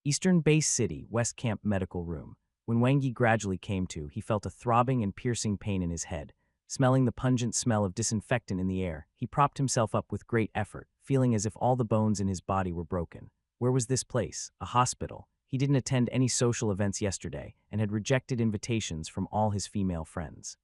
Eastern Base City, West Camp Medical Room. When Wang Yi gradually came to, he felt a throbbing and piercing pain in his head. Smelling the pungent smell of disinfectant in the air, he propped himself up with great effort, feeling as if all the bones in his body were broken. Where was this place? A hospital. He didn't attend any social events yesterday and had rejected invitations from all his female friends.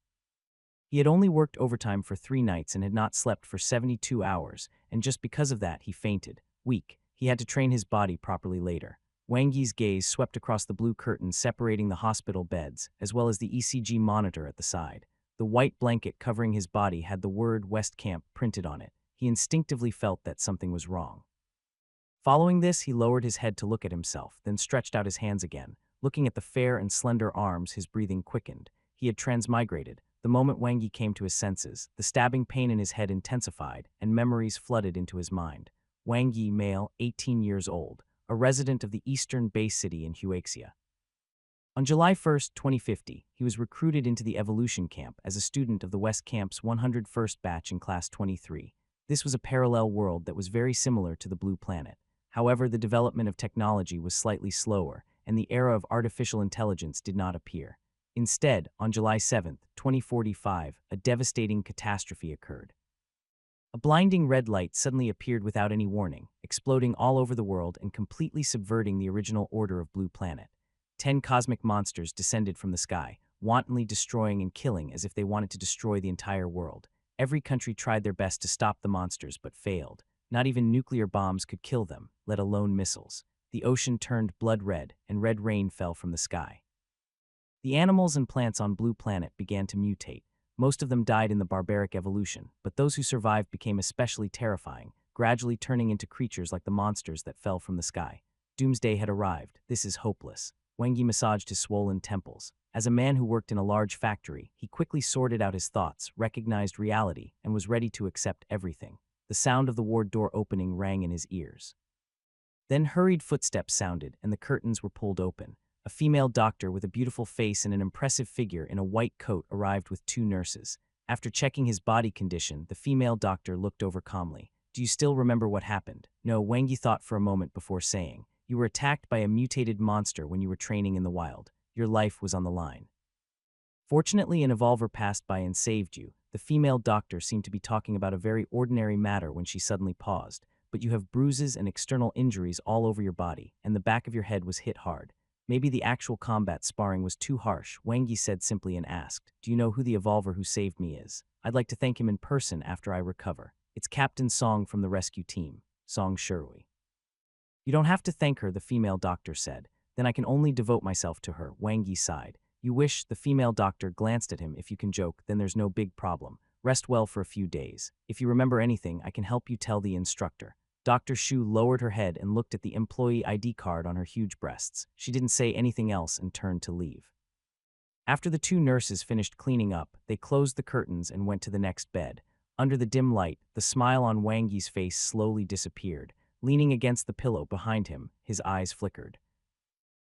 He had only worked overtime for 3 nights and had not slept for 72 hours, and just because of that he fainted. Weak, he had to train his body properly later. Wang Yi's gaze swept across the blue curtain separating the hospital beds, as well as the ECG monitor at the side. The white blanket covering his body had the word West Camp printed on it. He instinctively felt that something was wrong. Following this, he lowered his head to look at himself, then stretched out his hands again. Looking at the fair and slender arms, his breathing quickened. He had transmigrated. The moment Wang Yi came to his senses, the stabbing pain in his head intensified, and memories flooded into his mind. Wang Yi, male, 18 years old, a resident of the Eastern Base City in Huaxia. On July 1, 2050, he was recruited into the Evolution Camp as a student of the West Camp's 101st batch in Class 23. This was a parallel world that was very similar to the Blue Planet. However, the development of technology was slightly slower, and the era of artificial intelligence did not appear. Instead, on July 7, 2045, a devastating catastrophe occurred. A blinding red light suddenly appeared without any warning, exploding all over the world and completely subverting the original order of Blue Planet. 10 cosmic monsters descended from the sky, wantonly destroying and killing as if they wanted to destroy the entire world. Every country tried their best to stop the monsters but failed. Not even nuclear bombs could kill them, let alone missiles. The ocean turned blood red, and red rain fell from the sky. The animals and plants on Blue Planet began to mutate. Most of them died in the barbaric evolution, but those who survived became especially terrifying, gradually turning into creatures like the monsters that fell from the sky. Doomsday had arrived. This is hopeless. Wang Yi massaged his swollen temples. As a man who worked in a large factory, he quickly sorted out his thoughts, recognized reality, and was ready to accept everything. The sound of the ward door opening rang in his ears. Then hurried footsteps sounded, and the curtains were pulled open. A female doctor with a beautiful face and an impressive figure in a white coat arrived with 2 nurses. After checking his body condition, the female doctor looked over calmly. "Do you still remember what happened?" "No," Wang Yi thought for a moment before saying. "You were attacked by a mutated monster when you were training in the wild. Your life was on the line. Fortunately, an evolver passed by and saved you." The female doctor seemed to be talking about a very ordinary matter when she suddenly paused. "But you have bruises and external injuries all over your body, and the back of your head was hit hard. Maybe the actual combat sparring was too harsh," Wang Yi said simply and asked, "Do you know who the evolver who saved me is? I'd like to thank him in person after I recover. It's Captain Song from the rescue team, Song Shui." "You don't have to thank her," the female doctor said. "Then I can only devote myself to her," Wang Yi sighed. "You wish," the female doctor glanced at him. "If you can joke, then there's no big problem. Rest well for a few days. If you remember anything, I can help you tell the instructor." Dr. Shu lowered her head and looked at the employee ID card on her huge breasts. She didn't say anything else and turned to leave. After the 2 nurses finished cleaning up, they closed the curtains and went to the next bed. Under the dim light, the smile on Wang Yi's face slowly disappeared. Leaning against the pillow behind him, his eyes flickered.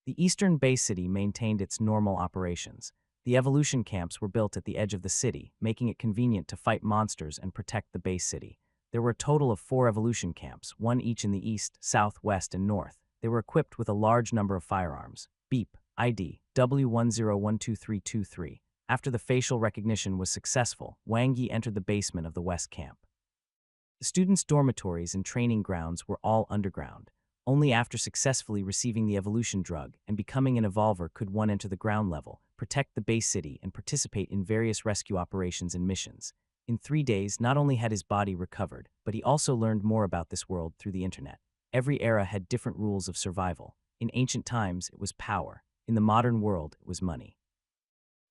The Eastern Base City maintained its normal operations. The evolution camps were built at the edge of the city, making it convenient to fight monsters and protect the base city. There were a total of 4 evolution camps, 1 each in the east, south, west, and north. They were equipped with a large number of firearms. Beep, ID, W1012323. After the facial recognition was successful, Wang Yi entered the basement of the West Camp. The students' dormitories and training grounds were all underground. Only after successfully receiving the evolution drug and becoming an evolver could one enter the ground level, protect the base city, and participate in various rescue operations and missions. In 3 days, not only had his body recovered, but he also learned more about this world through the internet. Every era had different rules of survival. In ancient times, it was power. In the modern world, it was money.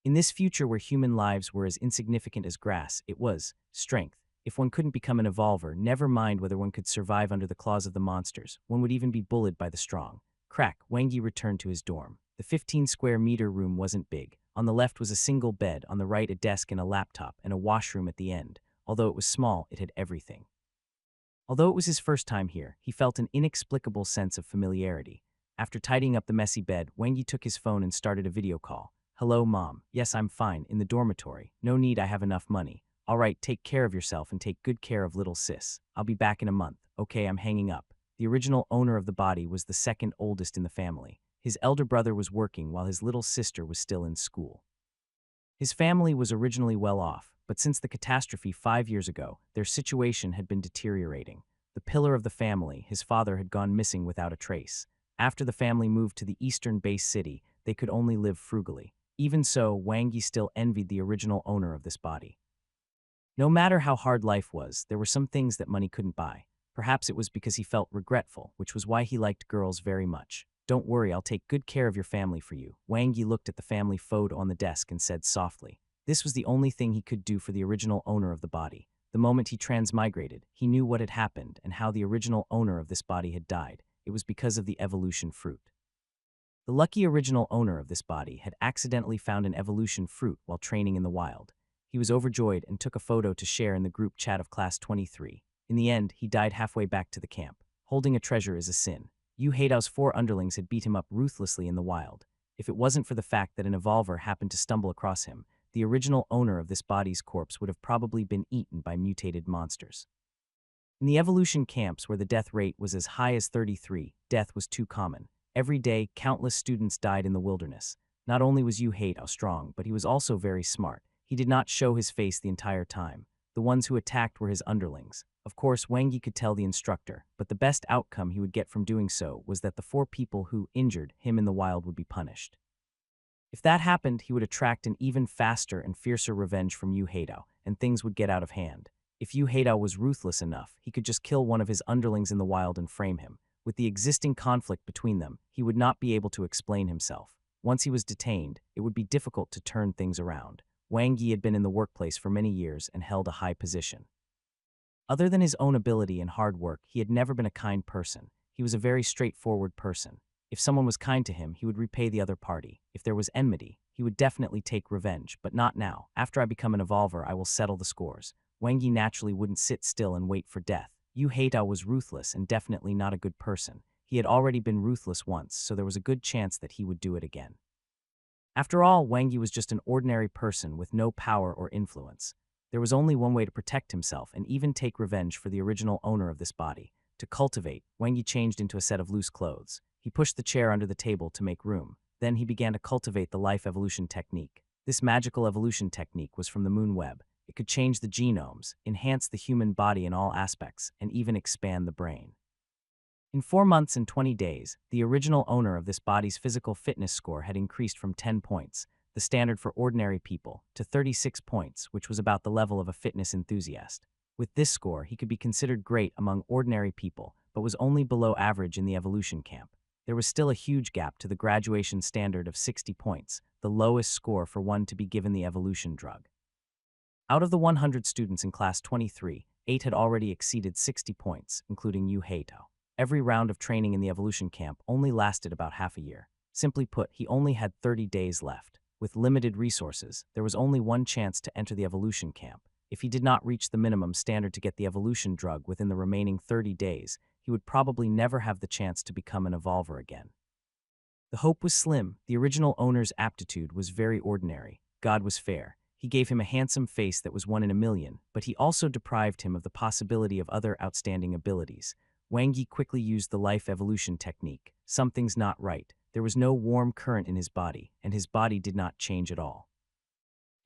In this future where human lives were as insignificant as grass, it was strength. If one couldn't become an evolver, never mind whether one could survive under the claws of the monsters, one would even be bullied by the strong. Crack, Wang Yi returned to his dorm. The 15-square-meter room wasn't big. On the left was a single bed, on the right a desk and a laptop, and a washroom at the end. Although it was small, it had everything. Although it was his first time here, he felt an inexplicable sense of familiarity. After tidying up the messy bed, Wang Yi took his phone and started a video call. "Hello, Mom. Yes, I'm fine. In the dormitory. No need, I have enough money. All right, take care of yourself and take good care of little sis. I'll be back in a month. Okay, I'm hanging up. The original owner of the body was the second oldest in the family. His elder brother was working while his little sister was still in school. His family was originally well off, but since the catastrophe 5 years ago, their situation had been deteriorating. The pillar of the family, his father, had gone missing without a trace. After the family moved to the eastern base city, they could only live frugally. Even so, Wang Yi still envied the original owner of this body. No matter how hard life was, there were some things that money couldn't buy. Perhaps it was because he felt regretful, which was why he liked girls very much. "Don't worry, I'll take good care of your family for you." Wang Yi looked at the family photo on the desk and said softly. This was the only thing he could do for the original owner of the body. The moment he transmigrated, he knew what had happened and how the original owner of this body had died. It was because of the evolution fruit. The lucky original owner of this body had accidentally found an evolution fruit while training in the wild. He was overjoyed and took a photo to share in the group chat of Class 23. In the end, he died halfway back to the camp. Holding a treasure is a sin. Yu Heidao's 4 underlings had beat him up ruthlessly in the wild. If it wasn't for the fact that an evolver happened to stumble across him, the original owner of this body's corpse would have probably been eaten by mutated monsters. In the evolution camps where the death rate was as high as 33, death was too common. Every day, countless students died in the wilderness. Not only was Yu Heidao strong, but he was also very smart. He did not show his face the entire time. The ones who attacked were his underlings. Of course, Wang Yi could tell the instructor, but the best outcome he would get from doing so was that the 4 people who injured him in the wild would be punished. If that happened, he would attract an even faster and fiercer revenge from Yu Heidao, and things would get out of hand. If Yu Heidao was ruthless enough, he could just kill one of his underlings in the wild and frame him. With the existing conflict between them, he would not be able to explain himself. Once he was detained, it would be difficult to turn things around. Wang Yi had been in the workplace for many years and held a high position. Other than his own ability and hard work, he had never been a kind person. He was a very straightforward person. If someone was kind to him, he would repay the other party. If there was enmity, he would definitely take revenge, but not now. After I become an evolver, I will settle the scores. Wang Yi naturally wouldn't sit still and wait for death. Yu Heidao was ruthless and definitely not a good person. He had already been ruthless once, so there was a good chance that he would do it again. After all, Wang Yi was just an ordinary person with no power or influence. There was only one way to protect himself and even take revenge for the original owner of this body. To cultivate, Wang Yi changed into a set of loose clothes. He pushed the chair under the table to make room. Then he began to cultivate the life evolution technique. This magical evolution technique was from the moon web. It could change the genomes, enhance the human body in all aspects, and even expand the brain. In 4 months and 20 days, the original owner of this body's physical fitness score had increased from 10 points, the standard for ordinary people, to 36 points, which was about the level of a fitness enthusiast. With this score, he could be considered great among ordinary people, but was only below average in the evolution camp. There was still a huge gap to the graduation standard of 60 points, the lowest score for one to be given the evolution drug. Out of the 100 students in class 23, 8 had already exceeded 60 points, including Yu Heidao. Every round of training in the evolution camp only lasted about half a year. Simply put, he only had 30 days left. With limited resources, there was only one chance to enter the evolution camp. If he did not reach the minimum standard to get the evolution drug within the remaining 30 days, he would probably never have the chance to become an evolver again. The hope was slim. The original owner's aptitude was very ordinary. God was fair. He gave him a handsome face that was 1 in a million, but he also deprived him of the possibility of other outstanding abilities. Wang Yi quickly used the life evolution technique. Something's not right. There was no warm current in his body, and his body did not change at all.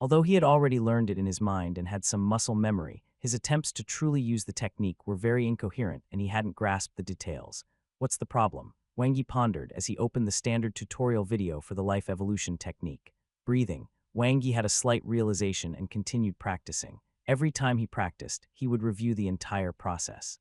Although he had already learned it in his mind and had some muscle memory, his attempts to truly use the technique were very incoherent and he hadn't grasped the details. What's the problem? Wang Yi pondered as he opened the standard tutorial video for the life evolution technique. Breathing. Wang Yi had a slight realization and continued practicing. Every time he practiced, he would review the entire process.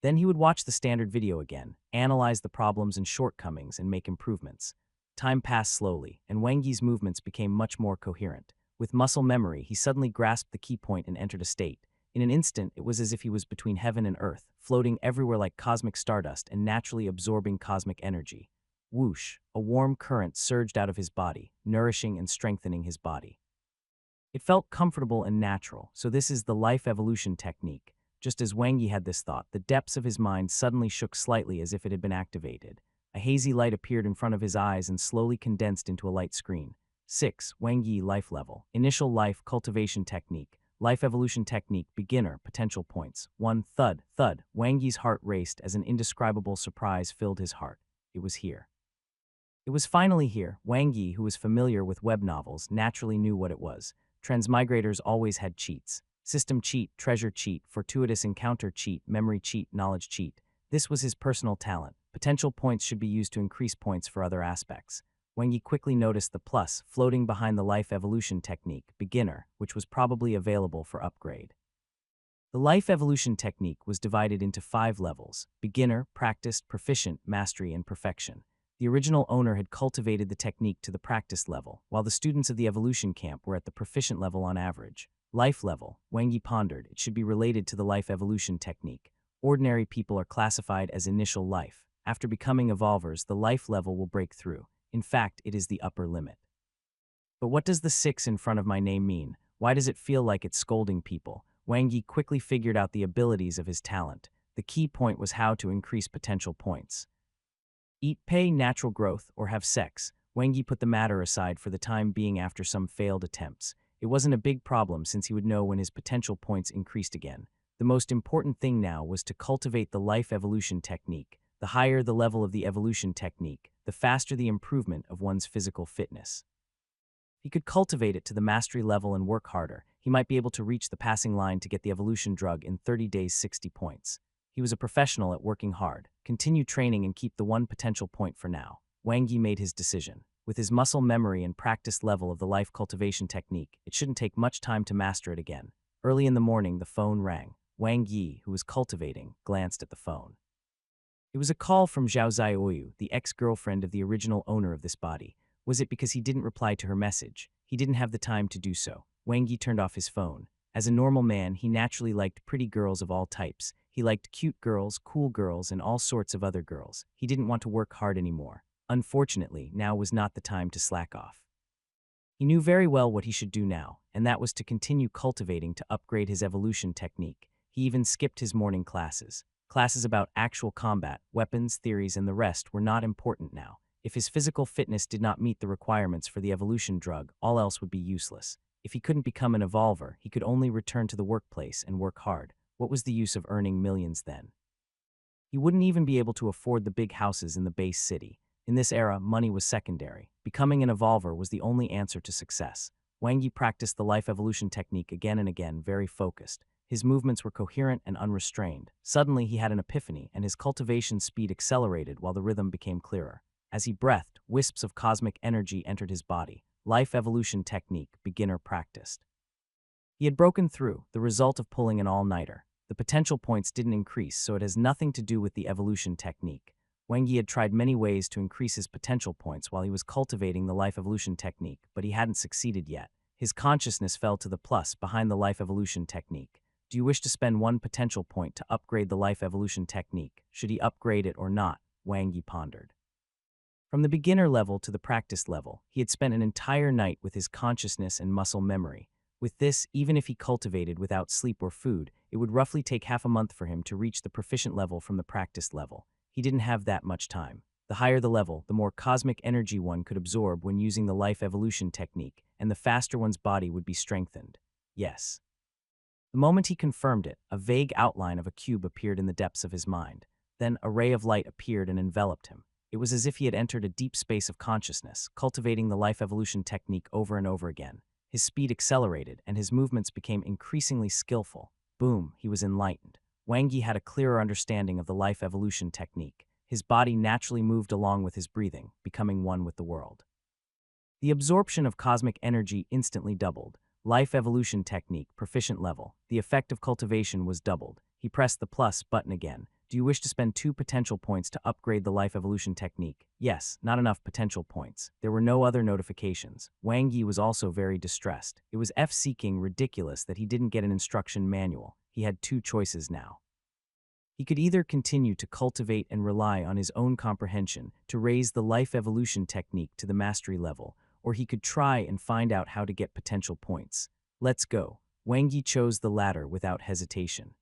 Then he would watch the standard video again, analyze the problems and shortcomings, and make improvements. Time passed slowly, and Wang Yi's movements became much more coherent. With muscle memory, he suddenly grasped the key point and entered a state. In an instant, it was as if he was between heaven and earth, floating everywhere like cosmic stardust and naturally absorbing cosmic energy. Whoosh, a warm current surged out of his body, nourishing and strengthening his body. It felt comfortable and natural, so this is the life evolution technique. Just as Wang Yi had this thought, the depths of his mind suddenly shook slightly as if it had been activated. A hazy light appeared in front of his eyes and slowly condensed into a light screen. 6. Wang Yi life level. Initial life cultivation technique. Life Evolution Technique, Beginner, Potential Points. 1. Thud, thud. Wang Yi's heart raced as an indescribable surprise filled his heart. It was here. It was finally here. Wang Yi, who was familiar with web novels, naturally knew what it was. Transmigrators always had cheats. System cheat, treasure cheat, fortuitous encounter cheat, memory cheat, knowledge cheat. This was his personal talent. Potential points should be used to increase points for other aspects. Wang Yi quickly noticed the plus floating behind the Life Evolution Technique, Beginner, which was probably available for upgrade. The Life Evolution Technique was divided into 5 levels: Beginner, Practiced, Proficient, Mastery, and Perfection. The original owner had cultivated the technique to the practiced level, while the students of the evolution camp were at the proficient level on average. Life level, Wang Yi pondered, it should be related to the Life Evolution Technique. Ordinary people are classified as initial life. After becoming evolvers, the life level will break through. In fact, it is the upper limit. But what does the 6 in front of my name mean? Why does it feel like it's scolding people? Wang Yi quickly figured out the abilities of his talent. The key point was how to increase potential points. Eat, pay, natural growth, or have sex. Wang Yi put the matter aside for the time being after some failed attempts. It wasn't a big problem since he would know when his potential points increased again. The most important thing now was to cultivate the Life Evolution Technique. The higher the level of the evolution technique, the faster the improvement of one's physical fitness. If he could cultivate it to the mastery level and work harder, he might be able to reach the passing line to get the evolution drug in 30 days, 60 points. He was a professional at working hard. Continue training and keep the 1 potential point for now. Wang Yi made his decision. With his muscle memory and practiced level of the life cultivation technique, it shouldn't take much time to master it again. Early in the morning, the phone rang. Wang Yi, who was cultivating, glanced at the phone. It was a call from Zhao Zioyu, the ex-girlfriend of the original owner of this body. Was it because he didn't reply to her message? He didn't have the time to do so. Wang Yi turned off his phone. As a normal man, he naturally liked pretty girls of all types. He liked cute girls, cool girls, and all sorts of other girls. He didn't want to work hard anymore. Unfortunately, now was not the time to slack off. He knew very well what he should do now, and that was to continue cultivating to upgrade his evolution technique. He even skipped his morning classes. Classes about actual combat, weapons, theories, and the rest were not important now. If his physical fitness did not meet the requirements for the evolution drug, all else would be useless. If he couldn't become an evolver, he could only return to the workplace and work hard. What was the use of earning millions then? He wouldn't even be able to afford the big houses in the base city. In this era, money was secondary. Becoming an evolver was the only answer to success. Wang Yi practiced the life evolution technique again and again, very focused. His movements were coherent and unrestrained. Suddenly, he had an epiphany, and his cultivation speed accelerated while the rhythm became clearer. As he breathed, wisps of cosmic energy entered his body. Life evolution technique, beginner practiced. He had broken through, the result of pulling an all-nighter. The potential points didn't increase, so it has nothing to do with the evolution technique. Wang Yi had tried many ways to increase his potential points while he was cultivating the life evolution technique, but he hadn't succeeded yet. His consciousness fell to the plus behind the life evolution technique. Do you wish to spend 1 potential point to upgrade the life evolution technique? Should he upgrade it or not? Wang Yi pondered. From the beginner level to the practiced level, he had spent an entire night with his consciousness and muscle memory. With this, even if he cultivated without sleep or food, it would roughly take half a month for him to reach the proficient level from the practiced level. He didn't have that much time. The higher the level, the more cosmic energy one could absorb when using the life evolution technique, and the faster one's body would be strengthened. Yes. The moment he confirmed it, a vague outline of a cube appeared in the depths of his mind. Then a ray of light appeared and enveloped him. It was as if he had entered a deep space of consciousness, cultivating the life evolution technique over and over again. His speed accelerated, and his movements became increasingly skillful. Boom, he was enlightened. Wang Yi had a clearer understanding of the life evolution technique. His body naturally moved along with his breathing, becoming one with the world. The absorption of cosmic energy instantly doubled. Life evolution technique, proficient level. The effect of cultivation was doubled. He pressed the plus button again. Do you wish to spend 2 potential points to upgrade the life evolution technique? Yes, not enough potential points. There were no other notifications. Wang Yi was also very distressed. It was F-seeking ridiculous that he didn't get an instruction manual. He had 2 choices now. He could either continue to cultivate and rely on his own comprehension to raise the life evolution technique to the mastery level, or he could try and find out how to get potential points. Let's go. Wang Yi chose the latter without hesitation.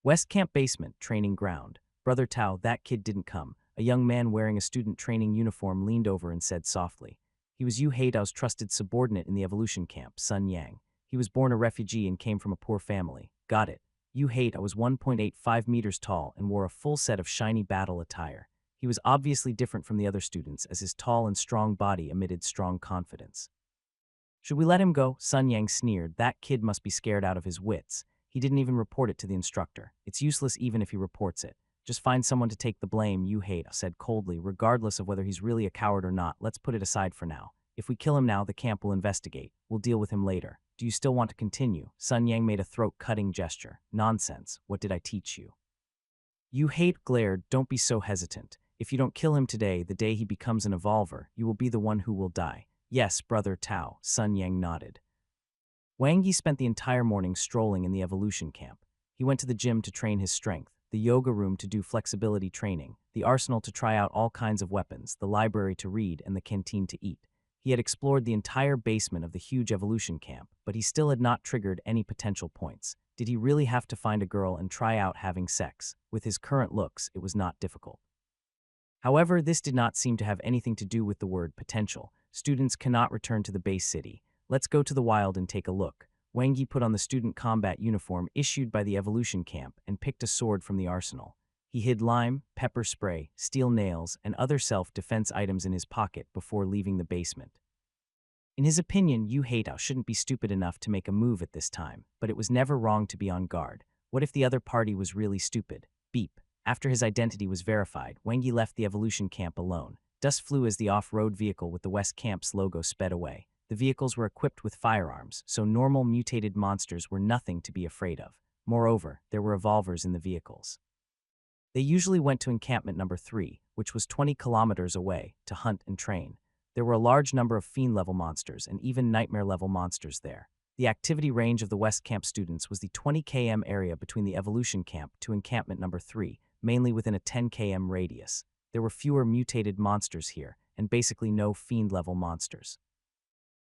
West Camp Basement, Training Ground. Brother Tao, that kid didn't come. A young man wearing a student training uniform leaned over and said softly. He was Yu Heidao's trusted subordinate in the evolution camp, Sun Yang. He was born a refugee and came from a poor family. Got it. I was 1.85 meters tall and wore a full set of shiny battle attire. He was obviously different from the other students as his tall and strong body emitted strong confidence. Should we let him go? Sun Yang sneered. That kid must be scared out of his wits. He didn't even report it to the instructor. It's useless even if he reports it. Just find someone to take the blame, said coldly, regardless of whether he's really a coward or not. Let's put it aside for now. If we kill him now, the camp will investigate. We'll deal with him later. Do you still want to continue? Sun Yang made a throat-cutting gesture. Nonsense. What did I teach you? Glared. Don't be so hesitant. If you don't kill him today, the day he becomes an evolver, you will be the one who will die. Yes, Brother Tao, Sun Yang nodded. Wang Yi spent the entire morning strolling in the evolution camp. He went to the gym to train his strength, the yoga room to do flexibility training, the arsenal to try out all kinds of weapons, the library to read, and the canteen to eat. He had explored the entire basement of the huge evolution camp, but he still had not triggered any potential points. Did he really have to find a girl and try out having sex? With his current looks, it was not difficult. However, this did not seem to have anything to do with the word potential. Students cannot return to the base city. Let's go to the wild and take a look. Wang Yi put on the student combat uniform issued by the evolution camp and picked a sword from the arsenal. He hid lime, pepper spray, steel nails, and other self-defense items in his pocket before leaving the basement. In his opinion, Tao shouldn't be stupid enough to make a move at this time, but it was never wrong to be on guard. What if the other party was really stupid? Beep. After his identity was verified, Wang Yi left the evolution camp alone. Dust flew as the off-road vehicle with the West Camp's logo sped away. The vehicles were equipped with firearms, so normal mutated monsters were nothing to be afraid of. Moreover, there were evolvers in the vehicles. They usually went to encampment number 3, which was 20 kilometers away, to hunt and train. There were a large number of fiend-level monsters and even nightmare-level monsters there. The activity range of the West Camp students was the 20 km area between the evolution camp to encampment number 3, mainly within a 10 km radius. There were fewer mutated monsters here, and basically no fiend-level monsters.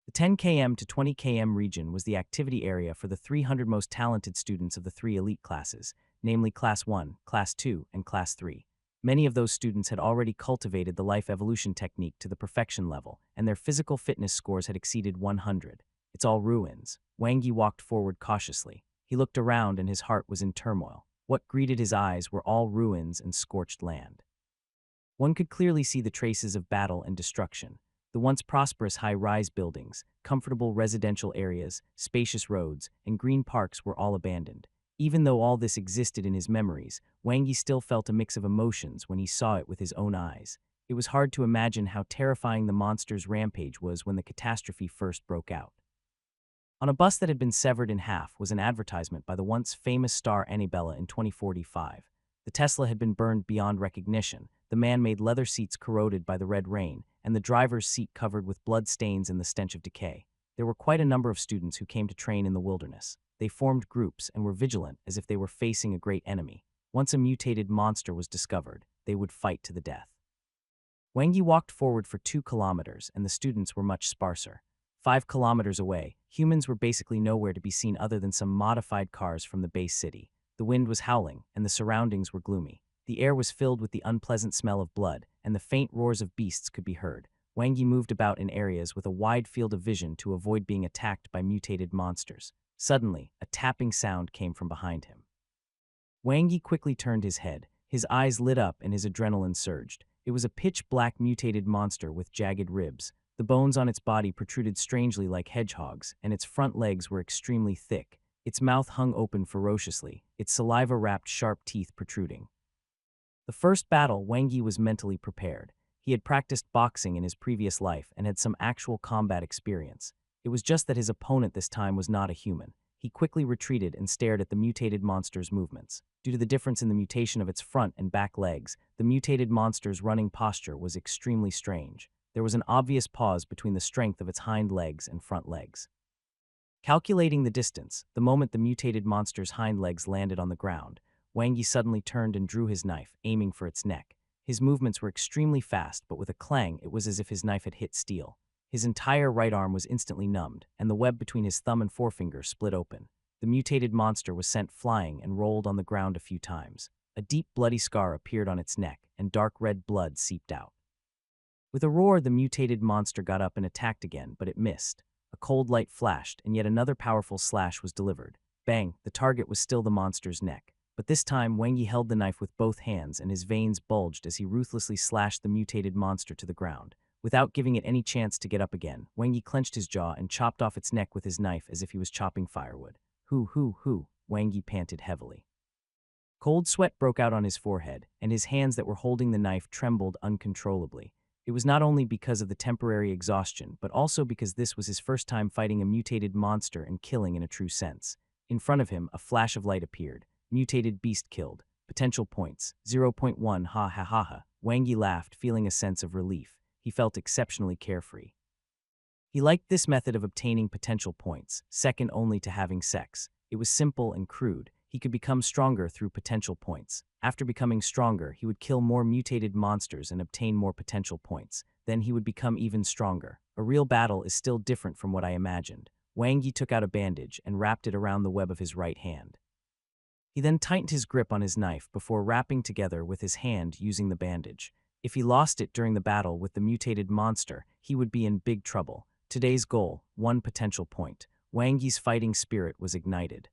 The 10 km to 20 km region was the activity area for the 300 most talented students of the 3 elite classes, namely Class 1, Class 2, and Class 3. Many of those students had already cultivated the life evolution technique to the perfection level, and their physical fitness scores had exceeded 100. It's all ruins. Wang Yi walked forward cautiously. He looked around and his heart was in turmoil. What greeted his eyes were all ruins and scorched land. One could clearly see the traces of battle and destruction. The once prosperous high-rise buildings, comfortable residential areas, spacious roads, and green parks were all abandoned. Even though all this existed in his memories, Wang Yi still felt a mix of emotions when he saw it with his own eyes. It was hard to imagine how terrifying the monster's rampage was when the catastrophe first broke out. On a bus that had been severed in half was an advertisement by the once famous star Annabella in 2045. The Tesla had been burned beyond recognition, the man-made leather seats corroded by the red rain, and the driver's seat covered with blood stains and the stench of decay. There were quite a number of students who came to train in the wilderness. They formed groups and were vigilant as if they were facing a great enemy. Once a mutated monster was discovered, they would fight to the death. Wang Yi walked forward for 2 kilometers, and the students were much sparser. 5 kilometers away, humans were basically nowhere to be seen other than some modified cars from the base city. The wind was howling, and the surroundings were gloomy. The air was filled with the unpleasant smell of blood, and the faint roars of beasts could be heard. Wang Yi moved about in areas with a wide field of vision to avoid being attacked by mutated monsters. Suddenly, a tapping sound came from behind him. Wang Yi quickly turned his head. His eyes lit up and his adrenaline surged. It was a pitch-black mutated monster with jagged ribs. The bones on its body protruded strangely like hedgehogs, and its front legs were extremely thick. Its mouth hung open ferociously, its saliva-wrapped sharp teeth protruding. The first battle, Wang Yi was mentally prepared. He had practiced boxing in his previous life and had some actual combat experience. It was just that his opponent this time was not a human. He quickly retreated and stared at the mutated monster's movements. Due to the difference in the mutation of its front and back legs, the mutated monster's running posture was extremely strange. There was an obvious pause between the strength of its hind legs and front legs. Calculating the distance, the moment the mutated monster's hind legs landed on the ground, Wang Yi suddenly turned and drew his knife, aiming for its neck. His movements were extremely fast, but with a clang, it was as if his knife had hit steel. His entire right arm was instantly numbed, and the web between his thumb and forefinger split open. The mutated monster was sent flying and rolled on the ground a few times. A deep bloody scar appeared on its neck, and dark red blood seeped out. With a roar, the mutated monster got up and attacked again, but it missed. A cold light flashed, and yet another powerful slash was delivered. Bang! The target was still the monster's neck. But this time, Wang Yi held the knife with both hands, and his veins bulged as he ruthlessly slashed the mutated monster to the ground. Without giving it any chance to get up again, Wang Yi clenched his jaw and chopped off its neck with his knife as if he was chopping firewood. Hoo! Wang Yi panted heavily. Cold sweat broke out on his forehead, and his hands that were holding the knife trembled uncontrollably. It was not only because of the temporary exhaustion, but also because this was his first time fighting a mutated monster and killing in a true sense. In front of him, a flash of light appeared. Mutated beast killed. Potential points, 0.1 ha ha ha ha. Wang Yi laughed, feeling a sense of relief. He felt exceptionally carefree. He liked this method of obtaining potential points, second only to having sex. It was simple and crude. He could become stronger through potential points. After becoming stronger, he would kill more mutated monsters and obtain more potential points. Then he would become even stronger. A real battle is still different from what I imagined. Wang Yi took out a bandage and wrapped it around the web of his right hand. He then tightened his grip on his knife before wrapping together with his hand using the bandage. If he lost it during the battle with the mutated monster, he would be in big trouble. Today's goal, 1 potential point. Wang Yi's fighting spirit was ignited.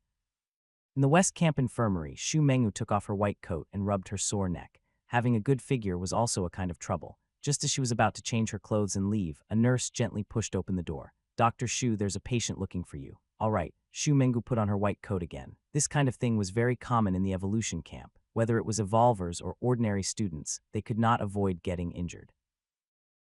In the West Camp infirmary, Xu Mengwu took off her white coat and rubbed her sore neck. Having a good figure was also a kind of trouble. Just as she was about to change her clothes and leave, a nurse gently pushed open the door. "Dr. Xu, there's a patient looking for you." "All right." Xu Mengwu put on her white coat again. This kind of thing was very common in the evolution camp. Whether it was evolvers or ordinary students, they could not avoid getting injured.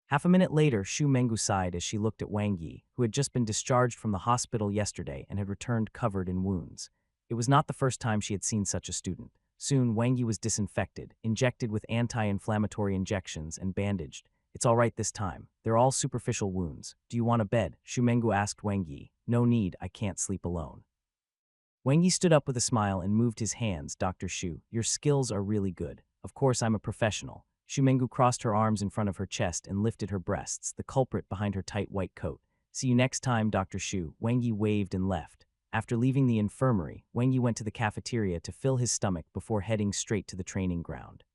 Half a minute later, Xu Mengwu sighed as she looked at Wang Yi, who had just been discharged from the hospital yesterday and had returned covered in wounds. It was not the first time she had seen such a student. Soon, Wang Yi was disinfected, injected with anti-inflammatory injections, and bandaged. "It's all right this time. They're all superficial wounds. Do you want a bed?" Xu Mengwu asked Wang Yi. "No need, I can't sleep alone." Wang Yi stood up with a smile and moved his hands. "Dr. Xu, your skills are really good. Of course, I'm a professional." Xu Mengwu crossed her arms in front of her chest and lifted her breasts, the culprit behind her tight white coat. "See you next time, Dr. Xu." Wang Yi waved and left. After leaving the infirmary, Wang Yi went to the cafeteria to fill his stomach before heading straight to the training ground.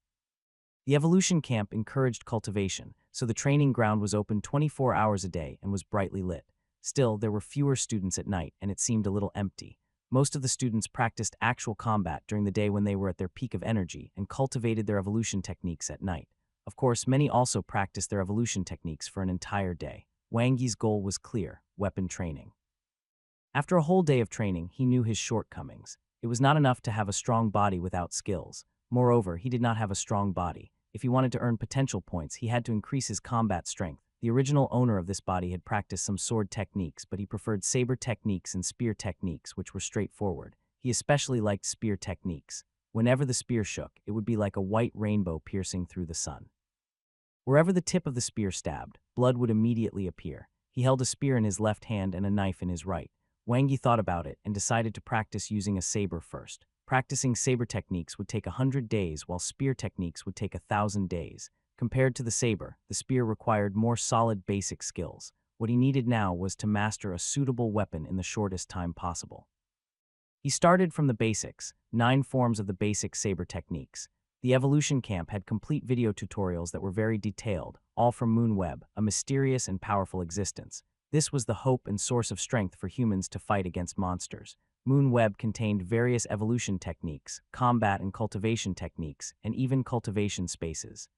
The evolution camp encouraged cultivation, so the training ground was open 24 hours a day and was brightly lit. Still, there were fewer students at night, and it seemed a little empty. Most of the students practiced actual combat during the day when they were at their peak of energy and cultivated their evolution techniques at night. Of course, many also practiced their evolution techniques for an entire day. Wang Yi's goal was clear: weapon training. After a whole day of training, he knew his shortcomings. It was not enough to have a strong body without skills. Moreover, he did not have a strong body. If he wanted to earn potential points, he had to increase his combat strength. The original owner of this body had practiced some sword techniques, but he preferred saber techniques and spear techniques, which were straightforward. He especially liked spear techniques. Whenever the spear shook, it would be like a white rainbow piercing through the sun. Wherever the tip of the spear stabbed, blood would immediately appear. He held a spear in his left hand and a knife in his right. Wang Yi thought about it and decided to practice using a saber first. Practicing saber techniques would take 100 days, while spear techniques would take 1,000 days. Compared to the saber, the spear required more solid basic skills. What he needed now was to master a suitable weapon in the shortest time possible. He started from the basics, 9 forms of the basic saber techniques. The evolution camp had complete video tutorials that were very detailed, all from Moonweb, a mysterious and powerful existence. This was the hope and source of strength for humans to fight against monsters. Moonweb contained various evolution techniques, combat and cultivation techniques, and even cultivation spaces.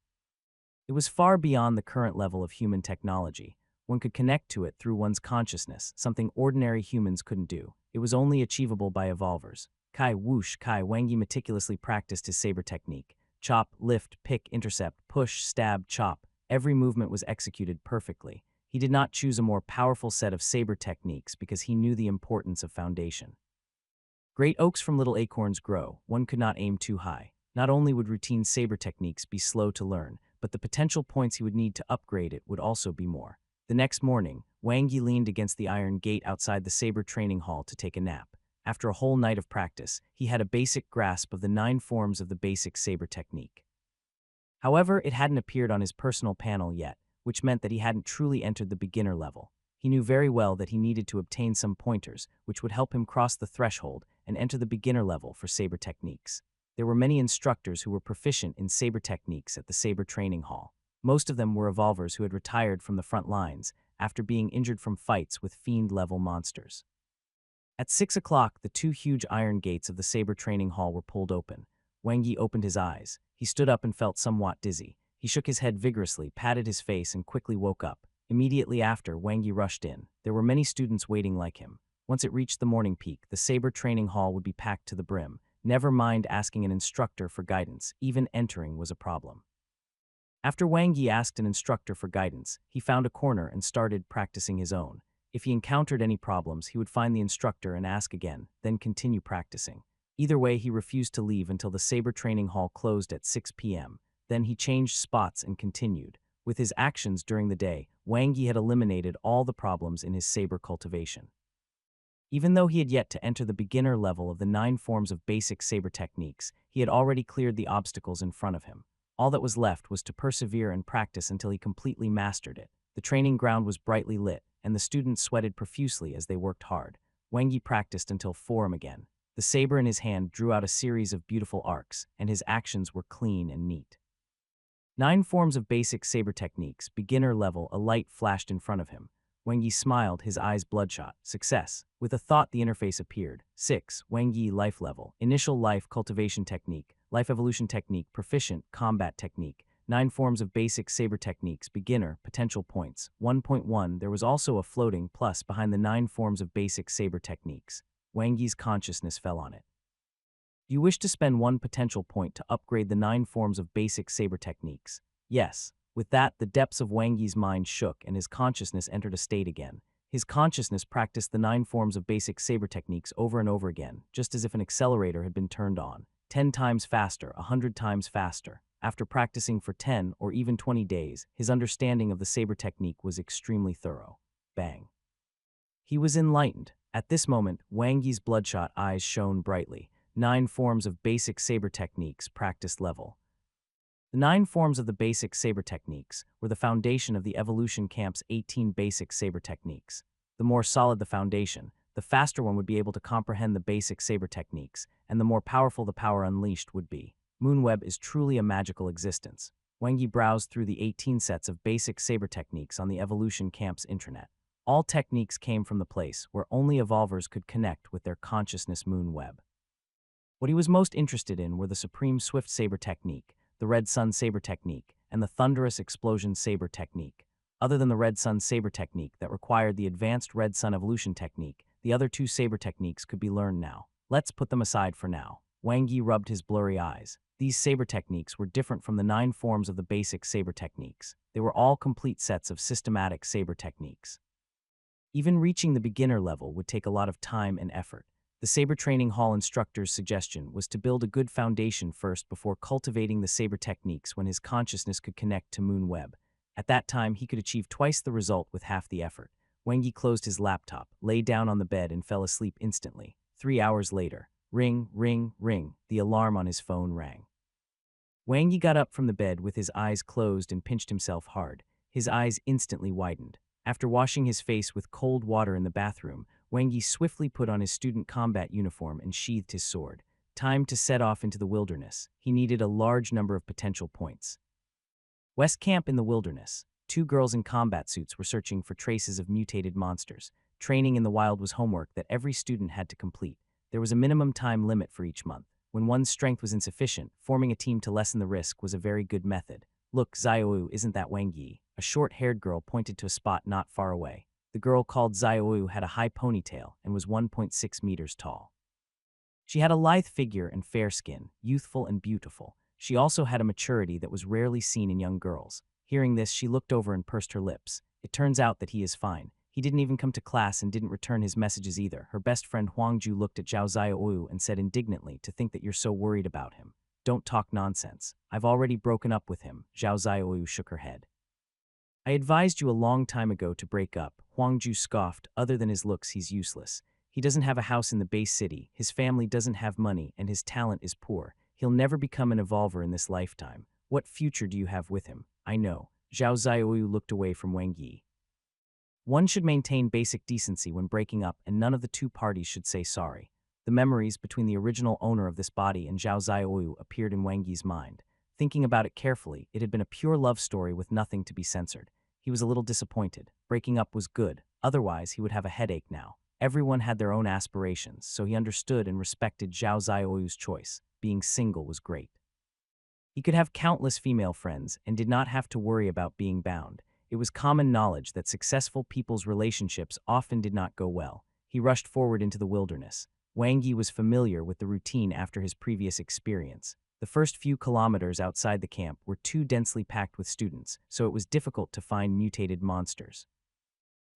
It was far beyond the current level of human technology. One could connect to it through one's consciousness, something ordinary humans couldn't do. It was only achievable by evolvers. Kai whoosh Kai Wang Yi meticulously practiced his saber technique. Chop, lift, pick, intercept, push, stab, chop. Every movement was executed perfectly. He did not choose a more powerful set of saber techniques because he knew the importance of foundation. Great oaks from little acorns grow. One could not aim too high. Not only would routine saber techniques be slow to learn, but the potential points he would need to upgrade it would also be more. The next morning, Wang Yi leaned against the iron gate outside the saber training hall to take a nap. After a whole night of practice, he had a basic grasp of the 9 forms of the basic saber technique. However, it hadn't appeared on his personal panel yet, which meant that he hadn't truly entered the beginner level. He knew very well that he needed to obtain some pointers, which would help him cross the threshold and enter the beginner level for saber techniques. There were many instructors who were proficient in saber techniques at the saber training hall. Most of them were evolvers who had retired from the front lines after being injured from fights with fiend-level monsters. At 6 o'clock, the two huge iron gates of the saber training hall were pulled open. Wang Yi opened his eyes. He stood up and felt somewhat dizzy. He shook his head vigorously, patted his face, and quickly woke up. Immediately after, Wang Yi rushed in. There were many students waiting like him. Once it reached the morning peak, the saber training hall would be packed to the brim. Never mind asking an instructor for guidance, even entering was a problem. After Wang Yi asked an instructor for guidance, he found a corner and started practicing his own. If he encountered any problems, he would find the instructor and ask again, then continue practicing. Either way, he refused to leave until the saber training hall closed at 6 p.m. Then he changed spots and continued. With his actions during the day, Wang Yi had eliminated all the problems in his saber cultivation. Even though he had yet to enter the beginner level of the 9 forms of basic saber techniques, he had already cleared the obstacles in front of him. All that was left was to persevere and practice until he completely mastered it. The training ground was brightly lit, and the students sweated profusely as they worked hard. Wang Yi practiced until 4 a.m. again. The saber in his hand drew out a series of beautiful arcs, and his actions were clean and neat. 9 forms of basic saber techniques, beginner level. A light flashed in front of him. Wang Yi smiled, his eyes bloodshot. Success. With a thought, the interface appeared. 6. Wang Yi life level. Initial life cultivation technique, life evolution technique, proficient, combat technique. 9 forms of basic saber techniques, beginner, potential points. 1.1. There was also a floating plus behind the 9 forms of basic saber techniques. Wang Yi's consciousness fell on it. Do you wish to spend 1 potential point to upgrade the 9 forms of basic saber techniques? Yes. With that, the depths of Wang Yi's mind shook and his consciousness entered a state again. His consciousness practiced the 9 forms of basic saber techniques over and over again, just as if an accelerator had been turned on. 10 times faster, 100 times faster. After practicing for 10 or even 20 days, his understanding of the saber technique was extremely thorough. Bang. He was enlightened. At this moment, Wang Yi's bloodshot eyes shone brightly. 9 forms of basic saber techniques, practice level. The 9 forms of the basic saber techniques were the foundation of the Evolution Camp's 18 basic saber techniques. The more solid the foundation, the faster one would be able to comprehend the basic saber techniques, and the more powerful the power unleashed would be. Moonweb is truly a magical existence. Wang Yi browsed through the 18 sets of basic saber techniques on the Evolution Camp's intranet. All techniques came from the place where only evolvers could connect with their consciousness Moonweb. What he was most interested in were the Supreme Swift Saber Technique, the Red Sun Saber Technique, and the Thunderous Explosion Saber Technique. Other than the Red Sun Saber Technique that required the advanced Red Sun Evolution Technique, the other 2 saber techniques could be learned now. Let's put them aside for now. Wang Yi rubbed his blurry eyes. These saber techniques were different from the 9 forms of the basic saber techniques. They were all complete sets of systematic saber techniques. Even reaching the beginner level would take a lot of time and effort. The saber training hall instructor's suggestion was to build a good foundation first before cultivating the saber techniques when his consciousness could connect to Moonweb. At that time, he could achieve twice the result with half the effort. Wang Yi closed his laptop, lay down on the bed, and fell asleep instantly. 3 hours later, ring, ring, ring, the alarm on his phone rang. Wang Yi got up from the bed with his eyes closed and pinched himself hard. His eyes instantly widened. After washing his face with cold water in the bathroom, Wang Yi swiftly put on his student combat uniform and sheathed his sword. Time to set off into the wilderness. He needed a large number of potential points. West Camp in the wilderness. 2 girls in combat suits were searching for traces of mutated monsters. Training in the wild was homework that every student had to complete. There was a minimum time limit for each month. When one's strength was insufficient, forming a team to lessen the risk was a very good method. Look, Xiaoyu, isn't that Wang Yi? A short-haired girl pointed to a spot not far away. The girl called Xiaoyu had a high ponytail and was 1.6 meters tall. She had a lithe figure and fair skin, youthful and beautiful. She also had a maturity that was rarely seen in young girls. Hearing this, she looked over and pursed her lips. It turns out that he is fine. He didn't even come to class and didn't return his messages either. Her best friend Huangju looked at Zhao Xiaoyu and said indignantly, to think that you're so worried about him. Don't talk nonsense. I've already broken up with him. Zhao Xiaoyu shook her head. I advised you a long time ago to break up. Huangju scoffed. Other than his looks, he's useless. He doesn't have a house in the base city, his family doesn't have money, and his talent is poor. He'll never become an evolver in this lifetime. What future do you have with him? I know. Zhao Xiaoyu looked away from Wang Yi. One should maintain basic decency when breaking up, and none of the 2 parties should say sorry. The memories between the original owner of this body and Zhao Xiaoyu appeared in Wang Yi's mind. Thinking about it carefully, it had been a pure love story with nothing to be censored. He was a little disappointed. Breaking up was good, otherwise he would have a headache now. Everyone had their own aspirations, so he understood and respected Zhao Zioyu's choice. Being single was great. He could have countless female friends and did not have to worry about being bound. It was common knowledge that successful people's relationships often did not go well. He rushed forward into the wilderness. Wang Yi was familiar with the routine after his previous experience. The first few kilometers outside the camp were too densely packed with students, so it was difficult to find mutated monsters.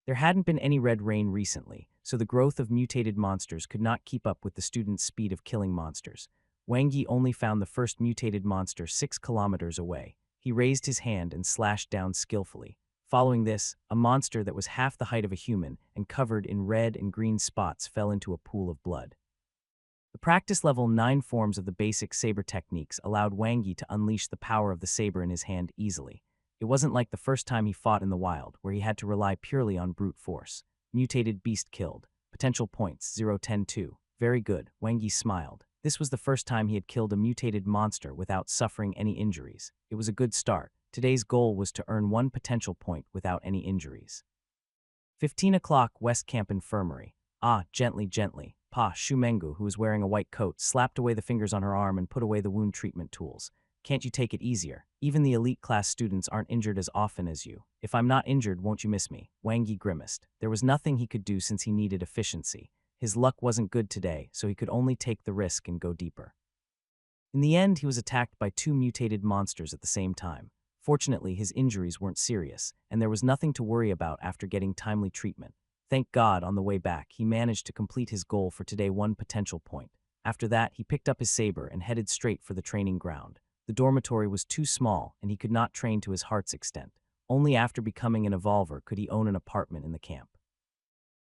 There hadn't been any red rain recently, so the growth of mutated monsters could not keep up with the students' speed of killing monsters. Wang Yi only found the first mutated monster 6 kilometers away. He raised his hand and slashed down skillfully. Following this, a monster that was half the height of a human and covered in red and green spots fell into a pool of blood. The practice level 9 forms of the basic saber techniques allowed Wang Yi to unleash the power of the saber in his hand easily. It wasn't like the first time he fought in the wild, where he had to rely purely on brute force. Mutated beast killed. Potential points 0, 10, 2. Very good, Wang Yi smiled. This was the first time he had killed a mutated monster without suffering any injuries. It was a good start. Today's goal was to earn 1 potential point without any injuries. 15 o'clock West Camp Infirmary. Ah, gently, gently. Pa, Shumengu, who was wearing a white coat, slapped away the fingers on her arm and put away the wound treatment tools. Can't you take it easier? Even the elite class students aren't injured as often as you. If I'm not injured, won't you miss me? Wang Yi grimaced. There was nothing he could do since he needed efficiency. His luck wasn't good today, so he could only take the risk and go deeper. In the end, he was attacked by 2 mutated monsters at the same time. Fortunately, his injuries weren't serious, and there was nothing to worry about after getting timely treatment. Thank God, on the way back, he managed to complete his goal for today, 1 potential point. After that, he picked up his saber and headed straight for the training ground. The dormitory was too small, and he could not train to his heart's extent. Only after becoming an evolver could he own an apartment in the camp.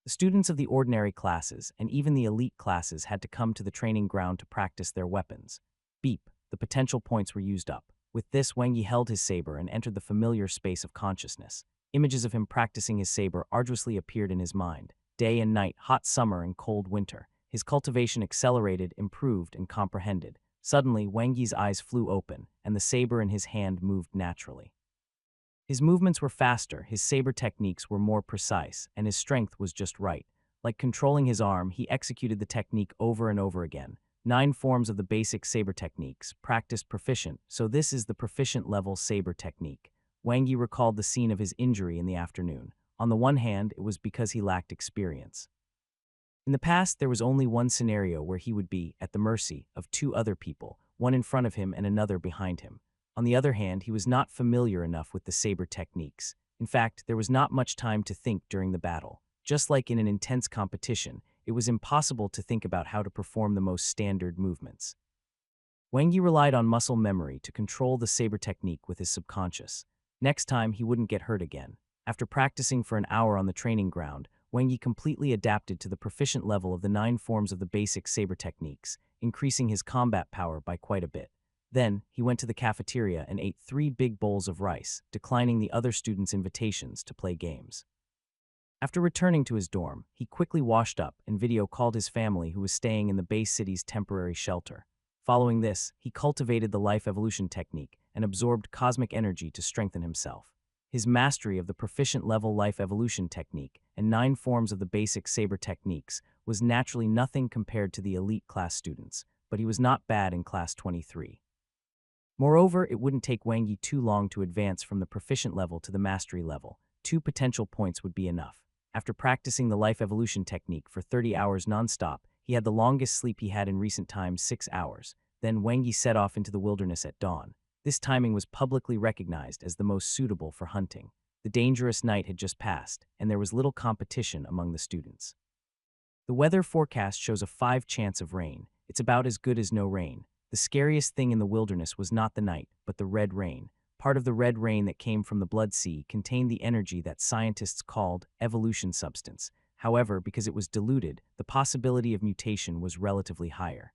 The students of the ordinary classes, and even the elite classes, had to come to the training ground to practice their weapons. Beep, the potential points were used up. With this, Wang Yi held his saber and entered the familiar space of consciousness. Images of him practicing his saber arduously appeared in his mind. Day and night, hot summer and cold winter. His cultivation accelerated, improved, and comprehended. Suddenly, Wang Yi's eyes flew open, and the saber in his hand moved naturally. His movements were faster, his saber techniques were more precise, and his strength was just right. Like controlling his arm, he executed the technique over and over again. 9 forms of the basic saber techniques, practiced proficient, so this is the proficient level saber technique. Wang Yi recalled the scene of his injury in the afternoon. On the one hand, it was because he lacked experience. In the past, there was only one scenario where he would be at the mercy of 2 other people, one in front of him and another behind him. On the other hand, he was not familiar enough with the saber techniques. In fact, there was not much time to think during the battle. Just like in an intense competition, it was impossible to think about how to perform the most standard movements. Wang Yi relied on muscle memory to control the saber technique with his subconscious. Next time, he wouldn't get hurt again. After practicing for an hour on the training ground, Wang Yi completely adapted to the proficient level of the 9 forms of the basic saber techniques, increasing his combat power by quite a bit. Then, he went to the cafeteria and ate 3 big bowls of rice, declining the other students' invitations to play games. After returning to his dorm, he quickly washed up and video called his family who was staying in the base city's temporary shelter. Following this, he cultivated the life evolution technique and absorbed cosmic energy to strengthen himself. His mastery of the proficient level life evolution technique and 9 forms of the basic saber techniques was naturally nothing compared to the elite class students, but he was not bad in class 23. Moreover, it wouldn't take Wang Yi too long to advance from the proficient level to the mastery level. 2 potential points would be enough. After practicing the life evolution technique for 30 hours non-stop, he had the longest sleep he had in recent times, 6 hours. Then Wang Yi set off into the wilderness at dawn. This timing was publicly recognized as the most suitable for hunting. The dangerous night had just passed, and there was little competition among the students. The weather forecast shows a 5 chance of rain. It's about as good as no rain. The scariest thing in the wilderness was not the night, but the red rain. Part of the red rain that came from the blood sea contained the energy that scientists called evolution substance. However, because it was diluted, the possibility of mutation was relatively higher.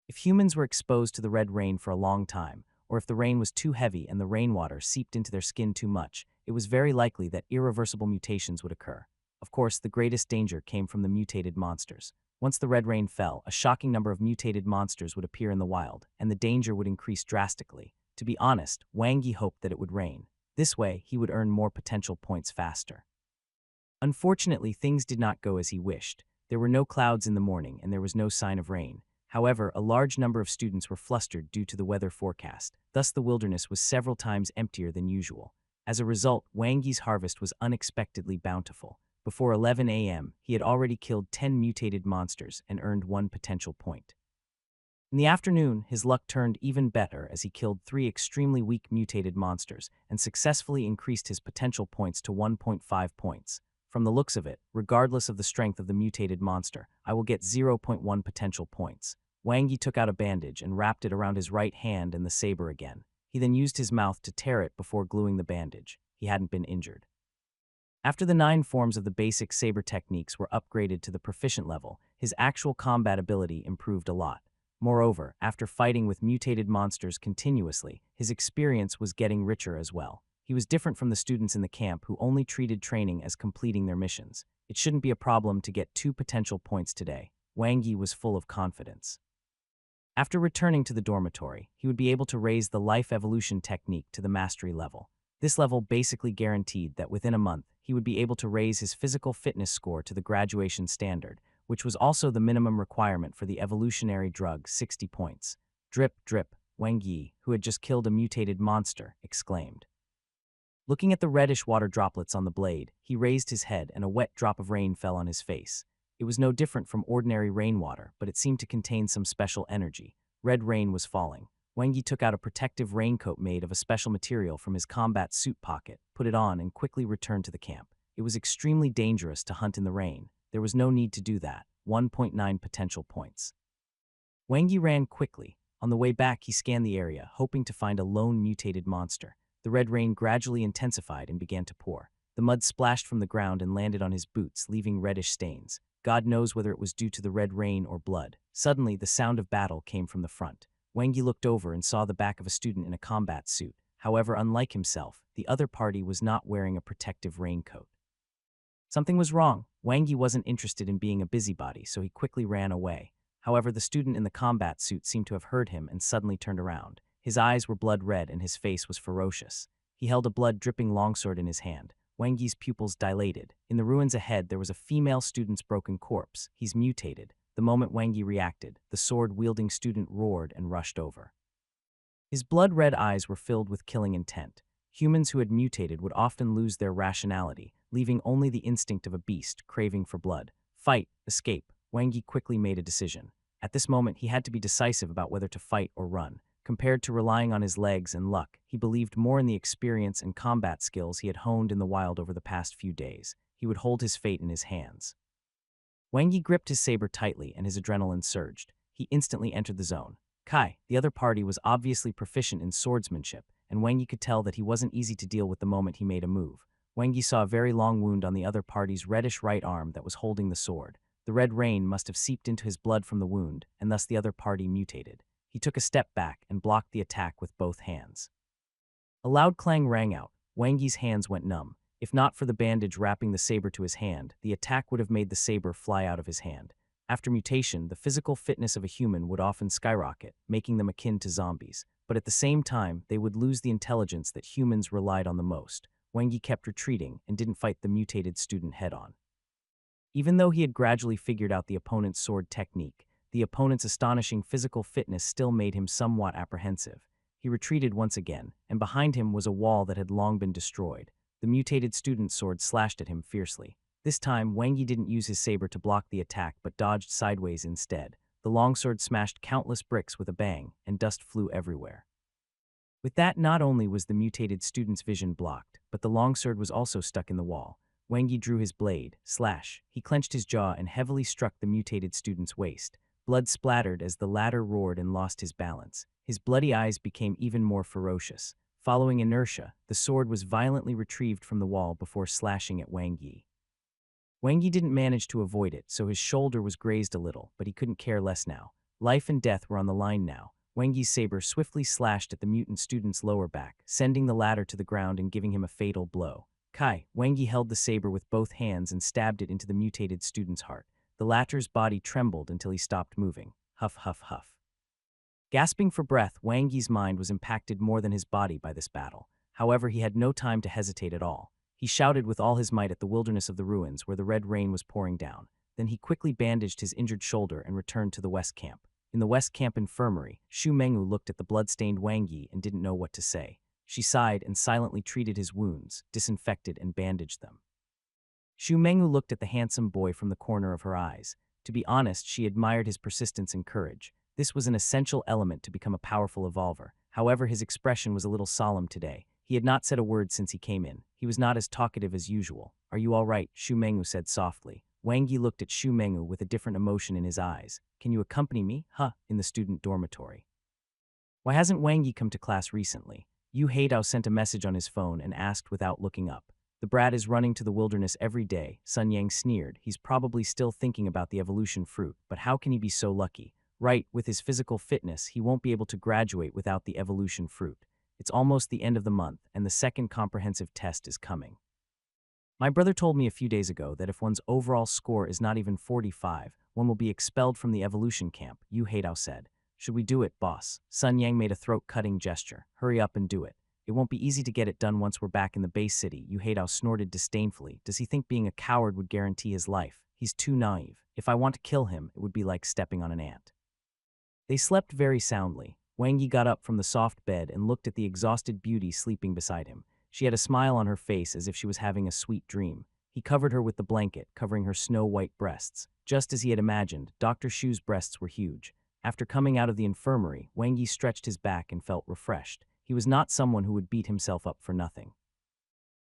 If humans were exposed to the red rain for a long time, or if the rain was too heavy and the rainwater seeped into their skin too much, it was very likely that irreversible mutations would occur. Of course, the greatest danger came from the mutated monsters. Once the red rain fell, a shocking number of mutated monsters would appear in the wild, and the danger would increase drastically. To be honest, Wang Yi hoped that it would rain. This way, he would earn more potential points faster. Unfortunately, things did not go as he wished. There were no clouds in the morning and there was no sign of rain. However, a large number of students were flustered due to the weather forecast. Thus, the wilderness was several times emptier than usual. As a result, Wang Yi's harvest was unexpectedly bountiful. Before 11 a.m., he had already killed 10 mutated monsters and earned 1 potential point. In the afternoon, his luck turned even better as he killed 3 extremely weak mutated monsters and successfully increased his potential points to 1.5 points. From the looks of it, regardless of the strength of the mutated monster, I will get 0.1 potential points. Wang Yi took out a bandage and wrapped it around his right hand and the saber again. He then used his mouth to tear it before gluing the bandage. He hadn't been injured. After the 9 forms of the basic saber techniques were upgraded to the proficient level, his actual combat ability improved a lot. Moreover, after fighting with mutated monsters continuously, his experience was getting richer as well. He was different from the students in the camp who only treated training as completing their missions. It shouldn't be a problem to get 2 potential points today. Wang Yi was full of confidence. After returning to the dormitory, he would be able to raise the life evolution technique to the mastery level. This level basically guaranteed that within a month, he would be able to raise his physical fitness score to the graduation standard, which was also the minimum requirement for the evolutionary drug 60 points. Drip, drip, Wang Yi, who had just killed a mutated monster, exclaimed. Looking at the reddish water droplets on the blade, he raised his head and a wet drop of rain fell on his face. It was no different from ordinary rainwater, but it seemed to contain some special energy. Red rain was falling. Wang Yi took out a protective raincoat made of a special material from his combat suit pocket, put it on, and quickly returned to the camp. It was extremely dangerous to hunt in the rain. There was no need to do that. 1.9 potential points. Wang Yi ran quickly. On the way back, he scanned the area, hoping to find a lone mutated monster. The red rain gradually intensified and began to pour. The mud splashed from the ground and landed on his boots, leaving reddish stains. God knows whether it was due to the red rain or blood. Suddenly, the sound of battle came from the front. Wang Yi looked over and saw the back of a student in a combat suit. However, unlike himself, the other party was not wearing a protective raincoat. Something was wrong. Wang Yi wasn't interested in being a busybody, so he quickly ran away. However, the student in the combat suit seemed to have heard him and suddenly turned around. His eyes were blood red and his face was ferocious. He held a blood-dripping longsword in his hand. Wang Yi's pupils dilated. In the ruins ahead, there was a female student's broken corpse. He's mutated. The moment Wang Yi reacted, the sword-wielding student roared and rushed over. His blood-red eyes were filled with killing intent. Humans who had mutated would often lose their rationality, leaving only the instinct of a beast craving for blood. Fight, escape. Wang Yi quickly made a decision. At this moment, he had to be decisive about whether to fight or run. Compared to relying on his legs and luck, he believed more in the experience and combat skills he had honed in the wild over the past few days. He would hold his fate in his hands. Wang Yi gripped his saber tightly and his adrenaline surged. He instantly entered the zone. Kai, the other party, was obviously proficient in swordsmanship, and Wang Yi could tell that he wasn't easy to deal with the moment he made a move. Wang Yi saw a very long wound on the other party's reddish right arm that was holding the sword. The red rain must have seeped into his blood from the wound, and thus the other party mutated. He took a step back and blocked the attack with both hands. A loud clang rang out. Wang Yi's hands went numb. If not for the bandage wrapping the saber to his hand, the attack would have made the saber fly out of his hand. After mutation, the physical fitness of a human would often skyrocket, making them akin to zombies. But at the same time, they would lose the intelligence that humans relied on the most. Wang Yi kept retreating and didn't fight the mutated student head-on. Even though he had gradually figured out the opponent's sword technique, the opponent's astonishing physical fitness still made him somewhat apprehensive. He retreated once again, and behind him was a wall that had long been destroyed. The mutated student's sword slashed at him fiercely. This time, Wang Yi didn't use his saber to block the attack but dodged sideways instead. The longsword smashed countless bricks with a bang, and dust flew everywhere. With that, not only was the mutated student's vision blocked, but the longsword was also stuck in the wall. Wang Yi drew his blade, slash. He clenched his jaw and heavily struck the mutated student's waist. Blood splattered as the latter roared and lost his balance. His bloody eyes became even more ferocious. Following inertia, the sword was violently retrieved from the wall before slashing at Wang Yi. Wang Yi didn't manage to avoid it, so his shoulder was grazed a little, but he couldn't care less now. Life and death were on the line now. Wang Yi's saber swiftly slashed at the mutant student's lower back, sending the latter to the ground and giving him a fatal blow. Kai, Wang Yi held the saber with both hands and stabbed it into the mutated student's heart. The latter's body trembled until he stopped moving. Huff, huff, huff. Gasping for breath, Wang Yi's mind was impacted more than his body by this battle. However, he had no time to hesitate at all. He shouted with all his might at the wilderness of the ruins where the red rain was pouring down. Then he quickly bandaged his injured shoulder and returned to the West Camp. In the West Camp infirmary, Shu Mengu looked at the blood-stained Wang Yi and didn't know what to say. She sighed and silently treated his wounds, disinfected and bandaged them. Shu Mengu looked at the handsome boy from the corner of her eyes. To be honest, she admired his persistence and courage. This was an essential element to become a powerful evolver. However, his expression was a little solemn today. He had not said a word since he came in. He was not as talkative as usual. "Are you all right?" Shu Mengu said softly. Wang Yi looked at Shu Mengu with a different emotion in his eyes. "Can you accompany me, in the student dormitory?" Why hasn't Wang Yi come to class recently? Yu Haidao sent a message on his phone and asked without looking up. The brat is running to the wilderness every day, Sun Yang sneered. He's probably still thinking about the evolution fruit, but how can he be so lucky? Right, with his physical fitness, he won't be able to graduate without the evolution fruit. It's almost the end of the month, and the second comprehensive test is coming. My brother told me a few days ago that if one's overall score is not even 45, one will be expelled from the evolution camp, Yu Haidao said. "Should we do it, boss?" Sun Yang made a throat-cutting gesture. "Hurry up and do it. It won't be easy to get it done once we're back in the base city," Yu Haidao snorted disdainfully. "Does he think being a coward would guarantee his life? He's too naive. If I want to kill him, it would be like stepping on an ant." They slept very soundly. Wang Yi got up from the soft bed and looked at the exhausted beauty sleeping beside him. She had a smile on her face as if she was having a sweet dream. He covered her with the blanket, covering her snow-white breasts. Just as he had imagined, Dr. Shu's breasts were huge. After coming out of the infirmary, Wang Yi stretched his back and felt refreshed. He was not someone who would beat himself up for nothing.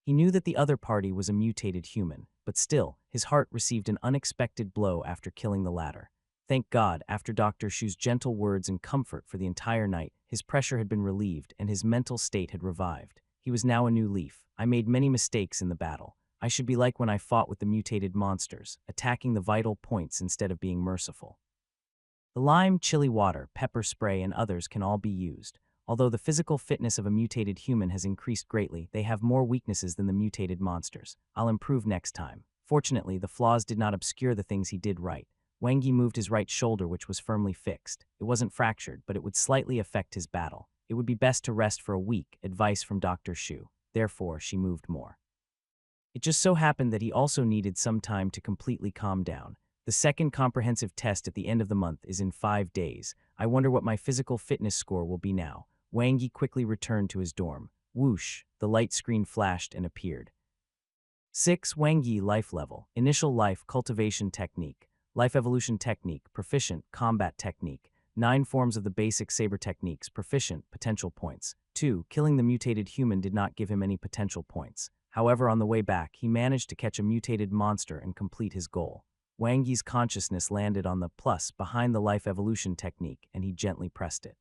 He knew that the other party was a mutated human, but still, his heart received an unexpected blow after killing the latter. Thank God, after Dr. Shu's gentle words and comfort for the entire night, his pressure had been relieved and his mental state had revived. He was now a new leaf. "I made many mistakes in the battle. I should be like when I fought with the mutated monsters, attacking the vital points instead of being merciful." The lime, chili water, pepper spray, and others can all be used. Although the physical fitness of a mutated human has increased greatly, they have more weaknesses than the mutated monsters. I'll improve next time. Fortunately, the flaws did not obscure the things he did right. Wang Yi moved his right shoulder, which was firmly fixed. It wasn't fractured, but it would slightly affect his battle. It would be best to rest for a week, advice from Dr. Shu. Therefore, she moved more. It just so happened that he also needed some time to completely calm down. The second comprehensive test at the end of the month is in 5 days. I wonder what my physical fitness score will be now. Wang Yi quickly returned to his dorm. Whoosh, the light screen flashed and appeared. 6. Wang Yi life level. Initial life cultivation technique. Life evolution technique, proficient, combat technique. 9 forms of the basic saber techniques, proficient, potential points. 2. Killing the mutated human did not give him any potential points. However, on the way back, he managed to catch a mutated monster and complete his goal. Wang Yi's consciousness landed on the plus behind the life evolution technique, and he gently pressed it.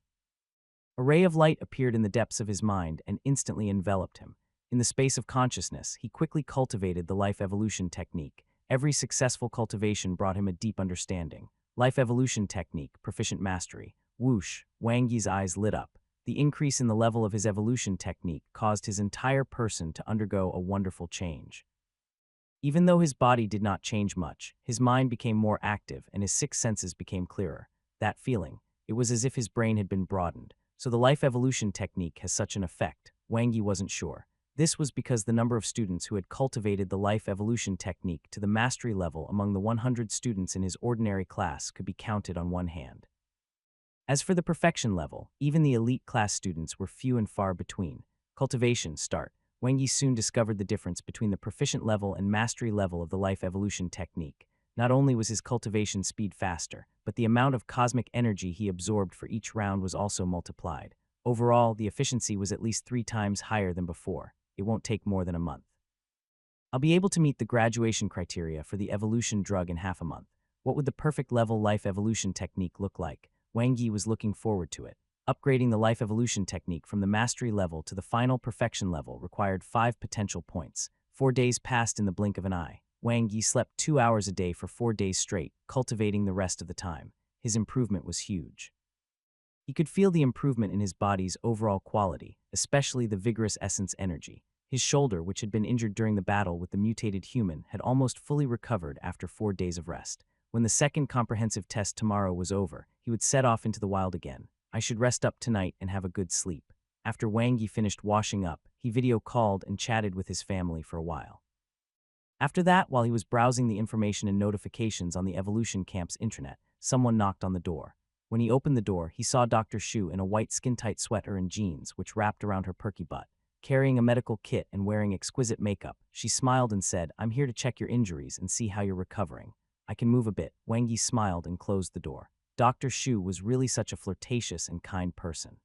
A ray of light appeared in the depths of his mind and instantly enveloped him. In the space of consciousness, he quickly cultivated the life evolution technique. Every successful cultivation brought him a deep understanding. Life evolution technique, proficient mastery. Whoosh, Wang Yi's eyes lit up. The increase in the level of his evolution technique caused his entire person to undergo a wonderful change. Even though his body did not change much, his mind became more active and his 6 senses became clearer. That feeling, it was as if his brain had been broadened. So the life evolution technique has such an effect. Wang Yi wasn't sure. This was because the number of students who had cultivated the life evolution technique to the mastery level among the 100 students in his ordinary class could be counted on one hand. As for the perfection level, even the elite class students were few and far between. Cultivation start. Wang Yi soon discovered the difference between the proficient level and mastery level of the life evolution technique. Not only was his cultivation speed faster, but the amount of cosmic energy he absorbed for each round was also multiplied. Overall, the efficiency was at least 3 times higher than before. It won't take more than a month. I'll be able to meet the graduation criteria for the evolution drug in half a month. What would the perfect level life evolution technique look like? Wang Yi was looking forward to it. Upgrading the life evolution technique from the mastery level to the final perfection level required 5 potential points. 4 days passed in the blink of an eye. Wang Yi slept 2 hours a day for 4 days straight, cultivating the rest of the time. His improvement was huge. He could feel the improvement in his body's overall quality, especially the vigorous essence energy. His shoulder, which had been injured during the battle with the mutated human, had almost fully recovered after 4 days of rest. When the second comprehensive test tomorrow was over, he would set off into the wild again. I should rest up tonight and have a good sleep. After Wang Yi finished washing up, he video called and chatted with his family for a while. After that, while he was browsing the information and notifications on the Evolution Camp's intranet, someone knocked on the door. When he opened the door, he saw Dr. Shu in a white skin-tight sweater and jeans, which wrapped around her perky butt. Carrying a medical kit and wearing exquisite makeup, she smiled and said, "I'm here to check your injuries and see how you're recovering. I can move a bit." Wang Yi smiled and closed the door. Dr. Shu was really such a flirtatious and kind person.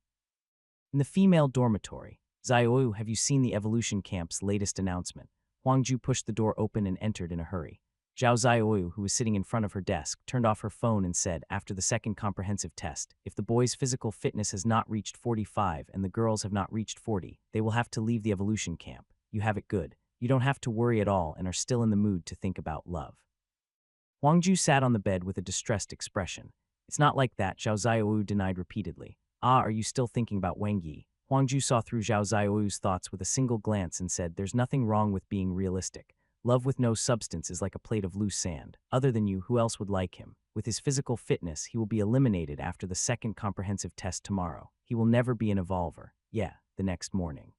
In the female dormitory, Xiaoyu, have you seen the Evolution Camp's latest announcement? Huangju pushed the door open and entered in a hurry. Zhao Xiaoyu, who was sitting in front of her desk, turned off her phone and said, after the second comprehensive test, if the boys' physical fitness has not reached 45 and the girls have not reached 40, they will have to leave the Evolution Camp. You have it good. You don't have to worry at all and are still in the mood to think about love. Huangju sat on the bed with a distressed expression. It's not like that, Zhao Xiaoyu denied repeatedly. Are you still thinking about Wang Yi? Huangju saw through Zhao Xiaoyu's thoughts with a single glance and said, there's nothing wrong with being realistic. Love with no substance is like a plate of loose sand. Other than you, who else would like him? With his physical fitness, he will be eliminated after the second comprehensive test tomorrow. He will never be an evolver. Yeah, the next morning.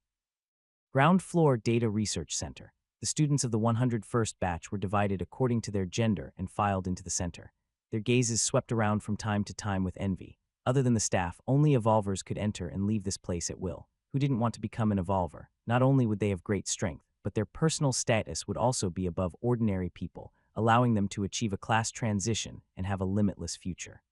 Ground floor Data Research Center. The students of the 101st batch were divided according to their gender and filed into the center. Their gazes swept around from time to time with envy. Other than the staff, only evolvers could enter and leave this place at will. Who didn't want to become an evolver? Not only would they have great strength, but their personal status would also be above ordinary people, allowing them to achieve a class transition and have a limitless future.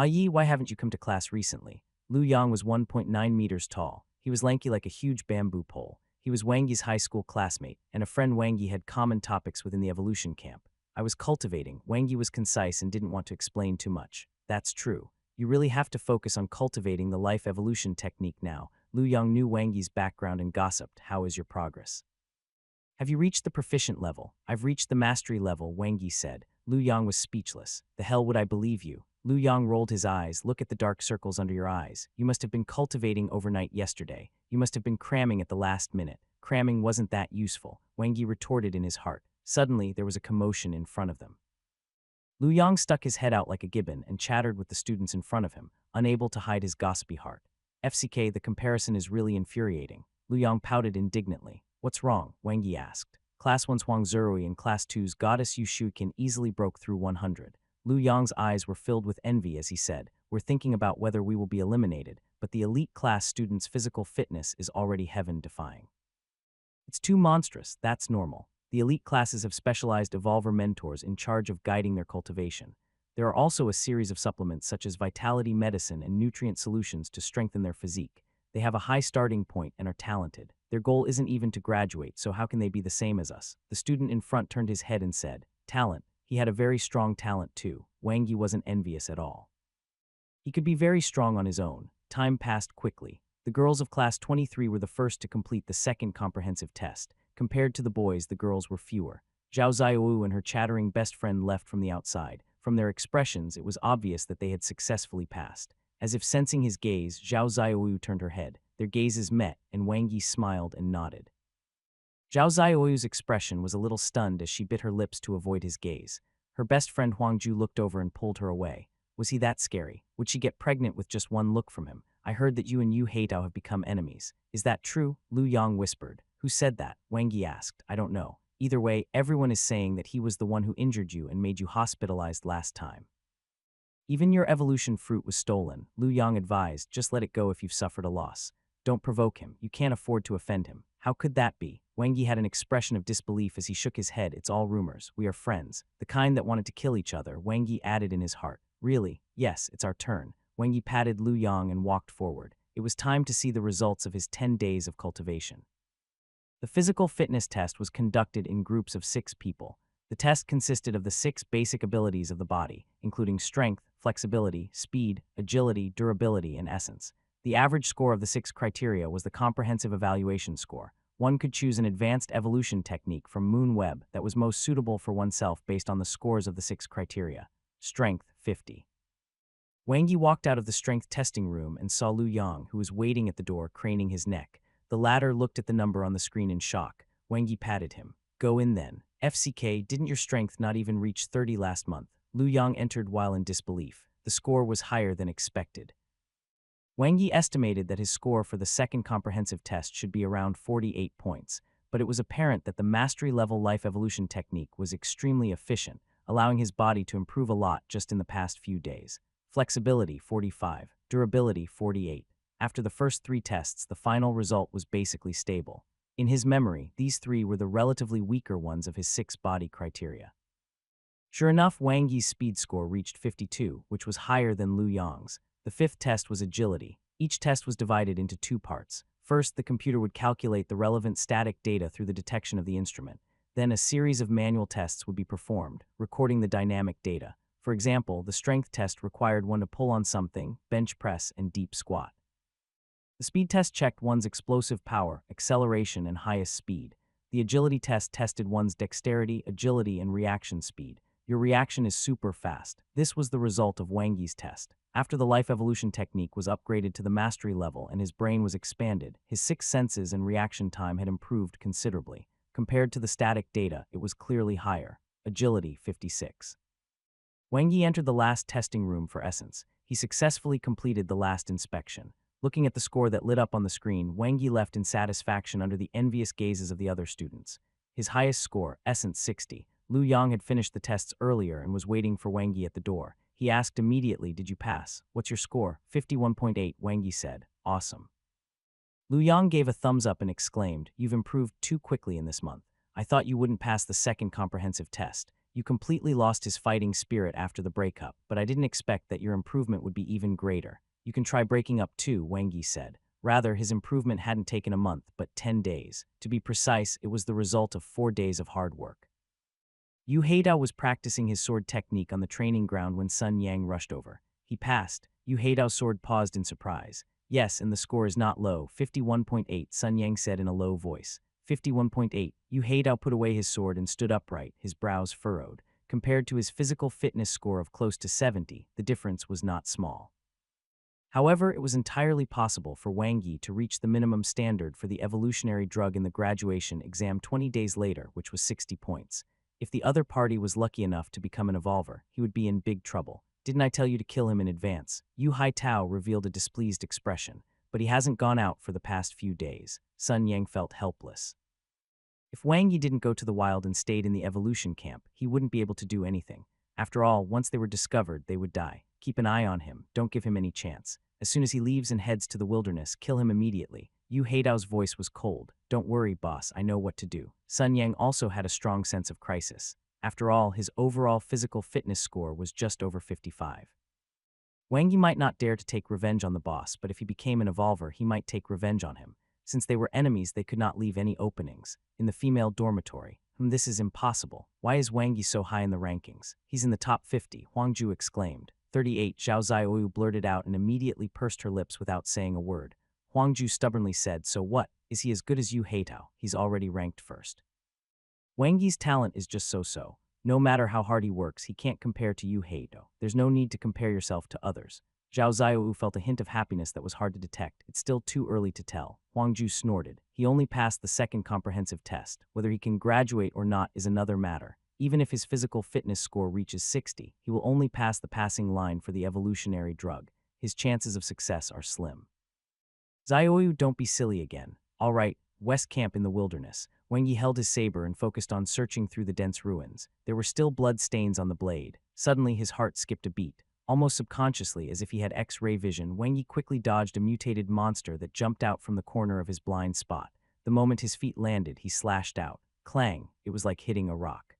Yi, why haven't you come to class recently? Lu Yang was 1.9 meters tall. He was lanky like a huge bamboo pole. He was Wang Yi's high school classmate, and a friend. Wang Yi had common topics within the evolution camp. I was cultivating. Wang Yi was concise and didn't want to explain too much. That's true. You really have to focus on cultivating the life evolution technique now. Lu Yang knew Wang Yi's background and gossiped. How is your progress? Have you reached the proficient level? I've reached the mastery level, Wang Yi said. Lu Yang was speechless. The hell would I believe you? Lu Yang rolled his eyes. Look at the dark circles under your eyes. You must have been cultivating overnight yesterday. You must have been cramming at the last minute. Cramming wasn't that useful, Wang Yi retorted in his heart. Suddenly, there was a commotion in front of them. Lu Yang stuck his head out like a gibbon and chattered with the students in front of him, unable to hide his gossipy heart. FCK, the comparison is really infuriating. Lu Yang pouted indignantly. What's wrong? Wang Yi asked. Class 1's Huang Zerui and Class 2's Goddess Yu Shuikin easily broke through 100. Lu Yang's eyes were filled with envy as he said, we're thinking about whether we will be eliminated, but the elite class student's physical fitness is already heaven-defying. It's too monstrous, that's normal. The elite classes have specialized evolver mentors in charge of guiding their cultivation. There are also a series of supplements such as vitality medicine and nutrient solutions to strengthen their physique. They have a high starting point and are talented. Their goal isn't even to graduate, so how can they be the same as us? The student in front turned his head and said, talent. He had a very strong talent too. Wang Yi wasn't envious at all. He could be very strong on his own. Time passed quickly. The girls of class 23 were the first to complete the second comprehensive test. Compared to the boys, the girls were fewer. Zhao Xiaoyu and her chattering best friend left from the outside. From their expressions, it was obvious that they had successfully passed. As if sensing his gaze, Zhao Xiaoyu turned her head. Their gazes met, and Wang Yi smiled and nodded. Zhao Xiaoyu's expression was a little stunned as she bit her lips to avoid his gaze. Her best friend Huangju looked over and pulled her away. Was he that scary? Would she get pregnant with just one look from him? I heard that you and Yu Heitao have become enemies. Is that true? Lu Yang whispered. Who said that? Wang Yi asked. I don't know. Either way, everyone is saying that he was the one who injured you and made you hospitalized last time. Even your evolution fruit was stolen, Lu Yang advised. Just let it go if you've suffered a loss. Don't provoke him. You can't afford to offend him. How could that be? Wang Yi had an expression of disbelief as he shook his head. It's all rumors. We are friends. The kind that wanted to kill each other, Wang Yi added in his heart. Really? Yes, it's our turn. Wang Yi patted Lu Yang and walked forward. It was time to see the results of his 10 days of cultivation. The physical fitness test was conducted in groups of 6 people. The test consisted of the 6 basic abilities of the body, including strength, flexibility, speed, agility, durability, and essence. The average score of the 6 criteria was the comprehensive evaluation score. One could choose an advanced evolution technique from MoonWeb that was most suitable for oneself based on the scores of the 6 criteria. Strength, 50. Wang Yi walked out of the strength testing room and saw Lu Yang, who was waiting at the door, craning his neck. The latter looked at the number on the screen in shock. Wang Yi patted him. Go in then. FCK, didn't your strength not even reach 30 last month? Lu Yang entered while in disbelief. The score was higher than expected. Wang Yi estimated that his score for the second comprehensive test should be around 48 points, but it was apparent that the mastery-level life evolution technique was extremely efficient, allowing his body to improve a lot just in the past few days. Flexibility, 45. Durability, 48. After the first 3 tests, the final result was basically stable. In his memory, these 3 were the relatively weaker ones of his 6 body criteria. Sure enough, Wang Yi's speed score reached 52, which was higher than Lu Yang's. The 5th test was agility. Each test was divided into 2 parts. First, the computer would calculate the relevant static data through the detection of the instrument. Then a series of manual tests would be performed, recording the dynamic data. For example, the strength test required one to pull on something, bench press, and deep squat. The speed test checked one's explosive power, acceleration, and highest speed. The agility test tested one's dexterity, agility, and reaction speed. Your reaction is super fast. This was the result of Wang Yi's test. After the life evolution technique was upgraded to the mastery level and his brain was expanded, his 6 senses and reaction time had improved considerably. Compared to the static data, it was clearly higher. Agility, 56. Wang Yi entered the last testing room for essence. He successfully completed the last inspection. Looking at the score that lit up on the screen, Wang Yi left in satisfaction under the envious gazes of the other students. His highest score, Essence 60. Lu Yang had finished the tests earlier and was waiting for Wang Yi at the door. He asked immediately, "Did you pass? What's your score?" 51.8, Wang Yi said. "Awesome." Lu Yang gave a thumbs up and exclaimed, "You've improved too quickly in this month. I thought you wouldn't pass the second comprehensive test. You completely lost his fighting spirit after the breakup, but I didn't expect that your improvement would be even greater. You can try breaking up too," Wang Yi said. Rather, his improvement hadn't taken a month, but 10 days. To be precise, it was the result of 4 days of hard work. Yu Heidao was practicing his sword technique on the training ground when Sun Yang rushed over. He passed. Yu Heidao's sword paused in surprise. "Yes, and the score is not low, 51.8, Sun Yang said in a low voice. 51.8. Yu Heidao put away his sword and stood upright, his brows furrowed. Compared to his physical fitness score of close to 70, the difference was not small. However, it was entirely possible for Wang Yi to reach the minimum standard for the evolutionary drug in the graduation exam 20 days later, which was 60 points. If the other party was lucky enough to become an evolver, he would be in big trouble. "Didn't I tell you to kill him in advance?" Yu Haitao revealed a displeased expression. "But he hasn't gone out for the past few days." Sun Yang felt helpless. If Wang Yi didn't go to the wild and stayed in the evolution camp, he wouldn't be able to do anything. After all, once they were discovered, they would die. Keep an eye on him. Don't give him any chance. As soon as he leaves and heads to the wilderness, kill him immediately. Yu Heidao's voice was cold. "Don't worry, boss. I know what to do." Sun Yang also had a strong sense of crisis. After all, his overall physical fitness score was just over 55. Wang Yi might not dare to take revenge on the boss, but if he became an evolver, he might take revenge on him. Since they were enemies, they could not leave any openings. In the female dormitory, "This is impossible. Why is Wang Yi so high in the rankings? He's in the top 50, Huangju exclaimed. 38, Zhao Zaiyu blurted out and immediately pursed her lips without saying a word. Huangju stubbornly said, "So what? Is he as good as Yu Heitao? He's already ranked first." Wang Yi's talent is just so-so. No matter how hard he works, he can't compare to Yu Heitao. There's no need to compare yourself to others. Zhao Zaiyu felt a hint of happiness that was hard to detect. It's still too early to tell. Huangju snorted. He only passed the second comprehensive test. Whether he can graduate or not is another matter. Even if his physical fitness score reaches 60, he will only pass the passing line for the evolutionary drug. His chances of success are slim. Zaiyu, don't be silly again. All right, West Camp in the wilderness. Wang Yi held his saber and focused on searching through the dense ruins. There were still blood stains on the blade. Suddenly, his heart skipped a beat. Almost subconsciously, as if he had X-ray vision, Wang Yi quickly dodged a mutated monster that jumped out from the corner of his blind spot. The moment his feet landed, he slashed out. Clang! It was like hitting a rock.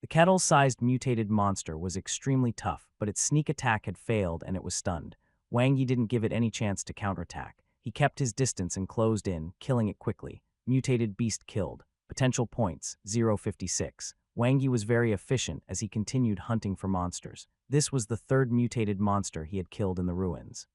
The kettle-sized mutated monster was extremely tough, but its sneak attack had failed and it was stunned. Wang Yi didn't give it any chance to counterattack. He kept his distance and closed in, killing it quickly. Mutated beast killed. Potential points, 0.56. Wang Yi was very efficient as he continued hunting for monsters. This was the third mutated monster he had killed in the ruins.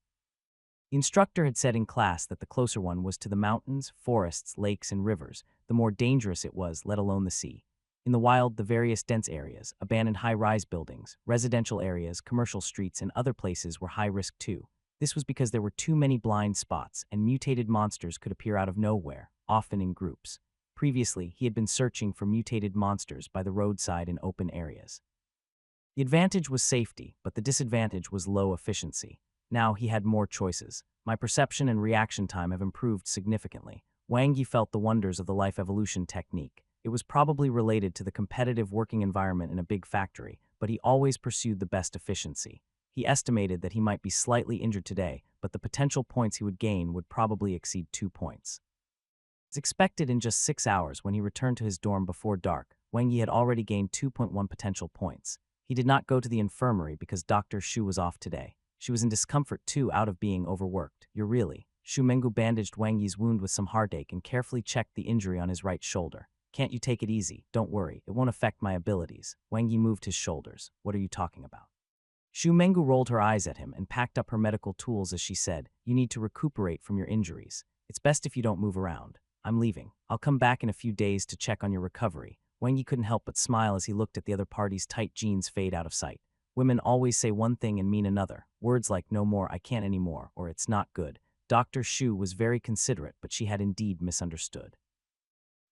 The instructor had said in class that the closer one was to the mountains, forests, lakes, and rivers, the more dangerous it was, let alone the sea. In the wild, the various dense areas, abandoned high-rise buildings, residential areas, commercial streets, and other places were high risk too. This was because there were too many blind spots, and mutated monsters could appear out of nowhere, often in groups. Previously, he had been searching for mutated monsters by the roadside and open areas. The advantage was safety, but the disadvantage was low efficiency. Now he had more choices. My perception and reaction time have improved significantly. Wang Yi felt the wonders of the life evolution technique. It was probably related to the competitive working environment in a big factory, but he always pursued the best efficiency. He estimated that he might be slightly injured today, but the potential points he would gain would probably exceed 2 points. As expected, in just 6 hours when he returned to his dorm before dark, Wang Yi had already gained 2.1 potential points. He did not go to the infirmary because Dr. Shu was off today. She was in discomfort too, out of being overworked. You're really. Shu Mengu bandaged Wang Yi's wound with some heartache and carefully checked the injury on his right shoulder. Can't you take it easy? Don't worry, it won't affect my abilities. Wang Yi moved his shoulders. What are you talking about? Shu Mengu rolled her eyes at him and packed up her medical tools as she said, you need to recuperate from your injuries. It's best if you don't move around. I'm leaving. I'll come back in a few days to check on your recovery. Wang Yi couldn't help but smile as he looked at the other party's tight jeans fade out of sight. Women always say one thing and mean another. Words like no more, I can't anymore, or it's not good. Dr. Shu was very considerate, but she had indeed misunderstood.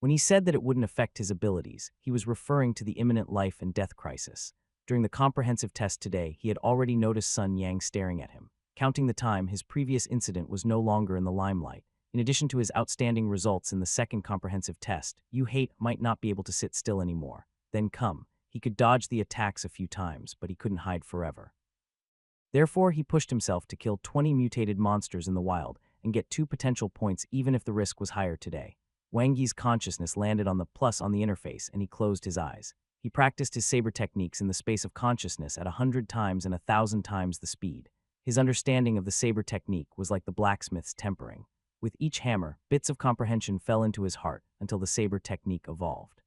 When he said that it wouldn't affect his abilities, he was referring to the imminent life and death crisis. During the comprehensive test today, he had already noticed Sun Yang staring at him. Counting the time, his previous incident was no longer in the limelight. In addition to his outstanding results in the second comprehensive test, Yu Hate might not be able to sit still anymore. Then come. He could dodge the attacks a few times, but he couldn't hide forever. Therefore, he pushed himself to kill 20 mutated monsters in the wild and get 2 potential points even if the risk was higher today. Wang Yi's consciousness landed on the plus on the interface and he closed his eyes. He practiced his saber techniques in the space of consciousness at 100 times and 1,000 times the speed. His understanding of the saber technique was like the blacksmith's tempering. With each hammer, bits of comprehension fell into his heart until the saber technique evolved.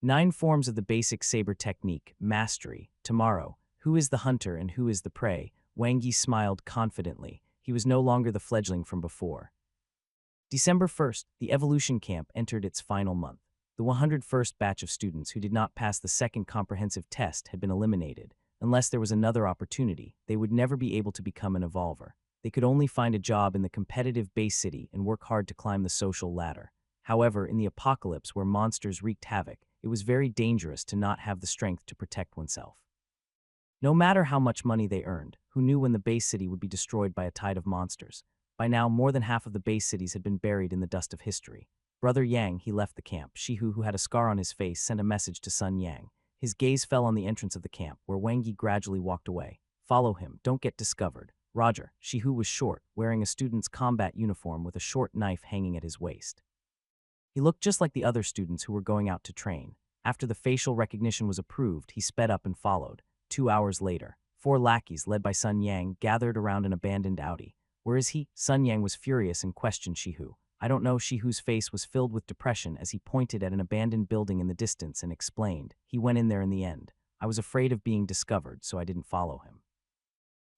9 forms of the basic saber technique, mastery, tomorrow. Who is the hunter and who is the prey? Wang Yi smiled confidently. He was no longer the fledgling from before. December 1st, the evolution camp entered its final month. The 101st batch of students who did not pass the second comprehensive test had been eliminated. Unless there was another opportunity, they would never be able to become an evolver. They could only find a job in the competitive base city and work hard to climb the social ladder. However, in the apocalypse where monsters wreaked havoc, it was very dangerous to not have the strength to protect oneself. No matter how much money they earned, who knew when the base city would be destroyed by a tide of monsters? By now, more than half of the base cities had been buried in the dust of history. Brother Yang, he left the camp. Shihu, who had a scar on his face, sent a message to Sun Yang. His gaze fell on the entrance of the camp, where Wang Yi gradually walked away. Follow him, don't get discovered. Roger. Shihu was short, wearing a student's combat uniform with a short knife hanging at his waist. He looked just like the other students who were going out to train. After the facial recognition was approved, he sped up and followed. 2 hours later, 4 lackeys led by Sun Yang gathered around an abandoned Audi. Where is he? Sun Yang was furious and questioned Shihu. I don't know. Shihu's face was filled with depression as he pointed at an abandoned building in the distance and explained. He went in there in the end. I was afraid of being discovered, so I didn't follow him.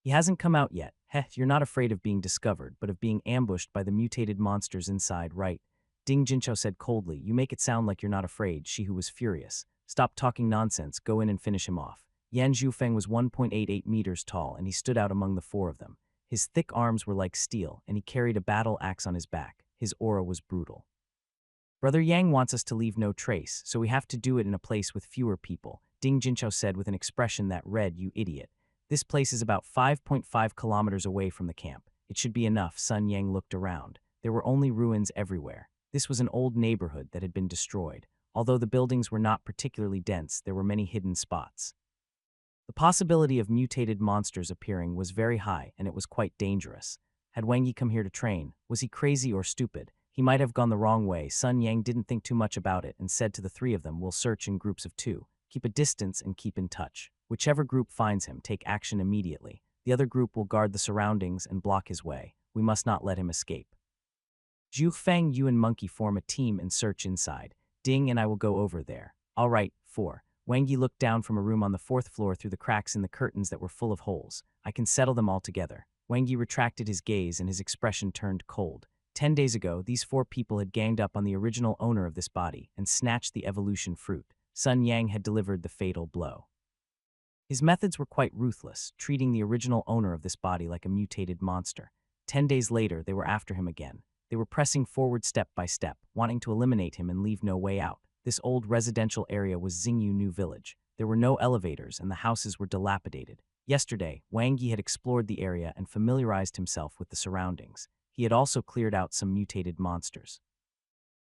He hasn't come out yet. Heh, you're not afraid of being discovered, but of being ambushed by the mutated monsters inside, right? Ding Jinchou said coldly. You make it sound like you're not afraid. Shihu was furious. Stop talking nonsense. Go in and finish him off. Yan Zhufeng was 1.88 meters tall, and he stood out among the 4 of them. His thick arms were like steel, and he carried a battle axe on his back. His aura was brutal. Brother Yang wants us to leave no trace, so we have to do it in a place with fewer people, Ding Jinchou said with an expression that read, you idiot. This place is about 5.5 kilometers away from the camp. It should be enough. Sun Yang looked around. There were only ruins everywhere. This was an old neighborhood that had been destroyed. Although the buildings were not particularly dense, there were many hidden spots. The possibility of mutated monsters appearing was very high, and it was quite dangerous. Had Wang Yi come here to train? Was he crazy or stupid? He might have gone the wrong way. Sun Yang didn't think too much about it and said to the 3 of them, we'll search in groups of 2. Keep a distance and keep in touch. Whichever group finds him, take action immediately. The other group will guard the surroundings and block his way. We must not let him escape. Zhu Feng, you and Monkey form a team and search inside. Ding and I will go over there. All right, 4. Wang Yi looked down from a room on the 4th floor through the cracks in the curtains that were full of holes. I can settle them all together. Wang Yi retracted his gaze and his expression turned cold. 10 days ago, these 4 people had ganged up on the original owner of this body and snatched the evolution fruit. Sun Yang had delivered the fatal blow. His methods were quite ruthless, treating the original owner of this body like a mutated monster. 10 days later, they were after him again. They were pressing forward step by step, wanting to eliminate him and leave no way out. This old residential area was Xingyu New Village. There were no elevators and the houses were dilapidated. Yesterday, Wang Yi had explored the area and familiarized himself with the surroundings. He had also cleared out some mutated monsters.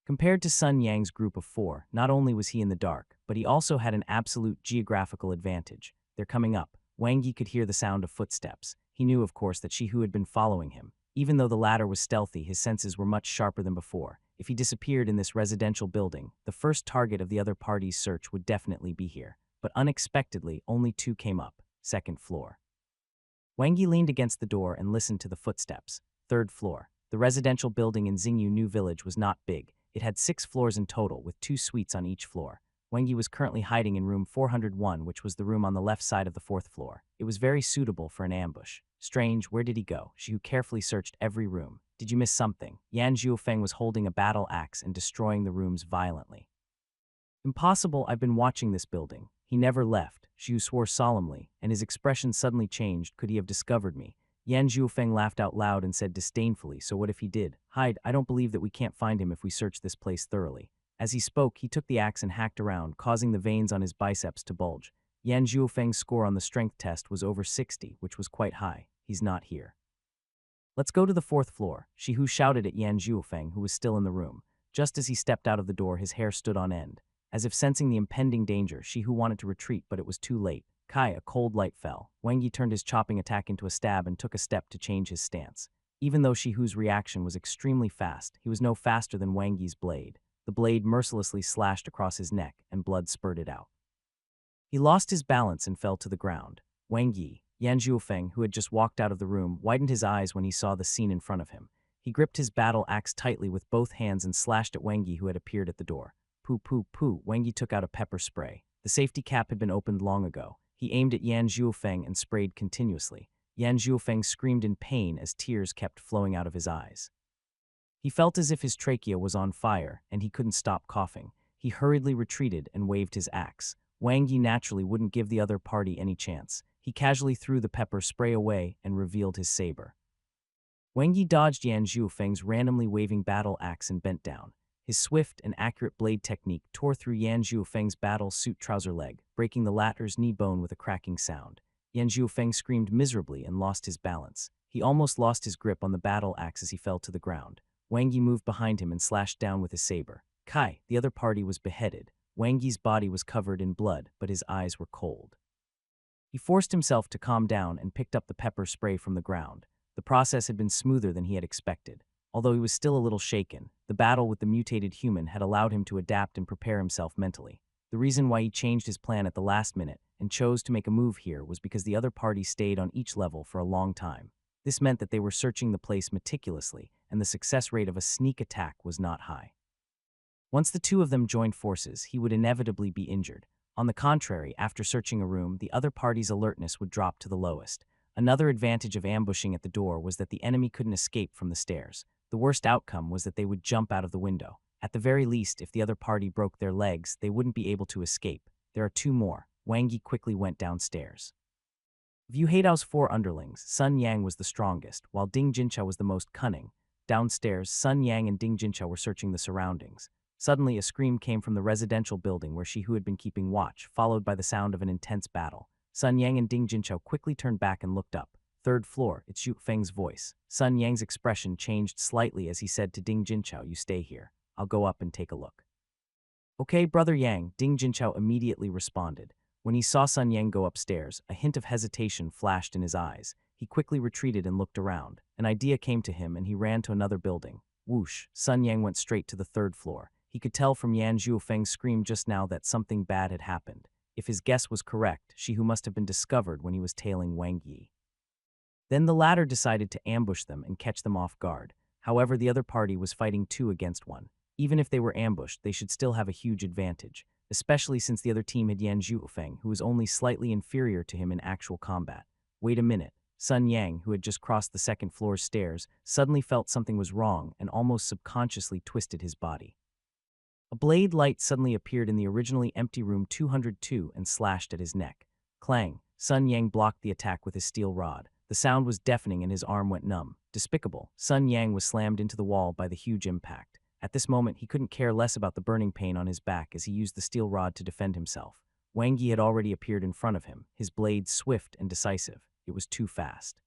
Compared to Sun Yang's group of 4, not only was he in the dark, but he also had an absolute geographical advantage. They're coming up. Wang Yi could hear the sound of footsteps. He knew, of course, that she who had been following him. Even though the latter was stealthy, his senses were much sharper than before. If he disappeared in this residential building, the first target of the other party's search would definitely be here. But unexpectedly, only 2 came up. Second floor. Wang Yi leaned against the door and listened to the footsteps. Third floor. The residential building in Xingyu New Village was not big. It had 6 floors in total, with 2 suites on each floor. Wang Yi was currently hiding in room 401, which was the room on the left side of the 4th floor. It was very suitable for an ambush. Strange, where did he go? She who carefully searched every room. Did you miss something? Yan Zhuofeng was holding a battle axe and destroying the rooms violently. Impossible, I've been watching this building. He never left, Xiu swore solemnly, and his expression suddenly changed. Could he have discovered me? Yan Zhuofeng laughed out loud and said disdainfully, so what if he did? Hide, I don't believe that we can't find him if we search this place thoroughly. As he spoke, he took the axe and hacked around, causing the veins on his biceps to bulge. Yan Zhuofeng's score on the strength test was over 60, which was quite high. He's not here. Let's go to the 4th floor, Shihu shouted at Yan Zhuofeng, who was still in the room. Just as he stepped out of the door, his hair stood on end. As if sensing the impending danger, Shihu wanted to retreat, but it was too late. Kai, a cold light fell. Wang Yi turned his chopping attack into a stab and took a step to change his stance. Even though Shihu's reaction was extremely fast, he was no faster than Wang Yi's blade. The blade mercilessly slashed across his neck, and blood spurted out. He lost his balance and fell to the ground. Wang Yi, Yan Zhuofeng, who had just walked out of the room, widened his eyes when he saw the scene in front of him. He gripped his battle axe tightly with both hands and slashed at Wang Yi, who had appeared at the door. Pooh, pooh, pooh, Wang Yi took out a pepper spray. The safety cap had been opened long ago. He aimed at Yan Zhuofeng and sprayed continuously. Yan Zhuofeng screamed in pain as tears kept flowing out of his eyes. He felt as if his trachea was on fire, and he couldn't stop coughing. He hurriedly retreated and waved his axe. Wang Yi naturally wouldn't give the other party any chance. He casually threw the pepper spray away and revealed his saber. Wang Yi dodged Yan Zhuofeng's randomly waving battle axe and bent down. His swift and accurate blade technique tore through Yan Zhuofeng's battle suit trouser leg, breaking the latter's knee bone with a cracking sound. Yan Zhuofeng screamed miserably and lost his balance. He almost lost his grip on the battle axe as he fell to the ground. Wang Yi moved behind him and slashed down with his saber. Kai, the other party, was beheaded. Wang Yi's body was covered in blood, but his eyes were cold. He forced himself to calm down and picked up the pepper spray from the ground. The process had been smoother than he had expected. Although he was still a little shaken, the battle with the mutated human had allowed him to adapt and prepare himself mentally. The reason why he changed his plan at the last minute and chose to make a move here was because the other party stayed on each level for a long time. This meant that they were searching the place meticulously, and the success rate of a sneak attack was not high. Once the 2 of them joined forces, he would inevitably be injured. On the contrary, after searching a room, the other party's alertness would drop to the lowest. Another advantage of ambushing at the door was that the enemy couldn't escape from the stairs. The worst outcome was that they would jump out of the window. At the very least, if the other party broke their legs, they wouldn't be able to escape. There are 2 more. Wang Yi quickly went downstairs. Of Yu Heidao's 4 underlings, Sun Yang was the strongest, while Ding Jinchao was the most cunning. Downstairs, Sun Yang and Ding Jinchao were searching the surroundings. Suddenly, a scream came from the residential building where Shihu had been keeping watch, followed by the sound of an intense battle. Sun Yang and Ding Jinchao quickly turned back and looked up. 3rd floor, it's Xu Feng's voice. Sun Yang's expression changed slightly as he said to Ding Jinchao, "You stay here. I'll go up and take a look." "Okay, Brother Yang," Ding Jinchao immediately responded. When he saw Sun Yang go upstairs, a hint of hesitation flashed in his eyes. He quickly retreated and looked around. An idea came to him and he ran to another building. Whoosh, Sun Yang went straight to the 3rd floor. He could tell from Yan Zhuofeng's scream just now that something bad had happened. If his guess was correct, Shihu must have been discovered when he was tailing Wang Yi. Then the latter decided to ambush them and catch them off guard. However, the other party was fighting 2 against 1. Even if they were ambushed, they should still have a huge advantage, especially since the other team had Yan Zhuofeng, who was only slightly inferior to him in actual combat. Wait a minute. Sun Yang, who had just crossed the 2nd floor's stairs, suddenly felt something was wrong and almost subconsciously twisted his body. A blade light suddenly appeared in the originally empty room 202 and slashed at his neck. Clang! Sun Yang blocked the attack with his steel rod. The sound was deafening and his arm went numb. Despicable. Sun Yang was slammed into the wall by the huge impact. At this moment, he couldn't care less about the burning pain on his back as he used the steel rod to defend himself. Wang Yi had already appeared in front of him, his blade swift and decisive. It was too fast.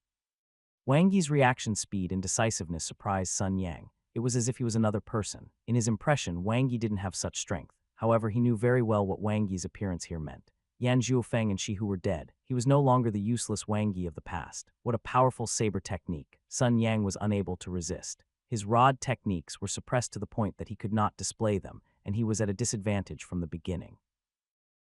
Wang Yi's reaction speed and decisiveness surprised Sun Yang. It was as if he was another person. In his impression, Wang Yi didn't have such strength. However, he knew very well what Wang Yi's appearance here meant. Yan Zhuofeng and Shi Hu were dead. He was no longer the useless Wang Yi of the past. What a powerful saber technique. Sun Yang was unable to resist. His rod techniques were suppressed to the point that he could not display them, and he was at a disadvantage from the beginning.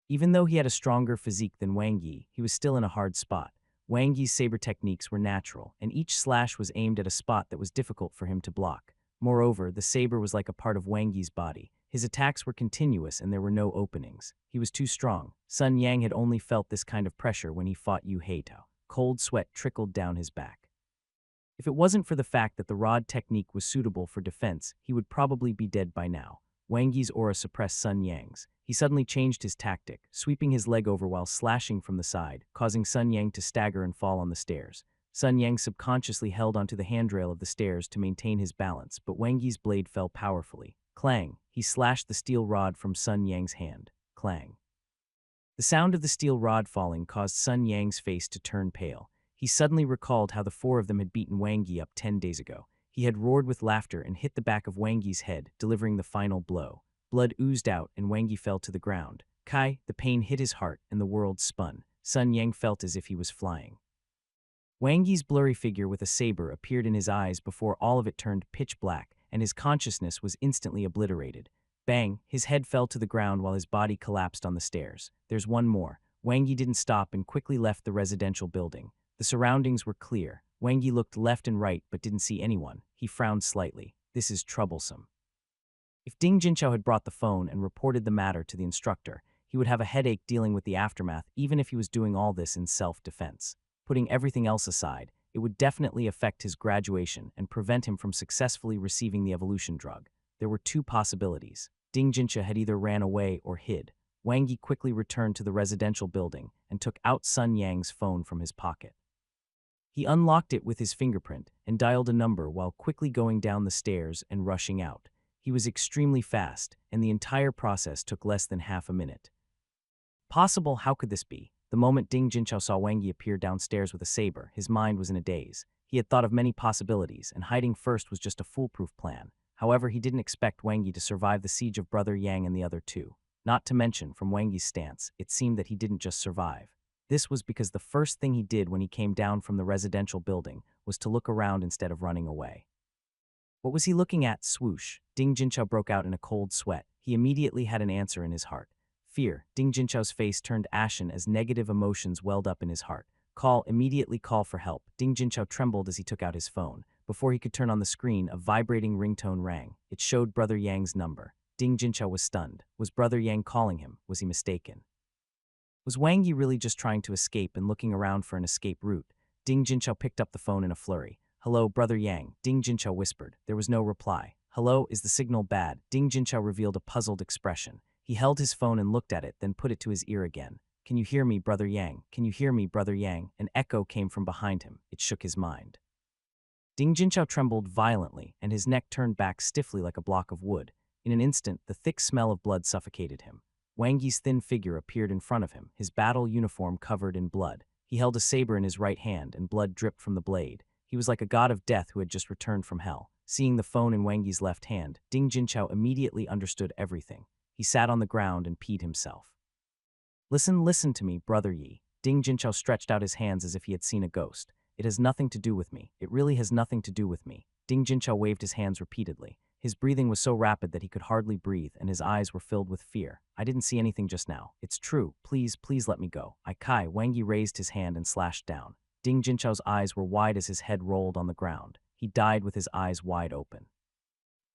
Even though he had a stronger physique than Wang Yi, he was still in a hard spot. Wang Yi's saber techniques were natural, and each slash was aimed at a spot that was difficult for him to block. Moreover, the saber was like a part of Wang Yi's body. His attacks were continuous and there were no openings. He was too strong. Sun Yang had only felt this kind of pressure when he fought Yu Heitao. Cold sweat trickled down his back. If it wasn't for the fact that the rod technique was suitable for defense, he would probably be dead by now. Wang Yi's aura suppressed Sun Yang's. He suddenly changed his tactic, sweeping his leg over while slashing from the side, causing Sun Yang to stagger and fall on the stairs. Sun Yang subconsciously held onto the handrail of the stairs to maintain his balance, but Wang Yi's blade fell powerfully. Clang! He slashed the steel rod from Sun Yang's hand. Clang! The sound of the steel rod falling caused Sun Yang's face to turn pale. He suddenly recalled how the four of them had beaten Wang Yi up 10 days ago. He had roared with laughter and hit the back of Wang Yi's head, delivering the final blow. Blood oozed out and Wang Yi fell to the ground. Kai, the pain hit his heart and the world spun. Sun Yang felt as if he was flying. Wang Yi's blurry figure with a saber appeared in his eyes before all of it turned pitch black, and his consciousness was instantly obliterated. Bang! His head fell to the ground while his body collapsed on the stairs. There's one more. Wang Yi didn't stop and quickly left the residential building. The surroundings were clear. Wang Yi looked left and right but didn't see anyone. He frowned slightly. This is troublesome. If Ding Jinchao had brought the phone and reported the matter to the instructor, he would have a headache dealing with the aftermath even if he was doing all this in self-defense. Putting everything else aside, it would definitely affect his graduation and prevent him from successfully receiving the evolution drug. There were two possibilities. Ding Jinchao had either ran away or hid. Wang Yi quickly returned to the residential building and took out Sun Yang's phone from his pocket. He unlocked it with his fingerprint and dialed a number while quickly going down the stairs and rushing out. He was extremely fast, and the entire process took less than half a minute. Possible? How could this be? The moment Ding Jinchao saw Wang Yi appear downstairs with a saber, his mind was in a daze. He had thought of many possibilities, and hiding first was just a foolproof plan. However, he didn't expect Wang Yi to survive the siege of Brother Yang and the other two. Not to mention, from Wang Yi's stance, it seemed that he didn't just survive. This was because the first thing he did when he came down from the residential building was to look around instead of running away. What was he looking at? Swoosh! Ding Jinchao broke out in a cold sweat. He immediately had an answer in his heart. Fear. Ding Jinchao's face turned ashen as negative emotions welled up in his heart. Immediately call for help. Ding Jinchao trembled as he took out his phone. Before he could turn on the screen, a vibrating ringtone rang. It showed Brother Yang's number. Ding Jinchao was stunned. Was Brother Yang calling him? Was he mistaken? Was Wang Yi really just trying to escape and looking around for an escape route? Ding Jinchao picked up the phone in a flurry. Hello, Brother Yang, Ding Jinchao whispered. There was no reply. Hello, is the signal bad? Ding Jinchao revealed a puzzled expression. He held his phone and looked at it, then put it to his ear again. Can you hear me, Brother Yang? Can you hear me, Brother Yang? An echo came from behind him. It shook his mind. Ding Jinchao trembled violently, and his neck turned back stiffly like a block of wood. In an instant, the thick smell of blood suffocated him. Wang Yi's thin figure appeared in front of him, his battle uniform covered in blood. He held a saber in his right hand, and blood dripped from the blade. He was like a god of death who had just returned from hell. Seeing the phone in Wang Yi's left hand, Ding Jinchao immediately understood everything. He sat on the ground and peed himself. Listen to me, Brother Yi. Ding Jinchao stretched out his hands as if he had seen a ghost. It has nothing to do with me. It really has nothing to do with me. Ding Jinchao waved his hands repeatedly. His breathing was so rapid that he could hardly breathe, and his eyes were filled with fear. I didn't see anything just now. It's true. Please let me go. Wang Yi raised his hand and slashed down. Ding Jinchao's eyes were wide as his head rolled on the ground. He died with his eyes wide open.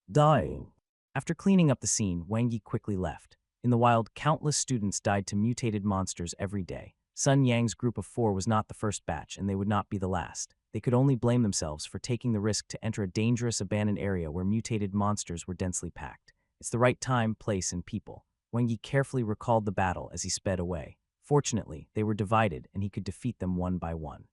Dying. After cleaning up the scene, Wang Yi quickly left. In the wild, countless students died to mutated monsters every day. Sun Yang's group of 4 was not the first batch, and they would not be the last. They could only blame themselves for taking the risk to enter a dangerous abandoned area where mutated monsters were densely packed. It's the right time, place, and people. Wang Yi carefully recalled the battle as he sped away. Fortunately, they were divided, and he could defeat them one by one.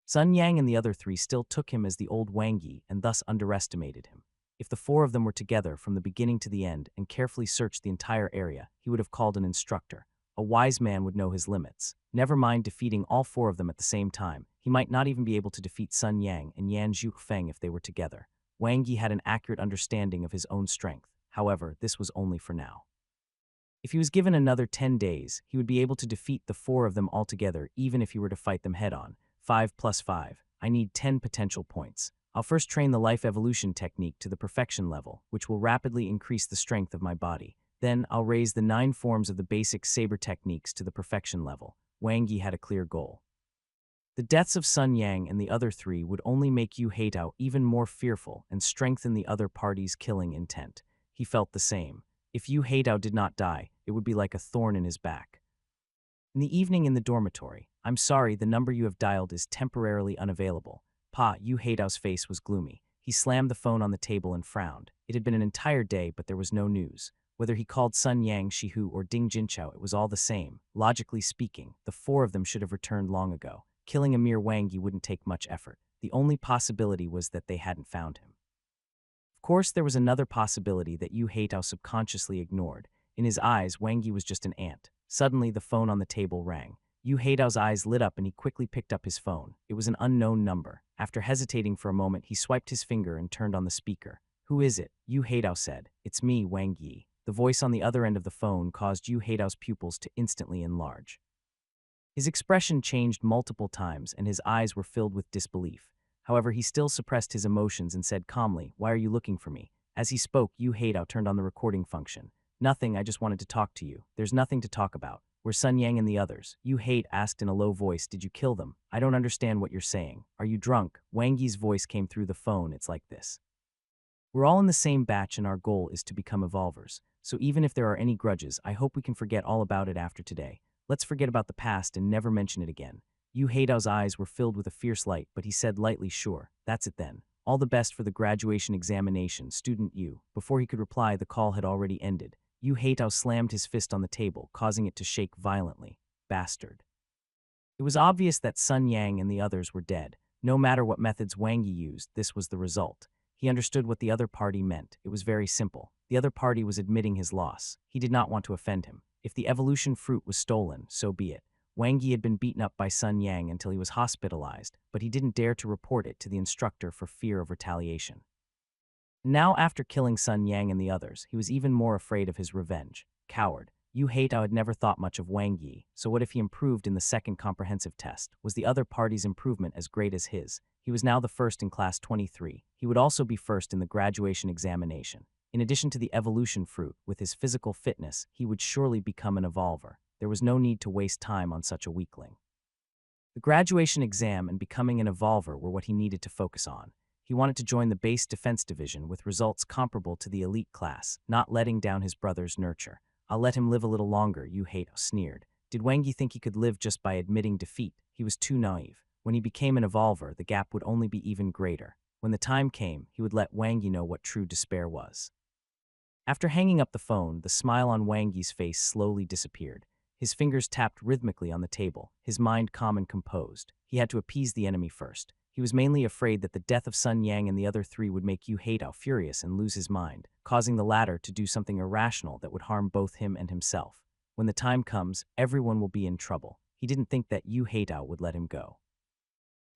Sun Yang and the other 3 still took him as the old Wang Yi and thus underestimated him. If the 4 of them were together from the beginning to the end and carefully searched the entire area, he would have called an instructor. A wise man would know his limits. Never mind defeating all four of them at the same time. He might not even be able to defeat Sun Yang and Yan Zhufeng if they were together. Wang Yi had an accurate understanding of his own strength. However, this was only for now. If he was given another 10 days, he would be able to defeat the four of them altogether, even if he were to fight them head-on. 5 plus 5. I need 10 potential points. I'll first train the life evolution technique to the perfection level, which will rapidly increase the strength of my body. Then, I'll raise the 9 forms of the basic saber techniques to the perfection level. Wang Yi had a clear goal. The deaths of Sun Yang and the other 3 would only make Yu Haitao even more fearful and strengthen the other party's killing intent. He felt the same. If Yu Haitao did not die, it would be like a thorn in his back. In the evening in the dormitory, "I'm sorry, the number you have dialed is temporarily unavailable." Yu Haitao's face was gloomy. He slammed the phone on the table and frowned. It had been an entire day, but there was no news. Whether he called Sun Yang, Shihu, or Ding Jinchao, it was all the same. Logically speaking, the 4 of them should have returned long ago. Killing a mere Wang Yi wouldn't take much effort. The only possibility was that they hadn't found him. Of course, there was another possibility that Yu Haitao subconsciously ignored. In his eyes, Wang Yi was just an ant. Suddenly, the phone on the table rang. Yu Haitao's eyes lit up and he quickly picked up his phone. It was an unknown number. After hesitating for a moment, he swiped his finger and turned on the speaker. "Who is it?" Yu Haitao said. "It's me, Wang Yi." The voice on the other end of the phone caused Yu Haitao's pupils to instantly enlarge. His expression changed multiple times and his eyes were filled with disbelief. However, he still suppressed his emotions and said calmly, "Why are you looking for me?" As he spoke, Yu Haitao turned on the recording function. "Nothing, I just wanted to talk to you." "There's nothing to talk about. Where's Sun Yang and the others?" Yu Hate asked in a low voice. "Did you kill them?" "I don't understand what you're saying. Are you drunk?" Wang Yi's voice came through the phone. "It's like this. We're all in the same batch and our goal is to become evolvers. So even if there are any grudges, I hope we can forget all about it after today. Let's forget about the past and never mention it again." Yu Haitao's eyes were filled with a fierce light, but he said lightly, "Sure, that's it then. All the best for the graduation examination, student Yu." Before he could reply, the call had already ended. Yu Haitao slammed his fist on the table, causing it to shake violently. "Bastard." It was obvious that Sun Yang and the others were dead. No matter what methods Wang Yi used, this was the result. He understood what the other party meant. It was very simple. The other party was admitting his loss. He did not want to offend him. If the evolution fruit was stolen, so be it. Wang Yi had been beaten up by Sun Yang until he was hospitalized, but he didn't dare to report it to the instructor for fear of retaliation. Now, after killing Sun Yang and the others, he was even more afraid of his revenge. Coward. Yu Haitao had never thought much of Wang Yi, so what if he improved in the second comprehensive test? Was the other party's improvement as great as his? He was now the first in class 23. He would also be first in the graduation examination. In addition to the evolution fruit, with his physical fitness, he would surely become an evolver. There was no need to waste time on such a weakling. The graduation exam and becoming an evolver were what he needed to focus on. He wanted to join the base defense division with results comparable to the elite class, not letting down his brother's nurture. "I'll let him live a little longer," Yu Haitao sneered. Did Wang Yi think he could live just by admitting defeat? He was too naive. When he became an evolver, the gap would only be even greater. When the time came, he would let Wang Yi know what true despair was. After hanging up the phone, the smile on Wang Yi's face slowly disappeared. His fingers tapped rhythmically on the table, his mind calm and composed. He had to appease the enemy first. He was mainly afraid that the death of Sun Yang and the other 3 would make Yu Haitao furious and lose his mind, causing the latter to do something irrational that would harm both him and himself. When the time comes, everyone will be in trouble. He didn't think that Yu Haitao would let him go.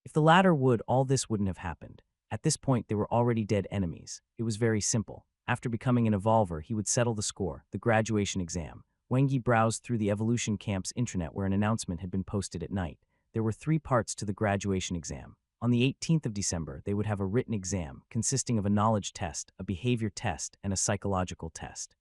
If the latter would, all this wouldn't have happened. At this point, they were already dead enemies. It was very simple. After becoming an evolver, he would settle the score, the graduation exam. Wang Yi browsed through the evolution camp's intranet where an announcement had been posted at night. There were 3 parts to the graduation exam. On the 18th of December, they would have a written exam consisting of a knowledge test, a behavior test, and a psychological test.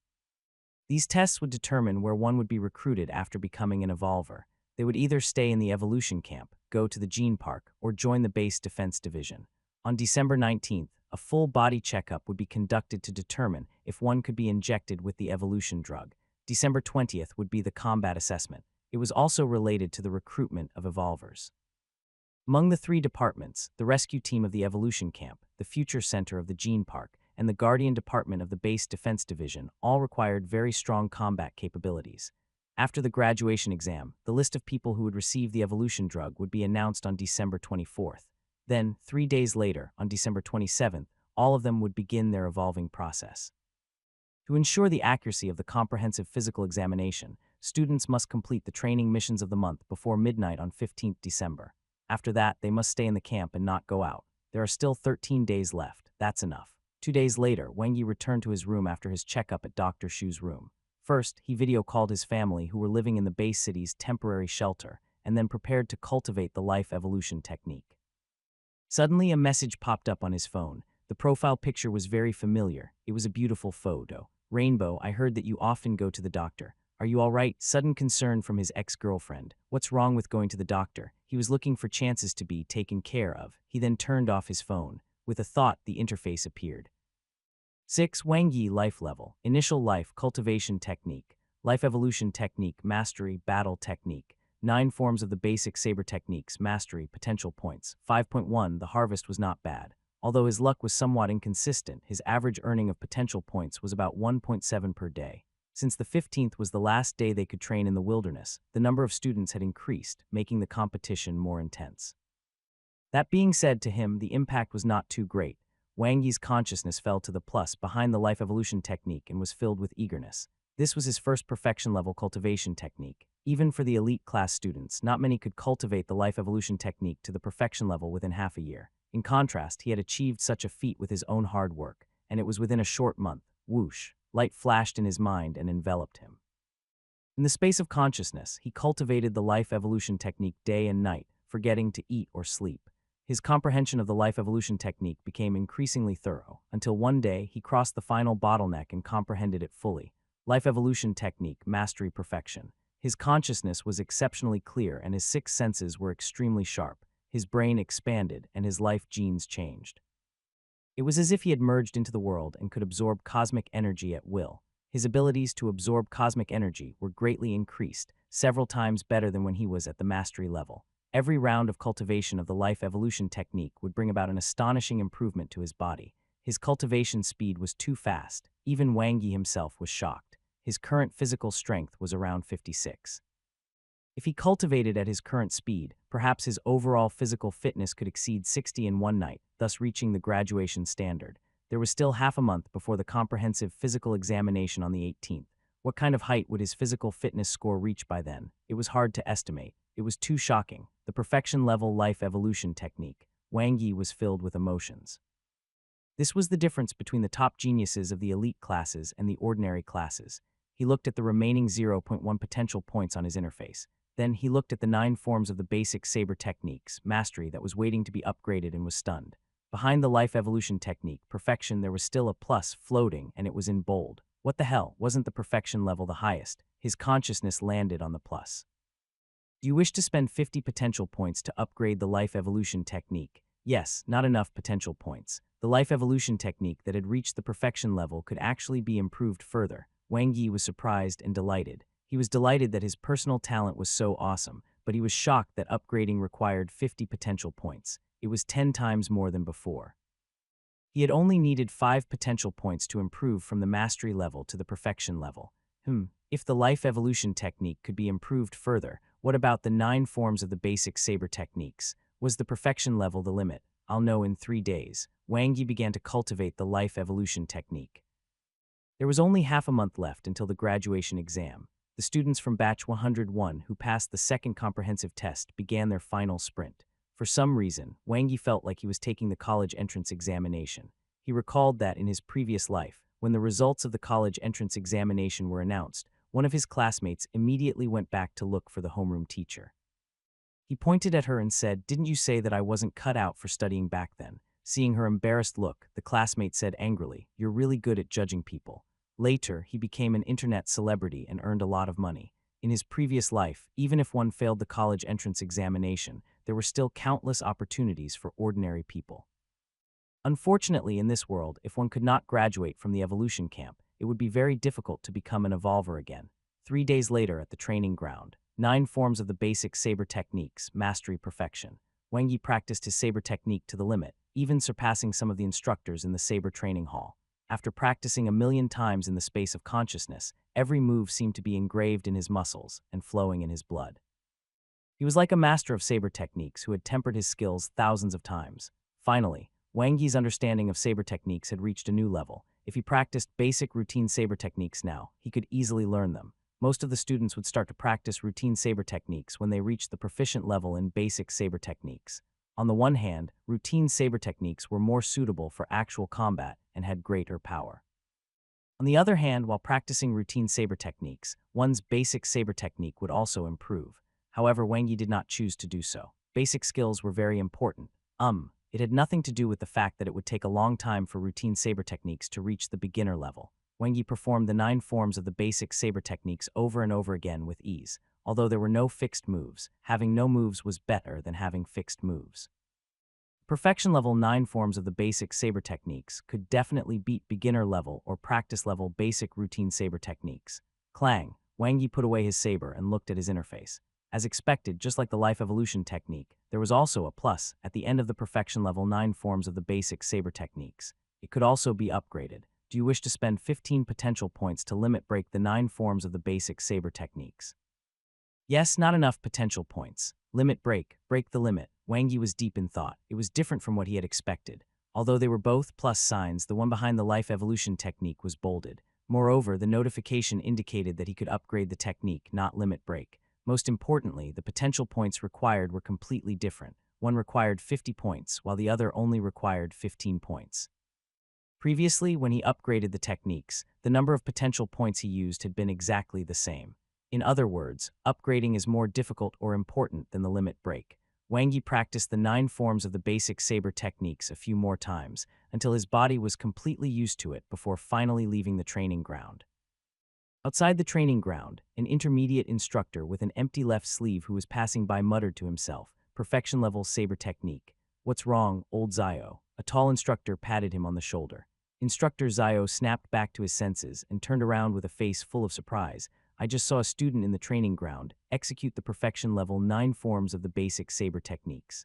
These tests would determine where one would be recruited after becoming an evolver. They would either stay in the evolution camp, go to the gene park, or join the base defense division. On December 19th, a full body checkup would be conducted to determine if one could be injected with the evolution drug. December 20th would be the combat assessment. It was also related to the recruitment of evolvers. Among the 3 departments, the rescue team of the evolution camp, the future center of the gene park, and the guardian department of the base defense division all required very strong combat capabilities. After the graduation exam, the list of people who would receive the evolution drug would be announced on December 24th. Then, 3 days later, on December 27th, all of them would begin their evolving process. To ensure the accuracy of the comprehensive physical examination, students must complete the training missions of the month before midnight on 15th December. After that, they must stay in the camp and not go out. There are still 13 days left. That's enough. 2 days later, Wang Yi returned to his room after his checkup at Dr. Shu's room. First, he video called his family who were living in the base city's temporary shelter, and then prepared to cultivate the life evolution technique. Suddenly, a message popped up on his phone. The profile picture was very familiar. It was a beautiful photo. Rainbow, I heard that you often go to the doctor. Are you all right? Sudden concern from his ex-girlfriend. What's wrong with going to the doctor? He was looking for chances to be taken care of. He then turned off his phone. With a thought, the interface appeared. 6. Wang Yi Life Level. Initial Life Cultivation Technique. Life Evolution Technique. Mastery. Battle Technique. 9 forms of the basic saber techniques. Mastery. Potential points. 5.1. The harvest was not bad. Although his luck was somewhat inconsistent, his average earning of potential points was about 1.7 per day. Since the 15th was the last day they could train in the wilderness, the number of students had increased, making the competition more intense. That being said, to him, the impact was not too great. Wang Yi's consciousness fell to the plus behind the life evolution technique and was filled with eagerness. This was his first perfection-level cultivation technique. Even for the elite class students, not many could cultivate the life evolution technique to the perfection level within half a year. In contrast, he had achieved such a feat with his own hard work, and it was within a short month. Whoosh! Light flashed in his mind and enveloped him. In the space of consciousness, he cultivated the life evolution technique day and night, forgetting to eat or sleep. His comprehension of the life evolution technique became increasingly thorough, until one day he crossed the final bottleneck and comprehended it fully. Life evolution technique, mastery perfection. His consciousness was exceptionally clear and his 6 senses were extremely sharp. His brain expanded and his life genes changed. It was as if he had merged into the world and could absorb cosmic energy at will. His abilities to absorb cosmic energy were greatly increased, several times better than when he was at the mastery level. Every round of cultivation of the life evolution technique would bring about an astonishing improvement to his body. His cultivation speed was too fast. Even Wang Yi himself was shocked. His current physical strength was around 56. If he cultivated at his current speed, perhaps his overall physical fitness could exceed 60 in one night, thus reaching the graduation standard. There was still half a month before the comprehensive physical examination on the 18th. What kind of height would his physical fitness score reach by then? It was hard to estimate. It was too shocking. The perfection-level life evolution technique. Wang Yi was filled with emotions. This was the difference between the top geniuses of the elite classes and the ordinary classes. He looked at the remaining 0.1 potential points on his interface. Then he looked at the 9 forms of the basic saber techniques, mastery, that was waiting to be upgraded and was stunned. Behind the life evolution technique, perfection, there was still a plus floating, and it was in bold. What the hell? Wasn't the perfection level the highest? His consciousness landed on the plus. Do you wish to spend 50 potential points to upgrade the life evolution technique? Yes, not enough potential points. The life evolution technique that had reached the perfection level could actually be improved further. Wang Yi was surprised and delighted. He was delighted that his personal talent was so awesome, but he was shocked that upgrading required 50 potential points. It was 10 times more than before. He had only needed 5 potential points to improve from the mastery level to the perfection level. If the life evolution technique could be improved further, what about the 9 forms of the basic saber techniques? Was the perfection level the limit? I'll know in 3 days. Wang Yi began to cultivate the life evolution technique. There was only half a month left until the graduation exam. The students from batch 101 who passed the second comprehensive test began their final sprint. For some reason, Wang Yi felt like he was taking the college entrance examination. He recalled that in his previous life, when the results of the college entrance examination were announced, one of his classmates immediately went back to look for the homeroom teacher. He pointed at her and said, "Didn't you say that I wasn't cut out for studying back then?" Seeing her embarrassed look, the classmate said angrily, "You're really good at judging people." Later, he became an internet celebrity and earned a lot of money. In his previous life, even if one failed the college entrance examination, there were still countless opportunities for ordinary people. Unfortunately, in this world, if one could not graduate from the evolution camp, it would be very difficult to become an evolver again. 3 days later at the training ground, 9 forms of the basic saber techniques, mastery perfection. Wang Yi practiced his saber technique to the limit, even surpassing some of the instructors in the saber training hall. After practicing 1,000,000 times in the space of consciousness, every move seemed to be engraved in his muscles and flowing in his blood. He was like a master of saber techniques who had tempered his skills thousands of times. Finally, Wang Yi's understanding of saber techniques had reached a new level. If he practiced basic routine saber techniques now, he could easily learn them. Most of the students would start to practice routine saber techniques when they reached the proficient level in basic saber techniques. On the one hand, routine saber techniques were more suitable for actual combat and had greater power. On the other hand, while practicing routine saber techniques, one's basic saber technique would also improve. However, Wang Yi did not choose to do so. Basic skills were very important. It had nothing to do with the fact that it would take a long time for routine saber techniques to reach the beginner level. Wang Yi performed the 9 forms of the basic saber techniques over and over again with ease. Although there were no fixed moves, having no moves was better than having fixed moves. Perfection level 9 forms of the basic saber techniques could definitely beat beginner level or practice level basic routine saber techniques. Clang, Wang Yi put away his saber and looked at his interface. As expected, just like the life evolution technique, there was also a plus at the end of the perfection level 9 forms of the basic saber techniques. It could also be upgraded. Do you wish to spend 15 potential points to limit break the 9 forms of the basic saber techniques? Yes, not enough potential points. Limit break the limit. Wang Yi was deep in thought. It was different from what he had expected. Although they were both plus signs, the one behind the life evolution technique was bolded. Moreover, the notification indicated that he could upgrade the technique, not limit break. Most importantly, the potential points required were completely different. One required 50 points, while the other only required 15 points. Previously, when he upgraded the techniques, the number of potential points he used had been exactly the same. In other words, upgrading is more difficult or important than the limit break. Wang Yi practiced the 9 forms of the basic saber techniques a few more times, until his body was completely used to it before finally leaving the training ground. Outside the training ground, an intermediate instructor with an empty left sleeve who was passing by muttered to himself, "Perfection level saber technique. What's wrong, old Zio?" A tall instructor patted him on the shoulder. Instructor Zio snapped back to his senses and turned around with a face full of surprise. "I just saw a student in the training ground execute the perfection level 9 forms of the basic saber techniques."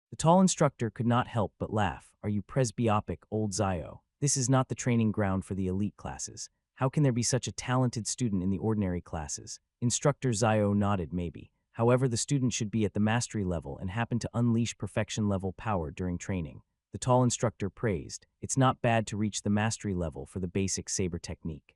The tall instructor could not help but laugh. "Are you presbyopic, old Zio? This is not the training ground for the elite classes. How can there be such a talented student in the ordinary classes?" Instructor Zio nodded maybe. However, the student should be at the mastery level and happen to unleash perfection level power during training. The tall instructor praised, "It's not bad to reach the mastery level for the basic saber technique.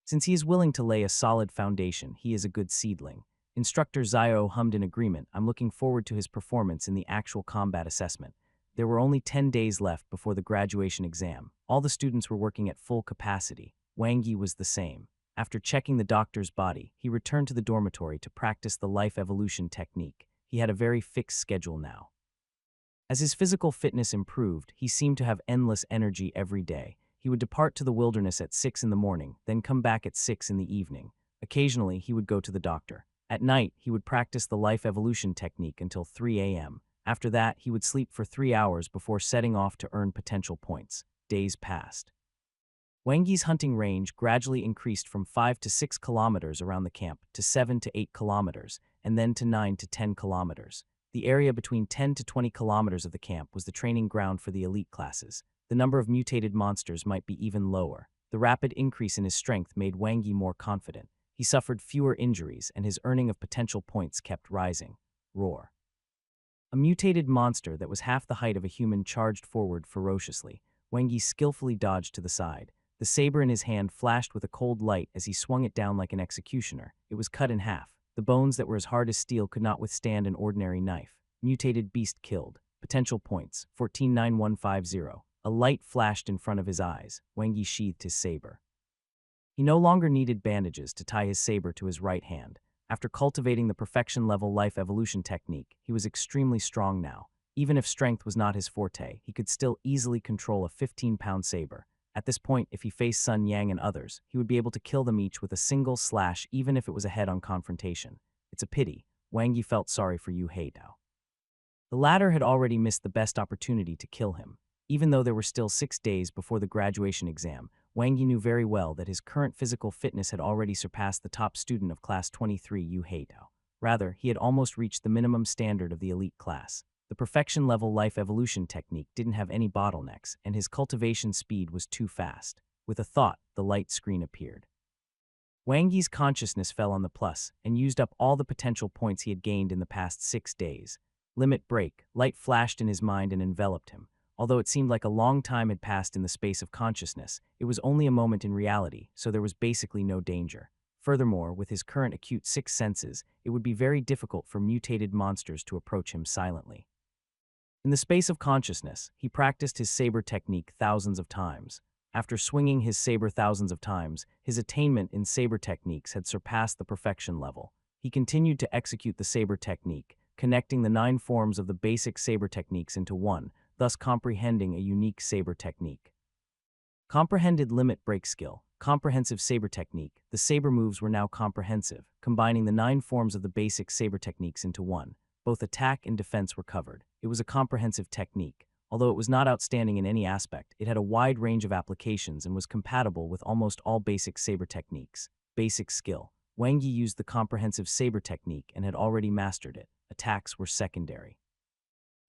Since he is willing to lay a solid foundation, he is a good seedling." Instructor Zio hummed in agreement. "I'm looking forward to his performance in the actual combat assessment." There were only 10 days left before the graduation exam. All the students were working at full capacity. Wang Yi was the same. After checking the doctor's body, he returned to the dormitory to practice the life evolution technique. He had a very fixed schedule now. As his physical fitness improved, he seemed to have endless energy every day. He would depart to the wilderness at 6 in the morning, then come back at 6 in the evening. Occasionally, he would go to the doctor. At night, he would practice the life evolution technique until 3 a.m. After that, he would sleep for 3 hours before setting off to earn potential points. Days passed. Wang Yi's hunting range gradually increased from 5 to 6 kilometers around the camp to 7 to 8 kilometers, and then to 9 to 10 kilometers. The area between 10 to 20 kilometers of the camp was the training ground for the elite classes. The number of mutated monsters might be even lower. The rapid increase in his strength made Wang Yi more confident. He suffered fewer injuries, and his earning of potential points kept rising. Roar. A mutated monster that was half the height of a human charged forward ferociously. Wang Yi skillfully dodged to the side. The saber in his hand flashed with a cold light as he swung it down like an executioner. It was cut in half. The bones that were as hard as steel could not withstand an ordinary knife. Mutated beast killed. Potential points, 149150. A light flashed in front of his eyes. Wang Yi sheathed his saber. He no longer needed bandages to tie his saber to his right hand. After cultivating the perfection-level life evolution technique, he was extremely strong now. Even if strength was not his forte, he could still easily control a 15-pound saber. At this point, if he faced Sun Yang and others, he would be able to kill them each with a single slash even if it was a head-on confrontation. It's a pity. Wang Yi felt sorry for Yu Heidao. The latter had already missed the best opportunity to kill him. Even though there were still 6 days before the graduation exam, Wang Yi knew very well that his current physical fitness had already surpassed the top student of class 23, Yu Heidao. Rather, he had almost reached the minimum standard of the elite class. The perfection-level life evolution technique didn't have any bottlenecks, and his cultivation speed was too fast. With a thought, the light screen appeared. Wang Yi's consciousness fell on the plus and used up all the potential points he had gained in the past 6 days. Limit break. Light flashed in his mind and enveloped him. Although it seemed like a long time had passed in the space of consciousness, it was only a moment in reality, so there was basically no danger. Furthermore, with his current acute sixth senses, it would be very difficult for mutated monsters to approach him silently. In the space of consciousness, he practiced his saber technique thousands of times. After swinging his saber thousands of times, his attainment in saber techniques had surpassed the perfection level. He continued to execute the saber technique, connecting the 9 forms of the basic saber techniques into one, thus comprehending a unique saber technique. Comprehended limit break skill, comprehensive saber technique. The saber moves were now comprehensive, combining the 9 forms of the basic saber techniques into one. Both attack and defense were covered. It was a comprehensive technique. Although it was not outstanding in any aspect, it had a wide range of applications and was compatible with almost all basic saber techniques. Basic skill. Wang Yi used the comprehensive saber technique and had already mastered it. Attacks were secondary.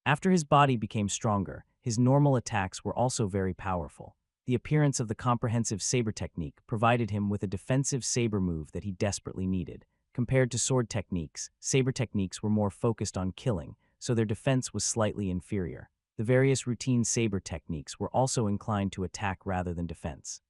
After his body became stronger, his normal attacks were also very powerful. The appearance of the comprehensive saber technique provided him with a defensive saber move that he desperately needed. Compared to sword techniques, saber techniques were more focused on killing, so their defense was slightly inferior. The various routine saber techniques were also inclined to attack rather than defense.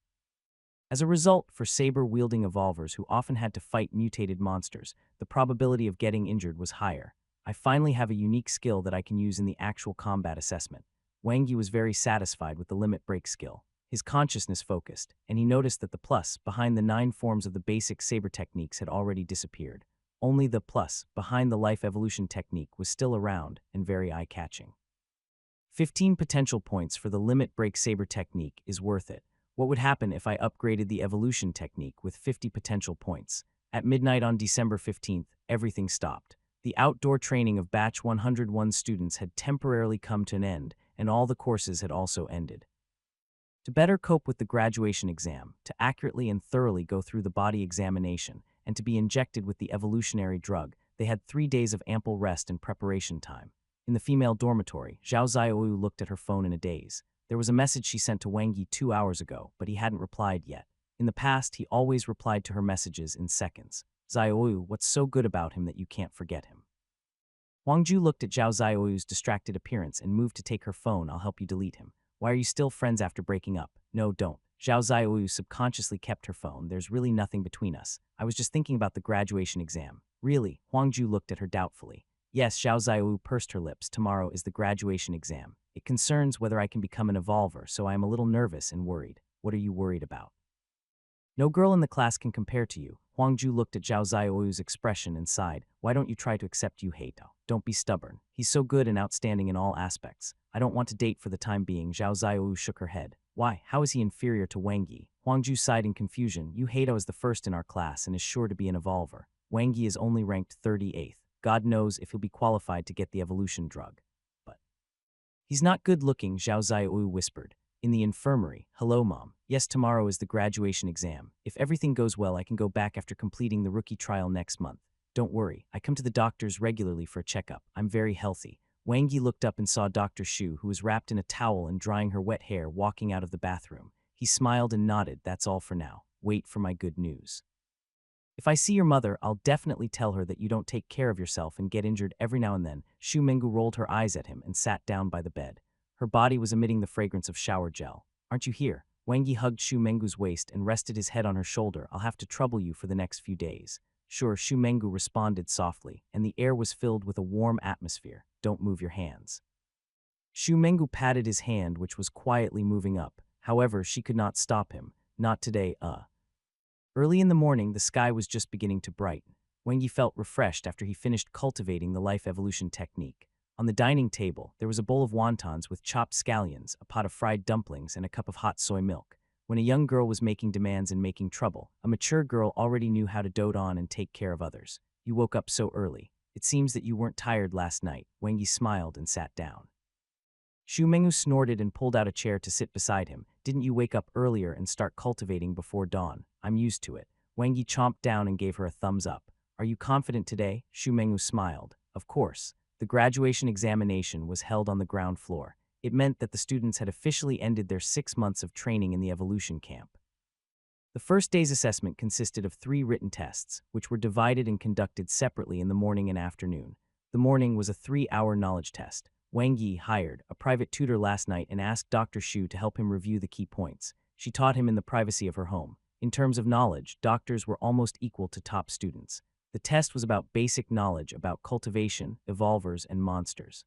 As a result, for saber-wielding evolvers who often had to fight mutated monsters, the probability of getting injured was higher. I finally have a unique skill that I can use in the actual combat assessment. Wang Yi was very satisfied with the limit break skill. His consciousness focused, and he noticed that the plus behind the 9 forms of the basic saber techniques had already disappeared. Only the plus behind the life evolution technique was still around and very eye-catching. 15 potential points for the limit break saber technique is worth it. What would happen if I upgraded the evolution technique with 50 potential points? At midnight on December 15th, everything stopped. The outdoor training of batch 101 students had temporarily come to an end, and all the courses had also ended. To better cope with the graduation exam, to accurately and thoroughly go through the body examination, and to be injected with the evolutionary drug, they had 3 days of ample rest and preparation time. In the female dormitory, Zhao Xiaoyu looked at her phone in a daze. There was a message she sent to Wang Yi 2 hours ago, but he hadn't replied yet. In the past, he always replied to her messages in seconds. Xiaoyu, what's so good about him that you can't forget him? Wang Ju looked at Zhao Xiaoyu's distracted appearance and moved to take her phone. I'll help you delete him. Why are you still friends after breaking up? No, don't. Zhao Xiaoyu subconsciously kept her phone. There's really nothing between us. I was just thinking about the graduation exam. Really? Huang Ju looked at her doubtfully. Yes, Zhao Xiaoyu pursed her lips. Tomorrow is the graduation exam. It concerns whether I can become an evolver, so I am a little nervous and worried. What are you worried about? No girl in the class can compare to you. Huang Ju looked at Zhao Xiaoyu's expression and sighed. Why don't you try to accept Yu Heitao? Don't be stubborn. He's so good and outstanding in all aspects. I don't want to date for the time being. Zhao Xiaoyu shook her head. Why? How is he inferior to Wang Yi? Huang Ju sighed in confusion. Yu Heitao is the first in our class and is sure to be an evolver. Wang Yi is only ranked 38th. God knows if he'll be qualified to get the evolution drug. But he's not good looking, Zhao Xiaoyu whispered. In the infirmary. Hello, Mom. Yes, tomorrow is the graduation exam. If everything goes well, I can go back after completing the rookie trial next month. Don't worry. I come to the doctors regularly for a checkup. I'm very healthy. Wang Yi looked up and saw Dr. Xu, who was wrapped in a towel and drying her wet hair, walking out of the bathroom. He smiled and nodded. That's all for now. Wait for my good news. If I see your mother, I'll definitely tell her that you don't take care of yourself and get injured every now and then. Xu Menggu rolled her eyes at him and sat down by the bed. Her body was emitting the fragrance of shower gel. Aren't you here? Wang Yi hugged Xu Menggu's waist and rested his head on her shoulder. I'll have to trouble you for the next few days. Sure, Xu Menggu responded softly, and the air was filled with a warm atmosphere. Don't move your hands. Xu Menggu patted his hand, which was quietly moving up. However, she could not stop him. Not today, Early in the morning, the sky was just beginning to brighten. Wang Yi felt refreshed after he finished cultivating the life evolution technique. On the dining table, there was a bowl of wontons with chopped scallions, a pot of fried dumplings, and a cup of hot soy milk. When a young girl was making demands and making trouble, a mature girl already knew how to dote on and take care of others. You woke up so early. It seems that you weren't tired last night. Wang Yi smiled and sat down. Xu Menggu snorted and pulled out a chair to sit beside him. Didn't you wake up earlier and start cultivating before dawn? I'm used to it. Wang Yi chomped down and gave her a thumbs up. Are you confident today? Xu Menggu smiled. Of course. The graduation examination was held on the ground floor. It meant that the students had officially ended their 6 months of training in the evolution camp. The first day's assessment consisted of 3 written tests, which were divided and conducted separately in the morning and afternoon. The morning was a 3-hour knowledge test. Wang Yi hired a private tutor last night and asked Dr. Xu to help him review the key points. She taught him in the privacy of her home. In terms of knowledge, doctors were almost equal to top students. The test was about basic knowledge about cultivation, evolvers, and monsters.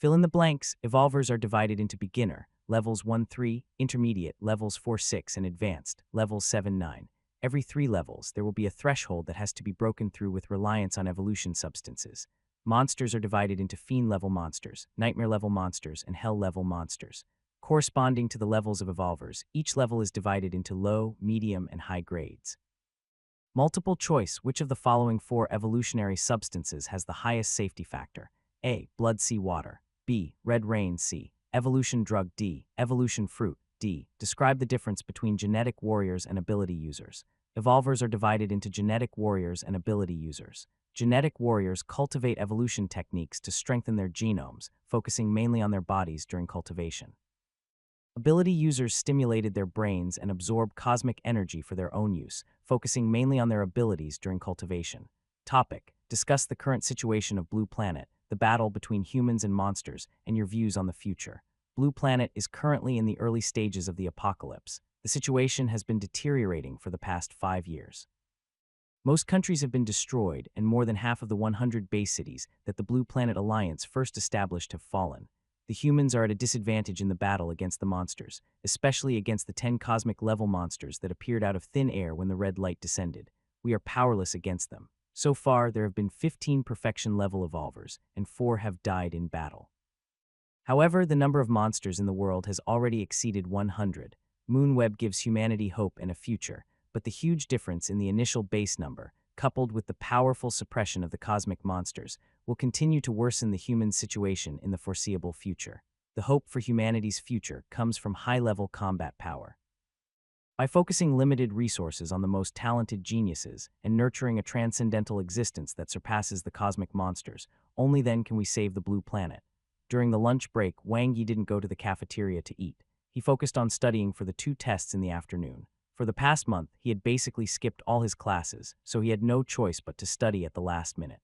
Fill in the blanks. Evolvers are divided into beginner, levels 1-3, intermediate, levels 4-6, and advanced, levels 7-9. Every 3 levels, there will be a threshold that has to be broken through with reliance on evolution substances. Monsters are divided into fiend-level monsters, nightmare-level monsters, and hell-level monsters. Corresponding to the levels of evolvers, each level is divided into low, medium, and high grades. Multiple choice. Which of the following 4 evolutionary substances has the highest safety factor? A. Blood C. Water. B. Red rain. C. Evolution drug. D. Evolution fruit. D. Describe the difference between genetic warriors and ability users. Evolvers are divided into genetic warriors and ability users. Genetic warriors cultivate evolution techniques to strengthen their genomes, focusing mainly on their bodies during cultivation. Ability users stimulated their brains and absorb cosmic energy for their own use, focusing mainly on their abilities during cultivation. Topic: discuss the current situation of Blue Planet, the battle between humans and monsters, and your views on the future. Blue Planet is currently in the early stages of the apocalypse. The situation has been deteriorating for the past 5 years. Most countries have been destroyed, and more than half of the 100 base cities that the Blue Planet Alliance first established have fallen. The humans are at a disadvantage in the battle against the monsters, especially against the 10 cosmic-level monsters that appeared out of thin air when the red light descended. We are powerless against them. So far, there have been 15 perfection-level evolvers, and 4 have died in battle. However, the number of monsters in the world has already exceeded 100. Moonweb gives humanity hope and a future, but the huge difference in the initial base number, coupled with the powerful suppression of the cosmic monsters, will continue to worsen the human situation in the foreseeable future. The hope for humanity's future comes from high-level combat power. By focusing limited resources on the most talented geniuses and nurturing a transcendental existence that surpasses the cosmic monsters, only then can we save the Blue Planet. During the lunch break, Wang Yi didn't go to the cafeteria to eat. He focused on studying for the 2 tests in the afternoon. For the past month, he had basically skipped all his classes, so he had no choice but to study at the last minute.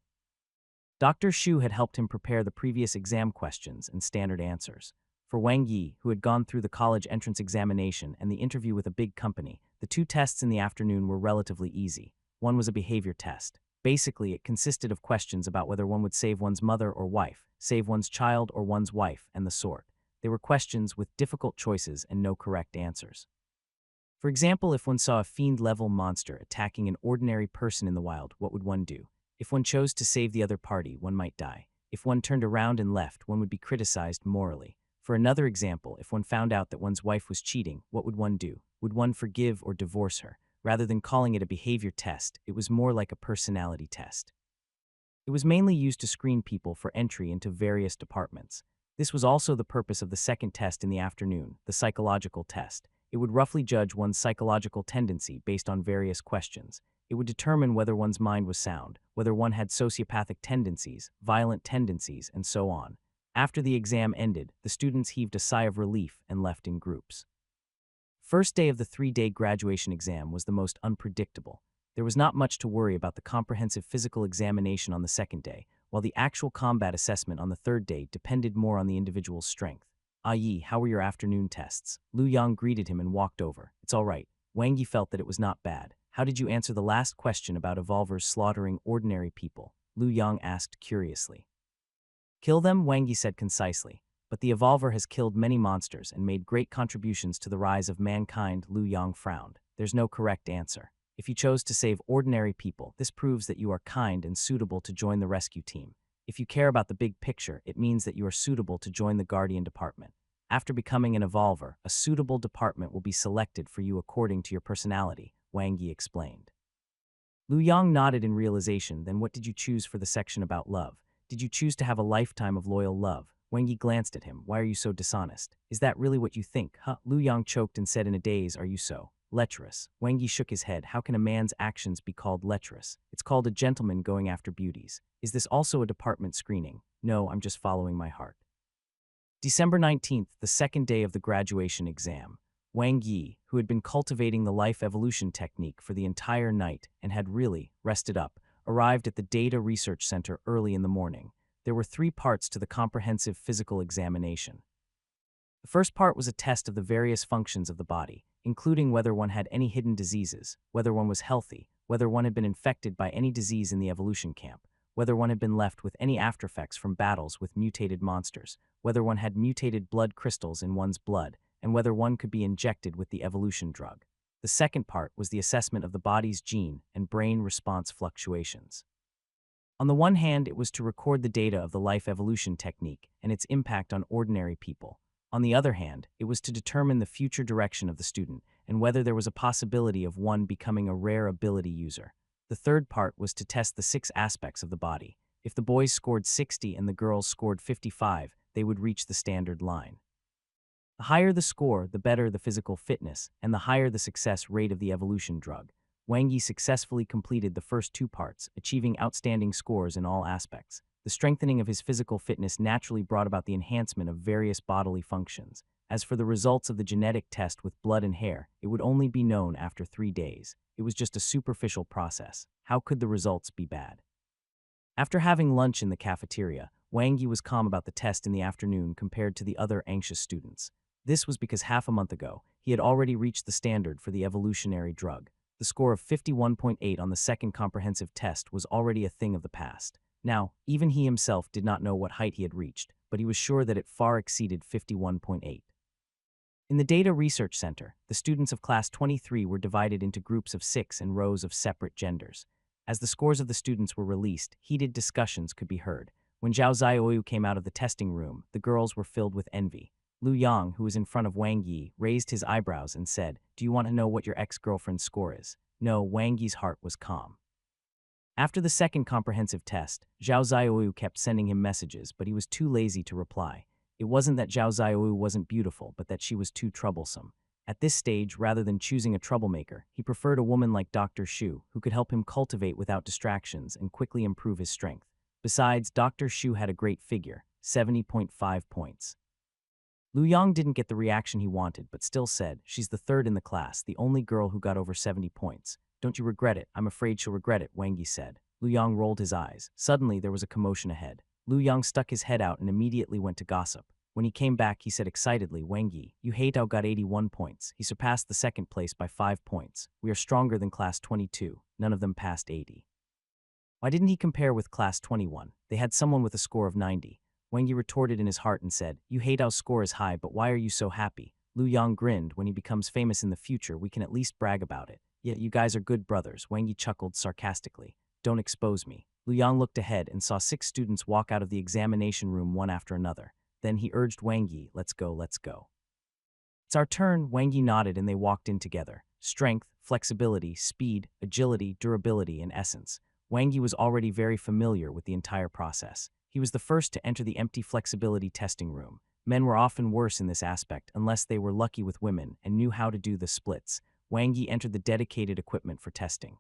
Dr. Xu had helped him prepare the previous exam questions and standard answers. For Wang Yi, who had gone through the college entrance examination and the interview with a big company, the 2 tests in the afternoon were relatively easy. One was a behavior test. Basically, it consisted of questions about whether one would save one's mother or wife, save one's child or one's wife, and the sort. They were questions with difficult choices and no correct answers. For example, if one saw a fiend-level monster attacking an ordinary person in the wild, what would one do? If one chose to save the other party, one might die. If one turned around and left, one would be criticized morally. For another example, if one found out that one's wife was cheating, what would one do? Would one forgive or divorce her? Rather than calling it a behavior test, it was more like a personality test. It was mainly used to screen people for entry into various departments. This was also the purpose of the second test in the afternoon, the psychological test. It would roughly judge one's psychological tendency based on various questions. It would determine whether one's mind was sound, whether one had sociopathic tendencies, violent tendencies, and so on. After the exam ended, the students heaved a sigh of relief and left in groups. First day of the 3-day graduation exam was the most unpredictable. There was not much to worry about the comprehensive physical examination on the second day, while the actual combat assessment on the third day depended more on the individual's strength. "Ah Yi, how were your afternoon tests?" Lu Yang greeted him and walked over. "It's all right." Wang Yi felt that it was not bad. "How did you answer the last question about evolvers slaughtering ordinary people?" Lu Yang asked curiously. "Kill them," Wang Yi said concisely. "But the evolver has killed many monsters and made great contributions to the rise of mankind." Lu Yang frowned. "There's no correct answer. If you chose to save ordinary people, this proves that you are kind and suitable to join the rescue team. If you care about the big picture, it means that you are suitable to join the Guardian Department. After becoming an evolver, a suitable department will be selected for you according to your personality," Wang Yi explained. Lu Yang nodded in realization. "Then what did you choose for the section about love? Did you choose to have a lifetime of loyal love?" Wang Yi glanced at him. "Why are you so dishonest? Is that really what you think, huh?" Lu Yang choked and said in a daze, "Are you so lecherous?" Wang Yi shook his head. "How can a man's actions be called lecherous? It's called a gentleman going after beauties. Is this also a department screening?" "No, I'm just following my heart." December 19th, the second day of the graduation exam. Wang Yi, who had been cultivating the life evolution technique for the entire night and had really rested up, arrived at the Data Research Center early in the morning. there were 3 parts to the comprehensive physical examination. The first part was a test of the various functions of the body, including whether one had any hidden diseases, whether one was healthy, whether one had been infected by any disease in the evolution camp, whether one had been left with any aftereffects from battles with mutated monsters, whether one had mutated blood crystals in one's blood, and whether one could be injected with the evolution drug. The second part was the assessment of the body's gene and brain response fluctuations. On the one hand, it was to record the data of the life evolution technique and its impact on ordinary people. On the other hand, it was to determine the future direction of the student and whether there was a possibility of one becoming a rare ability user. The third part was to test the 6 aspects of the body. If the boys scored 60 and the girls scored 55, they would reach the standard line. The higher the score, the better the physical fitness, and the higher the success rate of the evolution drug. Wang Yi successfully completed the first 2 parts, achieving outstanding scores in all aspects. The strengthening of his physical fitness naturally brought about the enhancement of various bodily functions. As for the results of the genetic test with blood and hair, it would only be known after 3 days. It was just a superficial process. How could the results be bad? After having lunch in the cafeteria, Wang Yi was calm about the test in the afternoon compared to the other anxious students. This was because half a month ago, he had already reached the standard for the evolutionary drug. The score of 51.8 on the second comprehensive test was already a thing of the past. Now, even he himself did not know what height he had reached, but he was sure that it far exceeded 51.8. In the Data Research Center, the students of Class 23 were divided into groups of 6 and rows of separate genders. As the scores of the students were released, heated discussions could be heard. When Zhao Zioyu came out of the testing room, the girls were filled with envy. Lu Yang, who was in front of Wang Yi, raised his eyebrows and said, "Do you want to know what your ex-girlfriend's score is?" No, Wang Yi's heart was calm. After the second comprehensive test, Zhao Zioyu kept sending him messages, but he was too lazy to reply. It wasn't that Zhao Zioyu wasn't beautiful, but that she was too troublesome. At this stage, rather than choosing a troublemaker, he preferred a woman like Dr. Xu, who could help him cultivate without distractions and quickly improve his strength. Besides, Dr. Xu had a great figure, 70.5 points. Lu Yang didn't get the reaction he wanted, but still said, "She's the third in the class, the only girl who got over 70 points. Don't you regret it? I'm afraid she'll regret it," Wang Yi said. Lu Yang rolled his eyes. Suddenly, there was a commotion ahead. Lu Yang stuck his head out and immediately went to gossip. When he came back, he said excitedly, "Wang Yi, you Heitao got 81 points. He surpassed the second place by 5 points. We are stronger than Class 22. None of them passed 80. Why didn't he compare with Class 21? They had someone with a score of 90. Wang Yi retorted in his heart and said, "You Heitao's score is high, but why are you so happy?" Lu Yang grinned. "When he becomes famous in the future, we can at least brag about it. Yet you guys are good brothers," Wang Yi chuckled sarcastically. "Don't expose me." Lu Yang looked ahead and saw 6 students walk out of the examination room one after another. Then he urged Wang Yi, "Let's go, let's go." "It's our turn," Wang Yi nodded and they walked in together. Strength, flexibility, speed, agility, durability, and essence. Wang Yi was already very familiar with the entire process. He was the first to enter the empty flexibility testing room. Men were often worse in this aspect unless they were lucky with women and knew how to do the splits. Wang Yi entered the dedicated equipment for testing.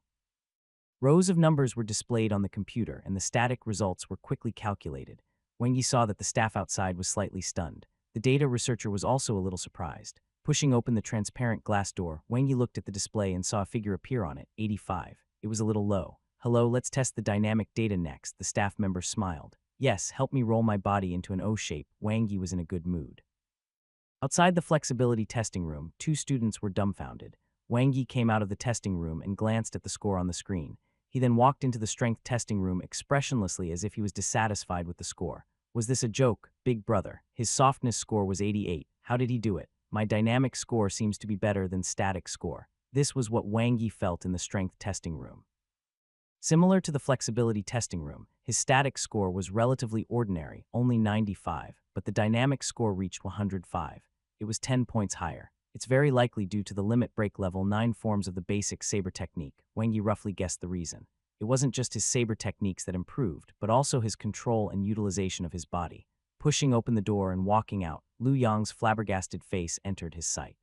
Rows of numbers were displayed on the computer and the static results were quickly calculated. Wang Yi saw that the staff outside was slightly stunned. The data researcher was also a little surprised. Pushing open the transparent glass door, Wang Yi looked at the display and saw a figure appear on it, 85. It was a little low. "Hello, let's test the dynamic data next," the staff member smiled. "Yes, help me roll my body into an O shape." Wang Yi was in a good mood. Outside the flexibility testing room, 2 students were dumbfounded. Wang Yi came out of the testing room and glanced at the score on the screen. He then walked into the strength testing room expressionlessly as if he was dissatisfied with the score. "Was this a joke, big brother? His softness score was 88. How did he do it? My dynamic score seems to be better than static score." This was what Wang Yi felt in the strength testing room. Similar to the flexibility testing room, his static score was relatively ordinary, only 95, but the dynamic score reached 105. It was 10 points higher. It's very likely due to the limit break level 9 forms of the basic saber technique. Wang Yi roughly guessed the reason. It wasn't just his saber techniques that improved, but also his control and utilization of his body. Pushing open the door and walking out, Lu Yang's flabbergasted face entered his sight.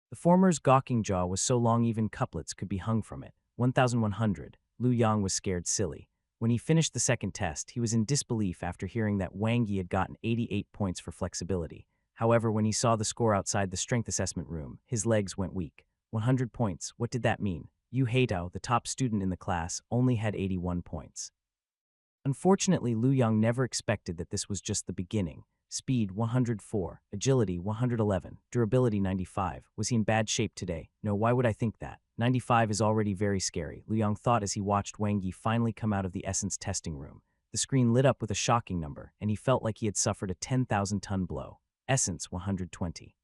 The former's gawking jaw was so long even couplets could be hung from it. 1,100. Lu Yang was scared silly. When he finished the second test, he was in disbelief after hearing that Wang Yi had gotten 88 points for flexibility. However, when he saw the score outside the strength assessment room, his legs went weak. 100 points, what did that mean? Yu Heitao, the top student in the class, only had 81 points. Unfortunately, Lu Yang never expected that this was just the beginning. Speed 104, agility 111, durability 95. Was he in bad shape today? No, why would I think that? 95 is already very scary, Lu Yang thought as he watched Wang Yi finally come out of the essence testing room. The screen lit up with a shocking number, and he felt like he had suffered a 10,000-ton blow. Essence 120.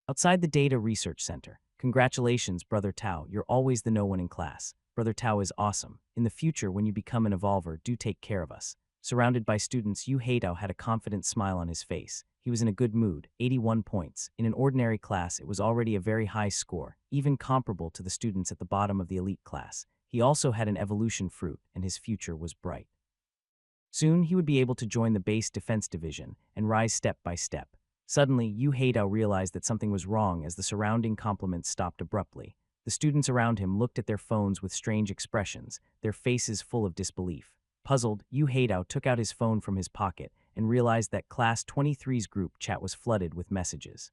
Outside the Data Research Center. Congratulations, Brother Tao, you're always the no one in class. Brother Tao is awesome. In the future, when you become an evolver, do take care of us. Surrounded by students, Yu Heidao had a confident smile on his face. He was in a good mood, 81 points. In an ordinary class, it was already a very high score, even comparable to the students at the bottom of the elite class. He also had an evolution fruit, and his future was bright. Soon, he would be able to join the base defense division and rise step by step. Suddenly, Yu Heidao realized that something was wrong as the surrounding compliments stopped abruptly. The students around him looked at their phones with strange expressions, their faces full of disbelief. Puzzled, Yu Heidao took out his phone from his pocket and realized that Class 23's group chat was flooded with messages.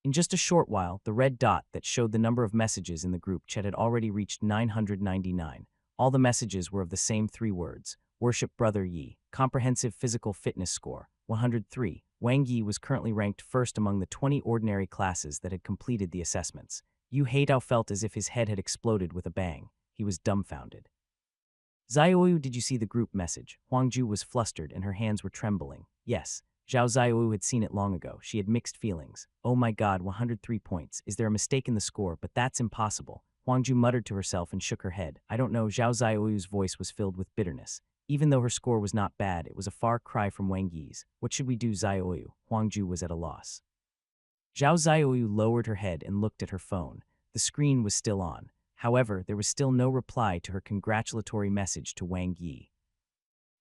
In just a short while, the red dot that showed the number of messages in the group chat had already reached 999. All the messages were of the same three words: Worship Brother Yi, Comprehensive Physical Fitness Score, 103. Wang Yi was currently ranked first among the 20 ordinary classes that had completed the assessments. Yu Heidao felt as if his head had exploded with a bang. He was dumbfounded. Xiaoyu, did you see the group message? Huangju was flustered and her hands were trembling. Yes. Zhao Xiaoyu had seen it long ago. She had mixed feelings. Oh my god, 103 points. Is there a mistake in the score? But that's impossible. Huangju muttered to herself and shook her head. I don't know. Zhao Xiaoyu's voice was filled with bitterness. Even though her score was not bad, it was a far cry from Wang Yi's. What should we do, Xiaoyu? Huangju was at a loss. Zhao Xiaoyu lowered her head and looked at her phone. The screen was still on. However, there was still no reply to her congratulatory message to Wang Yi.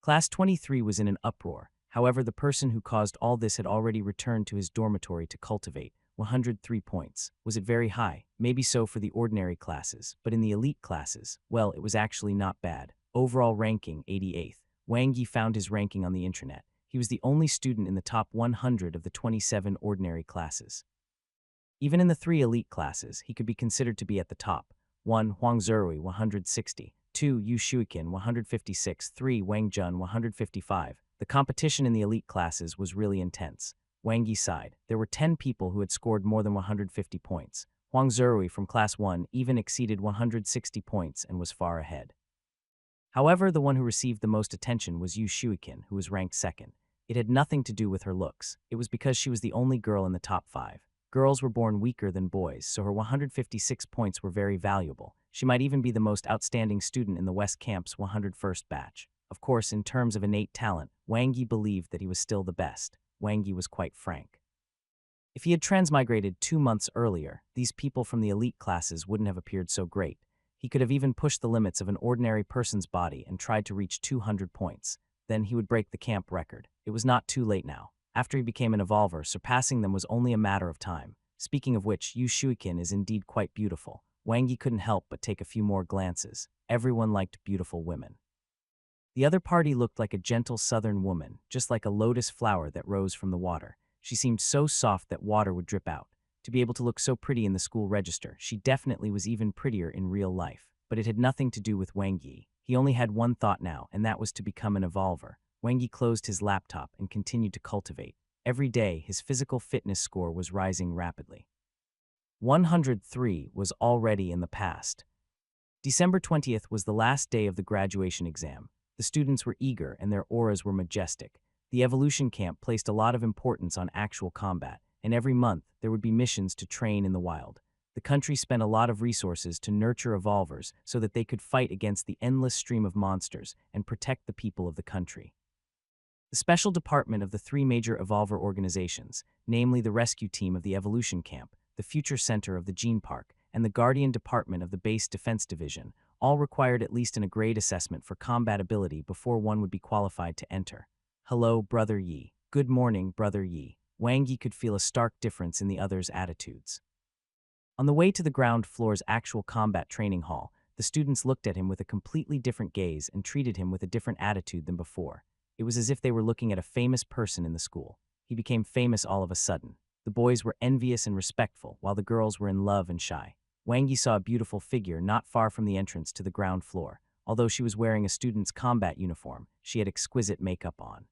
Class 23 was in an uproar. However, the person who caused all this had already returned to his dormitory to cultivate. 103 points. Was it very high? Maybe so for the ordinary classes, but in the elite classes, well, it was actually not bad. Overall ranking, 88th. Wang Yi found his ranking on the internet. He was the only student in the top 100 of the 27 ordinary classes. Even in the 3 elite classes, he could be considered to be at the top. 1. Huang Zerui, 160. 2. Yu Shuiqin, 156. 3. Wang Jun, 155. The competition in the elite classes was really intense. Wang Yi sighed. There were 10 people who had scored more than 150 points. Huang Zerui from Class 1 even exceeded 160 points and was far ahead. However, the one who received the most attention was Yu Shuiqin, who was ranked second. It had nothing to do with her looks. It was because she was the only girl in the top 5. Girls were born weaker than boys, so her 156 points were very valuable. She might even be the most outstanding student in the West Camp's 101st batch. Of course, in terms of innate talent, Wang Yi believed that he was still the best. Wang Yi was quite frank. If he had transmigrated 2 months earlier, these people from the elite classes wouldn't have appeared so great. He could have even pushed the limits of an ordinary person's body and tried to reach 200 points. Then he would break the camp record. It was not too late now. After he became an evolver, surpassing them was only a matter of time. Speaking of which, Yu Shuiqin is indeed quite beautiful. Wang Yi couldn't help but take a few more glances. Everyone liked beautiful women. The other party looked like a gentle southern woman, just like a lotus flower that rose from the water. She seemed so soft that water would drip out. To be able to look so pretty in the school register, she definitely was even prettier in real life. But it had nothing to do with Wang Yi. He only had one thought now, and that was to become an evolver. Wang Yi closed his laptop and continued to cultivate. Every day, his physical fitness score was rising rapidly. 103 was already in the past. December 20th was the last day of the graduation exam. The students were eager and their auras were majestic. The evolution camp placed a lot of importance on actual combat, and every month there would be missions to train in the wild. The country spent a lot of resources to nurture evolvers so that they could fight against the endless stream of monsters and protect the people of the country. The special department of the 3 major evolver organizations, namely the rescue team of the evolution camp, the future center of the gene park, and the guardian department of the base defense division, all required at least a grade assessment for combat ability before one would be qualified to enter. Hello, Brother Yi. Good morning, Brother Yi. Wang Yi could feel a stark difference in the others' attitudes. On the way to the ground floor's actual combat training hall, the students looked at him with a completely different gaze and treated him with a different attitude than before. It was as if they were looking at a famous person in the school. He became famous all of a sudden. The boys were envious and respectful, while the girls were in love and shy. Wang Yi saw a beautiful figure not far from the entrance to the ground floor. Although she was wearing a student's combat uniform, she had exquisite makeup on.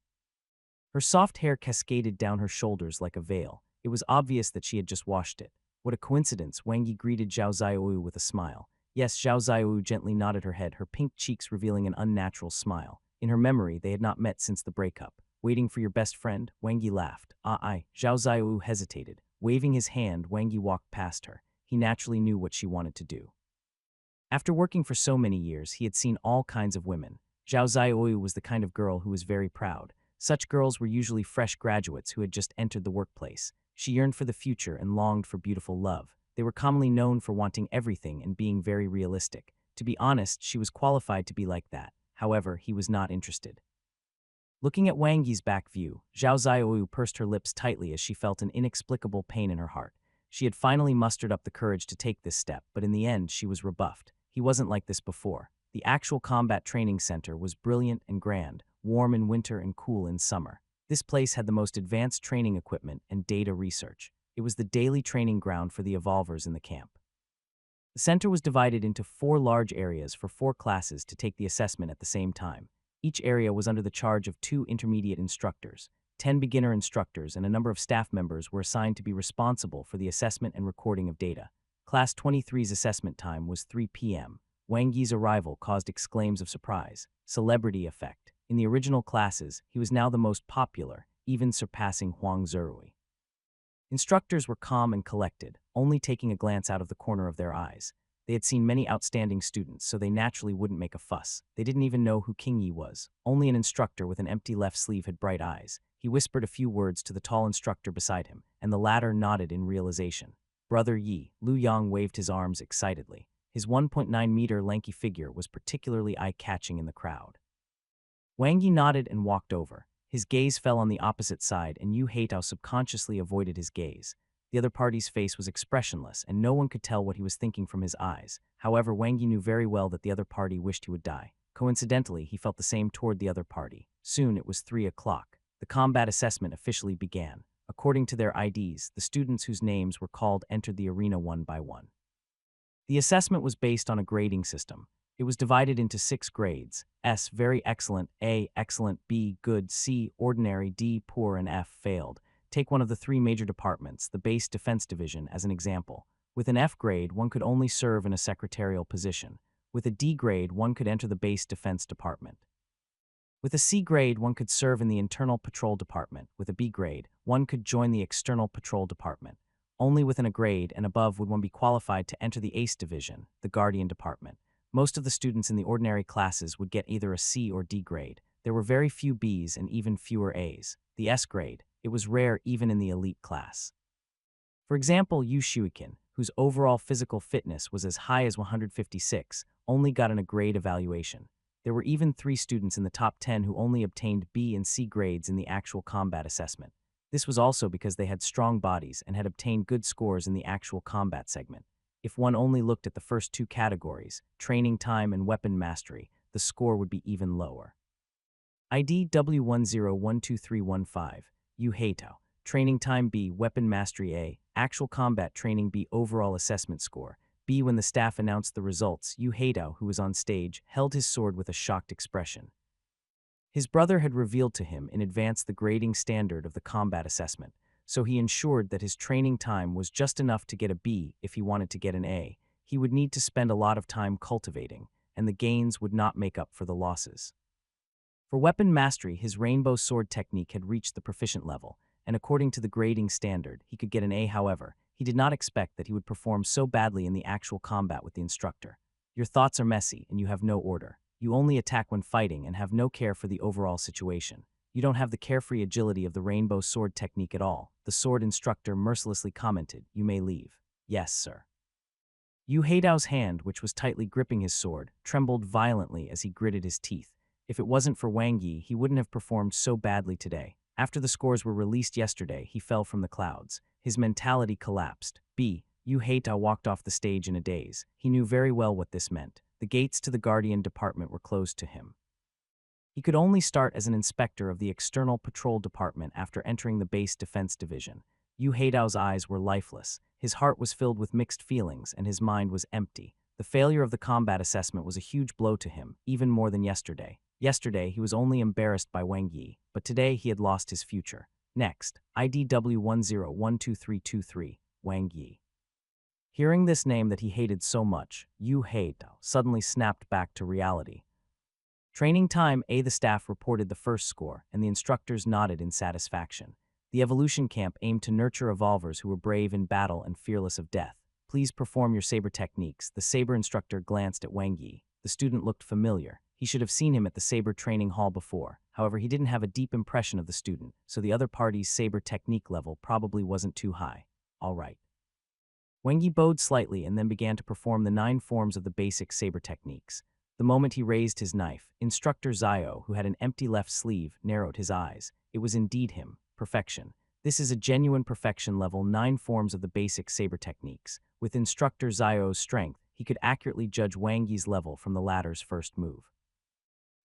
Her soft hair cascaded down her shoulders like a veil. It was obvious that she had just washed it. What a coincidence, Wang Yi greeted Zhao Xiaoyu with a smile. Yes, Zhao Xiaoyu gently nodded her head, her pink cheeks revealing an unnatural smile. In her memory, they had not met since the breakup. Waiting for your best friend? Wang Yi laughed. Zhao Xiaoyu hesitated. Waving his hand, Wang Yi walked past her. He naturally knew what she wanted to do. After working for so many years, he had seen all kinds of women. Zhao Xiaoyu was the kind of girl who was very proud. Such girls were usually fresh graduates who had just entered the workplace. She yearned for the future and longed for beautiful love. They were commonly known for wanting everything and being very realistic. To be honest, she was qualified to be like that. However, he was not interested. Looking at Wang Yi's back view, Zhao Xiaoyu pursed her lips tightly as she felt an inexplicable pain in her heart. She had finally mustered up the courage to take this step, but in the end she was rebuffed. He wasn't like this before. The actual combat training center was brilliant and grand, warm in winter and cool in summer. This place had the most advanced training equipment and data research. It was the daily training ground for the evolvers in the camp. The center was divided into 4 large areas for 4 classes to take the assessment at the same time. Each area was under the charge of 2 intermediate instructors. 10 beginner instructors and a number of staff members were assigned to be responsible for the assessment and recording of data. Class 23's assessment time was 3 p.m. Wang Yi's arrival caused exclaims of surprise. Celebrity effect. In the original classes, he was now the most popular, even surpassing Huang Zerui. Instructors were calm and collected, only taking a glance out of the corner of their eyes. They had seen many outstanding students, so they naturally wouldn't make a fuss. They didn't even know who King Yi was. Only an instructor with an empty left sleeve had bright eyes. He whispered a few words to the tall instructor beside him, and the latter nodded in realization. Brother Yi, Lu Yang waved his arms excitedly. His 1.9-meter lanky figure was particularly eye-catching in the crowd. Wang Yi nodded and walked over. His gaze fell on the opposite side, and Yu Heitao subconsciously avoided his gaze. The other party's face was expressionless, and no one could tell what he was thinking from his eyes. However, Wang Yi knew very well that the other party wished he would die. Coincidentally, he felt the same toward the other party. Soon it was 3 o'clock. The combat assessment officially began. According to their IDs, the students whose names were called entered the arena one by one. The assessment was based on a grading system. It was divided into 6 grades: S, very excellent; A, excellent; B, good; C, ordinary; D, poor; and F, failed. Take one of the 3 major departments, the Base Defense Division, as an example. With an F grade, one could only serve in a secretarial position. With a D grade, one could enter the Base Defense Department. With a C grade, one could serve in the Internal Patrol Department. With a B grade, one could join the External Patrol Department. Only within a grade and above would one be qualified to enter the Ace Division, the Guardian Department. Most of the students in the ordinary classes would get either a C or D grade. There were very few Bs and even fewer As. The S grade, it was rare even in the elite class. For example, Yu Shuikin, whose overall physical fitness was as high as 156, only got a grade evaluation. There were even 3 students in the top 10 who only obtained B and C grades in the actual combat assessment. This was also because they had strong bodies and had obtained good scores in the actual combat segment. If one only looked at the first 2 categories, training time and weapon mastery, the score would be even lower. ID W10122315, Yu Heitao. Training time B, weapon mastery A, actual combat training B, overall assessment score B. When the staff announced the results, Yu Heitao, who was on stage, held his sword with a shocked expression. His brother had revealed to him in advance the grading standard of the combat assessment, so he ensured that his training time was just enough to get a B. If he wanted to get an A, he would need to spend a lot of time cultivating, and the gains would not make up for the losses. For weapon mastery, his rainbow sword technique had reached the proficient level, and according to the grading standard, he could get an A. However, he did not expect that he would perform so badly in the actual combat with the instructor. Your thoughts are messy, and you have no order. You only attack when fighting and have no care for the overall situation. You don't have the carefree agility of the rainbow sword technique at all, the sword instructor mercilessly commented. You may leave. Yes, sir. Yu Heitao's hand, which was tightly gripping his sword, trembled violently as he gritted his teeth. If it wasn't for Wang Yi, he wouldn't have performed so badly today. After the scores were released yesterday, he fell from the clouds. His mentality collapsed. Yu Heitao walked off the stage in a daze. He knew very well what this meant. The gates to the Guardian Department were closed to him. He could only start as an inspector of the External Patrol Department after entering the Base Defense Division. Yu Heitao's eyes were lifeless. His heart was filled with mixed feelings, and his mind was empty. The failure of the combat assessment was a huge blow to him, even more than yesterday. Yesterday, he was only embarrassed by Wang Yi, but today he had lost his future. Next, IDW10122323, Wang Yi. Hearing this name that he hated so much, Yu Heitao suddenly snapped back to reality. Training time A. The staff reported the first score, and the instructors nodded in satisfaction. The evolution camp aimed to nurture evolvers who were brave in battle and fearless of death. Please perform your saber techniques. The saber instructor glanced at Wang Yi. The student looked familiar. He should have seen him at the saber training hall before. However, he didn't have a deep impression of the student, so the other party's saber technique level probably wasn't too high. All right. Wang Yi bowed slightly and then began to perform the 9 forms of the basic saber techniques. The moment he raised his knife, Instructor Zio, who had an empty left sleeve, narrowed his eyes. It was indeed him. Perfection. This is a genuine perfection level 9 forms of the basic saber techniques. With Instructor Zio's strength, he could accurately judge Wang Yi's level from the latter's first move.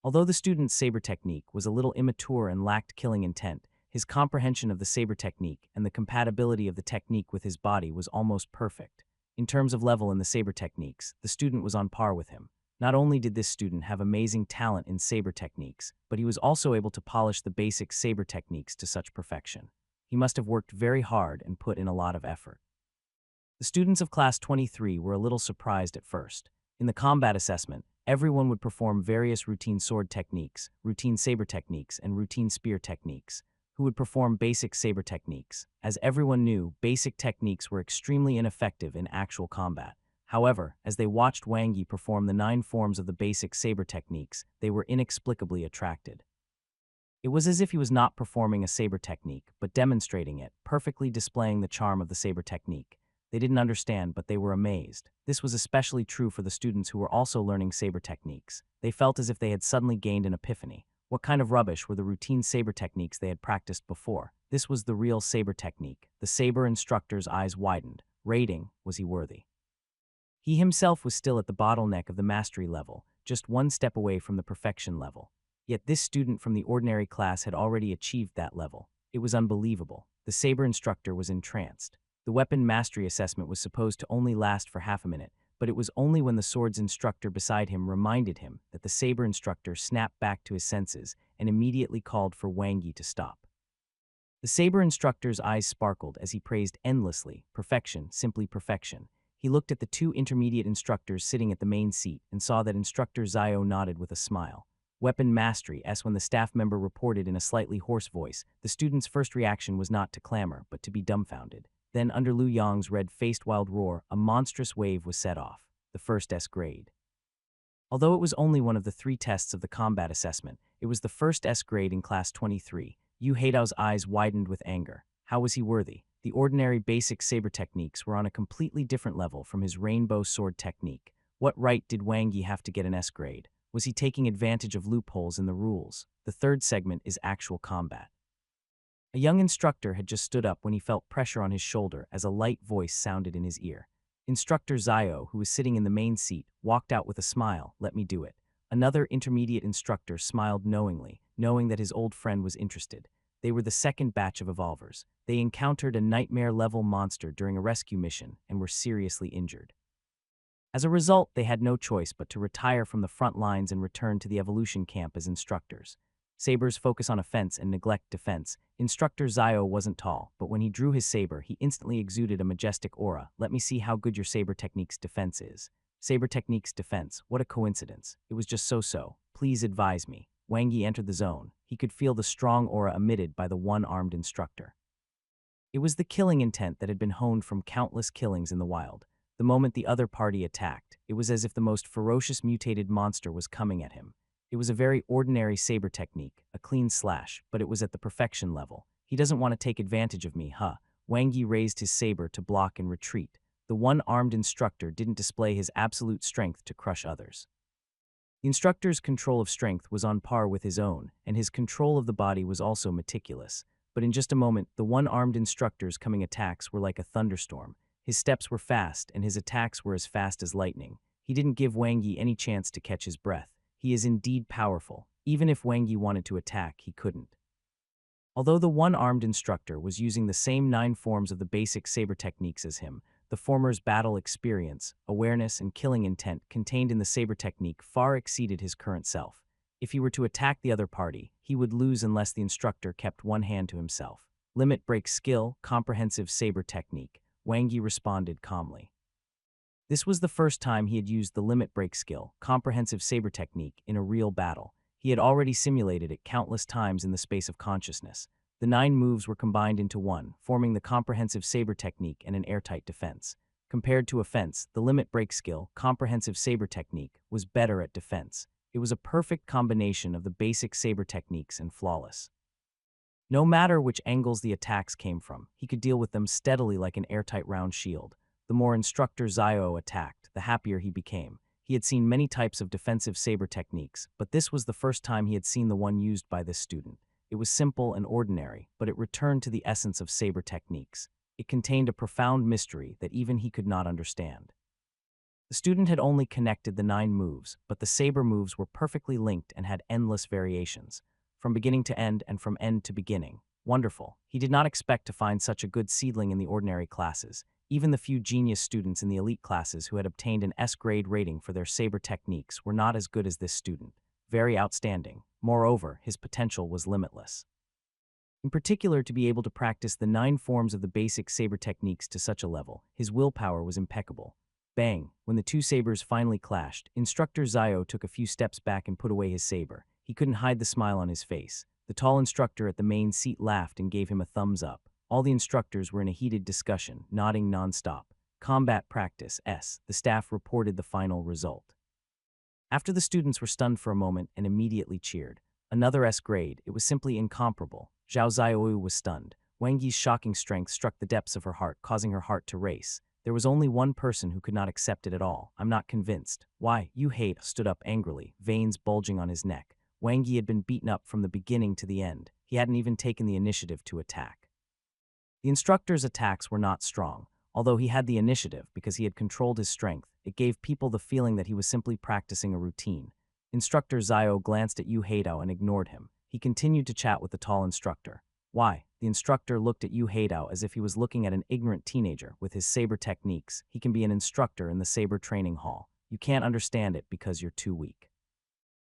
Although the student's saber technique was a little immature and lacked killing intent, his comprehension of the saber technique and the compatibility of the technique with his body was almost perfect. In terms of level in the saber techniques, the student was on par with him. Not only did this student have amazing talent in saber techniques, but he was also able to polish the basic saber techniques to such perfection. He must have worked very hard and put in a lot of effort. The students of Class 23 were a little surprised at first. In the combat assessment, everyone would perform various routine sword techniques, routine saber techniques, and routine spear techniques. Who would perform basic saber techniques. As everyone knew, basic techniques were extremely ineffective in actual combat. However, as they watched Wang Yi perform the 9 forms of the basic saber techniques, they were inexplicably attracted. It was as if he was not performing a saber technique, but demonstrating it, perfectly displaying the charm of the saber technique. They didn't understand, but they were amazed. This was especially true for the students who were also learning saber techniques. They felt as if they had suddenly gained an epiphany. What kind of rubbish were the routine saber techniques they had practiced before? This was the real saber technique. The saber instructor's eyes widened. Rating, was he worthy? He himself was still at the bottleneck of the mastery level, just one step away from the perfection level. Yet this student from the ordinary class had already achieved that level. It was unbelievable. The saber instructor was entranced. The weapon mastery assessment was supposed to only last for half a minute, but it was only when the swords instructor beside him reminded him that the saber instructor snapped back to his senses and immediately called for Wang Yi to stop. The saber instructor's eyes sparkled as he praised endlessly, perfection, simply perfection. He looked at the 2 intermediate instructors sitting at the main seat and saw that Instructor Zio nodded with a smile. Weapon mastery, as when the staff member reported in a slightly hoarse voice, the student's first reaction was not to clamor, but to be dumbfounded. Then, under Liu Yang's red-faced wild roar, a monstrous wave was set off, the first S grade. Although it was only one of the 3 tests of the combat assessment, it was the first S grade in Class 23. Yu Heitao's eyes widened with anger. How was he worthy? The ordinary basic saber techniques were on a completely different level from his rainbow sword technique. What right did Wang Yi have to get an S grade? Was he taking advantage of loopholes in the rules? The third segment is actual combat. A young instructor had just stood up when he felt pressure on his shoulder as a light voice sounded in his ear. Instructor Zio, who was sitting in the main seat, walked out with a smile. Let me do it. Another intermediate instructor smiled knowingly, knowing that his old friend was interested. They were the second batch of evolvers. They encountered a nightmare-level monster during a rescue mission and were seriously injured. As a result, they had no choice but to retire from the front lines and return to the evolution camp as instructors. Sabers focus on offense and neglect defense. Instructor Zio wasn't tall, but when he drew his saber, he instantly exuded a majestic aura. Let me see how good your saber technique's defense is. Saber technique's defense, what a coincidence. It was just so-so. Please advise me. Wang Yi entered the zone. He could feel the strong aura emitted by the one-armed instructor. It was the killing intent that had been honed from countless killings in the wild. The moment the other party attacked, it was as if the most ferocious mutated monster was coming at him. It was a very ordinary saber technique, a clean slash, but it was at the perfection level. He doesn't want to take advantage of me, huh? Wang Yi raised his saber to block and retreat. The one-armed instructor didn't display his absolute strength to crush others. The instructor's control of strength was on par with his own, and his control of the body was also meticulous. But in just a moment, the one-armed instructor's coming attacks were like a thunderstorm. His steps were fast, and his attacks were as fast as lightning. He didn't give Wang Yi any chance to catch his breath. He is indeed powerful. Even if Wang Yi wanted to attack, he couldn't. Although the one-armed instructor was using the same 9 forms of the basic saber techniques as him, The former's battle experience, awareness, and killing intent contained in the saber technique far exceeded his current self. If he were to attack the other party, he would lose unless the instructor kept one hand to himself. Limit break skill, comprehensive saber technique. Wang Yi responded calmly. This was the first time he had used the limit break skill, comprehensive saber technique, in a real battle. He had already simulated it countless times in the space of consciousness. The 9 moves were combined into one, forming the comprehensive saber technique and an airtight defense. Compared to offense, the limit break skill, comprehensive saber technique, was better at defense. It was a perfect combination of the basic saber techniques and flawless. No matter which angles the attacks came from, he could deal with them steadily like an airtight round shield. The more Instructor Zio attacked, the happier he became. He had seen many types of defensive saber techniques, but this was the first time he had seen the one used by this student. It was simple and ordinary, but it returned to the essence of saber techniques. It contained a profound mystery that even he could not understand. The student had only connected the 9 moves, but the saber moves were perfectly linked and had endless variations, from beginning to end and from end to beginning. Wonderful. He did not expect to find such a good seedling in the ordinary classes. Even the few genius students in the elite classes who had obtained an S-grade rating for their saber techniques were not as good as this student. Very outstanding. Moreover, his potential was limitless. In particular, to be able to practice the 9 forms of the basic saber techniques to such a level, his willpower was impeccable. Bang! When the 2 sabers finally clashed, Instructor Zio took a few steps back and put away his saber. He couldn't hide the smile on his face. The tall instructor at the main seat laughed and gave him a thumbs up. All the instructors were in a heated discussion, nodding nonstop. Combat practice, S. The staff reported the final result. After the students were stunned for a moment and immediately cheered. Another S grade, it was simply incomparable. Zhao Zioyu was stunned. Wang Yi's shocking strength struck the depths of her heart, causing her heart to race. There was only one person who could not accept it at all. I'm not convinced. Why, you hate, stood up angrily, veins bulging on his neck. Wang Yi had been beaten up from the beginning to the end. He hadn't even taken the initiative to attack. The instructor's attacks were not strong. Although he had the initiative because he had controlled his strength, it gave people the feeling that he was simply practicing a routine. Instructor Zio glanced at Yu Heidao and ignored him. He continued to chat with the tall instructor. Why? The instructor looked at Yu Heidao as if he was looking at an ignorant teenager. With his saber techniques, he can be an instructor in the saber training hall. You can't understand it because you're too weak.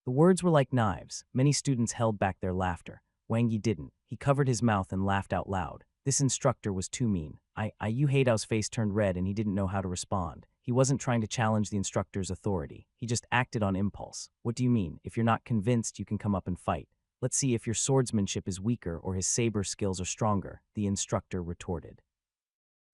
The words were like knives. Many students held back their laughter. Wang Yi didn't. He covered his mouth and laughed out loud. This instructor was too mean. Yu Heidao's face turned red and he didn't know how to respond. He wasn't trying to challenge the instructor's authority. He just acted on impulse. What do you mean? If you're not convinced, you can come up and fight. Let's see if your swordsmanship is weaker or his saber skills are stronger, the instructor retorted.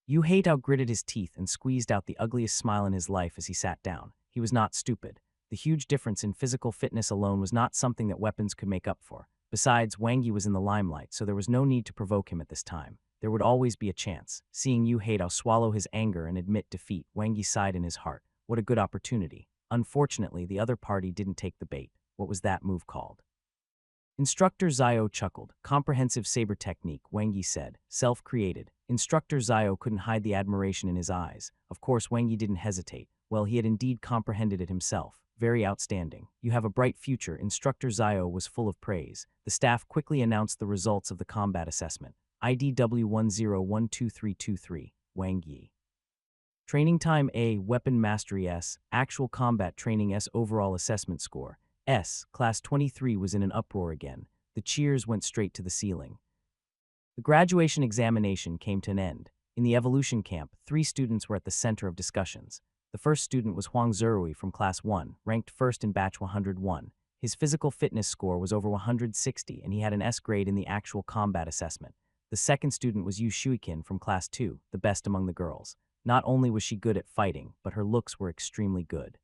Yu Heidao gritted his teeth and squeezed out the ugliest smile in his life as he sat down. He was not stupid. The huge difference in physical fitness alone was not something that weapons could make up for. Besides, Wang Yi was in the limelight, so there was no need to provoke him at this time. There would always be a chance. Seeing Yu Heidao swallow his anger and admit defeat, Wang Yi sighed in his heart. What a good opportunity. Unfortunately, the other party didn't take the bait. What was that move called? Instructor Zio chuckled. Comprehensive saber technique, Wang Yi said. Self-created. Instructor Zio couldn't hide the admiration in his eyes. Of course, Wang Yi didn't hesitate. Well, he had indeed comprehended it himself. Very outstanding. You have a bright future. Instructor Zio was full of praise. The staff quickly announced the results of the combat assessment. IDW 10122323, Wang Yi. Training time A, Weapon Mastery S, Actual Combat Training S, Overall Assessment Score S. Class 23 was in an uproar again. The cheers went straight to the ceiling. The graduation examination came to an end. In the evolution camp, 3 students were at the center of discussions. The first student was Huang Zerui from Class 1, ranked first in Batch 101. His physical fitness score was over 160 and he had an S grade in the actual combat assessment. The second student was Yu Shuikin from Class 2, the best among the girls. Not only was she good at fighting, but her looks were extremely good.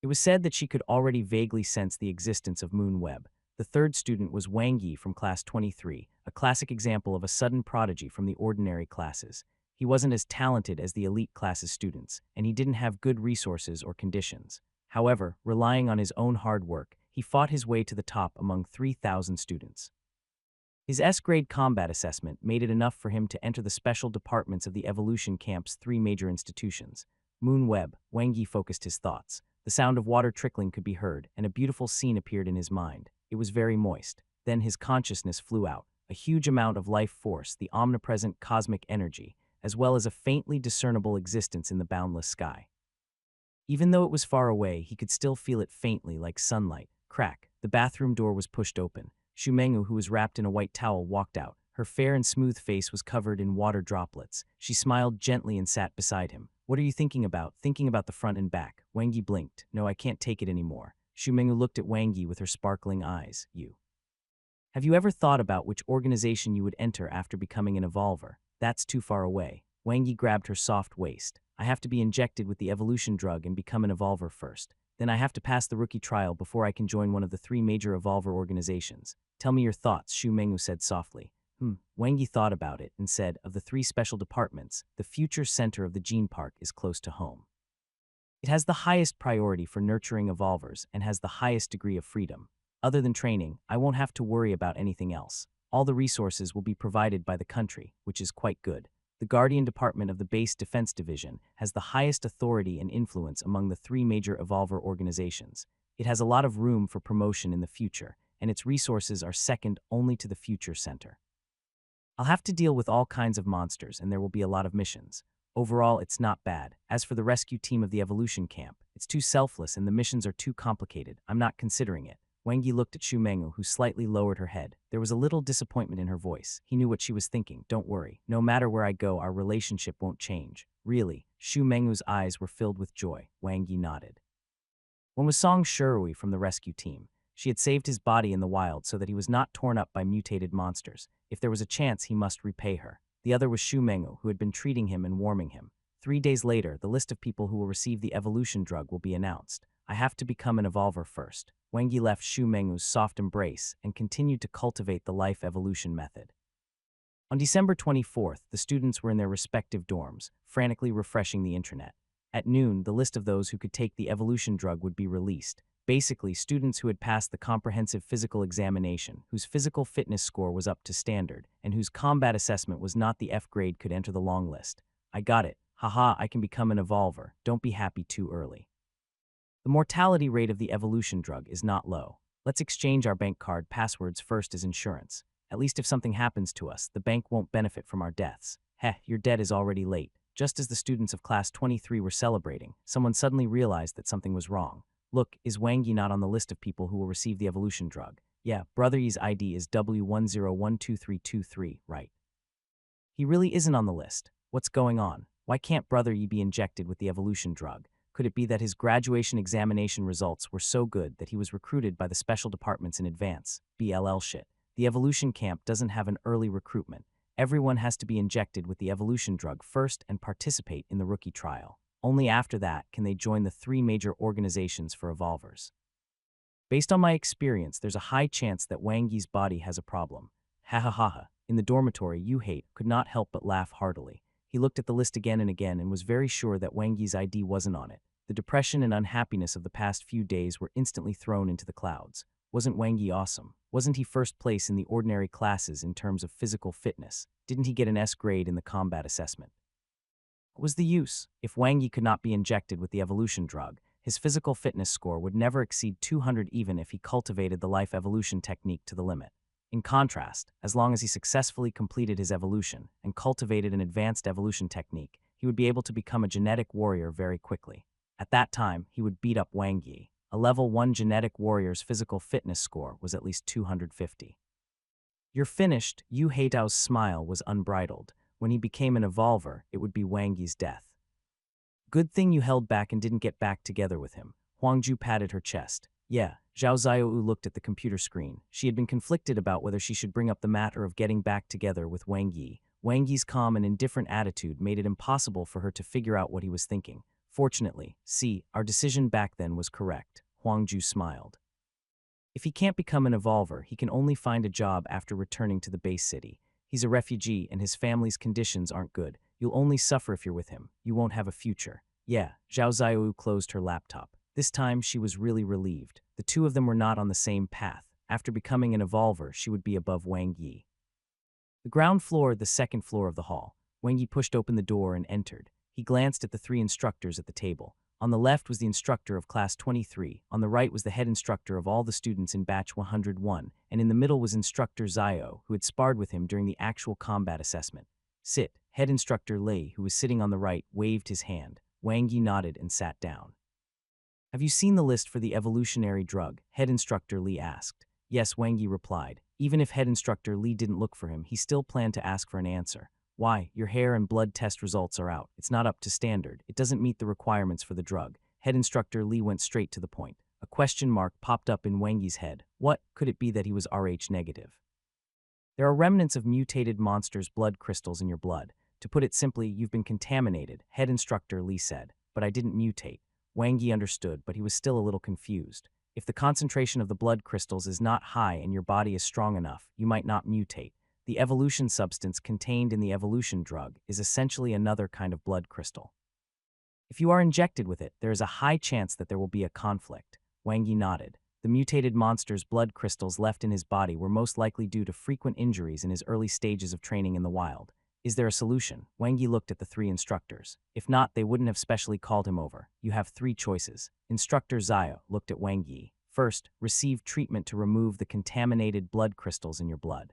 It was said that she could already vaguely sense the existence of Moon Web. The third student was Wang Yi from Class 23, a classic example of a sudden prodigy from the ordinary classes. He wasn't as talented as the elite classes students, and he didn't have good resources or conditions. However, relying on his own hard work, he fought his way to the top among 3,000 students. His S-grade combat assessment made it enough for him to enter the special departments of the evolution camp's 3 major institutions. Moon Web, Wang Yi focused his thoughts. The sound of water trickling could be heard, and a beautiful scene appeared in his mind. It was very moist. Then his consciousness flew out. A huge amount of life force, the omnipresent cosmic energy, as well as a faintly discernible existence in the boundless sky. Even though it was far away, he could still feel it faintly like sunlight. Crack. The bathroom door was pushed open. Shumengu, who was wrapped in a white towel, walked out. Her fair and smooth face was covered in water droplets. She smiled gently and sat beside him. What are you thinking about? Thinking about the front and back. Wang Yi blinked. No, I can't take it anymore. Shumengu looked at Wang Yi with her sparkling eyes. Have you ever thought about which organization you would enter after becoming an evolver? That's too far away. Wang Yi grabbed her soft waist. I have to be injected with the evolution drug and become an evolver first. Then I have to pass the rookie trial before I can join one of the 3 major evolver organizations. Tell me your thoughts, Shu Mengu said softly. Wang Yi thought about it and said, of the 3 special departments, the future center of the gene park is close to home. It has the highest priority for nurturing evolvers and has the highest degree of freedom. Other than training, I won't have to worry about anything else. All the resources will be provided by the country, which is quite good. The Guardian Department of the Base Defense Division has the highest authority and influence among the 3 major evolver organizations. It has a lot of room for promotion in the future, and its resources are second only to the Future Center. I'll have to deal with all kinds of monsters, and there will be a lot of missions. Overall, it's not bad. As for the rescue team of the evolution camp, it's too selfless and the missions are too complicated. I'm not considering it. Wang Yi looked at Shu Mengu, who slightly lowered her head. There was a little disappointment in her voice. He knew what she was thinking. Don't worry. No matter where I go, our relationship won't change. Really? Shu Mengu's eyes were filled with joy. Wang Yi nodded. One was Song Shirui from the rescue team. She had saved his body in the wild so that he was not torn up by mutated monsters. If there was a chance, he must repay her. The other was Shu Mengu, who had been treating him and warming him. 3 days later, the list of people who will receive the evolution drug will be announced. I have to become an evolver first. Wang Yi left Shu Mengu's soft embrace and continued to cultivate the life evolution method. On December 24th, the students were in their respective dorms, frantically refreshing the intranet. At noon, the list of those who could take the evolution drug would be released. Basically, students who had passed the comprehensive physical examination, whose physical fitness score was up to standard, and whose combat assessment was not the F grade could enter the long list. I got it. Haha, I can become an evolver. Don't be happy too early. The mortality rate of the evolution drug is not low. Let's exchange our bank card passwords first as insurance. At least if something happens to us, the bank won't benefit from our deaths. Heh, your debt is already late. Just as the students of class 23 were celebrating, someone suddenly realized that something was wrong. Look, is Wang Yi not on the list of people who will receive the evolution drug? Yeah, Brother Yi's ID is W10123323, right? He really isn't on the list. What's going on? Why can't Brother Yi be injected with the evolution drug? Could it be that his graduation examination results were so good that he was recruited by the special departments in advance? BLL shit. The evolution camp doesn't have an early recruitment. Everyone has to be injected with the evolution drug first and participate in the rookie trial. Only after that can they join the 3 major organizations for evolvers. Based on my experience, there's a high chance that Wang Yi's body has a problem. Ha ha ha ha. In the dormitory, Yu-Hate could not help but laugh heartily. He looked at the list again and again and was very sure that Wang Yi's ID wasn't on it. The depression and unhappiness of the past few days were instantly thrown into the clouds. Wasn't Wang Yi awesome? Wasn't he first place in the ordinary classes in terms of physical fitness? Didn't he get an S grade in the combat assessment? What was the use? If Wang Yi could not be injected with the evolution drug, his physical fitness score would never exceed 200 even if he cultivated the life evolution technique to the limit. In contrast, as long as he successfully completed his evolution and cultivated an advanced evolution technique, he would be able to become a genetic warrior very quickly. At that time, he would beat up Wang Yi. A level 1 genetic warrior's physical fitness score was at least 250. You're finished. Yu Heitao's smile was unbridled. When he became an evolver, it would be Wang Yi's death. Good thing you held back and didn't get back together with him. Huangju patted her chest. Yeah, Zhao Xiaoyu looked at the computer screen. She had been conflicted about whether she should bring up the matter of getting back together with Wang Yi. Wang Yi's calm and indifferent attitude made it impossible for her to figure out what he was thinking. Fortunately, our decision back then was correct. Huangju smiled. If he can't become an evolver, he can only find a job after returning to the base city. He's a refugee and his family's conditions aren't good. You'll only suffer if you're with him. You won't have a future. Yeah, Zhao Xiaoyu closed her laptop. This time, she was really relieved. The 2 of them were not on the same path. After becoming an evolver, she would be above Wang Yi. The ground floor, the second floor of the hall. Wang Yi pushed open the door and entered. He glanced at the 3 instructors at the table. On the left was the instructor of class 23, on the right was the head instructor of all the students in batch 101, and in the middle was instructor Zio, who had sparred with him during the actual combat assessment. Sit. Head instructor Li, who was sitting on the right, waved his hand. Wang Yi nodded and sat down. Have you seen the list for the evolutionary drug? Head instructor Li asked. Yes, Wang Yi replied. Even if head instructor Li didn't look for him, he still planned to ask for an answer. Why? Your hair and blood test results are out. It's not up to standard. It doesn't meet the requirements for the drug. Head instructor Li went straight to the point. A question mark popped up in Wang Yi's head. What? Could it be that he was Rh negative? There are remnants of mutated monsters' blood crystals in your blood. To put it simply, you've been contaminated, head instructor Li said. But I didn't mutate. Wang Yi understood, but he was still a little confused. If the concentration of the blood crystals is not high and your body is strong enough, you might not mutate. The evolution substance contained in the evolution drug is essentially another kind of blood crystal. If you are injected with it, there is a high chance that there will be a conflict. Wang Yi nodded. The mutated monster's blood crystals left in his body were most likely due to frequent injuries in his early stages of training in the wild. Is there a solution? Wang Yi looked at the three instructors. If not, they wouldn't have specially called him over. You have three choices. Instructor Zio looked at Wang Yi. First, receive treatment to remove the contaminated blood crystals in your blood.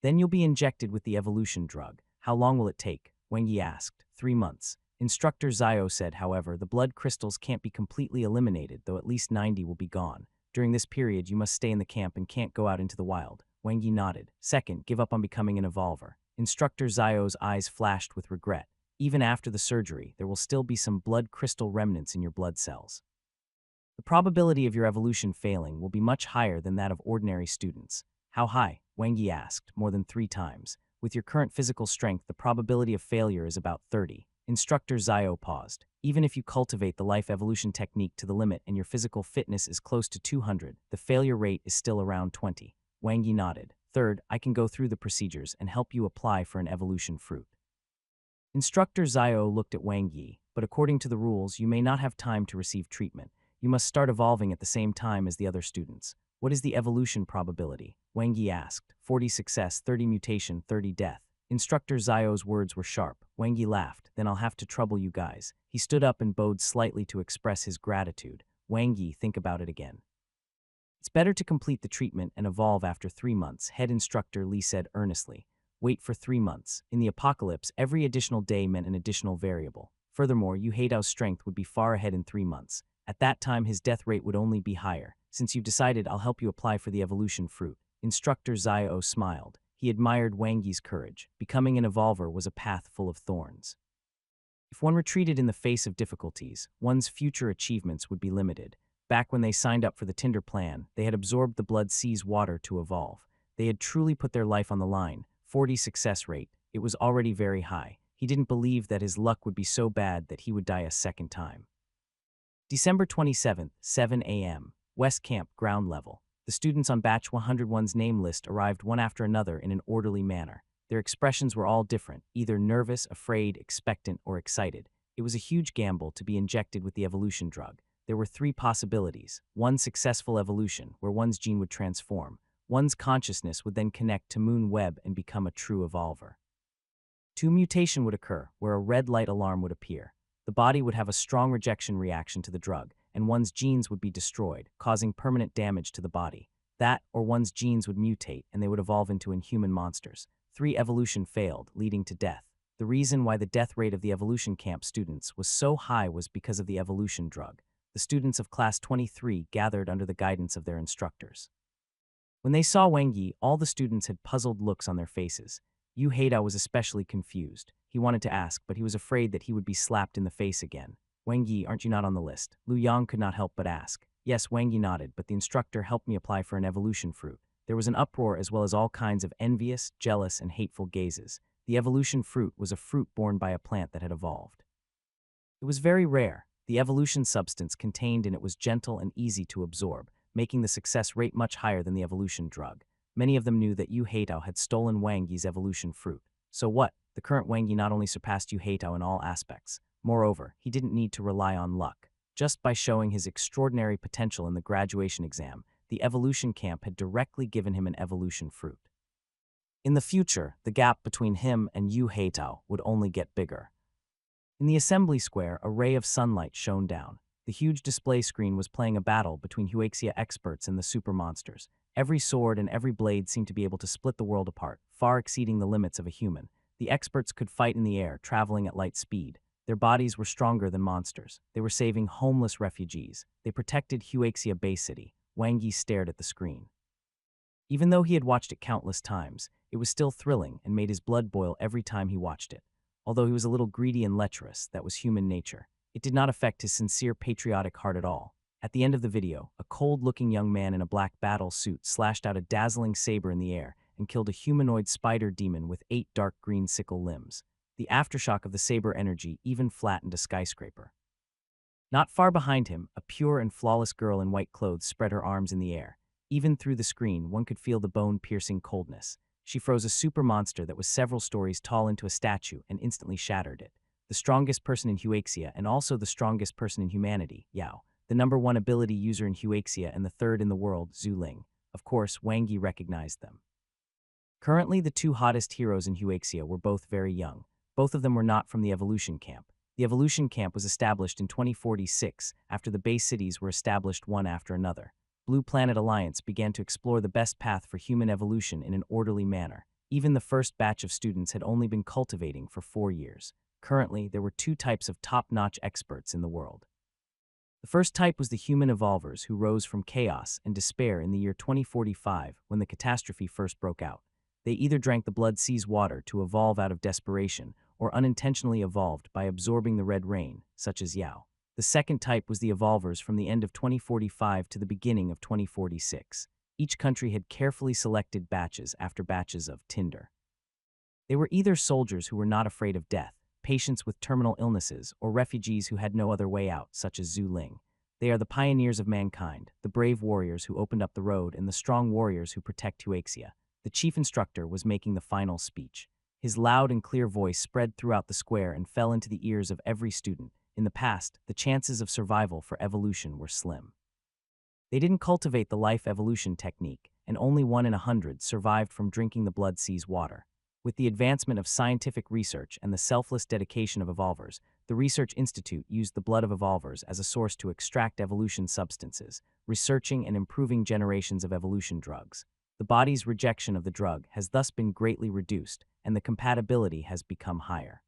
Then you'll be injected with the evolution drug. How long will it take? Wang Yi asked. 3 months. Instructor Zio said, however, the blood crystals can't be completely eliminated, though at least 90 will be gone. During this period, you must stay in the camp and can't go out into the wild. Wang Yi nodded. Second, give up on becoming an evolver. Instructor Zio's eyes flashed with regret. Even after the surgery, there will still be some blood crystal remnants in your blood cells. The probability of your evolution failing will be much higher than that of ordinary students. How high? Wang Yi asked. More than 3 times. With your current physical strength, the probability of failure is about 30. Instructor Zio paused. Even if you cultivate the life evolution technique to the limit and your physical fitness is close to 200, the failure rate is still around 20. Wang Yi nodded. Third, I can go through the procedures and help you apply for an evolution fruit. Instructor Zio looked at Wang Yi, but according to the rules, you may not have time to receive treatment. You must start evolving at the same time as the other students. What is the evolution probability? Wang Yi asked. 40 success, 30 mutation, 30 death. Instructor Zio's words were sharp. Wang Yi laughed. Then I'll have to trouble you guys. He stood up and bowed slightly to express his gratitude. Wang Yi, think about it again. It's better to complete the treatment and evolve after 3 months, head instructor Li said earnestly. Wait for 3 months. In the apocalypse, every additional day meant an additional variable. Furthermore, Yu Heidao's strength would be far ahead in 3 months. At that time, his death rate would only be higher. Since you've decided, I'll help you apply for the evolution fruit. Instructor Zio smiled. He admired Wang Yi's courage. Becoming an evolver was a path full of thorns. If one retreated in the face of difficulties, one's future achievements would be limited. Back when they signed up for the Tinder plan, they had absorbed the blood sea's water to evolve. They had truly put their life on the line. 40 success rate. It was already very high. He didn't believe that his luck would be so bad that he would die a second time. December 27th, 7 a.m. West Camp, ground level. The students on Batch 101's name list arrived one after another in an orderly manner. Their expressions were all different, either nervous, afraid, expectant, or excited. It was a huge gamble to be injected with the evolution drug. There were 3 possibilities. 1, successful evolution, where one's gene would transform. One's consciousness would then connect to Moon Web and become a true evolver. 2, mutation would occur, where a red light alarm would appear. The body would have a strong rejection reaction to the drug, and one's genes would be destroyed, causing permanent damage to the body. That, or one's genes would mutate, and they would evolve into inhuman monsters. 3, evolution failed, leading to death. The reason why the death rate of the evolution camp students was so high was because of the evolution drug. The students of Class 23 gathered under the guidance of their instructors. When they saw Wang Yi, all the students had puzzled looks on their faces. Yu Heidao was especially confused. He wanted to ask, but he was afraid that he would be slapped in the face again. Wang Yi, aren't you not on the list? Lu Yang could not help but ask. Yes, Wang Yi nodded, but the instructor helped me apply for an evolution fruit. There was an uproar as well as all kinds of envious, jealous, and hateful gazes. The evolution fruit was a fruit borne by a plant that had evolved. It was very rare. The evolution substance contained in it was gentle and easy to absorb, making the success rate much higher than the evolution drug. Many of them knew that Yu Heitao had stolen Wang Yi's evolution fruit. So what? The current Wang Yi not only surpassed Yu Heitao in all aspects. Moreover, he didn't need to rely on luck. Just by showing his extraordinary potential in the graduation exam, the evolution camp had directly given him an evolution fruit. In the future, the gap between him and Yu Heitao would only get bigger. In the assembly square, a ray of sunlight shone down. The huge display screen was playing a battle between Huaxia experts and the super monsters. Every sword and every blade seemed to be able to split the world apart, far exceeding the limits of a human. The experts could fight in the air, traveling at light speed. Their bodies were stronger than monsters. They were saving homeless refugees. They protected Huaxia Bay City. Wang Yi stared at the screen. Even though he had watched it countless times, it was still thrilling and made his blood boil every time he watched it. Although he was a little greedy and lecherous, that was human nature. It did not affect his sincere patriotic heart at all. At the end of the video, a cold-looking young man in a black battle suit slashed out a dazzling saber in the air and killed a humanoid spider demon with 8 dark green sickle limbs. The aftershock of the saber energy even flattened a skyscraper. Not far behind him, a pure and flawless girl in white clothes spread her arms in the air. Even through the screen, one could feel the bone-piercing coldness. She froze a super monster that was several stories tall into a statue and instantly shattered it. The strongest person in Huaxia and also the strongest person in humanity, Yao. The #1 ability user in Huaxia and the 3rd in the world, Zhu Ling. Of course, Wang Yi recognized them. Currently, the 2 hottest heroes in Huaxia were both very young. Both of them were not from the Evolution Camp. The Evolution Camp was established in 2046 after the base cities were established one after another. Blue Planet Alliance began to explore the best path for human evolution in an orderly manner. Even the first batch of students had only been cultivating for 4 years. Currently, there were 2 types of top-notch experts in the world. The first type was the human evolvers who rose from chaos and despair in the year 2045 when the catastrophe first broke out. They either drank the blood sea's water to evolve out of desperation or unintentionally evolved by absorbing the red rain, such as Yao. The second type was the evolvers from the end of 2045 to the beginning of 2046. Each country had carefully selected batches after batches of Tinder. They were either soldiers who were not afraid of death, patients with terminal illnesses, or refugees who had no other way out, such as Zhu Ling. They are the pioneers of mankind, the brave warriors who opened up the road and the strong warriors who protect Huaxia. The chief instructor was making the final speech. His loud and clear voice spread throughout the square and fell into the ears of every student. In the past, the chances of survival for evolution were slim. They didn't cultivate the life evolution technique, and only 1 in 100 survived from drinking the blood sea's water. With the advancement of scientific research and the selfless dedication of evolvers, the Research Institute used the blood of evolvers as a source to extract evolution substances, researching and improving generations of evolution drugs. The body's rejection of the drug has thus been greatly reduced, and the compatibility has become higher.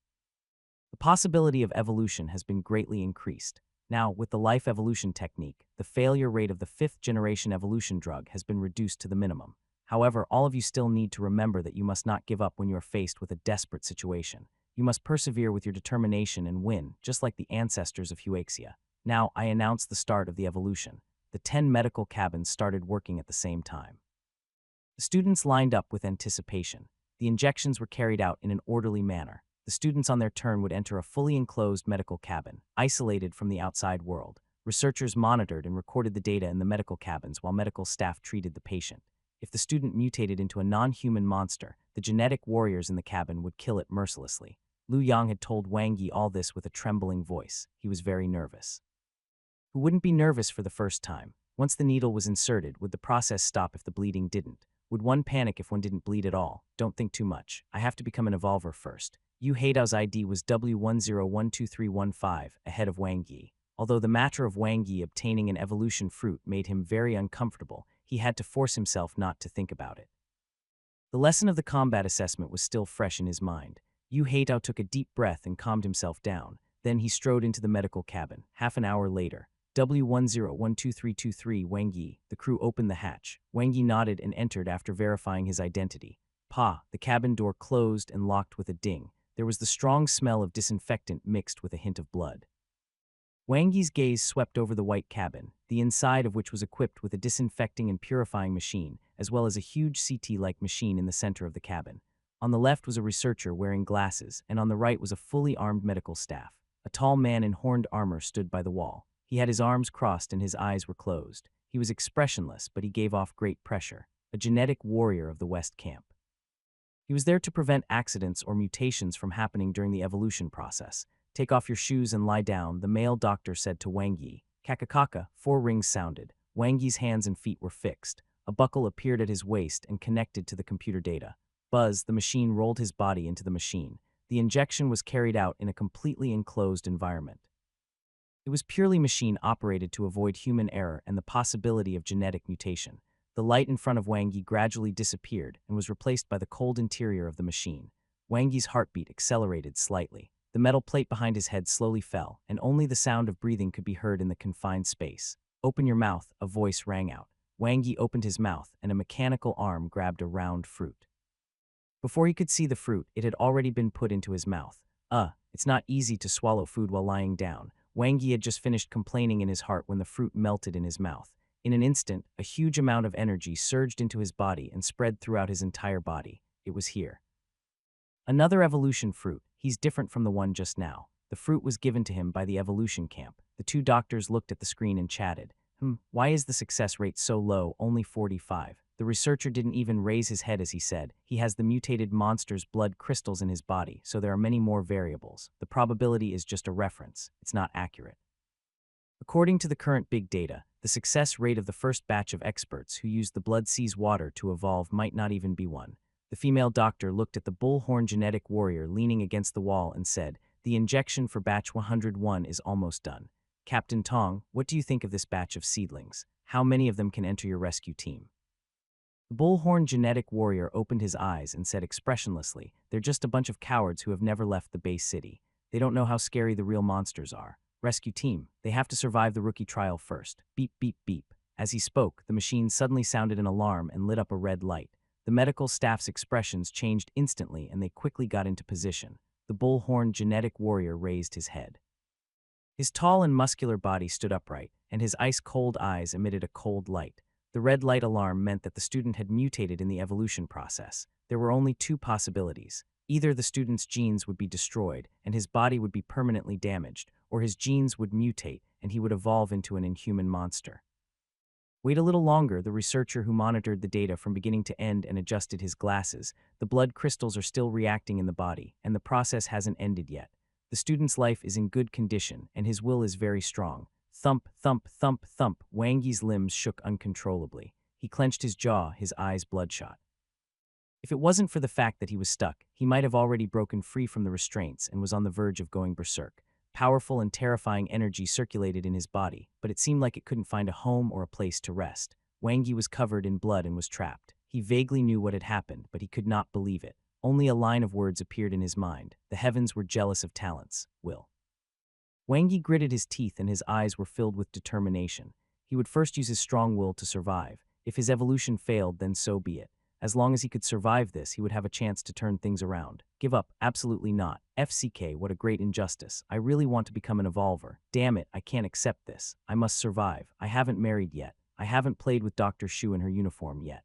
The possibility of evolution has been greatly increased. Now, with the life evolution technique, the failure rate of the 5th-generation evolution drug has been reduced to the minimum. However, all of you still need to remember that you must not give up when you are faced with a desperate situation. You must persevere with your determination and win, just like the ancestors of Huaxia. Now, I announce the start of the evolution. The 10 medical cabins started working at the same time. The students lined up with anticipation. The injections were carried out in an orderly manner. The students on their turn would enter a fully enclosed medical cabin, isolated from the outside world. Researchers monitored and recorded the data in the medical cabins while medical staff treated the patient. If the student mutated into a non-human monster, the genetic warriors in the cabin would kill it mercilessly. Lu Yang had told Wang Yi all this with a trembling voice. He was very nervous. Who wouldn't be nervous for the first time? Once the needle was inserted, would the process stop if the bleeding didn't? Would one panic if one didn't bleed at all? Don't think too much. I have to become an evolver first. Yu Heidao's ID was W10123115, ahead of Wang Yi. Although the matter of Wang Yi obtaining an evolution fruit made him very uncomfortable, he had to force himself not to think about it. The lesson of the combat assessment was still fresh in his mind. Yu Heidao took a deep breath and calmed himself down. Then he strode into the medical cabin. Half an hour later, W10123323 Wang Yi. The crew opened the hatch. Wang Yi nodded and entered after verifying his identity. The cabin door closed and locked with a ding. There was the strong smell of disinfectant mixed with a hint of blood. Wang Yi's gaze swept over the white cabin, the inside of which was equipped with a disinfecting and purifying machine, as well as a huge CT-like machine in the center of the cabin. On the left was a researcher wearing glasses, and on the right was a fully armed medical staff. A tall man in horned armor stood by the wall. He had his arms crossed and his eyes were closed. He was expressionless, but he gave off great pressure. A genetic warrior of the West Camp. He was there to prevent accidents or mutations from happening during the evolution process. Take off your shoes and lie down, the male doctor said to Wang Yi. Kakakaka, 4 rings sounded. Wang Yi's hands and feet were fixed. A buckle appeared at his waist and connected to the computer data. Buzz, the machine rolled his body into the machine. The injection was carried out in a completely enclosed environment. It was purely machine-operated to avoid human error and the possibility of genetic mutation. The light in front of Wang Yi gradually disappeared and was replaced by the cold interior of the machine. Wang Yi's heartbeat accelerated slightly. The metal plate behind his head slowly fell, and only the sound of breathing could be heard in the confined space. "Open your mouth," a voice rang out. Wang Yi opened his mouth, and a mechanical arm grabbed a round fruit. Before he could see the fruit, it had already been put into his mouth. It's not easy to swallow food while lying down. Wang Yi had just finished complaining in his heart when the fruit melted in his mouth. In an instant, a huge amount of energy surged into his body and spread throughout his entire body. It was here. Another evolution fruit. He's different from the one just now. The fruit was given to him by the evolution camp. The two doctors looked at the screen and chatted. Why is the success rate so low, only 45? The researcher didn't even raise his head as he said. He has the mutated monster's blood crystals in his body, so there are many more variables. The probability is just a reference. It's not accurate. According to the current big data, the success rate of the first batch of experts who used the blood seas water to evolve might not even be 1. The female doctor looked at the bullhorn genetic warrior leaning against the wall and said, "The injection for batch 101 is almost done. Captain Tong, what do you think of this batch of seedlings? How many of them can enter your rescue team?" The bullhorn genetic warrior opened his eyes and said expressionlessly, "They're just a bunch of cowards who have never left the base city. They don't know how scary the real monsters are. Rescue team, they have to survive the rookie trial first. Beep, beep, beep." As he spoke, the machine suddenly sounded an alarm and lit up a red light. The medical staff's expressions changed instantly and they quickly got into position. The bullhorn genetic warrior raised his head. His tall and muscular body stood upright, and his ice-cold eyes emitted a cold light. The red light alarm meant that the student had mutated in the evolution process. There were only 2 possibilities. Either the student's genes would be destroyed and his body would be permanently damaged, or his genes would mutate and he would evolve into an inhuman monster. Wait a little longer, the researcher who monitored the data from beginning to end and adjusted his glasses. The blood crystals are still reacting in the body, and the process hasn't ended yet. The student's life is in good condition, and his will is very strong. Thump, thump, thump, thump. Wang Yi's limbs shook uncontrollably. He clenched his jaw, his eyes bloodshot. If it wasn't for the fact that he was stuck, he might have already broken free from the restraints and was on the verge of going berserk. Powerful and terrifying energy circulated in his body, but it seemed like it couldn't find a home or a place to rest. Wang Yi was covered in blood and was trapped. He vaguely knew what had happened, but he could not believe it. Only a line of words appeared in his mind. The heavens were jealous of talents. Will. Wang Yi gritted his teeth and his eyes were filled with determination. He would first use his strong will to survive. If his evolution failed, then so be it. As long as he could survive this, he would have a chance to turn things around. Give up? Absolutely not. FCK, what a great injustice. I really want to become an evolver. Damn it, I can't accept this. I must survive. I haven't married yet. I haven't played with Dr. Shu in her uniform yet.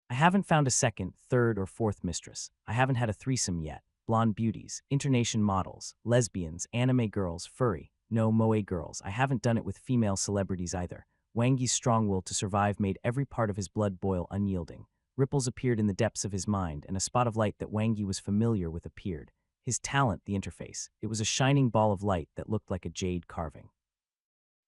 I haven't found a second, third, or fourth mistress. I haven't had a threesome yet. Blonde beauties, internation models, lesbians, anime girls, furry, no moe girls. I haven't done it with female celebrities either. Wang Yi's strong will to survive made every part of his blood boil unyielding. Ripples appeared in the depths of his mind, and a spot of light that Wang Yi was familiar with appeared. His talent, the interface. It was a shining ball of light that looked like a jade carving.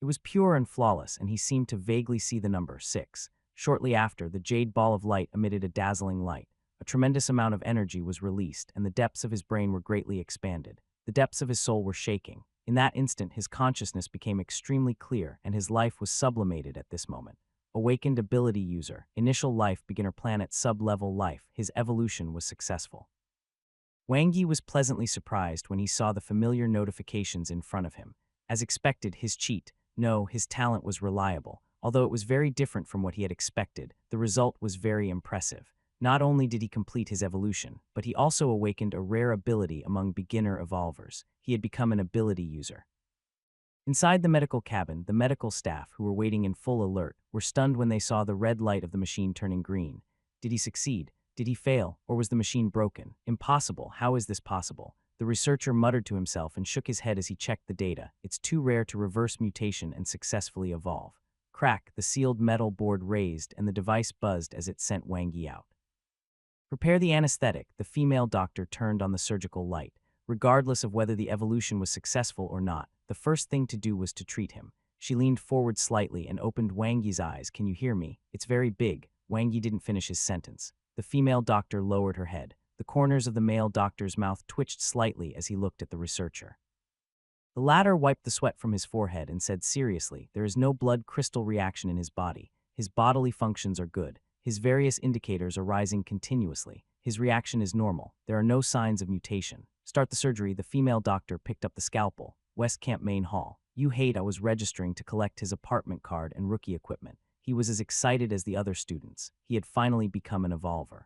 It was pure and flawless, and he seemed to vaguely see the number 6. Shortly after, the jade ball of light emitted a dazzling light. A tremendous amount of energy was released, and the depths of his brain were greatly expanded. The depths of his soul were shaking. In that instant, his consciousness became extremely clear, and his life was sublimated at this moment. Awakened ability user, initial life, beginner planet, sub-level life. His evolution was successful. Wang Yi was pleasantly surprised when he saw the familiar notifications in front of him. As expected, his talent was reliable. Although it was very different from what he had expected, the result was very impressive. Not only did he complete his evolution, but he also awakened a rare ability among beginner evolvers. He had become an ability user. Inside the medical cabin, the medical staff, who were waiting in full alert, were stunned when they saw the red light of the machine turning green. Did he succeed? Did he fail? Or was the machine broken? Impossible. How is this possible? The researcher muttered to himself and shook his head as he checked the data. It's too rare to reverse mutation and successfully evolve. Crack, the sealed metal board raised and the device buzzed as it sent Wang Yi out. Prepare the anesthetic. The female doctor turned on the surgical light. Regardless of whether the evolution was successful or not, the first thing to do was to treat him. She leaned forward slightly and opened Wang Yi's eyes. Can you hear me? It's very big. Wang Yi didn't finish his sentence. The female doctor lowered her head. The corners of the male doctor's mouth twitched slightly as he looked at the researcher. The latter wiped the sweat from his forehead and said seriously, there is no blood crystal reaction in his body. His bodily functions are good. His various indicators are rising continuously. His reaction is normal. There are no signs of mutation. Start the surgery. The female doctor picked up the scalpel. West Camp Main Hall. I was registering to collect his apartment card and rookie equipment. He was as excited as the other students. He had finally become an evolver.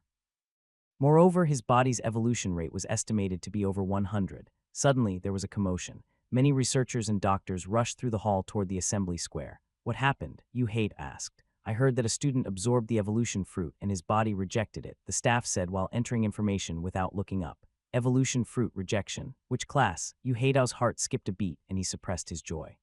Moreover, his body's evolution rate was estimated to be over 100. Suddenly, there was a commotion. Many researchers and doctors rushed through the hall toward the assembly square. What happened? asked. I heard that a student absorbed the evolution fruit and his body rejected it, the staff said while entering information without looking up. Evolution fruit rejection. Which class? Yuheidao's heart skipped a beat and he suppressed his joy.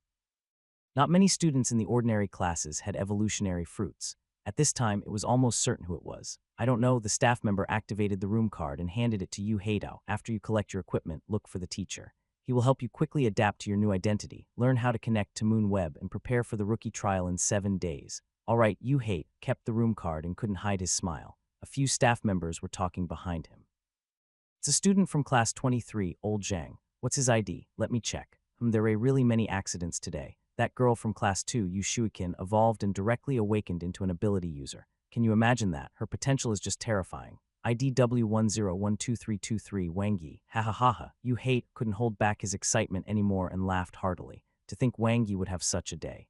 Not many students in the ordinary classes had evolutionary fruits. At this time, it was almost certain who it was. I don't know, the staff member activated the room card and handed it to Yuheidao. After you collect your equipment, look for the teacher. He will help you quickly adapt to your new identity, learn how to connect to Moonweb, and prepare for the rookie trial in 7 days. All right, Yuhei kept the room card and couldn't hide his smile. A few staff members were talking behind him. It's a student from class 23, old Zhang. What's his ID? Let me check. There are really many accidents today. That girl from class 2, Yu Shuikin, evolved and directly awakened into an ability user. Can you imagine that? Her potential is just terrifying. ID W10123323 Wang Yi. Ha ha ha ha. Yu couldn't hold back his excitement anymore and laughed heartily. To think Wang Yi would have such a day.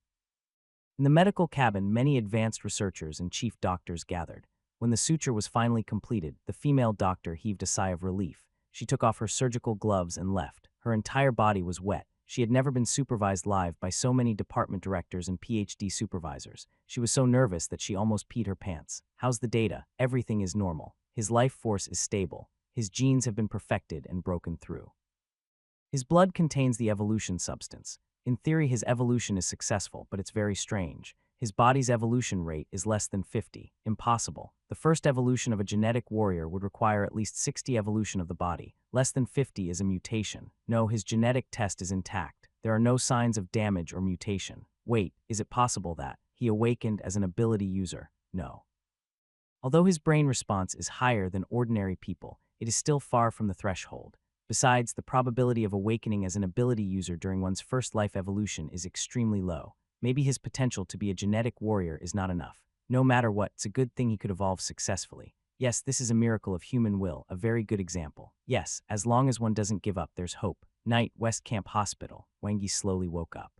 In the medical cabin, many advanced researchers and chief doctors gathered. When the suture was finally completed, the female doctor heaved a sigh of relief. She took off her surgical gloves and left. Her entire body was wet. She had never been supervised live by so many department directors and PhD supervisors. She was so nervous that she almost peed her pants. How's the data? Everything is normal. His life force is stable. His genes have been perfected and broken through. His blood contains the evolution substance. In theory, his evolution is successful, but it's very strange. His body's evolution rate is less than 50. Impossible. The first evolution of a genetic warrior would require at least 60 evolution of the body. Less than 50 is a mutation. No, his genetic test is intact. There are no signs of damage or mutation. Wait, is it possible that he awakened as an ability user? No. Although his brain response is higher than ordinary people, it is still far from the threshold. Besides, the probability of awakening as an ability user during one's first life evolution is extremely low. Maybe his potential to be a genetic warrior is not enough. No matter what, it's a good thing he could evolve successfully. Yes, this is a miracle of human will, a very good example. Yes, as long as one doesn't give up, there's hope. Night, West Camp Hospital. Wang Yi slowly woke up.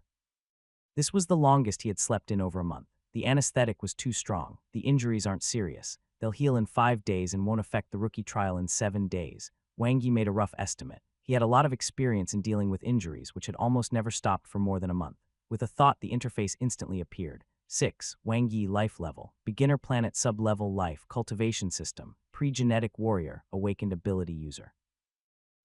This was the longest he had slept in over a month. The anesthetic was too strong. The injuries aren't serious. They'll heal in 5 days and won't affect the rookie trial in 7 days. Wang Yi made a rough estimate. He had a lot of experience in dealing with injuries, which had almost never stopped for more than a month. With a thought, the interface instantly appeared. 6. Wang Yi Life Level. Beginner Planet Sub-Level Life Cultivation System. Pre-Genetic Warrior. Awakened Ability User.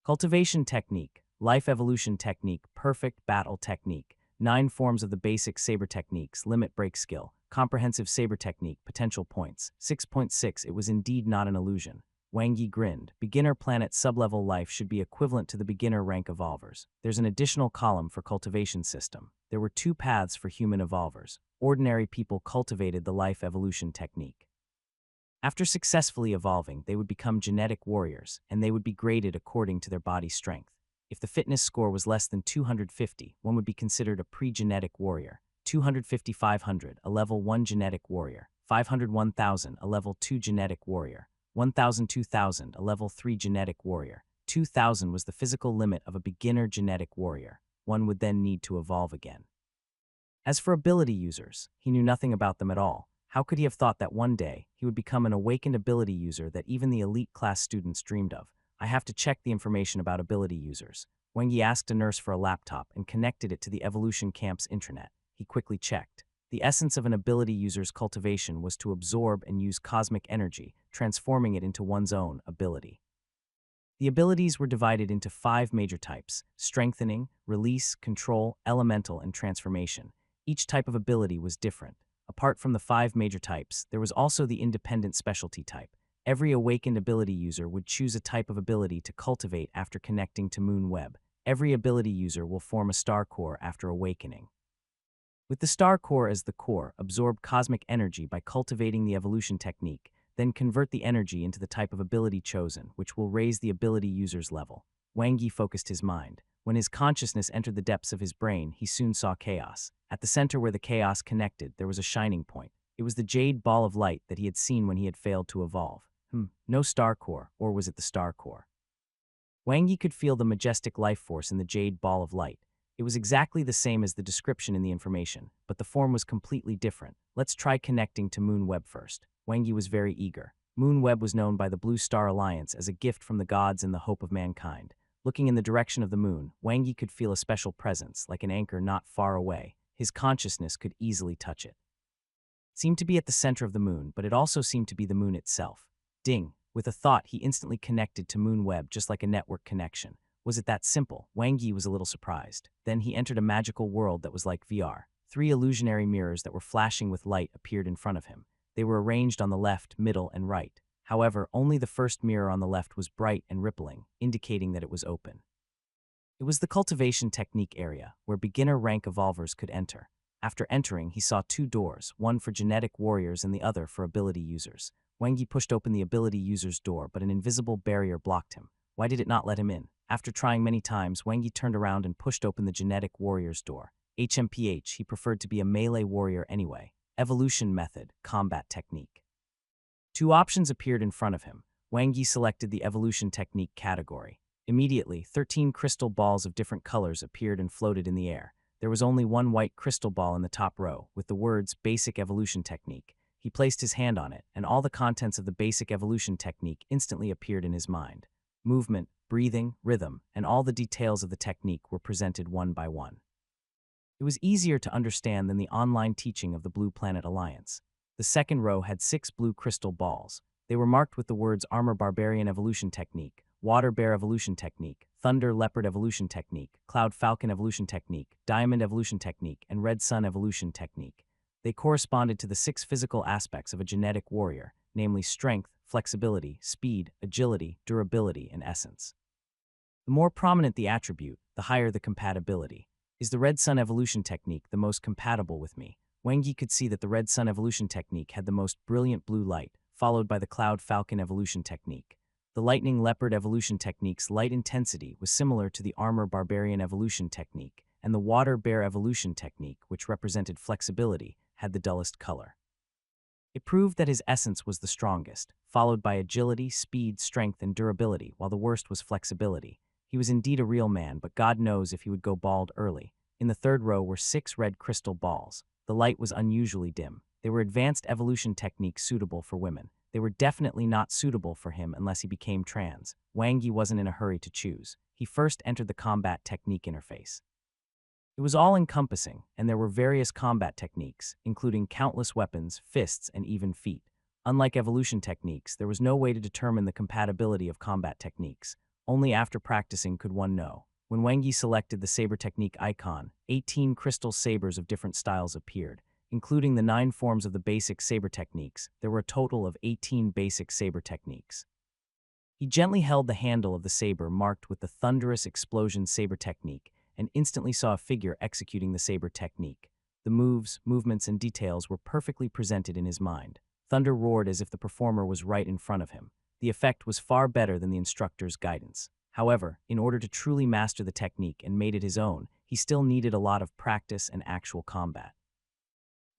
Cultivation Technique. Life Evolution Technique. Perfect Battle Technique. 9 forms of the basic saber techniques. Limit Break Skill. Comprehensive Saber Technique. Potential Points. 6.6. It was indeed not an illusion. Wang Yi grinned. Beginner Planet Sub-Level Life should be equivalent to the beginner rank evolvers. There's an additional column for Cultivation System. There were 2 paths for human evolvers. Ordinary people cultivated the life evolution technique. After successfully evolving, they would become genetic warriors, and they would be graded according to their body strength. If the fitness score was less than 250, one would be considered a pre-genetic warrior. 250-500, a level 1 genetic warrior. 500-1000, a level 2 genetic warrior. 1000-2000, a level 3 genetic warrior. 2000 was the physical limit of a beginner genetic warrior. One would then need to evolve again. As for ability users, he knew nothing about them at all. How could he have thought that one day he would become an awakened ability user that even the elite class students dreamed of? I have to check the information about ability users. Wang Yi asked a nurse for a laptop and connected it to the Evolution Camp's intranet. He quickly checked. The essence of an ability user's cultivation was to absorb and use cosmic energy, transforming it into one's own ability. The abilities were divided into 5 major types: strengthening, release, control, elemental, and transformation. Each type of ability was different. Apart from the 5 major types, there was also the independent specialty type. Every awakened ability user would choose a type of ability to cultivate after connecting to Moonweb. Every ability user will form a star core after awakening. With the star core as the core, absorb cosmic energy by cultivating the evolution technique, then convert the energy into the type of ability chosen, which will raise the ability user's level. Wang Yi focused his mind. When his consciousness entered the depths of his brain, he soon saw chaos. At the center where the chaos connected, there was a shining point. It was the jade ball of light that he had seen when he had failed to evolve. No star core, or was it the star core? Wang Yi could feel the majestic life force in the jade ball of light. It was exactly the same as the description in the information, but the form was completely different. Let's try connecting to Moon Web first. Wang Yi was very eager. Moon Web was known by the Blue Star Alliance as a gift from the gods and the hope of mankind. Looking in the direction of the moon, Wang Yi could feel a special presence, like an anchor not far away. His consciousness could easily touch it. It seemed to be at the center of the moon, but it also seemed to be the moon itself. Ding! With a thought, he instantly connected to Moon Web just like a network connection. Was it that simple? Wang Yi was a little surprised. Then he entered a magical world that was like VR. 3 illusionary mirrors that were flashing with light appeared in front of him. They were arranged on the left, middle, and right. However, only the first mirror on the left was bright and rippling, indicating that it was open. It was the cultivation technique area, where beginner rank evolvers could enter. After entering, he saw 2 doors, one for genetic warriors and the other for ability users. Wang Yi pushed open the ability user's door, but an invisible barrier blocked him. Why did it not let him in? After trying many times, Wang Yi turned around and pushed open the genetic warrior's door. HMPH, he preferred to be a melee warrior anyway. Evolution method, combat technique. 2 options appeared in front of him. Wang Yi selected the evolution technique category. Immediately, 13 crystal balls of different colors appeared and floated in the air. There was only one white crystal ball in the top row, with the words Basic Evolution Technique. He placed his hand on it, and all the contents of the Basic Evolution Technique instantly appeared in his mind. Movement, breathing, rhythm, and all the details of the technique were presented one by one. It was easier to understand than the online teaching of the Blue Planet Alliance. The second row had 6 blue crystal balls. They were marked with the words Armor Barbarian Evolution Technique, Water Bear Evolution Technique, Thunder Leopard Evolution Technique, Cloud Falcon Evolution Technique, Diamond Evolution Technique, and Red Sun Evolution Technique. They corresponded to the 6 physical aspects of a genetic warrior, namely strength, flexibility, speed, agility, durability, and essence. The more prominent the attribute, the higher the compatibility. Is the Red Sun Evolution Technique the most compatible with me? Wang Yi could see that the Red Sun Evolution Technique had the most brilliant blue light, followed by the Cloud Falcon Evolution Technique. The Lightning Leopard Evolution Technique's light intensity was similar to the Armor Barbarian Evolution Technique, and the Water Bear Evolution Technique, which represented flexibility, had the dullest color. It proved that his essence was the strongest, followed by agility, speed, strength, and durability, while the worst was flexibility. He was indeed a real man, but God knows if he would go bald early. In the third row were 6 red crystal balls. The light was unusually dim. They were advanced evolution techniques suitable for women. They were definitely not suitable for him unless he became trans. Wang Yi wasn't in a hurry to choose. He first entered the combat technique interface. It was all-encompassing, and there were various combat techniques, including countless weapons, fists, and even feet. Unlike evolution techniques, there was no way to determine the compatibility of combat techniques. Only after practicing could one know. When Wang Yi selected the saber technique icon, 18 crystal sabers of different styles appeared. Including the 9 forms of the basic saber techniques, there were a total of 18 basic saber techniques. He gently held the handle of the saber marked with the thunderous explosion saber technique, and instantly saw a figure executing the saber technique. The moves, movements, and details were perfectly presented in his mind. Thunder roared as if the performer was right in front of him. The effect was far better than the instructor's guidance. However, in order to truly master the technique and make it his own, he still needed a lot of practice and actual combat.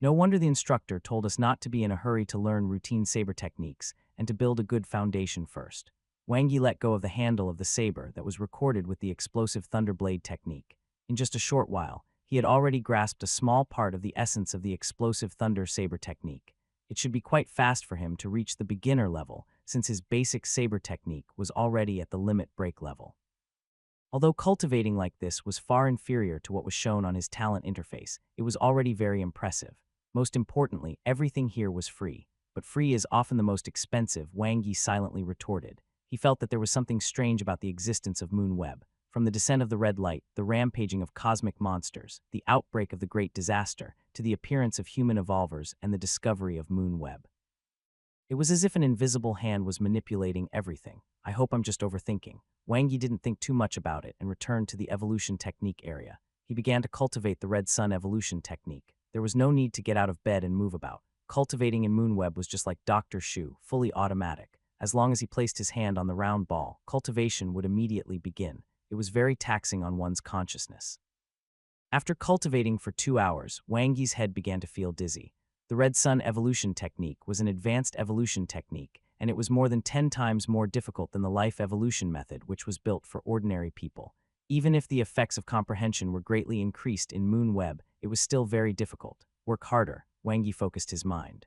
No wonder the instructor told us not to be in a hurry to learn routine saber techniques and to build a good foundation first. Wang Yi let go of the handle of the saber that was recorded with the explosive thunderblade technique. In just a short while, he had already grasped a small part of the essence of the explosive thunder saber technique. It should be quite fast for him to reach the beginner level, since his basic saber technique was already at the limit break level. Although cultivating like this was far inferior to what was shown on his talent interface, it was already very impressive. Most importantly, everything here was free. But free is often the most expensive, Wang Yi silently retorted. He felt that there was something strange about the existence of Moon Web. From the descent of the red light, the rampaging of cosmic monsters, the outbreak of the great disaster, to the appearance of human evolvers and the discovery of Moon Web. It was as if an invisible hand was manipulating everything. I hope I'm just overthinking. Wang Yi didn't think too much about it and returned to the evolution technique area. He began to cultivate the Red Sun evolution technique. There was no need to get out of bed and move about. Cultivating in Moonweb was just like Dr. Shu, fully automatic. As long as he placed his hand on the round ball, cultivation would immediately begin. It was very taxing on one's consciousness. After cultivating for 2 hours, Wang Yi's head began to feel dizzy. The Red Sun evolution technique was an advanced evolution technique, and it was more than 10 times more difficult than the life evolution method, which was built for ordinary people. Even if the effects of comprehension were greatly increased in Moonweb, it was still very difficult. Work harder, Wang Yi focused his mind.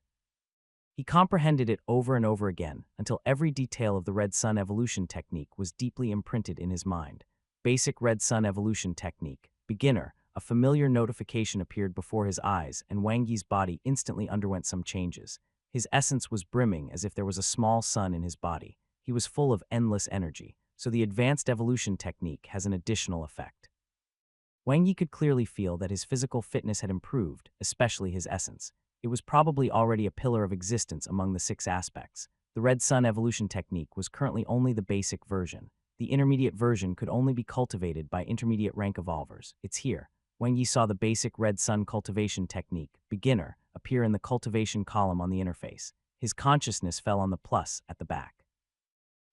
He comprehended it over and over again until every detail of the Red Sun evolution technique was deeply imprinted in his mind. Basic Red Sun evolution technique. Beginner. A familiar notification appeared before his eyes, and Wang Yi's body instantly underwent some changes. His essence was brimming as if there was a small sun in his body. He was full of endless energy, so the advanced evolution technique has an additional effect. Wang Yi could clearly feel that his physical fitness had improved, especially his essence. It was probably already a pillar of existence among the 6 aspects. The Red Sun evolution technique was currently only the basic version. The intermediate version could only be cultivated by intermediate rank evolvers. It's here. Wang Yi saw the basic Red Sun cultivation technique, beginner, appear in the cultivation column on the interface. His consciousness fell on the plus at the back.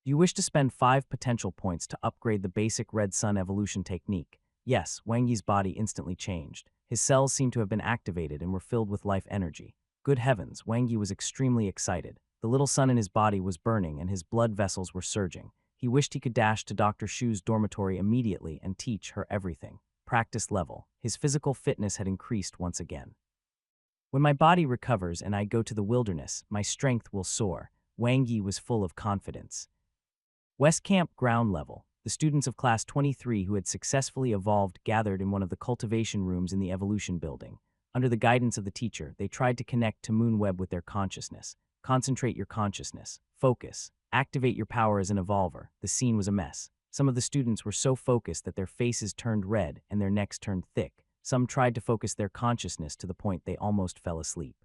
Do you wish to spend 5 potential points to upgrade the basic Red Sun evolution technique? Yes, Wang Yi's body instantly changed. His cells seemed to have been activated and were filled with life energy. Good heavens, Wang Yi was extremely excited. The little sun in his body was burning and his blood vessels were surging. He wished he could dash to Dr. Shu's dormitory immediately and teach her everything. Practice level. His physical fitness had increased once again. When my body recovers and I go to the wilderness, my strength will soar. Wang Yi was full of confidence. West Camp ground level. The students of Class 23 who had successfully evolved gathered in one of the cultivation rooms in the evolution building. Under the guidance of the teacher, they tried to connect to Moonweb with their consciousness. Concentrate your consciousness. Focus. Activate your power as an evolver. The scene was a mess. Some of the students were so focused that their faces turned red and their necks turned thick. Some tried to focus their consciousness to the point they almost fell asleep.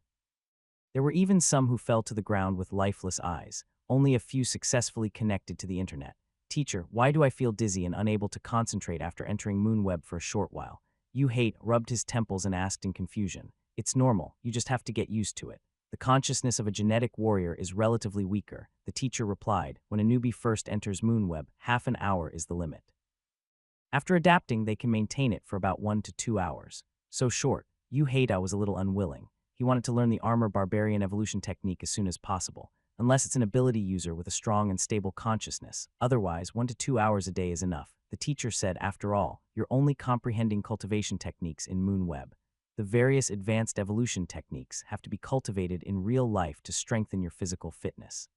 There were even some who fell to the ground with lifeless eyes. Only a few successfully connected to the internet. Teacher, why do I feel dizzy and unable to concentrate after entering Moonweb for a short while? Yu rubbed his temples and asked in confusion. It's normal, you just have to get used to it. The consciousness of a genetic warrior is relatively weaker, the teacher replied. When a newbie first enters Moonweb, half an hour is the limit. After adapting, they can maintain it for about 1 to 2 hours. So short, Yu was a little unwilling. He wanted to learn the armor barbarian evolution technique as soon as possible, unless it's an ability user with a strong and stable consciousness. Otherwise, 1 to 2 hours a day is enough. The teacher said, after all, you're only comprehending cultivation techniques in Moonweb. The various advanced evolution techniques have to be cultivated in real life to strengthen your physical fitness.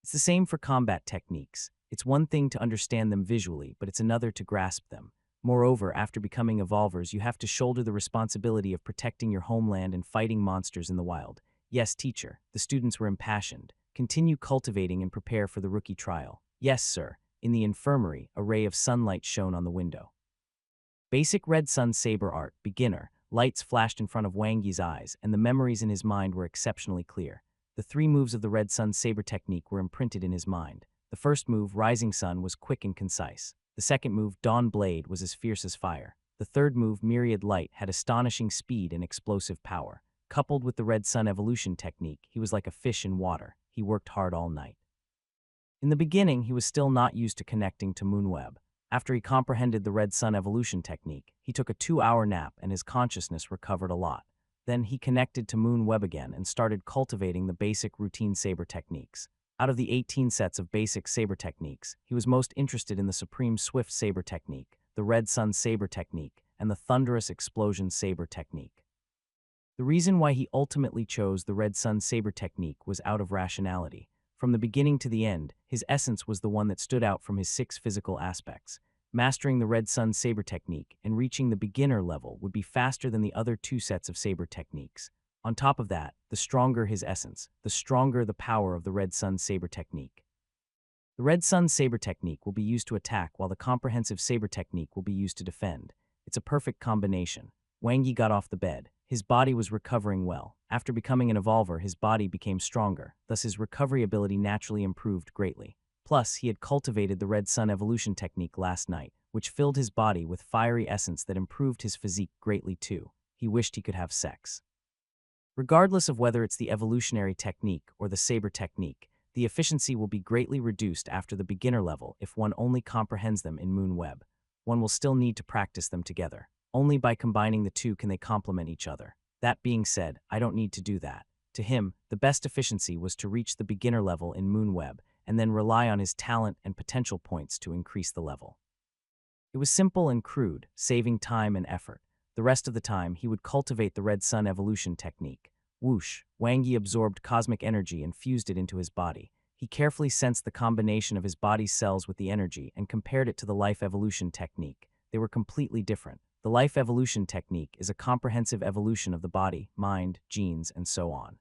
It's the same for combat techniques. It's one thing to understand them visually, but it's another to grasp them. Moreover, after becoming evolvers, you have to shoulder the responsibility of protecting your homeland and fighting monsters in the wild. Yes, teacher. The students were impassioned. Continue cultivating and prepare for the rookie trial. Yes, sir. In the infirmary, a ray of sunlight shone on the window. Basic Red Sun Saber Art, beginner. Lights flashed in front of Wang Yi's eyes, and the memories in his mind were exceptionally clear. The 3 moves of the Red Sun Saber technique were imprinted in his mind. The first move, Rising Sun, was quick and concise. The second move, Dawn Blade, was as fierce as fire. The third move, Myriad Light, had astonishing speed and explosive power. Coupled with the Red Sun evolution technique, he was like a fish in water. He worked hard all night. In the beginning, he was still not used to connecting to Moonweb. After he comprehended the Red Sun evolution technique, he took a 2-hour nap and his consciousness recovered a lot. Then he connected to Moonweb again and started cultivating the basic routine saber techniques. Out of the 18 sets of basic saber techniques, he was most interested in the Supreme Swift Saber technique, the Red Sun Saber technique, and the Thunderous Explosion Saber technique. The reason why he ultimately chose the Red Sun Saber technique was out of rationality. From the beginning to the end, his essence was the one that stood out from his 6 physical aspects. Mastering the Red Sun Saber technique and reaching the beginner level would be faster than the other 2 sets of saber techniques. On top of that, the stronger his essence, the stronger the power of the Red Sun Saber technique. The Red Sun Saber technique will be used to attack while the comprehensive saber technique will be used to defend. It's a perfect combination. Wang Yi got off the bed. His body was recovering well. After becoming an evolver, his body became stronger, thus his recovery ability naturally improved greatly. Plus, he had cultivated the Red Sun evolution technique last night, which filled his body with fiery essence that improved his physique greatly too. He wished he could have sex. Regardless of whether it's the evolutionary technique or the saber technique, the efficiency will be greatly reduced after the beginner level if one only comprehends them in Moonweb. One will still need to practice them together. Only by combining the 2 can they complement each other. That being said, I don't need to do that. To him, the best efficiency was to reach the beginner level in Moonweb and then rely on his talent and potential points to increase the level. It was simple and crude, saving time and effort. The rest of the time, he would cultivate the Red Sun evolution technique. Whoosh, Wang Yi absorbed cosmic energy and fused it into his body. He carefully sensed the combination of his body's cells with the energy and compared it to the life evolution technique. They were completely different. The life evolution technique is a comprehensive evolution of the body, mind, genes, and so on.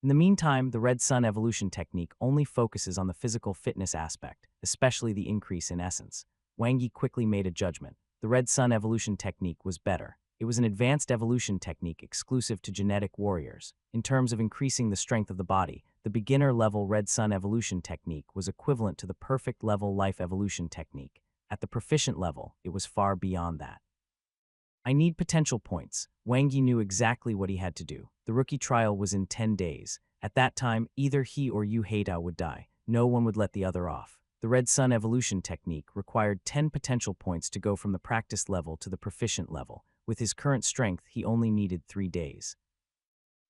In the meantime, the Red Sun evolution technique only focuses on the physical fitness aspect, especially the increase in essence. Wang Yi quickly made a judgment. The Red Sun evolution technique was better. It was an advanced evolution technique exclusive to genetic warriors. In terms of increasing the strength of the body, the beginner-level Red Sun evolution technique was equivalent to the perfect-level life evolution technique. At the proficient level, it was far beyond that. I need potential points. Wang Yi knew exactly what he had to do. The rookie trial was in 10 days. At that time, either he or Yu Heidao would die. No one would let the other off. The Red Sun evolution technique required 10 potential points to go from the practice level to the proficient level. With his current strength, he only needed 3 days.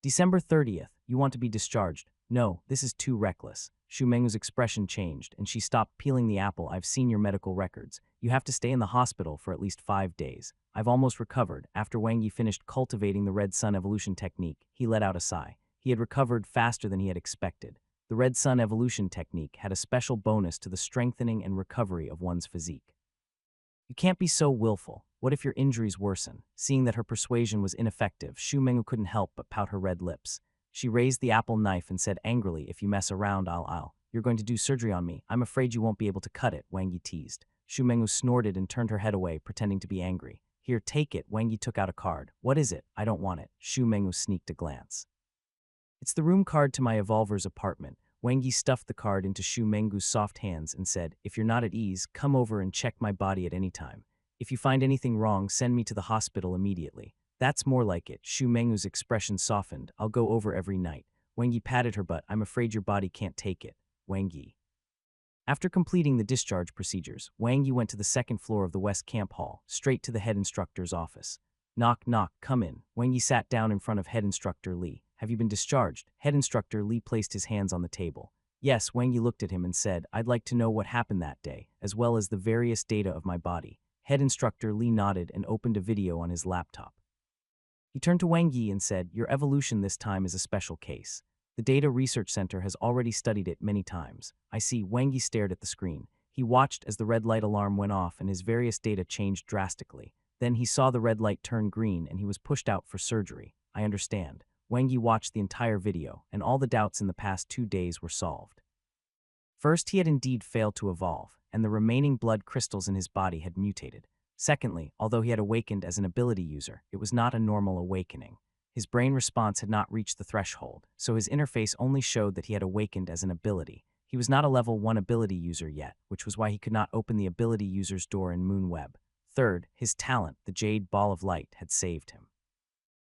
December 30th, you want to be discharged. No, this is too reckless. Xu Mengu's expression changed, and she stopped peeling the apple. I've seen your medical records. You have to stay in the hospital for at least 5 days. I've almost recovered. After Wang Yi finished cultivating the Red Sun evolution technique, he let out a sigh. He had recovered faster than he had expected. The Red Sun evolution technique had a special bonus to the strengthening and recovery of one's physique. You can't be so willful. What if your injuries worsen? Seeing that her persuasion was ineffective, Xu Mengu couldn't help but pout her red lips. She raised the apple knife and said angrily, if you mess around, You're going to do surgery on me. I'm afraid you won't be able to cut it, Wang Yi teased. Xu Mengu snorted and turned her head away, pretending to be angry. Here, take it. Wang Yi took out a card. What is it? I don't want it. Xu Mengu sneaked a glance. It's the room card to my evolver's apartment. Wang Yi stuffed the card into Xu Mengu's soft hands and said, if you're not at ease, come over and check my body at any time. If you find anything wrong, send me to the hospital immediately. That's more like it. Xu Mengu's expression softened. I'll go over every night. Wang Yi patted her butt. I'm afraid your body can't take it. Wang Yi. After completing the discharge procedures, Wang Yi went to the second floor of the West Camp Hall, straight to the head instructor's office. Knock, knock, come in. Wang Yi sat down in front of head instructor Li. Have you been discharged? Head instructor Li placed his hands on the table. Yes, Wang Yi looked at him and said, I'd like to know what happened that day, as well as the various data of my body. Head instructor Li nodded and opened a video on his laptop. He turned to Wang Yi and said, your evolution this time is a special case. The Data Research Center has already studied it many times. I see. Wang Yi stared at the screen. He watched as the red light alarm went off and his various data changed drastically. Then he saw the red light turn green and he was pushed out for surgery. I understand. Wang Yi watched the entire video, and all the doubts in the past 2 days were solved. First, he had indeed failed to evolve, and the remaining blood crystals in his body had mutated. Secondly, although he had awakened as an ability user, it was not a normal awakening. His brain response had not reached the threshold, so his interface only showed that he had awakened as an ability. He was not a level 1 ability user yet, which was why he could not open the ability user's door in Moonweb. Third, his talent, the Jade Ball of Light, had saved him.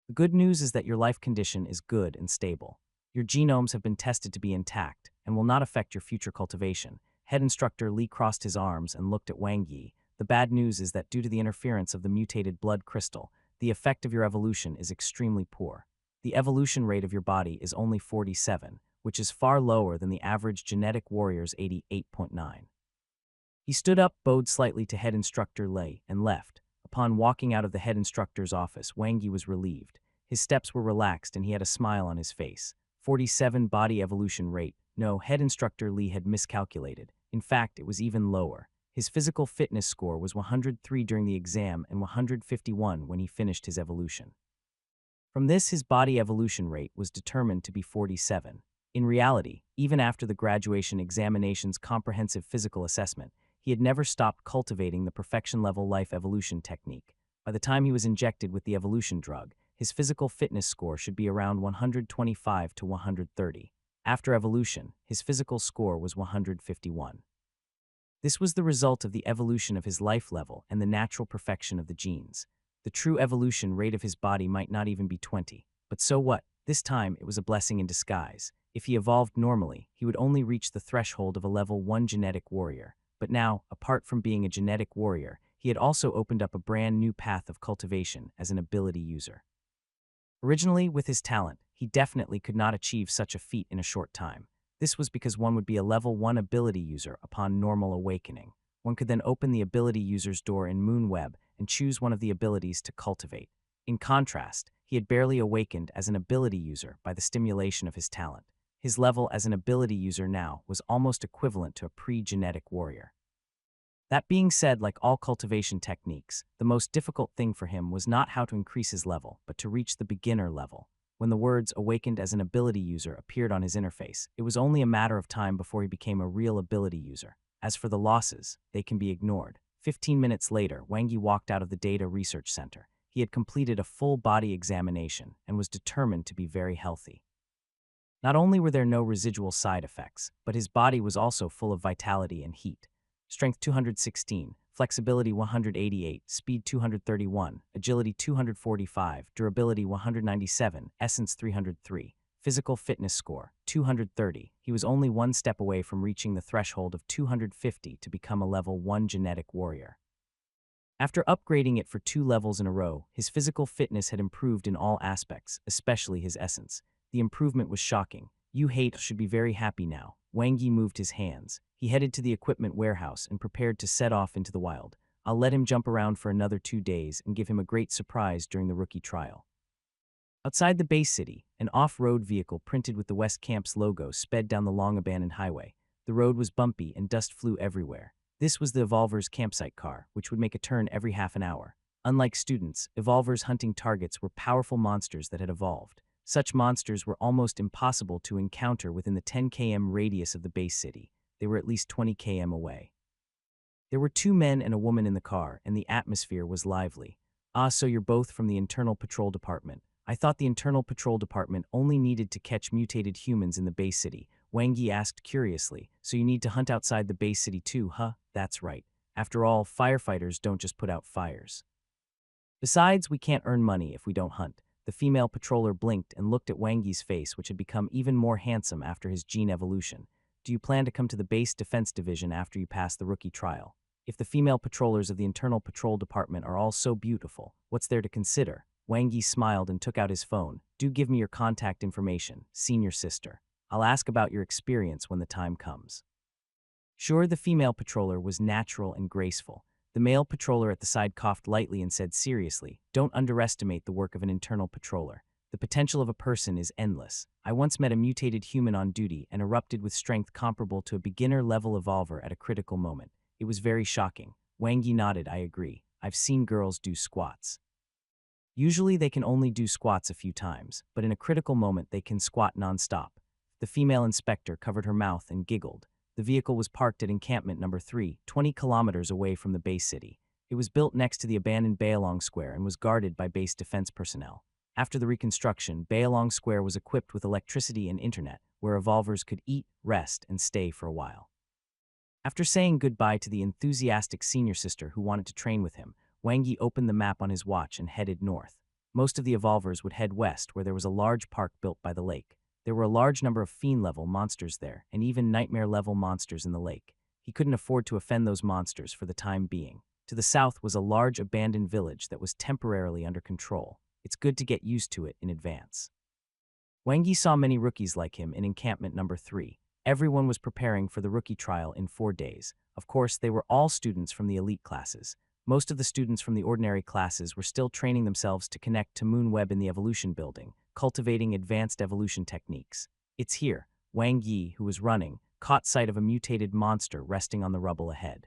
The good news is that your life condition is good and stable. Your genomes have been tested to be intact and will not affect your future cultivation. Head instructor Li crossed his arms and looked at Wang Yi. The bad news is that due to the interference of the mutated blood crystal, the effect of your evolution is extremely poor. The evolution rate of your body is only 47, which is far lower than the average genetic warrior's 88.9. He stood up, bowed slightly to head instructor Li, and left. Upon walking out of the head instructor's office, Wang Yi was relieved. His steps were relaxed and he had a smile on his face. 47 body evolution rate. No, head instructor Li had miscalculated. In fact, it was even lower. His physical fitness score was 103 during the exam and 151 when he finished his evolution. From this, his body evolution rate was determined to be 47. In reality, even after the graduation examination's comprehensive physical assessment, he had never stopped cultivating the perfection-level life evolution technique. By the time he was injected with the evolution drug, his physical fitness score should be around 125 to 130. After evolution, his physical score was 151. This was the result of the evolution of his life level and the natural perfection of the genes. The true evolution rate of his body might not even be 20. But so what? This time, it was a blessing in disguise. If he evolved normally, he would only reach the threshold of a level 1 genetic warrior. But now, apart from being a genetic warrior, he had also opened up a brand new path of cultivation as an ability user. Originally, with his talent, he definitely could not achieve such a feat in a short time. This was because one would be a level 1 ability user upon normal awakening. One could then open the ability user's door in Moonweb and choose one of the abilities to cultivate. In contrast, he had barely awakened as an ability user by the stimulation of his talent. His level as an ability user now was almost equivalent to a pre-genetic warrior. That being said, like all cultivation techniques, the most difficult thing for him was not how to increase his level, but to reach the beginner level. When the words "awakened as an ability user" appeared on his interface, it was only a matter of time before he became a real ability user. As for the losses, they can be ignored. 15 minutes later, Wang Yi walked out of the Data Research Center. He had completed a full body examination and was determined to be very healthy. Not only were there no residual side effects, but his body was also full of vitality and heat. Strength 216, flexibility 188, speed 231, agility 245, durability 197, essence 303, physical fitness score 230. He was only one step away from reaching the threshold of 250 to become a level 1 genetic warrior. After upgrading it for 2 levels in a row, his physical fitness had improved in all aspects, especially his essence. The improvement was shocking. You hate should be very happy now. Wang Yi moved his hands. He headed to the equipment warehouse and prepared to set off into the wild. I'll let him jump around for another 2 days and give him a great surprise during the rookie trial. Outside the base city, an off-road vehicle printed with the West Camp's logo sped down the long abandoned highway. The road was bumpy and dust flew everywhere. This was the Evolver's campsite car, which would make a turn every half an hour. Unlike students, Evolver's hunting targets were powerful monsters that had evolved. Such monsters were almost impossible to encounter within the 10 km radius of the base city. They were at least 20 km away. There were 2 men and a woman in the car, and the atmosphere was lively. Ah, so you're both from the Internal Patrol Department. I thought the Internal Patrol Department only needed to catch mutated humans in the base city. Wang Yi asked curiously. So you need to hunt outside the base city too, huh? That's right. After all, firefighters don't just put out fires. Besides, we can't earn money if we don't hunt. The female patroller blinked and looked at Wang Yi's face, which had become even more handsome after his gene evolution. Do you plan to come to the base defense division after you pass the rookie trial? If the female patrollers of the Internal Patrol Department are all so beautiful, what's there to consider? Wang Yi smiled and took out his phone. Do give me your contact information, senior sister. I'll ask about your experience when the time comes. Sure, the female patroller was natural and graceful. The male patroller at the side coughed lightly and said seriously, don't underestimate the work of an internal patroller. The potential of a person is endless. I once met a mutated human on duty and erupted with strength comparable to a beginner-level evolver at a critical moment. It was very shocking. Wang Yi nodded, I agree. I've seen girls do squats. Usually they can only do squats a few times, but in a critical moment they can squat non-stop. The female inspector covered her mouth and giggled. The vehicle was parked at encampment number 3, 20 kilometers away from the base city. It was built next to the abandoned Bailong Square and was guarded by base defense personnel. After the reconstruction, Bailong Square was equipped with electricity and internet, where evolvers could eat, rest, and stay for a while. After saying goodbye to the enthusiastic senior sister who wanted to train with him, Wang Yi opened the map on his watch and headed north. Most of the evolvers would head west, where there was a large park built by the lake. There were a large number of fiend-level monsters there, and even nightmare-level monsters in the lake. He couldn't afford to offend those monsters for the time being. To the south was a large abandoned village that was temporarily under control. It's good to get used to it in advance. Wang Yi saw many rookies like him in encampment number 3. Everyone was preparing for the rookie trial in 4 days. Of course, they were all students from the elite classes. Most of the students from the ordinary classes were still training themselves to connect to Moonweb in the evolution building, cultivating advanced evolution techniques. It's here. Wang Yi, who was running, caught sight of a mutated monster resting on the rubble ahead.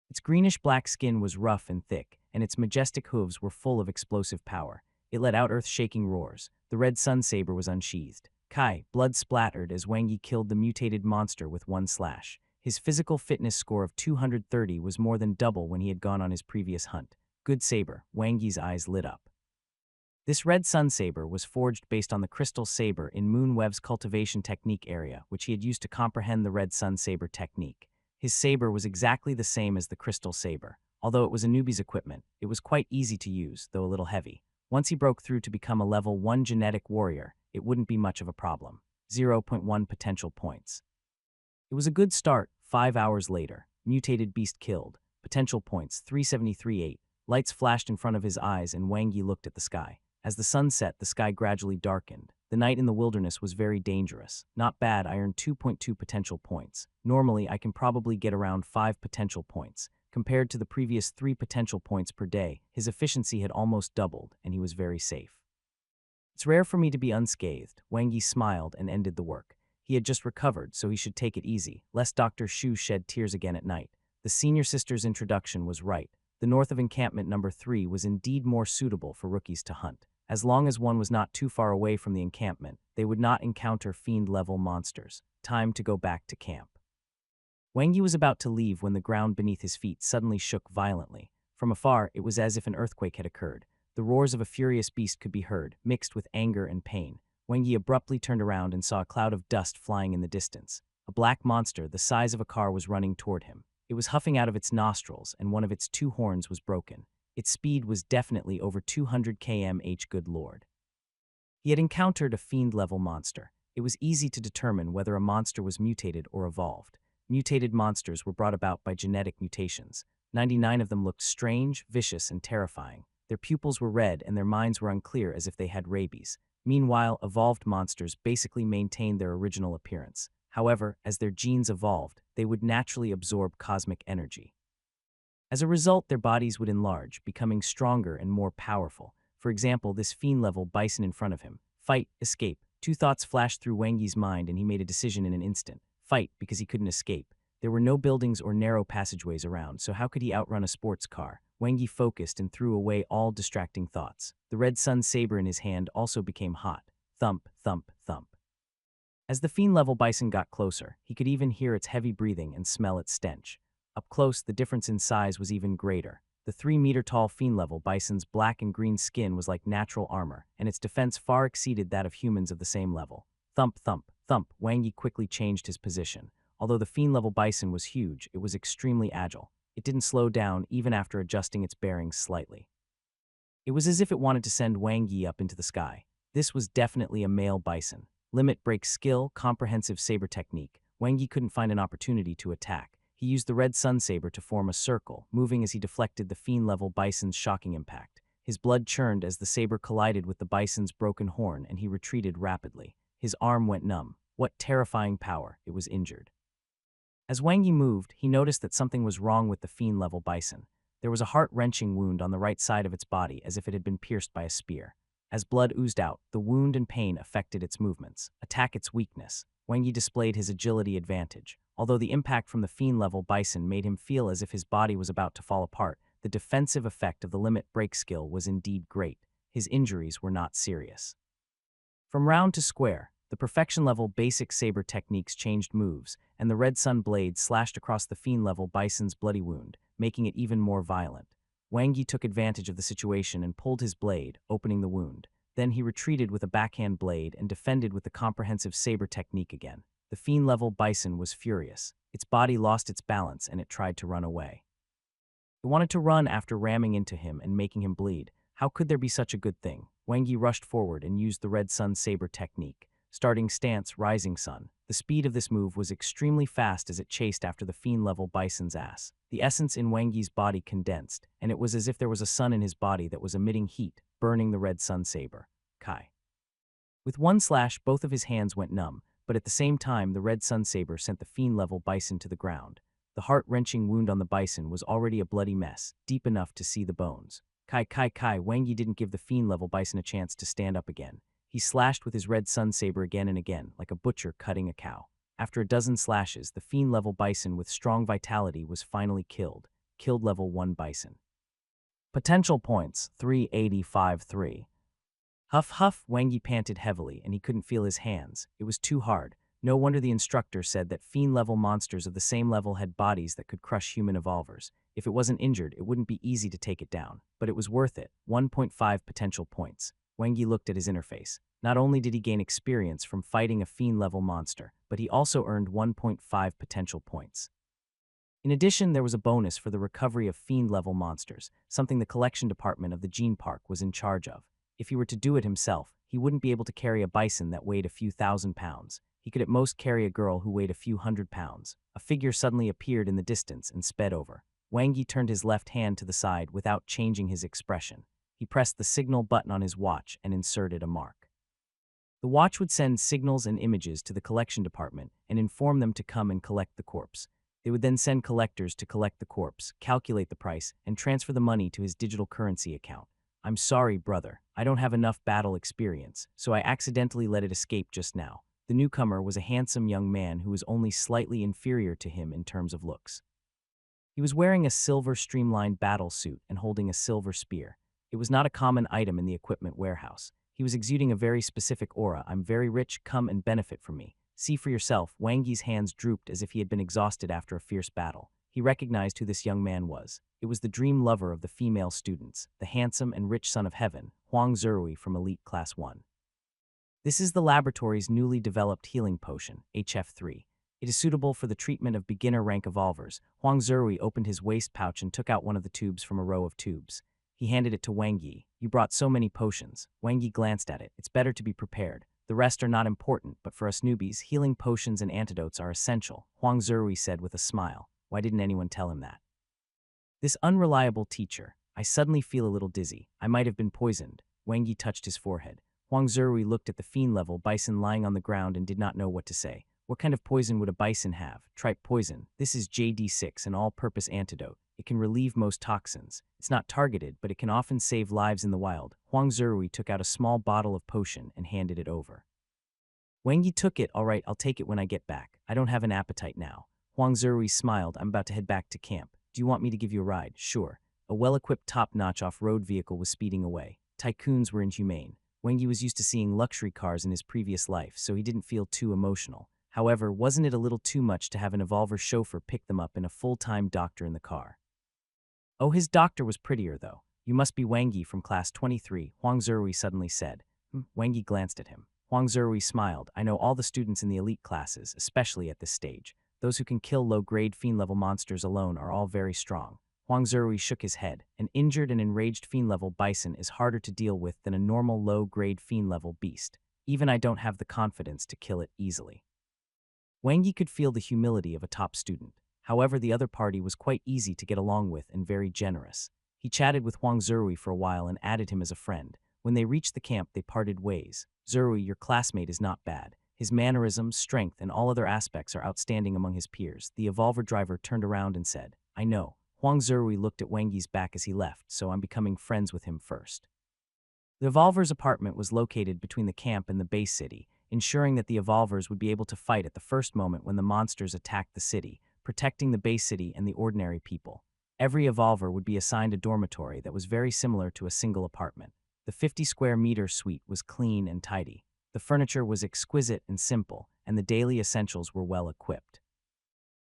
Its greenish-black skin was rough and thick, and its majestic hooves were full of explosive power. It let out earth-shaking roars. The red sun saber was unsheathed. Kai, blood splattered as Wang Yi killed the mutated monster with one slash. His physical fitness score of 230 was more than double when he had gone on his previous hunt. Good saber, Wang Yi's eyes lit up. This red sun saber was forged based on the crystal saber in Moonweb's cultivation technique area, which he had used to comprehend the red sun saber technique. His saber was exactly the same as the crystal saber. Although it was a newbie's equipment, it was quite easy to use, though a little heavy. Once he broke through to become a level 1 genetic warrior, it wouldn't be much of a problem. 0.1 potential points. It was a good start. 5 hours later, mutated beast killed. Potential points 373.8. Lights flashed in front of his eyes and Wang Yi looked at the sky. As the sun set, the sky gradually darkened. The night in the wilderness was very dangerous. Not bad, I earned 2.2 potential points. Normally, I can probably get around 5 potential points. Compared to the previous 3 potential points per day, his efficiency had almost doubled, and he was very safe. It's rare for me to be unscathed. Wang Yi smiled and ended the work. He had just recovered, so he should take it easy, lest Dr. Shu shed tears again at night. The senior sister's introduction was right. The north of encampment number 3 was indeed more suitable for rookies to hunt. As long as one was not too far away from the encampment, they would not encounter fiend-level monsters. Time to go back to camp. Wang Yi was about to leave when the ground beneath his feet suddenly shook violently. From afar, it was as if an earthquake had occurred. The roars of a furious beast could be heard, mixed with anger and pain. Wang Yi abruptly turned around and saw a cloud of dust flying in the distance. A black monster the size of a car was running toward him. It was huffing out of its nostrils, and one of its 2 horns was broken. Its speed was definitely over 200 km/h. Good lord. He had encountered a fiend-level monster. It was easy to determine whether a monster was mutated or evolved. Mutated monsters were brought about by genetic mutations. 99 of them looked strange, vicious, and terrifying. Their pupils were red and their minds were unclear, as if they had rabies. Meanwhile, evolved monsters basically maintained their original appearance. However, as their genes evolved, they would naturally absorb cosmic energy. As a result, their bodies would enlarge, becoming stronger and more powerful. For example, this fiend-level bison in front of him. Fight, escape. 2 thoughts flashed through Wang Yi's mind and he made a decision in an instant. Fight, because he couldn't escape. There were no buildings or narrow passageways around, so how could he outrun a sports car? Wang Yi focused and threw away all distracting thoughts. The red sun saber in his hand also became hot. Thump, thump, thump. As the fiend-level bison got closer, he could even hear its heavy breathing and smell its stench. Up close, the difference in size was even greater. The 3-meter-tall fiend-level bison's black and green skin was like natural armor, and its defense far exceeded that of humans of the same level. Thump, thump, thump. Wang Yi quickly changed his position. Although the fiend-level bison was huge, it was extremely agile. It didn't slow down even after adjusting its bearings slightly. It was as if it wanted to send Wang Yi up into the sky. This was definitely a male bison. Limit break skill, comprehensive saber technique. Wang Yi couldn't find an opportunity to attack. He used the red sun saber to form a circle, moving as he deflected the fiend-level bison's shocking impact. His blood churned as the saber collided with the bison's broken horn and he retreated rapidly. His arm went numb. What terrifying power! It was injured. As Wang Yi moved, he noticed that something was wrong with the fiend-level bison. There was a heart-wrenching wound on the right side of its body, as if it had been pierced by a spear. As blood oozed out, the wound and pain affected its movements. Attack its weakness. Wang Yi displayed his agility advantage. Although the impact from the fiend-level bison made him feel as if his body was about to fall apart, the defensive effect of the limit break skill was indeed great. His injuries were not serious. From round to square, the perfection-level basic saber techniques changed moves, and the red sun blade slashed across the fiend-level bison's bloody wound, making it even more violent. Wang Yi took advantage of the situation and pulled his blade, opening the wound. Then he retreated with a backhand blade and defended with the comprehensive saber technique again. The fiend-level bison was furious. Its body lost its balance and it tried to run away. It wanted to run after ramming into him and making him bleed. How could there be such a good thing? Wang Yi rushed forward and used the red sun saber technique. Starting stance, rising sun. The speed of this move was extremely fast as it chased after the fiend-level bison's ass. The essence in Wang Yi's body condensed, and it was as if there was a sun in his body that was emitting heat, burning the red sun saber. Kai. With one slash, both of his hands went numb, but at the same time, the red sun saber sent the fiend-level bison to the ground. The heart-wrenching wound on the bison was already a bloody mess, deep enough to see the bones. Kai. Wang Yi didn't give the fiend-level bison a chance to stand up again. He slashed with his red sun saber again and again, like a butcher cutting a cow. After a dozen slashes, the fiend-level bison with strong vitality was finally killed. Killed level 1 bison. Potential points, 385-3. Huff, Wang Yi panted heavily and he couldn't feel his hands. It was too hard. No wonder the instructor said that fiend-level monsters of the same level had bodies that could crush human evolvers. If it wasn't injured, it wouldn't be easy to take it down. But it was worth it. 1.5 potential points. Wang Yi looked at his interface. Not only did he gain experience from fighting a fiend-level monster, but he also earned 1.5 potential points. In addition, there was a bonus for the recovery of fiend-level monsters, something the collection department of the Gene Park was in charge of. If he were to do it himself, he wouldn't be able to carry a bison that weighed a few thousand pounds. He could at most carry a girl who weighed a few hundred pounds. A figure suddenly appeared in the distance and sped over. Wang Yi turned his left hand to the side without changing his expression. He pressed the signal button on his watch and inserted a mark. The watch would send signals and images to the collection department and inform them to come and collect the corpse. They would then send collectors to collect the corpse, calculate the price, and transfer the money to his digital currency account. I'm sorry, brother. I don't have enough battle experience, so I accidentally let it escape just now. The newcomer was a handsome young man who was only slightly inferior to him in terms of looks. He was wearing a silver streamlined battle suit and holding a silver spear. It was not a common item in the equipment warehouse. He was exuding a very specific aura. I'm very rich, come and benefit from me. See for yourself. Wang Yi's hands drooped as if he had been exhausted after a fierce battle. He recognized who this young man was. It was the dream lover of the female students, the handsome and rich son of heaven, Huang Zerui from Elite Class 1. This is the laboratory's newly developed healing potion, HF3. It is suitable for the treatment of beginner rank evolvers. Huang Zerui opened his waist pouch and took out one of the tubes from a row of tubes. He handed it to Wang Yi. You brought so many potions. Wang Yi glanced at it. It's better to be prepared. The rest are not important, but for us newbies, healing potions and antidotes are essential, Huang Zerui said with a smile. Why didn't anyone tell him that? This unreliable teacher. I suddenly feel a little dizzy. I might have been poisoned. Wang Yi touched his forehead. Huang Zerui looked at the fiend-level bison lying on the ground and did not know what to say. What kind of poison would a bison have? Tripe poison. This is JD6, an all-purpose antidote. It can relieve most toxins. It's not targeted, but it can often save lives in the wild. Huang Zerui took out a small bottle of potion and handed it over. Wang Yi took it. All right, I'll take it when I get back. I don't have an appetite now. Huang Zerui smiled. I'm about to head back to camp. Do you want me to give you a ride? Sure. A well-equipped top-notch off-road vehicle was speeding away. Tycoons were inhumane. Wang Yi was used to seeing luxury cars in his previous life, so he didn't feel too emotional. However, wasn't it a little too much to have an evolver chauffeur pick them up and a full-time doctor in the car? Oh, his doctor was prettier, though. You must be Wang Yi from class 23, Huang Zerui suddenly said. Wang Yi glanced at him. Huang Zerui smiled. I know all the students in the elite classes, especially at this stage. Those who can kill low-grade fiend-level monsters alone are all very strong. Huang Zerui shook his head. An injured and enraged fiend-level bison is harder to deal with than a normal low-grade fiend-level beast. Even I don't have the confidence to kill it easily. Wang Yi could feel the humility of a top student. However, the other party was quite easy to get along with and very generous. He chatted with Huang Zerui for a while and added him as a friend. When they reached the camp, they parted ways. Zerui, your classmate is not bad. His mannerisms, strength, and all other aspects are outstanding among his peers. The evolver driver turned around and said, I know. Huang Zerui looked at Wang Yi's back as he left, so I'm becoming friends with him first. The evolver's apartment was located between the camp and the base city, ensuring that the evolvers would be able to fight at the first moment when the monsters attacked the city, protecting the base city and the ordinary people. Every evolver would be assigned a dormitory that was very similar to a single apartment. The 50-square-meter suite was clean and tidy. The furniture was exquisite and simple, and the daily essentials were well equipped.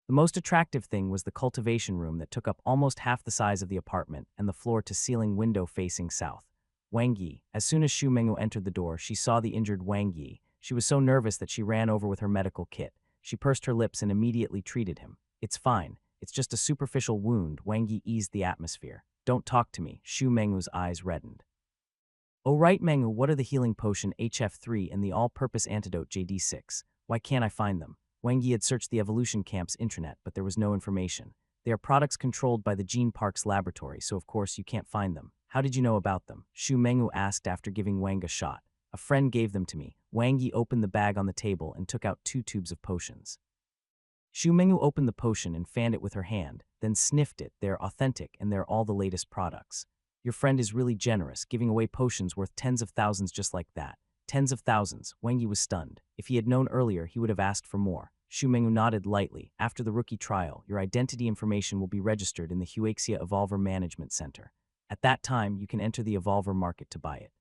The most attractive thing was the cultivation room that took up almost half the size of the apartment and the floor-to-ceiling window facing south. Wang Yi. As soon as Xu Mengwu entered the door, she saw the injured Wang Yi. She was so nervous that she ran over with her medical kit. She pursed her lips and immediately treated him. It's fine. It's just a superficial wound. Wang Yi eased the atmosphere. Don't talk to me. Xu Mengwu's eyes reddened. Oh right, Mengwu, what are the healing potion HF3 and the all-purpose antidote JD6? Why can't I find them? Wang Yi had searched the evolution camp's intranet, but there was no information. They are products controlled by the Gene Park's laboratory, so of course you can't find them. How did you know about them? Xu Mengwu asked after giving Wang a shot. A friend gave them to me. Wang Yi opened the bag on the table and took out 2 tubes of potions. Xu Mengwu opened the potion and fanned it with her hand, then sniffed it. They're authentic and they're all the latest products. Your friend is really generous, giving away potions worth tens of thousands just like that. Tens of thousands. Wang Yi was stunned. If he had known earlier, he would have asked for more. Xu Mengwu nodded lightly. After the rookie trial, your identity information will be registered in the Huaxia Evolver Management Center. At that time, you can enter the Evolver market to buy it.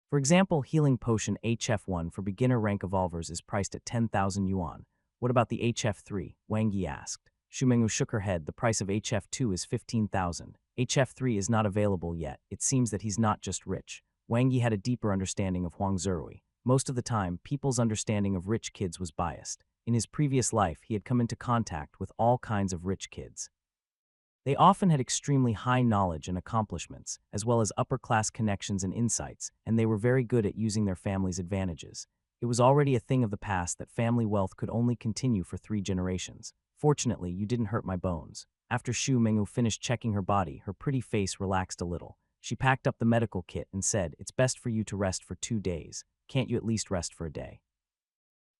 For example, healing potion HF1 for beginner rank evolvers is priced at 10,000 yuan. What about the HF3? Wang Yi asked. Xu Mengwu shook her head. The price of HF2 is 15,000. HF3 is not available yet. It seems that he's not just rich. Wang Yi had a deeper understanding of Huang Zerui. Most of the time, people's understanding of rich kids was biased. In his previous life, he had come into contact with all kinds of rich kids. They often had extremely high knowledge and accomplishments, as well as upper-class connections and insights, and they were very good at using their family's advantages. It was already a thing of the past that family wealth could only continue for 3 generations. Fortunately, you didn't hurt my bones. After Xu Mengwu finished checking her body, her pretty face relaxed a little. She packed up the medical kit and said, "It's best for you to rest for 2 days. Can't you at least rest for a day?"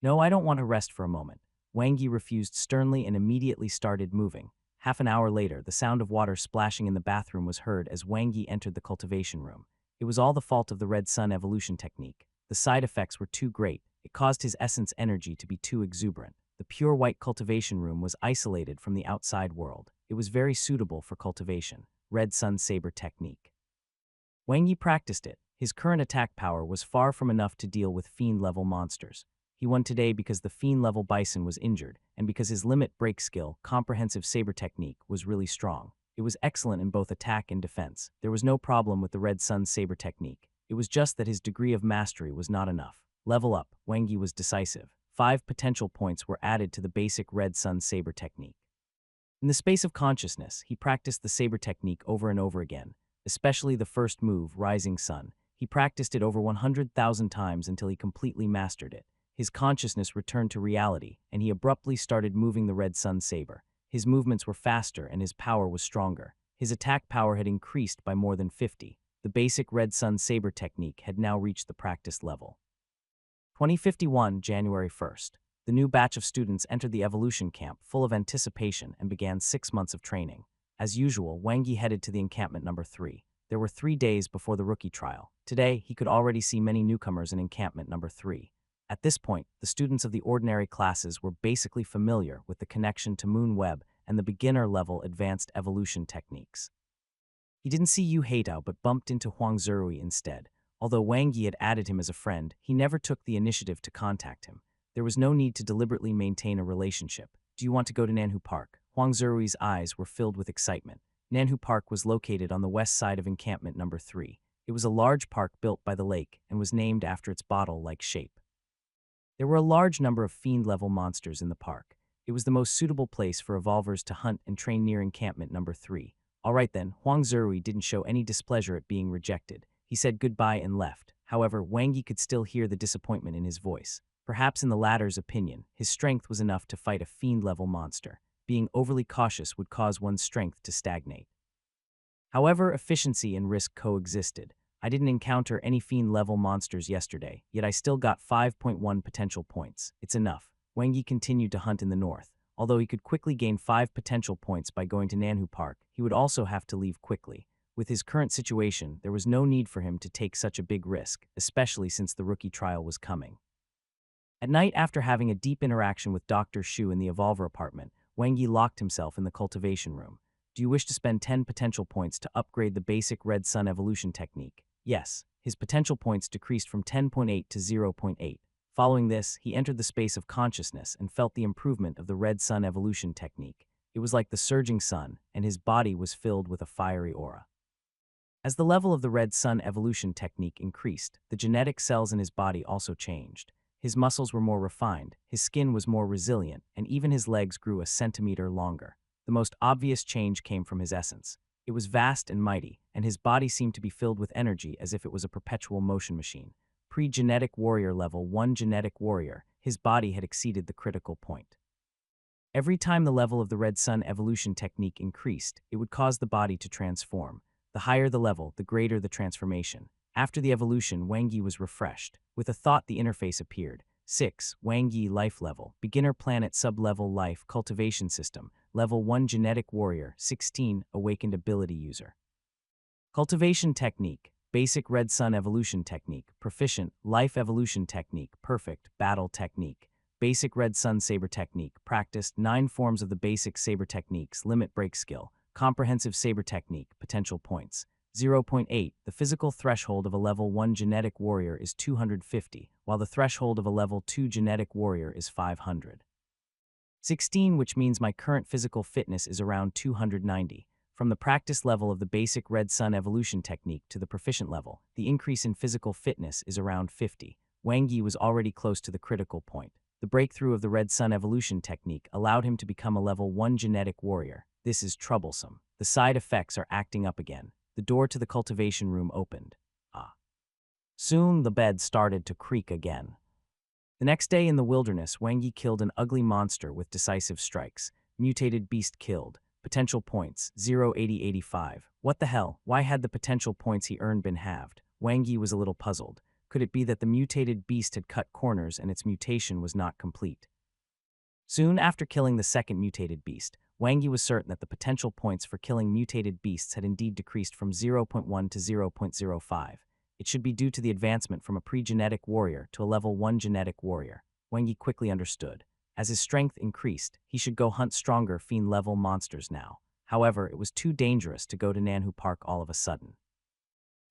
"No, I don't want to rest for a moment." Wang Yi refused sternly and immediately started moving. Half an hour later, the sound of water splashing in the bathroom was heard as Wang Yi entered the cultivation room. It was all the fault of the red sun evolution technique. The side effects were too great. It caused his essence energy to be too exuberant. The pure white cultivation room was isolated from the outside world. It was very suitable for cultivation. Red sun saber technique. Wang Yi practiced it. His current attack power was far from enough to deal with fiend-level monsters. He won today because the fiend-level bison was injured, and because his limit break skill, comprehensive saber technique, was really strong. It was excellent in both attack and defense. There was no problem with the red sun saber technique. It was just that his degree of mastery was not enough. Level up, Wang Yi was decisive. 5 potential points were added to the basic red sun saber technique. In the space of consciousness, he practiced the saber technique over and over again, especially the first move, Rising Sun. He practiced it over 100,000 times until he completely mastered it. His consciousness returned to reality, and he abruptly started moving the red sun saber. His movements were faster and his power was stronger. His attack power had increased by more than 50. The basic red sun saber technique had now reached the practice level. 2051, January 1st. The new batch of students entered the evolution camp full of anticipation and began 6 months of training. As usual, Wang Yi headed to the encampment number 3. There were 3 days before the rookie trial. Today, he could already see many newcomers in encampment number 3. At this point, the students of the ordinary classes were basically familiar with the connection to Moon Web and the beginner-level advanced evolution techniques. He didn't see Yu Heitao but bumped into Huang Zerui instead. Although Wang Yi had added him as a friend, he never took the initiative to contact him. There was no need to deliberately maintain a relationship. "Do you want to go to Nanhu Park?" Huang Zerui's eyes were filled with excitement. Nanhu Park was located on the west side of encampment number 3. It was a large park built by the lake and was named after its bottle-like shape. There were a large number of fiend-level monsters in the park. It was the most suitable place for evolvers to hunt and train near encampment number 3. All right then, Huang Zerui didn't show any displeasure at being rejected. He said goodbye and left. However, Wang Yi could still hear the disappointment in his voice. Perhaps in the latter's opinion, his strength was enough to fight a fiend-level monster. Being overly cautious would cause one's strength to stagnate. However, efficiency and risk coexisted. I didn't encounter any fiend-level monsters yesterday, yet I still got 5.1 potential points. It's enough. Wang Yi continued to hunt in the north. Although he could quickly gain 5 potential points by going to Nanhu Park, he would also have to leave quickly. With his current situation, there was no need for him to take such a big risk, especially since the rookie trial was coming. At night, after having a deep interaction with Dr. Shu in the Evolver apartment, Wang Yi locked himself in the cultivation room. "Do you wish to spend 10 potential points to upgrade the basic red sun evolution technique?" Yes. His potential points decreased from 10.8 to 0.8. Following this, he entered the space of consciousness and felt the improvement of the red sun evolution technique. It was like the surging sun, and his body was filled with a fiery aura. As the level of the red sun evolution technique increased, the genetic cells in his body also changed. His muscles were more refined, his skin was more resilient, and even his legs grew a centimeter longer. The most obvious change came from his essence. It was vast and mighty, and his body seemed to be filled with energy as if it was a perpetual motion machine. Pre-genetic warrior level 1 genetic warrior, his body had exceeded the critical point. Every time the level of the red sun evolution technique increased, it would cause the body to transform. The higher the level, the greater the transformation. After the evolution, Wang Yi was refreshed. With a thought, the interface appeared. 6. Wang Yi life level, beginner planet sub-level life cultivation system, level 1 genetic warrior, 16, awakened ability user. Cultivation technique, basic red sun evolution technique, proficient, life evolution technique, perfect, battle technique. Basic red sun saber technique, practiced 9 forms of the basic saber techniques, limit break skill, comprehensive saber technique, potential points. 0.8. The physical threshold of a level 1 genetic warrior is 250, while the threshold of a level 2 genetic warrior is 500. 16, which means my current physical fitness is around 290. From the practice level of the basic red sun evolution technique to the proficient level, the increase in physical fitness is around 50. Wang Yi was already close to the critical point. The breakthrough of the red sun evolution technique allowed him to become a level 1 genetic warrior. This is troublesome. The side effects are acting up again. The door to the cultivation room opened. Soon the bed started to creak again. The next day in the wilderness, Wang Yi killed an ugly monster with decisive strikes. Mutated beast killed. Potential points, 0, 80, 85. What the hell? Why had the potential points he earned been halved? Wang Yi was a little puzzled. Could it be that the mutated beast had cut corners and its mutation was not complete? Soon after killing the second mutated beast, Wang Yi was certain that the potential points for killing mutated beasts had indeed decreased from 0.1 to 0.05. It should be due to the advancement from a pre-genetic warrior to a level 1 genetic warrior. Wang Yi quickly understood. As his strength increased, he should go hunt stronger fiend-level monsters now. However, it was too dangerous to go to Nanhu Park all of a sudden.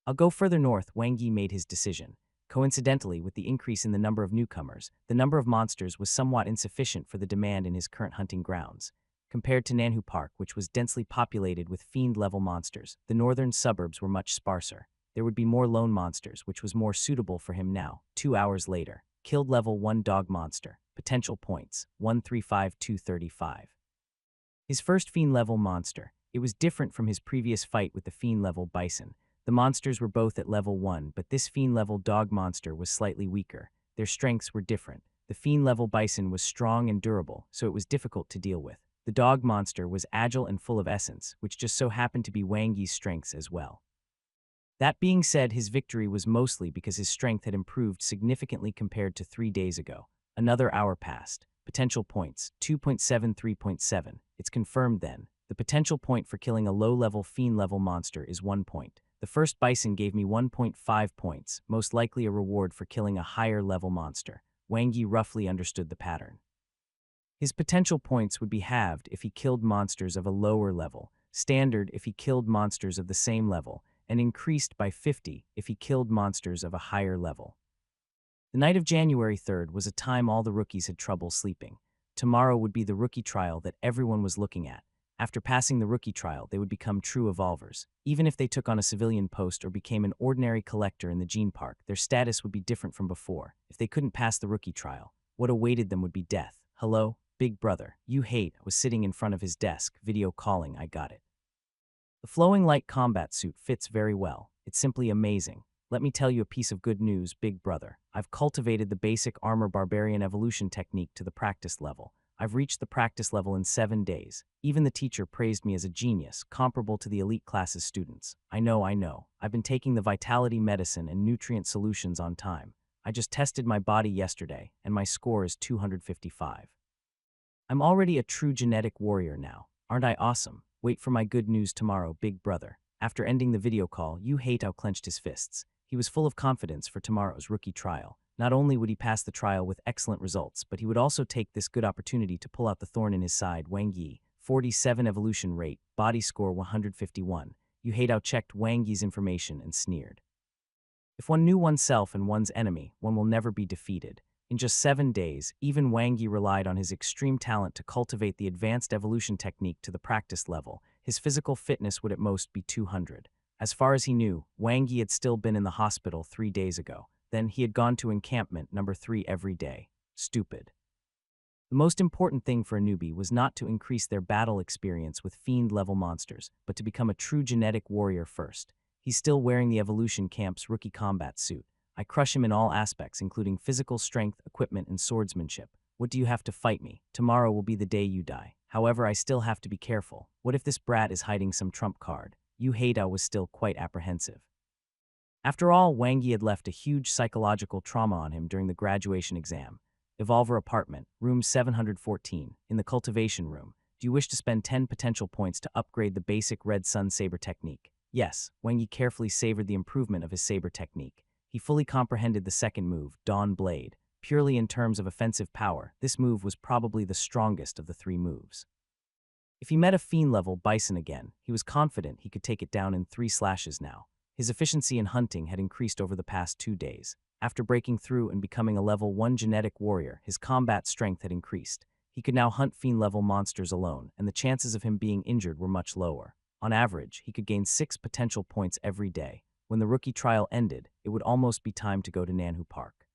I'll go further north, Wang Yi made his decision. Coincidentally, with the increase in the number of newcomers, the number of monsters was somewhat insufficient for the demand in his current hunting grounds. Compared to Nanhu Park, which was densely populated with fiend-level monsters, the northern suburbs were much sparser. There would be more lone monsters, which was more suitable for him now. 2 hours later, killed level 1 dog monster. Potential points, 135-235. His first fiend-level monster. It was different from his previous fight with the fiend-level bison. The monsters were both at level 1, but this fiend-level dog monster was slightly weaker. Their strengths were different. The fiend-level bison was strong and durable, so it was difficult to deal with. The dog monster was agile and full of essence, which just so happened to be Wang Yi's strengths as well. That being said, his victory was mostly because his strength had improved significantly compared to 3 days ago. Another hour passed. Potential points, 2.7, 3.7. It's confirmed then. The potential point for killing a low-level fiend-level monster is 1 point. The first bison gave me 1.5 points, most likely a reward for killing a higher-level monster. Wang Yi roughly understood the pattern. His potential points would be halved if he killed monsters of a lower level, standard if he killed monsters of the same level, and increased by 50 if he killed monsters of a higher level. The night of January 3rd was a time all the rookies had trouble sleeping. Tomorrow would be the rookie trial that everyone was looking at. After passing the rookie trial, they would become true evolvers. Even if they took on a civilian post or became an ordinary collector in the gene park, their status would be different from before. If they couldn't pass the rookie trial, what awaited them would be death. Hello, big brother. You hate was sitting in front of his desk, video calling. I got it. The flowing light combat suit fits very well. It's simply amazing. Let me tell you a piece of good news, big brother. I've cultivated the basic armor barbarian evolution technique to the practice level. I've reached the practice level in 7 days. Even the teacher praised me as a genius, comparable to the elite classes students. I know. I've been taking the vitality medicine and nutrient solutions on time. I just tested my body yesterday, and my score is 255. I'm already a true genetic warrior now. Aren't I awesome? Wait for my good news tomorrow, big brother. After ending the video call, Yu Haitao clenched his fists. He was full of confidence for tomorrow's rookie trial. Not only would he pass the trial with excellent results, but he would also take this good opportunity to pull out the thorn in his side. Wang Yi, 47 evolution rate, body score 151. Yu Haitao checked Wang Yi's information and sneered. If one knew oneself and one's enemy, one will never be defeated. In just 7 days, even Wang Yi relied on his extreme talent to cultivate the advanced evolution technique to the practice level. His physical fitness would at most be 200. As far as he knew, Wang Yi had still been in the hospital 3 days ago. Then he had gone to encampment number 3 every day. Stupid. The most important thing for a newbie was not to increase their battle experience with fiend-level monsters, but to become a true genetic warrior first. He's still wearing the Evolution Camp's rookie combat suit. I crush him in all aspects, including physical strength, equipment, and swordsmanship. What do you have to fight me? Tomorrow will be the day you die. However, I still have to be careful. What if this brat is hiding some trump card? Yu Haitao was still quite apprehensive. After all, Wang Yi had left a huge psychological trauma on him during the graduation exam. Evolver apartment, room 714, in the cultivation room. Do you wish to spend 10 potential points to upgrade the basic red sun saber technique? Yes, Wang Yi carefully savored the improvement of his saber technique. He fully comprehended the second move, Dawn Blade. Purely in terms of offensive power, this move was probably the strongest of the 3 moves. If he met a fiend-level bison again, he was confident he could take it down in 3 slashes now. His efficiency in hunting had increased over the past 2 days. After breaking through and becoming a level 1 genetic warrior, his combat strength had increased. He could now hunt fiend-level monsters alone, and the chances of him being injured were much lower. On average, he could gain 6 potential points every day. When the rookie trial ended, it would almost be time to go to Nanhu Park.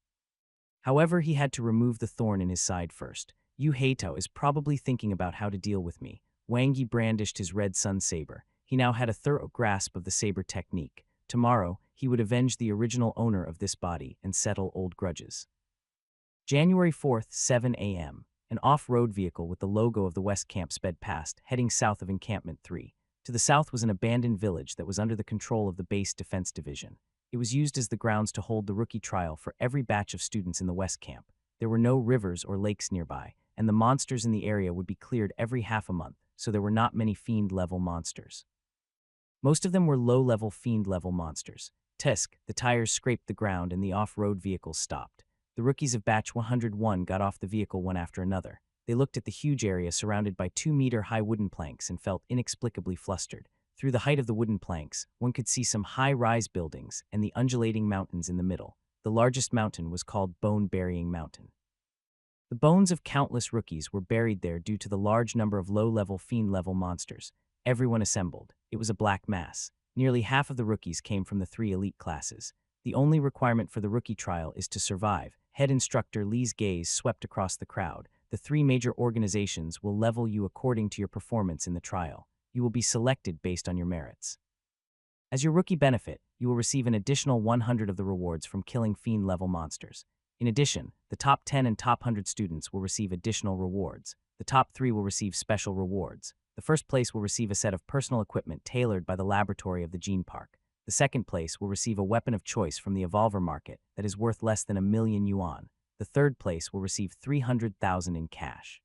However, he had to remove the thorn in his side first. Yu Haitao is probably thinking about how to deal with me. Wang Yi brandished his red sun saber. He now had a thorough grasp of the saber technique. Tomorrow, he would avenge the original owner of this body and settle old grudges. January 4th, 7 a.m. An off-road vehicle with the logo of the West Camp sped past, heading south of Encampment 3. To the south was an abandoned village that was under the control of the Base Defense Division. It was used as the grounds to hold the rookie trial for every batch of students in the West Camp. There were no rivers or lakes nearby, and the monsters in the area would be cleared every half a month, so there were not many fiend-level monsters. Most of them were low-level fiend-level monsters. Tusk, the tires scraped the ground and the off-road vehicles stopped. The rookies of Batch 101 got off the vehicle one after another. They looked at the huge area surrounded by 2-meter-high wooden planks and felt inexplicably flustered. Through the height of the wooden planks, one could see some high-rise buildings and the undulating mountains in the middle. The largest mountain was called Bone-Burying Mountain. The bones of countless rookies were buried there due to the large number of low-level fiend-level monsters. Everyone assembled. It was a black mass. Nearly half of the rookies came from the 3 elite classes. The only requirement for the rookie trial is to survive. Head instructor Lee's gaze swept across the crowd. The 3 major organizations will level you according to your performance in the trial. You will be selected based on your merits. As your rookie benefit, you will receive an additional 100 of the rewards from killing fiend-level monsters. In addition, the top 10 and top 100 students will receive additional rewards. The top 3 will receive special rewards. The first place will receive a set of personal equipment tailored by the laboratory of the Gene Park. The second place will receive a weapon of choice from the Evolver market that is worth less than 1,000,000 yuan. The third place will receive 300,000 in cash.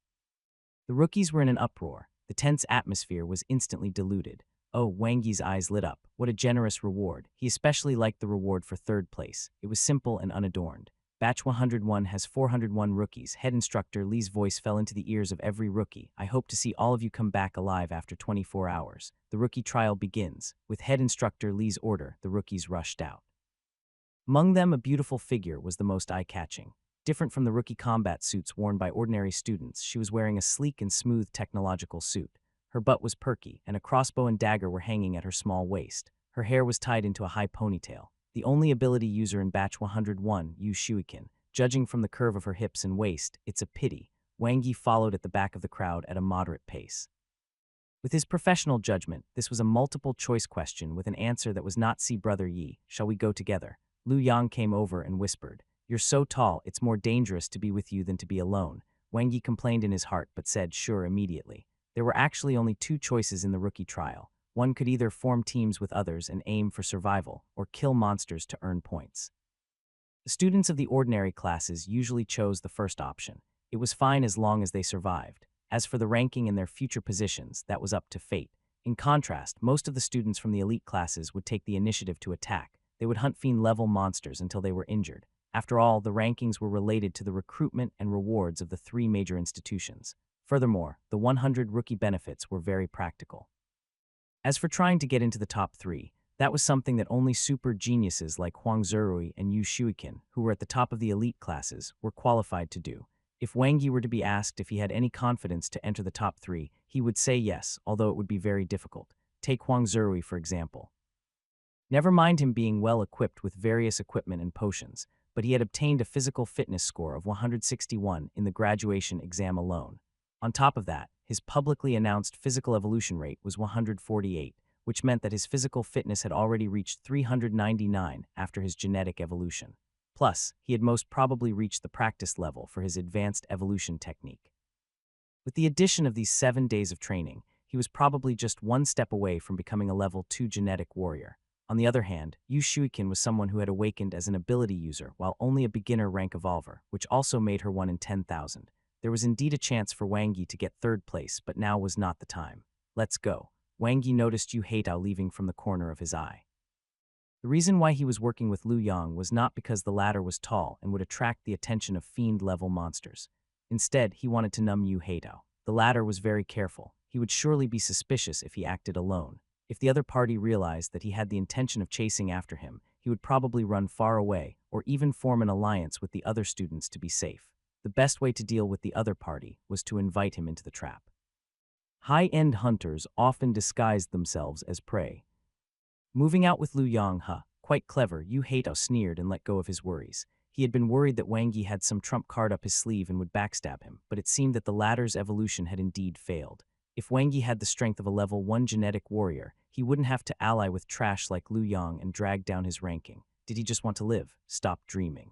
The rookies were in an uproar. The tense atmosphere was instantly diluted. Oh, Wang Yi's eyes lit up. What a generous reward. He especially liked the reward for third place. It was simple and unadorned. Batch 101 has 401 rookies. Head instructor Lee's voice fell into the ears of every rookie. I hope to see all of you come back alive after 24 hours. The rookie trial begins. With head instructor Lee's order, the rookies rushed out. Among them, a beautiful figure was the most eye-catching. Different from the rookie combat suits worn by ordinary students, she was wearing a sleek and smooth technological suit. Her butt was perky, and a crossbow and dagger were hanging at her small waist. Her hair was tied into a high ponytail. The only ability user in Batch 101, Yu Shuikin. Judging from the curve of her hips and waist, it's a pity. Wang Yi followed at the back of the crowd at a moderate pace. With his professional judgment, this was a multiple-choice question with an answer that was not "See, brother Yi, shall we go together?" Lu Yang came over and whispered, "You're so tall, it's more dangerous to be with you than to be alone." Wang Yi complained in his heart but said sure immediately. There were actually only 2 choices in the rookie trial. One could either form teams with others and aim for survival, or kill monsters to earn points. The students of the ordinary classes usually chose the first option. It was fine as long as they survived. As for the ranking and their future positions, that was up to fate. In contrast, most of the students from the elite classes would take the initiative to attack. They would hunt fiend-level monsters until they were injured. After all, the rankings were related to the recruitment and rewards of the 3 major institutions. Furthermore, the 100 rookie benefits were very practical. As for trying to get into the top 3, that was something that only super geniuses like Huang Zerui and Yu Shuikin, who were at the top of the elite classes, were qualified to do. If Wang Yi were to be asked if he had any confidence to enter the top 3, he would say yes, although it would be very difficult. Take Huang Zerui, for example. Never mind him being well equipped with various equipment and potions, but he had obtained a physical fitness score of 161 in the graduation exam alone. On top of that, his publicly announced physical evolution rate was 148, which meant that his physical fitness had already reached 399 after his genetic evolution. Plus, he had most probably reached the practice level for his advanced evolution technique. With the addition of these 7 days of training, he was probably just 1 step away from becoming a level 2 genetic warrior. On the other hand, Yu Shuikin was someone who had awakened as an ability user while only a beginner rank evolver, which also made her 1 in 10,000. There was indeed a chance for Wang Yi to get 3rd place, but now was not the time. Let's go. Wang Yi noticed Yu Haitao leaving from the corner of his eye. The reason why he was working with Lu Yang was not because the latter was tall and would attract the attention of fiend-level monsters. Instead, he wanted to numb Yu Haitao. The latter was very careful. He would surely be suspicious if he acted alone. If the other party realized that he had the intention of chasing after him, he would probably run far away or even form an alliance with the other students to be safe. The best way to deal with the other party was to invite him into the trap. High-end hunters often disguised themselves as prey. Moving out with Lu Yang, quite clever, Yu Haitao sneered and let go of his worries. He had been worried that Wang Yi had some trump card up his sleeve and would backstab him, but it seemed that the latter's evolution had indeed failed. If Wang Yi had the strength of a level 1 genetic warrior, he wouldn't have to ally with trash like Lu Yang and drag down his ranking. Did he just want to live? Stop dreaming.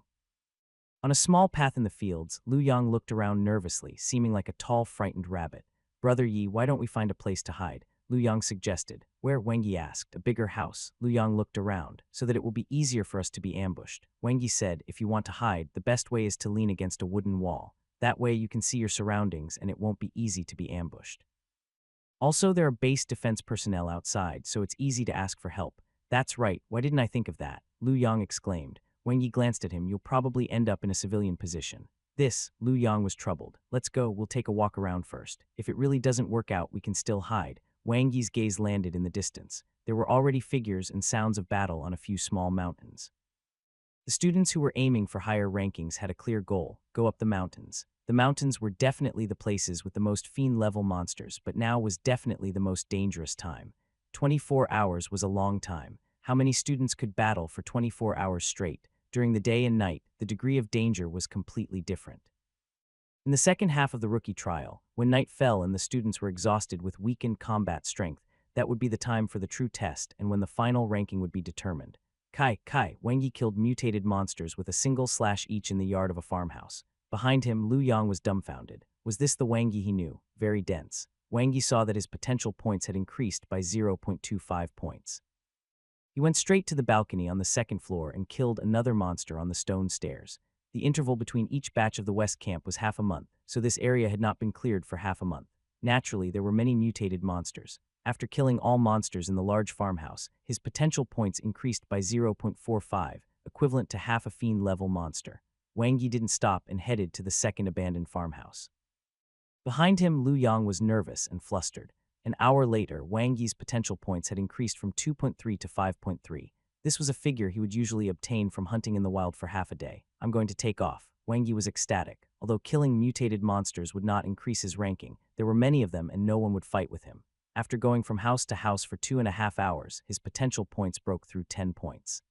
On a small path in the fields, Lu Yang looked around nervously, seeming like a tall, frightened rabbit. Brother Yi, why don't we find a place to hide? Lu Yang suggested. Where? Wang Yi asked. A bigger house. Lu Yang looked around, so that it will be easier for us to be ambushed. Wang Yi said, if you want to hide, the best way is to lean against a wooden wall. That way you can see your surroundings and it won't be easy to be ambushed. Also, there are base defense personnel outside, so it's easy to ask for help. That's right, why didn't I think of that? Lu Yang exclaimed. Wang Yi glanced at him. You'll probably end up in a civilian position. Lu Yang was troubled. Let's go, we'll take a walk around first. If it really doesn't work out, we can still hide. Wang Yi's gaze landed in the distance. There were already figures and sounds of battle on a few small mountains. The students who were aiming for higher rankings had a clear goal: go up the mountains. The mountains were definitely the places with the most fiend-level monsters, but now was definitely the most dangerous time. 24 hours was a long time. How many students could battle for 24 hours straight? During the day and night, the degree of danger was completely different. In the second half of the rookie trial, when night fell and the students were exhausted with weakened combat strength, that would be the time for the true test and when the final ranking would be determined. Wang Yi killed mutated monsters with a single slash each in the yard of a farmhouse. Behind him, Lu Yang was dumbfounded. Was this the Wang Yi he knew? Very dense. Wang Yi saw that his potential points had increased by 0.25 points. He went straight to the balcony on the second floor and killed another monster on the stone stairs. The interval between each batch of the West Camp was half a month, so this area had not been cleared for half a month. Naturally, there were many mutated monsters. After killing all monsters in the large farmhouse, his potential points increased by 0.45, equivalent to half a fiend-level monster. Wang Yi didn't stop and headed to the second abandoned farmhouse. Behind him, Lu Yang was nervous and flustered. An hour later, Wang Yi's potential points had increased from 2.3 to 5.3. This was a figure he would usually obtain from hunting in the wild for half a day. I'm going to take off. Wang Yi was ecstatic. Although killing mutated monsters would not increase his ranking, there were many of them and no one would fight with him. After going from house to house for 2.5 hours, his potential points broke through 10 points.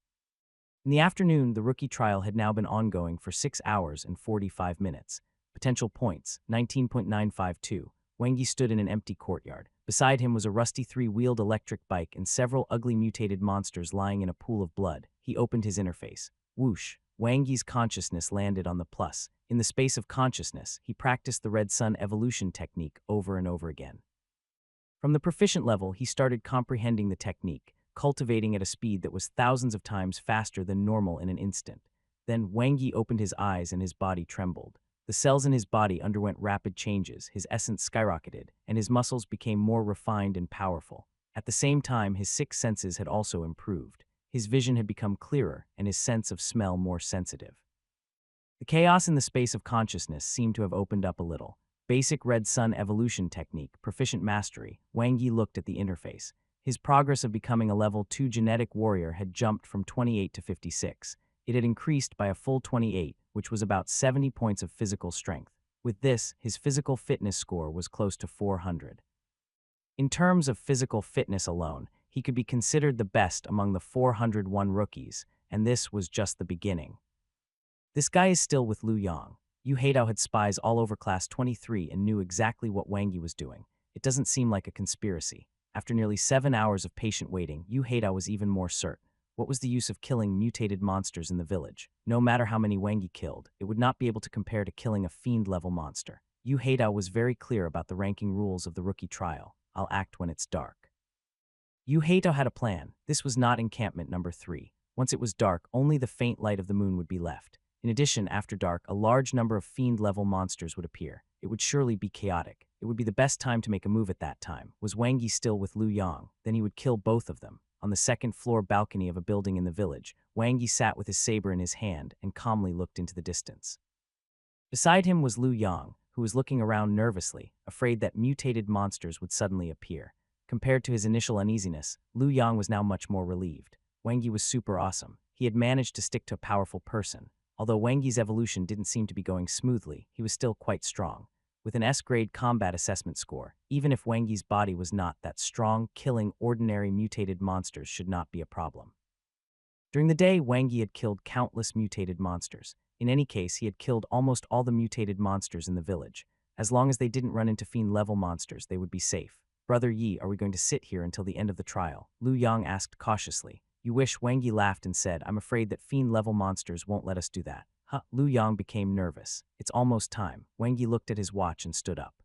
In the afternoon, the rookie trial had now been ongoing for 6 hours and 45 minutes. Potential points, 19.952. Wang Yi stood in an empty courtyard. Beside him was a rusty 3-wheeled electric bike and several ugly mutated monsters lying in a pool of blood. He opened his interface. Whoosh! Wang Yi's consciousness landed on the plus. In the space of consciousness, he practiced the red sun evolution technique over and over again. From the proficient level, he started comprehending the technique, cultivating at a speed that was thousands of times faster than normal in an instant. Then Wang Yi opened his eyes and his body trembled. The cells in his body underwent rapid changes, his essence skyrocketed, and his muscles became more refined and powerful. At the same time, his 6 senses had also improved. His vision had become clearer, and his sense of smell more sensitive. The chaos in the space of consciousness seemed to have opened up a little. Basic red sun evolution technique, proficient mastery. Wang Yi looked at the interface. His progress of becoming a level 2 genetic warrior had jumped from 28 to 56. It had increased by a full 28, which was about 70 points of physical strength. With this, his physical fitness score was close to 400. In terms of physical fitness alone, he could be considered the best among the 401 rookies, and this was just the beginning. This guy is still with Lu Yang. Yu Haidao had spies all over Class 23 and knew exactly what Wang Yi was doing. It doesn't seem like a conspiracy. After nearly 7 hours of patient waiting, Yu Haidao was even more certain. What was the use of killing mutated monsters in the village? No matter how many Wang Yi killed, it would not be able to compare to killing a fiend-level monster. Yu Haidao was very clear about the ranking rules of the rookie trial. I'll act when it's dark. Yu Haidao had a plan. This was not encampment number 3. Once it was dark, only the faint light of the moon would be left. In addition, after dark, a large number of fiend-level monsters would appear. It would surely be chaotic. It would be the best time to make a move at that time. Was Wang Yi still with Lu Yang? Then he would kill both of them. On the second-floor balcony of a building in the village, Wang Yi sat with his saber in his hand and calmly looked into the distance. Beside him was Lu Yang, who was looking around nervously, afraid that mutated monsters would suddenly appear. Compared to his initial uneasiness, Lu Yang was now much more relieved. Wang Yi was super awesome. He had managed to stick to a powerful person. Although Wang Yi's evolution didn't seem to be going smoothly, he was still quite strong. With an S-grade combat assessment score, even if Wang Yi's body was not that strong, killing ordinary mutated monsters should not be a problem. During the day, Wang Yi had killed countless mutated monsters. In any case, he had killed almost all the mutated monsters in the village. As long as they didn't run into fiend-level monsters, they would be safe. Brother Yi, are we going to sit here until the end of the trial? Lu Yang asked cautiously. You wish? Wang Yi laughed and said, I'm afraid that fiend-level monsters won't let us do that. Huh, Lu Yang became nervous. It's almost time. Wang Yi looked at his watch and stood up.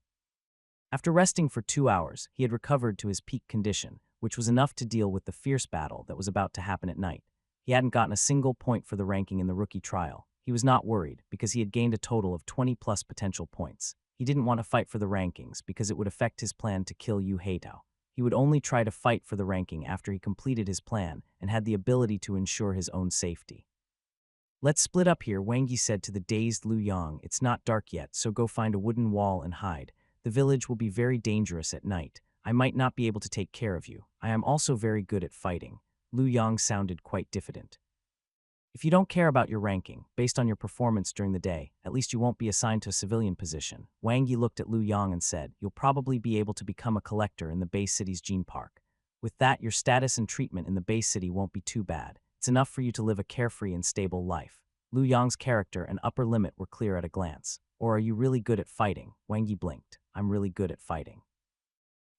After resting for 2 hours, he had recovered to his peak condition, which was enough to deal with the fierce battle that was about to happen at night. He hadn't gotten a single point for the ranking in the rookie trial. He was not worried, because he had gained a total of 20+ potential points. He didn't want to fight for the rankings because it would affect his plan to kill Yu Heitao. He would only try to fight for the ranking after he completed his plan and had the ability to ensure his own safety. "Let's split up here," Wang Yi said to the dazed Lu Yang. "It's not dark yet, so go find a wooden wall and hide. The village will be very dangerous at night. I might not be able to take care of you. I am also very good at fighting." Lu Yang sounded quite diffident. "If you don't care about your ranking, based on your performance during the day, at least you won't be assigned to a civilian position." Wang Yi looked at Lu Yang and said, "You'll probably be able to become a collector in the base city's gene park. With that, your status and treatment in the base city won't be too bad. It's enough for you to live a carefree and stable life." Lu Yang's character and upper limit were clear at a glance. "Or are you really good at fighting?" Wang Yi blinked. "I'm really good at fighting."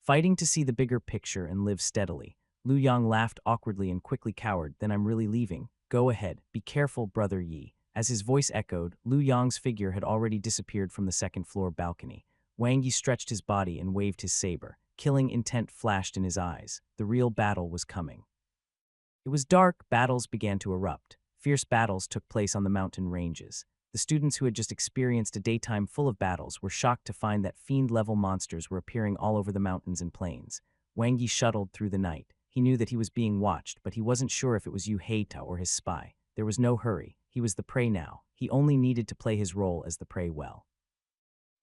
Fighting to see the bigger picture and live steadily. Lu Yang laughed awkwardly and quickly cowered. "Then I'm really leaving. Go ahead. Be careful, Brother Yi." As his voice echoed, Lu Yang's figure had already disappeared from the second-floor balcony. Wang Yi stretched his body and waved his saber. Killing intent flashed in his eyes. The real battle was coming. It was dark. Battles began to erupt. Fierce battles took place on the mountain ranges. The students who had just experienced a daytime full of battles were shocked to find that fiend-level monsters were appearing all over the mountains and plains. Wang Yi shuttled through the night. He knew that he was being watched, but he wasn't sure if it was Yu Heitao or his spy. There was no hurry. He was the prey now. He only needed to play his role as the prey well.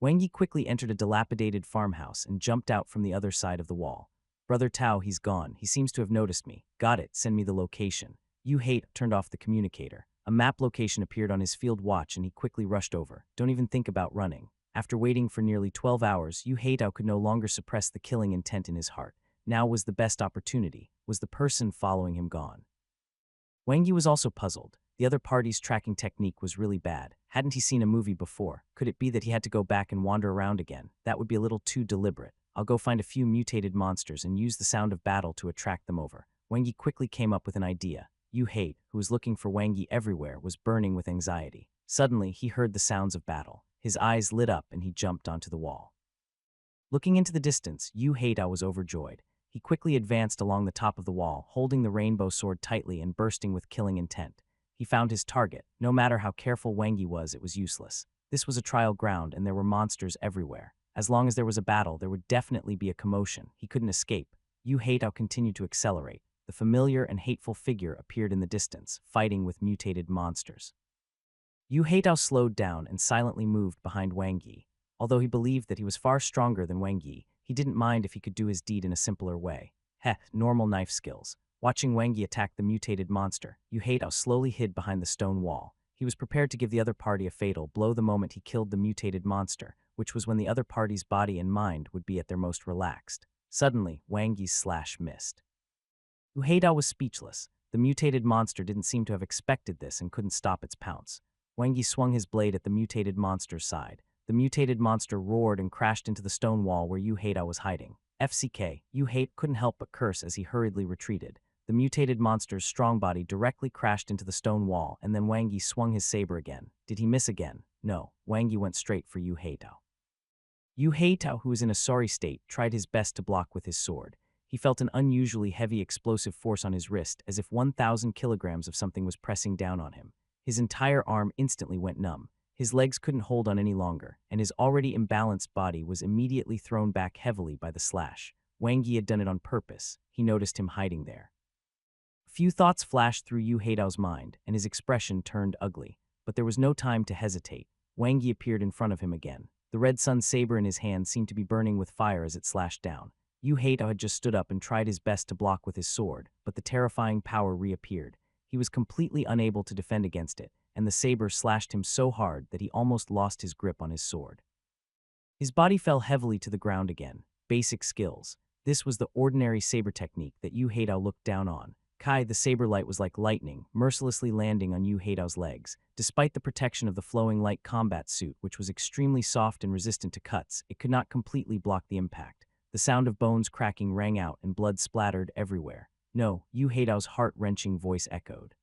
Wang Yi quickly entered a dilapidated farmhouse and jumped out from the other side of the wall. "Brother Tao, he's gone. He seems to have noticed me." "Got it. Send me the location." Yu Heitao turned off the communicator. A map location appeared on his field watch and he quickly rushed over. "Don't even think about running." After waiting for nearly 12 hours, Yu Heitao could no longer suppress the killing intent in his heart. Now was the best opportunity. Was the person following him gone? Wang Yi was also puzzled. The other party's tracking technique was really bad. Hadn't he seen a movie before? Could it be that he had to go back and wander around again? That would be a little too deliberate. "I'll go find a few mutated monsters and use the sound of battle to attract them over." Wang Yi quickly came up with an idea. Yu Heitao, who was looking for Wang Yi everywhere, was burning with anxiety. Suddenly, he heard the sounds of battle. His eyes lit up and he jumped onto the wall. Looking into the distance, Yu Heitao was overjoyed. He quickly advanced along the top of the wall, holding the rainbow sword tightly and bursting with killing intent. He found his target. No matter how careful Wang Yi was, it was useless. This was a trial ground and there were monsters everywhere. As long as there was a battle, there would definitely be a commotion. He couldn't escape. Yu Heitao continued to accelerate. The familiar and hateful figure appeared in the distance, fighting with mutated monsters. Yu Heitao slowed down and silently moved behind Wang Yi. Although he believed that he was far stronger than Wang Yi, he didn't mind if he could do his deed in a simpler way. Normal knife skills. Watching Wang Yi attack the mutated monster, Yu Heitao slowly hid behind the stone wall. He was prepared to give the other party a fatal blow the moment he killed the mutated monster, which was when the other party's body and mind would be at their most relaxed. Suddenly, Wang Yi's slash missed. Yu Heitao was speechless. The mutated monster didn't seem to have expected this and couldn't stop its pounce. Wang Yi swung his blade at the mutated monster's side. The mutated monster roared and crashed into the stone wall where Yu Heitao was hiding. FCK, Yu Heitao couldn't help but curse as he hurriedly retreated. The mutated monster's strong body directly crashed into the stone wall, and then Wang Yi swung his saber again. Did he miss again? No, Wang Yi went straight for Yu Heitao. Yu Heitao, who was in a sorry state, tried his best to block with his sword. He felt an unusually heavy explosive force on his wrist, as if 1,000 kilograms of something was pressing down on him. His entire arm instantly went numb. His legs couldn't hold on any longer, and his already imbalanced body was immediately thrown back heavily by the slash. Wang Yi had done it on purpose. He noticed him hiding there. A few thoughts flashed through Yu Heitao's mind, and his expression turned ugly. But there was no time to hesitate. Wang Yi appeared in front of him again. The red sun saber in his hand seemed to be burning with fire as it slashed down. Yu Heitao had just stood up and tried his best to block with his sword, but the terrifying power reappeared. He was completely unable to defend against it, and the saber slashed him so hard that he almost lost his grip on his sword. His body fell heavily to the ground again. Basic skills. This was the ordinary saber technique that Yu Heitao looked down on. The saber light was like lightning, mercilessly landing on Yu Heitao's legs. Despite the protection of the flowing light combat suit, which was extremely soft and resistant to cuts, it could not completely block the impact. The sound of bones cracking rang out and blood splattered everywhere. No, Yu Heitao's heart-wrenching voice echoed.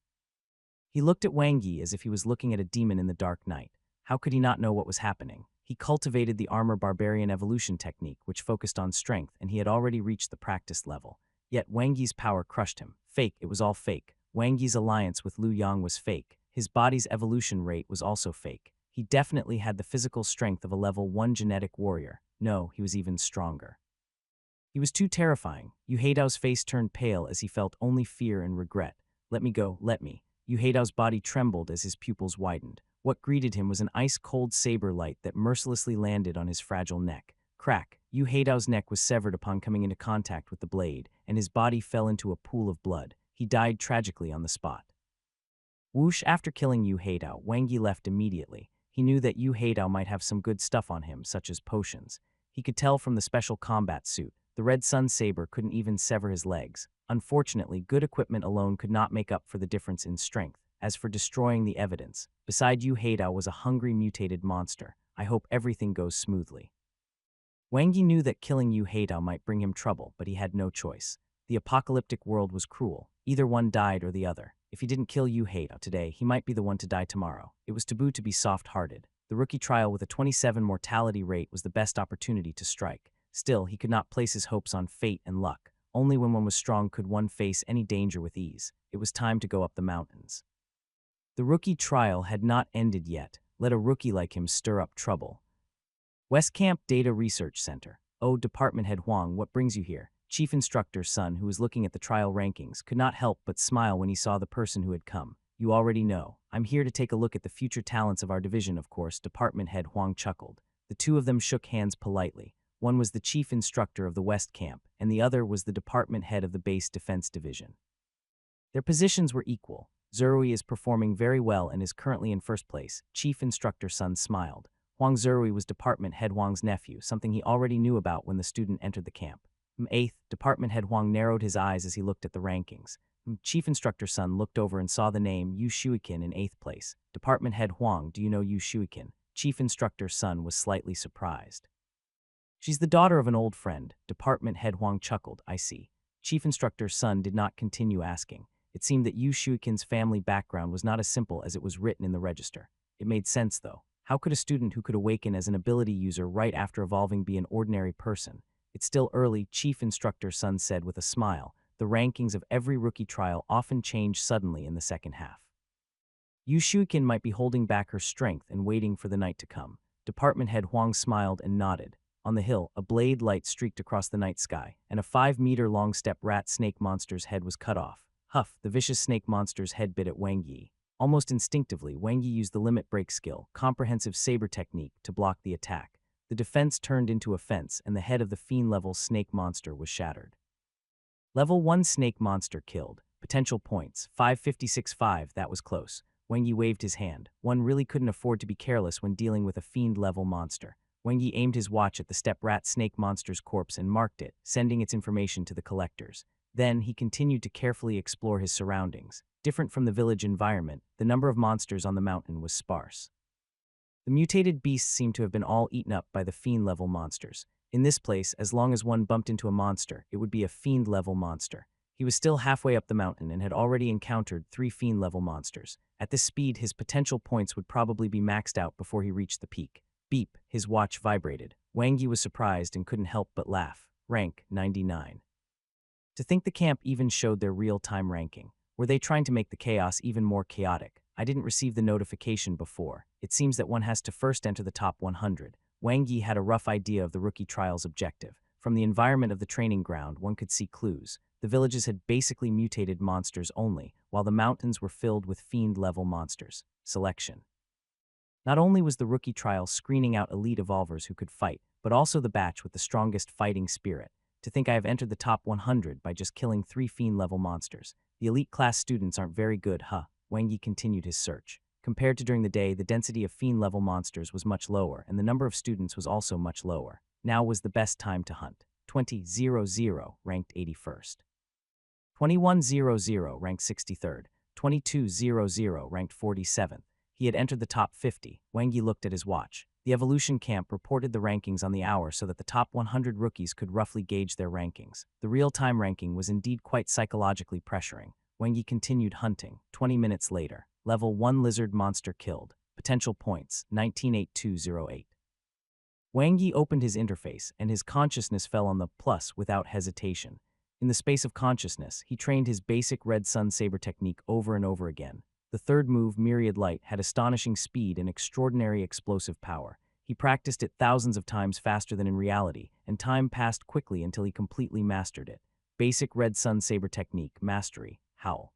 He looked at Wang Yi as if he was looking at a demon in the dark night. How could he not know what was happening? He cultivated the armor barbarian evolution technique, which focused on strength, and he had already reached the practiced level. Yet Wang Yi's power crushed him. Fake, it was all fake. Wang Yi's alliance with Liu Yang was fake. His body's evolution rate was also fake. He definitely had the physical strength of a level 1 genetic warrior. No, he was even stronger. He was too terrifying. Yu Heidao's face turned pale as he felt only fear and regret. Let me go, let me. Yu Heidao's body trembled as his pupils widened. What greeted him was an ice-cold saber light that mercilessly landed on his fragile neck. Crack! Yu Heidao's neck was severed upon coming into contact with the blade, and his body fell into a pool of blood. He died tragically on the spot. Whoosh! After killing Yu Heidao, Wang Yi left immediately. He knew that Yu Heidao might have some good stuff on him, such as potions. He could tell from the special combat suit. The red sun saber couldn't even sever his legs. Unfortunately, good equipment alone could not make up for the difference in strength. As for destroying the evidence, beside Yu Heidao was a hungry mutated monster. I hope everything goes smoothly. Wang Yi knew that killing Yu Heidao might bring him trouble, but he had no choice. The apocalyptic world was cruel. Either one died or the other. If he didn't kill Yu Heidao today, he might be the one to die tomorrow. It was taboo to be soft-hearted. The rookie trial with a 27 mortality rate was the best opportunity to strike. Still, he could not place his hopes on fate and luck. Only when one was strong could one face any danger with ease. It was time to go up the mountains. The rookie trial had not ended yet. Let a rookie like him stir up trouble. West Camp Data Research Center. Oh, Department Head Huang, what brings you here? Chief Instructor's son, who was looking at the trial rankings, could not help but smile when he saw the person who had come. You already know. I'm here to take a look at the future talents of our division, of course, Department Head Huang chuckled. The two of them shook hands politely. One was the Chief Instructor of the West Camp, and the other was the Department Head of the Base Defense Division. Their positions were equal. Zerui is performing very well and is currently in first place. Chief Instructor's son smiled. Huang Zerui was Department Head Huang's nephew, something he already knew about when the student entered the camp. 8th, Department Head Huang narrowed his eyes as he looked at the rankings. Chief Instructor's son looked over and saw the name Yu Shuikin in 8th place. Department Head Huang, do you know Yu Shuikin? Chief Instructor's son was slightly surprised. She's the daughter of an old friend. Department Head Huang chuckled. I see. Chief Instructor's son did not continue asking. It seemed that Yu Shuikin's family background was not as simple as it was written in the register. It made sense, though. How could a student who could awaken as an ability user right after evolving be an ordinary person? It's still early, Chief Instructor's son said with a smile. The rankings of every rookie trial often change suddenly in the second half. Yu Shuikin might be holding back her strength and waiting for the night to come. Department Head Huang smiled and nodded. On the hill, a blade light streaked across the night sky, and a 5-meter-long step rat snake monster's head was cut off. Huff, the vicious snake monster's head bit at Wang Yi. Almost instinctively, Wang Yi used the limit break skill, comprehensive saber technique, to block the attack. The defense turned into a fence, and the head of the fiend-level snake monster was shattered. Level 1 snake monster killed. Potential points, 556.5, that was close. Wang Yi waved his hand. One really couldn't afford to be careless when dealing with a fiend-level monster. Wang Yi aimed his watch at the step rat snake monster's corpse and marked it, sending its information to the collectors. Then, he continued to carefully explore his surroundings. Different from the village environment, the number of monsters on the mountain was sparse. The mutated beasts seemed to have been all eaten up by the fiend-level monsters. In this place, as long as one bumped into a monster, it would be a fiend-level monster. He was still halfway up the mountain and had already encountered 3 fiend-level monsters. At this speed, his potential points would probably be maxed out before he reached the peak. Beep, his watch vibrated. Wang Yi was surprised and couldn't help but laugh. Rank, 99. To think the camp even showed their real-time ranking. Were they trying to make the chaos even more chaotic? I didn't receive the notification before. It seems that one has to first enter the top 100. Wang Yi had a rough idea of the rookie trial's objective. From the environment of the training ground, one could see clues. The villages had basically mutated monsters only, while the mountains were filled with fiend-level monsters. Selection. Not only was the rookie trial screening out elite evolvers who could fight, but also the batch with the strongest fighting spirit. To think I have entered the top 100 by just killing 3 fiend-level monsters. The elite class students aren't very good, huh? Wang Yi continued his search. Compared to during the day, the density of fiend-level monsters was much lower, and the number of students was also much lower. Now was the best time to hunt. 2000 ranked 81st. 2100 ranked 63rd. 2200 ranked 47th. He had entered the top 50. Wang Yi looked at his watch. The evolution camp reported the rankings on the hour so that the top 100 rookies could roughly gauge their rankings. The real-time ranking was indeed quite psychologically pressuring. Wang Yi continued hunting. 20 minutes later. Level 1 Lizard Monster Killed. Potential points, 198208. Wang Yi opened his interface, and his consciousness fell on the plus without hesitation. In the space of consciousness, he trained his basic Red Sun Saber technique over and over again. The third move, Myriad Light, had astonishing speed and extraordinary explosive power. He practiced it thousands of times faster than in reality, and time passed quickly until he completely mastered it. Basic Red Sun Saber technique, mastery, howl.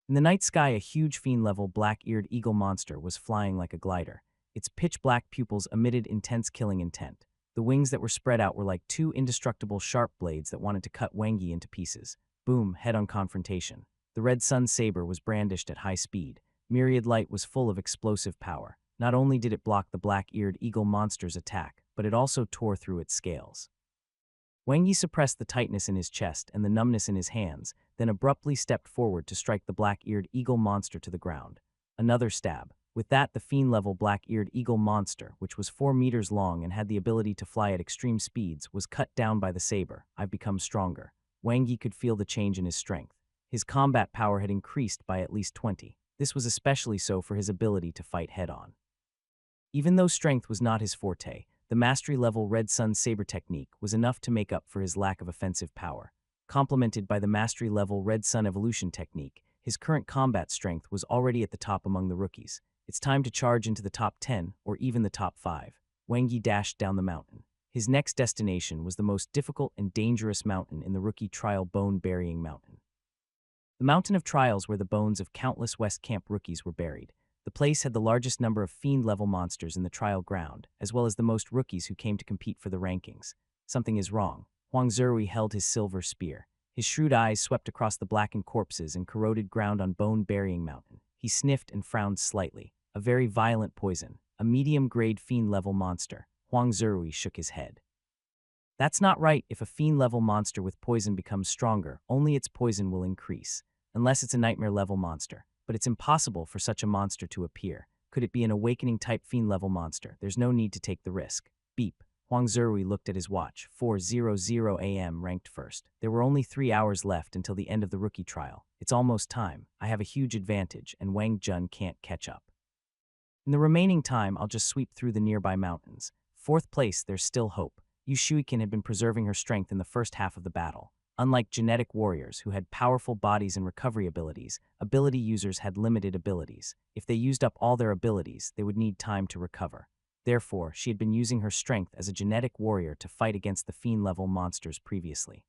In the night sky, a huge fiend-level black-eared eagle monster was flying like a glider. Its pitch-black pupils emitted intense killing intent. The wings that were spread out were like two indestructible sharp blades that wanted to cut Wang Yi into pieces. Boom, head-on confrontation. The Red Sun Saber was brandished at high speed. Myriad Light was full of explosive power. Not only did it block the black-eared eagle monster's attack, but it also tore through its scales. Wang Yi suppressed the tightness in his chest and the numbness in his hands, then abruptly stepped forward to strike the black-eared eagle monster to the ground. Another stab. With that, the fiend-level black-eared eagle monster, which was 4 meters long and had the ability to fly at extreme speeds, was cut down by the saber. I've become stronger. Wang Yi could feel the change in his strength. His combat power had increased by at least 20. This was especially so for his ability to fight head-on. Even though strength was not his forte, the mastery-level Red Sun Saber technique was enough to make up for his lack of offensive power. Complemented by the mastery-level Red Sun evolution technique, his current combat strength was already at the top among the rookies. It's time to charge into the top 10 or even the top 5. Wang Yi dashed down the mountain. His next destination was the most difficult and dangerous mountain in the rookie trial, Bone-Burying Mountain. The Mountain of Trials, where the bones of countless West Camp rookies were buried. The place had the largest number of fiend-level monsters in the trial ground, as well as the most rookies who came to compete for the rankings. Something is wrong. Huang Zerui held his silver spear. His shrewd eyes swept across the blackened corpses and corroded ground on Bone-Burying Mountain. He sniffed and frowned slightly. A very violent poison. A medium-grade fiend-level monster. Huang Zerui shook his head. That's not right. If a fiend-level monster with poison becomes stronger, only its poison will increase. Unless it's a nightmare-level monster. But it's impossible for such a monster to appear. Could it be an awakening-type fiend-level monster? There's no need to take the risk. Beep. Huang Zerui looked at his watch. 4:00 a.m. ranked first. There were only 3 hours left until the end of the rookie trial. It's almost time. I have a huge advantage, and Wang Jun can't catch up. In the remaining time, I'll just sweep through the nearby mountains. 4th place, there's still hope. Yu Shuikin had been preserving her strength in the first half of the battle. Unlike genetic warriors who had powerful bodies and recovery abilities, ability users had limited abilities. If they used up all their abilities, they would need time to recover. Therefore, she had been using her strength as a genetic warrior to fight against the fiend-level monsters previously.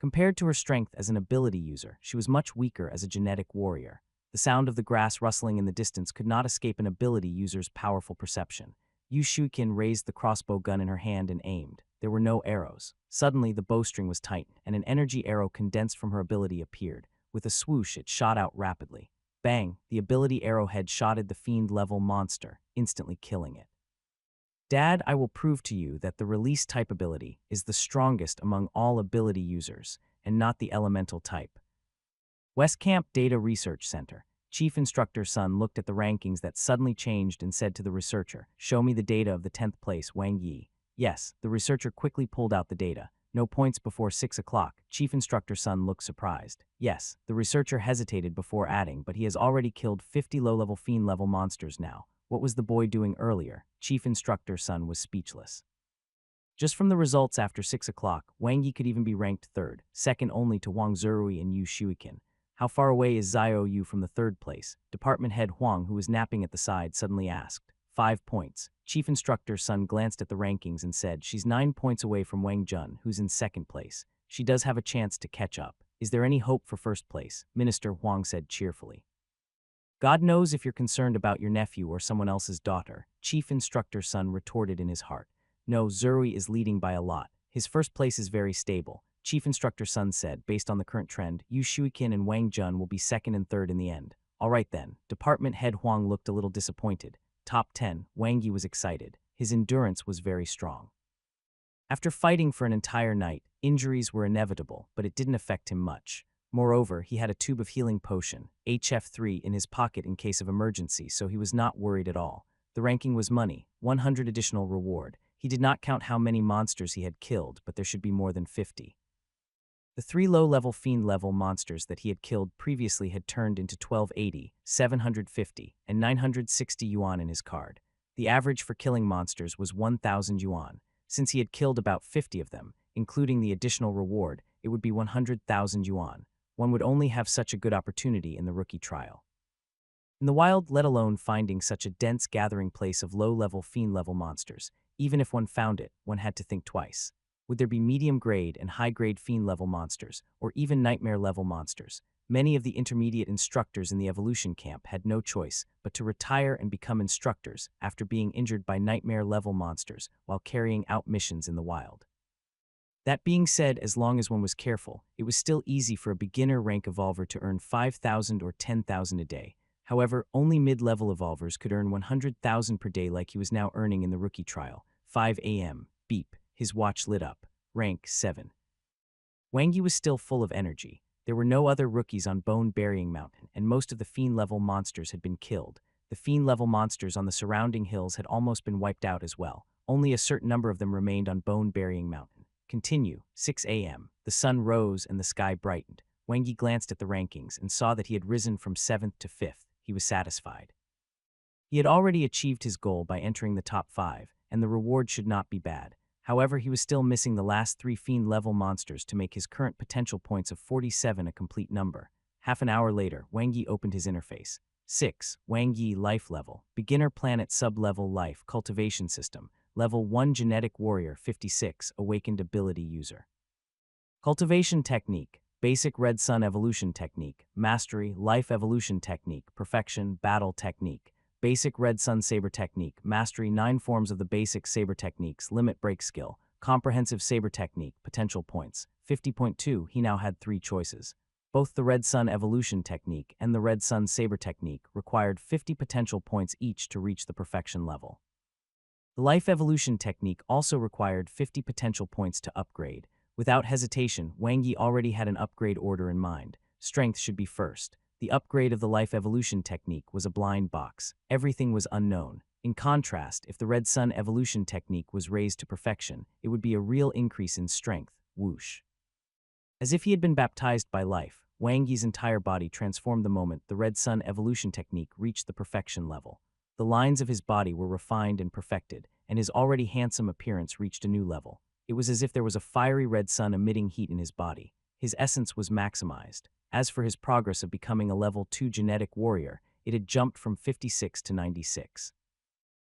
Compared to her strength as an ability user, she was much weaker as a genetic warrior. The sound of the grass rustling in the distance could not escape an ability user's powerful perception. Yu Shuikin raised the crossbow gun in her hand and aimed. There were no arrows. Suddenly, the bowstring was tightened, and an energy arrow condensed from her ability appeared. With a swoosh, it shot out rapidly. Bang! The ability arrowhead shotted the fiend-level monster, instantly killing it. Dad, I will prove to you that the release type ability is the strongest among all ability users, and not the elemental type. West Camp Data Research Center. Chief Instructor Sun looked at the rankings that suddenly changed and said to the researcher, "Show me the data of the 10th place, Wang Yi." Yes, the researcher quickly pulled out the data. No points before 6 o'clock. Chief Instructor Sun looked surprised. Yes, the researcher hesitated before adding, but he has already killed 50 low-level fiend-level monsters now. What was the boy doing earlier? Chief Instructor Sun was speechless. Just from the results after 6 o'clock, Wang Yi could even be ranked 3rd, second only to Huang Zerui and Yu Shuikin. How far away is Zhao Yu from the 3rd place? Department head Huang, who was napping at the side, suddenly asked. 5 points. Chief Instructor Sun glanced at the rankings and said, "She's 9 points away from Wang Jun, who's in 2nd place. She does have a chance to catch up. Is there any hope for 1st place?" Minister Huang said cheerfully. "God knows if you're concerned about your nephew or someone else's daughter," Chief Instructor Sun retorted in his heart. "No, Zerui is leading by a lot. His 1st place is very stable." Chief Instructor Sun said, "Based on the current trend, Yu Shuikin and Wang Jun will be 2nd and 3rd in the end." "All right then." Department head Huang looked a little disappointed. Top 10, Wang Yi was excited. His endurance was very strong. After fighting for an entire night, injuries were inevitable, but it didn't affect him much. Moreover, he had a tube of healing potion, HF3, in his pocket in case of emergency, so he was not worried at all. The ranking was money, 100 additional reward. He did not count how many monsters he had killed, but there should be more than 50. The 3 low-level fiend-level monsters that he had killed previously had turned into 1280, 750, and 960 yuan in his card. The average for killing monsters was 1,000 yuan. Since he had killed about 50 of them, including the additional reward, it would be 100,000 yuan. One would only have such a good opportunity in the rookie trial. In the wild, let alone finding such a dense gathering place of low-level fiend-level monsters, even if one found it, one had to think twice. Would there be medium-grade and high-grade fiend-level monsters, or even nightmare-level monsters? Many of the intermediate instructors in the evolution camp had no choice but to retire and become instructors after being injured by nightmare-level monsters while carrying out missions in the wild. That being said, as long as one was careful, it was still easy for a beginner rank evolver to earn 5,000 or 10,000 a day. However, only mid-level evolvers could earn 100,000 per day like he was now earning in the rookie trial. 5 a.m. Beep. His watch lit up. Rank 7. Wang Yi was still full of energy. There were no other rookies on Bone Burying Mountain, and most of the fiend-level monsters had been killed. The fiend-level monsters on the surrounding hills had almost been wiped out as well. Only a certain number of them remained on Bone Burying Mountain. Continue. 6 a.m. The sun rose and the sky brightened. Wang Yi glanced at the rankings and saw that he had risen from 7th to 5th. He was satisfied. He had already achieved his goal by entering the top 5, and the reward should not be bad. However, he was still missing the last 3 fiend-level monsters to make his current potential points of 47 a complete number. Half an hour later, Wang Yi opened his interface. 6. Wang Yi Life Level. Beginner Planet Sub-Level Life Cultivation System. Level 1 Genetic Warrior 56. Awakened Ability User. Cultivation Technique. Basic Red Sun Evolution Technique. Mastery. Life Evolution Technique. Perfection. Battle Technique. Basic Red Sun Saber Technique. Mastery 9 forms of the basic saber techniques. Limit Break Skill. Comprehensive Saber Technique. Potential points. 50.2. He now had 3 choices. Both the Red Sun Evolution Technique and the Red Sun Saber Technique required 50 potential points each to reach the perfection level. The Life Evolution Technique also required 50 potential points to upgrade. Without hesitation, Wang Yi already had an upgrade order in mind. Strength should be first. The upgrade of the Life Evolution Technique was a blind box. Everything was unknown. In contrast, if the Red Sun Evolution Technique was raised to perfection, it would be a real increase in strength. Whoosh. As if he had been baptized by life, Wang Yi's entire body transformed the moment the Red Sun Evolution Technique reached the perfection level. The lines of his body were refined and perfected, and his already handsome appearance reached a new level. It was as if there was a fiery red sun emitting heat in his body. His essence was maximized. As for his progress of becoming a level 2 genetic warrior, it had jumped from 56 to 96.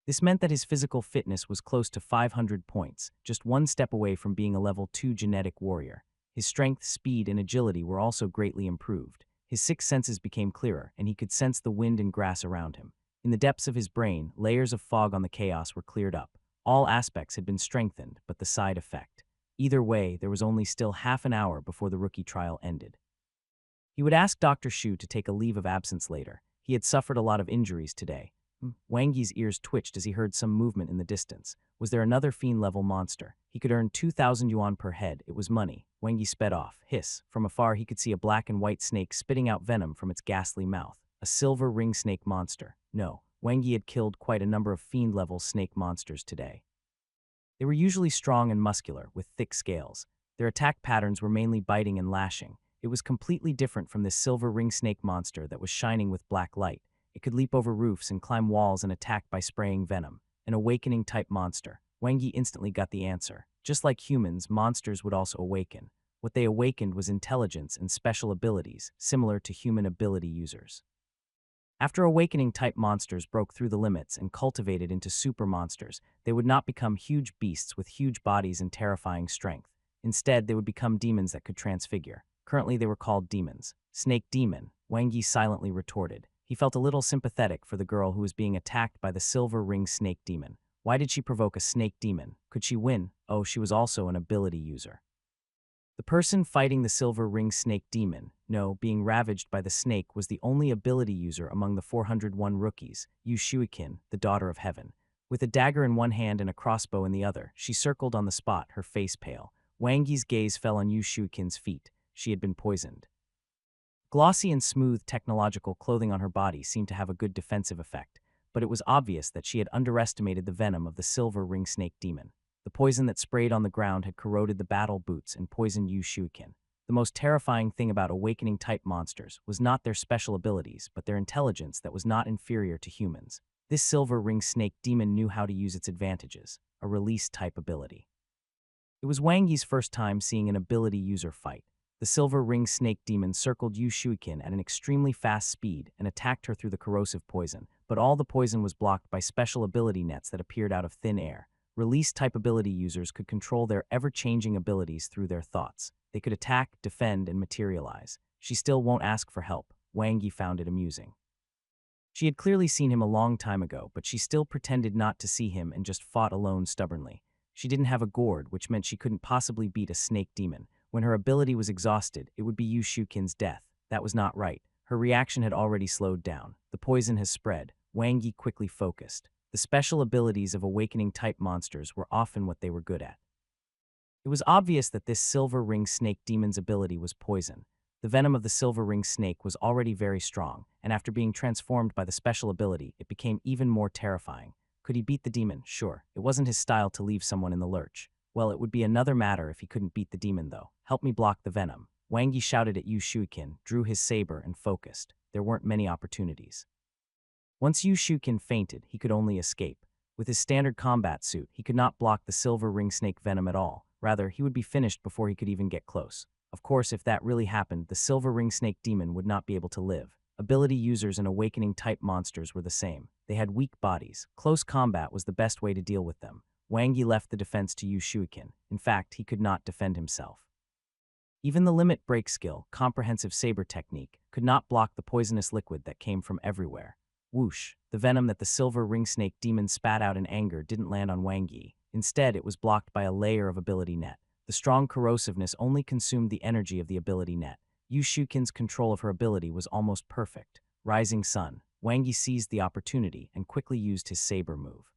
This meant that his physical fitness was close to 500 points, just one step away from being a level 2 genetic warrior. His strength, speed, and agility were also greatly improved. His 6 senses became clearer, and he could sense the wind and grass around him. In the depths of his brain, layers of fog on the chaos were cleared up. All aspects had been strengthened, but the side effect. Either way, there was only still half an hour before the rookie trial ended. He would ask Dr. Shu to take a leave of absence later. He had suffered a lot of injuries today. Wang Yi's ears twitched as he heard some movement in the distance. Was there another fiend-level monster? He could earn 2,000 yuan per head. It was money. Wang Yi sped off. Hiss. From afar, he could see a black and white snake spitting out venom from its ghastly mouth. A silver ring snake monster. No, Wang Yi had killed quite a number of fiend-level snake monsters today. They were usually strong and muscular, with thick scales. Their attack patterns were mainly biting and lashing. It was completely different from this silver ring snake monster that was shining with black light. It could leap over roofs and climb walls and attack by spraying venom. An awakening-type monster. Wang Yi instantly got the answer. Just like humans, monsters would also awaken. What they awakened was intelligence and special abilities, similar to human ability users. After awakening-type monsters broke through the limits and cultivated into super monsters, they would not become huge beasts with huge bodies and terrifying strength. Instead, they would become demons that could transfigure. Currently, they were called demons. Snake demon, Wang Yi silently retorted. He felt a little sympathetic for the girl who was being attacked by the silver ring snake demon. Why did she provoke a snake demon? Could she win? Oh, she was also an ability user. The person fighting the silver ring snake demon, being ravaged by the snake, was the only ability user among the 401 rookies, Yu Shuiqin, the daughter of heaven. With a dagger in one hand and a crossbow in the other, she circled on the spot, her face pale. Wang Yi's gaze fell on Yu Shuiqin's feet. She had been poisoned. Glossy and smooth technological clothing on her body seemed to have a good defensive effect, but it was obvious that she had underestimated the venom of the silver ring snake demon. The poison that sprayed on the ground had corroded the battle boots and poisoned Yu Shuiqin. The most terrifying thing about awakening-type monsters was not their special abilities, but their intelligence that was not inferior to humans. This silver ring snake demon knew how to use its advantages, a release-type ability. It was Wang Yi's first time seeing an ability user fight. The silver ring snake demon circled Yu Shuikin at an extremely fast speed and attacked her through the corrosive poison, but all the poison was blocked by special ability nets that appeared out of thin air. Release-type ability users could control their ever-changing abilities through their thoughts. They could attack, defend, and materialize. She still won't ask for help. Wang Yi found it amusing. She had clearly seen him a long time ago, but she still pretended not to see him and just fought alone stubbornly. She didn't have a gourd, which meant she couldn't possibly beat a snake demon. When her ability was exhausted, it would be Yu Shukin's death. That was not right. Her reaction had already slowed down. The poison has spread. Wang Yi quickly focused. The special abilities of awakening-type monsters were often what they were good at. It was obvious that this silver ring snake demon's ability was poison. The venom of the silver ring snake was already very strong, and after being transformed by the special ability, it became even more terrifying. Could he beat the demon? Sure. It wasn't his style to leave someone in the lurch. Well, it would be another matter if he couldn't beat the demon, though. Help me block the venom. Wang Yi shouted at Yu Shuikin, drew his saber, and focused. There weren't many opportunities. Once Yu Shuikin fainted, he could only escape. With his standard combat suit, he could not block the silver ring snake venom at all. Rather, he would be finished before he could even get close. Of course, if that really happened, the silver ring snake demon would not be able to live. Ability users and awakening-type monsters were the same. They had weak bodies. Close combat was the best way to deal with them. Wang Yi left the defense to Yu Shuikin. In fact, he could not defend himself. Even the limit break skill, comprehensive saber technique, could not block the poisonous liquid that came from everywhere. Whoosh! The venom that the silver ring snake demon spat out in anger didn't land on Wang Yi. Instead, it was blocked by a layer of ability net. The strong corrosiveness only consumed the energy of the ability net. Yu Shuikin's control of her ability was almost perfect. Rising Sun. Wang Yi seized the opportunity and quickly used his saber move.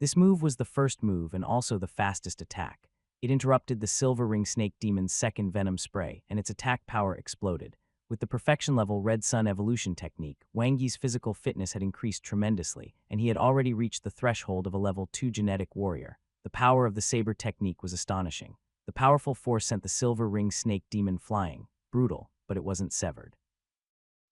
This move was the first move and also the fastest attack. It interrupted the silver ring snake demon's second venom spray, and its attack power exploded. With the perfection level Red Sun evolution technique, Wang Yi's physical fitness had increased tremendously, and he had already reached the threshold of a level 2 genetic warrior. The power of the saber technique was astonishing. The powerful force sent the silver ring snake demon flying. Brutal, but it wasn't severed.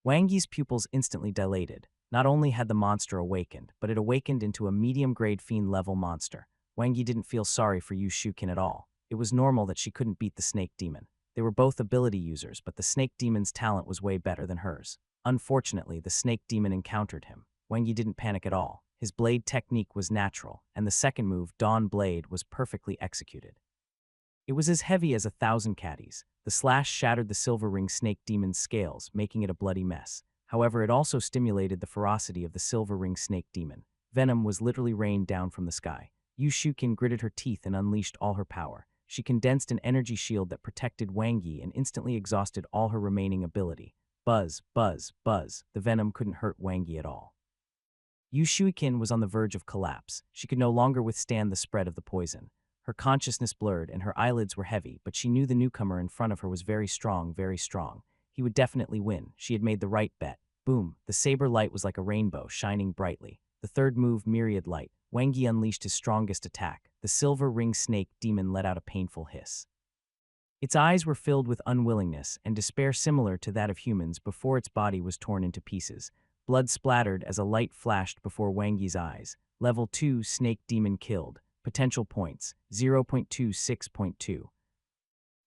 Wang Yi's pupils instantly dilated. Not only had the monster awakened, but it awakened into a medium-grade fiend-level monster. Wang Yi didn't feel sorry for Yu Shuikin at all. It was normal that she couldn't beat the snake demon. They were both ability users, but the snake demon's talent was way better than hers. Unfortunately, the snake demon encountered him. Wang Yi didn't panic at all. His blade technique was natural, and the second move, Dawn Blade, was perfectly executed. It was as heavy as 1,000 caddies. The slash shattered the silver ring snake demon's scales, making it a bloody mess. However, it also stimulated the ferocity of the silver ring snake demon. Venom was literally rained down from the sky. Yu Shuikin gritted her teeth and unleashed all her power. She condensed an energy shield that protected Wang Yi and instantly exhausted all her remaining ability. Buzz, buzz, buzz. The venom couldn't hurt Wang Yi at all. Yu Shuikin was on the verge of collapse. She could no longer withstand the spread of the poison. Her consciousness blurred and her eyelids were heavy, but she knew the newcomer in front of her was very strong, very strong. He would definitely win. She had made the right bet. Boom! The saber light was like a rainbow, shining brightly. The third move, Myriad Light. Wang Yi unleashed his strongest attack. The silver ring snake demon let out a painful hiss. Its eyes were filled with unwillingness and despair similar to that of humans before its body was torn into pieces. Blood splattered as a light flashed before Wang Yi's eyes. Level 2 Snake Demon killed. Potential points, 0.26.2.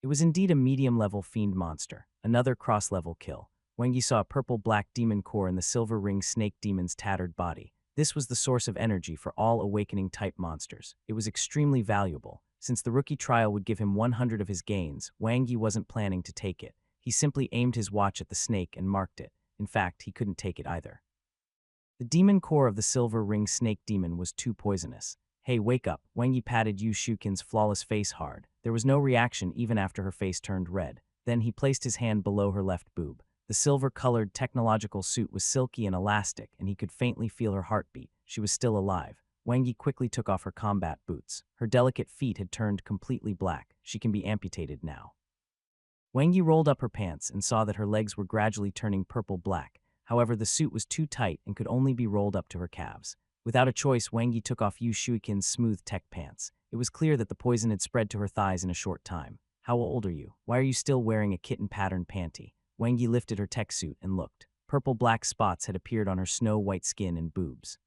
It was indeed a medium-level fiend monster. Another cross-level kill. Wang Yi saw a purple-black demon core in the silver ring snake demon's tattered body. This was the source of energy for all awakening-type monsters. It was extremely valuable. Since the rookie trial would give him 100 of his gains, Wang Yi wasn't planning to take it. He simply aimed his watch at the snake and marked it. In fact, he couldn't take it either. The demon core of the silver ring snake demon was too poisonous. Hey, wake up. Wang Yi patted Yu Shuikin's flawless face hard. There was no reaction even after her face turned red. Then he placed his hand below her left boob. The silver-colored technological suit was silky and elastic, and he could faintly feel her heartbeat. She was still alive. Wang Yi quickly took off her combat boots. Her delicate feet had turned completely black. She can be amputated now. Wang Yi rolled up her pants and saw that her legs were gradually turning purple-black. However, the suit was too tight and could only be rolled up to her calves. Without a choice, Wang Yi took off Yu Shuikin's smooth tech pants. It was clear that the poison had spread to her thighs in a short time. How old are you? Why are you still wearing a kitten-patterned panty? Wang Yi lifted her tech suit and looked. Purple-black spots had appeared on her snow-white skin and boobs.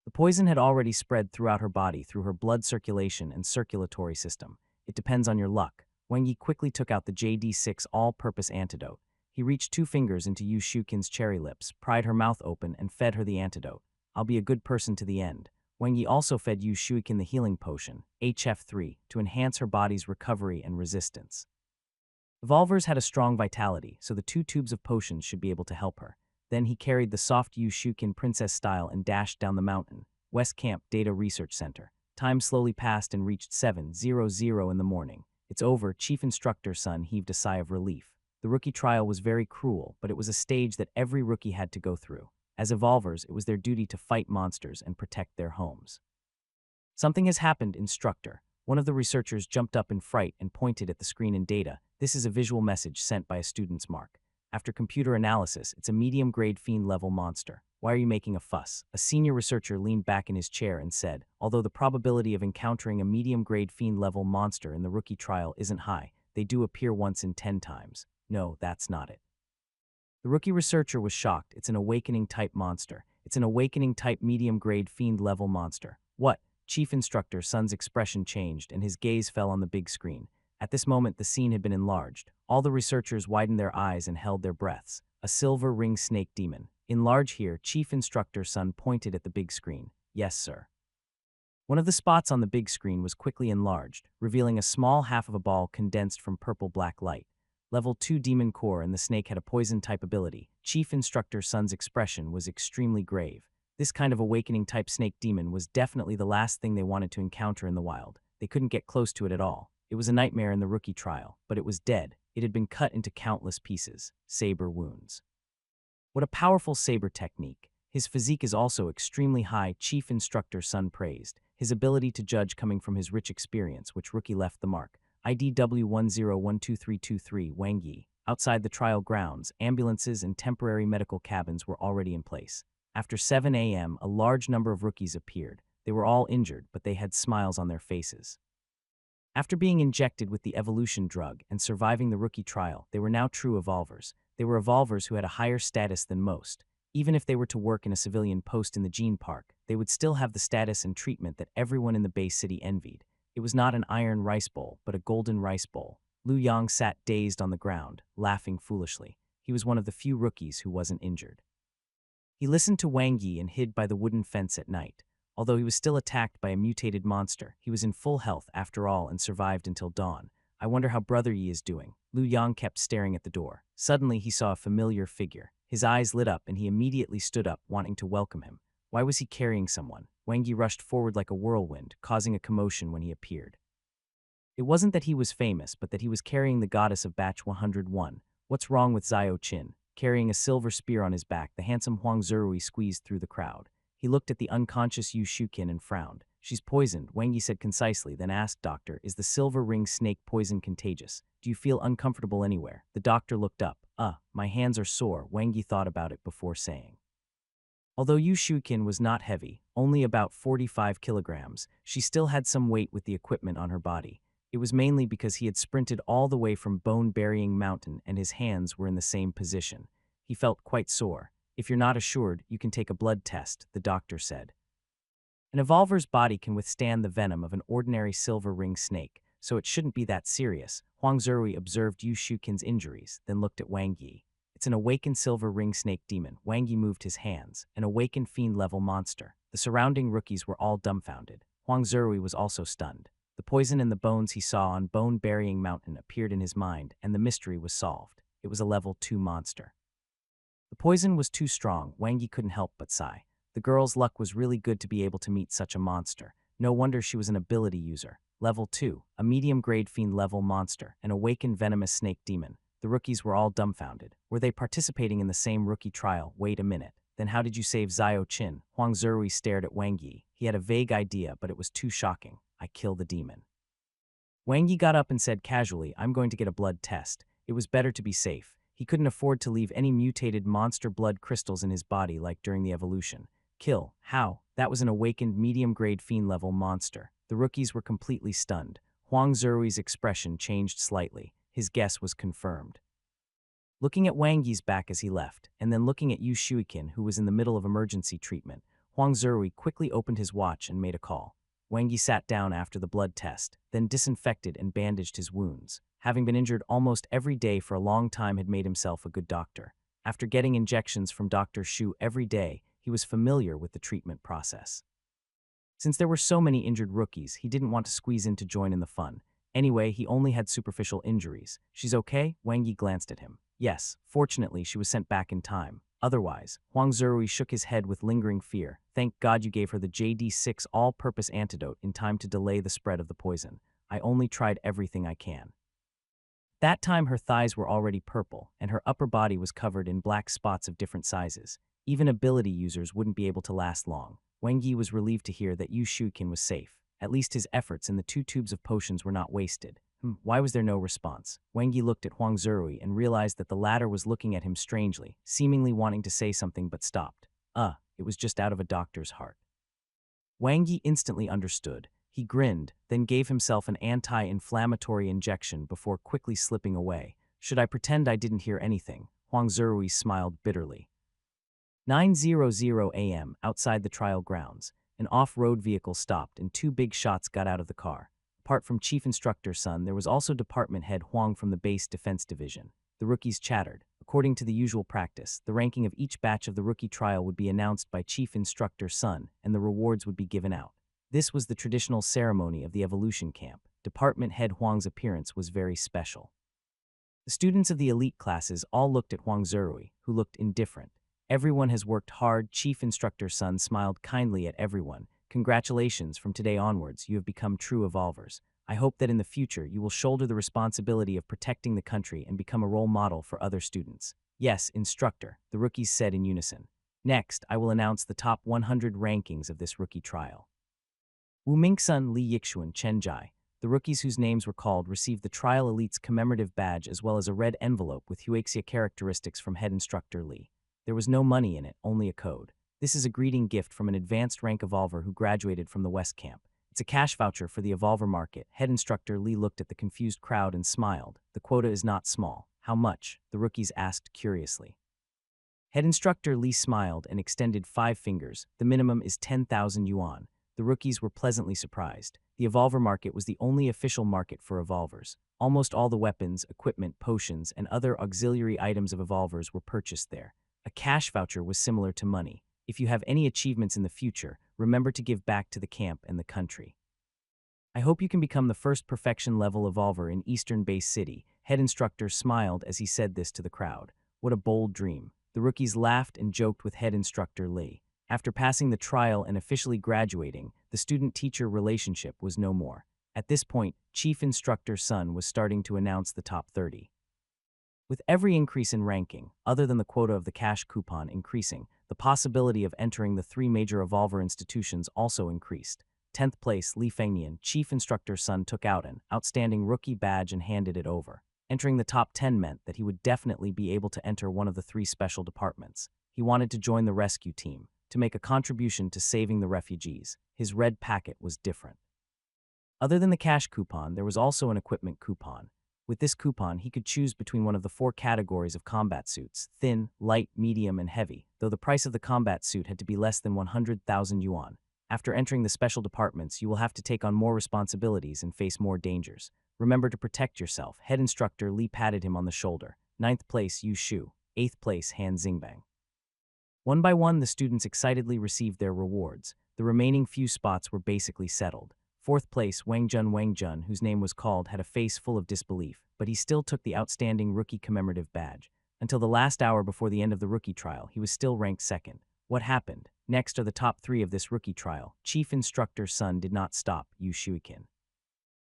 The poison had already spread throughout her body through her blood circulation and circulatory system. It depends on your luck. Wang Yi quickly took out the JD6 all-purpose antidote. He reached 2 fingers into Yu Shukin's cherry lips, pried her mouth open, and fed her the antidote. I'll be a good person to the end. Wang Yi also fed Yu Shukin the healing potion, HF3, to enhance her body's recovery and resistance. Evolvers had a strong vitality, so the 2 tubes of potions should be able to help her. Then he carried the soft Yu Shukin princess style and dashed down the mountain. West Camp Data Research Center. Time slowly passed and reached 7:00 in the morning. It's over, Chief Instructor Sun heaved a sigh of relief. The rookie trial was very cruel, but it was a stage that every rookie had to go through. As evolvers, it was their duty to fight monsters and protect their homes. Something has happened, Instructor. One of the researchers jumped up in fright and pointed at the screen in data. This is a visual message sent by a student's mark. After computer analysis, it's a medium-grade fiend-level monster. Why are you making a fuss? A senior researcher leaned back in his chair and said, although the probability of encountering a medium-grade fiend-level monster in the rookie trial isn't high, they do appear once in 10 times. No, that's not it. The rookie researcher was shocked. It's an awakening-type monster. It's an awakening-type medium-grade fiend-level monster. What? Chief Instructor Sun's expression changed and his gaze fell on the big screen. At this moment, the scene had been enlarged. All the researchers widened their eyes and held their breaths. A silver ring snake demon. Enlarge here, Chief Instructor Sun pointed at the big screen. Yes, sir. One of the spots on the big screen was quickly enlarged, revealing a small half of a ball condensed from purple-black light. Level 2 Demon Core, and the snake had a poison-type ability. Chief Instructor Sun's expression was extremely grave. This kind of awakening-type snake demon was definitely the last thing they wanted to encounter in the wild. They couldn't get close to it at all. It was a nightmare in the rookie trial, but it was dead. It had been cut into countless pieces. Saber wounds. What a powerful saber technique. His physique is also extremely high, Chief Instructor Sun praised. His ability to judge coming from his rich experience, which rookie left the mark. IDW 10123323 Wang Yi. Outside the trial grounds, ambulances and temporary medical cabins were already in place. After 7 a.m., a large number of rookies appeared. They were all injured, but they had smiles on their faces. After being injected with the evolution drug and surviving the rookie trial, they were now true evolvers. They were evolvers who had a higher status than most. Even if they were to work in a civilian post in the gene park, they would still have the status and treatment that everyone in the base city envied. It was not an iron rice bowl, but a golden rice bowl. Lu Yang sat dazed on the ground, laughing foolishly. He was one of the few rookies who wasn't injured. He listened to Wang Yi and hid by the wooden fence at night. Although he was still attacked by a mutated monster, he was in full health after all and survived until dawn. I wonder how Brother Yi is doing. Lu Yang kept staring at the door. Suddenly he saw a familiar figure. His eyes lit up and he immediately stood up, wanting to welcome him. Why was he carrying someone? Wang Yi rushed forward like a whirlwind, causing a commotion when he appeared. It wasn't that he was famous, but that he was carrying the goddess of batch 101. What's wrong with Xiao Qin? Carrying a silver spear on his back, the handsome Huang Zerui squeezed through the crowd. He looked at the unconscious Yu Shukin and frowned. She's poisoned, Wang Yi said concisely, then asked, Doctor, is the silver ring snake poison contagious? Do you feel uncomfortable anywhere? The doctor looked up. My hands are sore, Wang Yi thought about it before saying. Although Yu Shukin was not heavy, only about 45 kilograms, she still had some weight with the equipment on her body. It was mainly because he had sprinted all the way from Bone-Burying Mountain and his hands were in the same position. He felt quite sore. If you're not assured, you can take a blood test, the doctor said. An evolver's body can withstand the venom of an ordinary silver ring snake, so it shouldn't be that serious. Huang Zerui observed Yu Shukin's injuries, then looked at Wang Yi. It's an awakened silver ring snake demon. Wang Yi moved his hands. An awakened fiend-level monster. The surrounding rookies were all dumbfounded. Huang Zerui was also stunned. The poison in the bones he saw on Bone-Burying Mountain appeared in his mind, and the mystery was solved. It was a level 2 monster. The poison was too strong. Wang Yi couldn't help but sigh. The girl's luck was really good to be able to meet such a monster. No wonder she was an ability user. Level 2, a medium-grade fiend-level monster, an awakened venomous snake demon. The rookies were all dumbfounded. Were they participating in the same rookie trial? Wait a minute. Then how did you save Xiao Qin? Huang Zerui stared at Wang Yi. He had a vague idea, but it was too shocking. I killed the demon. Wang Yi got up and said casually, I'm going to get a blood test. It was better to be safe. He couldn't afford to leave any mutated monster blood crystals in his body like during the evolution. Kill. How? That was an awakened medium-grade fiend-level monster. The rookies were completely stunned. Huang Zirui's expression changed slightly. His guess was confirmed. Looking at Wang Yi's back as he left, and then looking at Yu Shuikin, who was in the middle of emergency treatment, Huang Zirui quickly opened his watch and made a call. Wang Yi sat down after the blood test, then disinfected and bandaged his wounds. Having been injured almost every day for a long time had made himself a good doctor. After getting injections from Dr. Shu every day, he was familiar with the treatment process. Since there were so many injured rookies, he didn't want to squeeze in to join in the fun. Anyway, he only had superficial injuries. She's okay? Wang Yi glanced at him. Yes, fortunately she was sent back in time. Otherwise, Huang Zirui shook his head with lingering fear. Thank God you gave her the JD6 all-purpose antidote in time to delay the spread of the poison. I only tried everything I can. That time her thighs were already purple, and her upper body was covered in black spots of different sizes. Even ability users wouldn't be able to last long. Wang Yi was relieved to hear that Yu Shuikin was safe. At least his efforts and the 2 tubes of potions were not wasted. Why was there no response? Wang Yi looked at Huang Zirui and realized that the latter was looking at him strangely, seemingly wanting to say something but stopped. It was just out of a doctor's heart. Wang Yi instantly understood. He grinned, then gave himself an anti-inflammatory injection before quickly slipping away. Should I pretend I didn't hear anything? Huang Zirui smiled bitterly. 9:00 a.m. outside the trial grounds, an off-road vehicle stopped and 2 big shots got out of the car. Apart from Chief Instructor Sun, there was also Department Head Huang from the Base Defense Division. The rookies chattered. According to the usual practice, the ranking of each batch of the rookie trial would be announced by Chief Instructor Sun, and the rewards would be given out. This was the traditional ceremony of the evolution camp. Department Head Huang's appearance was very special. The students of the elite classes all looked at Huang Zirui, who looked indifferent. Everyone has worked hard. Chief Instructor Sun smiled kindly at everyone. Congratulations, from today onwards, you have become true evolvers. I hope that in the future you will shoulder the responsibility of protecting the country and become a role model for other students. Yes, instructor, the rookies said in unison. Next, I will announce the top 100 rankings of this rookie trial. Wu Mingsun, Li Yixuan, Chen Jai. The rookies whose names were called received the Trial Elite's commemorative badge as well as a red envelope with Huaxia characteristics from head instructor Li. There was no money in it, only a code. This is a greeting gift from an advanced rank evolver who graduated from the West Camp. It's a cash voucher for the evolver market. Head instructor Li looked at the confused crowd and smiled. The quota is not small. How much? The rookies asked curiously. Head instructor Li smiled and extended 5 fingers. The minimum is 10,000 yuan. The rookies were pleasantly surprised. The evolver market was the only official market for evolvers. Almost all the weapons, equipment, potions, and other auxiliary items of evolvers were purchased there. A cash voucher was similar to money. If you have any achievements in the future, remember to give back to the camp and the country. I hope you can become the first perfection level evolver in Eastern Base City. Head instructor smiled as he said this to the crowd. What a bold dream. The rookies laughed and joked with head instructor Li. After passing the trial and officially graduating, the student-teacher relationship was no more. At this point, Chief Instructor Sun was starting to announce the top 30. With every increase in ranking, other than the quota of the cash coupon increasing, the possibility of entering the 3 major evolver institutions also increased. 10th place, Li Fengnian, Chief Instructor Sun took out an outstanding rookie badge and handed it over. Entering the top 10 meant that he would definitely be able to enter one of the 3 special departments. He wanted to join the rescue team, to make a contribution to saving the refugees. His red packet was different. Other than the cash coupon, there was also an equipment coupon. With this coupon, he could choose between one of the 4 categories of combat suits, thin, light, medium, and heavy, though the price of the combat suit had to be less than 100,000 yuan. After entering the special departments, you will have to take on more responsibilities and face more dangers. Remember to protect yourself. Head instructor Li patted him on the shoulder. 9th place, Yu Shu. 8th place, Han Xingbang. One by one, the students excitedly received their rewards. The remaining few spots were basically settled. 4th place, Wang Jun, whose name was called, had a face full of disbelief, but he still took the outstanding rookie commemorative badge. Until the last hour before the end of the rookie trial, he was still ranked 2nd. What happened? Next are the top 3 of this rookie trial. Chief Instructor Sun did not stop Yu Shuikin.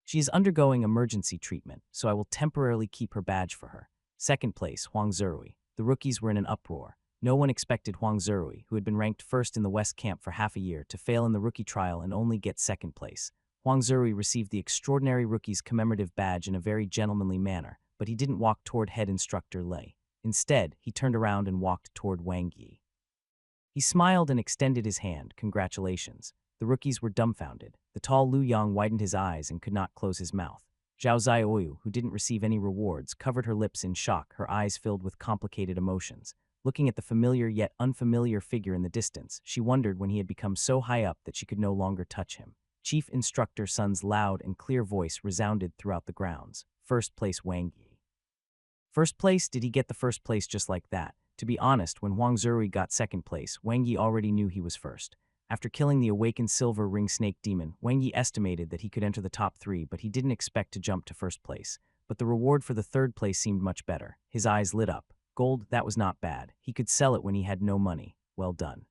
She is undergoing emergency treatment, so I will temporarily keep her badge for her. 2nd place, Huang Zirui. The rookies were in an uproar. No one expected Huang Zirui, who had been ranked 1st in the West Camp for half a year, to fail in the rookie trial and only get 2nd place. Huang Zirui received the extraordinary rookie's commemorative badge in a very gentlemanly manner, but he didn't walk toward head instructor Lei. Instead, he turned around and walked toward Wang Yi. He smiled and extended his hand. Congratulations. The rookies were dumbfounded. The tall Lu Yang widened his eyes and could not close his mouth. Zhao Zioyu, who didn't receive any rewards, covered her lips in shock, her eyes filled with complicated emotions. Looking at the familiar yet unfamiliar figure in the distance, she wondered when he had become so high up that she could no longer touch him. Chief Instructor Sun's loud and clear voice resounded throughout the grounds. First place Wang Yi. First place? Did he get the first place just like that? To be honest, when Huang Zirui got second place, Wang Yi already knew he was first. After killing the awakened silver ring snake demon, Wang Yi estimated that he could enter the top 3, but he didn't expect to jump to first place. But the reward for the third place seemed much better. His eyes lit up. Gold, that was not bad. He could sell it when he had no money. Well done.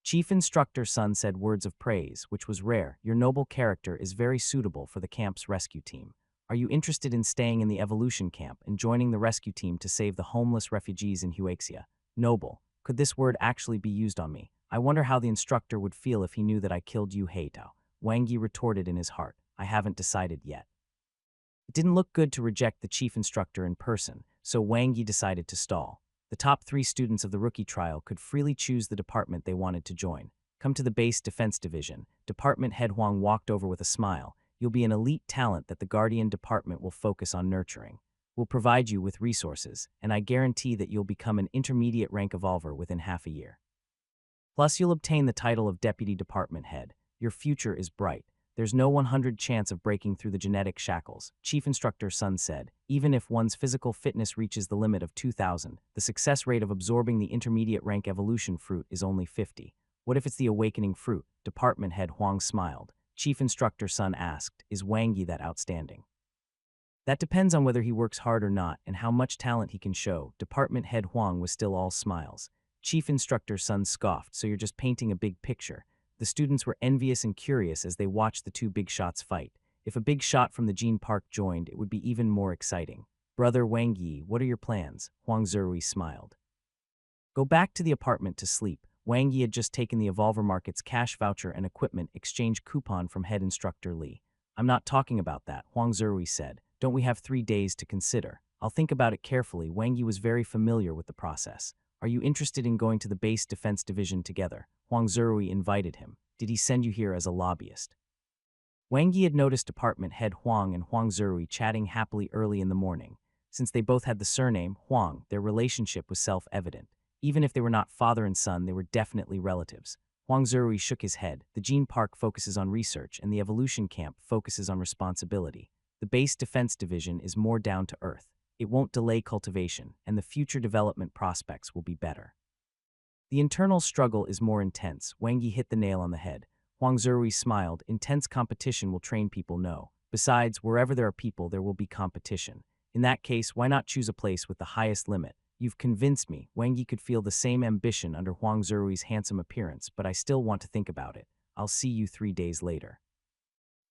Chief Instructor Sun said words of praise, which was rare. Your noble character is very suitable for the camp's rescue team. Are you interested in staying in the evolution camp and joining the rescue team to save the homeless refugees in Huaxia? Noble. Could this word actually be used on me? I wonder how the instructor would feel if he knew that I killed Yu Heitao. Wang Yi retorted in his heart. I haven't decided yet. It didn't look good to reject the chief instructor in person, so Wang Yi decided to stall. The top 3 students of the rookie trial could freely choose the department they wanted to join. Come to the base defense division. Department head Huang walked over with a smile. You'll be an elite talent that the Guardian Department will focus on nurturing. We'll provide you with resources, and I guarantee that you'll become an intermediate rank evolver within half a year. Plus, you'll obtain the title of Deputy Department Head. Your future is bright. There's no 100 chance of breaking through the genetic shackles, Chief Instructor Sun said. Even if one's physical fitness reaches the limit of 2,000, the success rate of absorbing the intermediate rank evolution fruit is only 50. What if it's the awakening fruit? Department Head Huang smiled. Chief Instructor Sun asked, is Wang Yi that outstanding? That depends on whether he works hard or not and how much talent he can show. Department Head Huang was still all smiles. Chief Instructor Sun scoffed, so you're just painting a big picture. The students were envious and curious as they watched the 2 big shots fight. If a big shot from the Gene Park joined, it would be even more exciting. Brother Wang Yi, what are your plans? Huang Zirui smiled. Go back to the apartment to sleep. Wang Yi had just taken the Evolver Market's cash voucher and equipment exchange coupon from head instructor Li. I'm not talking about that, Huang Zirui said. Don't we have 3 days to consider? I'll think about it carefully. Wang Yi was very familiar with the process. Are you interested in going to the base defense division together? Huang Zirui invited him. Did he send you here as a lobbyist? Wang Yi had noticed department head Huang and Huang Zirui chatting happily early in the morning. Since they both had the surname Huang, their relationship was self-evident. Even if they were not father and son, they were definitely relatives. Huang Zirui shook his head. The Gene Park focuses on research and the evolution camp focuses on responsibility. The base defense division is more down to earth. It won't delay cultivation, and the future development prospects will be better. The internal struggle is more intense. Wang Yi hit the nail on the head. Huang Zirui smiled. Intense competition will train people no. Besides, wherever there are people, there will be competition. In that case, why not choose a place with the highest limit? You've convinced me. Wang Yi could feel the same ambition under Huang Zirui's handsome appearance, but I still want to think about it. I'll see you 3 days later.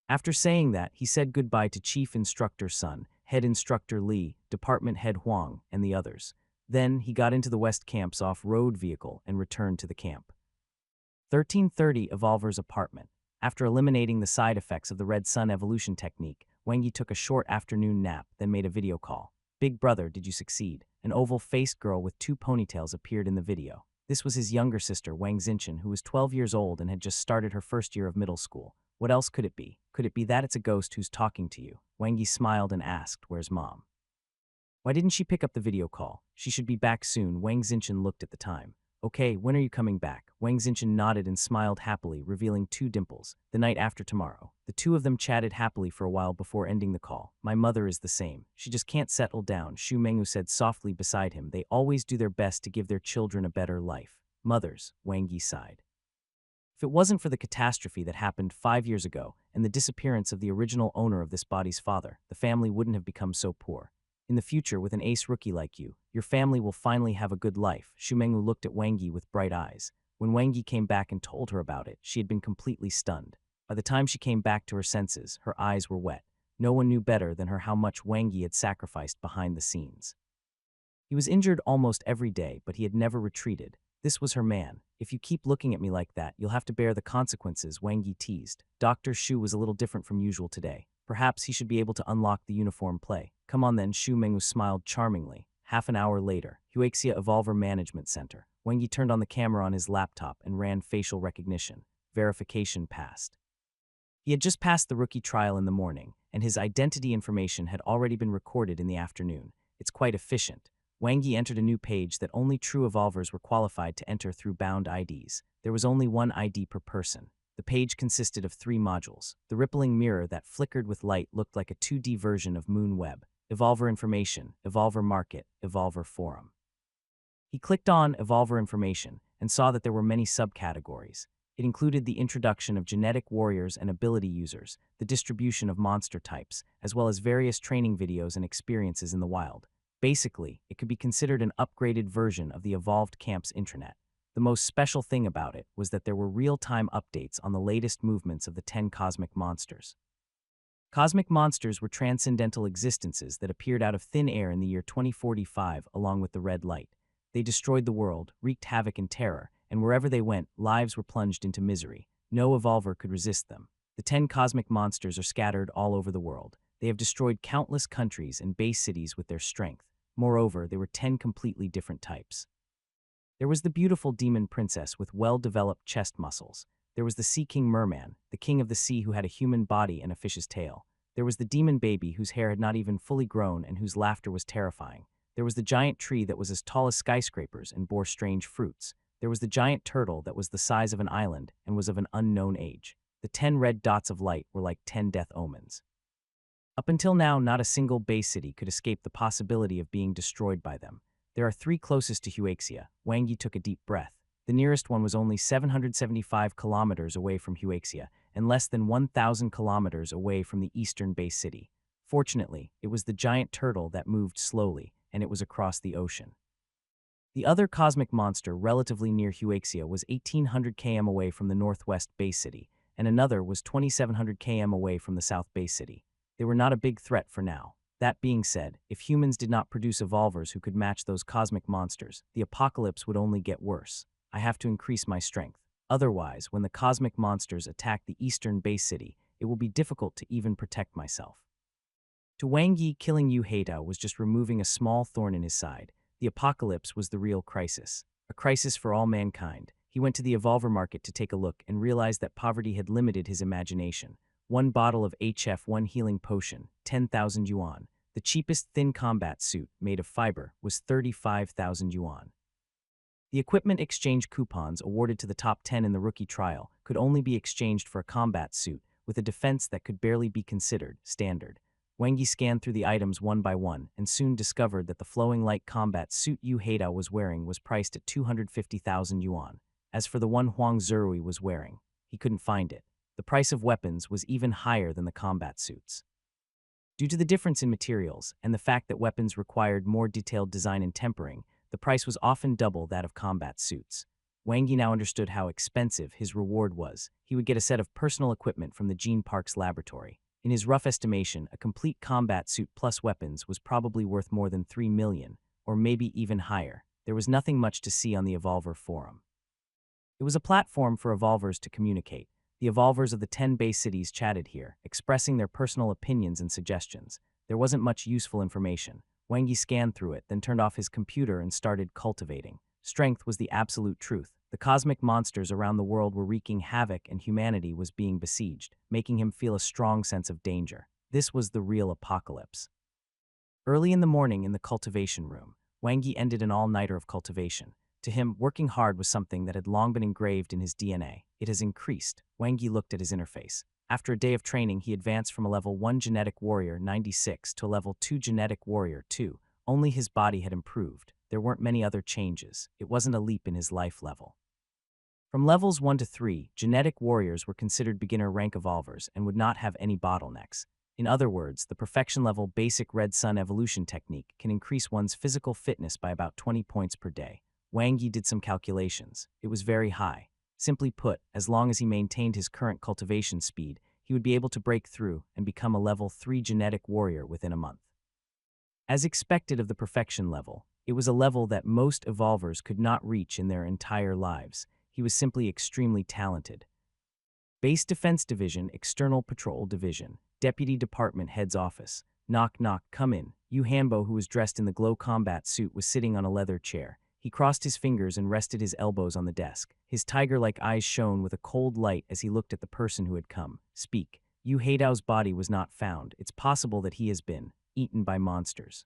After saying that, he said goodbye to Chief Instructor Sun, Head Instructor Li, Department Head Huang, and the others. Then, he got into the West Camp's off-road vehicle and returned to the camp. 1330 Evolver's apartment. After eliminating the side effects of the Red Sun evolution technique, Wang Yi took a short afternoon nap, then made a video call. Big brother, did you succeed? An oval-faced girl with 2 ponytails appeared in the video. This was his younger sister, Wang Xinchen, who was 12 years old and had just started her first year of middle school. What else could it be? Could it be that it's a ghost who's talking to you? Wang Yi smiled and asked, where's mom? Why didn't she pick up the video call? She should be back soon. Wang Xinchen looked at the time. Okay, when are you coming back? Wang Xinchen nodded and smiled happily, revealing 2 dimples. The night after tomorrow. The 2 of them chatted happily for a while before ending the call. My mother is the same. She just can't settle down, Xu Mengwu said softly beside him. They always do their best to give their children a better life. Mothers, Wang Yi sighed. If it wasn't for the catastrophe that happened 5 years ago and the disappearance of the original owner of this body's father, the family wouldn't have become so poor. In the future, with an ace rookie like you, your family will finally have a good life. Xu Mengwu looked at Wang Yi with bright eyes. When Wang Yi came back and told her about it, she had been completely stunned. By the time she came back to her senses, her eyes were wet. No one knew better than her how much Wang Yi had sacrificed behind the scenes. He was injured almost every day, but he had never retreated. This was her man. If you keep looking at me like that, you'll have to bear the consequences, Wang Yi teased. Dr. Xu was a little different from usual today. Perhaps he should be able to unlock the uniform play. Come on then, Xu Mengwu smiled charmingly. Half an hour later, Huaxia Evolver Management Center. Wang Yi turned on the camera on his laptop and ran facial recognition. Verification passed. He had just passed the rookie trial in the morning, and his identity information had already been recorded in the afternoon. It's quite efficient. Wang Yi entered a new page that only true evolvers were qualified to enter through bound IDs. There was only one ID per person. The page consisted of 3 modules. The rippling mirror that flickered with light looked like a 2D version of Moon Web. Evolver Information, Evolver Market, Evolver Forum. He clicked on Evolver Information and saw that there were many subcategories. It included the introduction of genetic warriors and ability users, the distribution of monster types, as well as various training videos and experiences in the wild. Basically, it could be considered an upgraded version of the Evolved Camp's intranet. The most special thing about it was that there were real-time updates on the latest movements of the 10 cosmic monsters. Cosmic monsters were transcendental existences that appeared out of thin air in the year 2045 along with the red light. They destroyed the world, wreaked havoc and terror, and wherever they went, lives were plunged into misery. No evolver could resist them. The 10 cosmic monsters are scattered all over the world. They have destroyed countless countries and base cities with their strength. Moreover, they were 10 completely different types. There was the beautiful demon princess with well-developed chest muscles. There was the Sea King Merman, the king of the sea who had a human body and a fish's tail. There was the demon baby whose hair had not even fully grown and whose laughter was terrifying. There was the giant tree that was as tall as skyscrapers and bore strange fruits. There was the giant turtle that was the size of an island and was of an unknown age. The 10 red dots of light were like 10 death omens. Up until now, not a single base city could escape the possibility of being destroyed by them. There are 3 closest to Huaxia. Wang Yi took a deep breath. The nearest one was only 775 kilometers away from Huaxia and less than 1,000 kilometers away from the eastern base city. Fortunately, it was the giant turtle that moved slowly, and it was across the ocean. The other cosmic monster relatively near Huaxia was 1,800 km away from the northwest base city, and another was 2,700 km away from the south base city. They were not a big threat for now. That being said, if humans did not produce evolvers who could match those cosmic monsters, the apocalypse would only get worse. I have to increase my strength. Otherwise, when the cosmic monsters attack the eastern base city, it will be difficult to even protect myself. To Wang Yi, killing Yu Heidao was just removing a small thorn in his side. The apocalypse was the real crisis. A crisis for all mankind. He went to the evolver market to take a look and realized that poverty had limited his imagination. 1 bottle of HF1 healing potion, 10,000 yuan. The cheapest thin combat suit, made of fiber, was 35,000 yuan. The equipment exchange coupons awarded to the top 10 in the rookie trial could only be exchanged for a combat suit with a defense that could barely be considered standard. Wang Yi scanned through the items one by one and soon discovered that the flowing light combat suit Yu Heidao was wearing was priced at 250,000 yuan. As for the one Huang Zerui was wearing, he couldn't find it. The price of weapons was even higher than the combat suits. Due to the difference in materials and the fact that weapons required more detailed design and tempering, the price was often double that of combat suits. Wang Yi now understood how expensive his reward was. He would get a set of personal equipment from the Gene Park's laboratory. In his rough estimation, a complete combat suit plus weapons was probably worth more than 3 million, or maybe even higher. There was nothing much to see on the Evolver forum. It was a platform for evolvers to communicate. The evolvers of the 10 base cities chatted here, expressing their personal opinions and suggestions. There wasn't much useful information. Wang Yi scanned through it, then turned off his computer and started cultivating. Strength was the absolute truth. The cosmic monsters around the world were wreaking havoc and humanity was being besieged, making him feel a strong sense of danger. This was the real apocalypse. Early in the morning in the cultivation room, Wang Yi ended an all-nighter of cultivation. To him, working hard was something that had long been engraved in his DNA. It has increased. Wang Yi looked at his interface. After a day of training, he advanced from a level 1 genetic warrior 96 to a level 2 genetic warrior 2. Only his body had improved. There weren't many other changes. It wasn't a leap in his life level. From levels 1 to 3, genetic warriors were considered beginner rank evolvers and would not have any bottlenecks. In other words, the perfection level basic red sun evolution technique can increase one's physical fitness by about 20 points per day. Wang Yi did some calculations. It was very high. Simply put, as long as he maintained his current cultivation speed, he would be able to break through and become a level 3 genetic warrior within a month. As expected of the perfection level, it was a level that most evolvers could not reach in their entire lives. He was simply extremely talented. Base Defense Division, External Patrol Division, Deputy Department Head's Office. Knock knock, come in. Yu Hanbo, who was dressed in the glow combat suit, was sitting on a leather chair. He crossed his fingers and rested his elbows on the desk. His tiger-like eyes shone with a cold light as he looked at the person who had come. Speak. Yu Heidao's body was not found. It's possible that he has been eaten by monsters.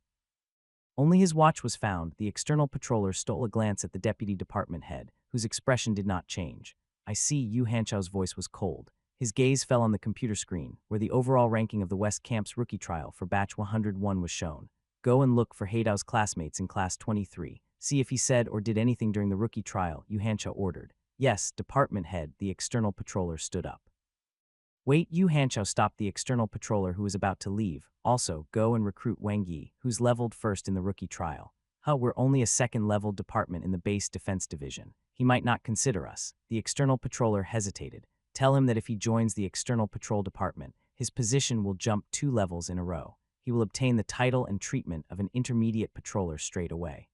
Only his watch was found. The external patroller stole a glance at the deputy department head, whose expression did not change. I see. Yu Hanchao's voice was cold. His gaze fell on the computer screen, where the overall ranking of the West Camp's rookie trial for batch 101 was shown. Go and look for Heidao's classmates in class 23. See if he said or did anything during the rookie trial, Yu Hanchao ordered. Yes, department head. The external patroller stood up. Wait. Yu Hanchao stopped the external patroller who was about to leave. Also, go and recruit Wang Yi, who's leveled first in the rookie trial. We're only a second-level department in the base defense division. He might not consider us. The external patroller hesitated. Tell him that if he joins the external patrol department, his position will jump 2 levels in a row. He will obtain the title and treatment of an intermediate patroller straight away.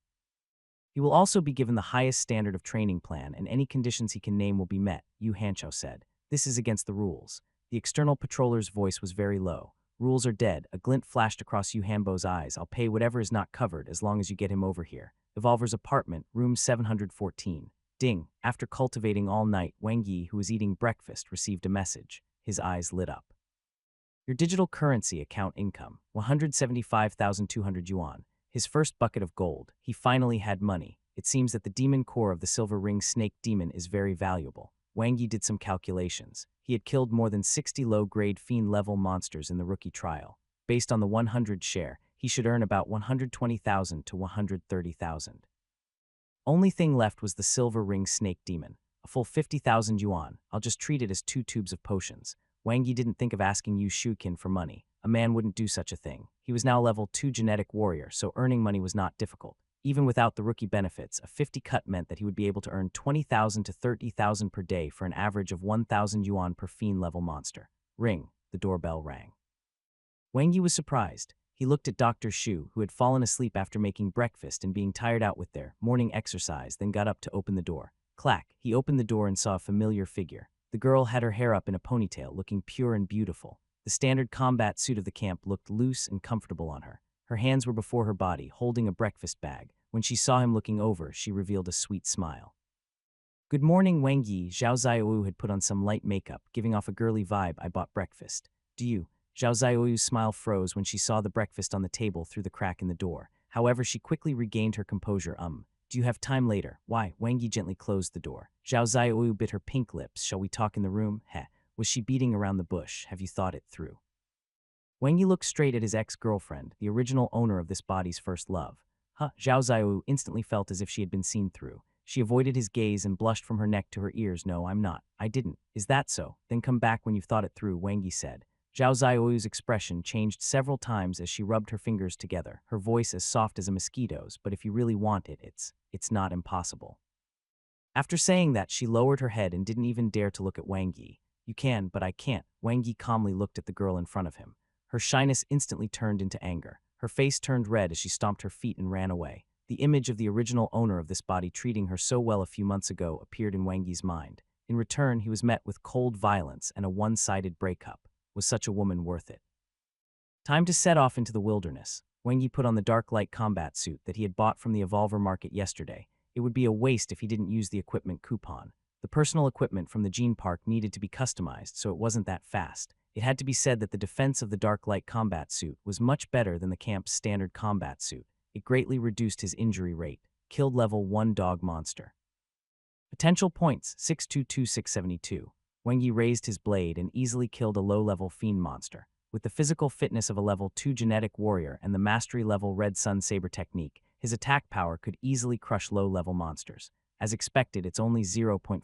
He will also be given the highest standard of training plan, and any conditions he can name will be met, Yu Hanchao said. This is against the rules. The external patroller's voice was very low. Rules are dead. A glint flashed across Yu Hanbo's eyes. I'll pay whatever is not covered as long as you get him over here. Evolver's apartment, room 714. Ding. After cultivating all night, Wang Yi, who was eating breakfast, received a message. His eyes lit up. Your digital currency account income, 175,200 yuan. His first bucket of gold. He finally had money. It seems that the demon core of the silver ring snake demon is very valuable. Wang Yi did some calculations. He had killed more than 60 low-grade fiend-level monsters in the rookie trial. Based on the 100 share, he should earn about 120,000 to 130,000. Only thing left was the silver ring snake demon. A full 50,000 yuan. I'll just treat it as 2 tubes of potions. Wang Yi didn't think of asking Yu Shukin for money. A man wouldn't do such a thing. He was now level 2 genetic warrior, so earning money was not difficult. Even without the rookie benefits, a 50 cut meant that he would be able to earn 20,000 to 30,000 per day for an average of 1,000 yuan per fiend-level monster. Ring. The doorbell rang. Wang Yi was surprised. He looked at Dr. Shu, who had fallen asleep after making breakfast and being tired out with their morning exercise, then got up to open the door. Clack. He opened the door and saw a familiar figure. The girl had her hair up in a ponytail, looking pure and beautiful. The standard combat suit of the camp looked loose and comfortable on her. Her hands were before her body, holding a breakfast bag. When she saw him looking over, she revealed a sweet smile. Good morning, Wang Yi. Zhao Xiaoyu had put on some light makeup, giving off a girly vibe. I bought breakfast. Do you? Zhao Xiaoyu's smile froze when she saw the breakfast on the table through the crack in the door. However, she quickly regained her composure. Do you have time later? Why? Wang Yi gently closed the door. Zhao Xiaoyu bit her pink lips. Shall we talk in the room? Heh. Was she beating around the bush? Have you thought it through? Wang Yi looked straight at his ex-girlfriend, the original owner of this body's first love. Zhao Xiaoyu instantly felt as if she had been seen through. She avoided his gaze and blushed from her neck to her ears. No, I'm not. I didn't. Is that so? Then come back when you've thought it through, Wang Yi said. Zhao Xiaoyu's expression changed several times as she rubbed her fingers together, her voice as soft as a mosquito's. But if you really want it, it's not impossible. After saying that, she lowered her head and didn't even dare to look at Wang Yi. You can, but I can't. Wang Yi calmly looked at the girl in front of him. Her shyness instantly turned into anger. Her face turned red as she stomped her feet and ran away. The image of the original owner of this body treating her so well a few months ago appeared in Wang Yi's mind. In return, he was met with cold violence and a one-sided breakup. Was such a woman worth it? Time to set off into the wilderness. Wang Yi put on the dark light combat suit that he had bought from the Evolver market yesterday. It would be a waste if he didn't use the equipment coupon. The personal equipment from the Gene Park needed to be customized, so it wasn't that fast. It had to be said that the defense of the dark light combat suit was much better than the camp's standard combat suit. It greatly reduced his injury rate. Killed level 1 dog monster. Potential points, 622672. Wang Yi raised his blade and easily killed a low-level fiend monster. With the physical fitness of a level 2 genetic warrior and the mastery level red sun saber technique, his attack power could easily crush low-level monsters. As expected, it's only 0.5.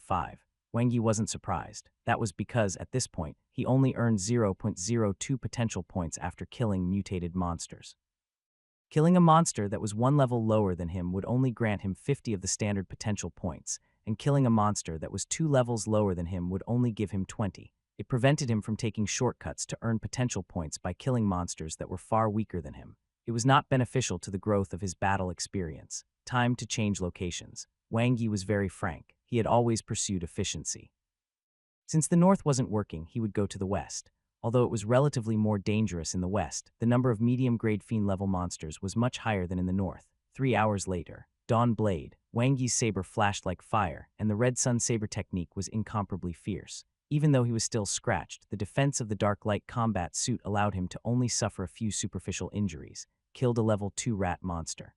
Wang Yi wasn't surprised. That was because, at this point, he only earned 0.02 potential points after killing mutated monsters. Killing a monster that was 1 level lower than him would only grant him 50 of the standard potential points, and killing a monster that was 2 levels lower than him would only give him 20. It prevented him from taking shortcuts to earn potential points by killing monsters that were far weaker than him. It was not beneficial to the growth of his battle experience. Time to change locations. Wang Yi was very frank. He had always pursued efficiency. Since the north wasn't working, he would go to the west. Although it was relatively more dangerous in the west, the number of medium-grade fiend-level monsters was much higher than in the north. 3 hours later. Dawn Blade, Wang Yi's saber flashed like fire, and the Red Sun saber technique was incomparably fierce. Even though he was still scratched, the defense of the Dark Light combat suit allowed him to only suffer a few superficial injuries. Killed a level 2 rat monster.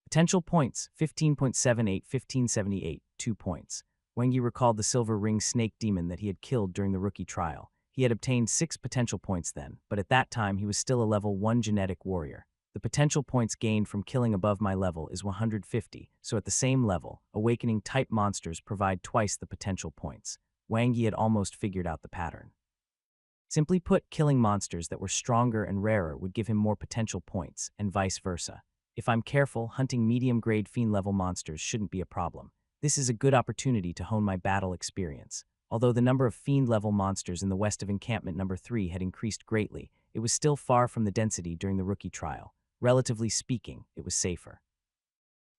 Potential points: 15.78, 1578, 2 points. Wang Yi recalled the silver ring snake demon that he had killed during the rookie trial. He had obtained 6 potential points then, but at that time he was still a level 1 genetic warrior. The potential points gained from killing above my level is 150, so at the same level, awakening-type monsters provide twice the potential points. Wang Yi had almost figured out the pattern. Simply put, killing monsters that were stronger and rarer would give him more potential points, and vice versa. If I'm careful, hunting medium-grade fiend-level monsters shouldn't be a problem. This is a good opportunity to hone my battle experience. Although the number of fiend-level monsters in the west of encampment number 3 had increased greatly, it was still far from the density during the rookie trial. Relatively speaking, it was safer.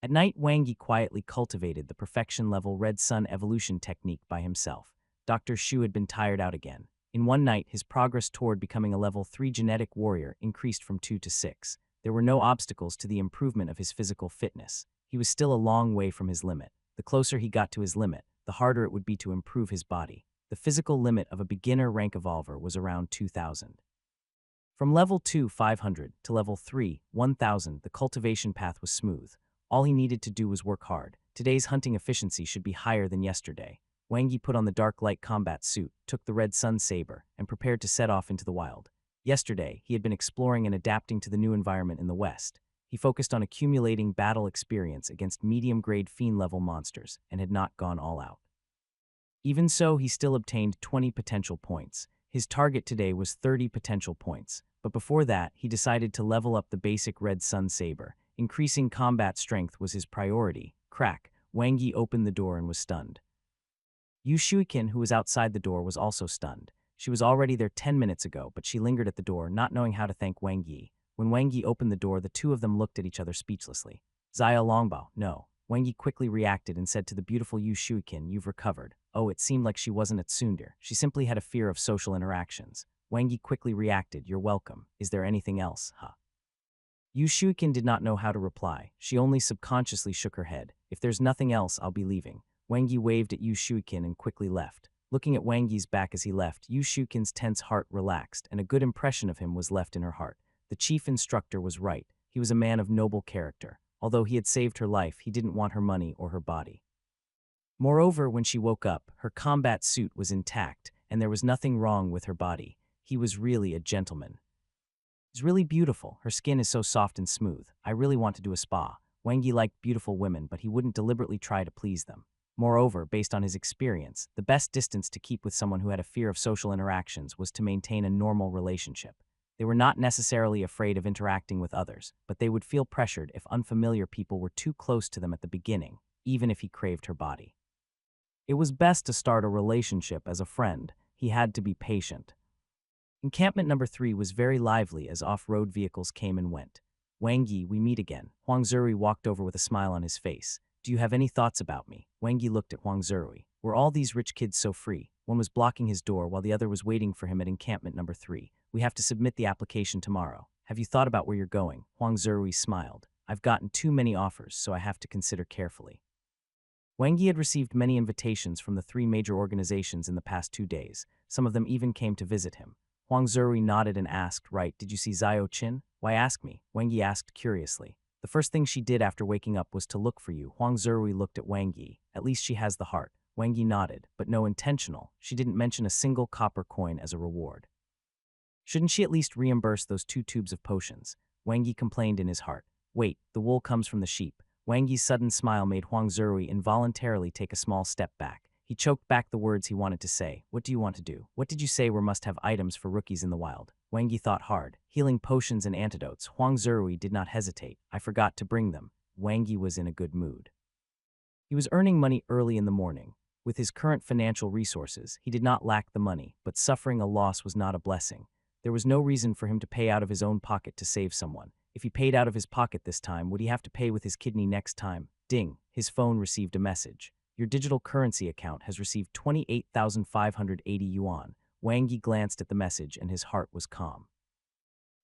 At night, Wang Yi quietly cultivated the perfection-level Red Sun evolution technique by himself. Dr. Shu had been tired out again. In one night, his progress toward becoming a level 3 genetic warrior increased from 2 to 6. There were no obstacles to the improvement of his physical fitness. He was still a long way from his limit. The closer he got to his limit, the harder it would be to improve his body. The physical limit of a beginner rank evolver was around 2,000. From level 2, 500, to level 3, 1,000, the cultivation path was smooth. All he needed to do was work hard. Today's hunting efficiency should be higher than yesterday. Wang Yi put on the Dark Light combat suit, took the Red Sun saber, and prepared to set off into the wild. Yesterday, he had been exploring and adapting to the new environment in the West. He focused on accumulating battle experience against medium-grade fiend-level monsters and had not gone all out. Even so, he still obtained 20 potential points. His target today was 30 potential points, but before that, he decided to level up the basic Red Sun saber. Increasing combat strength was his priority. Crack! Wang Yi opened the door and was stunned. Yu Shuikin, who was outside the door, was also stunned. She was already there 10 minutes ago, but she lingered at the door, not knowing how to thank Wang Yi. When Wang Yi opened the door, the two of them looked at each other speechlessly. Zaya Longbao, no. Wang Yi quickly reacted and said to the beautiful Yu Shuikin, "You've recovered." Oh, it seemed like she wasn't at tsundere. She simply had a fear of social interactions. Wang Yi quickly reacted, "You're welcome. Is there anything else, huh?" Yu Shuikin did not know how to reply. She only subconsciously shook her head. "If there's nothing else, I'll be leaving." Wang Yi waved at Yu Shuikin and quickly left. Looking at Wang Yi's back as he left, Yu Shuikin's tense heart relaxed, and a good impression of him was left in her heart. The chief instructor was right. He was a man of noble character. Although he had saved her life, he didn't want her money or her body. Moreover, when she woke up, her combat suit was intact, and there was nothing wrong with her body. He was really a gentleman. She's really beautiful. Her skin is so soft and smooth. I really want to do a spa. Wang Yi liked beautiful women, but he wouldn't deliberately try to please them. Moreover, based on his experience, the best distance to keep with someone who had a fear of social interactions was to maintain a normal relationship. They were not necessarily afraid of interacting with others, but they would feel pressured if unfamiliar people were too close to them at the beginning, even if he craved her body. It was best to start a relationship as a friend. He had to be patient. Encampment number 3 was very lively as off-road vehicles came and went. "Wang Yi, we meet again." Huang Zuri walked over with a smile on his face. "Do you have any thoughts about me?" Wang Yi looked at Huang Zuri. "Were all these rich kids so free?" One was blocking his door while the other was waiting for him at encampment number 3. "We have to submit the application tomorrow. Have you thought about where you're going?" Huang Zuri smiled. "I've gotten too many offers, so I have to consider carefully." Wang Yi had received many invitations from the 3 major organizations in the past 2 days. Some of them even came to visit him. Huang Zuri nodded and asked, "Right, did you see Zio Qin?" "Why ask me?" Wang Yi asked curiously. "The first thing she did after waking up was to look for you." Huang Zuri looked at Wang Yi. "At least she has the heart." Wang Yi nodded, "But no intentional. She didn't mention a single copper coin as a reward." "Shouldn't she at least reimburse those 2 tubes of potions?" Wang Yi complained in his heart. "Wait, the wool comes from the sheep." Wang Yi's sudden smile made Huang Zuri involuntarily take a small step back. He choked back the words he wanted to say. "What do you want to do? What did you say were must-have items for rookies in the wild?" Wang Yi thought hard. Healing potions and antidotes. Huang Zuri did not hesitate. "I forgot to bring them." Wang Yi was in a good mood. He was earning money early in the morning. With his current financial resources, he did not lack the money, but suffering a loss was not a blessing. There was no reason for him to pay out of his own pocket to save someone. If he paid out of his pocket this time, would he have to pay with his kidney next time? Ding! His phone received a message. "Your digital currency account has received 28,580 yuan. Wang Yi glanced at the message and his heart was calm.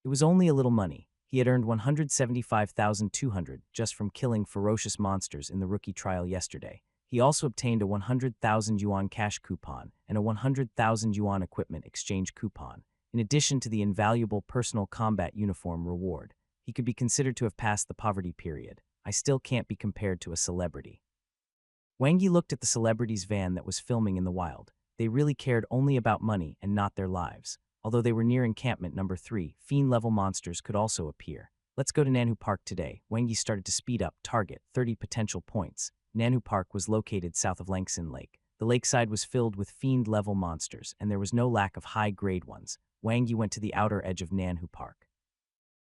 It was only a little money. He had earned 175,200 just from killing ferocious monsters in the rookie trial yesterday. He also obtained a 100,000 yuan cash coupon and a 100,000 yuan equipment exchange coupon, in addition to the invaluable personal combat uniform reward. He could be considered to have passed the poverty period. I still can't be compared to a celebrity. Wang Yi looked at the celebrity's van that was filming in the wild. They really cared only about money and not their lives. Although they were near encampment number 3, fiend-level monsters could also appear. Let's go to Nanhu Park today. Wang Yi started to speed up. Target, 30 potential points. Nanhu Park was located south of Langxin Lake. The lakeside was filled with fiend-level monsters, and there was no lack of high-grade ones. Wang Yi went to the outer edge of Nanhu Park.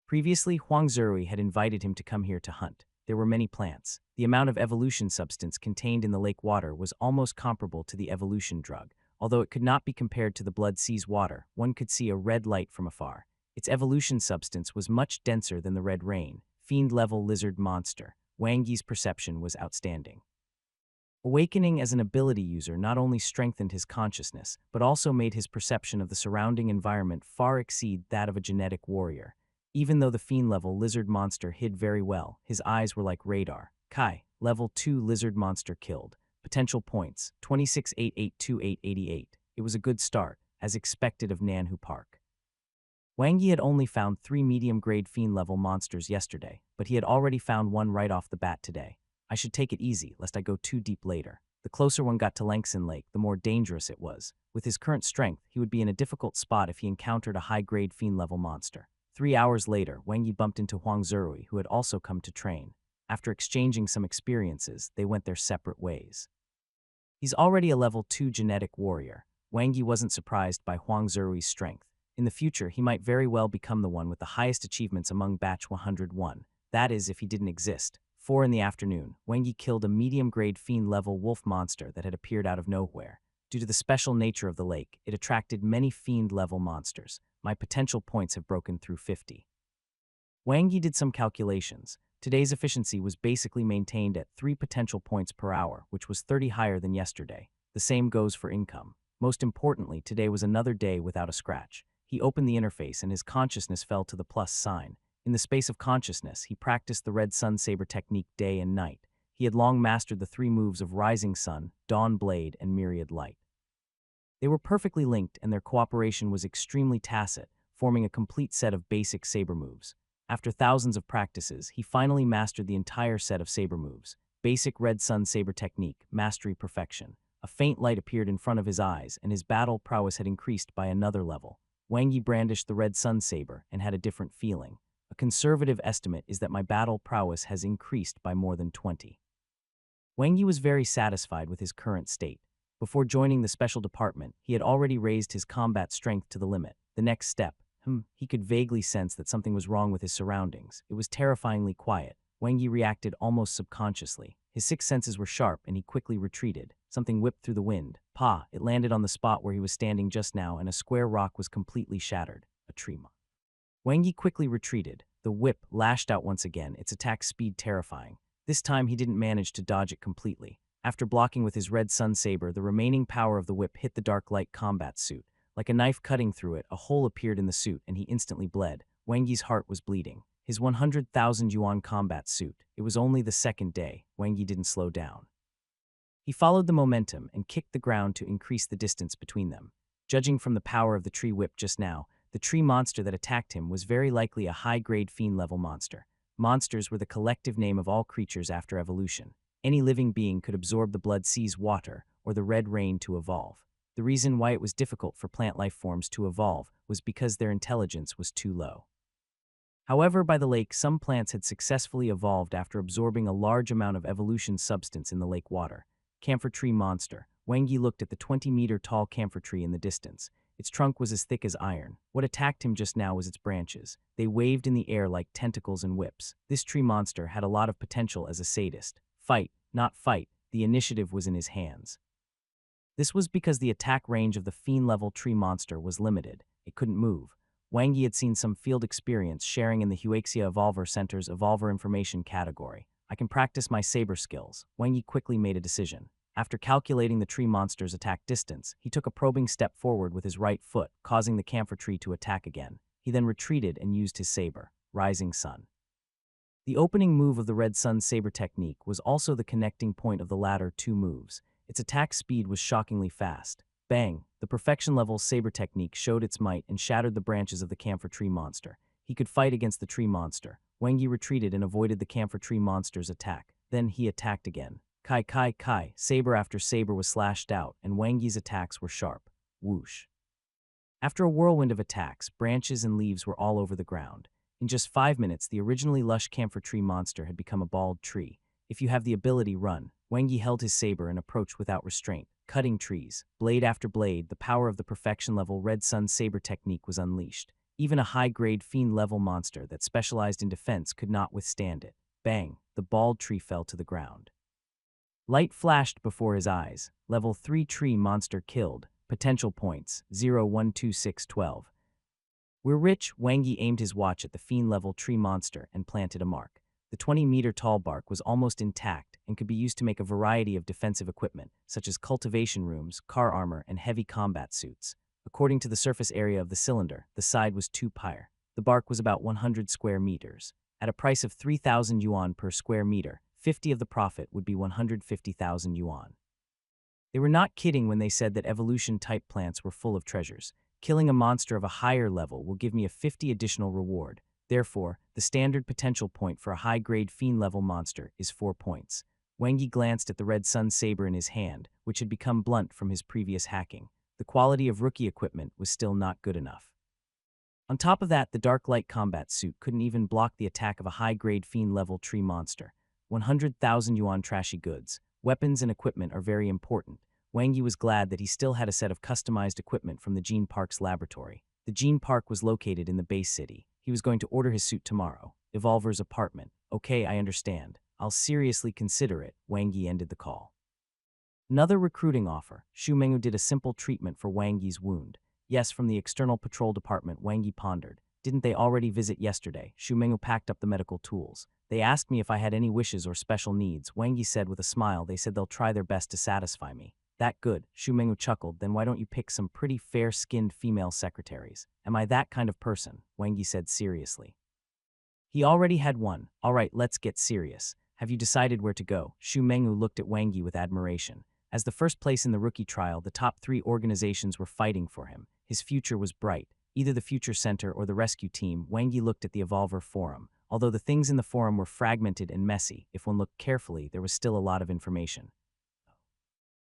Previously, Huang Zerui had invited him to come here to hunt. There were many plants. The amount of evolution substance contained in the lake water was almost comparable to the evolution drug. Although it could not be compared to the blood sea's water, one could see a red light from afar. Its evolution substance was much denser than the red rain. Fiend-level lizard monster. Wang Yi's perception was outstanding. Awakening as an ability user not only strengthened his consciousness, but also made his perception of the surrounding environment far exceed that of a genetic warrior. Even though the fiend-level lizard monster hid very well, his eyes were like radar. Kai, level 2 lizard monster killed. Potential points, 26,882,888. It was a good start, as expected of Nanhu Park. Wang Yi had only found 3 medium-grade fiend-level monsters yesterday, but he had already found one right off the bat today. I should take it easy, lest I go too deep later. The closer one got to Langxin Lake, the more dangerous it was. With his current strength, he would be in a difficult spot if he encountered a high-grade fiend-level monster. 3 hours later, Wang Yi bumped into Huang Zerui, who had also come to train. After exchanging some experiences, they went their separate ways. He's already a level 2 genetic warrior. Wang Yi wasn't surprised by Huang Zerui's strength. In the future, he might very well become the one with the highest achievements among batch 101. That is, if he didn't exist. 4 in the afternoon, Wang Yi killed a medium-grade fiend-level wolf monster that had appeared out of nowhere. Due to the special nature of the lake, it attracted many fiend-level monsters. My potential points have broken through 50. Wang Yi did some calculations. Today's efficiency was basically maintained at 3 potential points per hour, which was 30 higher than yesterday. The same goes for income. Most importantly, today was another day without a scratch. He opened the interface and his consciousness fell to the plus sign. In the space of consciousness, he practiced the red sun saber technique day and night. He had long mastered the 3 moves of Rising Sun, Dawn Blade, and Myriad Light. They were perfectly linked and their cooperation was extremely tacit, forming a complete set of basic saber moves. After thousands of practices, he finally mastered the entire set of saber moves. Basic red sun saber technique, mastery perfection. A faint light appeared in front of his eyes and his battle prowess had increased by another level. Wang Yi brandished the red sun saber and had a different feeling. A conservative estimate is that my battle prowess has increased by more than 20. Wang Yi was very satisfied with his current state. Before joining the special department, he had already raised his combat strength to the limit. The next step, he could vaguely sense that something was wrong with his surroundings. It was terrifyingly quiet. Wang Yi reacted almost subconsciously. His 6 senses were sharp and he quickly retreated. Something whipped through the wind. Pa! It landed on the spot where he was standing just now and a square rock was completely shattered. A tree. Wang Yi quickly retreated. The whip lashed out once again, its attack speed terrifying. This time he didn't manage to dodge it completely. After blocking with his red sun saber, the remaining power of the whip hit the dark light combat suit. Like a knife cutting through it, a hole appeared in the suit and he instantly bled. Wang Yi's heart was bleeding. His 100,000 yuan combat suit. It was only the second day. Wang Yi didn't slow down. He followed the momentum and kicked the ground to increase the distance between them. Judging from the power of the tree whip just now, the tree monster that attacked him was very likely a high-grade fiend-level monster. Monsters were the collective name of all creatures after evolution. Any living being could absorb the blood sea's water or the red rain to evolve. The reason why it was difficult for plant life forms to evolve was because their intelligence was too low. However, by the lake, some plants had successfully evolved after absorbing a large amount of evolution substance in the lake water. Camphor tree monster. Wang Yi looked at the 20-meter-tall camphor tree in the distance. Its trunk was as thick as iron. What attacked him just now was its branches. They waved in the air like tentacles and whips. This tree monster had a lot of potential as a sadist. Fight, not fight, the initiative was in his hands. This was because the attack range of the fiend-level tree monster was limited. It couldn't move. Wang Yi had seen some field experience sharing in the Huaxia Evolver Center's Evolver Information category. I can practice my saber skills. Wang Yi quickly made a decision. After calculating the tree monster's attack distance, he took a probing step forward with his right foot, causing the camphor tree to attack again. He then retreated and used his saber. rising sun. The opening move of the Red Sun Saber technique was also the connecting point of the latter two moves. Its attack speed was shockingly fast. Bang! The perfection level saber technique showed its might and shattered the branches of the camphor tree monster. He could fight against the tree monster. Wang Yi retreated and avoided the camphor tree monster's attack. Then he attacked again. Kai kai kai, saber after saber was slashed out, and Wang Yi's attacks were sharp. Whoosh. After a whirlwind of attacks, branches and leaves were all over the ground. In just 5 minutes, the originally lush camphor tree monster had become a bald tree. If you have the ability, run. Wang Yi held his saber and approached without restraint, cutting trees. Blade after blade, the power of the perfection-level Red Sun Saber technique was unleashed. Even a high-grade fiend-level monster that specialized in defense could not withstand it. Bang! The bald tree fell to the ground. Light flashed before his eyes. Level 3 tree monster killed. Potential points, 0, 1, 2, 6, 12. We're rich. Wang Yi aimed his watch at the fiend-level tree monster and planted a mark. The 20-meter-tall bark was almost intact and could be used to make a variety of defensive equipment, such as cultivation rooms, car armor, and heavy combat suits. According to the surface area of the cylinder, the side was 2 pi. The bark was about 100 square meters. At a price of 3,000 yuan per square meter, 50 of the profit would be 150,000 yuan. They were not kidding when they said that evolution-type plants were full of treasures. Killing a monster of a higher level will give me a 50 additional reward. Therefore, the standard potential point for a high-grade fiend-level monster is 4 points. Wang Yi glanced at the Red Sun Saber in his hand, which had become blunt from his previous hacking. The quality of rookie equipment was still not good enough. On top of that, the dark light combat suit couldn't even block the attack of a high-grade fiend-level tree monster. 100,000 yuan trashy goods. Weapons and equipment are very important. Wang Yi was glad that he still had a set of customized equipment from the Gene Park's laboratory. The Gene Park was located in the base city. He was going to order his suit tomorrow. Evolver's apartment. Okay, I understand. I'll seriously consider it. Wang Yi ended the call. Another recruiting offer. Xu Mengwu did a simple treatment for Wang Yi's wound. Yes, from the external patrol department, Wang Yi pondered. Didn't they already visit yesterday? Xu Mengwu packed up the medical tools. They asked me if I had any wishes or special needs. Wang Yi said with a smile, they said they'll try their best to satisfy me. That good, Xu Mengwu chuckled. Then why don't you pick some pretty fair-skinned female secretaries? Am I that kind of person? Wang Yi said seriously. He already had one. All right, let's get serious. Have you decided where to go? Xu Mengwu looked at Wang Yi with admiration. As the first place in the rookie trial, the top 3 organizations were fighting for him. His future was bright. Either the Future Center or the rescue team. Wang Yi looked at the Evolver forum. Although the things in the forum were fragmented and messy, if one looked carefully, there was still a lot of information.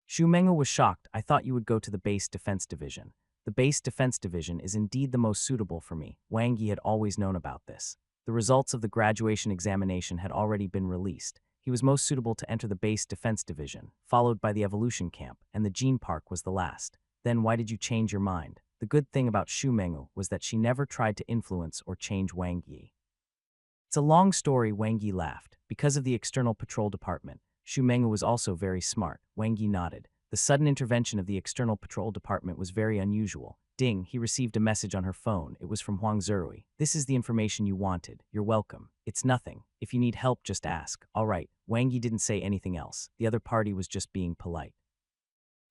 Xu Mengwu was shocked. I thought you would go to the Base Defense Division. The Base Defense Division is indeed the most suitable for me. Wang Yi had always known about this. The results of the graduation examination had already been released. He was most suitable to enter the Base Defense Division, followed by the Evolution Camp, and the Gene Park was the last. Then why did you change your mind? The good thing about Xu Mengwu was that she never tried to influence or change Wang Yi. It's a long story, Wang Yi laughed. Because of the external patrol department, Xu Mengwu was also very smart. Wang Yi nodded. The sudden intervention of the external patrol department was very unusual. Ding, he received a message on her phone. It was from Huang Zerui. This is the information you wanted. You're welcome. It's nothing. If you need help, just ask. All right. Wang Yi didn't say anything else. The other party was just being polite.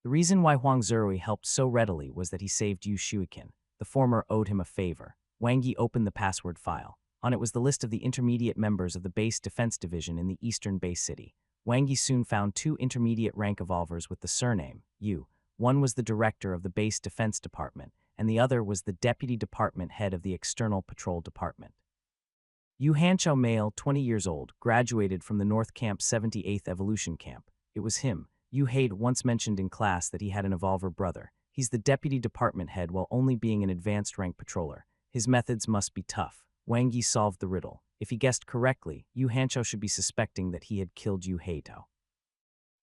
The reason why Huang Zerui helped so readily was that he saved Yu Shuiqin. The former owed him a favor. Wang Yi opened the password file. On it was the list of the intermediate members of the Base Defense Division in the eastern base city. Wang Yi soon found 2 intermediate rank evolvers with the surname Yu. One was the director of the Base Defense Department, and the other was the deputy department head of the External Patrol Department. Yu Hanqiao, male, 20 years old, graduated from the North Camp 78th Evolution Camp. It was him. Yu Hade once mentioned in class that he had an evolver brother. He's the deputy department head while only being an advanced rank patroller. His methods must be tough. Wang Yi solved the riddle. If he guessed correctly, Yu Hanqiao should be suspecting that he had killed Yu Heitao.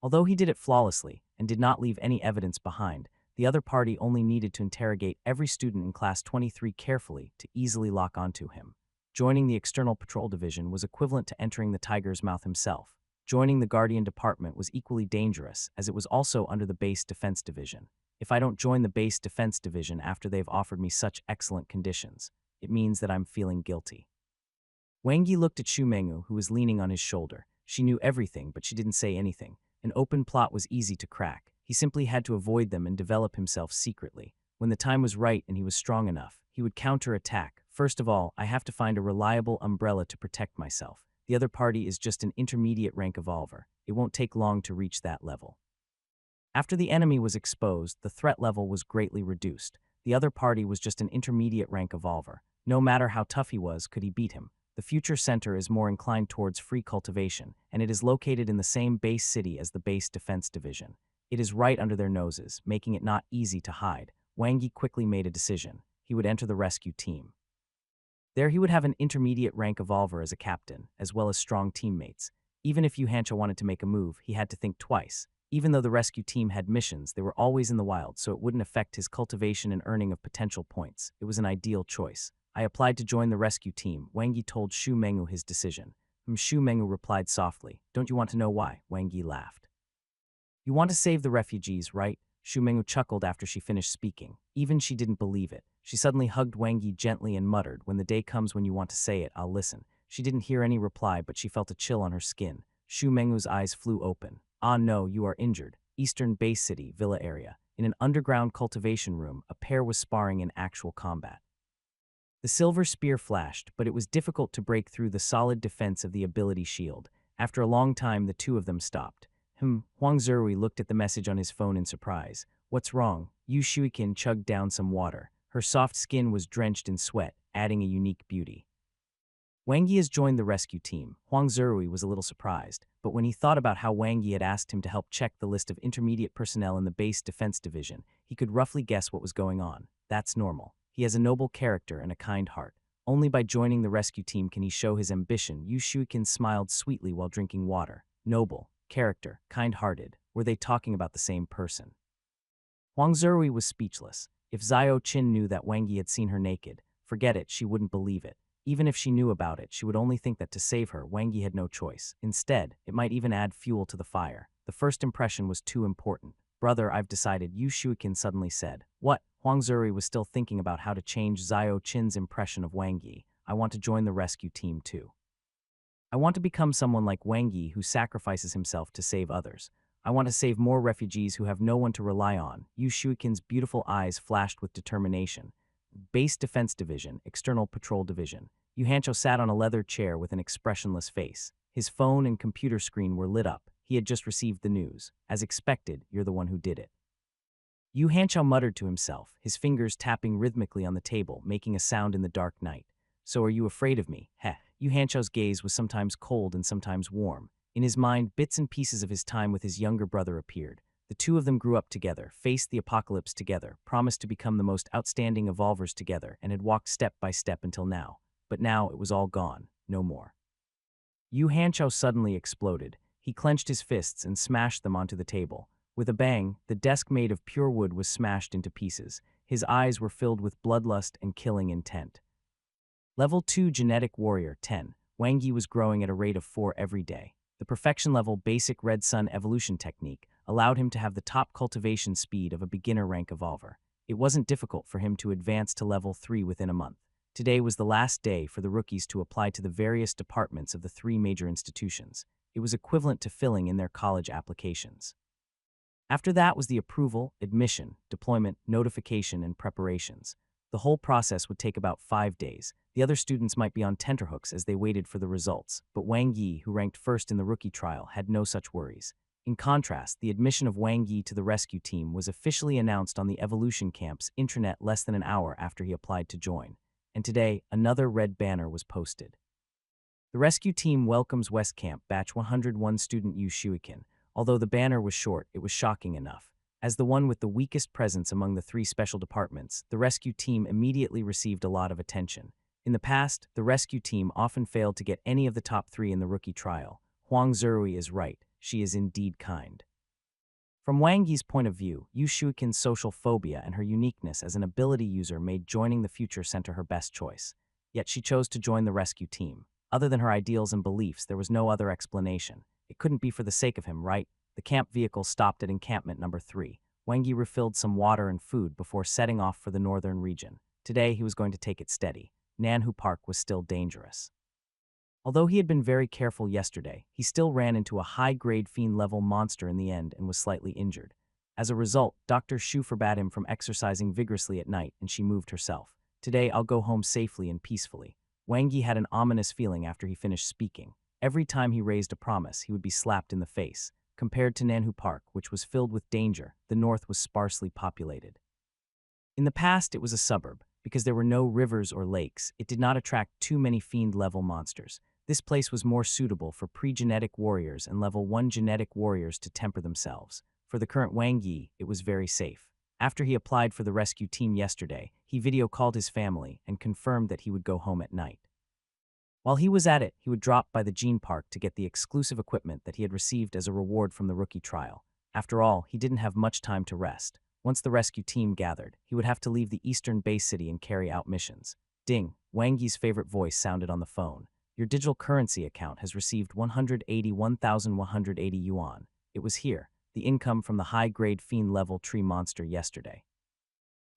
Although he did it flawlessly and did not leave any evidence behind, the other party only needed to interrogate every student in class 23 carefully to easily lock onto him. Joining the External Patrol Division was equivalent to entering the tiger's mouth himself. Joining the Guardian Department was equally dangerous, as it was also under the Base Defense Division. If I don't join the Base Defense Division after they've offered me such excellent conditions, it means that I'm feeling guilty. Wang Yi looked at Xu Mengwu, who was leaning on his shoulder. She knew everything, but she didn't say anything. An open plot was easy to crack. He simply had to avoid them and develop himself secretly. When the time was right and he was strong enough, he would counter-attack, First of all, I have to find a reliable umbrella to protect myself. The other party is just an intermediate rank evolver. It won't take long to reach that level. After the enemy was exposed, the threat level was greatly reduced. The other party was just an intermediate rank evolver. No matter how tough he was, could he beat him? The future center is more inclined towards free cultivation, and it is located in the same base city as the base defense division. It is right under their noses, making it not easy to hide. Wang Yi quickly made a decision. He would enter the rescue team. There he would have an intermediate rank evolver as a captain, as well as strong teammates. Even if Yu Hancha wanted to make a move, he had to think twice. Even though the rescue team had missions, they were always in the wild, so it wouldn't affect his cultivation and earning of potential points. It was an ideal choice. I applied to join the rescue team. Wang Yi told Shu Mengyu his decision. Shu Mengyu replied softly, "Don't you want to know why?" Wang Yi laughed. "You want to save the refugees, right?" Shu Mengyu chuckled after she finished speaking. Even she didn't believe it. She suddenly hugged Wang Yi gently and muttered, "When the day comes when you want to say it, I'll listen." She didn't hear any reply, but she felt a chill on her skin. Shu Mengyu's eyes flew open. "Ah no, you are injured." Eastern Base City, Villa area. In an underground cultivation room, a pair was sparring in actual combat. The silver spear flashed, but it was difficult to break through the solid defense of the ability shield. After a long time, the two of them stopped. Huang Zerui looked at the message on his phone in surprise. "What's wrong?" Yu Shuikin chugged down some water. Her soft skin was drenched in sweat, adding a unique beauty. Wang Yi has joined the rescue team. Huang Zerui was a little surprised, but when he thought about how Wang Yi had asked him to help check the list of intermediate personnel in the base defense division, he could roughly guess what was going on. That's normal. He has a noble character and a kind heart. Only by joining the rescue team can he show his ambition. Yu Shuikin smiled sweetly while drinking water. Noble, character, kind-hearted. Were they talking about the same person? Huang Zerui was speechless. If Xiao Qin knew that Wang Yi had seen her naked, forget it, she wouldn't believe it. Even if she knew about it, she would only think that to save her, Wang Yi had no choice. Instead, it might even add fuel to the fire. The first impression was too important. "Brother, I've decided," Yu Shuikin suddenly said. "What?" Huang Zerui was still thinking about how to change Xiao Qin's impression of Wang Yi. "I want to join the rescue team too. I want to become someone like Wang Yi who sacrifices himself to save others. I want to save more refugees who have no one to rely on." Yu Shuikin's beautiful eyes flashed with determination. Base Defense Division, External Patrol Division. Yu Hancho sat on a leather chair with an expressionless face. His phone and computer screen were lit up. He had just received the news. "As expected, you're the one who did it." Yu Hancho muttered to himself, his fingers tapping rhythmically on the table, making a sound in the dark night. "So are you afraid of me?" Heh. Yu Hancho's gaze was sometimes cold and sometimes warm. In his mind, bits and pieces of his time with his younger brother appeared. The two of them grew up together, faced the apocalypse together, promised to become the most outstanding evolvers together, and had walked step by step until now. But now it was all gone. No more. Yu Hancho suddenly exploded. He clenched his fists and smashed them onto the table. With a bang, the desk made of pure wood was smashed into pieces. His eyes were filled with bloodlust and killing intent. Level 2 Genetic Warrior 10. Wang Yi was growing at a rate of 4 every day. The perfection level basic Red Sun evolution technique allowed him to have the top cultivation speed of a beginner rank evolver. It wasn't difficult for him to advance to level 3 within a month. Today was the last day for the rookies to apply to the various departments of the 3 major institutions. It was equivalent to filling in their college applications. After that was the approval, admission, deployment, notification, and preparations. The whole process would take about 5 days. The other students might be on tenterhooks as they waited for the results, but Wang Yi, who ranked first in the rookie trial, had no such worries. In contrast, the admission of Wang Yi to the rescue team was officially announced on the Evolution Camp's intranet less than an hour after he applied to join. And today, another red banner was posted. The rescue team welcomes West Camp Batch 101 student Yu Shuikin. Although the banner was short, it was shocking enough. As the one with the weakest presence among the 3 special departments, the rescue team immediately received a lot of attention. In the past, the rescue team often failed to get any of the top 3 in the rookie trial. Huang Zerui is right. She is indeed kind. From Wang Yi's point of view, Yu Shuikin's social phobia and her uniqueness as an ability user made joining the future center her best choice. Yet she chose to join the rescue team. Other than her ideals and beliefs, there was no other explanation. It couldn't be for the sake of him, right? The camp vehicle stopped at encampment number 3. Wang Yi refilled some water and food before setting off for the northern region. Today, he was going to take it steady. Nanhu Park was still dangerous. Although he had been very careful yesterday, he still ran into a high-grade fiend-level monster in the end and was slightly injured. As a result, Dr. Shu forbade him from exercising vigorously at night, and she moved herself. Today I'll go home safely and peacefully. Wang Yi had an ominous feeling after he finished speaking. Every time he raised a promise, he would be slapped in the face. Compared to Nanhu Park, which was filled with danger, the north was sparsely populated. In the past, it was a suburb. Because there were no rivers or lakes, it did not attract too many fiend-level monsters. This place was more suitable for pre-genetic warriors and level 1 genetic warriors to temper themselves. For the current Wang Yi, it was very safe. After he applied for the rescue team yesterday, he video called his family and confirmed that he would go home at night. While he was at it, he would drop by the Gene Park to get the exclusive equipment that he had received as a reward from the rookie trial. After all, he didn't have much time to rest. Once the rescue team gathered, he would have to leave the eastern base city and carry out missions. Ding, Wang Yi's favorite voice sounded on the phone. Your digital currency account has received 181,180 yuan. It was here, the income from the high-grade fiend-level tree monster yesterday.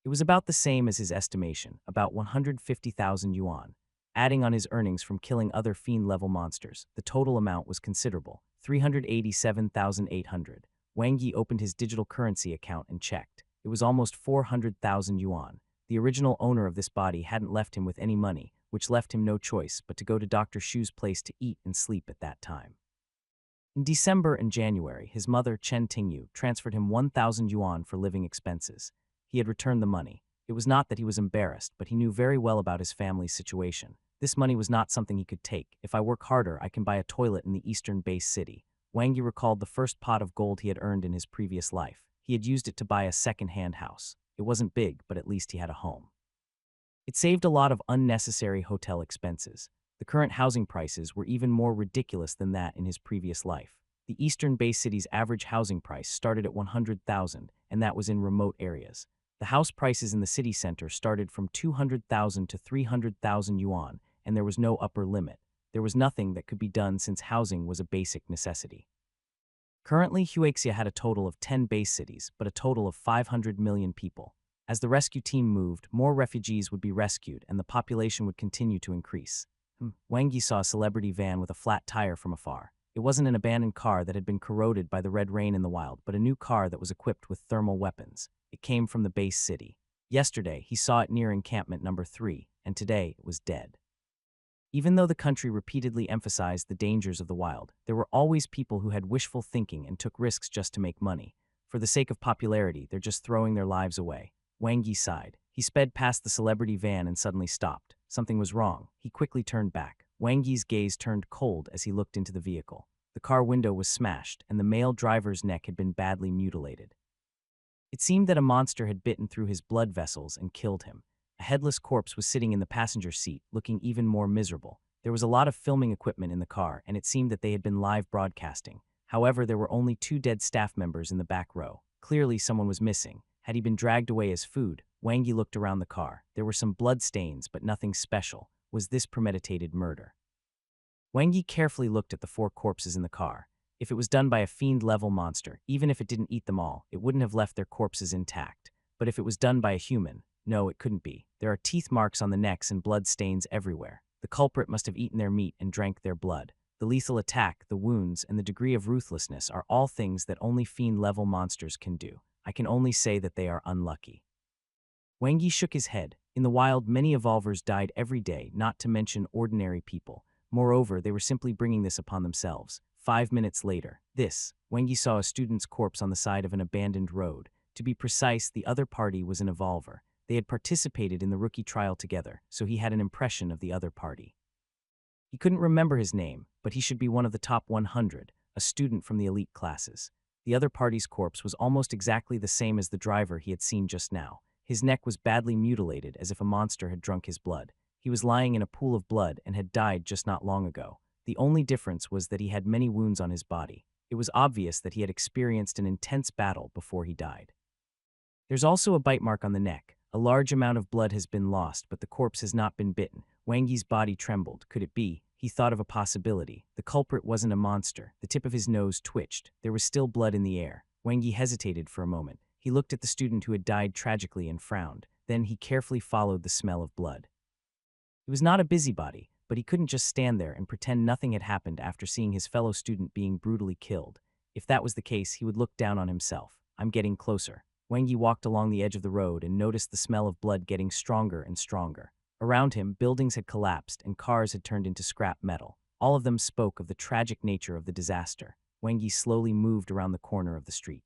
It was about the same as his estimation, about 150,000 yuan. Adding on his earnings from killing other fiend-level monsters, the total amount was considerable, 387,800. Wang Yi opened his digital currency account and checked. It was almost 400,000 yuan. The original owner of this body hadn't left him with any money, which left him no choice but to go to Dr. Shu's place to eat and sleep at that time. In December and January, his mother, Chen Tingyu, transferred him 1,000 yuan for living expenses. He had returned the money. It was not that he was embarrassed, but he knew very well about his family's situation. This money was not something he could take. If I work harder, I can buy a toilet in the eastern base city. Wang Yi recalled the first pot of gold he had earned in his previous life. He had used it to buy a second-hand house. It wasn't big, but at least he had a home. It saved a lot of unnecessary hotel expenses. The current housing prices were even more ridiculous than that in his previous life. The eastern base city's average housing price started at 100,000, and that was in remote areas. The house prices in the city center started from 200,000 to 300,000 yuan, and there was no upper limit. There was nothing that could be done since housing was a basic necessity. Currently, Huaxia had a total of 10 base cities, but a total of 500 million people. As the rescue team moved, more refugees would be rescued and the population would continue to increase. Wang Yi saw a celebrity van with a flat tire from afar. It wasn't an abandoned car that had been corroded by the red rain in the wild, but a new car that was equipped with thermal weapons. It came from the base city. Yesterday, he saw it near encampment number 3, and today it was dead. Even though the country repeatedly emphasized the dangers of the wild, there were always people who had wishful thinking and took risks just to make money. For the sake of popularity, they're just throwing their lives away. Wang Yi sighed. He sped past the celebrity van and suddenly stopped. Something was wrong. He quickly turned back. Wang Yi's gaze turned cold as he looked into the vehicle. The car window was smashed, and the male driver's neck had been badly mutilated. It seemed that a monster had bitten through his blood vessels and killed him. A headless corpse was sitting in the passenger seat, looking even more miserable. There was a lot of filming equipment in the car, and it seemed that they had been live broadcasting. However, there were only 2 dead staff members in the back row. Clearly, someone was missing. Had he been dragged away as food? Wang Yi looked around the car. There were some blood stains, but nothing special. Was this premeditated murder? Wang Yi carefully looked at the 4 corpses in the car. If it was done by a fiend-level monster, even if it didn't eat them all, it wouldn't have left their corpses intact. But if it was done by a human, no, it couldn't be. There are teeth marks on the necks and blood stains everywhere. The culprit must have eaten their meat and drank their blood. The lethal attack, the wounds, and the degree of ruthlessness are all things that only fiend-level monsters can do. I can only say that they are unlucky. Wang Yi shook his head. In the wild, many evolvers died every day, not to mention ordinary people. Moreover, they were simply bringing this upon themselves. 5 minutes later, Wang Yi saw a student's corpse on the side of an abandoned road. To be precise, the other party was an evolver. They had participated in the rookie trial together, so he had an impression of the other party. He couldn't remember his name, but he should be one of the top 100, a student from the elite classes. The other party's corpse was almost exactly the same as the driver he had seen just now. His neck was badly mutilated, as if a monster had drunk his blood. He was lying in a pool of blood and had died just not long ago. The only difference was that he had many wounds on his body. It was obvious that he had experienced an intense battle before he died. There's also a bite mark on the neck. A large amount of blood has been lost, but the corpse has not been bitten. Wang Yi's body trembled. Could it be? He thought of a possibility. The culprit wasn't a monster. The tip of his nose twitched. There was still blood in the air. Wang Yi hesitated for a moment. He looked at the student who had died tragically and frowned. Then he carefully followed the smell of blood. He was not a busybody, but he couldn't just stand there and pretend nothing had happened after seeing his fellow student being brutally killed. If that was the case, he would look down on himself. I'm getting closer. Wang Yi walked along the edge of the road and noticed the smell of blood getting stronger and stronger. Around him, buildings had collapsed and cars had turned into scrap metal. All of them spoke of the tragic nature of the disaster. Wang Yi slowly moved around the corner of the street.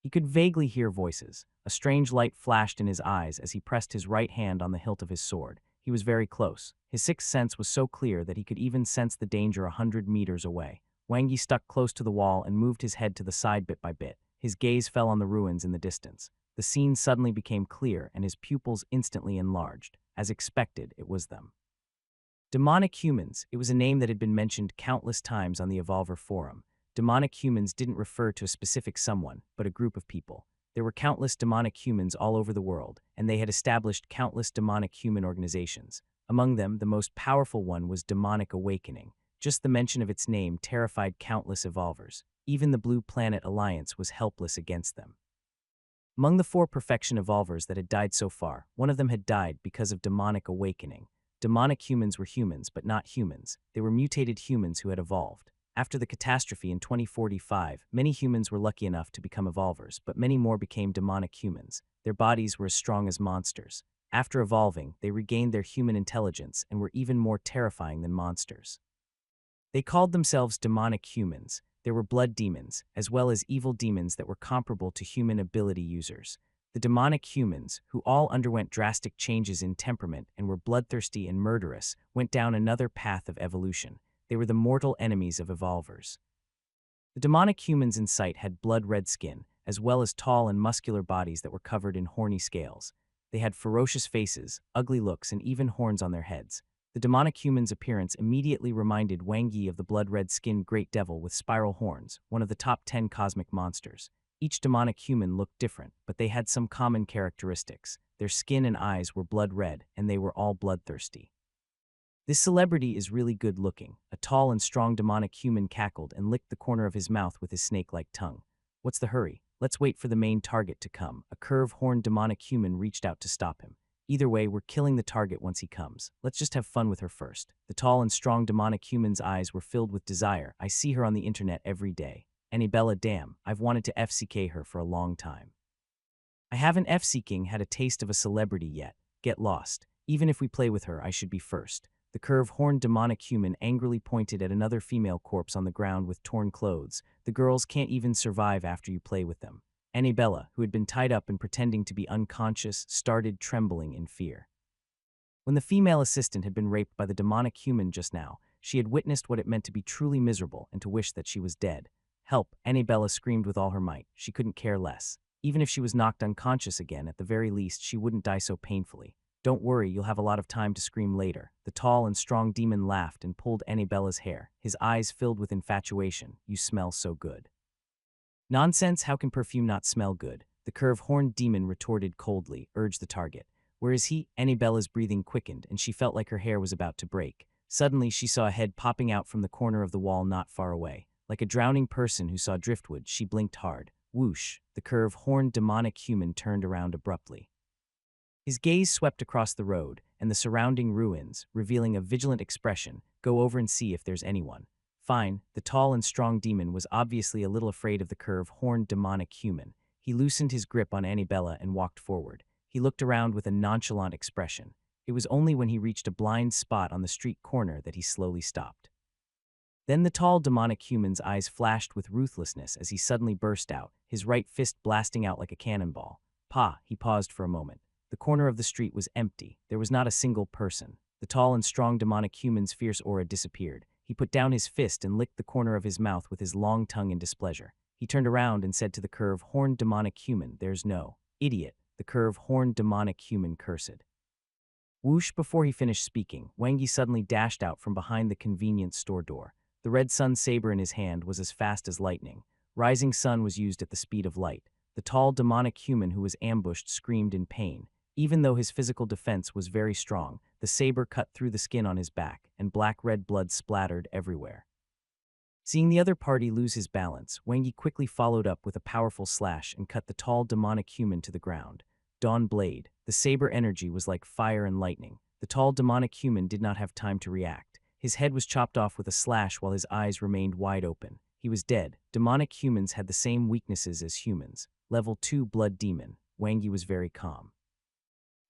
He could vaguely hear voices. A strange light flashed in his eyes as he pressed his right hand on the hilt of his sword. He was very close. His sixth sense was so clear that he could even sense the danger 100 meters away. Wang Yi stuck close to the wall and moved his head to the side bit by bit. His gaze fell on the ruins in the distance. The scene suddenly became clear and his pupils instantly enlarged. As expected, it was them. Demonic humans. It was a name that had been mentioned countless times on the Evolver forum. Demonic humans didn't refer to a specific someone, but a group of people. There were countless demonic humans all over the world, and they had established countless demonic human organizations. Among them, the most powerful one was Demonic Awakening. Just the mention of its name terrified countless evolvers. Even the Blue Planet Alliance was helpless against them. Among the 4 perfection evolvers that had died so far, one of them had died because of Demonic Awakening. Demonic humans were humans, but not humans. They were mutated humans who had evolved. After the catastrophe in 2045, many humans were lucky enough to become evolvers, but many more became demonic humans. Their bodies were as strong as monsters. After evolving, they regained their human intelligence and were even more terrifying than monsters. They called themselves demonic humans. There were blood demons, as well as evil demons that were comparable to human ability users. The demonic humans, who all underwent drastic changes in temperament and were bloodthirsty and murderous, went down another path of evolution. They were the mortal enemies of evolvers. The demonic humans in sight had blood-red skin, as well as tall and muscular bodies that were covered in horny scales. They had ferocious faces, ugly looks, and even horns on their heads. The demonic human's appearance immediately reminded Wang Yi of the blood-red-skinned great devil with spiral horns, one of the top 10 cosmic monsters. Each demonic human looked different, but they had some common characteristics. Their skin and eyes were blood-red, and they were all bloodthirsty. This celebrity is really good looking. A tall and strong demonic human cackled and licked the corner of his mouth with his snake-like tongue. What's the hurry? Let's wait for the main target to come. A curve-horned demonic human reached out to stop him. Either way, we're killing the target once he comes. Let's just have fun with her first. The tall and strong demonic human's eyes were filled with desire. I see her on the internet every day. Annabella, damn, I've wanted to FCK her for a long time. I haven't FCking had a taste of a celebrity yet. Get lost. Even if we play with her, I should be first. The curve-horned demonic human angrily pointed at another female corpse on the ground with torn clothes. The girls can't even survive after you play with them. Annabella, who had been tied up and pretending to be unconscious, started trembling in fear. When the female assistant had been raped by the demonic human just now, she had witnessed what it meant to be truly miserable and to wish that she was dead. Help, Annabella screamed with all her might. She couldn't care less. Even if she was knocked unconscious again, at the very least, she wouldn't die so painfully. Don't worry, you'll have a lot of time to scream later. The tall and strong demon laughed and pulled Annabella's hair, his eyes filled with infatuation. You smell so good. Nonsense, how can perfume not smell good? The curve-horned demon retorted coldly, urged the target. Where is he? Annabella's breathing quickened, and she felt like her hair was about to break. Suddenly, she saw a head popping out from the corner of the wall not far away. Like a drowning person who saw driftwood, she blinked hard. Whoosh! The curve-horned demonic human turned around abruptly. His gaze swept across the road and the surrounding ruins, revealing a vigilant expression. Go over and see if there's anyone. Fine, the tall and strong demon was obviously a little afraid of the curve-horned demonic human. He loosened his grip on Annabella and walked forward. He looked around with a nonchalant expression. It was only when he reached a blind spot on the street corner that he slowly stopped. Then the tall demonic human's eyes flashed with ruthlessness as he suddenly burst out, his right fist blasting out like a cannonball. Pa, he paused for a moment. The corner of the street was empty. There was not a single person. The tall and strong demonic human's fierce aura disappeared. He put down his fist and licked the corner of his mouth with his long tongue in displeasure. He turned around and said to the curve-horned demonic human, "There's no idiot." The curve-horned demonic human cursed. Whoosh! Before he finished speaking, Wang Yi suddenly dashed out from behind the convenience store door. The red sun saber in his hand was as fast as lightning. Rising sun was used at the speed of light. The tall demonic human who was ambushed screamed in pain. Even though his physical defense was very strong, the saber cut through the skin on his back, and black-red blood splattered everywhere. Seeing the other party lose his balance, Wang Yi quickly followed up with a powerful slash and cut the tall demonic human to the ground. Dawn Blade. The saber energy was like fire and lightning. The tall demonic human did not have time to react. His head was chopped off with a slash while his eyes remained wide open. He was dead. Demonic humans had the same weaknesses as humans. Level 2 Blood Demon. Wang Yi was very calm.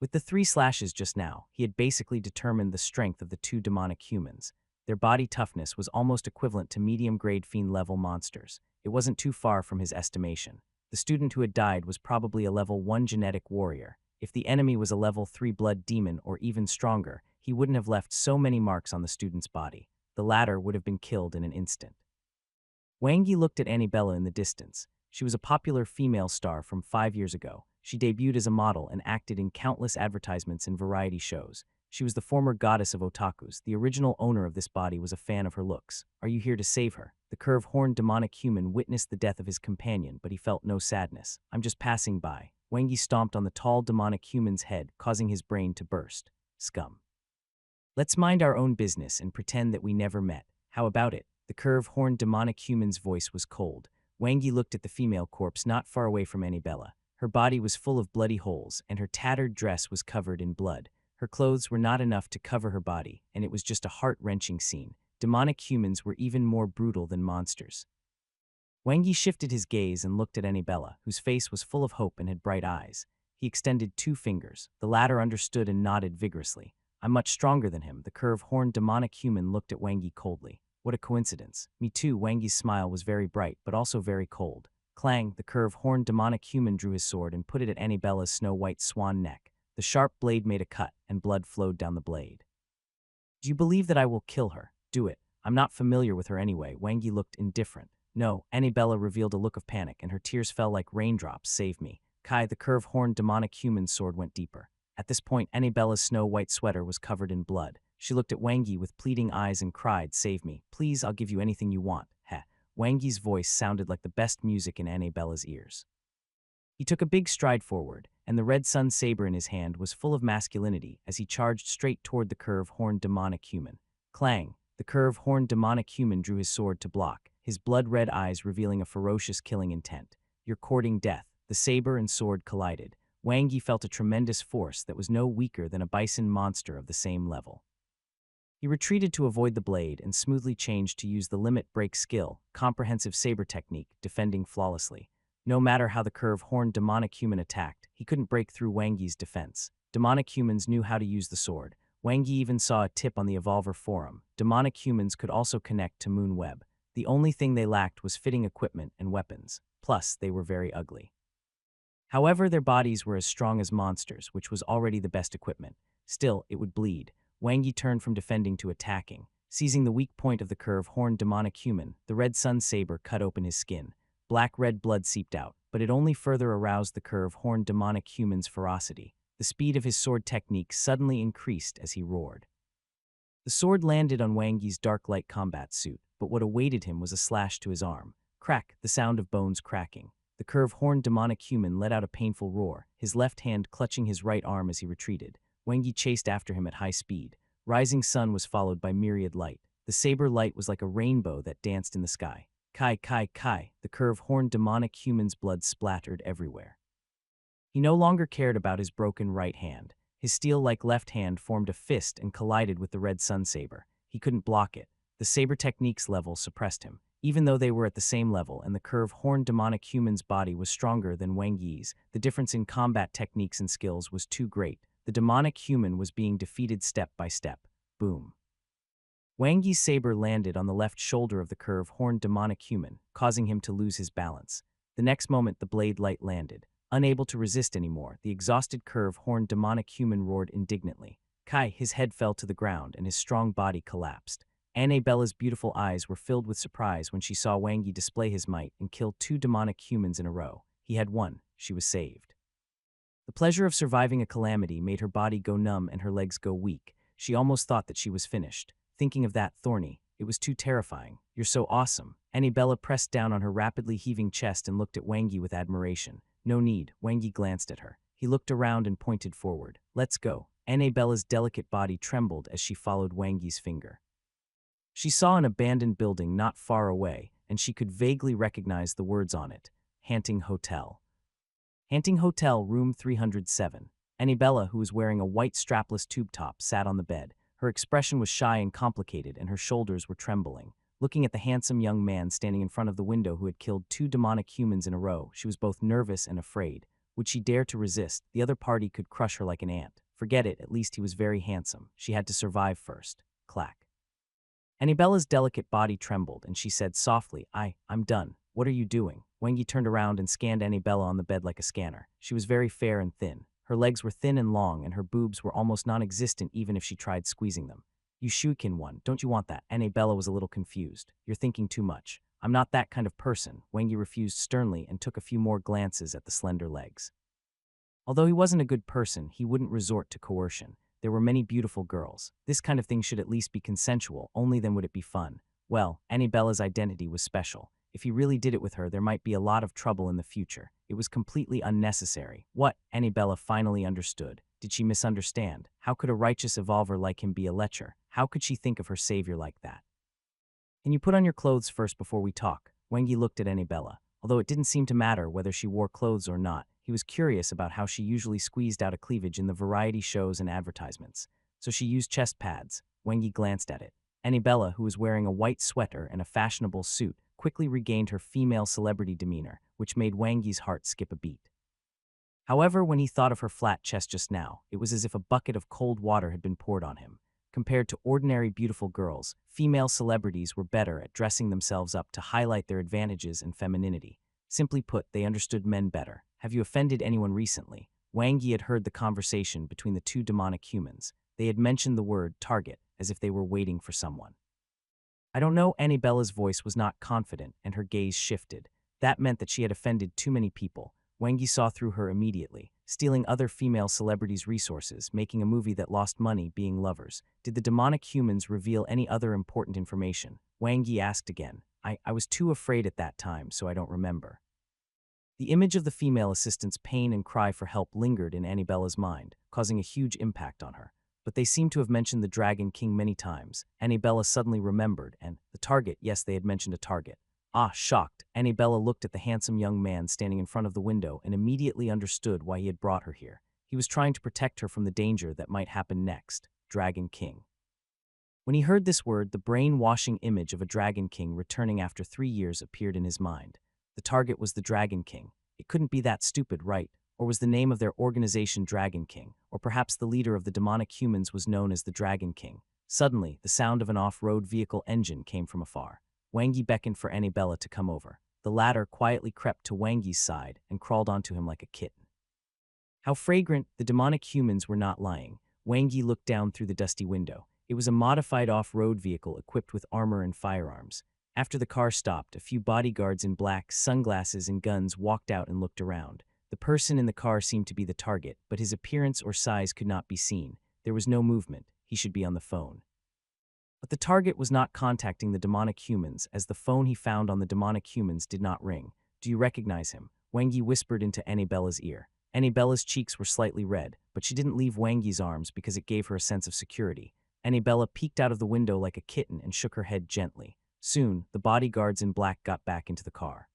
With the 3 slashes just now, he had basically determined the strength of the 2 demonic humans. Their body toughness was almost equivalent to medium-grade fiend-level monsters. It wasn't too far from his estimation. The student who had died was probably a level 1 genetic warrior. If the enemy was a level 3 blood demon or even stronger, he wouldn't have left so many marks on the student's body. The latter would have been killed in an instant. Wang Yi looked at Annabella in the distance. She was a popular female star from 5 years ago. She debuted as a model and acted in countless advertisements and variety shows. She was the former goddess of otakus. The original owner of this body was a fan of her looks. Are you here to save her? The curve-horned demonic human witnessed the death of his companion, but he felt no sadness. I'm just passing by. Wang Yi stomped on the tall demonic human's head, causing his brain to burst. Scum. Let's mind our own business and pretend that we never met. How about it? The curve-horned demonic human's voice was cold. Wang Yi looked at the female corpse not far away from Annabella. Her body was full of bloody holes, and her tattered dress was covered in blood. Her clothes were not enough to cover her body, and it was just a heart-wrenching scene. Demonic humans were even more brutal than monsters. Wang Yi shifted his gaze and looked at Annabella, whose face was full of hope and had bright eyes. He extended 2 fingers. The latter understood and nodded vigorously. I'm much stronger than him. The curve-horned demonic human looked at Wang Yi coldly. What a coincidence. Me too. Wang Yi's smile was very bright, but also very cold. Clang, the curve-horned demonic human drew his sword and put it at Annabella's snow-white swan neck. The sharp blade made a cut, and blood flowed down the blade. Do you believe that I will kill her? Do it. I'm not familiar with her anyway. Wang Yi looked indifferent. No, Annabella revealed a look of panic, and her tears fell like raindrops. Save me. Kai, the curve-horned demonic human's sword went deeper. At this point, Annabella's snow-white sweater was covered in blood. She looked at Wang Yi with pleading eyes and cried, Save me. Please, I'll give you anything you want. Heh. Wang Yi's voice sounded like the best music in Annabella's ears. He took a big stride forward, and the red sun saber in his hand was full of masculinity as he charged straight toward the curve-horned demonic human. Clang! The curve-horned demonic human drew his sword to block, his blood-red eyes revealing a ferocious killing intent. You're courting death. The saber and sword collided. Wang Yi felt a tremendous force that was no weaker than a bison monster of the same level. He retreated to avoid the blade and smoothly changed to use the limit break skill, comprehensive saber technique, defending flawlessly. No matter how the curve-horned demonic human attacked, he couldn't break through Wang Yi's defense. Demonic humans knew how to use the sword. Wang Yi even saw a tip on the Evolver forum. Demonic humans could also connect to Moonweb. The only thing they lacked was fitting equipment and weapons. Plus, they were very ugly. However, their bodies were as strong as monsters, which was already the best equipment. Still, it would bleed. Wang Yi turned from defending to attacking. Seizing the weak point of the curve-horned demonic human, the red sun saber cut open his skin. Black-red blood seeped out, but it only further aroused the curve-horned demonic human's ferocity. The speed of his sword technique suddenly increased as he roared. The sword landed on Wang Yi's dark light combat suit, but what awaited him was a slash to his arm. Crack, the sound of bones cracking. The curve-horned demonic human let out a painful roar, his left hand clutching his right arm as he retreated. Wang Yi chased after him at high speed. Rising sun was followed by myriad light. The saber light was like a rainbow that danced in the sky. Kai, kai, kai, the curve-horned demonic human's blood splattered everywhere. He no longer cared about his broken right hand. His steel-like left hand formed a fist and collided with the red sun saber. He couldn't block it. The saber technique's level suppressed him. Even though they were at the same level and the curve-horned demonic human's body was stronger than Wang Yi's, the difference in combat techniques and skills was too great. The demonic human was being defeated step by step. Boom. Wang Yi's saber landed on the left shoulder of the curve-horned demonic human, causing him to lose his balance. The next moment, the blade light landed. Unable to resist anymore, the exhausted curve-horned demonic human roared indignantly. Kai, his head fell to the ground and his strong body collapsed. Annabella's beautiful eyes were filled with surprise when she saw Wang Yi display his might and kill 2 demonic humans in a row. He had won. She was saved. The pleasure of surviving a calamity made her body go numb and her legs go weak. She almost thought that she was finished. Thinking of that, Thorny, it was too terrifying. You're so awesome. Annabella pressed down on her rapidly heaving chest and looked at Wang Yi with admiration. No need. Wang Yi glanced at her. He looked around and pointed forward. Let's go. Annabella's delicate body trembled as she followed Wang Yi's finger. She saw an abandoned building not far away, and she could vaguely recognize the words on it. Hanting Hotel. Hanting Hotel, room 307. Annabella, who was wearing a white strapless tube top, sat on the bed. Her expression was shy and complicated, and her shoulders were trembling. Looking at the handsome young man standing in front of the window who had killed 2 demonic humans in a row, she was both nervous and afraid. Would she dare to resist? The other party could crush her like an ant. Forget it, at least he was very handsome. She had to survive first. Clack. Annibella's delicate body trembled, and she said softly, I'm done. What are you doing? Wengi turned around and scanned Annabella on the bed like a scanner. She was very fair and thin. Her legs were thin and long, and her boobs were almost non-existent even if she tried squeezing them. You shuikin one, don't you want that? Annabella was a little confused. You're thinking too much. I'm not that kind of person. Wengi refused sternly and took a few more glances at the slender legs. Although he wasn't a good person, he wouldn't resort to coercion. There were many beautiful girls. This kind of thing should at least be consensual, only then would it be fun. Well, Annabella's identity was special. If he really did it with her, there might be a lot of trouble in the future. It was completely unnecessary. What? Annabella finally understood. Did she misunderstand? How could a righteous evolver like him be a lecher? How could she think of her savior like that? Can you put on your clothes first before we talk? Wengi looked at Annabella. Although it didn't seem to matter whether she wore clothes or not, he was curious about how she usually squeezed out a cleavage in the variety shows and advertisements. So she used chest pads. Wengi glanced at it. Annabella, who was wearing a white sweater and a fashionable suit, quickly regained her female celebrity demeanor, which made Wangi's heart skip a beat. However, when he thought of her flat chest just now, it was as if a bucket of cold water had been poured on him. Compared to ordinary beautiful girls, female celebrities were better at dressing themselves up to highlight their advantages and femininity. Simply put, they understood men better. Have you offended anyone recently? Wangi had heard the conversation between the 2 demonic humans. They had mentioned the word target, as if they were waiting for someone. I don't know. Annabella's voice was not confident, and her gaze shifted. That meant that she had offended too many people. Wengi saw through her immediately, stealing other female celebrities' resources, making a movie that lost money, being lovers. Did the demonic humans reveal any other important information? Wangi asked again. I was too afraid at that time, so I don't remember. The image of the female assistant's pain and cry for help lingered in Annabella's mind, causing a huge impact on her. But they seemed to have mentioned the Dragon King many times. Annabella suddenly remembered, and the target, yes, they had mentioned a target. Shocked, Annabella looked at the handsome young man standing in front of the window and immediately understood why he had brought her here. He was trying to protect her from the danger that might happen next. Dragon King. When he heard this word, the brainwashing image of a Dragon King returning after 3 years appeared in his mind. The target was the Dragon King. It couldn't be that stupid, right? Or was the name of their organization Dragon King? Or perhaps the leader of the demonic humans was known as the Dragon King? Suddenly, the sound of an off-road vehicle engine came from afar. Wangi beckoned for Annabella to come over. The latter quietly crept to Wangi's side and crawled onto him like a kitten. How fragrant! The demonic humans were not lying. Wangi looked down through the dusty window. It was a modified off-road vehicle equipped with armor and firearms. After the car stopped, a few bodyguards in black sunglasses and guns walked out and looked around. The person in the car seemed to be the target, but his appearance or size could not be seen. There was no movement. He should be on the phone. But the target was not contacting the demonic humans, as the phone he found on the demonic humans did not ring. Do you recognize him? Wangi whispered into Annabella's ear. Annabella's cheeks were slightly red, but she didn't leave Wangi's arms because it gave her a sense of security. Annabella peeked out of the window like a kitten and shook her head gently. Soon, the bodyguards in black got back into the car.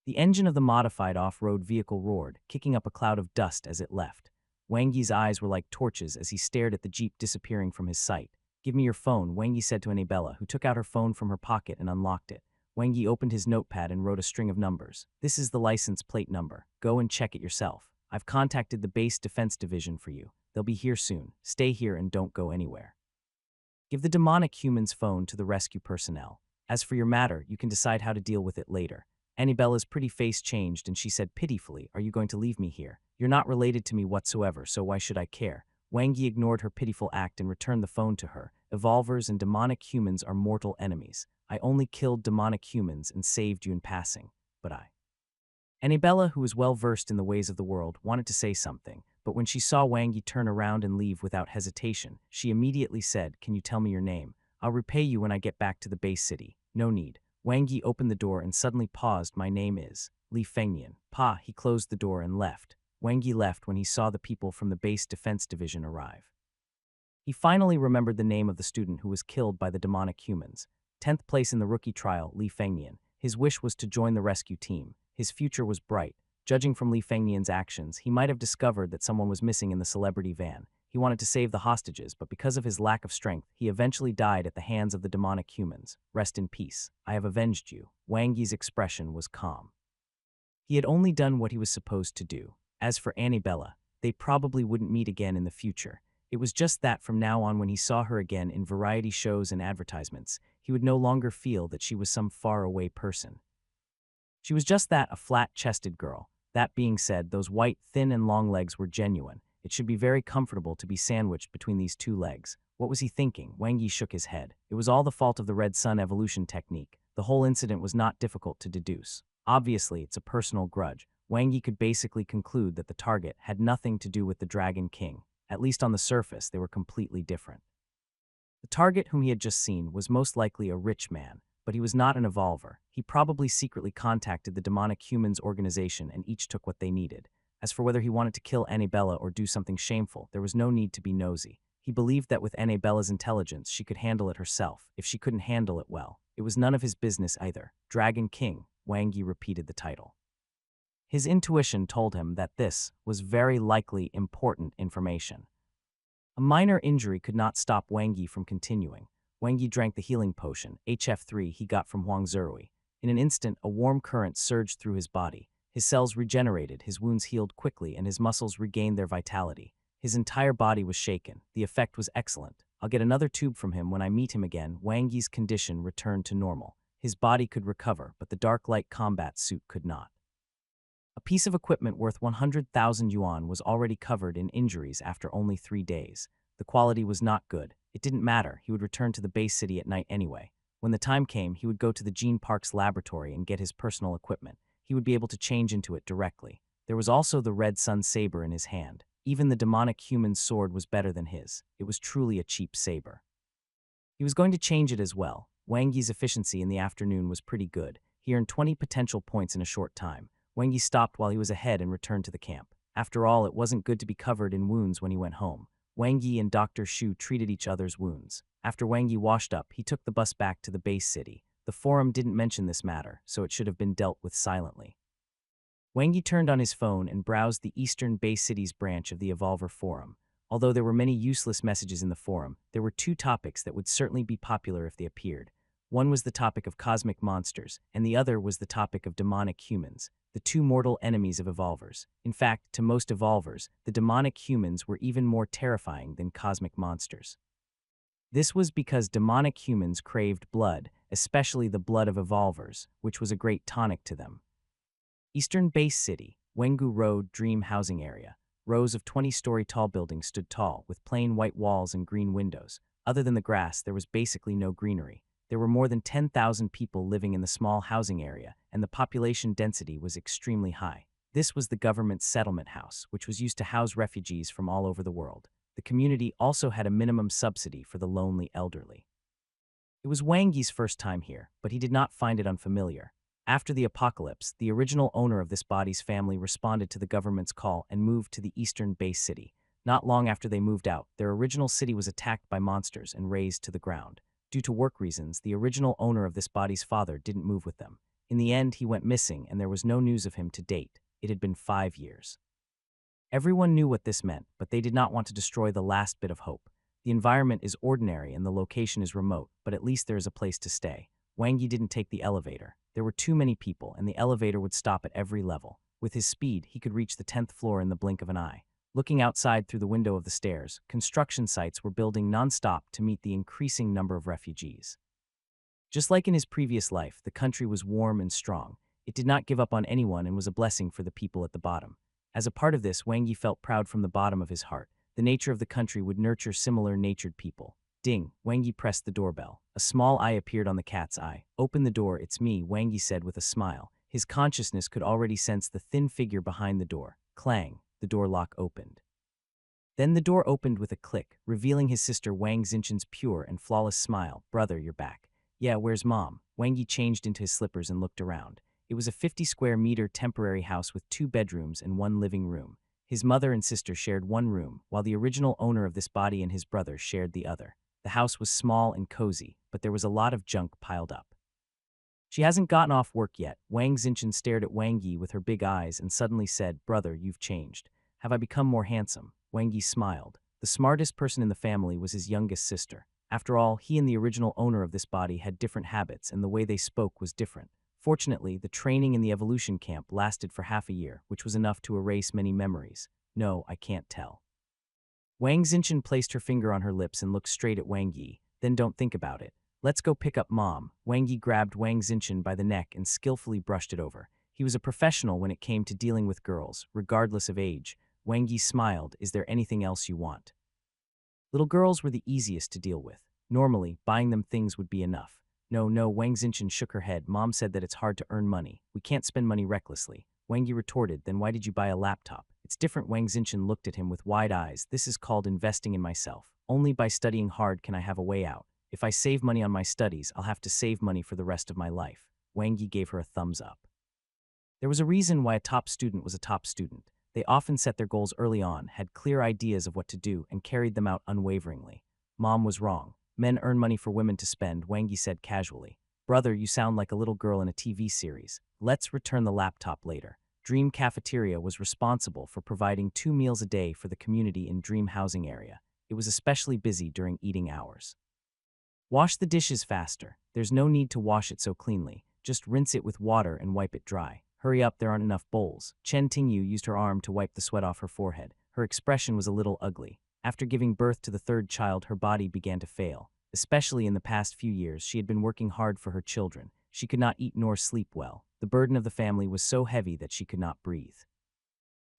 The engine of the modified off-road vehicle roared, kicking up a cloud of dust as it left. Wangi's eyes were like torches as he stared at the jeep disappearing from his sight. Give me your phone, Wangi said to Annabella, who took out her phone from her pocket and unlocked it. Wangi opened his notepad and wrote a string of numbers. This is the license plate number. Go and check it yourself. I've contacted the base defense division for you. They'll be here soon. Stay here and don't go anywhere. Give the demonic human's phone to the rescue personnel. As for your matter, you can decide how to deal with it later. Annabella's pretty face changed and she said pitifully, are you going to leave me here? You're not related to me whatsoever, so why should I care? Wangi ignored her pitiful act and returned the phone to her. Evolvers and demonic humans are mortal enemies. I only killed demonic humans and saved you in passing. But Annabella, who was well versed in the ways of the world, wanted to say something, but when she saw Wangi turn around and leave without hesitation, she immediately said, can you tell me your name? I'll repay you when I get back to the base city. No need. Wangi opened the door and suddenly paused. My name is Li Fengnian. He closed the door and left. Wangi left when he saw the people from the base defense division arrive. He finally remembered the name of the student who was killed by the demonic humans. 10th place in the rookie trial, Li Fengnian. His wish was to join the rescue team. His future was bright. Judging from Li Fengnian's actions, he might have discovered that someone was missing in the celebrity van. He wanted to save the hostages, but because of his lack of strength, he eventually died at the hands of the demonic humans. Rest in peace. I have avenged you. Wang Yi's expression was calm. He had only done what he was supposed to do. As for Annabella, they probably wouldn't meet again in the future. It was just that from now on, when he saw her again in variety shows and advertisements, he would no longer feel that she was some faraway person. She was just that, a flat-chested girl. That being said, those white, thin and long legs were genuine. It should be very comfortable to be sandwiched between these two legs. What was he thinking? Wang Yi shook his head. It was all the fault of the red sun evolution technique. The whole incident was not difficult to deduce. Obviously, it's a personal grudge. Wang Yi could basically conclude that the target had nothing to do with the Dragon King. At least on the surface, they were completely different. The target whom he had just seen was most likely a rich man, but he was not an evolver. He probably secretly contacted the demonic humans organization and each took what they needed. As for whether he wanted to kill Annabella or do something shameful, there was no need to be nosy. He believed that with Annabella's intelligence, she could handle it herself. If she couldn't handle it well, it was none of his business either. Dragon King, Wang Yi repeated the title. His intuition told him that this was very likely important information. A minor injury could not stop Wang Yi from continuing. Wang Yi drank the healing potion, HF3, he got from Huang Zerui. In an instant, a warm current surged through his body. His cells regenerated, his wounds healed quickly, and his muscles regained their vitality. His entire body was shaken. The effect was excellent. I'll get another tube from him when I meet him again. Wang Yi's condition returned to normal. His body could recover, but the dark light combat suit could not. A piece of equipment worth 100,000 yuan was already covered in injuries after only 3 days. The quality was not good. It didn't matter, he would return to the base city at night anyway. When the time came, he would go to the Gene Park's laboratory and get his personal equipment. He would be able to change into it directly. There was also the red sun saber in his hand. Even the demonic human's sword was better than his. It was truly a cheap saber. He was going to change it as well. Wang Yi's efficiency in the afternoon was pretty good. He earned 20 potential points in a short time. Wang Yi stopped while he was ahead and returned to the camp. After all, it wasn't good to be covered in wounds when he went home. Wang Yi and Dr. Shu treated each other's wounds. After Wang Yi washed up, he took the bus back to the base city. The forum didn't mention this matter, so it should have been dealt with silently. Wang Yi turned on his phone and browsed the Eastern Base City's branch of the Evolver Forum. Although there were many useless messages in the forum, there were 2 topics that would certainly be popular if they appeared. One was the topic of cosmic monsters, and the other was the topic of demonic humans, the 2 mortal enemies of evolvers. In fact, to most evolvers, the demonic humans were even more terrifying than cosmic monsters. This was because demonic humans craved blood, especially the blood of evolvers, which was a great tonic to them. Eastern Base City, Wengu Road Dream Housing Area. Rows of 20-story tall buildings stood tall, with plain white walls and green windows. Other than the grass, there was basically no greenery. There were more than 10,000 people living in the small housing area, and the population density was extremely high. This was the government's settlement house, which was used to house refugees from all over the world. The community also had a minimum subsidy for the lonely elderly. It was Wang Yi's first time here, but he did not find it unfamiliar. After the apocalypse, the original owner of this body's family responded to the government's call and moved to the Eastern Base City. Not long after they moved out, their original city was attacked by monsters and razed to the ground. Due to work reasons, the original owner of this body's father didn't move with them. In the end, he went missing and there was no news of him to date. It had been 5 years. Everyone knew what this meant, but they did not want to destroy the last bit of hope. The environment is ordinary and the location is remote, but at least there is a place to stay. Wang Yi didn't take the elevator. There were too many people and the elevator would stop at every level. With his speed, he could reach the 10th floor in the blink of an eye. Looking outside through the window of the stairs, construction sites were building non-stop to meet the increasing number of refugees. Just like in his previous life, the country was warm and strong. It did not give up on anyone and was a blessing for the people at the bottom. As a part of this, Wang Yi felt proud from the bottom of his heart. The nature of the country would nurture similar natured people. Ding! Wang Yi pressed the doorbell. A small eye appeared on the cat's eye. "Open the door, it's me," Wang Yi said with a smile. His consciousness could already sense the thin figure behind the door. Clang! The door lock opened. Then the door opened with a click, revealing his sister Wang Xinchen's pure and flawless smile. "Brother, you're back." "Yeah, where's Mom?" Wang Yi changed into his slippers and looked around. It was a 50-square-meter temporary house with 2 bedrooms and 1 living room. His mother and sister shared 1 room, while the original owner of this body and his brother shared the other. The house was small and cozy, but there was a lot of junk piled up. "She hasn't gotten off work yet." Wang Xinchen stared at Wang Yi with her big eyes and suddenly said, "Brother, you've changed. Have I become more handsome?" Wang Yi smiled. The smartest person in the family was his youngest sister. After all, he and the original owner of this body had different habits, and the way they spoke was different. Fortunately, the training in the evolution camp lasted for half a year, which was enough to erase many memories. No, I can't tell. Wang Xinchen placed her finger on her lips and looked straight at Wang Yi. Then don't think about it. Let's go pick up Mom. Wang Yi grabbed Wang Xinchen by the neck and skillfully brushed it over. He was a professional when it came to dealing with girls, regardless of age. Wang Yi smiled. Is there anything else you want? Little girls were the easiest to deal with. Normally, buying them things would be enough. No, Wang Xinchen shook her head. Mom said that it's hard to earn money. We can't spend money recklessly. Wang Yi retorted, then why did you buy a laptop? It's different. Wang Xinchen looked at him with wide eyes. This is called investing in myself. Only by studying hard can I have a way out. If I save money on my studies, I'll have to save money for the rest of my life. Wang Yi gave her a thumbs up. There was a reason why a top student was a top student. They often set their goals early on, had clear ideas of what to do, and carried them out unwaveringly. Mom was wrong. Men earn money for women to spend, Wang Yi said casually. Brother, you sound like a little girl in a TV series. Let's return the laptop later. Dream Cafeteria was responsible for providing 2 meals a day for the community in Dream housing area. It was especially busy during eating hours. Wash the dishes faster. There's no need to wash it so cleanly. Just rinse it with water and wipe it dry. Hurry up, there aren't enough bowls. Chen Tingyu used her arm to wipe the sweat off her forehead. Her expression was a little ugly. After giving birth to the third child, her body began to fail. Especially in the past few years, she had been working hard for her children. She could not eat nor sleep well. The burden of the family was so heavy that she could not breathe.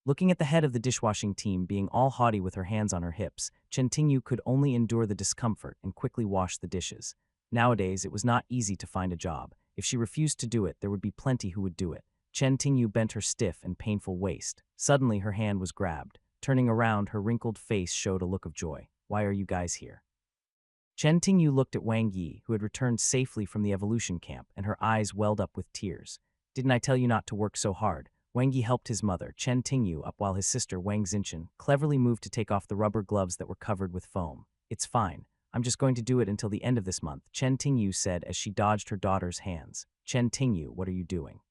Looking at the head of the dishwashing team being all haughty with her hands on her hips, Chen Tingyu could only endure the discomfort and quickly wash the dishes. Nowadays, it was not easy to find a job. If she refused to do it, there would be plenty who would do it. Chen Tingyu bent her stiff and painful waist. Suddenly, her hand was grabbed. Turning around, her wrinkled face showed a look of joy. Why are you guys here? Chen Tingyu looked at Wang Yi, who had returned safely from the evolution camp, and her eyes welled up with tears. Didn't I tell you not to work so hard? Wang Yi helped his mother, Chen Tingyu, up while his sister, Wang Xinchen, cleverly moved to take off the rubber gloves that were covered with foam. It's fine. I'm just going to do it until the end of this month, Chen Tingyu said as she dodged her daughter's hands. Chen Tingyu, what are you doing?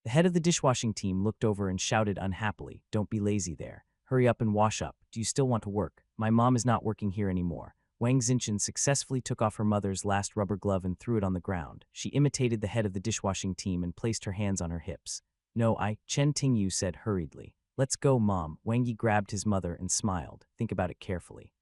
The head of the dishwashing team looked over and shouted unhappily, don't be lazy there. Hurry up and wash up. Do you still want to work? My mom is not working here anymore. Wang Xinchen successfully took off her mother's last rubber glove and threw it on the ground. She imitated the head of the dishwashing team and placed her hands on her hips. No, Chen Tingyu said hurriedly. Let's go, Mom. Wang Yi grabbed his mother and smiled. Think about it carefully.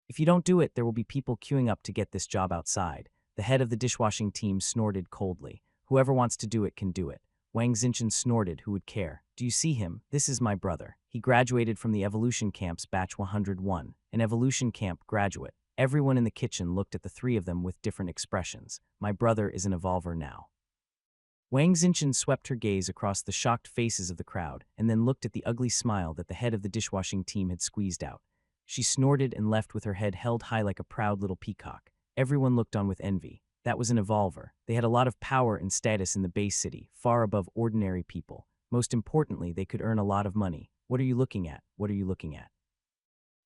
If you don't do it, there will be people queuing up to get this job outside. The head of the dishwashing team snorted coldly. Whoever wants to do it can do it. Wang Xinchen snorted. Who would care? Do you see him? This is my brother. He graduated from the evolution camp's batch 101, an evolution camp graduate. Everyone in the kitchen looked at the three of them with different expressions. My brother is an evolver now. Wang Xinchen swept her gaze across the shocked faces of the crowd and then looked at the ugly smile that the head of the dishwashing team had squeezed out. She snorted and left with her head held high like a proud little peacock. Everyone looked on with envy. That was an evolver. They had a lot of power and status in the base city, far above ordinary people. Most importantly, they could earn a lot of money. What are you looking at? What are you looking at?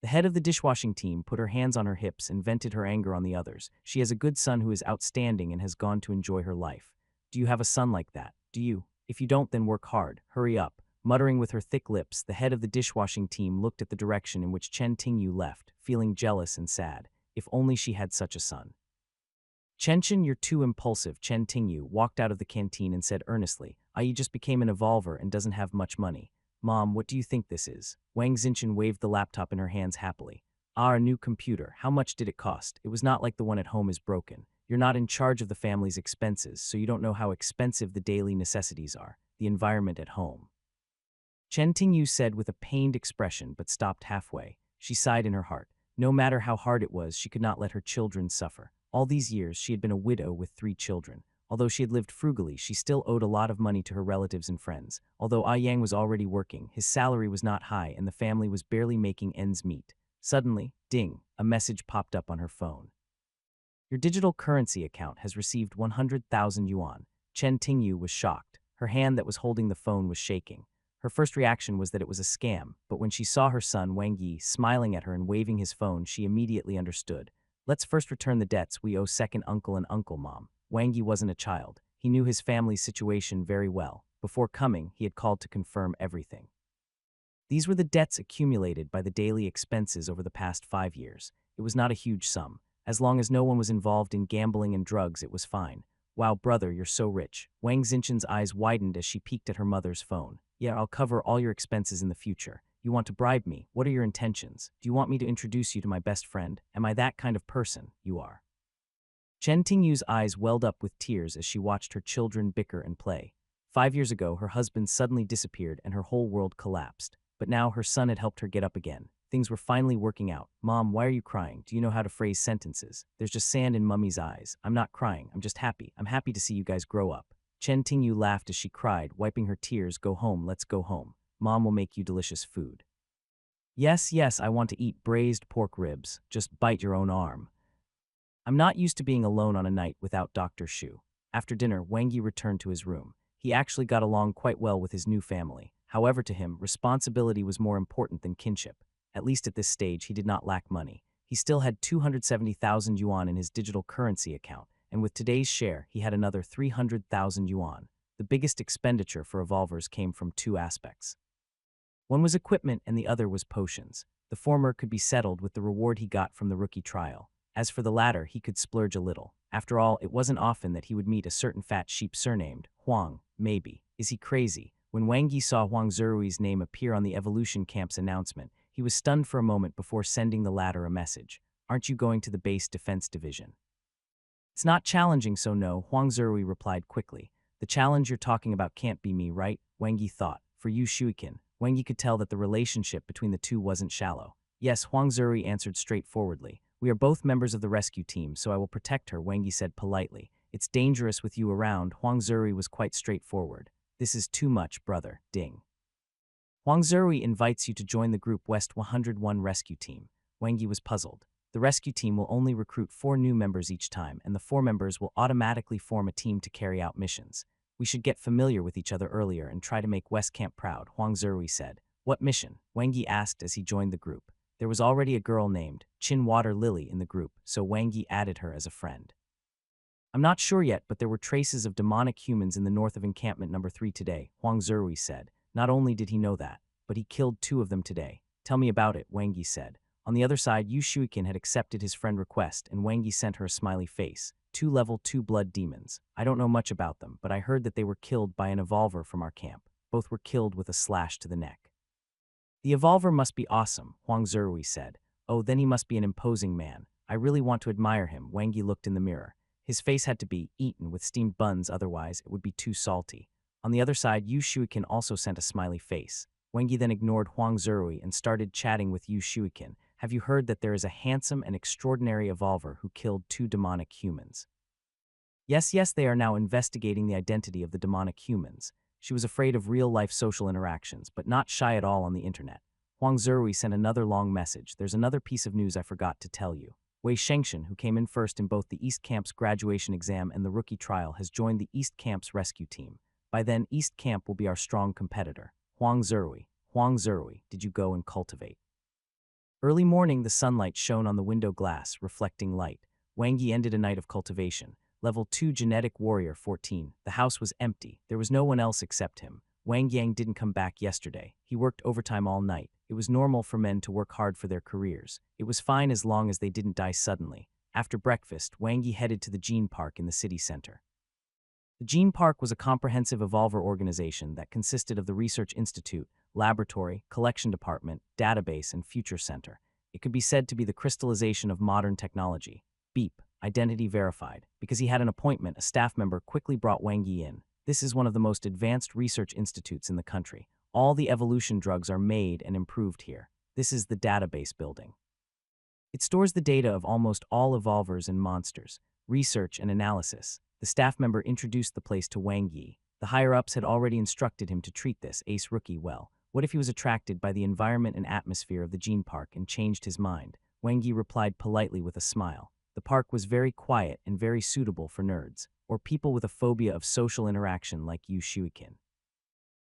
The head of the dishwashing team put her hands on her hips and vented her anger on the others. She has a good son who is outstanding and has gone to enjoy her life. Do you have a son like that? Do you? If you don't, then work hard. Hurry up. Muttering with her thick lips, the head of the dishwashing team looked at the direction in which Chen Tingyu left, feeling jealous and sad. If only she had such a son. Chen, you're too impulsive. Chen Tingyu walked out of the canteen and said earnestly, I just became an evolver and doesn't have much money. Mom, what do you think this is? Wang Xinchen waved the laptop in her hands happily. Our new computer. How much did it cost? It was not like the one at home is broken. You're not in charge of the family's expenses, so you don't know how expensive the daily necessities are, the environment at home. Chen Tingyu said with a pained expression but stopped halfway. She sighed in her heart. No matter how hard it was, she could not let her children suffer. All these years, she had been a widow with 3 children. Although she had lived frugally, she still owed a lot of money to her relatives and friends. Although Yang was already working, his salary was not high and the family was barely making ends meet. Suddenly, ding, a message popped up on her phone. Your digital currency account has received 100,000 yuan. Chen Tingyu was shocked. Her hand that was holding the phone was shaking. Her first reaction was that it was a scam, but when she saw her son Wang Yi smiling at her and waving his phone, she immediately understood. Let's first return the debts we owe second uncle and uncle Mom. Wang Yi wasn't a child. He knew his family's situation very well. Before coming, he had called to confirm everything. These were the debts accumulated by the daily expenses over the past 5 years. It was not a huge sum. As long as no one was involved in gambling and drugs, it was fine. Wow, brother, you're so rich. Wang Xinchen's eyes widened as she peeked at her mother's phone. Yeah, I'll cover all your expenses in the future. You want to bribe me? What are your intentions? Do you want me to introduce you to my best friend? Am I that kind of person? You are. Chen Tingyu's eyes welled up with tears as she watched her children bicker and play. 5 years ago, her husband suddenly disappeared and her whole world collapsed. But now her son had helped her get up again. Things were finally working out. Mom, why are you crying? Do you know how to phrase sentences? There's just sand in Mummy's eyes. I'm not crying. I'm just happy. I'm happy to see you guys grow up. Chen Tingyu laughed as she cried, wiping her tears. Go home, let's go home. Mom will make you delicious food. Yes, yes, I want to eat braised pork ribs. Just bite your own arm. I'm not used to being alone on a night without Dr. Shu. After dinner, Wang Yi returned to his room. He actually got along quite well with his new family. However, to him, responsibility was more important than kinship. At least at this stage, he did not lack money. He still had 270,000 yuan in his digital currency account, and with today's share, he had another 300,000 yuan. The biggest expenditure for Evolvers came from two aspects. One was equipment and the other was potions. The former could be settled with the reward he got from the rookie trial. As for the latter, he could splurge a little. After all, it wasn't often that he would meet a certain fat sheep surnamed Huang, maybe. Is he crazy? When Wang Yi saw Huang Zirui's name appear on the Evolution Camp's announcement, he was stunned for a moment before sending the latter a message. Aren't you going to the base defense division? It's not challenging, so no, Huang Zirui replied quickly. The challenge you're talking about can't be me, right? Wang Yi thought. For you, Shuikin. Wang Yi could tell that the relationship between the two wasn't shallow. Yes, Huang Zirui answered straightforwardly. We are both members of the rescue team, so I will protect her, Wang Yi said politely. It's dangerous with you around. Huang Zirui was quite straightforward. This is too much, brother. Ding. Huang Zirui invites you to join the Group West 101 rescue team. Wang Yi was puzzled. The rescue team will only recruit 4 new members each time, and the 4 members will automatically form a team to carry out missions. We should get familiar with each other earlier and try to make West Camp proud, Huang Zirui said. What mission? Wang Yi asked as he joined the group. There was already a girl named Chinwater Lily in the group, so Wang Yi added her as a friend. I'm not sure yet, but there were traces of demonic humans in the north of encampment number 3 today, Huang Zirui said. Not only did he know that, but he killed 2 of them today. Tell me about it, Wang Yi said. On the other side, Yu Shuikin had accepted his friend request, and Wang Yi sent her a smiley face. 2 level 2 blood demons. I don't know much about them, but I heard that they were killed by an evolver from our camp. Both were killed with a slash to the neck. The evolver must be awesome, Huang Zirui said. Oh, then he must be an imposing man. I really want to admire him, Wang Yi looked in the mirror. His face had to be eaten with steamed buns, otherwise it would be too salty. On the other side, Yu Shuikin also sent a smiley face. Wang Yi then ignored Huang Zirui and started chatting with Yu Shuikin. Have you heard that there is a handsome and extraordinary evolver who killed 2 demonic humans? Yes, they are now investigating the identity of the demonic humans. She was afraid of real-life social interactions, but not shy at all on the internet. Huang Zirui sent another long message. There's another piece of news I forgot to tell you. Wei Shengshan, who came in first in both the East Camp's graduation exam and the rookie trial, has joined the East Camp's rescue team. By then, East Camp will be our strong competitor. Huang Zirui, did you go and cultivate? Early morning, the sunlight shone on the window glass, reflecting light. Wang Yi ended a night of cultivation. Level 2 Genetic Warrior 14. The house was empty. There was no one else except him. Wang Yang didn't come back yesterday. He worked overtime all night. It was normal for men to work hard for their careers. It was fine as long as they didn't die suddenly. After breakfast, Wang Yi headed to the Gene Park in the city center. The Gene Park was a comprehensive evolver organization that consisted of the Research Institute, Laboratory, Collection Department, Database, and Future Center. It could be said to be the crystallization of modern technology. Beep. Identity verified. Because he had an appointment, a staff member quickly brought Wang Yi in. This is one of the most advanced research institutes in the country. All the evolution drugs are made and improved here. This is the database building. It stores the data of almost all evolvers and monsters. Research and analysis. The staff member introduced the place to Wang Yi. The higher-ups had already instructed him to treat this ace rookie well. What if he was attracted by the environment and atmosphere of the Gene Park and changed his mind? Wang Yi replied politely with a smile. The park was very quiet and very suitable for nerds, or people with a phobia of social interaction like Yu Shuikin.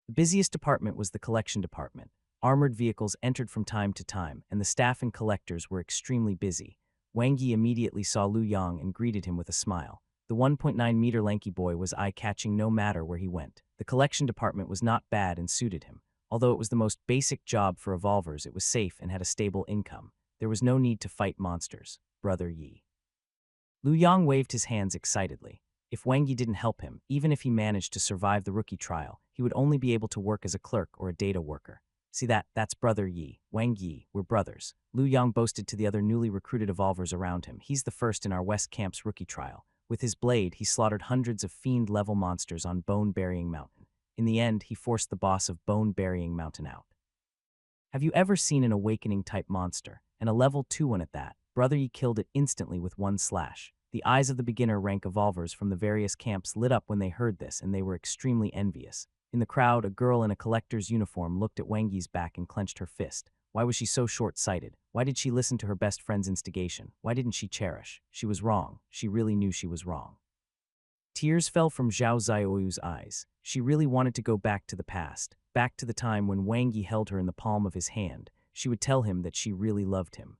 The busiest department was the collection department. Armored vehicles entered from time to time, and the staff and collectors were extremely busy. Wang Yi immediately saw Lu Yang and greeted him with a smile. The 1.9-meter lanky boy was eye-catching no matter where he went. The collection department was not bad and suited him. Although it was the most basic job for evolvers, it was safe and had a stable income. There was no need to fight monsters. Brother Yi. Lu Yang waved his hands excitedly. If Wang Yi didn't help him, even if he managed to survive the rookie trial, he would only be able to work as a clerk or a data worker. See that's Brother Yi, Wang Yi, we're brothers. Lu Yang boasted to the other newly recruited evolvers around him. He's the first in our West Camp's rookie trial. With his blade, he slaughtered hundreds of fiend-level monsters on Bone-Burying Mountain. In the end, he forced the boss of Bone-Burying Mountain out. Have you ever seen an awakening-type monster, and a level 2 one at that? Brother Yi killed it instantly with one slash. The eyes of the beginner-rank evolvers from the various camps lit up when they heard this, and they were extremely envious. In the crowd, a girl in a collector's uniform looked at Wang Yi's back and clenched her fist. Why was she so short-sighted? Why did she listen to her best friend's instigation? Why didn't she cherish? She was wrong. She really knew she was wrong. Tears fell from Zhao Zioyu's eyes. She really wanted to go back to the past, back to the time when Wang Yi held her in the palm of his hand. She would tell him that she really loved him.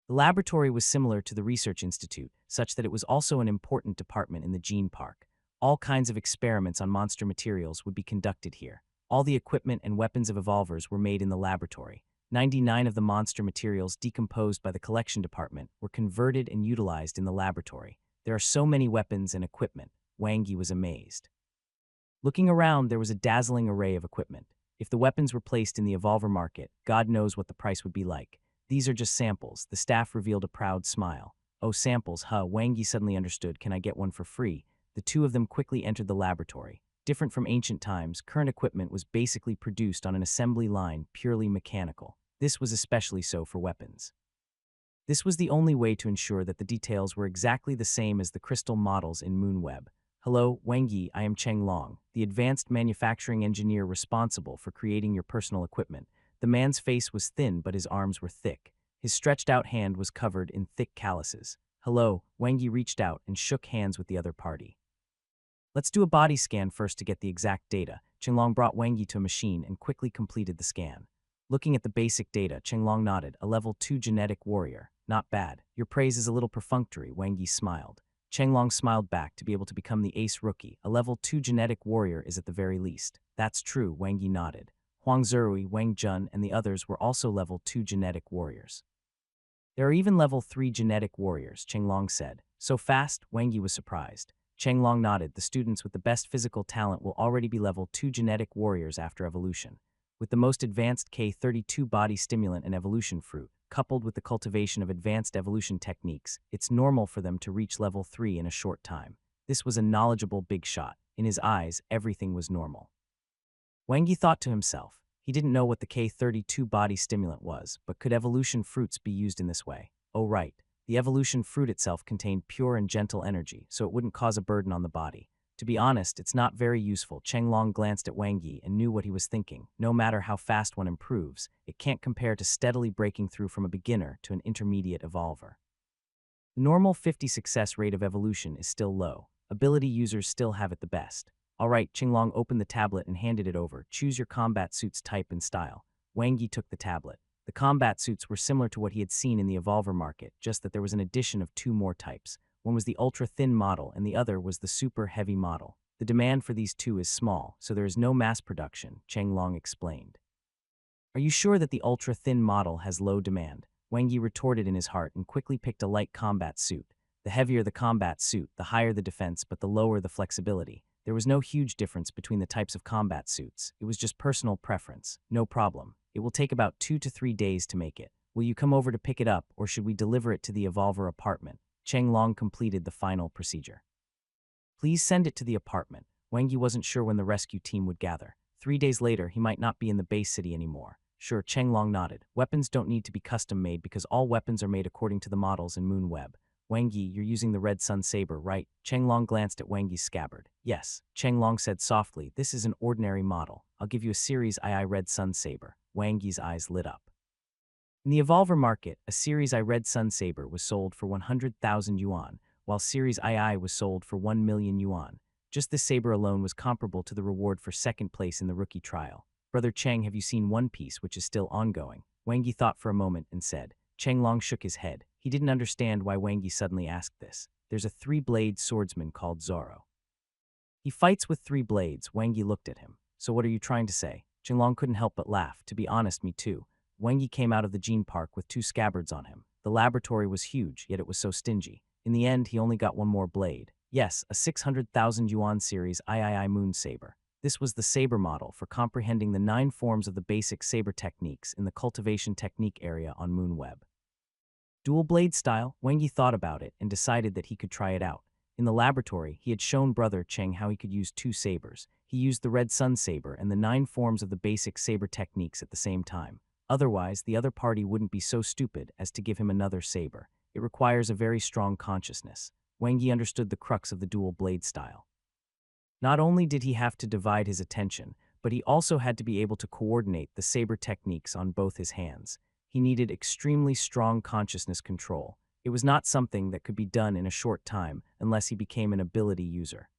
The laboratory was similar to the research institute, such that it was also an important department in the gene park. All kinds of experiments on monster materials would be conducted here. All the equipment and weapons of evolvers were made in the laboratory. 99 of the monster materials decomposed by the collection department were converted and utilized in the laboratory. There are so many weapons and equipment. Wang Yi was amazed. Looking around, there was a dazzling array of equipment. If the weapons were placed in the evolver market, God knows what the price would be like. These are just samples. The staff revealed a proud smile. Oh, samples, huh? Wang Yi suddenly understood. Can I get one for free? The two of them quickly entered the laboratory. Different from ancient times, current equipment was basically produced on an assembly line, purely mechanical. This was especially so for weapons. This was the only way to ensure that the details were exactly the same as the crystal models in Moonweb. Hello, Wang Yi, I am Cheng Long, the advanced manufacturing engineer responsible for creating your personal equipment. The man's face was thin, but his arms were thick. His stretched-out hand was covered in thick calluses. Hello, Wang Yi reached out and shook hands with the other party. Let's do a body scan first to get the exact data. Chenglong brought Wang Yi to a machine and quickly completed the scan. Looking at the basic data, Chenglong nodded. A level 2 genetic warrior. Not bad. Your praise is a little perfunctory, Wang Yi smiled. Chenglong smiled back. To be able to become the ace rookie, a level 2 genetic warrior is at the very least. That's true, Wang Yi nodded. Huang Zerui, Wang Jun, and the others were also level 2 genetic warriors. There are even level 3 genetic warriors, Chenglong said. So fast, Wang Yi was surprised. Chenglong nodded. The students with the best physical talent will already be level 2 genetic warriors after evolution. With the most advanced K32 body stimulant and evolution fruit, coupled with the cultivation of advanced evolution techniques, it's normal for them to reach level 3 in a short time. This was a knowledgeable big shot. In his eyes, everything was normal. Wang Yi thought to himself. He didn't know what the K32 body stimulant was, but could evolution fruits be used in this way? Oh right, the evolution fruit itself contained pure and gentle energy, so it wouldn't cause a burden on the body. To be honest, it's not very useful. Chenglong glanced at Wang Yi and knew what he was thinking. No matter how fast one improves, it can't compare to steadily breaking through from a beginner to an intermediate evolver. The normal 50 success rate of evolution is still low. Ability users still have it the best. Alright, Chenglong opened the tablet and handed it over. Choose your combat suit's type and style. Wang Yi took the tablet. The combat suits were similar to what he had seen in the evolver market, just that there was an addition of 2 more types. One was the ultra-thin model and the other was the super-heavy model. The demand for these two is small, so there is no mass production, Chenglong explained. Are you sure that the ultra-thin model has low demand? Wang Yi retorted in his heart and quickly picked a light combat suit. The heavier the combat suit, the higher the defense, but the lower the flexibility. There was no huge difference between the types of combat suits. It was just personal preference. No problem. It will take about 2 to 3 days to make it. Will you come over to pick it up, or should we deliver it to the evolver apartment? Chenglong completed the final procedure. Please send it to the apartment. Wang Yi wasn't sure when the rescue team would gather. 3 days later, he might not be in the base city anymore. Sure, Chenglong nodded. Weapons don't need to be custom-made because all weapons are made according to the models in Moonweb. Wang Yi, you're using the red sun saber, right? Chenglong glanced at Wang Yi's scabbard. Yes, Chenglong said softly, this is an ordinary model. I'll give you a Series II red sun saber. Wang Yi's eyes lit up. In the evolver market, a Series I red sun saber was sold for 100,000 yuan, while Series II was sold for 1 million yuan. Just this saber alone was comparable to the reward for second place in the rookie trial. Brother Cheng, have you seen One Piece, which is still ongoing? Wang Yi thought for a moment and said. Chenglong shook his head. He didn't understand why Wang Yi suddenly asked this. There's a 3-blade swordsman called Zoro. He fights with 3 blades. Wang Yi looked at him. So what are you trying to say? Qinglong couldn't help but laugh. To be honest, me too. Wang Yi came out of the gene park with 2 scabbards on him. The laboratory was huge, yet it was so stingy. In the end, he only got one more blade. Yes, a 600,000 yuan series III Moon Saber. This was the saber model for comprehending the 9 forms of the basic saber techniques in the cultivation technique area on Moonweb. Dual blade style, Wang Yi thought about it and decided that he could try it out. In the laboratory, he had shown brother Cheng how he could use 2 sabers. He used the red sun saber and the 9 forms of the basic saber techniques at the same time. Otherwise, the other party wouldn't be so stupid as to give him another saber. It requires a very strong consciousness. Wang Yi understood the crux of the dual blade style. Not only did he have to divide his attention, but he also had to be able to coordinate the saber techniques on both his hands. He needed extremely strong consciousness control. It was not something that could be done in a short time unless he became an ability user.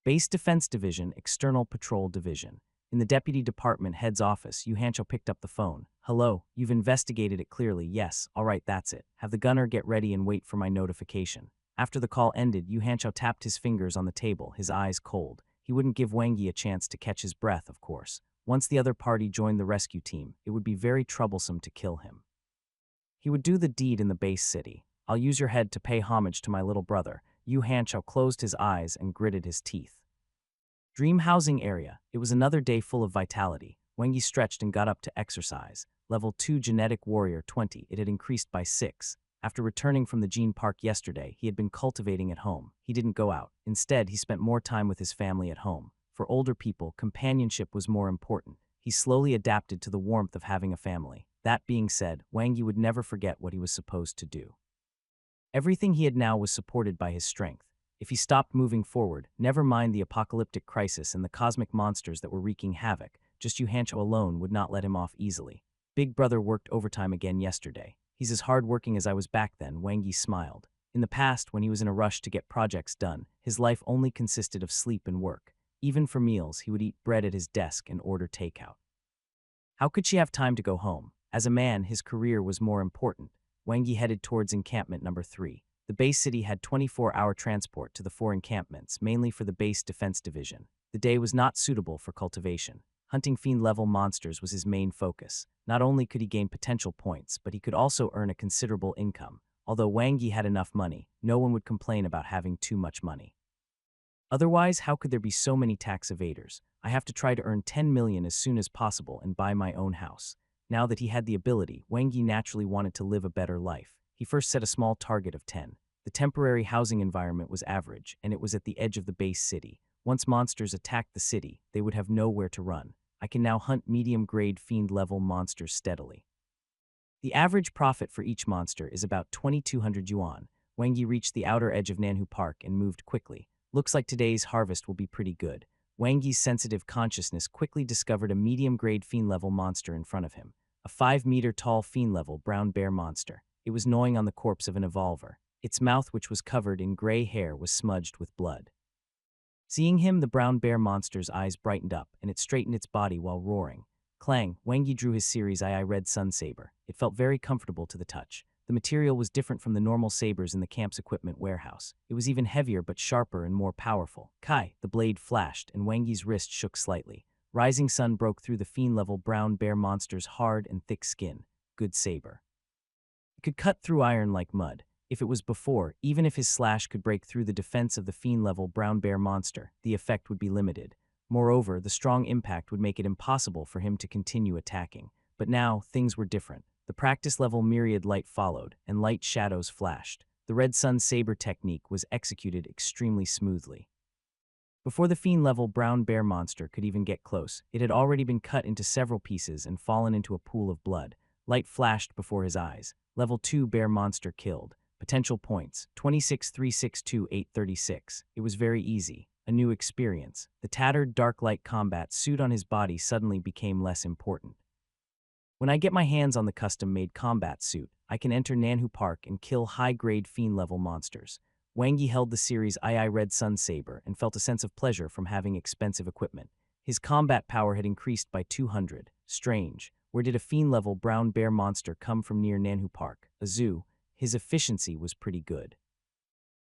Base Defense Division, External Patrol Division. In the Deputy Department Head's office, Yu Hancho picked up the phone. "Hello, you've investigated it clearly. Yes, all right, that's it. Have the gunner get ready and wait for my notification." After the call ended, Yu Hancho tapped his fingers on the table, his eyes cold. He wouldn't give Wang Yi a chance to catch his breath, of course. Once the other party joined the rescue team, it would be very troublesome to kill him. He would do the deed in the base city. "I'll use your head to pay homage to my little brother." Yu Hancho closed his eyes and gritted his teeth. Dream housing area. It was another day full of vitality. Wang Yi stretched and got up to exercise. Level 2 Genetic Warrior 20. It had increased by 6. After returning from the gene park yesterday, he had been cultivating at home. He didn't go out. Instead, he spent more time with his family at home. For older people, companionship was more important. He slowly adapted to the warmth of having a family. That being said, Wang Yi would never forget what he was supposed to do. Everything he had now was supported by his strength. If he stopped moving forward, never mind the apocalyptic crisis and the cosmic monsters that were wreaking havoc, just Yu Hancho alone would not let him off easily. Big brother worked overtime again yesterday. "He's as hard-working as I was back then," Wang Yi smiled. In the past, when he was in a rush to get projects done, his life only consisted of sleep and work. Even for meals, he would eat bread at his desk and order takeout. How could she have time to go home? As a man, his career was more important. Wang Yi headed towards encampment number 3. The base city had 24-hour transport to the 4 encampments, mainly for the base defense division. The day was not suitable for cultivation. Hunting fiend-level monsters was his main focus. Not only could he gain potential points, but he could also earn a considerable income. Although Wang Yi had enough money, no one would complain about having too much money. Otherwise, how could there be so many tax evaders? I have to try to earn 10 million as soon as possible and buy my own house. Now that he had the ability, Wang Yi naturally wanted to live a better life. He first set a small target of 10. The temporary housing environment was average, and it was at the edge of the base city. Once monsters attacked the city, they would have nowhere to run. I can now hunt medium-grade fiend-level monsters steadily. The average profit for each monster is about 2,200 yuan. Wang Yi reached the outer edge of Nanhu Park and moved quickly. Looks like today's harvest will be pretty good. Wang Yi's sensitive consciousness quickly discovered a medium-grade fiend-level monster in front of him. A 5-meter-tall fiend-level brown bear monster. It was gnawing on the corpse of an evolver. Its mouth, which was covered in gray hair, was smudged with blood. Seeing him, the brown bear monster's eyes brightened up, and it straightened its body while roaring. Clang! Wang Yi drew his series II Red Sun Saber. It felt very comfortable to the touch. The material was different from the normal sabers in the camp's equipment warehouse. It was even heavier but sharper and more powerful. Kai! The blade flashed, and Wang Yi's wrist shook slightly. Rising sun broke through the fiend-level brown bear monster's hard and thick skin. Good saber. It could cut through iron like mud. If it was before, even if his slash could break through the defense of the fiend-level brown bear monster, the effect would be limited. Moreover, the strong impact would make it impossible for him to continue attacking. But now, things were different. The practice-level myriad light followed, and light shadows flashed. The red sun saber technique was executed extremely smoothly. Before the fiend-level brown bear monster could even get close, it had already been cut into several pieces and fallen into a pool of blood. Light flashed before his eyes. Level 2 bear monster killed. Potential points, 26,362,836. It was very easy. A new experience. The tattered dark light combat suit on his body suddenly became less important. When I get my hands on the custom-made combat suit, I can enter Nanhu Park and kill high-grade fiend-level monsters. Wang Yi held the series II Red Sun Saber and felt a sense of pleasure from having expensive equipment. His combat power had increased by 200. Strange. Where did a fiend-level brown bear monster come from near Nanhu Park? A zoo. His efficiency was pretty good.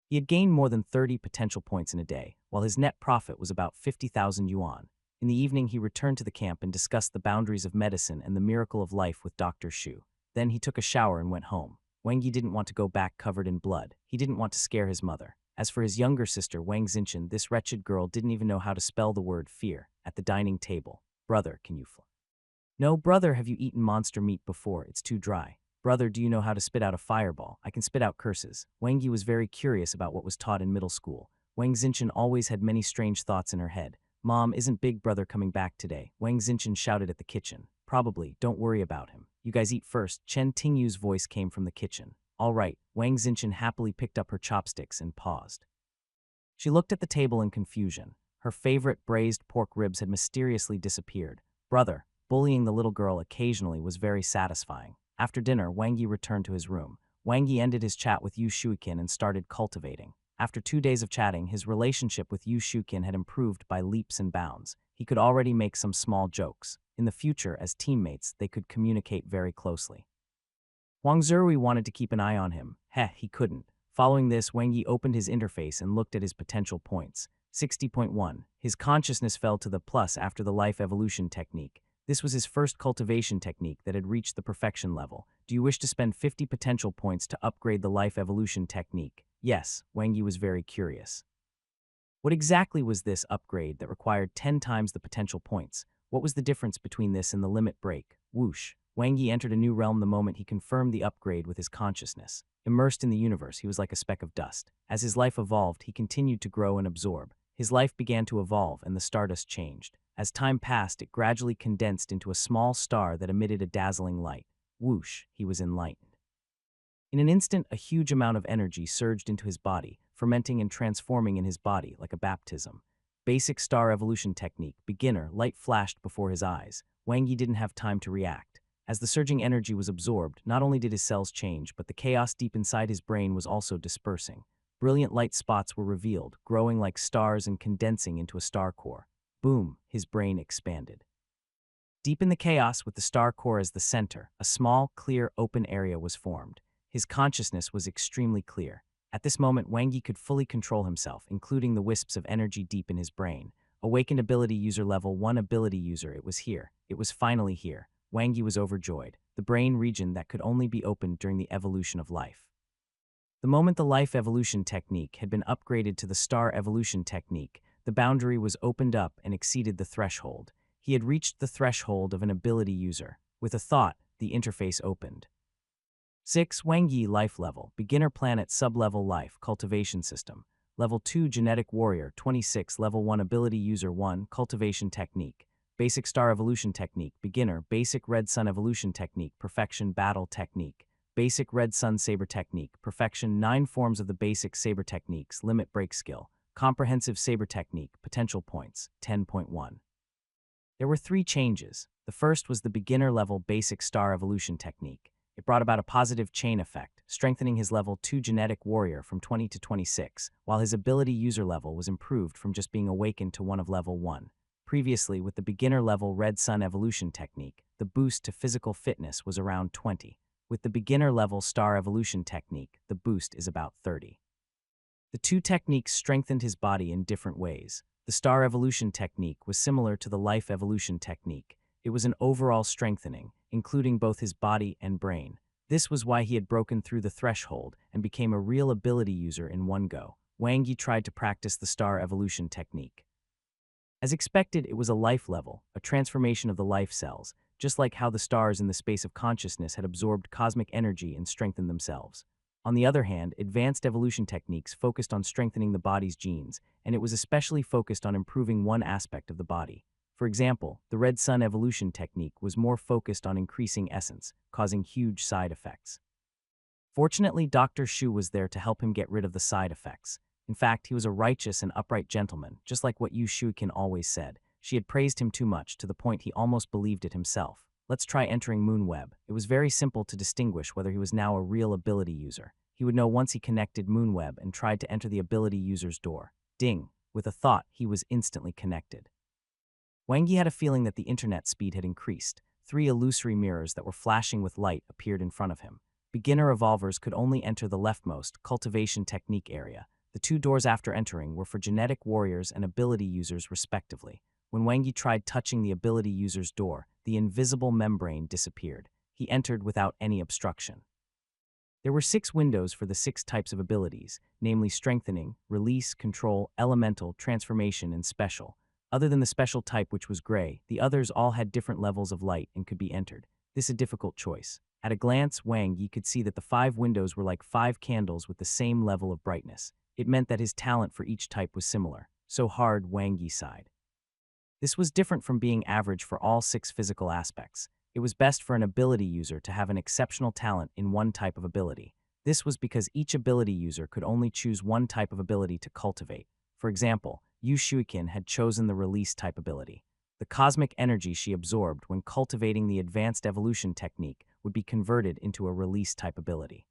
He had gained more than 30 potential points in a day, while his net profit was about 50,000 yuan. In the evening, he returned to the camp and discussed the boundaries of medicine and the miracle of life with Dr. Shu. Then he took a shower and went home. Wang Yi didn't want to go back covered in blood. He didn't want to scare his mother. As for his younger sister, Wang Xinchen, this wretched girl didn't even know how to spell the word fear. At the dining table, "Brother, can you fly?" "No, brother, have you eaten monster meat before? It's too dry." "Brother, do you know how to spit out a fireball?" "I can spit out curses." Wang Yi was very curious about what was taught in middle school. Wang Xinchen always had many strange thoughts in her head. "Mom, isn't big brother coming back today?" Wang Xinchen shouted at the kitchen. "Probably, don't worry about him. You guys eat first." Chen Tingyu's voice came from the kitchen. "All right." Wang Xinchen happily picked up her chopsticks and paused. She looked at the table in confusion. Her favorite braised pork ribs had mysteriously disappeared. "Brother," bullying the little girl occasionally was very satisfying. After dinner, Wang Yi returned to his room. Wang Yi ended his chat with Yu Shuikin and started cultivating. After 2 days of chatting, his relationship with Yu Shuikin had improved by leaps and bounds. He could already make some small jokes. In the future, as teammates, they could communicate very closely. Wang Zerui wanted to keep an eye on him. He couldn't. Following this, Wang Yi opened his interface and looked at his potential points. 60.1. His consciousness fell to the plus after the life evolution technique. This was his first cultivation technique that had reached the perfection level. Do you wish to spend 50 potential points to upgrade the life evolution technique? Yes, Wang Yi was very curious. What exactly was this upgrade that required 10 times the potential points? What was the difference between this and the limit break? Whoosh. Wang Yi entered a new realm the moment he confirmed the upgrade with his consciousness. Immersed in the universe, he was like a speck of dust. As his life evolved, he continued to grow and absorb. His life began to evolve, and the stardust changed. As time passed, it gradually condensed into a small star that emitted a dazzling light. Whoosh, he was enlightened. In an instant, a huge amount of energy surged into his body, fermenting and transforming in his body like a baptism. Basic star evolution technique, beginner, light flashed before his eyes. Wang Yi didn't have time to react. As the surging energy was absorbed, not only did his cells change, but the chaos deep inside his brain was also dispersing. Brilliant light spots were revealed, growing like stars and condensing into a star core. Boom, his brain expanded. Deep in the chaos, with the star core as the center, a small, clear, open area was formed. His consciousness was extremely clear. At this moment, Wang Yi could fully control himself, including the wisps of energy deep in his brain. Awakened ability user level 1 ability user, it was here. It was finally here. Wang Yi was overjoyed, the brain region that could only be opened during the evolution of life. The moment the life evolution technique had been upgraded to the star evolution technique, the boundary was opened up and exceeded the threshold. He had reached the threshold of an ability user. With a thought, the interface opened. 6. Wang Yi Life Level, Beginner Planet Sub-Level Life Cultivation System. Level 2 Genetic Warrior 26 Level 1 Ability User 1 Cultivation Technique. Basic Star Evolution Technique, Beginner, Basic Red Sun Evolution Technique, Perfection Battle Technique, Basic Red Sun Saber Technique, Perfection 9 Forms of the Basic Saber Techniques, Limit Break Skill, Comprehensive Saber Technique, Potential Points, 10.1. There were 3 changes. The first was the Beginner Level Basic Star Evolution Technique. It brought about a positive chain effect, strengthening his Level 2 Genetic Warrior from 20 to 26, while his ability user level was improved from just being awakened to one of Level 1. Previously, with the beginner-level Red Sun Evolution Technique, the boost to physical fitness was around 20. With the beginner-level Star Evolution Technique, the boost is about 30. The 2 techniques strengthened his body in different ways. The Star Evolution Technique was similar to the Life Evolution Technique. It was an overall strengthening, including both his body and brain. This was why he had broken through the threshold and became a real ability user in one go. Wang Yi tried to practice the Star Evolution Technique. As expected, it was a life level, a transformation of the life cells, just like how the stars in the space of consciousness had absorbed cosmic energy and strengthened themselves. On the other hand, advanced evolution techniques focused on strengthening the body's genes, and it was especially focused on improving one aspect of the body. For example, the Red Sun Evolution Technique was more focused on increasing essence, causing huge side effects. Fortunately, Dr. Shu was there to help him get rid of the side effects. In fact, he was a righteous and upright gentleman, just like what Yu Shuikin always said. She had praised him too much, to the point he almost believed it himself. Let's try entering Moonweb. It was very simple to distinguish whether he was now a real ability user. He would know once he connected Moonweb and tried to enter the ability user's door. Ding! With a thought, he was instantly connected. Wang Yi had a feeling that the internet speed had increased. 3 illusory mirrors that were flashing with light appeared in front of him. Beginner evolvers could only enter the leftmost, cultivation technique area. The 2 doors after entering were for genetic warriors and ability users respectively. When Wang Yi tried touching the ability user's door, the invisible membrane disappeared. He entered without any obstruction. There were 6 windows for the 6 types of abilities, namely strengthening, release, control, elemental, transformation, and special. Other than the special type, which was gray, the others all had different levels of light and could be entered. This a difficult choice. At a glance, Wang Yi could see that the 5 windows were like 5 candles with the same level of brightness. It meant that his talent for each type was similar. So hard, Wang Yi sighed. This was different from being average for all 6 physical aspects. It was best for an ability user to have an exceptional talent in one type of ability. This was because each ability user could only choose one type of ability to cultivate. For example, Yu Shuikin had chosen the release type ability. The cosmic energy she absorbed when cultivating the advanced evolution technique would be converted into a release type ability.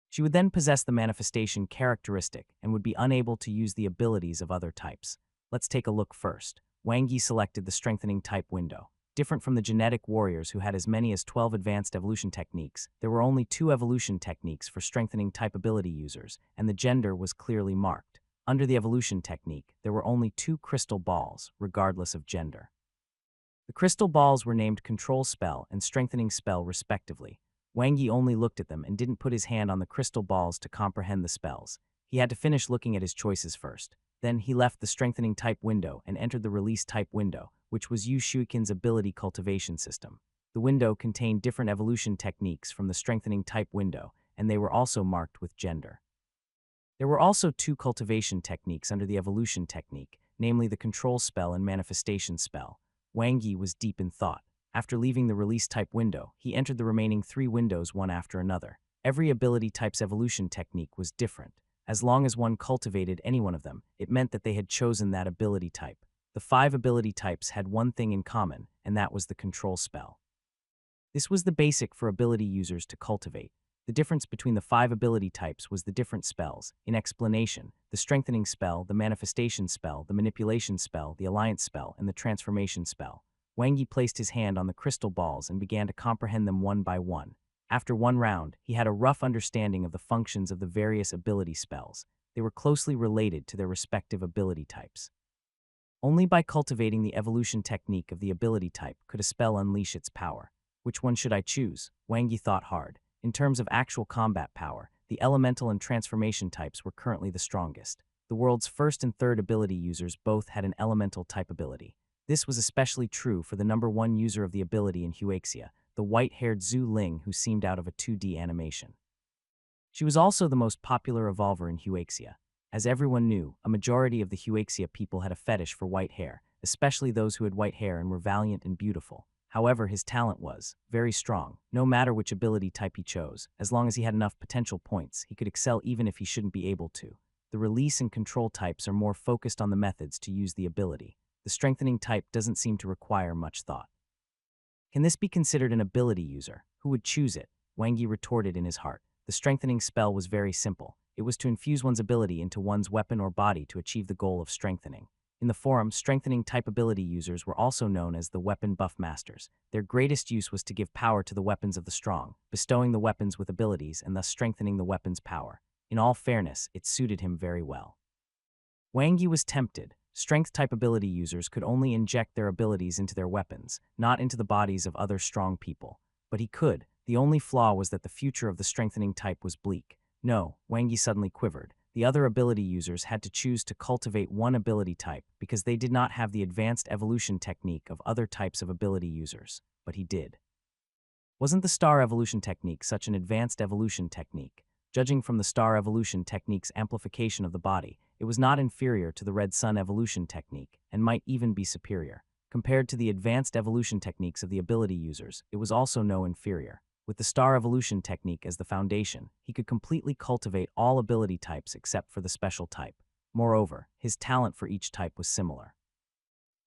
She would then possess the manifestation characteristic and would be unable to use the abilities of other types. Let's take a look first. Wang Yi selected the strengthening type window. Different from the genetic warriors who had as many as 12 advanced evolution techniques, there were only 2 evolution techniques for strengthening type ability users, and the gender was clearly marked. Under the evolution technique, there were only 2 crystal balls, regardless of gender. The crystal balls were named Control Spell and Strengthening Spell respectively. Wang Yi only looked at them and didn't put his hand on the crystal balls to comprehend the spells. He had to finish looking at his choices first. Then he left the strengthening type window and entered the release type window, which was Yu Shuikin's ability cultivation system. The window contained different evolution techniques from the strengthening type window, and they were also marked with gender. There were also 2 cultivation techniques under the evolution technique, namely the control spell and manifestation spell. Wang Yi was deep in thought. After leaving the release type window, he entered the remaining 3 windows one after another. Every ability type's evolution technique was different. As long as one cultivated any one of them, it meant that they had chosen that ability type. The 5 ability types had one thing in common, and that was the control spell. This was the basic for ability users to cultivate. The difference between the 5 ability types was the different spells. In explanation, the strengthening spell, the manifestation spell, the manipulation spell, the alliance spell, and the transformation spell. Wang Yi placed his hand on the crystal balls and began to comprehend them one by one. After one round, he had a rough understanding of the functions of the various ability spells. They were closely related to their respective ability types. Only by cultivating the evolution technique of the ability type could a spell unleash its power. Which one should I choose? Wang Yi thought hard. In terms of actual combat power, the elemental and transformation types were currently the strongest. The world's first and third ability users both had an elemental type ability. This was especially true for the number 1 user of the ability in Huaxia, the white-haired Zhu Ling who seemed out of a 2D animation. She was also the most popular evolver in Huaxia. As everyone knew, a majority of the Huaxia people had a fetish for white hair, especially those who had white hair and were valiant and beautiful. However, his talent was very strong. No matter which ability type he chose, as long as he had enough potential points, he could excel even if he shouldn't be able to. The release and control types are more focused on the methods to use the ability. The strengthening type doesn't seem to require much thought. Can this be considered an ability user? Who would choose it? Wang Yi retorted in his heart. The strengthening spell was very simple. It was to infuse one's ability into one's weapon or body to achieve the goal of strengthening. In the forum, strengthening type ability users were also known as the weapon buff masters. Their greatest use was to give power to the weapons of the strong, bestowing the weapons with abilities and thus strengthening the weapon's power. In all fairness, it suited him very well. Wang Yi was tempted. Strength-type ability users could only inject their abilities into their weapons, not into the bodies of other strong people. But he could. The only flaw was that the future of the strengthening type was bleak. No, Wang Yi suddenly quivered. The other ability users had to choose to cultivate one ability type because they did not have the advanced evolution technique of other types of ability users. But he did. Wasn't the star evolution technique such an advanced evolution technique? Judging from the star evolution technique's amplification of the body, it was not inferior to the red sun evolution technique, and might even be superior. Compared to the advanced evolution techniques of the ability users, it was also no inferior. With the star evolution technique as the foundation, he could completely cultivate all ability types except for the special type. Moreover, his talent for each type was similar.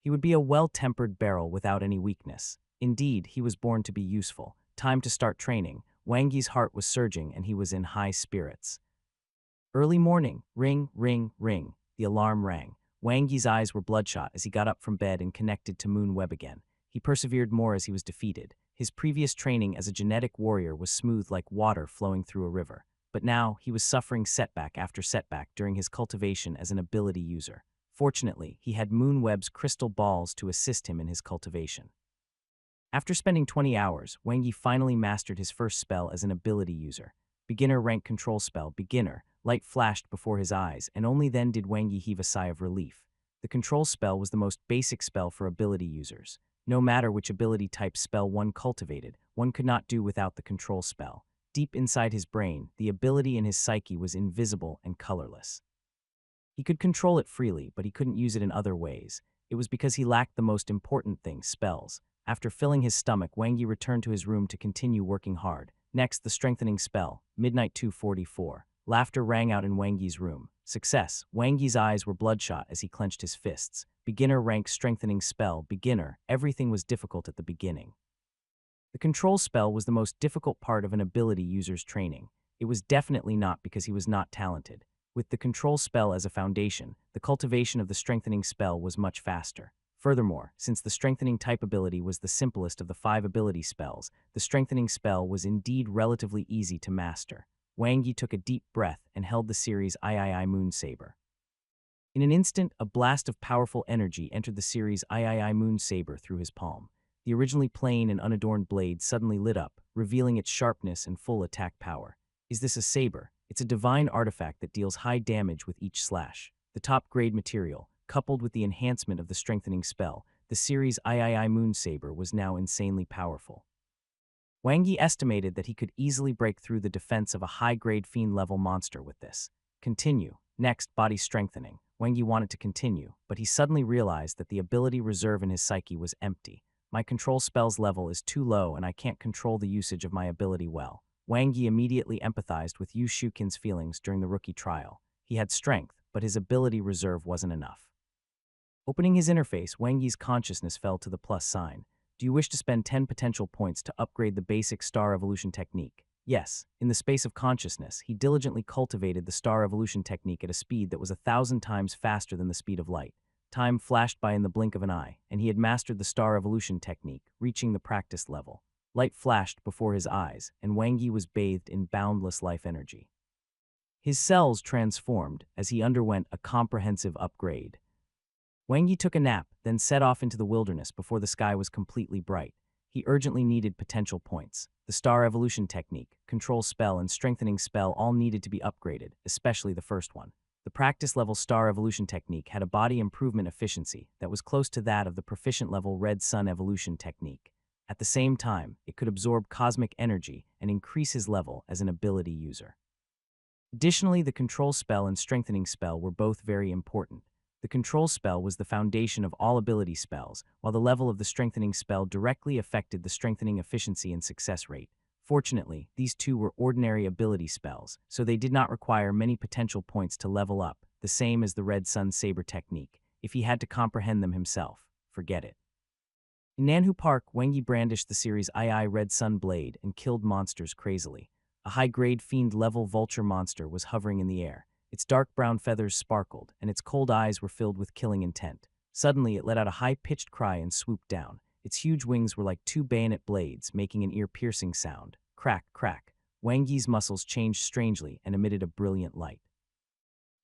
He would be a well-tempered barrel without any weakness. Indeed, he was born to be useful. Time to start training. Wang Yi's heart was surging and he was in high spirits. Early morning. Ring, ring, ring. The alarm rang. Wang Yi's eyes were bloodshot as he got up from bed and connected to Moon Web again. He persevered more as he was defeated. His previous training as a genetic warrior was smooth like water flowing through a river. But now, he was suffering setback after setback during his cultivation as an ability user. Fortunately, he had Moonweb's crystal balls to assist him in his cultivation. After spending 20 hours, Wang Yi finally mastered his first spell as an ability user. Beginner rank control spell, beginner. Light flashed before his eyes, and only then did Wang Yi heave a sigh of relief. The control spell was the most basic spell for ability users. No matter which ability type spell one cultivated, one could not do without the control spell. Deep inside his brain, the ability in his psyche was invisible and colorless. He could control it freely, but he couldn't use it in other ways. It was because he lacked the most important thing, spells. After filling his stomach, Wang Yi returned to his room to continue working hard. Next, the strengthening spell, Midnight 244. Laughter rang out in Wang Yi's room. Success. Wang Yi's eyes were bloodshot as he clenched his fists. Beginner rank strengthening spell, beginner. Everything was difficult at the beginning. The control spell was the most difficult part of an ability user's training. It was definitely not because he was not talented. With the control spell as a foundation, the cultivation of the strengthening spell was much faster. Furthermore, since the strengthening type ability was the simplest of the 5 ability spells, the strengthening spell was indeed relatively easy to master. Wang Yi took a deep breath and held the series III Moon Saber. In an instant, a blast of powerful energy entered the series III Moon Saber through his palm. The originally plain and unadorned blade suddenly lit up, revealing its sharpness and full attack power. Is this a saber? It's a divine artifact that deals high damage with each slash. The top-grade material, coupled with the enhancement of the strengthening spell, the series III Moon Saber was now insanely powerful. Wang Yi estimated that he could easily break through the defense of a high-grade fiend-level monster with this. Continue. Next, body strengthening. Wang Yi wanted to continue, but he suddenly realized that the ability reserve in his psyche was empty. My control spell's level is too low and I can't control the usage of my ability well. Wang Yi immediately empathized with Yu Shuqin's feelings during the rookie trial. He had strength, but his ability reserve wasn't enough. Opening his interface, Wang Yi's consciousness fell to the plus sign. Do you wish to spend 10 potential points to upgrade the basic star evolution technique? Yes. In the space of consciousness, he diligently cultivated the star evolution technique at a speed that was 1,000 times faster than the speed of light. Time flashed by in the blink of an eye, and he had mastered the star evolution technique, reaching the practice level. Light flashed before his eyes, and Wang Yi was bathed in boundless life energy. His cells transformed as he underwent a comprehensive upgrade. Wang Yi took a nap, then set off into the wilderness before the sky was completely bright. He urgently needed potential points. The star evolution technique, control spell, and strengthening spell all needed to be upgraded, especially the first one. The practice-level star evolution technique had a body improvement efficiency that was close to that of the proficient-level red sun evolution technique. At the same time, it could absorb cosmic energy and increase his level as an ability user. Additionally, the control spell and strengthening spell were both very important. The control spell was the foundation of all ability spells, while the level of the strengthening spell directly affected the strengthening efficiency and success rate. Fortunately, these two were ordinary ability spells, so they did not require many potential points to level up, the same as the Red Sun Saber technique. If he had to comprehend them himself, forget it. In Nanhu Park, Wang Yi brandished the series II Red Sun Blade and killed monsters crazily. A high-grade fiend-level vulture monster was hovering in the air. Its dark brown feathers sparkled, and its cold eyes were filled with killing intent. Suddenly, it let out a high-pitched cry and swooped down. Its huge wings were like 2 bayonet blades, making an ear-piercing sound. Crack, crack. Wang Yi's muscles changed strangely and emitted a brilliant light.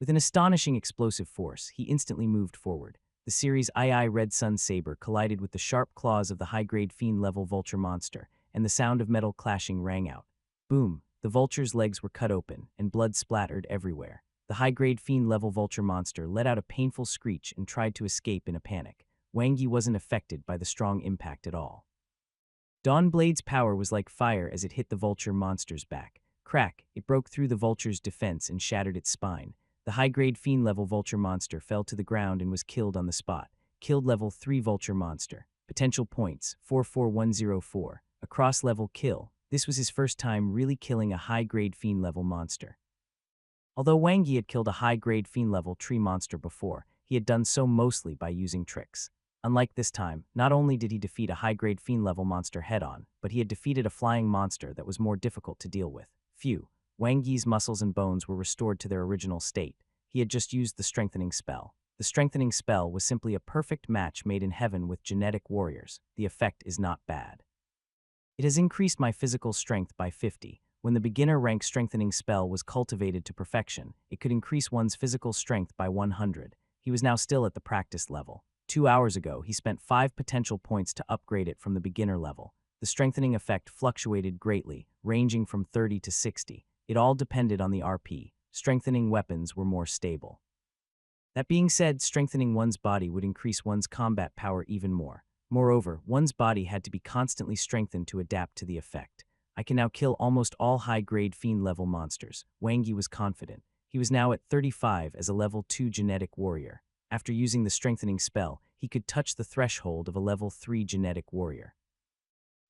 With an astonishing explosive force, he instantly moved forward. The series II Red Sun Saber collided with the sharp claws of the high-grade fiend-level vulture monster, and the sound of metal clashing rang out. Boom! The vulture's legs were cut open, and blood splattered everywhere. The high-grade fiend-level vulture monster let out a painful screech and tried to escape in a panic. Wang Yi wasn't affected by the strong impact at all. Dawnblade's power was like fire as it hit the vulture monster's back. Crack! It broke through the vulture's defense and shattered its spine. The high-grade fiend-level vulture monster fell to the ground and was killed on the spot. Killed level 3 vulture monster. Potential points, 44104. A cross-level kill. This was his first time really killing a high-grade fiend-level monster. Although Wang Yi had killed a high-grade fiend-level tree monster before, he had done so mostly by using tricks. Unlike this time, not only did he defeat a high-grade fiend-level monster head-on, but he had defeated a flying monster that was more difficult to deal with. Phew. Wang Yi's muscles and bones were restored to their original state. He had just used the strengthening spell. The strengthening spell was simply a perfect match made in heaven with genetic warriors. The effect is not bad. It has increased my physical strength by 50. When the beginner rank strengthening spell was cultivated to perfection, it could increase one's physical strength by 100. He was now still at the practice level. 2 hours ago, he spent 5 potential points to upgrade it from the beginner level. The strengthening effect fluctuated greatly, ranging from 30 to 60. It all depended on the RP. Strengthening weapons were more stable. That being said, strengthening one's body would increase one's combat power even more. Moreover, one's body had to be constantly strengthened to adapt to the effect. I can now kill almost all high-grade fiend-level monsters. Wang Yi was confident. He was now at 35 as a level 2 genetic warrior. After using the strengthening spell, he could touch the threshold of a level 3 genetic warrior.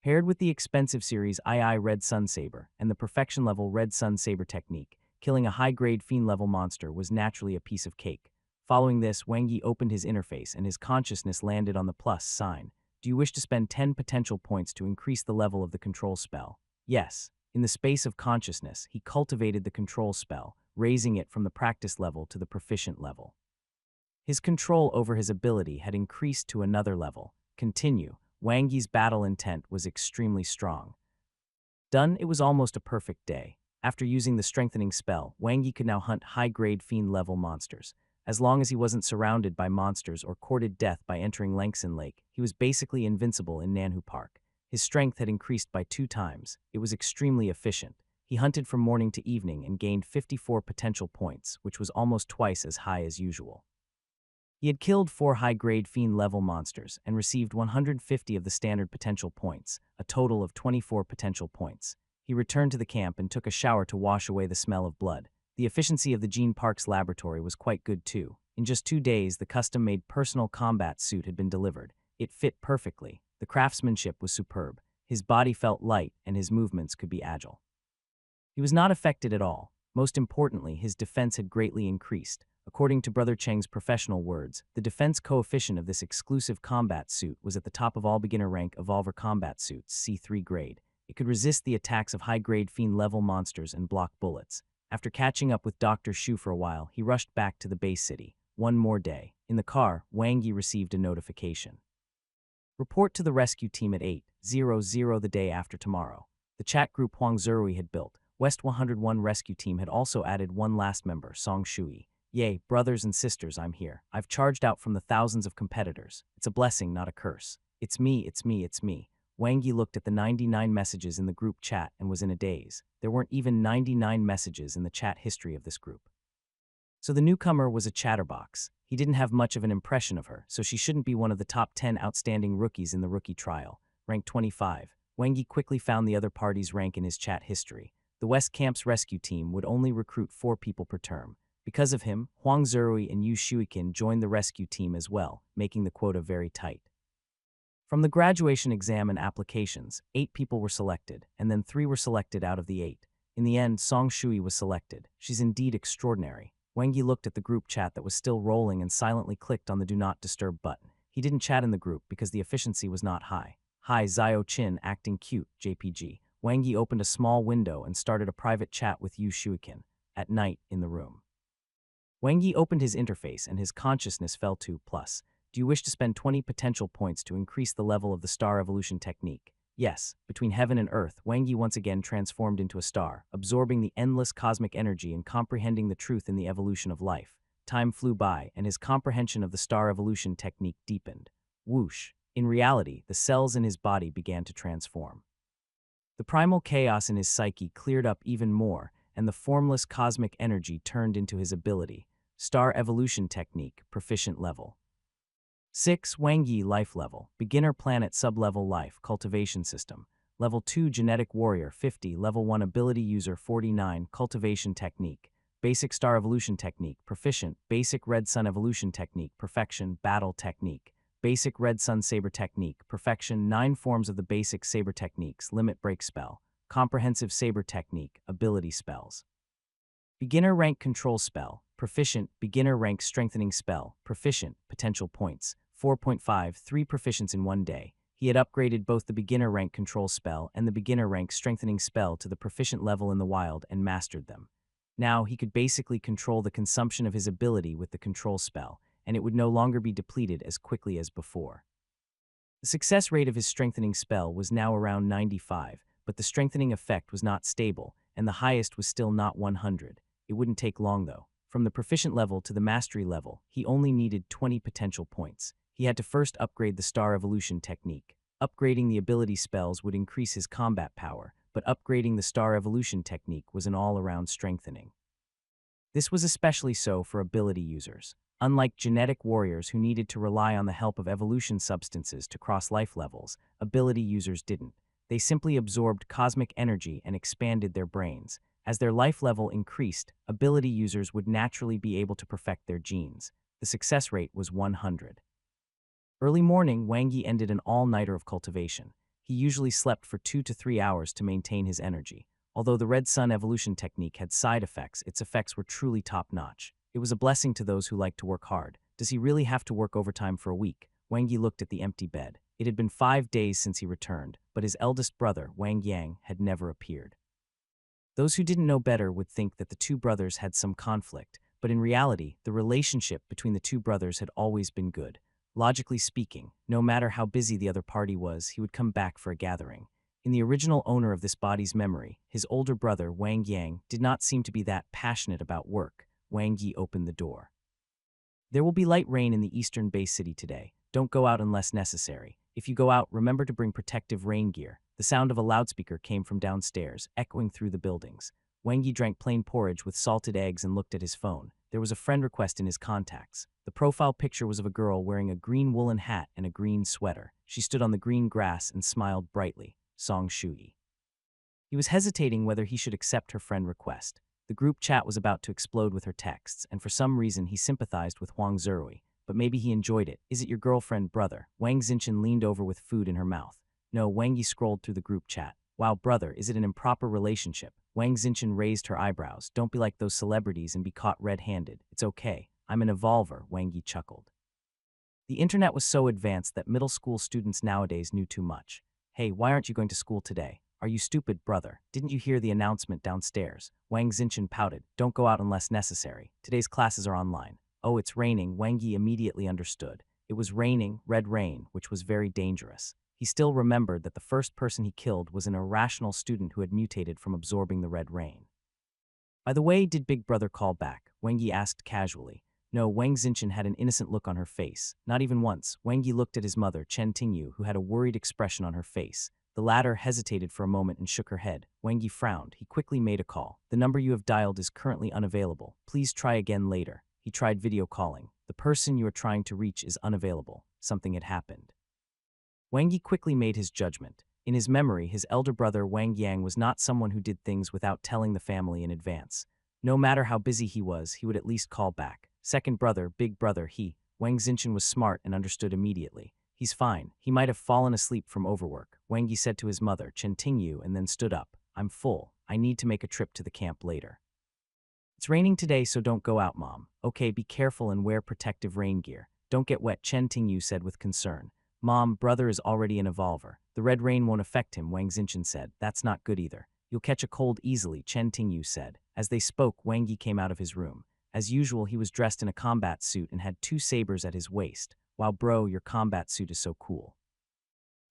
Paired with the expensive series II Red Sun Saber and the perfection level Red Sun Saber technique, killing a high-grade fiend-level monster was naturally a piece of cake. Following this, Wang Yi opened his interface and his consciousness landed on the plus sign. Do you wish to spend 10 potential points to increase the level of the control spell? Yes. In the space of consciousness, he cultivated the control spell, raising it from the practice level to the proficient level. His control over his ability had increased to another level. Continue. Wang Yi's battle intent was extremely strong. Done, it was almost a perfect day. After using the strengthening spell, Wang Yi could now hunt high-grade fiend-level monsters. As long as he wasn't surrounded by monsters or courted death by entering Langson Lake, he was basically invincible in Nanhu Park. His strength had increased by 2 times. It was extremely efficient. He hunted from morning to evening and gained 54 potential points, which was almost twice as high as usual. He had killed 4 high-grade fiend-level monsters and received 150 of the standard potential points, a total of 24 potential points. He returned to the camp and took a shower to wash away the smell of blood. The efficiency of the Gene Park's laboratory was quite good too. In just 2 days, the custom-made personal combat suit had been delivered. It fit perfectly. The craftsmanship was superb. His body felt light and his movements could be agile. He was not affected at all. Most importantly, his defense had greatly increased. According to Brother Cheng's professional words, the defense coefficient of this exclusive combat suit was at the top of all beginner rank Evolver combat suits, C3 grade. It could resist the attacks of high-grade fiend-level monsters and block bullets. After catching up with Dr. Shu for a while, he rushed back to the base city. One more day. In the car, Wang Yi received a notification. Report to the rescue team at 8:00 the day after tomorrow. The chat group Huang Zerui had built. West 101 rescue team had also added one last member, Song Shui. Yay, brothers and sisters, I'm here. I've charged out from the thousands of competitors. It's a blessing, not a curse. It's me, it's me, it's me. Wang Yi looked at the 99 messages in the group chat and was in a daze. There weren't even 99 messages in the chat history of this group. So the newcomer was a chatterbox. He didn't have much of an impression of her, so she shouldn't be one of the top 10 outstanding rookies in the rookie trial. Rank 25. Wang Yi quickly found the other party's rank in his chat history. The West Camp's rescue team would only recruit 4 people per term. Because of him, Huang Zerui and Yu Shuikin joined the rescue team as well, making the quota very tight. From the graduation exam and applications, 8 people were selected, and then 3 were selected out of the 8. In the end, Song Shui was selected. She's indeed extraordinary. Wang Yi looked at the group chat that was still rolling and silently clicked on the Do Not Disturb button. He didn't chat in the group because the efficiency was not high. Hi, Zio Chin, acting cute, JPG. Wang Yi opened a small window and started a private chat with Yu Shuikin. At night, in the room. Wang Yi opened his interface and his consciousness fell to plus. Do you wish to spend 20 potential points to increase the level of the star evolution technique? Yes. Between heaven and earth, Wang Yi once again transformed into a star, absorbing the endless cosmic energy and comprehending the truth in the evolution of life. Time flew by, and his comprehension of the star evolution technique deepened. Whoosh. In reality, the cells in his body began to transform. The primal chaos in his psyche cleared up even more, and the formless cosmic energy turned into his ability. Star evolution technique, proficient level. 6. Wang Yi life level, beginner planet sub-level life, cultivation system. Level 2 genetic warrior 50, level 1 ability user 49, cultivation technique. Basic star evolution technique, proficient. Basic red sun evolution technique, perfection, battle technique. Basic red sun saber technique, perfection, 9 forms of the basic saber techniques, limit break spell. Comprehensive saber technique, ability spells. Beginner rank control spell, proficient. Beginner rank strengthening spell, proficient, potential points. 4.5, 3 proficients in 1 day. He had upgraded both the beginner rank control spell and the beginner rank strengthening spell to the proficient level in the wild and mastered them. Now he could basically control the consumption of his ability with the control spell, and it would no longer be depleted as quickly as before. The success rate of his strengthening spell was now around 95, but the strengthening effect was not stable, and the highest was still not 100. It wouldn't take long though. From the proficient level to the mastery level, he only needed 20 potential points. He had to first upgrade the star evolution technique. Upgrading the ability spells would increase his combat power, but upgrading the star evolution technique was an all-around strengthening. This was especially so for ability users. Unlike genetic warriors who needed to rely on the help of evolution substances to cross life levels, ability users didn't. They simply absorbed cosmic energy and expanded their brains. As their life level increased, ability users would naturally be able to perfect their genes. The success rate was 100. Early morning, Wang Yi ended an all-nighter of cultivation. He usually slept for 2 to 3 hours to maintain his energy. Although the Red Sun evolution technique had side effects, its effects were truly top-notch. It was a blessing to those who liked to work hard. Does he really have to work overtime for a week? Wang Yi looked at the empty bed. It had been 5 days since he returned, but his eldest brother, Wang Yang, had never appeared. Those who didn't know better would think that the two brothers had some conflict, but in reality, the relationship between the two brothers had always been good. Logically speaking, no matter how busy the other party was, he would come back for a gathering. In the original owner of this body's memory, his older brother, Wang Yang, did not seem to be that passionate about work. Wang Yi opened the door. There will be light rain in the eastern Bay City today. Don't go out unless necessary. If you go out, remember to bring protective rain gear. The sound of a loudspeaker came from downstairs, echoing through the buildings. Wang Yi drank plain porridge with salted eggs and looked at his phone. There was a friend request in his contacts. The profile picture was of a girl wearing a green woolen hat and a green sweater. She stood on the green grass and smiled brightly. Song Shui. He was hesitating whether he should accept her friend request. The group chat was about to explode with her texts, and for some reason he sympathized with Huang Zerui, but maybe he enjoyed it. Is it your girlfriend, brother? Wang Xinchen leaned over with food in her mouth. No, Wang Yi scrolled through the group chat. Wow, brother, is it an improper relationship? Wang Xinchen raised her eyebrows. Don't be like those celebrities and be caught red-handed. It's okay. I'm an evolver, Wang Yi chuckled. The internet was so advanced that middle school students nowadays knew too much. Hey, why aren't you going to school today? Are you stupid, brother? Didn't you hear the announcement downstairs? Wang Xinchen pouted. Don't go out unless necessary. Today's classes are online. Oh, it's raining. Wang Yi immediately understood. It was raining, red rain, which was very dangerous. He still remembered that the first person he killed was an irrational student who had mutated from absorbing the red rain. By the way, did Big Brother call back? Wang Yi asked casually. No, Wang Xinchen had an innocent look on her face. Not even once. Wang Yi looked at his mother, Chen Tingyu, who had a worried expression on her face. The latter hesitated for a moment and shook her head. Wang Yi frowned. He quickly made a call. The number you have dialed is currently unavailable. Please try again later. He tried video calling. The person you are trying to reach is unavailable. Something had happened. Wang Yi quickly made his judgment. In his memory, his elder brother Wang Yang was not someone who did things without telling the family in advance. No matter how busy he was, he would at least call back. Second brother, big brother, Wang Xinchen was smart and understood immediately. He's fine. He might have fallen asleep from overwork. Wang Yi said to his mother, Chen Tingyu, and then stood up. I'm full. I need to make a trip to the camp later. It's raining today, so don't go out, Mom. Okay, be careful and wear protective rain gear. Don't get wet, Chen Tingyu said with concern. Mom, brother is already an evolver. The red rain won't affect him, Wang Xinchen said. That's not good either. You'll catch a cold easily, Chen Tingyu said. As they spoke, Wang Yi came out of his room. As usual, he was dressed in a combat suit and had 2 sabers at his waist. Wow, bro, your combat suit is so cool.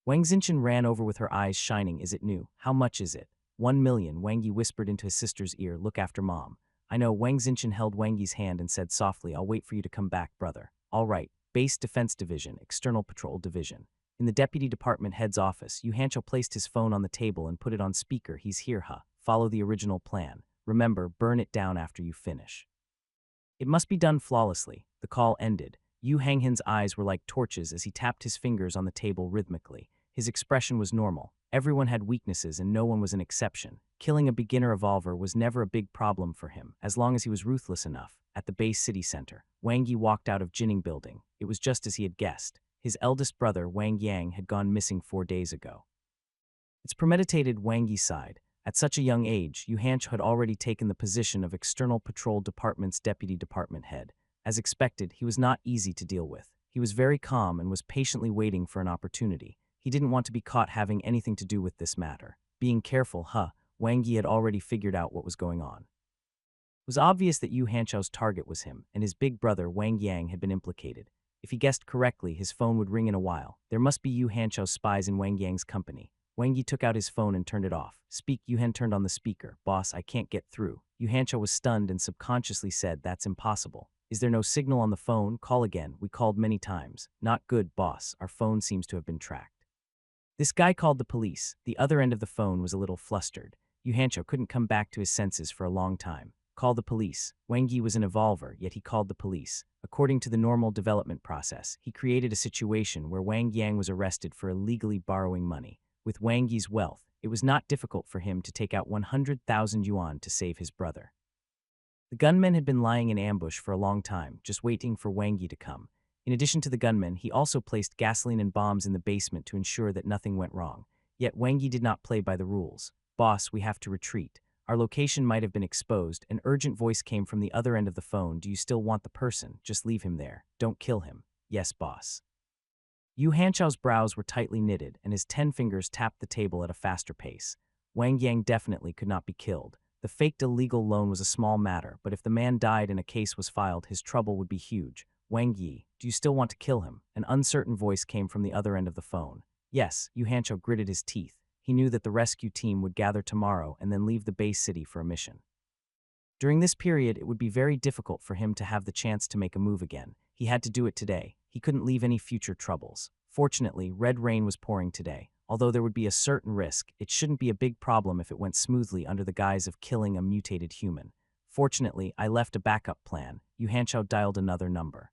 Wang Xinchen ran over with her eyes shining. Is it new? How much is it? 1 million, Wang Yi whispered into his sister's ear. Look after Mom. I know. Wang Xinchen held Wang Yi's hand and said softly, I'll wait for you to come back, brother. All right. Base Defense Division, External Patrol Division. In the Deputy Department Head's office, Yu Hancho placed his phone on the table and put it on speaker. He's here, huh? Follow the original plan. Remember, burn it down after you finish. It must be done flawlessly. The call ended. Yu Hanghin's eyes were like torches as he tapped his fingers on the table rhythmically. His expression was normal. Everyone had weaknesses and no one was an exception. Killing a beginner evolver was never a big problem for him, as long as he was ruthless enough. At the base city center, Wang Yi walked out of Jinning Building. It was just as he had guessed. His eldest brother, Wang Yang, had gone missing 4 days ago. It's premeditated, Wang Yi sighed. At such a young age, Yu Hancho had already taken the position of External Patrol Department's Deputy Department Head. As expected, he was not easy to deal with. He was very calm and was patiently waiting for an opportunity. He didn't want to be caught having anything to do with this matter. Being careful, Wang Yi had already figured out what was going on. It was obvious that Yu Hancho's target was him, and his big brother Wang Yang had been implicated. If he guessed correctly, his phone would ring in a while. There must be Yu Hancho's spies in Wang Yang's company. Wang Yi took out his phone and turned it off. Speak, Yuhan turned on the speaker. Boss, I can't get through. Yuhancha was stunned and subconsciously said, that's impossible. Is there no signal on the phone? Call again. We called many times. Not good, boss. Our phone seems to have been tracked. This guy called the police. The other end of the phone was a little flustered. Yuhancho couldn't come back to his senses for a long time. Call the police. Wang Yi was an evolver, yet he called the police. According to the normal development process, he created a situation where Wang Yang was arrested for illegally borrowing money. With Wang Yi's wealth, it was not difficult for him to take out 100,000 yuan to save his brother. The gunmen had been lying in ambush for a long time, just waiting for Wang Yi to come. In addition to the gunmen, he also placed gasoline and bombs in the basement to ensure that nothing went wrong. Yet Wang Yi did not play by the rules. Boss, we have to retreat. Our location might have been exposed. An urgent voice came from the other end of the phone. Do you still want the person? Just leave him there. Don't kill him. Yes, boss. Yu Hanchao's brows were tightly knitted, and his 10 fingers tapped the table at a faster pace. Wang Yang definitely could not be killed. The faked illegal loan was a small matter, but if the man died and a case was filed, his trouble would be huge. Wang Yi, do you still want to kill him? An uncertain voice came from the other end of the phone. Yes, Yu Hanchao gritted his teeth. He knew that the rescue team would gather tomorrow and then leave the base city for a mission. During this period, it would be very difficult for him to have the chance to make a move again. He had to do it today. He couldn't leave any future troubles. Fortunately, red rain was pouring today. Although there would be a certain risk, it shouldn't be a big problem if it went smoothly under the guise of killing a mutated human. Fortunately, I left a backup plan. Yu Hanchao dialed another number.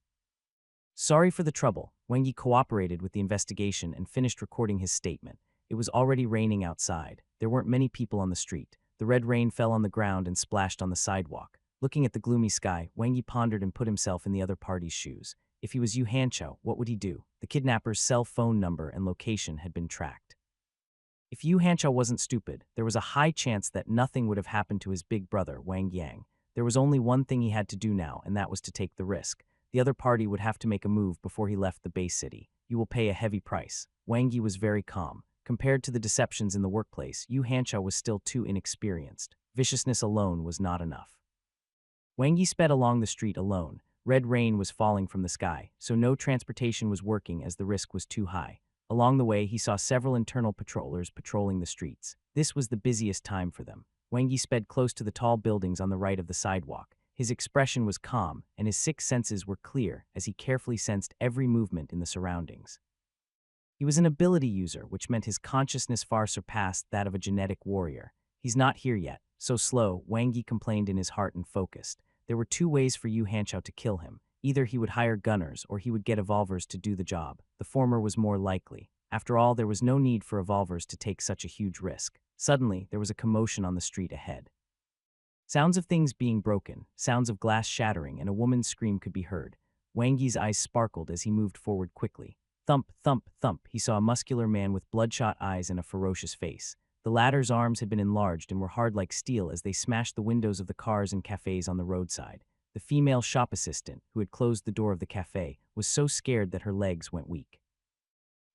Sorry for the trouble. Wang Yi cooperated with the investigation and finished recording his statement. It was already raining outside. There weren't many people on the street. The red rain fell on the ground and splashed on the sidewalk. Looking at the gloomy sky, Wang Yi pondered and put himself in the other party's shoes. If he was Yu Hanchao, what would he do? The kidnapper's cell phone number and location had been tracked. If Yu Hanchao wasn't stupid, there was a high chance that nothing would have happened to his big brother, Wang Yang. There was only one thing he had to do now, and that was to take the risk. The other party would have to make a move before he left the base city. You will pay a heavy price. Wang Yi was very calm. Compared to the deceptions in the workplace, Yu Hanchao was still too inexperienced. Viciousness alone was not enough. Wang Yi sped along the street alone. Red rain was falling from the sky, so no transportation was working as the risk was too high. Along the way, he saw several internal patrollers patrolling the streets. This was the busiest time for them. Wang Yi sped close to the tall buildings on the right of the sidewalk. His expression was calm, and his 6 senses were clear as he carefully sensed every movement in the surroundings. He was an ability user, which meant his consciousness far surpassed that of a genetic warrior. He's not here yet. So slow, Wang Yi complained in his heart and focused. There were 2 ways for Yu Hanchao to kill him. Either he would hire gunners or he would get evolvers to do the job. The former was more likely. After all, there was no need for evolvers to take such a huge risk. Suddenly, there was a commotion on the street ahead. Sounds of things being broken, sounds of glass shattering, and a woman's scream could be heard. Wang Yi's eyes sparkled as he moved forward quickly. Thump, thump, thump, he saw a muscular man with bloodshot eyes and a ferocious face. The latter's arms had been enlarged and were hard like steel as they smashed the windows of the cars and cafes on the roadside. The female shop assistant, who had closed the door of the cafe, was so scared that her legs went weak.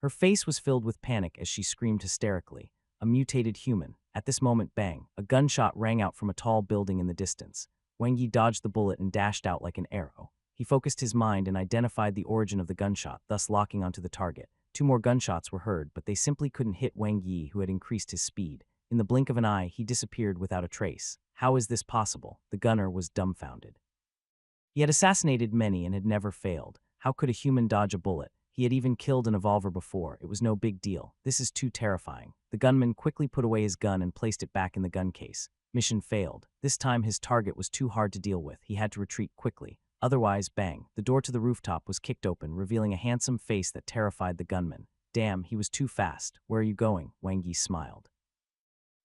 Her face was filled with panic as she screamed hysterically. A mutated human. At this moment, bang, a gunshot rang out from a tall building in the distance. Wang Yi dodged the bullet and dashed out like an arrow. He focused his mind and identified the origin of the gunshot, thus locking onto the target. 2 more gunshots were heard, but they simply couldn't hit Wang Yi, who had increased his speed. In the blink of an eye, he disappeared without a trace. How is this possible? The gunner was dumbfounded. He had assassinated many and had never failed. How could a human dodge a bullet? He had even killed an evolver before. It was no big deal. This is too terrifying. The gunman quickly put away his gun and placed it back in the gun case. Mission failed. This time his target was too hard to deal with. He had to retreat quickly. Otherwise, bang, the door to the rooftop was kicked open, revealing a handsome face that terrified the gunman. Damn, he was too fast. Where are you going? Wang Yi smiled.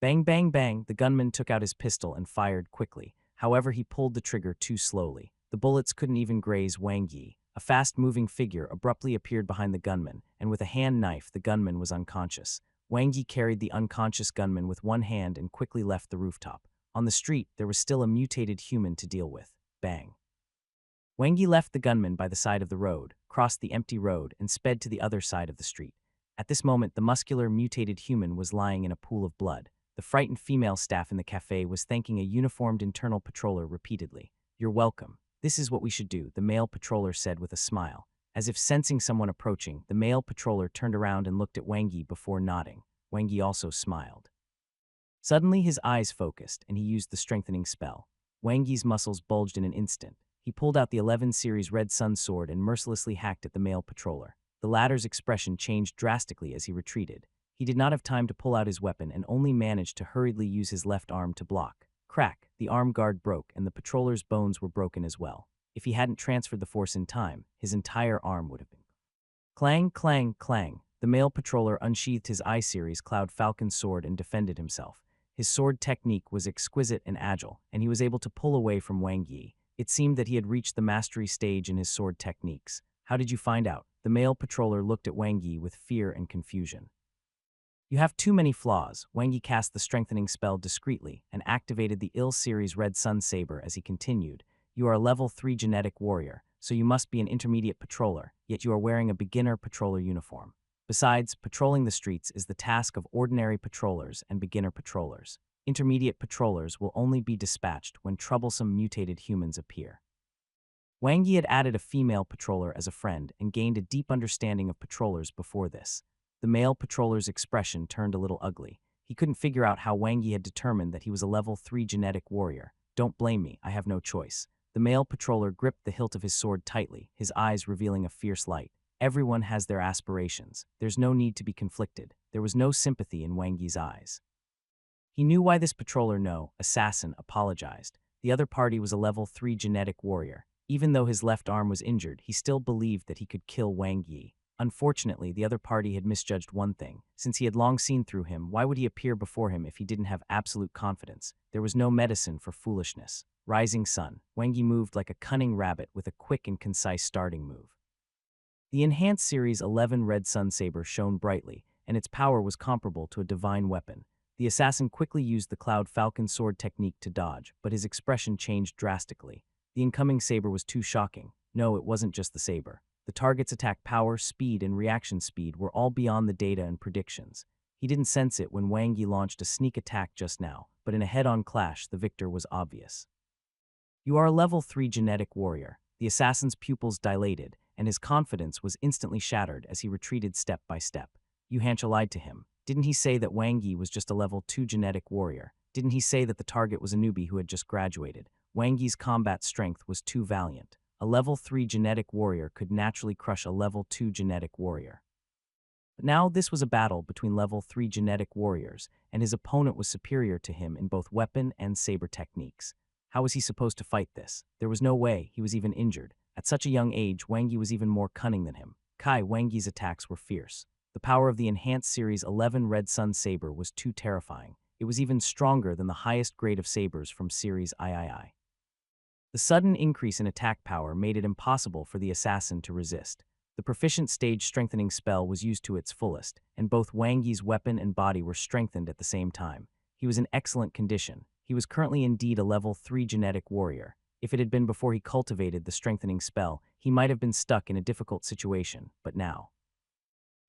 Bang, bang, bang, the gunman took out his pistol and fired quickly. However, he pulled the trigger too slowly. The bullets couldn't even graze Wang Yi. A fast-moving figure abruptly appeared behind the gunman, and with a hand knife, the gunman was unconscious. Wang Yi carried the unconscious gunman with one hand and quickly left the rooftop. On the street, there was still a mutated human to deal with. Bang. Wang Yi left the gunman by the side of the road, crossed the empty road, and sped to the other side of the street. At this moment, the muscular, mutated human was lying in a pool of blood. The frightened female staff in the cafe was thanking a uniformed internal patroller repeatedly. You're welcome. This is what we should do, the male patroller said with a smile. As if sensing someone approaching, the male patroller turned around and looked at Wang Yi before nodding. Wang Yi also smiled. Suddenly, his eyes focused, and he used the strengthening spell. Wang Yi's muscles bulged in an instant. He pulled out the 11 series Red Sun sword and mercilessly hacked at the male patroller. The latter's expression changed drastically as he retreated. He did not have time to pull out his weapon and only managed to hurriedly use his left arm to block. Crack, the arm guard broke and the patroller's bones were broken as well. If he hadn't transferred the force in time, his entire arm would have been. Clang, clang, clang. The male patroller unsheathed his I-Series Cloud Falcon sword and defended himself. His sword technique was exquisite and agile, and he was able to pull away from Wang Yi. It seemed that he had reached the mastery stage in his sword techniques. How did you find out? The male patroller looked at Wang Yi with fear and confusion. You have too many flaws. Wang Yi cast the strengthening spell discreetly and activated the Series Red Sun Saber as he continued. You are a level 3 genetic warrior, so you must be an intermediate patroller, yet you are wearing a beginner patroller uniform. Besides, patrolling the streets is the task of ordinary patrollers and beginner patrollers. Intermediate patrollers will only be dispatched when troublesome mutated humans appear. Wang Yi had added a female patroller as a friend and gained a deep understanding of patrollers before this. The male patroller's expression turned a little ugly. He couldn't figure out how Wang Yi had determined that he was a level 3 genetic warrior. Don't blame me, I have no choice. The male patroller gripped the hilt of his sword tightly, his eyes revealing a fierce light. Everyone has their aspirations. There's no need to be conflicted. There was no sympathy in Wang Yi's eyes. He knew why this patroller, assassin, apologized. The other party was a level 3 genetic warrior. Even though his left arm was injured, he still believed that he could kill Wang Yi. Unfortunately, the other party had misjudged one thing. Since he had long seen through him, why would he appear before him if he didn't have absolute confidence? There was no medicine for foolishness. Rising sun, Wang Yi moved like a cunning rabbit with a quick and concise starting move. The Enhanced Series 11 Red Sun Saber shone brightly, and its power was comparable to a divine weapon. The assassin quickly used the Cloud Falcon sword technique to dodge, but his expression changed drastically. The incoming saber was too shocking. No, it wasn't just the saber. The target's attack power, speed, and reaction speed were all beyond the data and predictions. He didn't sense it when Wang Yi launched a sneak attack just now, but in a head-on clash, the victor was obvious. You are a level 3 genetic warrior. The assassin's pupils dilated, and his confidence was instantly shattered as he retreated step by step. Yu Hancha lied to him. Didn't he say that Wang Yi was just a level 2 genetic warrior? Didn't he say that the target was a newbie who had just graduated? Wang Yi's combat strength was too valiant. A level 3 genetic warrior could naturally crush a level 2 genetic warrior. But now this was a battle between level 3 genetic warriors, and his opponent was superior to him in both weapon and saber techniques. How was he supposed to fight this? There was no way. He was even injured. At such a young age, Wang Yi was even more cunning than him. Wang Yi's attacks were fierce. The power of the Enhanced Series 11 Red Sun Saber was too terrifying. It was even stronger than the highest grade of sabers from Series III. The sudden increase in attack power made it impossible for the assassin to resist. The proficient stage strengthening spell was used to its fullest, and both Wang Yi's weapon and body were strengthened at the same time. He was in excellent condition. He was currently indeed a level 3 genetic warrior. If it had been before he cultivated the strengthening spell, he might have been stuck in a difficult situation, but now.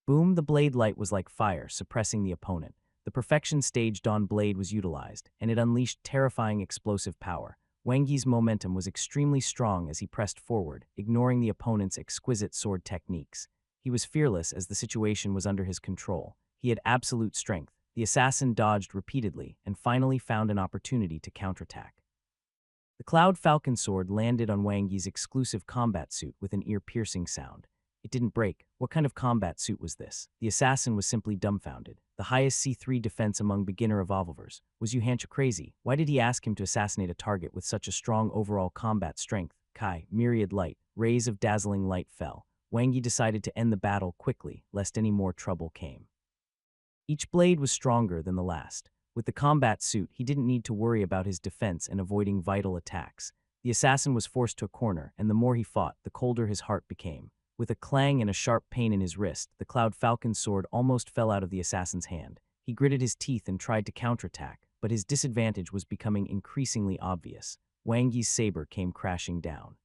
Boom, the blade light was like fire, suppressing the opponent. The perfection stage Dawn blade was utilized, and it unleashed terrifying explosive power. Wang Yi's momentum was extremely strong as he pressed forward, ignoring the opponent's exquisite sword techniques. He was fearless as the situation was under his control. He had absolute strength. The assassin dodged repeatedly and finally found an opportunity to counterattack. The Cloud Falcon sword landed on Wang Yi's exclusive combat suit with an ear-piercing sound. It didn't break. What kind of combat suit was this? The assassin was simply dumbfounded. The highest C3 defense among beginner evolvers. Was Yu Hancha crazy? Why did he ask him to assassinate a target with such a strong overall combat strength? Myriad light. Rays of dazzling light fell. Wang Yi decided to end the battle quickly, lest any more trouble came. Each blade was stronger than the last. With the combat suit, he didn't need to worry about his defense and avoiding vital attacks. The assassin was forced to a corner, and the more he fought, the colder his heart became. With a clang and a sharp pain in his wrist, the Cloud Falcon sword almost fell out of the assassin's hand. He gritted his teeth and tried to counterattack, but his disadvantage was becoming increasingly obvious. Wang Yi's saber came crashing down.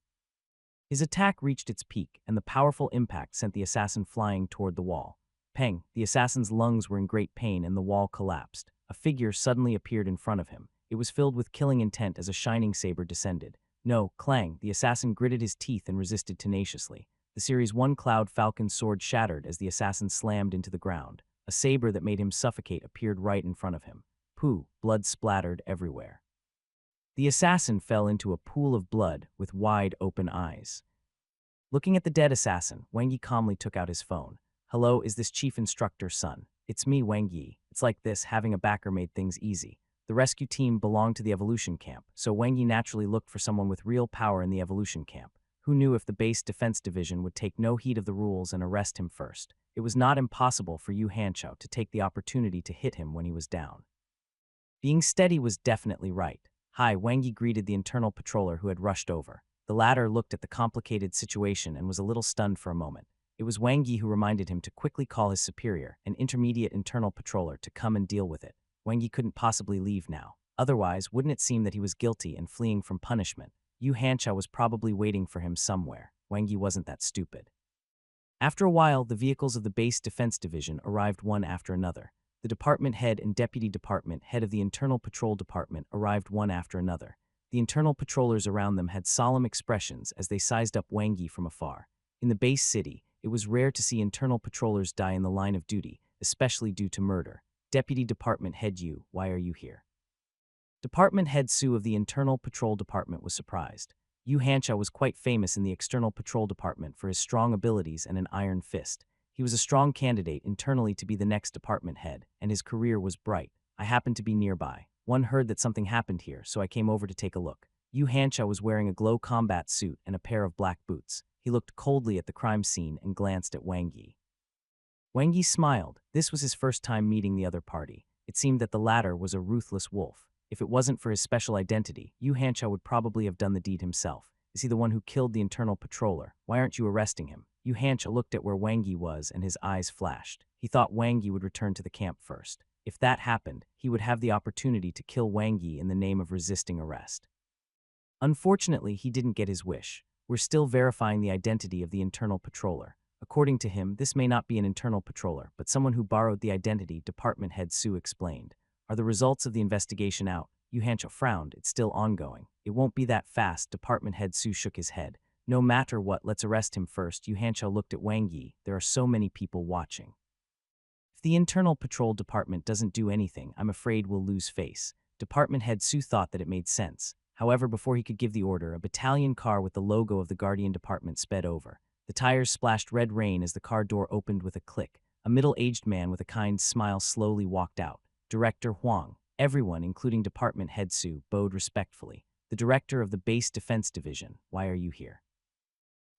His attack reached its peak, and the powerful impact sent the assassin flying toward the wall. Peng! The assassin's lungs were in great pain and the wall collapsed. A figure suddenly appeared in front of him. It was filled with killing intent as a shining saber descended. No, clang! The assassin gritted his teeth and resisted tenaciously. The Series 1 Cloud Falcon sword shattered as the assassin slammed into the ground. A saber that made him suffocate appeared right in front of him. Pooh, blood splattered everywhere. The assassin fell into a pool of blood with wide open eyes. Looking at the dead assassin, Wang Yi calmly took out his phone. "Hello, is this Chief Instructor's son? It's me, Wang Yi. It's like this, having a backer made things easy." The rescue team belonged to the evolution camp, so Wang Yi naturally looked for someone with real power in the evolution camp. Who knew if the base defense division would take no heed of the rules and arrest him first? It was not impossible for Yu Hanqiao to take the opportunity to hit him when he was down. Being steady was definitely right. "Hi," Wang Yi greeted the internal patroller who had rushed over. The latter looked at the complicated situation and was a little stunned for a moment. It was Wang Yi who reminded him to quickly call his superior, an intermediate internal patroller, to come and deal with it. Wang Yi couldn't possibly leave now. Otherwise, wouldn't it seem that he was guilty and fleeing from punishment? Yu Hanqiao was probably waiting for him somewhere. Wang Yi wasn't that stupid. After a while, the vehicles of the base defense division arrived one after another. The department head and deputy department head of the internal patrol department arrived one after another. The internal patrollers around them had solemn expressions as they sized up Wang Yi from afar. In the base city, it was rare to see internal patrollers die in the line of duty, especially due to murder. "Deputy Department Head Yu, why are you here?" Department Head Su of the Internal Patrol Department was surprised. Yu Hanqiao was quite famous in the External Patrol Department for his strong abilities and an iron fist. He was a strong candidate internally to be the next department head, and his career was bright. "I happened to be nearby. One heard that something happened here, so I came over to take a look." Yu Hanqiao was wearing a glow combat suit and a pair of black boots. He looked coldly at the crime scene and glanced at Wang Yi. Wang Yi smiled. This was his first time meeting the other party. It seemed that the latter was a ruthless wolf. If it wasn't for his special identity, Yu Hanqiao would probably have done the deed himself. "Is he the one who killed the internal patroller? Why aren't you arresting him?" Yu Hanqiao looked at where Wang Yi was and his eyes flashed. He thought Wang Yi would return to the camp first. If that happened, he would have the opportunity to kill Wang Yi in the name of resisting arrest. Unfortunately, he didn't get his wish. "We're still verifying the identity of the internal patroller. According to him, this may not be an internal patroller, but someone who borrowed the identity," Department Head Su explained. "Are the results of the investigation out?" Yu Hanqiao frowned. "It's still ongoing." "It won't be that fast," Department Head Su shook his head. "No matter what, let's arrest him first." Yu Hanqiao looked at Wang Yi. "There are so many people watching. If the internal patrol department doesn't do anything, I'm afraid we'll lose face." Department Head Su thought that it made sense. However, before he could give the order, a battalion car with the logo of the Guardian Department sped over. The tires splashed red rain as the car door opened with a click. A middle-aged man with a kind smile slowly walked out. "Director Huang." Everyone, including Department Head Su, bowed respectfully. "The director of the Base Defense Division, why are you here?"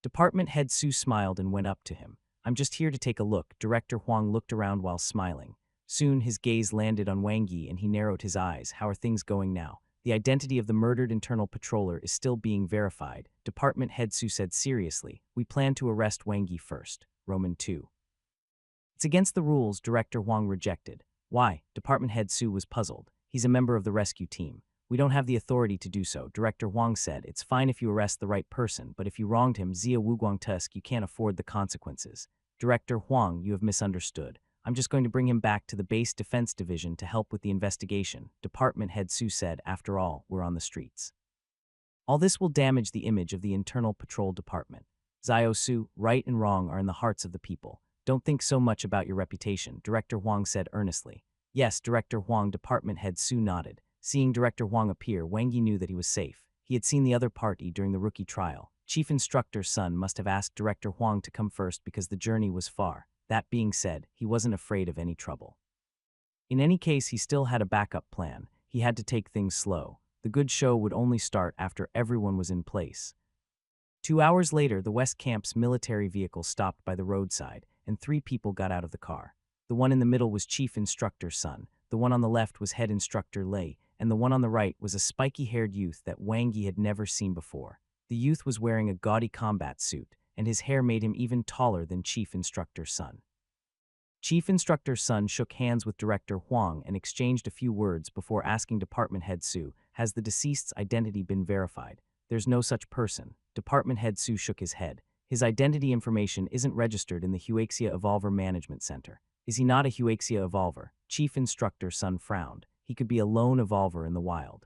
Department Head Su smiled and went up to him. "I'm just here to take a look." Director Huang looked around while smiling. Soon his gaze landed on Wang Yi and he narrowed his eyes. "How are things going now?" "The identity of the murdered internal patroller is still being verified," Department Head Su said seriously. "We plan to arrest Wang Yi first." Roman 2. "It's against the rules," Director Huang rejected. "Why?" Department Head Su was puzzled. "He's a member of the rescue team. We don't have the authority to do so," Director Huang said. "It's fine if you arrest the right person, but if you wronged him, Zia Wuguangtusk, you can't afford the consequences." "Director Huang, you have misunderstood. I'm just going to bring him back to the Base Defense Division to help with the investigation," Department Head Su said. "After all, we're on the streets. All this will damage the image of the Internal Patrol Department." "Zio Su, right and wrong are in the hearts of the people. Don't think so much about your reputation," Director Huang said earnestly. "Yes, Director Huang," Department Head Su nodded. Seeing Director Huang appear, Wang Yi knew that he was safe. He had seen the other party during the rookie trial. Chief Instructor's son must have asked Director Huang to come first because the journey was far. That being said, he wasn't afraid of any trouble. In any case, he still had a backup plan. He had to take things slow. The good show would only start after everyone was in place. 2 hours later, the West Camp's military vehicle stopped by the roadside, and 3 people got out of the car. The one in the middle was Chief Instructor's son, the one on the left was Head Instructor Lei, and the one on the right was a spiky-haired youth that Wang Yi had never seen before. The youth was wearing a gaudy combat suit, and his hair made him even taller than Chief Instructor's son. Chief Instructor's son shook hands with Director Huang and exchanged a few words before asking Department Head Su, "Has the deceased's identity been verified?" "There's no such person." Department Head Su shook his head. "His identity information isn't registered in the Huaxia Evolver Management Center." "Is he not a Huaxia Evolver?" Chief Instructor's son frowned. "He could be a lone evolver in the wild."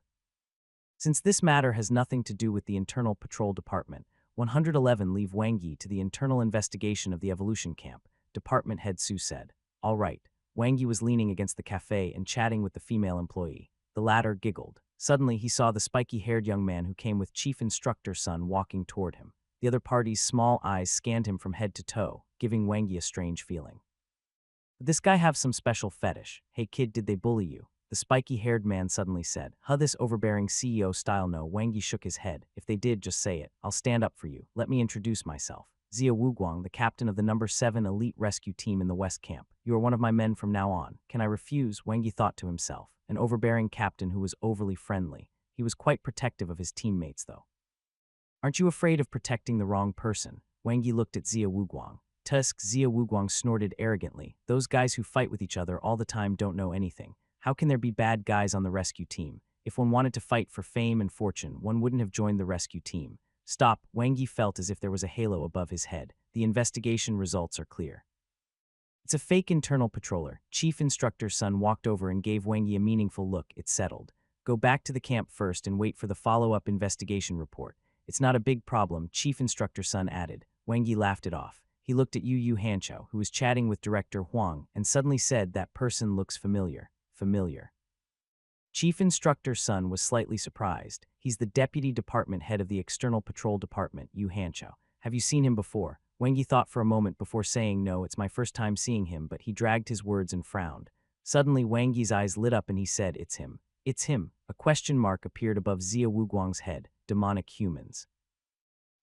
"Since this matter has nothing to do with the Internal Patrol Department, 111 leave Wang Yi to the internal investigation of the evolution camp," Department Head Su said. "All right, Wang Yi was leaning against the cafe and chatting with the female employee. The latter giggled. Suddenly, he saw the spiky-haired young man who came with Chief Instructor's son walking toward him. The other party's small eyes scanned him from head to toe, giving Wang Yi a strange feeling. Did this guy have some special fetish? Hey kid, did they bully you? The spiky-haired man suddenly said. This overbearing CEO style? No. Wang Yi shook his head. If they did, just say it. I'll stand up for you. Let me introduce myself. Zia Wuguang, the captain of the number 7 elite rescue team in the West Camp. You are one of my men from now on. Can I refuse? Wang Yi thought to himself. An overbearing captain who was overly friendly. He was quite protective of his teammates, though. Aren't you afraid of protecting the wrong person? Wang Yi looked at Zia Wuguang. Tusk. Zia Wuguang snorted arrogantly. Those guys who fight with each other all the time don't know anything. How can there be bad guys on the rescue team? If one wanted to fight for fame and fortune, one wouldn't have joined the rescue team. Stop. Wang Yi felt as if there was a halo above his head. The investigation results are clear. It's a fake internal patroller. Chief Instructor's son walked over and gave Wang Yi a meaningful look. It's settled. Go back to the camp first and wait for the follow-up investigation report. It's not a big problem, Chief Instructor's son added. Wang Yi laughed it off. He looked at Yu Hanqiao, who was chatting with Director Huang, and suddenly said, that person looks familiar. Familiar. Chief Instructor's son was slightly surprised. He's the deputy department head of the External Patrol Department, Yu Hanqiao. Have you seen him before? Wang Yi thought for a moment before saying no, it's my first time seeing him, but he dragged his words and frowned. Suddenly Wang Yi's eyes lit up and he said, it's him. It's him. A question mark appeared above Zia Wuguang's head. Demonic humans.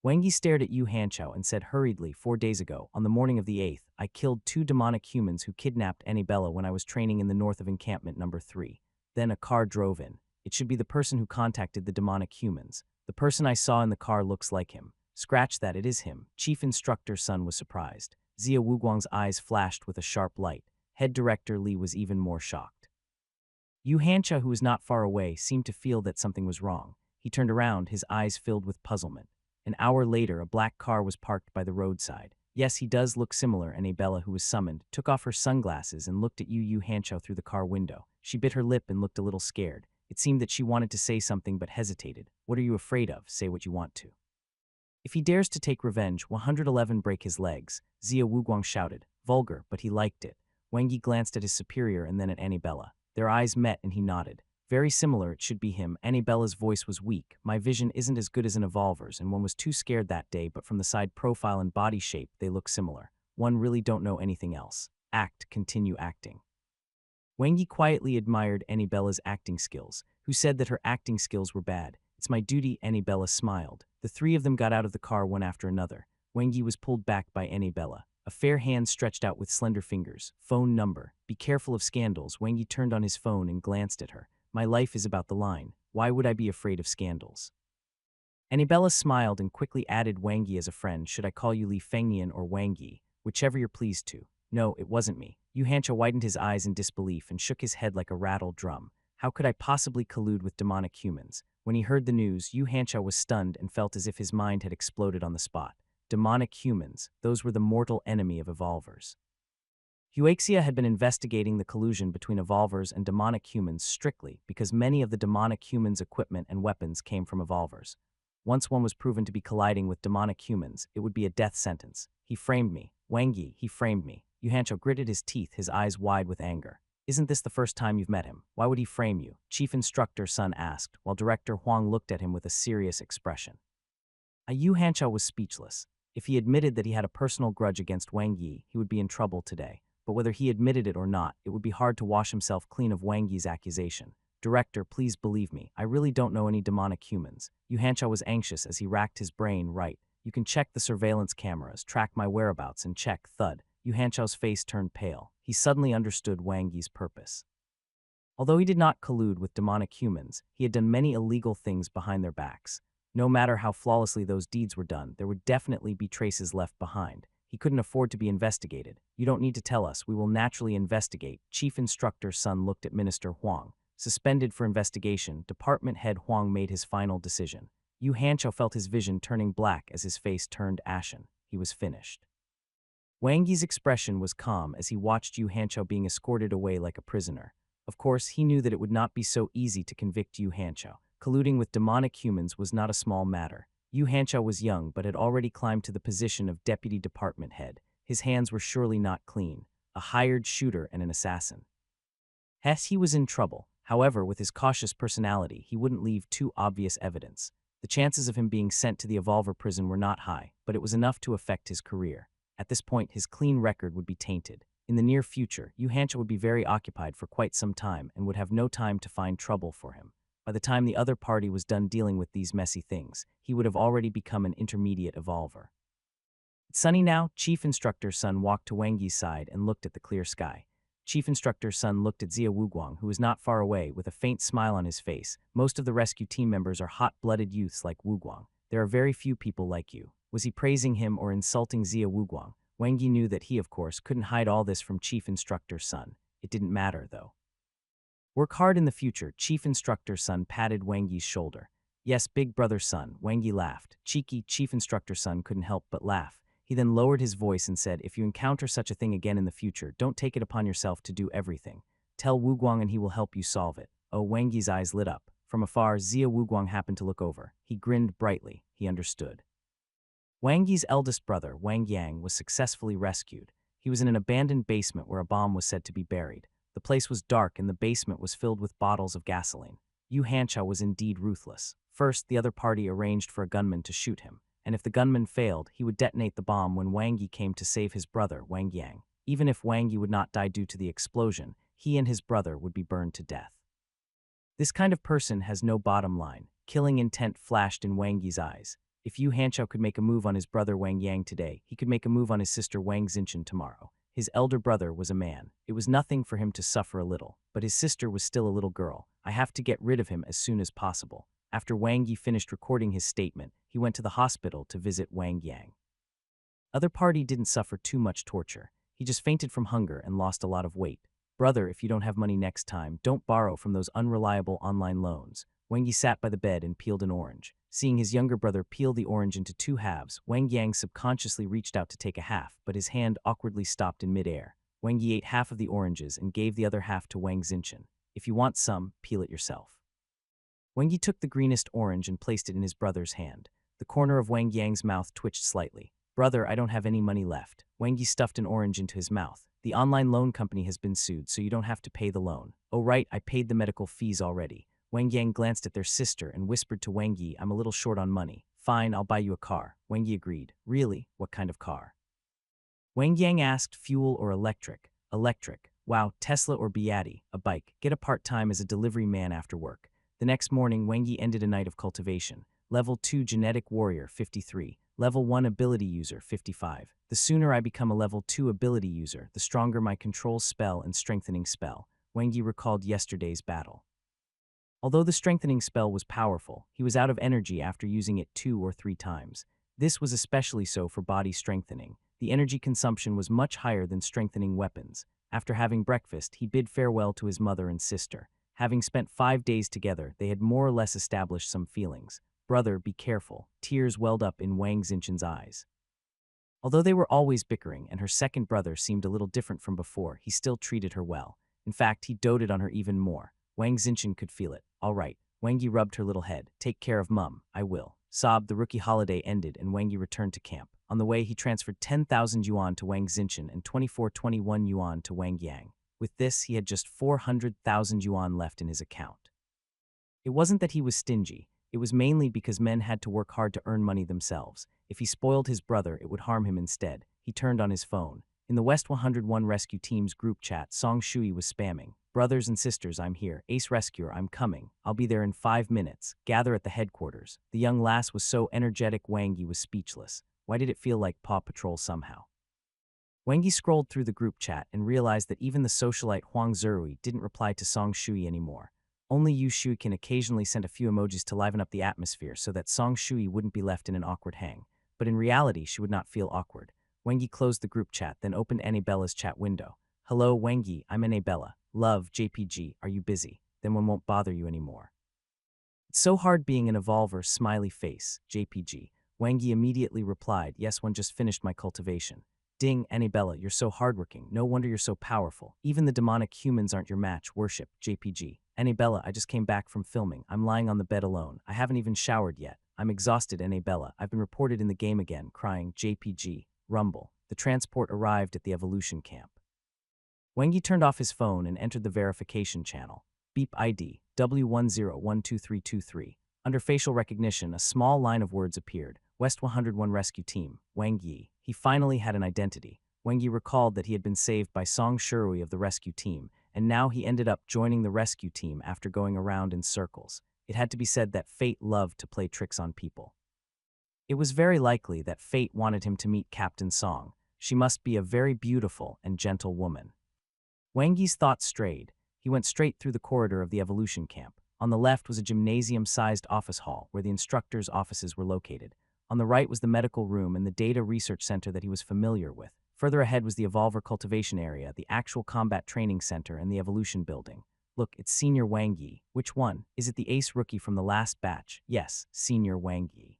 Wang Yi stared at Yu Hanqiao and said hurriedly, 4 days ago, on the morning of the 8th, I killed 2 demonic humans who kidnapped Annabella when I was training in the north of encampment number 3. Then a car drove in. It should be the person who contacted the demonic humans. The person I saw in the car looks like him. Scratch that, it is him. Chief Instructor's son was surprised. Zia Wuguang's eyes flashed with a sharp light. Head Director Li was even more shocked. Yu Hanqiao, who was not far away, seemed to feel that something was wrong. He turned around, his eyes filled with puzzlement. An hour later, a black car was parked by the roadside. Yes, he does look similar. Annabella, who was summoned, took off her sunglasses and looked at Yu Hanqiao through the car window. She bit her lip and looked a little scared. It seemed that she wanted to say something but hesitated. What are you afraid of? Say what you want to. If he dares to take revenge, 111 break his legs, Zia Wuguang shouted. Vulgar, but he liked it. Wang Yi glanced at his superior and then at Annabella. Their eyes met and he nodded. Very similar, it should be him. Annabella's voice was weak. My vision isn't as good as an evolver's, and one was too scared that day, but from the side profile and body shape, they look similar. One really don't know anything else. Act, continue acting. Wang Yi quietly admired Annabella's acting skills, who said that her acting skills were bad. It's my duty, Annabella smiled. The 3 of them got out of the car one after another. Wang Yi was pulled back by Annabella. A fair hand stretched out with slender fingers. Phone number. Be careful of scandals. Wang Yi turned on his phone and glanced at her. My life is about the line. Why would I be afraid of scandals? Annabella smiled and quickly added Wang Yi as a friend. Should I call you Li Fengnian or Wang Yi? Whichever you're pleased to. No, it wasn't me. Yu Hanqiao widened his eyes in disbelief and shook his head like a rattled drum. How could I possibly collude with demonic humans? When he heard the news, Yu Hanqiao was stunned and felt as if his mind had exploded on the spot. Demonic humans, those were the mortal enemy of evolvers. Huaxia had been investigating the collusion between evolvers and demonic humans strictly because many of the demonic humans' equipment and weapons came from evolvers. Once one was proven to be colliding with demonic humans, it would be a death sentence. He framed me. Wang Yi, he framed me. Yu Hanqiao gritted his teeth, his eyes wide with anger. Isn't this the first time you've met him? Why would he frame you? Chief Instructor's son asked, while Director Huang looked at him with a serious expression. Yu Hanqiao was speechless. If he admitted that he had a personal grudge against Wang Yi, he would be in trouble today. But whether he admitted it or not, it would be hard to wash himself clean of Wang Yi's accusation. Director, please believe me, I really don't know any demonic humans. Yu Hanqiao was anxious as he racked his brain. Right. You can check the surveillance cameras, track my whereabouts, and check. Thud. Yu Hanqiao's face turned pale. He suddenly understood Wang Yi's purpose. Although he did not collude with demonic humans, he had done many illegal things behind their backs. No matter how flawlessly those deeds were done, there would definitely be traces left behind. He couldn't afford to be investigated. You don't need to tell us. We will naturally investigate. Chief Instructor's son looked at Minister Huang. Suspended for investigation, Department Head Huang made his final decision. Yu Hanqiao felt his vision turning black as his face turned ashen. He was finished. Wang Yi's expression was calm as he watched Yu Hanqiao being escorted away like a prisoner. Of course, he knew that it would not be so easy to convict Yu Hanqiao. Colluding with demonic humans was not a small matter. Yu Hanqiao was young but had already climbed to the position of deputy department head. His hands were surely not clean. a hired shooter and an assassin. Hess, he was in trouble. However, with his cautious personality, he wouldn't leave too obvious evidence. The chances of him being sent to the Evolver prison were not high, but it was enough to affect his career. At this point, his clean record would be tainted. In the near future, Hancha would be very occupied for quite some time and would have no time to find trouble for him. By the time the other party was done dealing with these messy things, he would have already become an intermediate Evolver. It's sunny now. Chief Instructor's son walked to Wang Yi's side and looked at the clear sky. Chief Instructor's son looked at Zia Wuguang, who was not far away, with a faint smile on his face. Most of the rescue team members are hot-blooded youths like Wuguang. There are very few people like you. Was he praising him or insulting Zia Wuguang? Wang Yi knew that he, of course, couldn't hide all this from Chief Instructor's son. It didn't matter, though. Work hard in the future. Chief Instructor's son patted Wang Yi's shoulder. Yes, big brother's son. Wang Yi laughed. Cheeky Chief Instructor's son couldn't help but laugh. He then lowered his voice and said, if you encounter such a thing again in the future, don't take it upon yourself to do everything. Tell Wuguang and he will help you solve it. Oh, Wang Yi's eyes lit up. From afar, Zia Wuguang happened to look over. He grinned brightly. He understood. Wang Yi's eldest brother, Wang Yang, was successfully rescued. He was in an abandoned basement where a bomb was said to be buried. The place was dark and the basement was filled with bottles of gasoline. Hancha was indeed ruthless. First, the other party arranged for a gunman to shoot him, and if the gunman failed, he would detonate the bomb when Wang Yi came to save his brother, Wang Yang. Even if Wang Yi would not die due to the explosion, he and his brother would be burned to death. This kind of person has no bottom line. Killing intent flashed in Wang Yi's eyes. If Hancha could make a move on his brother Wang Yang today, he could make a move on his sister Wang Xinchen tomorrow. His elder brother was a man. It was nothing for him to suffer a little, but his sister was still a little girl. I have to get rid of him as soon as possible. After Wang Yi finished recording his statement, he went to the hospital to visit Wang Yang. Other party didn't suffer too much torture. He just fainted from hunger and lost a lot of weight. Brother, if you don't have money next time, don't borrow from those unreliable online loans. Wang Yi sat by the bed and peeled an orange. Seeing his younger brother peel the orange into two halves, Wang Yang subconsciously reached out to take a half, but his hand awkwardly stopped in midair. Wang Yi ate half of the oranges and gave the other half to Wang Xinchen. If you want some, peel it yourself. Wang Yi took the greenest orange and placed it in his brother's hand. The corner of Wang Yang's mouth twitched slightly. Brother, I don't have any money left. Wang Yi stuffed an orange into his mouth. The online loan company has been sued, so you don't have to pay the loan. Oh right, I paid the medical fees already. Wang Yang glanced at their sister and whispered to Wang Yi, I'm a little short on money. Fine, I'll buy you a car. Wang Yi agreed. Really? What kind of car? Wang Yang asked, fuel or electric? Electric. Wow, Tesla or Beati, a bike. Get a part-time as a delivery man after work. The next morning, Wang Yi ended a night of cultivation. Level 2 Genetic Warrior, 53. Level 1 Ability User, 55. The sooner I become a Level 2 Ability User, the stronger my Control Spell and Strengthening Spell. Wang Yi recalled yesterday's battle. Although the Strengthening Spell was powerful, he was out of energy after using it 2 or 3 times. This was especially so for body strengthening. The energy consumption was much higher than strengthening weapons. After having breakfast, he bid farewell to his mother and sister. Having spent 5 days together, they had more or less established some feelings. Brother, be careful. Tears welled up in Wang Xinchen's eyes. Although they were always bickering and her second brother seemed a little different from before, he still treated her well. In fact, he doted on her even more. Wang Xinchen could feel it. All right. Wang Yi rubbed her little head. Take care of Mum. I will. Sobbed. The rookie holiday ended and Wang Yi returned to camp. On the way, he transferred 10,000 yuan to Wang Xinchen and 2421 yuan to Wang Yang. With this, he had just 400,000 yuan left in his account. It wasn't that he was stingy. It was mainly because men had to work hard to earn money themselves. If he spoiled his brother, it would harm him instead. He turned on his phone. In the West 101 Rescue Team's group chat, Song Shui was spamming. Brothers and sisters, I'm here. Ace Rescuer, I'm coming. I'll be there in 5 minutes. Gather at the headquarters. The young lass was so energetic Wang Yi was speechless. Why did it feel like Paw Patrol somehow? Wang Yi scrolled through the group chat and realized that even the socialite Huang Zerui didn't reply to Song Shui anymore. Only Yu Shui can occasionally send a few emojis to liven up the atmosphere so that Song Shui wouldn't be left in an awkward hang. But in reality, she would not feel awkward. Wang Yi closed the group chat, then opened Annabella's chat window. Hello, Wang Yi, I'm Annabella. Love, JPG, are you busy? Then one won't bother you anymore. It's so hard being an Evolver, smiley face, JPG. Wang Yi immediately replied, yes, one just finished my cultivation. Ding, Annabella, you're so hardworking. No wonder you're so powerful. Even the demonic humans aren't your match, worship, JPG. Annabella, I just came back from filming. I'm lying on the bed alone. I haven't even showered yet. I'm exhausted, Annabella. I've been reported in the game again, crying, JPG, rumble. The transport arrived at the evolution camp. Wengi turned off his phone and entered the verification channel. Beep ID, W1012323. Under facial recognition, a small line of words appeared. West 101 Rescue Team, Wang Yi. He finally had an identity. Wang Yi recalled that he had been saved by Song Shirui of the rescue team, and now he ended up joining the rescue team after going around in circles. It had to be said that fate loved to play tricks on people. It was very likely that fate wanted him to meet Captain Song. She must be a very beautiful and gentle woman. Wang Yi's thoughts strayed. He went straight through the corridor of the evolution camp. On the left was a gymnasium-sized office hall where the instructors' offices were located. On the right was the medical room and the data research center that he was familiar with. Further ahead was the evolver cultivation area, the actual combat training center, and the evolution building. Look, it's Senior Wang Yi. Which one? Is it the ace rookie from the last batch? Yes, Senior Wang Yi.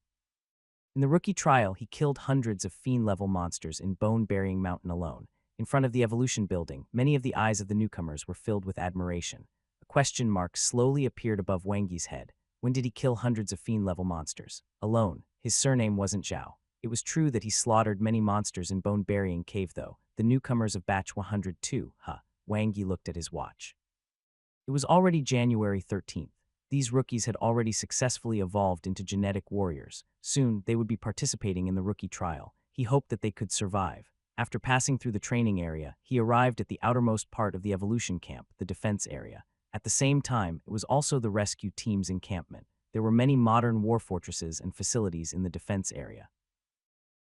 In the rookie trial, he killed hundreds of fiend-level monsters in Bone-Burying Mountain alone. In front of the evolution building, many of the eyes of the newcomers were filled with admiration. A question mark slowly appeared above Wang Yi's head. When did he kill hundreds of fiend-level monsters? Alone. His surname wasn't Zhao. It was true that he slaughtered many monsters in Bone-Burying Cave, though. The newcomers of Batch 102, Wang Yi looked at his watch. It was already January 13th. These rookies had already successfully evolved into genetic warriors. Soon, they would be participating in the rookie trial. He hoped that they could survive. After passing through the training area, he arrived at the outermost part of the evolution camp, the defense area. At the same time, it was also the rescue team's encampment. There were many modern war fortresses and facilities in the defense area.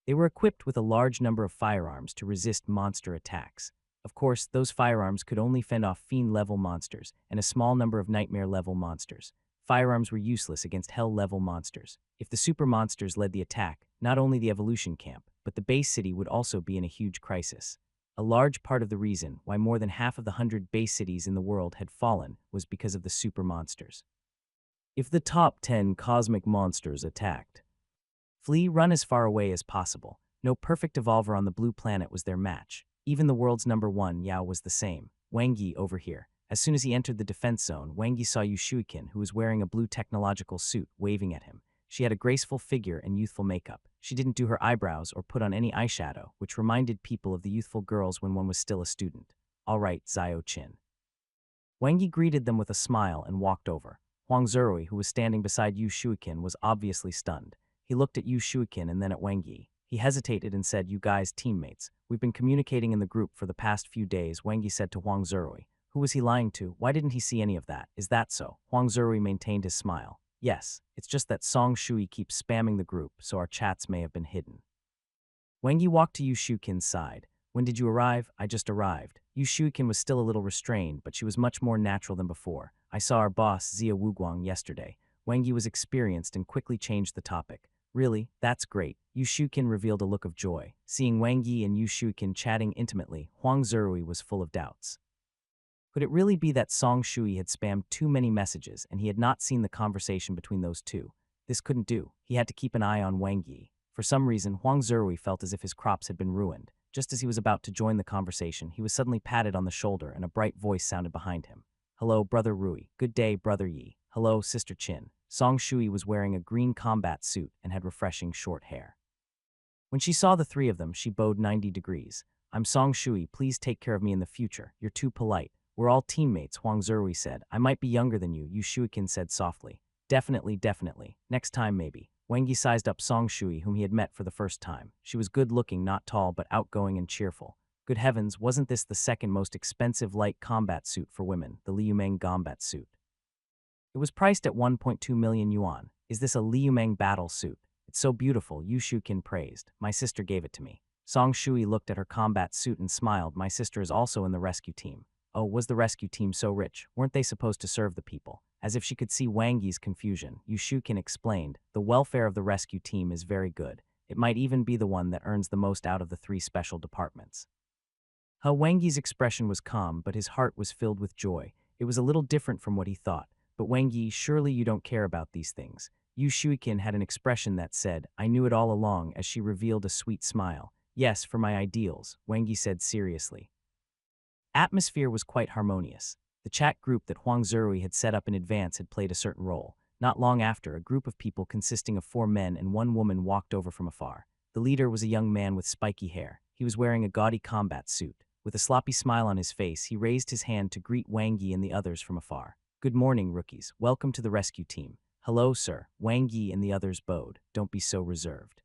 They were equipped with a large number of firearms to resist monster attacks. Of course, those firearms could only fend off fiend-level monsters and a small number of nightmare-level monsters. Firearms were useless against hell-level monsters. If the super monsters led the attack, not only the evolution camp, but the base city would also be in a huge crisis. A large part of the reason why more than half of the 100 base cities in the world had fallen was because of the super monsters. If the top 10 cosmic monsters attacked, flee, run as far away as possible. No perfect evolver on the blue planet was their match. Even the world's #1 Yao was the same. Wang Yi over here. As soon as he entered the defense zone, Wang Yi saw Yu Shuiqin, who was wearing a blue technological suit, waving at him. She had a graceful figure and youthful makeup. She didn't do her eyebrows or put on any eyeshadow, which reminded people of the youthful girls when one was still a student. All right, Zhao Qin. Wang Yi greeted them with a smile and walked over. Huang Zerui, who was standing beside Yu Shuiqin, was obviously stunned. He looked at Yu Shuiqin and then at Wang Yi. He hesitated and said, "You guys, teammates. We've been communicating in the group for the past few days," Wang Yi said to Huang Zerui. Who was he lying to? Why didn't he see any of that? Is that so? Huang Zerui maintained his smile. Yes, it's just that Song Shui keeps spamming the group, so our chats may have been hidden. Wang Yi walked to Yu Shuiqin's side. When did you arrive? I just arrived. Yu Shuiqin was still a little restrained, but she was much more natural than before. I saw our boss, Zia Wuguang, yesterday. Wang Yi was experienced and quickly changed the topic. Really? That's great. Yu Shuiqin revealed a look of joy. Seeing Wang Yi and Yu Shuiqin chatting intimately, Huang Zerui was full of doubts. Could it really be that Song Shui had spammed too many messages and he had not seen the conversation between those two? This couldn't do. He had to keep an eye on Wang Yi. For some reason, Huang Zerui felt as if his crops had been ruined. Just as he was about to join the conversation, he was suddenly patted on the shoulder and a bright voice sounded behind him. Hello, Brother Rui. Good day, Brother Yi. Hello, Sister Qin. Song Shui was wearing a green combat suit and had refreshing short hair. When she saw the three of them, she bowed 90 degrees. I'm Song Shui. Please take care of me in the future. You're too polite. We're all teammates, Huang Zerui said. I might be younger than you, Yu Shuiqin said softly. Definitely, definitely. Next time, maybe. Wang Yi sized up Song Shui, whom he had met for the first time. She was good-looking, not tall, but outgoing and cheerful. Good heavens, wasn't this the second most expensive light combat suit for women, the Liumeng combat suit? It was priced at 1.2 million yuan. Is this a Liumeng battle suit? It's so beautiful, Yu Shuiqin praised. My sister gave it to me. Song Shui looked at her combat suit and smiled. My sister is also in the rescue team. Oh, was the rescue team so rich? Weren't they supposed to serve the people? As if she could see Wang Yi's confusion, Yu Shuiqin explained, the welfare of the rescue team is very good. It might even be the one that earns the most out of the 3 special departments. Wang Yi's expression was calm, but his heart was filled with joy. It was a little different from what he thought. But Wang Yi, surely you don't care about these things. Yu Shuiqin had an expression that said, I knew it all along, as she revealed a sweet smile. Yes, for my ideals, Wang Yi said seriously. Atmosphere was quite harmonious. The chat group that Huang Zerui had set up in advance had played a certain role. Not long after, a group of people consisting of 4 men and 1 woman walked over from afar. The leader was a young man with spiky hair. He was wearing a gaudy combat suit. With a sloppy smile on his face, he raised his hand to greet Wang Yi and the others from afar. "Good morning, rookies. Welcome to the rescue team." "Hello, sir." Wang Yi and the others bowed. "Don't be so reserved."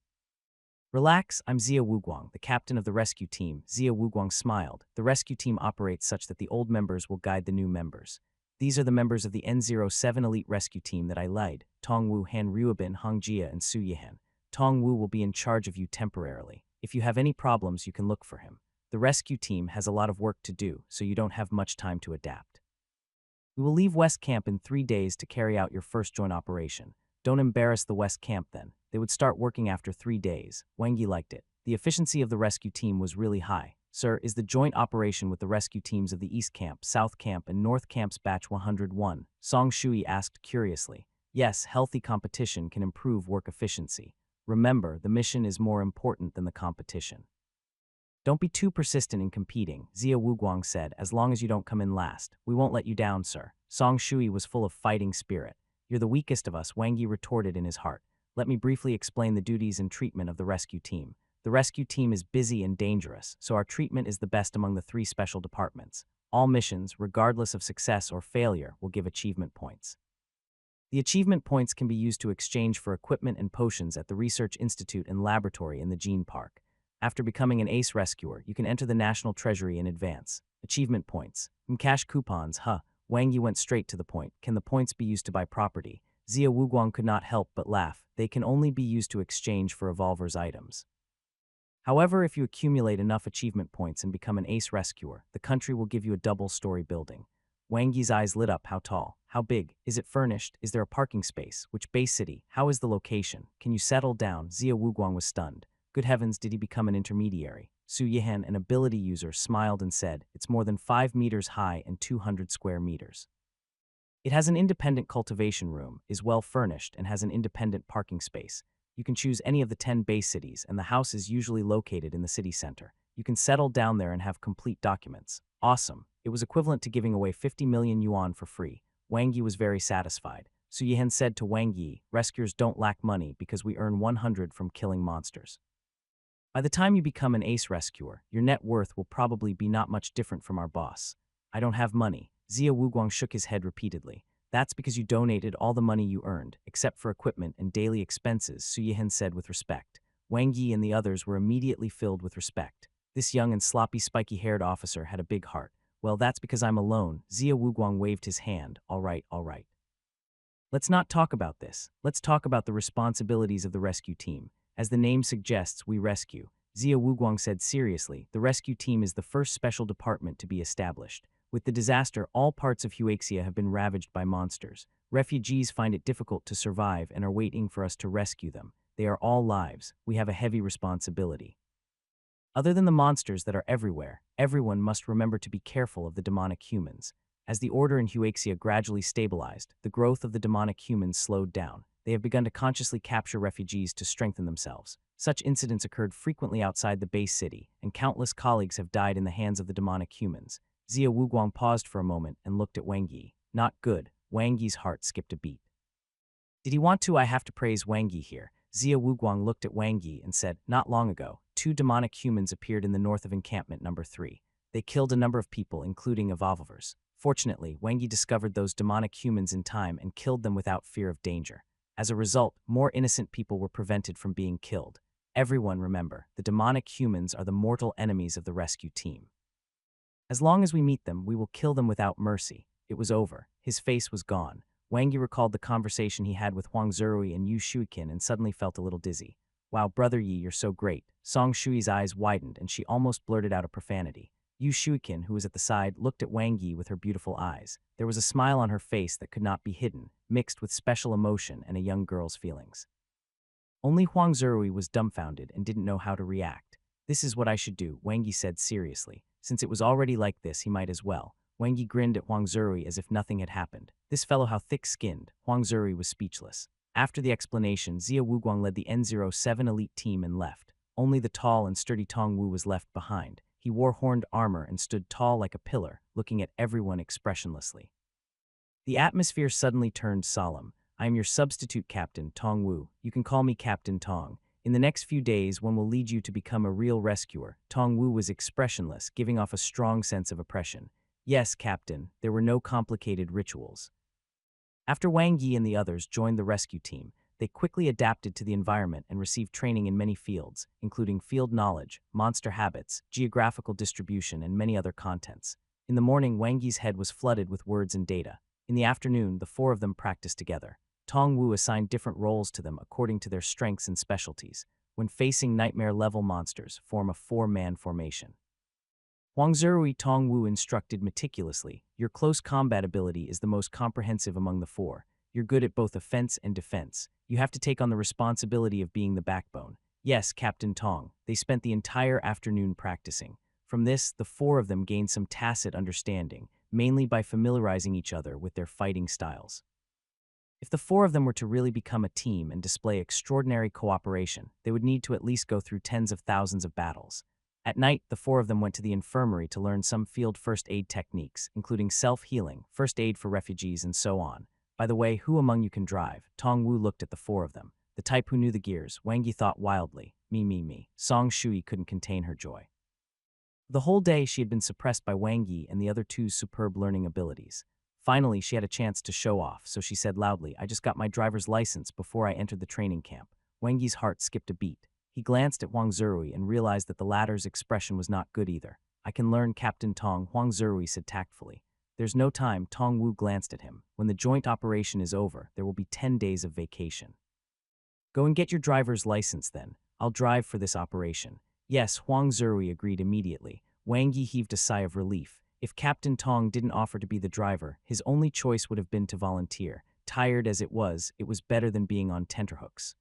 "Relax, I'm Zia Wuguang, the captain of the rescue team." Zia Wuguang smiled. "The rescue team operates such that the old members will guide the new members. These are the members of the N07 Elite Rescue Team that I lead: Tongwu, Han Ruobin, Hong Jia, and Su Yihan. Tongwu will be in charge of you temporarily. If you have any problems, you can look for him. The rescue team has a lot of work to do, so you don't have much time to adapt. We will leave West Camp in 3 days to carry out your first joint operation. Don't embarrass the West Camp then. They would start working after 3 days. Wang Yi liked it. The efficiency of the rescue team was really high. "Sir, is the joint operation with the rescue teams of the East Camp, South Camp, and North Camps Batch 101? Song Shui asked curiously. "Yes, healthy competition can improve work efficiency. Remember, the mission is more important than the competition. Don't be too persistent in competing," Zia Wuguang said. "As long as you don't come in last, we won't let you down, sir." Song Shui was full of fighting spirit. "You're the weakest of us," Wang Yi retorted in his heart. "Let me briefly explain the duties and treatment of the rescue team. The rescue team is busy and dangerous, so our treatment is the best among the 3 special departments. All missions, regardless of success or failure, will give achievement points. The achievement points can be used to exchange for equipment and potions at the Research Institute and Laboratory in the Gene Park. After becoming an ace rescuer, you can enter the National Treasury in advance. Achievement points. Cash coupons, huh?" Wang Yi went straight to the point. "Can the points be used to buy property?" Zia Wuguang could not help but laugh. "They can only be used to exchange for Evolver's items. However, if you accumulate enough achievement points and become an ace rescuer, the country will give you a double-story building." Wang Yi's eyes lit up. "How tall? How big? Is it furnished? Is there a parking space? Which base city? How is the location? Can you settle down?" Zia Wuguang was stunned. Good heavens, did he become an intermediary? Su Yihan, an ability user, smiled and said, "It's more than 5 meters high and 200 square meters. It has an independent cultivation room, is well furnished, and has an independent parking space. You can choose any of the 10 base cities, and the house is usually located in the city center. You can settle down there and have complete documents." Awesome. It was equivalent to giving away 50 million yuan for free. Wang Yi was very satisfied. Su Yihan said to Wang Yi, "Rescuers don't lack money because we earn 100 from killing monsters. By the time you become an ace rescuer, your net worth will probably be not much different from our boss." "I don't have money." Zia Wuguang shook his head repeatedly. "That's because you donated all the money you earned, except for equipment and daily expenses," Su Yihan said with respect. Wang Yi and the others were immediately filled with respect. This young and sloppy, spiky-haired officer had a big heart. "Well, that's because I'm alone." Zia Wuguang waved his hand. All right. Let's not talk about this. Let's talk about the responsibilities of the rescue team. As the name suggests, we rescue." Zia Wuguang said seriously. "The rescue team is the first special department to be established. With the disaster, all parts of Huaxia have been ravaged by monsters. Refugees find it difficult to survive and are waiting for us to rescue them. They are all lives. We have a heavy responsibility. Other than the monsters that are everywhere, everyone must remember to be careful of the demonic humans." As the order in Huaxia gradually stabilized, the growth of the demonic humans slowed down. They have begun to consciously capture refugees to strengthen themselves. Such incidents occurred frequently outside the base city, and countless colleagues have died in the hands of the demonic humans. Zia Wuguang paused for a moment and looked at Wang Yi. "Not good." Wang Yi's heart skipped a beat. "Did he want to?" "I have to praise Wang Yi here." Zia Wuguang looked at Wang Yi and said, "Not long ago, 2 demonic humans appeared in the north of encampment number 3. They killed a number of people, including evolvers. Fortunately, Wang Yi discovered those demonic humans in time and killed them without fear of danger. As a result, more innocent people were prevented from being killed. Everyone remember, the demonic humans are the mortal enemies of the rescue team. As long as we meet them, we will kill them without mercy." It was over. His face was gone. Wang Yi recalled the conversation he had with Huang Zerui and Yu Shuiqin and suddenly felt a little dizzy. "Wow, Brother Yi, you're so great." Song Shui's eyes widened and she almost blurted out a profanity. Yu Shuiqin, who was at the side, looked at Wang Yi with her beautiful eyes. There was a smile on her face that could not be hidden, mixed with special emotion and a young girl's feelings. Only Huang Zerui was dumbfounded and didn't know how to react. "This is what I should do," Wang Yi said seriously. Since it was already like this, he might as well. Wang Yi grinned at Huang Zerui as if nothing had happened. This fellow, how thick-skinned. Huang Zerui was speechless. After the explanation, Zia Wuguang led the N07 elite team and left. Only the tall and sturdy Tongwu was left behind. He wore horned armor and stood tall like a pillar, looking at everyone expressionlessly. The atmosphere suddenly turned solemn. "I am your substitute captain, Tong Wu. You can call me Captain Tong." In the next few days, one will lead you to become a real rescuer. Tong Wu was expressionless, giving off a strong sense of oppression. Yes, Captain, there were no complicated rituals. After Wang Yi and the others joined the rescue team, they quickly adapted to the environment and received training in many fields, including field knowledge, monster habits, geographical distribution, and many other contents. In the morning, Wang Yi's head was flooded with words and data. In the afternoon, the four of them practiced together. Tong Wu assigned different roles to them according to their strengths and specialties. When facing nightmare-level monsters, form a four-man formation. Huang Zirui Tong Wu instructed meticulously. Your close combat ability is the most comprehensive among the four. You're good at both offense and defense. You have to take on the responsibility of being the backbone. Yes, Captain Tong. They spent the entire afternoon practicing. From this, the four of them gained some tacit understanding, mainly by familiarizing each other with their fighting styles. If the four of them were to really become a team and display extraordinary cooperation, they would need to at least go through tens of thousands of battles. At night, the four of them went to the infirmary to learn some field first aid techniques, including self-healing, first aid for refugees, and so on. By the way, who among you can drive? Tong Wu looked at the four of them. The type who knew the gears. Wang Yi thought wildly. Me. Song Shui couldn't contain her joy. The whole day she had been suppressed by Wang Yi and the other two's superb learning abilities. Finally, she had a chance to show off, so she said loudly, I just got my driver's license before I entered the training camp. Wang Yi's heart skipped a beat. He glanced at Huang Zirui and realized that the latter's expression was not good either. I can learn, Captain Tong, Huang Zirui said tactfully. There's no time. Tong Wu glanced at him. When the joint operation is over, there will be 10 days of vacation. Go and get your driver's license then. I'll drive for this operation. Yes, Huang Zirui agreed immediately. Wang Yi heaved a sigh of relief. If Captain Tong didn't offer to be the driver, his only choice would have been to volunteer. Tired as it was better than being on tenterhooks.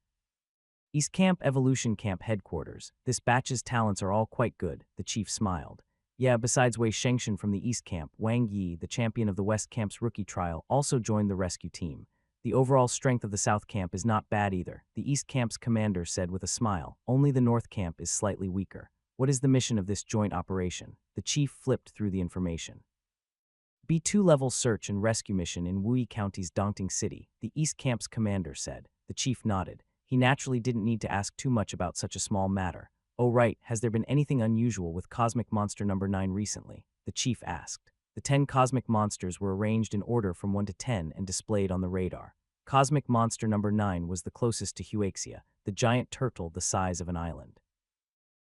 East Camp Evolution Camp Headquarters. This batch's talents are all quite good, the chief smiled. Yeah, besides Wei Shengshan from the East Camp, Wang Yi, the champion of the West Camp's rookie trial, also joined the rescue team. The overall strength of the South Camp is not bad either, the East Camp's commander said with a smile. Only the North Camp is slightly weaker. What is the mission of this joint operation? The chief flipped through the information. B2 level search and rescue mission in Wuyi County's Dongting City, the East Camp's commander said. The chief nodded. He naturally didn't need to ask too much about such a small matter. Oh right, has there been anything unusual with Cosmic Monster number 9 recently? The chief asked. The 10 cosmic monsters were arranged in order from 1 to 10 and displayed on the radar. Cosmic Monster number 9 was the closest to Huaxia, the giant turtle the size of an island.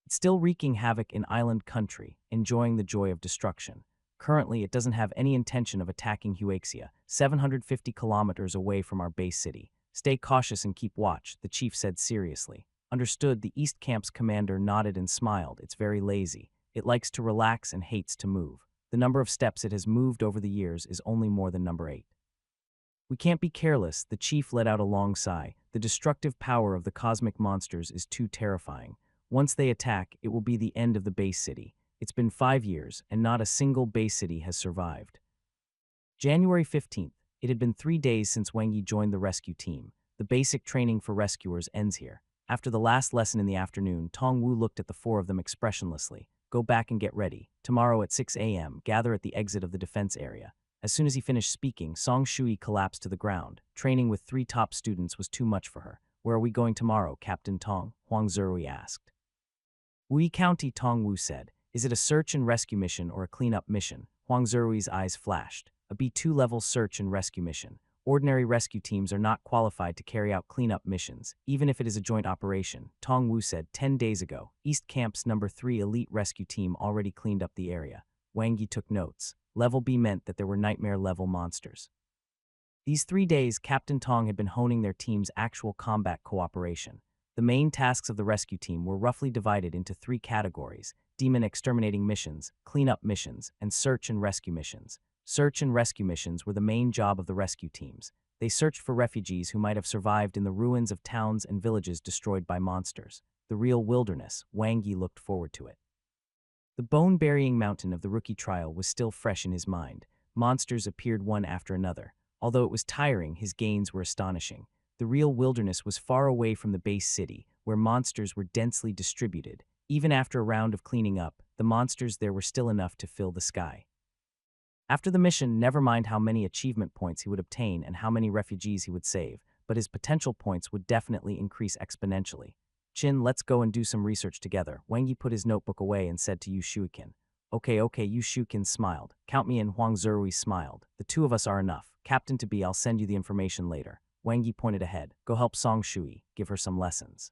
It's still wreaking havoc in island country, enjoying the joy of destruction. Currently, it doesn't have any intention of attacking Huaxia, 750 kilometers away from our base city. Stay cautious and keep watch, the chief said seriously. Understood, the East Camp's commander nodded and smiled. It's very lazy. It likes to relax and hates to move. The number of steps it has moved over the years is only more than number 8. We can't be careless, the chief let out a long sigh. The destructive power of the cosmic monsters is too terrifying. Once they attack, it will be the end of the base city. It's been 5 years, and not a single base city has survived. January 15th. It had been 3 days since Wang Yi joined the rescue team. The basic training for rescuers ends here. After the last lesson in the afternoon, Tong Wu looked at the four of them expressionlessly. Go back and get ready. Tomorrow at 6 a.m., gather at the exit of the defense area. As soon as he finished speaking, Song Shui collapsed to the ground. Training with 3 top students was too much for her. Where are we going tomorrow, Captain Tong? Huang Zirui asked. Wuyi County, Tong Wu said. Is it a search and rescue mission or a cleanup mission? Huang Zirui's eyes flashed. A B2 level search and rescue mission. Ordinary rescue teams are not qualified to carry out cleanup missions, even if it is a joint operation, Tong Wu said 10 days ago. East Camp's number 3 elite rescue team already cleaned up the area. Wang Yi took notes. Level B meant that there were nightmare-level monsters. These 3 days, Captain Tong had been honing their team's actual combat cooperation. The main tasks of the rescue team were roughly divided into 3 categories: demon exterminating missions, cleanup missions, and search and rescue missions. Search and rescue missions were the main job of the rescue teams. They searched for refugees who might have survived in the ruins of towns and villages destroyed by monsters. The real wilderness. Wang Yi looked forward to it. The bone-burying mountain of the rookie trial was still fresh in his mind. Monsters appeared one after another. Although it was tiring, his gains were astonishing. The real wilderness was far away from the base city, where monsters were densely distributed. Even after a round of cleaning up, the monsters there were still enough to fill the sky. After the mission, never mind how many achievement points he would obtain and how many refugees he would save, but his potential points would definitely increase exponentially. Chin, let's go and do some research together. Wang Yi put his notebook away and said to Yu Shuikin. Okay, Yu Shuikin smiled. Count me in. Huang Zerui smiled. The two of us are enough. Captain to be, I'll send you the information later. Wang Yi pointed ahead. Go help Song Shui, give her some lessons.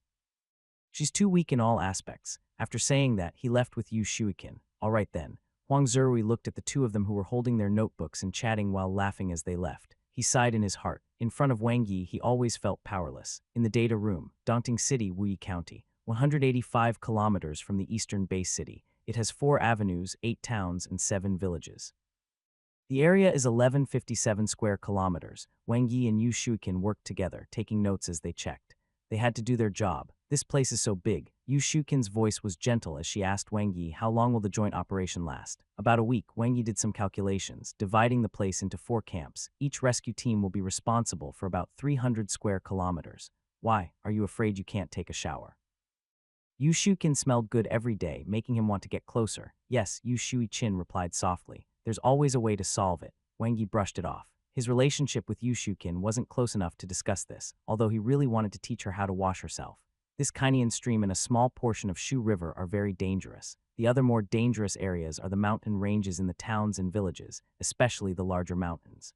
She's too weak in all aspects. After saying that, he left with Yu Shuikin. All right then. Huang Zerui looked at the two of them who were holding their notebooks and chatting while laughing as they left. He sighed in his heart. In front of Wang Yi, he always felt powerless. In the data room, daunting city, Wuyi County, 185 kilometers from the eastern base city. It has 4 avenues, 8 towns, and 7 villages. The area is 1157 square kilometers. Wang Yi and Yu Shuikin worked together, taking notes as they checked. They had to do their job. This place is so big. Yu Shuikin's voice was gentle as she asked Wang Yi, how long will the joint operation last? About a week. Wang Yi did some calculations, dividing the place into 4 camps. Each rescue team will be responsible for about 300 square kilometers. Why, are you afraid you can't take a shower? Yu Shuikin smelled good every day, making him want to get closer. Yes, Yu Shuikin replied softly. There's always a way to solve it. Wang Yi brushed it off. His relationship with Yu Shuikin wasn't close enough to discuss this, although he really wanted to teach her how to wash herself. This Kainian stream and a small portion of Shu River are very dangerous. The other more dangerous areas are the mountain ranges in the towns and villages, especially the larger mountains.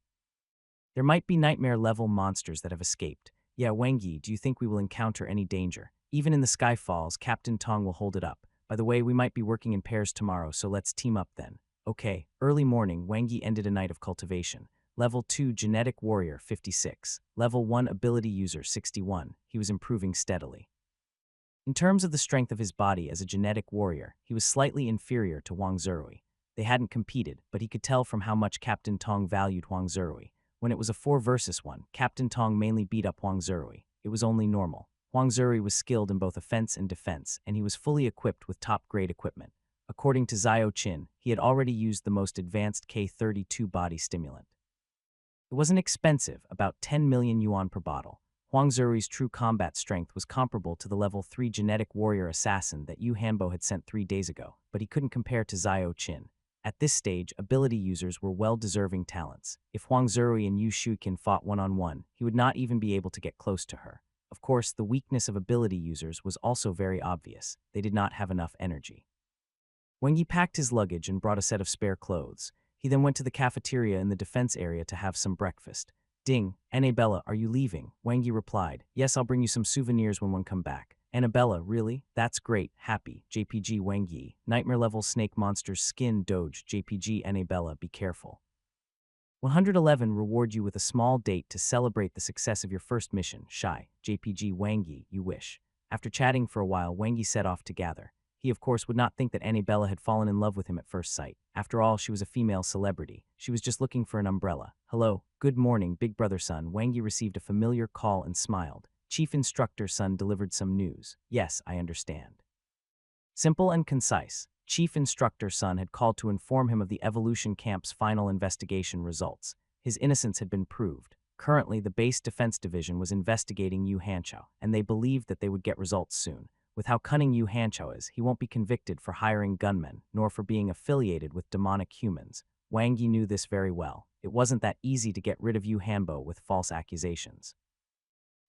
There might be nightmare-level monsters that have escaped. Yeah, Wang Yi, do you think we will encounter any danger? Even in the Sky Falls, Captain Tong will hold it up. By the way, we might be working in pairs tomorrow, so let's team up then. Okay, early morning, Wang Yi ended a night of cultivation. Level 2 Genetic Warrior 56. Level 1 Ability User 61. He was improving steadily. In terms of the strength of his body as a genetic warrior, he was slightly inferior to Huang Zerui. They hadn't competed, but he could tell from how much Captain Tong valued Huang Zerui. When it was a 4 versus 1, Captain Tong mainly beat up Huang Zerui. It was only normal. Huang Zerui was skilled in both offense and defense, and he was fully equipped with top-grade equipment. According to Zhao Qin, he had already used the most advanced K32 body stimulant. It wasn't expensive, about 10 million yuan per bottle. Huang Zerui's true combat strength was comparable to the level 3 genetic warrior assassin that Yu Hanbo had sent 3 days ago, but he couldn't compare to Zhao Qin. At this stage, ability users were well-deserving talents. If Huang Zerui and Yu Shuikin fought one-on-one, he would not even be able to get close to her. Of course, the weakness of ability users was also very obvious. They did not have enough energy. Wang Yi packed his luggage and brought a set of spare clothes. He then went to the cafeteria in the defense area to have some breakfast. Ding, Annabella, are you leaving? Wang Yi replied. Yes, I'll bring you some souvenirs when one come back. Annabella, really? That's great. Happy. JPG Wang Yi. Nightmare level snake monsters skin doge. JPG Annabella, be careful. 111 reward you with a small date to celebrate the success of your first mission. Shy. JPG Wang Yi, you wish. After chatting for a while, Wang Yi set off to gather. He, of course, would not think that Annabella had fallen in love with him at first sight. After all, she was a female celebrity. She was just looking for an umbrella. Hello, good morning, Big Brother Son. Wang Yi received a familiar call and smiled. Chief Instructor Son delivered some news. Yes, I understand. Simple and concise. Chief Instructor Son had called to inform him of the evolution camp's final investigation results. His innocence had been proved. Currently, the Base Defense Division was investigating Yu Hanchao, and they believed that they would get results soon. With how cunning Yu Hanchao is, he won't be convicted for hiring gunmen, nor for being affiliated with demonic humans. Wang Yi knew this very well. It wasn't that easy to get rid of Yu Hanbo with false accusations.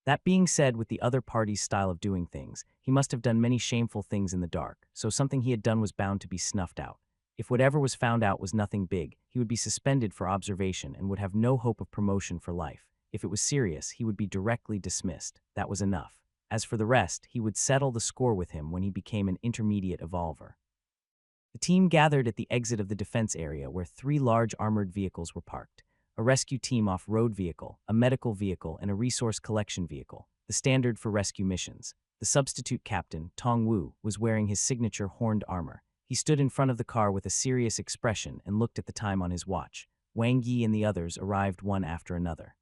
That being said, with the other party's style of doing things, he must have done many shameful things in the dark, so something he had done was bound to be snuffed out. If whatever was found out was nothing big, he would be suspended for observation and would have no hope of promotion for life. If it was serious, he would be directly dismissed. That was enough. As for the rest, he would settle the score with him when he became an intermediate evolver. The team gathered at the exit of the defense area where 3 large armored vehicles were parked. A rescue team off-road vehicle, a medical vehicle, and a resource collection vehicle, the standard for rescue missions. The substitute captain, Tong Wu, was wearing his signature horned armor. He stood in front of the car with a serious expression and looked at the time on his watch. Wang Yi and the others arrived one after another.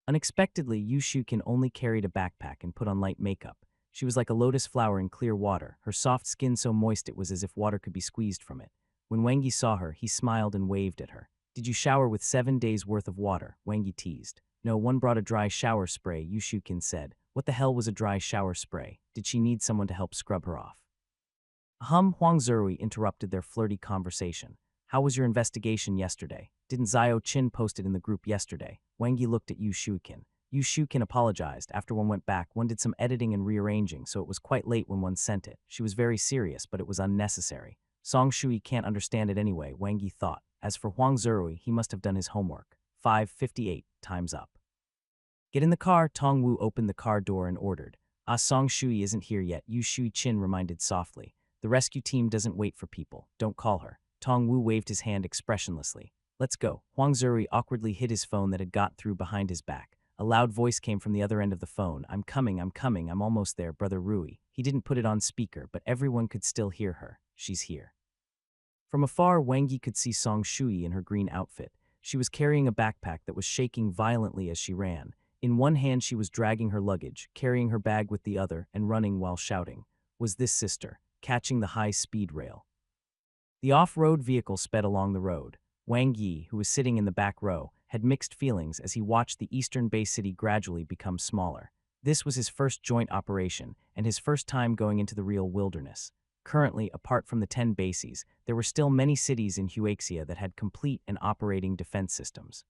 Unexpectedly, Yu Shuikin only carried a backpack and put on light makeup. She was like a lotus flower in clear water, her soft skin so moist it was as if water could be squeezed from it. When Wang Yi saw her, he smiled and waved at her. Did you shower with 7 days' worth of water? Wang Yi teased. No, one brought a dry shower spray, Yu Shuikin said. What the hell was a dry shower spray? Did she need someone to help scrub her off? Huang Zerui interrupted their flirty conversation. How was your investigation yesterday? Didn't Zhao Qin post it in the group yesterday? Wang Yi looked at Yu Shuikin. Yu Shukin apologized. After one went back, one did some editing and rearranging, so it was quite late when one sent it. She was very serious, but it was unnecessary. Song Shui can't understand it anyway, Wang Yi thought. As for Huang Zerui, he must have done his homework. 5:58, time's up. Get in the car, Tong Wu opened the car door and ordered. Ah, Song Shui isn't here yet, Yu Shui Chin reminded softly. The rescue team doesn't wait for people. Don't call her. Tong Wu waved his hand expressionlessly. Let's go. Huang Zerui awkwardly hid his phone that had got through behind his back. A loud voice came from the other end of the phone. I'm coming, I'm almost there, Brother Rui. He didn't put it on speaker, but everyone could still hear her. She's here. From afar, Wang Yi could see Song Shui in her green outfit. She was carrying a backpack that was shaking violently as she ran. In one hand she was dragging her luggage, carrying her bag with the other, and running while shouting. Was this sister, catching the high-speed rail? The off-road vehicle sped along the road. Wang Yi, who was sitting in the back row, had mixed feelings as he watched the Eastern Bay City gradually become smaller. This was his first joint operation, and his first time going into the real wilderness. Currently, apart from the 10 bases, there were still many cities in Huaxia that had complete and operating defense systems.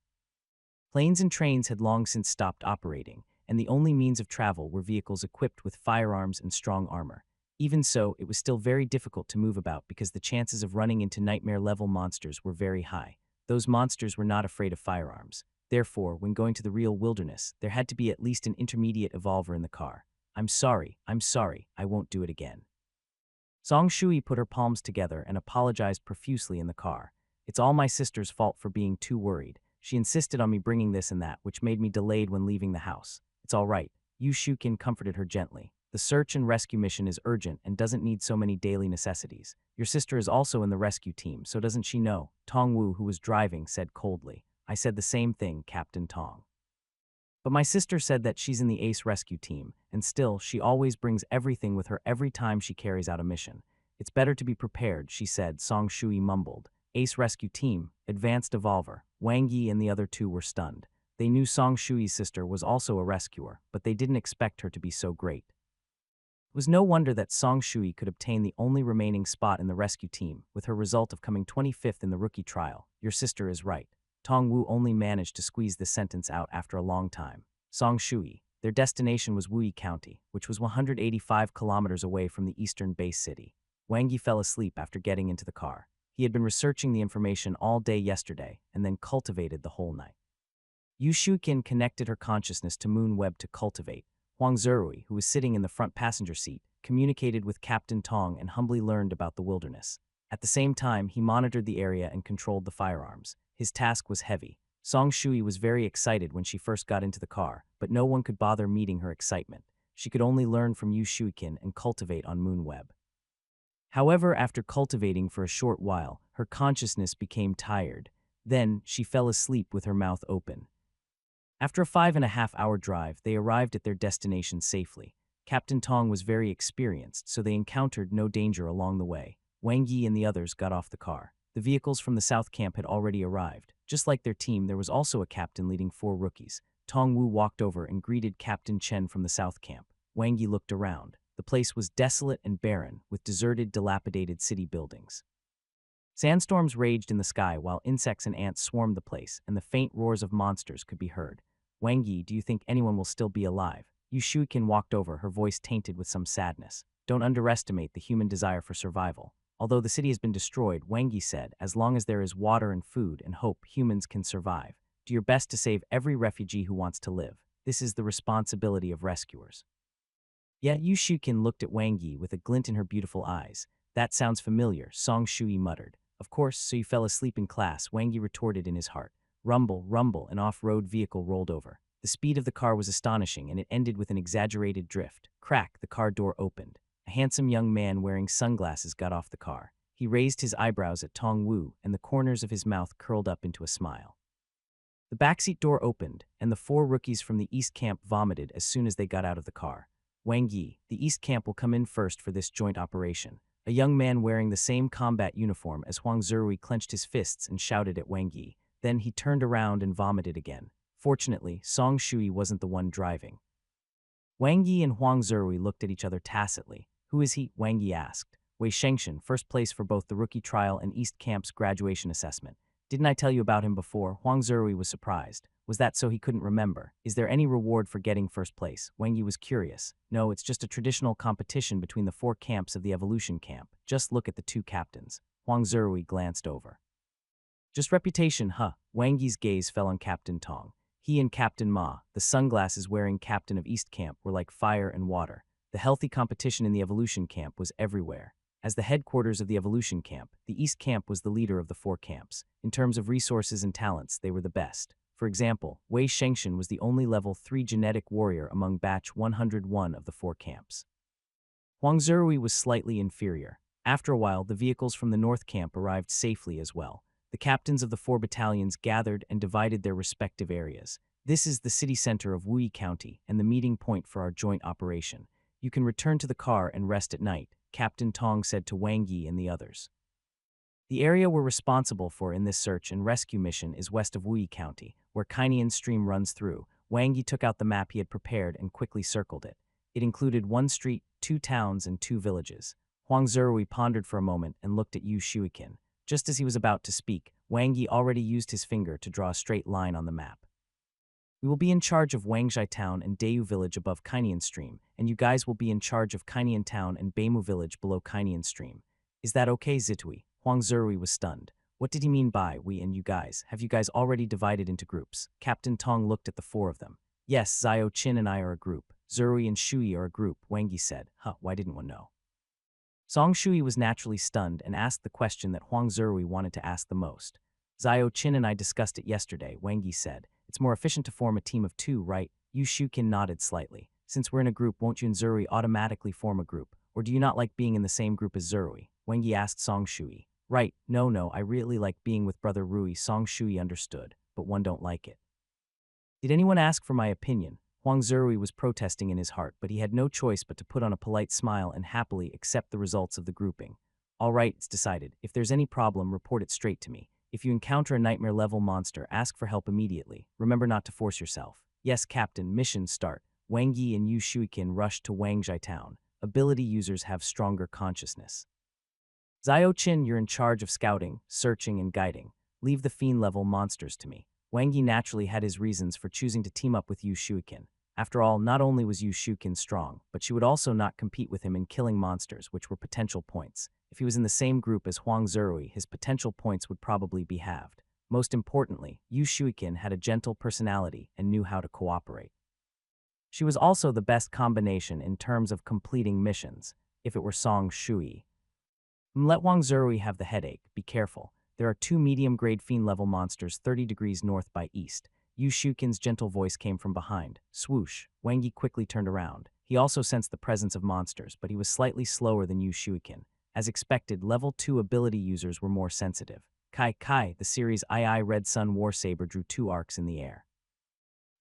Planes and trains had long since stopped operating, and the only means of travel were vehicles equipped with firearms and strong armor. Even so, it was still very difficult to move about because the chances of running into nightmare-level monsters were very high. Those monsters were not afraid of firearms. Therefore, when going to the real wilderness, there had to be at least an intermediate evolver in the car. I'm sorry, I won't do it again. Song Shui put her palms together and apologized profusely in the car. It's all my sister's fault for being too worried. She insisted on me bringing this and that, which made me delayed when leaving the house. It's all right. Yu Shukin comforted her gently. The search and rescue mission is urgent and doesn't need so many daily necessities. Your sister is also in the rescue team, so doesn't she know? Tong Wu, who was driving, said coldly. I said the same thing, Captain Tong. But my sister said that she's in the Ace rescue team, and still, she always brings everything with her every time she carries out a mission. It's better to be prepared, she said, Song Shui mumbled. Ace rescue team, advanced evolver. Wang Yi and the other two were stunned. They knew Song Shui's sister was also a rescuer, but they didn't expect her to be so great. It was no wonder that Song Shui could obtain the only remaining spot in the rescue team, with her result of coming 25th in the rookie trial. Your sister is right. Tong Wu only managed to squeeze the sentence out after a long time. Song Shui. Their destination was Wuyi County, which was 185 kilometers away from the eastern base city. Wang Yi fell asleep after getting into the car. He had been researching the information all day yesterday and then cultivated the whole night. Yu Shukin connected her consciousness to MoonWeb to cultivate. Huang Zerui, who was sitting in the front passenger seat, communicated with Captain Tong and humbly learned about the wilderness. At the same time, he monitored the area and controlled the firearms. His task was heavy. Song Shui was very excited when she first got into the car, but no one could bother meeting her excitement. She could only learn from Yu Shukin and cultivate on MoonWeb. However, after cultivating for a short while, her consciousness became tired. Then, she fell asleep with her mouth open. After a 5.5-hour drive, they arrived at their destination safely. Captain Tong was very experienced, so they encountered no danger along the way. Wang Yi and the others got off the car. The vehicles from the South Camp had already arrived. Just like their team, there was also a captain leading 4 rookies. Tong Wu walked over and greeted Captain Chen from the South Camp. Wang Yi looked around. The place was desolate and barren, with deserted, dilapidated city buildings. Sandstorms raged in the sky while insects and ants swarmed the place, and the faint roars of monsters could be heard. Wang Yi, do you think anyone will still be alive? Yu Shukin walked over, her voice tainted with some sadness. Don't underestimate the human desire for survival. Although the city has been destroyed, Wang Yi said, as long as there is water and food and hope, humans can survive. Do your best to save every refugee who wants to live. This is the responsibility of rescuers. Yet Yu Shukin looked at Wang Yi with a glint in her beautiful eyes. That sounds familiar, Song Shui muttered. Of course, so you fell asleep in class, Wang Yi retorted in his heart. Rumble, rumble, an off-road vehicle rolled over. The speed of the car was astonishing, and it ended with an exaggerated drift. Crack, the car door opened. A handsome young man wearing sunglasses got off the car. He raised his eyebrows at Tong Wu, and the corners of his mouth curled up into a smile. The backseat door opened, and the 4 rookies from the East Camp vomited as soon as they got out of the car. Wang Yi, the East Camp will come in first for this joint operation. A young man wearing the same combat uniform as Huang Zerui clenched his fists and shouted at Wang Yi. Then he turned around and vomited again. Fortunately, Song Shui wasn't the one driving. Wang Yi and Huang Zerui looked at each other tacitly. Who is he? Wang Yi asked. Wei Shengshan, first place for both the rookie trial and East Camp's graduation assessment. Didn't I tell you about him before? Huang Zerui was surprised. Was that so he couldn't remember? Is there any reward for getting first place? Wang Yi was curious. No, it's just a traditional competition between the 4 camps of the evolution camp. Just look at the 2 captains. Huang Zerui glanced over. Just reputation, huh? Wang Yi's gaze fell on Captain Tong. He and Captain Ma, the sunglasses-wearing captain of East Camp, were like fire and water. The healthy competition in the evolution camp was everywhere. As the headquarters of the evolution camp, the East Camp was the leader of the 4 camps. In terms of resources and talents, they were the best. For example, Wei Shengshan was the only level 3 genetic warrior among batch 101 of the 4 camps. Huang Zerui was slightly inferior. After a while, the vehicles from the North Camp arrived safely as well. The captains of the 4 battalions gathered and divided their respective areas. This is the city center of Wuyi County and the meeting point for our joint operation. You can return to the car and rest at night, Captain Tong said to Wang Yi and the others. The area we're responsible for in this search and rescue mission is west of Wuyi County, where Kainian Stream runs through. Wang Yi took out the map he had prepared and quickly circled it. It included 1 street, 2 towns, and 2 villages. Huang Zerui pondered for a moment and looked at Yu Shuikin. Just as he was about to speak, Wang Yi already used his finger to draw a straight line on the map. We will be in charge of Wangzhai Town and Dayu Village above Kainian Stream, and you guys will be in charge of Kainian Town and Beimu Village below Kainian Stream. Is that okay, Zitui? Huang Zerui was stunned. What did he mean by we and you guys? Have you guys already divided into groups? Captain Tong looked at the 4 of them. Yes, Zhao Qin and I are a group. Zerui and Shui are a group, Wang Yi said. Why didn't one know? Song Shui was naturally stunned and asked the question that Huang Zerui wanted to ask the most. Zhao Qin and I discussed it yesterday, Wang Yi said. It's more efficient to form a team of 2, right? Yu Shukin nodded slightly. Since we're in a group, won't you and Zerui automatically form a group? Or do you not like being in the same group as Zerui? Wang Yi asked Song Shui. Right, no, I really like being with Brother Rui, Song Shui understood, but one don't like it. Did anyone ask for my opinion? Huang Zerui was protesting in his heart, but he had no choice but to put on a polite smile and happily accept the results of the grouping. All right, it's decided. If there's any problem, report it straight to me. If you encounter a nightmare-level monster, ask for help immediately. Remember not to force yourself. Yes, Captain, mission start. Wang Yi and Yu Shuikin rushed to Wangzhai Town. Ability users have stronger consciousness. Zhao Qin, you're in charge of scouting, searching, and guiding. Leave the fiend-level monsters to me. Wang Yi naturally had his reasons for choosing to team up with Yu Shuikin. After all, not only was Yu Shuikin strong, but she would also not compete with him in killing monsters, which were potential points. If he was in the same group as Huang Zerui, his potential points would probably be halved. Most importantly, Yu Shuikin had a gentle personality and knew how to cooperate. She was also the best combination in terms of completing missions, if it were Song Shui. Let Huang Zerui have the headache, be careful. There are 2 medium-grade fiend-level monsters 30 degrees north by east. Yu Shuikin's gentle voice came from behind. Swoosh. Wang Yi quickly turned around. He also sensed the presence of monsters, but he was slightly slower than Yu Shuikin. As expected, level 2 ability users were more sensitive. Kai, the series II Red Sun War Saber drew 2 arcs in the air.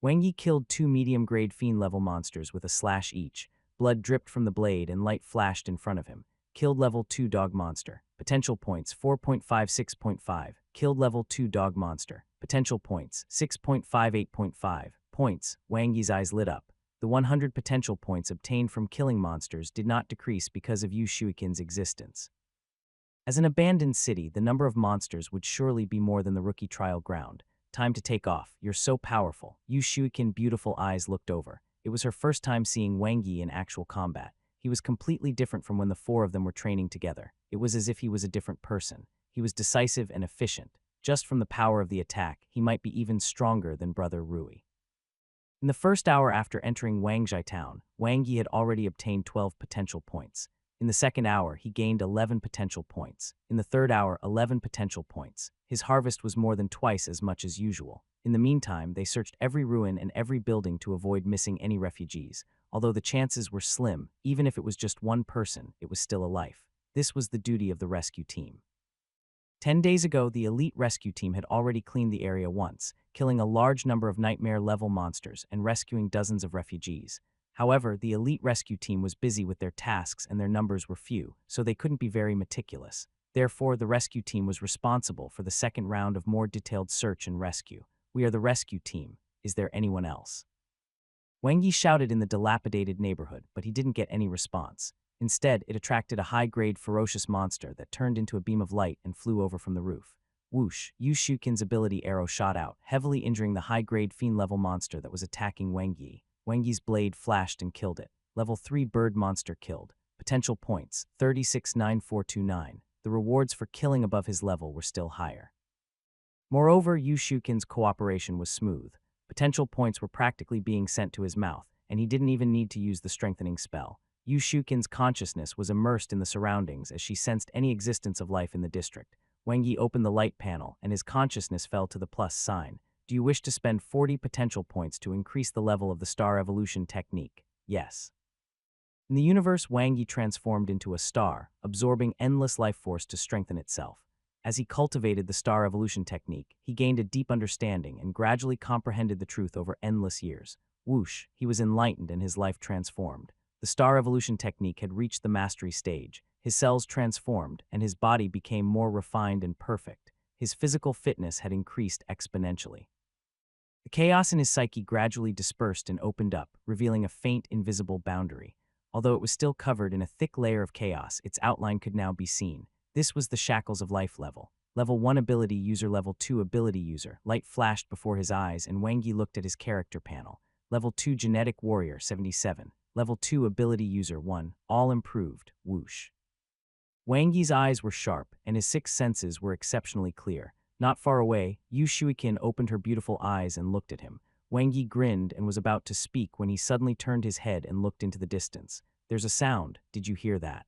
Wang Yi killed 2 medium-grade fiend-level monsters with a slash each. Blood dripped from the blade and light flashed in front of him. Killed level 2 dog monster. Potential points 4.5, 6.5. Killed level 2 dog monster. Potential points 6.5, 8.5. Wang Yi's eyes lit up. The 100 potential points obtained from killing monsters did not decrease because of Yu Shuikin's existence. As an abandoned city, the number of monsters would surely be more than the rookie trial ground. Time to take off. You're so powerful. Yu Shuikin's beautiful eyes looked over. It was her first time seeing Wang Yi in actual combat. He was completely different from when the 4 of them were training together. It was as if he was a different person. He was decisive and efficient. Just from the power of the attack, he might be even stronger than Brother Rui. In the first hour after entering Wangzhai Town, Wang Yi had already obtained 12 potential points. In the second hour, he gained 11 potential points. In the third hour, 11 potential points. His harvest was more than twice as much as usual. In the meantime, they searched every ruin and every building to avoid missing any refugees. Although the chances were slim, even if it was just one person, it was still a life. This was the duty of the rescue team. 10 days ago, the elite rescue team had already cleaned the area once, killing a large number of nightmare-level monsters and rescuing dozens of refugees. However, the elite rescue team was busy with their tasks and their numbers were few, so they couldn't be very meticulous. Therefore, the rescue team was responsible for the second round of more detailed search and rescue. We are the rescue team. Is there anyone else? Wang Yi shouted in the dilapidated neighborhood, but he didn't get any response. Instead, it attracted a high-grade ferocious monster that turned into a beam of light and flew over from the roof. Whoosh, Yu Shukin's ability arrow shot out, heavily injuring the high-grade fiend-level monster that was attacking Wang Yi. Wang Yi's blade flashed and killed it. Level 3 bird monster killed. Potential points, 369429. The rewards for killing above his level were still higher. Moreover, Yu Shukin's cooperation was smooth. Potential points were practically being sent to his mouth, and he didn't even need to use the strengthening spell. Yu Shukin's consciousness was immersed in the surroundings as she sensed any existence of life in the district. Wang Yi opened the light panel, and his consciousness fell to the plus sign. Do you wish to spend 40 potential points to increase the level of the star evolution technique? Yes. In the universe, Wang Yi transformed into a star, absorbing endless life force to strengthen itself. As he cultivated the star evolution technique, he gained a deep understanding and gradually comprehended the truth over endless years. Whoosh, he was enlightened and his life transformed. The star evolution technique had reached the mastery stage. His cells transformed, and his body became more refined and perfect. His physical fitness had increased exponentially. The chaos in his psyche gradually dispersed and opened up, revealing a faint, invisible boundary. Although it was still covered in a thick layer of chaos, its outline could now be seen. This was the Shackles of Life level. Level 1 ability user, level 2 ability user. Light flashed before his eyes, and Wang Yi looked at his character panel. Level 2 genetic warrior, 77. Level 2 ability user, 1. All improved. Whoosh. Wang Yi's eyes were sharp, and his six senses were exceptionally clear. Not far away, Yu Shuikin opened her beautiful eyes and looked at him. Wang Yi grinned and was about to speak when he suddenly turned his head and looked into the distance. There's a sound. Did you hear that?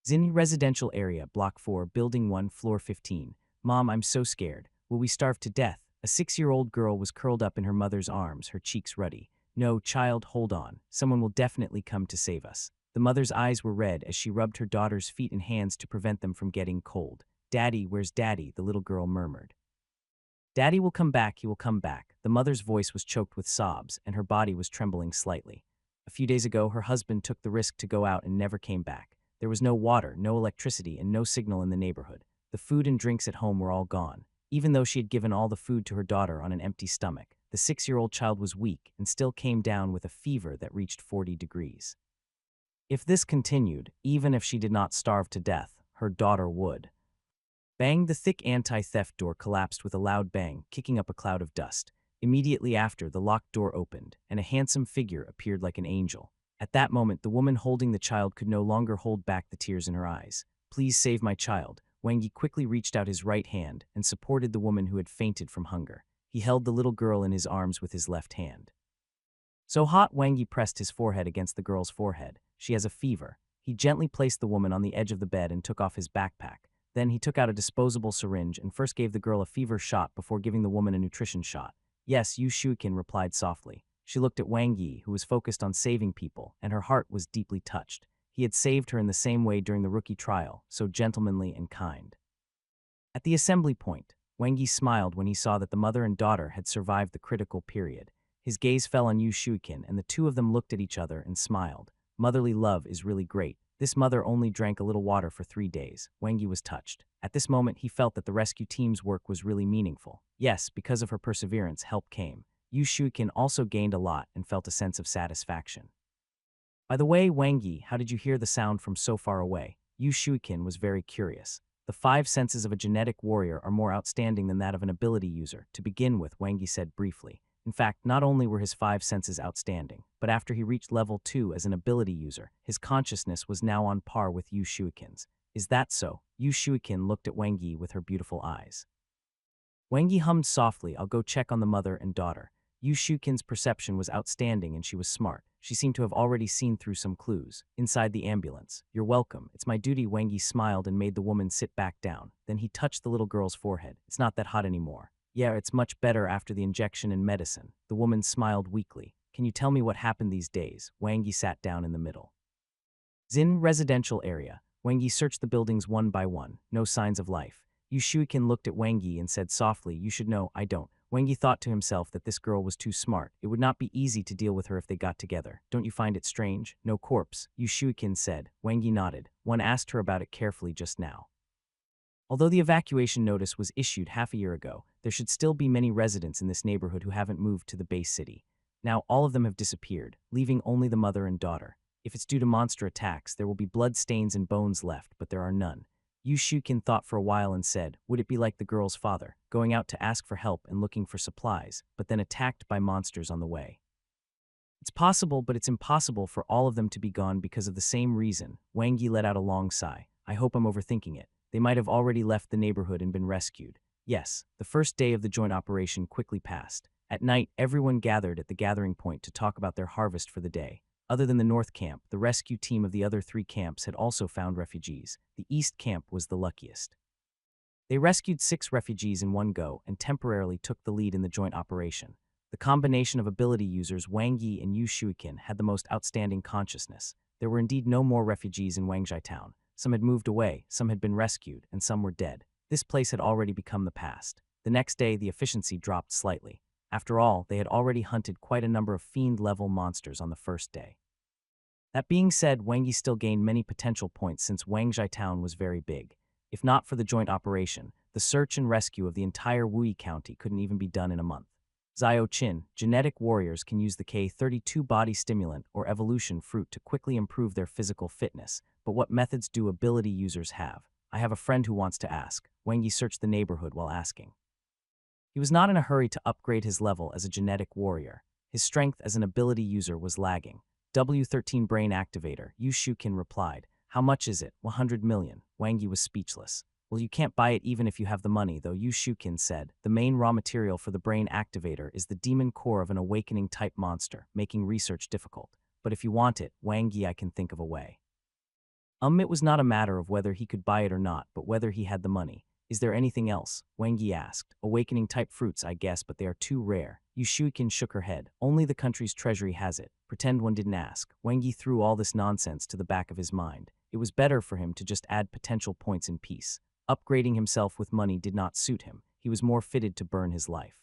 Zin residential area, block 4, building 1, floor 15. Mom, I'm so scared. Will we starve to death? A 6-year-old girl was curled up in her mother's arms, her cheeks ruddy. No, child, hold on. Someone will definitely come to save us. The mother's eyes were red as she rubbed her daughter's feet and hands to prevent them from getting cold. Daddy, where's Daddy? The little girl murmured. Daddy will come back, he will come back. The mother's voice was choked with sobs, and her body was trembling slightly. A few days ago, her husband took the risk to go out and never came back. There was no water, no electricity, and no signal in the neighborhood. The food and drinks at home were all gone. Even though she had given all the food to her daughter on an empty stomach, the 6-year-old child was weak and still came down with a fever that reached 40 degrees. If this continued, even if she did not starve to death, her daughter would. Bang! The thick anti-theft door collapsed with a loud bang, kicking up a cloud of dust. Immediately after, the locked door opened, and a handsome figure appeared like an angel. At that moment, the woman holding the child could no longer hold back the tears in her eyes. Please save my child. Wang Yi quickly reached out his right hand and supported the woman who had fainted from hunger. He held the little girl in his arms with his left hand. So hot, Wang Yi pressed his forehead against the girl's forehead. She has a fever. He gently placed the woman on the edge of the bed and took off his backpack. Then he took out a disposable syringe and first gave the girl a fever shot before giving the woman a nutrition shot. Yes, Yu Shuikin replied softly. She looked at Wang Yi, who was focused on saving people, and her heart was deeply touched. He had saved her in the same way during the rookie trial, so gentlemanly and kind. At the assembly point, Wang Yi smiled when he saw that the mother and daughter had survived the critical period. His gaze fell on Yu Shuikin, and the two of them looked at each other and smiled. Motherly love is really great. This mother only drank a little water for 3 days. Wang Yi was touched. At this moment, he felt that the rescue team's work was really meaningful. Yes, because of her perseverance, help came. Yu Shuikin also gained a lot and felt a sense of satisfaction. By the way, Wang Yi, how did you hear the sound from so far away? Yu Shuikin was very curious. The 5 senses of a genetic warrior are more outstanding than that of an ability user. To begin with, Wang Yi said briefly. In fact, not only were his 5 senses outstanding, but after he reached level 2 as an ability user, his consciousness was now on par with Yu Shuikin's. Is that so? Yu Shuikin looked at Wang Yi with her beautiful eyes. Wang Yi hummed softly, I'll go check on the mother and daughter. Yu Shuikin's perception was outstanding and she was smart. She seemed to have already seen through some clues. Inside the ambulance. You're welcome. It's my duty. Wang Yi smiled and made the woman sit back down. Then he touched the little girl's forehead. It's not that hot anymore. Yeah, it's much better after the injection and medicine. The woman smiled weakly. Can you tell me what happened these days? Wang Yi sat down in the middle. Zin residential area. Wang Yi searched the buildings one by one. No signs of life. Yu Shuikin looked at Wang Yi and said softly, you should know, I don't. Wang Yi thought to himself that this girl was too smart. It would not be easy to deal with her if they got together. Don't you find it strange? No corpse, Yu Shuikin said. Wang Yi nodded. One asked her about it carefully just now. Although the evacuation notice was issued half a year ago, there should still be many residents in this neighborhood who haven't moved to the base city. Now all of them have disappeared, leaving only the mother and daughter. If it's due to monster attacks, there will be blood stains and bones left, but there are none. Yu Shukin thought for a while and said, would it be like the girl's father, going out to ask for help and looking for supplies, but then attacked by monsters on the way? It's possible, but it's impossible for all of them to be gone because of the same reason. Wang Yi let out a long sigh. I hope I'm overthinking it. They might have already left the neighborhood and been rescued. Yes, the first day of the joint operation quickly passed. At night, everyone gathered at the gathering point to talk about their harvest for the day. Other than the North Camp, the rescue team of the other 3 camps had also found refugees. The East Camp was the luckiest. They rescued 6 refugees in one go and temporarily took the lead in the joint operation. The combination of ability users Wang Yi and Yu Shuiqin had the most outstanding consciousness. There were indeed no more refugees in Wangzhai town. Some had moved away, some had been rescued, and some were dead. This place had already become the past. The next day, the efficiency dropped slightly. After all, they had already hunted quite a number of fiend-level monsters on the first day. That being said, Wang Yi still gained many potential points since Wangzhai town was very big. If not for the joint operation, the search and rescue of the entire Wuyi County couldn't even be done in a month. Zio Qin, genetic warriors can use the K32 body stimulant or evolution fruit to quickly improve their physical fitness, but what methods do ability users have? I have a friend who wants to ask. Wang Yi searched the neighborhood while asking. He was not in a hurry to upgrade his level as a genetic warrior. His strength as an ability user was lagging. W13 Brain Activator, Yu Shukin replied. How much is it? 100 million. Wang Yi was speechless. Well, you can't buy it even if you have the money, though, Yu Shukin said. The main raw material for the brain activator is the demon core of an awakening-type monster, making research difficult. But if you want it, Wang Yi, I can think of a way. It was not a matter of whether he could buy it or not, but whether he had the money. Is there anything else? Wang Yi asked. Awakening-type fruits, I guess, but they are too rare. Yu Shuiqin shook her head. Only the country's treasury has it. Pretend one didn't ask. Wang Yi threw all this nonsense to the back of his mind. It was better for him to just add potential points in peace. Upgrading himself with money did not suit him. He was more fitted to burn his life.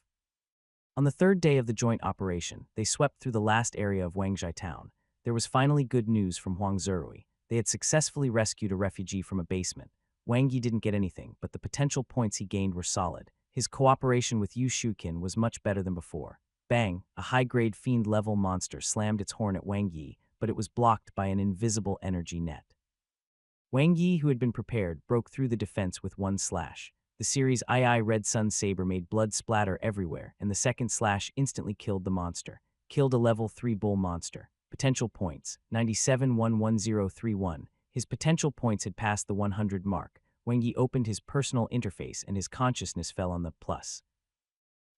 On the third day of the joint operation, they swept through the last area of Wangzhai town. There was finally good news from Huang Zerui. They had successfully rescued a refugee from a basement. Wang Yi didn't get anything, but the potential points he gained were solid. His cooperation with Yu Shukin was much better than before. Bang! A high-grade fiend-level monster slammed its horn at Wang Yi, but it was blocked by an invisible energy net. Wang Yi, who had been prepared, broke through the defense with one slash. The series II Red Sun Saber made blood splatter everywhere, and the second slash instantly killed the monster. Killed a level 3 bull monster. Potential points, 97,11031. His potential points had passed the 100 mark. Wang Yi opened his personal interface and his consciousness fell on the plus.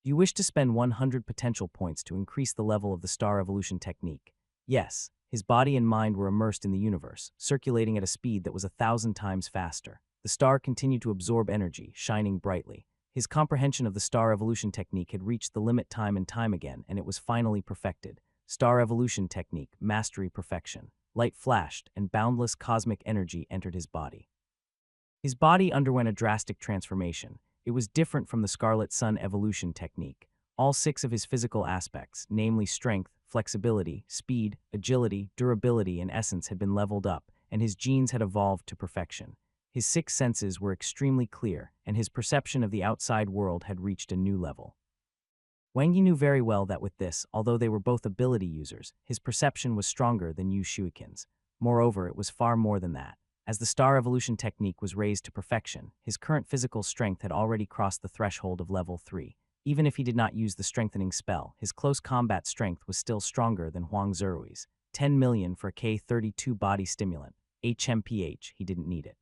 Do you wish to spend 100 potential points to increase the level of the star evolution technique? Yes. His body and mind were immersed in the universe, circulating at a speed that was 1,000 times faster. The star continued to absorb energy, shining brightly. His comprehension of the star evolution technique had reached the limit time and time again, and it was finally perfected. Star evolution technique, mastery perfection. Light flashed, and boundless cosmic energy entered his body. His body underwent a drastic transformation. It was different from the Scarlet Sun evolution technique. All 6 of his physical aspects, namely strength, flexibility, speed, agility, durability, and essence had been leveled up, and his genes had evolved to perfection. His 6 senses were extremely clear, and his perception of the outside world had reached a new level. Wang Yi knew very well that with this, although they were both ability users, his perception was stronger than Yu Shuiqin's. Moreover, it was far more than that. As the star evolution technique was raised to perfection, his current physical strength had already crossed the threshold of level 3. Even if he did not use the strengthening spell, his close combat strength was still stronger than Huang Zerui's. 10 million for a K32 body stimulant. HMPH, he didn't need it.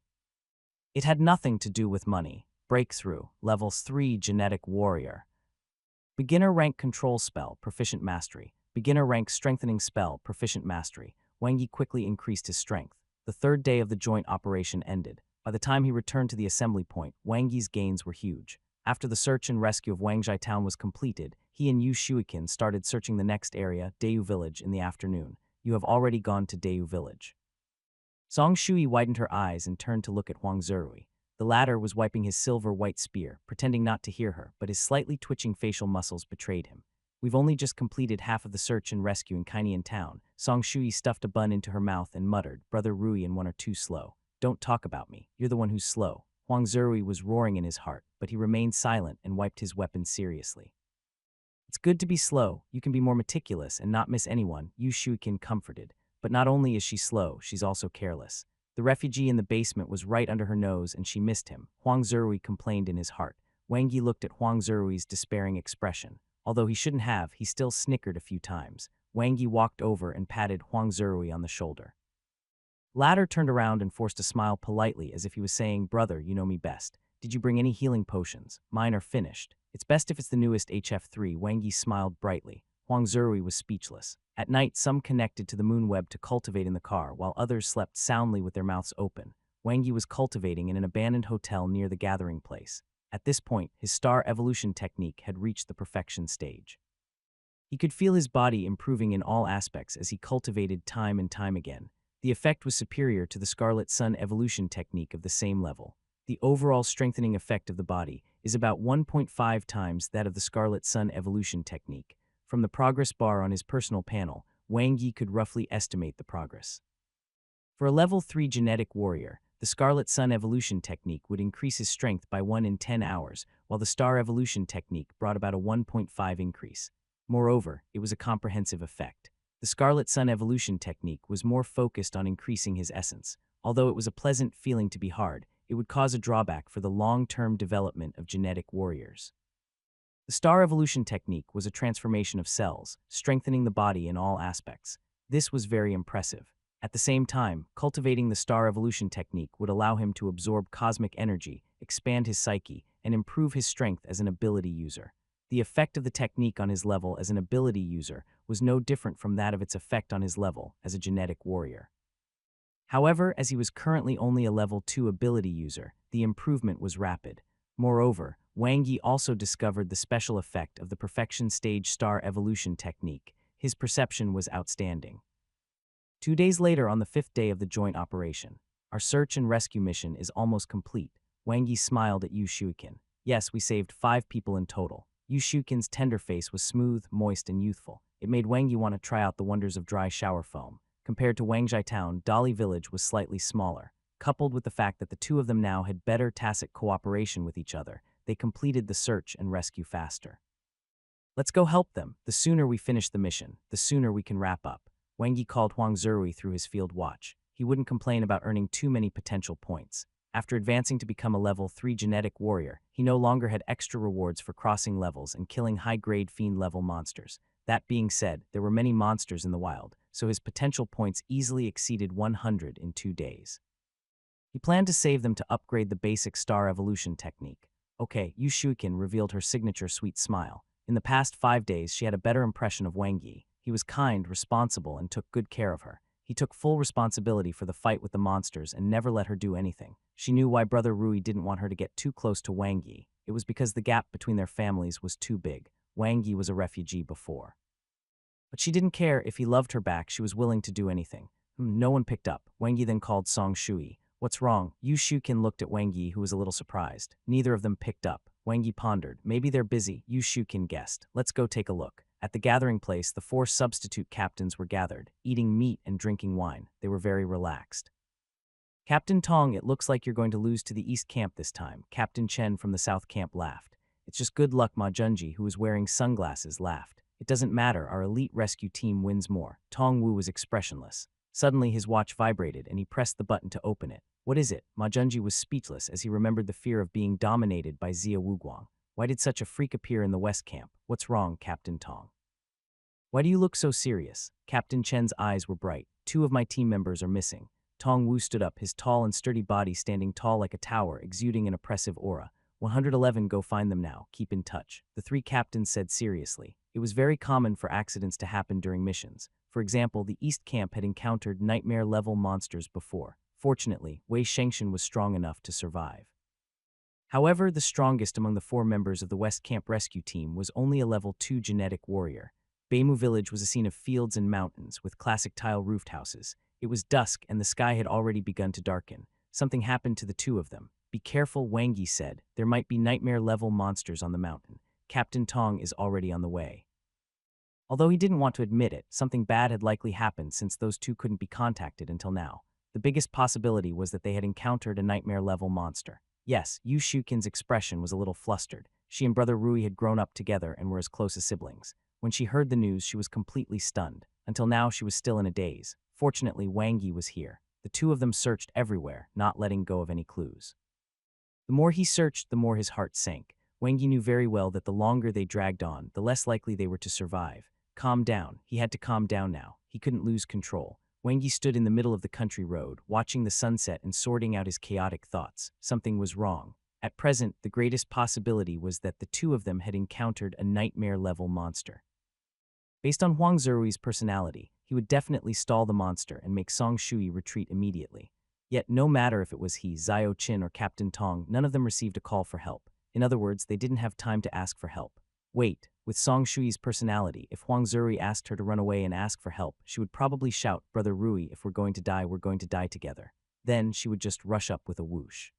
It had nothing to do with money. Breakthrough, level 3 genetic warrior. Beginner rank control spell, proficient mastery. Beginner rank strengthening spell, proficient mastery. Wang Yi quickly increased his strength. The third day of the joint operation ended. By the time he returned to the assembly point, Wang Yi's gains were huge. After the search and rescue of Wangzhai town was completed, he and Yu Shuiqin started searching the next area, Dayu village, in the afternoon. You have already gone to Dayu village. Zhang Shui widened her eyes and turned to look at Huang Zerui. The latter was wiping his silver-white spear, pretending not to hear her, but his slightly twitching facial muscles betrayed him. We've only just completed half of the search and rescue in Kainian town. Zhang Shui stuffed a bun into her mouth and muttered, Brother Rui and one are too slow. Don't talk about me. You're the one who's slow. Huang Zerui was roaring in his heart, but he remained silent and wiped his weapon seriously. It's good to be slow. You can be more meticulous and not miss anyone, Yu Shuiqin comforted. But not only is she slow, she's also careless. The refugee in the basement was right under her nose and she missed him, Huang Zerui complained in his heart. Wang Yi looked at Huang Zerui's despairing expression. Although he shouldn't have, he still snickered a few times. Wang Yi walked over and patted Huang Zerui on the shoulder. Latter turned around and forced a smile politely as if he was saying, "Brother, you know me best. Did you bring any healing potions? Mine are finished. It's best if it's the newest HF3. Wang Yi smiled brightly. Huang Zerui was speechless. At night, some connected to the moon web to cultivate in the car, while others slept soundly with their mouths open. Wang Yi was cultivating in an abandoned hotel near the gathering place. At this point, his star evolution technique had reached the perfection stage. He could feel his body improving in all aspects as he cultivated time and time again. The effect was superior to the Scarlet Sun evolution technique of the same level. The overall strengthening effect of the body is about 1.5 times that of the Scarlet Sun evolution technique. From the progress bar on his personal panel, Wang Yi could roughly estimate the progress. For a level 3 genetic warrior, the Scarlet Sun evolution technique would increase his strength by 1 in 10 hours, while the Star evolution technique brought about a 1.5 increase. Moreover, it was a comprehensive effect. The Scarlet Sun evolution technique was more focused on increasing his essence. Although it was a pleasant feeling to be hard, it would cause a drawback for the long-term development of genetic warriors. The Star evolution technique was a transformation of cells, strengthening the body in all aspects. This was very impressive. At the same time, cultivating the Star evolution technique would allow him to absorb cosmic energy, expand his psyche, and improve his strength as an ability user. The effect of the technique on his level as an ability user was no different from that of its effect on his level as a genetic warrior. However, as he was currently only a level 2 ability user, the improvement was rapid. Moreover, Wang Yi also discovered the special effect of the perfection stage Star evolution technique. His perception was outstanding. 2 days later, on the 5th day of the joint operation, our search and rescue mission is almost complete. Wang Yi smiled at Yu Shuikin. Yes, we saved 5 people in total. Yu Shuikin's tender face was smooth, moist, and youthful. It made Wang Yi want to try out the wonders of dry shower foam. Compared to Wangzhai Town, Dali Village was slightly smaller. Coupled with the fact that the two of them now had better tacit cooperation with each other, they completed the search and rescue faster. Let's go help them. The sooner we finish the mission, the sooner we can wrap up. Wang Yi called Huang Zerui through his field watch. He wouldn't complain about earning too many potential points. After advancing to become a level 3 genetic warrior, he no longer had extra rewards for crossing levels and killing high-grade fiend-level monsters. That being said, there were many monsters in the wild, so his potential points easily exceeded 100 in 2 days. He planned to save them to upgrade the basic Star evolution technique. Okay, Yu Shuikin revealed her signature sweet smile. In the past 5 days, she had a better impression of Wang Yi. He was kind, responsible, and took good care of her. He took full responsibility for the fight with the monsters and never let her do anything. She knew why Brother Rui didn't want her to get too close to Wang Yi. It was because the gap between their families was too big. Wang Yi was a refugee before. But she didn't care. If he loved her back, she was willing to do anything. No one picked up. Wang Yi then called Song Shui. What's wrong? Yu Shuikin looked at Wang Yi, who was a little surprised. Neither of them picked up. Wang Yi pondered. Maybe they're busy. Yu Shuikin guessed. Let's go take a look. At the gathering place, the 4 substitute captains were gathered, eating meat and drinking wine. They were very relaxed. Captain Tong, it looks like you're going to lose to the East Camp this time. Captain Chen from the South Camp laughed. It's just good luck. Ma Junji, who was wearing sunglasses, laughed. It doesn't matter, our elite rescue team wins more. Tong Wu was expressionless. Suddenly his watch vibrated and he pressed the button to open it. What is it? Ma Junji was speechless as he remembered the fear of being dominated by Xia Wuguang. Why did such a freak appear in the West Camp? What's wrong, Captain Tong? Why do you look so serious? Captain Chen's eyes were bright. 2 of my team members are missing. Tong Wu stood up, his tall and sturdy body standing tall like a tower, exuding an oppressive aura. 111, go find them now. Keep in touch. The 3 captains said seriously. It was very common for accidents to happen during missions. For example, the East Camp had encountered nightmare-level monsters before. Fortunately, Wei Shengshan was strong enough to survive. However, the strongest among the 4 members of the West Camp rescue team was only a level 2 genetic warrior. Beimu village was a scene of fields and mountains with classic tile-roofed houses. It was dusk and the sky had already begun to darken. Something happened to the 2 of them. Be careful, Wang Yi said. There might be nightmare-level monsters on the mountain. Captain Tong is already on the way. Although he didn't want to admit it, something bad had likely happened since those 2 couldn't be contacted until now. The biggest possibility was that they had encountered a nightmare-level monster. Yes, Yu Shuikin's expression was a little flustered. She and Brother Rui had grown up together and were as close as siblings. When she heard the news, she was completely stunned. Until now, she was still in a daze. Fortunately, Wang Yi was here. The two of them searched everywhere, not letting go of any clues. The more he searched, the more his heart sank. Wang Yi knew very well that the longer they dragged on, the less likely they were to survive. Calm down. He had to calm down now. He couldn't lose control. Wang Yi stood in the middle of the country road, watching the sunset and sorting out his chaotic thoughts. Something was wrong. At present, the greatest possibility was that the two of them had encountered a nightmare-level monster. Based on Huang Zirui's personality, he would definitely stall the monster and make Song Shui retreat immediately. Yet no matter if it was he, Xiao Qin, or Captain Tong, none of them received a call for help. In other words, they didn't have time to ask for help. Wait, with Song Shui's personality, if Huang Zirui asked her to run away and ask for help, she would probably shout, "Brother Rui, if we're going to die together." Then she would just rush up with a whoosh.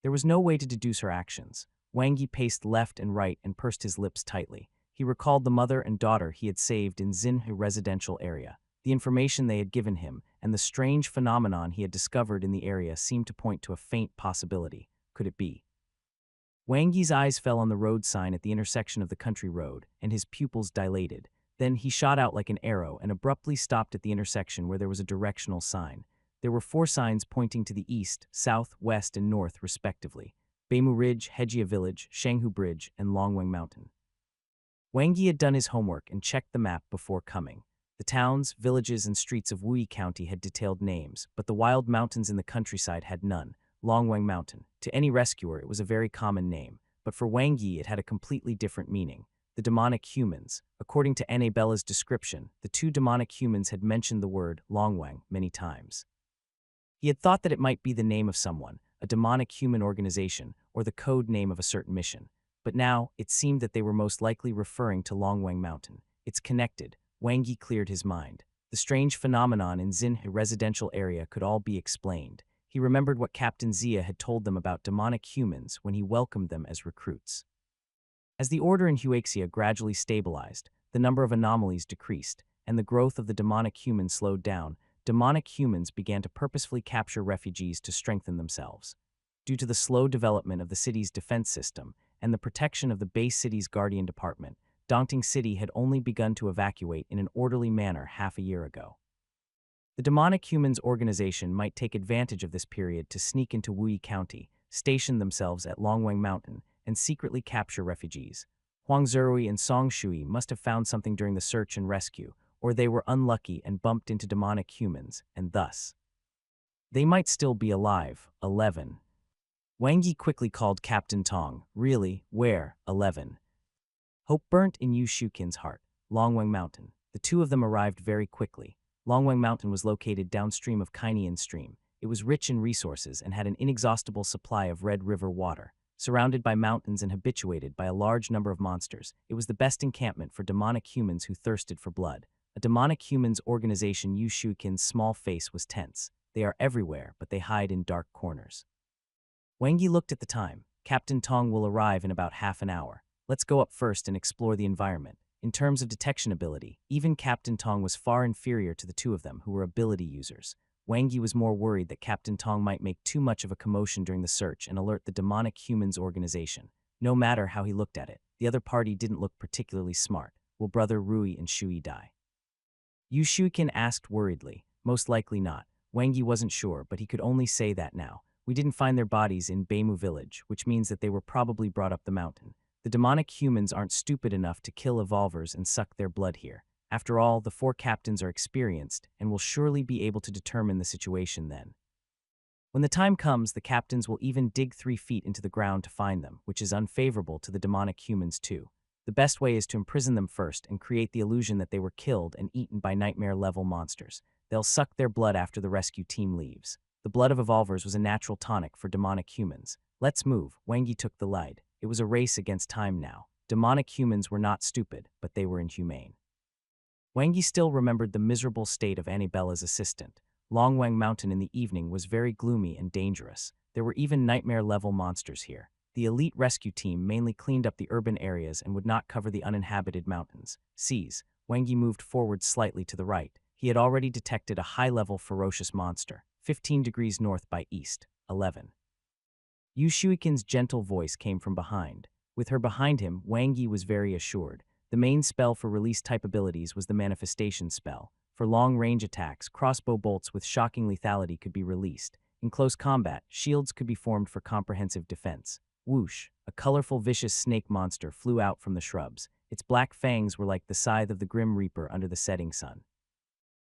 There was no way to deduce her actions. Wang Yi paced left and right and pursed his lips tightly. He recalled the mother and daughter he had saved in Xinhe residential area. The information they had given him and the strange phenomenon he had discovered in the area seemed to point to a faint possibility. Could it be? Wang Yi's eyes fell on the road sign at the intersection of the country road, and his pupils dilated. Then he shot out like an arrow and abruptly stopped at the intersection where there was a directional sign. There were 4 signs pointing to the east, south, west, and north, respectively: Beimu Ridge, Hejia Village, Shanghu Bridge, and Longweng Mountain. Wang Yi had done his homework and checked the map before coming. The towns, villages, and streets of Wuyi County had detailed names, but the wild mountains in the countryside had none. Longweng Mountain. To any rescuer, it was a very common name, but for Wang Yi it had a completely different meaning. The demonic humans. According to Annabella's description, the 2 demonic humans had mentioned the word Longweng many times. He had thought that it might be the name of someone, a demonic human organization, or the code name of a certain mission. But now, it seemed that they were most likely referring to Longweng Mountain. It's connected. Wang Yi cleared his mind. The strange phenomenon in Xinhe residential area could all be explained. He remembered what Captain Xia had told them about demonic humans when he welcomed them as recruits. As the order in Huaxia gradually stabilized, the number of anomalies decreased, and the growth of the demonic humans slowed down, demonic humans began to purposefully capture refugees to strengthen themselves. Due to the slow development of the city's defense system and the protection of the base city's guardian department, Dongting City had only begun to evacuate in an orderly manner half a year ago. The demonic humans organization might take advantage of this period to sneak into Wuyi County, station themselves at Longweng Mountain, and secretly capture refugees. Huang Zirui and Song Shui must have found something during the search and rescue, or they were unlucky and bumped into demonic humans, and thus they might still be alive. 11. Wang Yi quickly called Captain Tong. Really? Where? 11. Hope burnt in Yu Shukin's heart. Longweng Mountain. The two of them arrived very quickly. Longweng Mountain was located downstream of Kainian Stream. It was rich in resources and had an inexhaustible supply of Red River water. Surrounded by mountains and habituated by a large number of monsters, it was the best encampment for demonic humans who thirsted for blood. A demonic humans organization. Yu Shukin's small face was tense. They are everywhere, but they hide in dark corners. Wang Yi looked at the time. Captain Tong will arrive in about half an hour. Let's go up first and explore the environment. In terms of detection ability, even Captain Tong was far inferior to the two of them, who were ability users. Wang Yi was more worried that Captain Tong might make too much of a commotion during the search and alert the demonic humans organization. No matter how he looked at it, the other party didn't look particularly smart. Will Brother Rui and Shui die? Yu Shuikin asked worriedly. Most likely not. Wang Yi wasn't sure, but he could only say that now. We didn't find their bodies in Beimu village, which means that they were probably brought up the mountain. The demonic humans aren't stupid enough to kill evolvers and suck their blood here. After all, the 4 captains are experienced and will surely be able to determine the situation then. When the time comes, the captains will even dig 3 feet into the ground to find them, which is unfavorable to the demonic humans too. The best way is to imprison them first and create the illusion that they were killed and eaten by nightmare-level monsters. They'll suck their blood after the rescue team leaves. The blood of evolvers was a natural tonic for demonic humans. Let's move. Wang Yi took the lead. It was a race against time now. Demonic humans were not stupid, but they were inhumane. Wang Yi still remembered the miserable state of Annabella's assistant. Longweng Mountain in the evening was very gloomy and dangerous. There were even nightmare-level monsters here. The elite rescue team mainly cleaned up the urban areas and would not cover the uninhabited mountains. Seas. Wang Yi moved forward slightly to the right. He had already detected a high-level ferocious monster, 15 degrees north by east. 11. Yu Shuikin's gentle voice came from behind. With her behind him, Wang Yi was very assured. The main spell for release type abilities was the manifestation spell. For long-range attacks, crossbow bolts with shocking lethality could be released. In close combat, shields could be formed for comprehensive defense. Whoosh! A colorful, vicious snake monster flew out from the shrubs. Its black fangs were like the scythe of the Grim Reaper under the setting sun.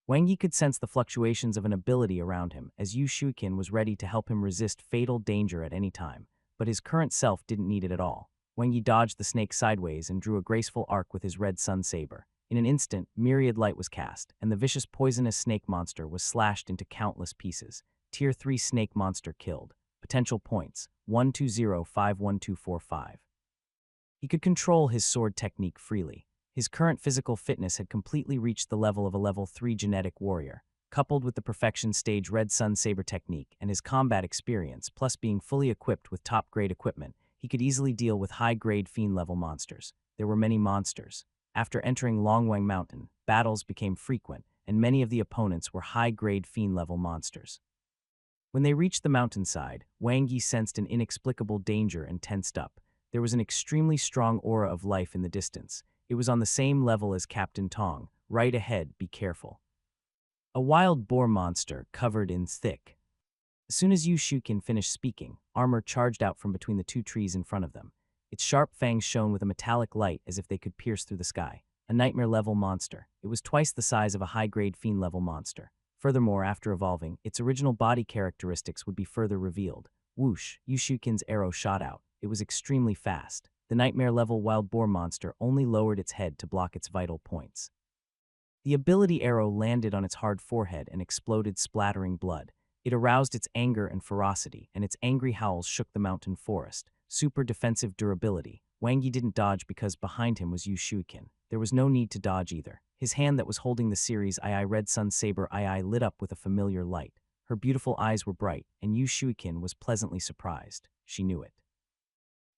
Wang Yi could sense the fluctuations of an ability around him, as Yu Shuiqin was ready to help him resist fatal danger at any time, but his current self didn't need it at all. Wang Yi dodged the snake sideways and drew a graceful arc with his red sun saber. In an instant, myriad light was cast, and the vicious poisonous snake monster was slashed into countless pieces. Tier 3 snake monster killed. Potential points, 120-51245. He could control his sword technique freely. His current physical fitness had completely reached the level of a level 3 genetic warrior. Coupled with the perfection stage red sun saber technique and his combat experience, plus being fully equipped with top-grade equipment, he could easily deal with high-grade fiend-level monsters. There were many monsters. After entering Longwang Mountain, battles became frequent, and many of the opponents were high-grade fiend-level monsters. When they reached the mountainside, Wang Yi sensed an inexplicable danger and tensed up. There was an extremely strong aura of life in the distance. It was on the same level as Captain Tong. Right ahead, be careful. A wild boar monster covered in thick. As soon as Yu Shuiqin finished speaking, armor charged out from between the two trees in front of them. Its sharp fangs shone with a metallic light as if they could pierce through the sky. A nightmare-level monster. It was twice the size of a high-grade fiend-level monster. Furthermore, after evolving, its original body characteristics would be further revealed. Whoosh! Yu Shuiqin's arrow shot out. It was extremely fast. The nightmare-level wild boar monster only lowered its head to block its vital points. The ability arrow landed on its hard forehead and exploded, splattering blood. It aroused its anger and ferocity, and its angry howls shook the mountain forest. Super defensive durability. Wang Yi didn't dodge because behind him was Yu Shuiqin. There was no need to dodge either. His hand that was holding the series II Red Sun Saber II lit up with a familiar light. Her beautiful eyes were bright, and Yu Shuiqin was pleasantly surprised. She knew it.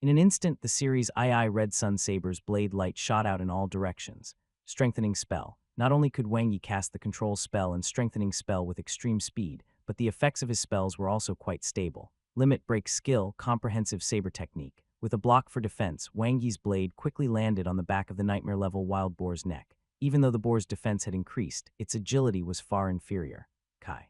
In an instant, the series II Red Sun Saber's blade light shot out in all directions. Strengthening spell. Not only could Wang Yi cast the control spell and strengthening spell with extreme speed, but the effects of his spells were also quite stable. Limit break skill, comprehensive saber technique. With a block for defense, Wang Yi's blade quickly landed on the back of the nightmare-level wild boar's neck. Even though the boar's defense had increased, its agility was far inferior. Kai.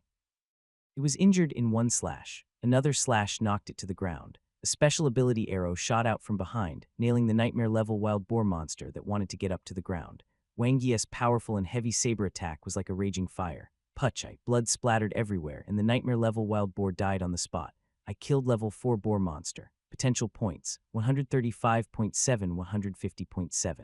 It was injured in one slash. Another slash knocked it to the ground. A special ability arrow shot out from behind, nailing the nightmare-level wild boar monster that wanted to get up to the ground. Wang Yi's powerful and heavy saber attack was like a raging fire. Puchai, blood splattered everywhere, and the nightmare-level wild boar died on the spot. I killed level 4 boar monster. Potential points, 135.7, 150.7.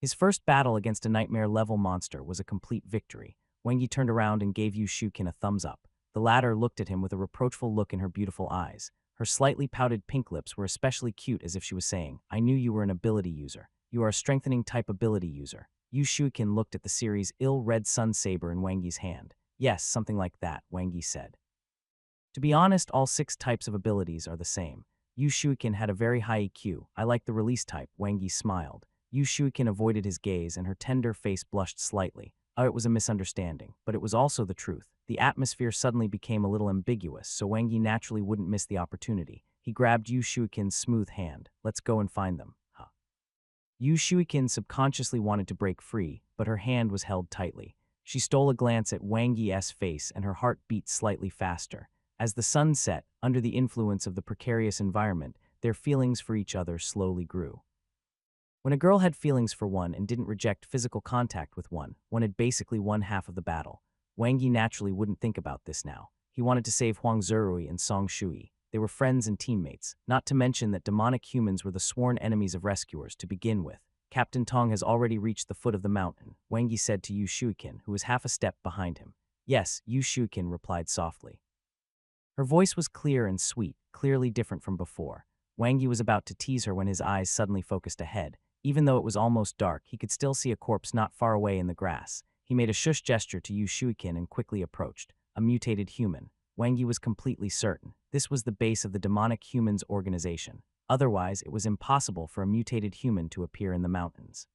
His first battle against a nightmare-level monster was a complete victory. Wang Yi turned around and gave Yu Shuiqin a thumbs up. The latter looked at him with a reproachful look in her beautiful eyes. Her slightly pouted pink lips were especially cute, as if she was saying, I knew you were an ability user. You are a strengthening type ability user. Yu Shuiqin looked at the series ill red sun saber in Wang Yi's hand. Yes, something like that, Wang Yi said. To be honest, all 6 types of abilities are the same. Yu Shuiqin had a very high EQ. I like the release type, Wang Yi smiled. Yu Shuiqin avoided his gaze and her tender face blushed slightly. Oh, it was a misunderstanding, but it was also the truth. The atmosphere suddenly became a little ambiguous, so Wang Yi naturally wouldn't miss the opportunity. He grabbed Yu Shuiqin's smooth hand. Let's go and find them. Yu Shuiqin subconsciously wanted to break free, but her hand was held tightly. She stole a glance at Wang Yi's face and her heart beat slightly faster. As the sun set, under the influence of the precarious environment, their feelings for each other slowly grew. When a girl had feelings for one and didn't reject physical contact with one had basically won half of the battle. Wang Yi naturally wouldn't think about this now. He wanted to save Huang Zerui and Song Shui. They were friends and teammates, not to mention that demonic humans were the sworn enemies of rescuers to begin with. Captain Tong has already reached the foot of the mountain, Wang Yi said to Yu Shuiqin, who was half a step behind him. Yes, Yu Shuiqin replied softly. Her voice was clear and sweet, clearly different from before. Wang Yi was about to tease her when his eyes suddenly focused ahead. Even though it was almost dark, he could still see a corpse not far away in the grass. He made a shush gesture to Yu Shuiqin and quickly approached. A mutated human. Wang Yi was completely certain. This was the base of the demonic humans organization. Otherwise, it was impossible for a mutated human to appear in the mountains.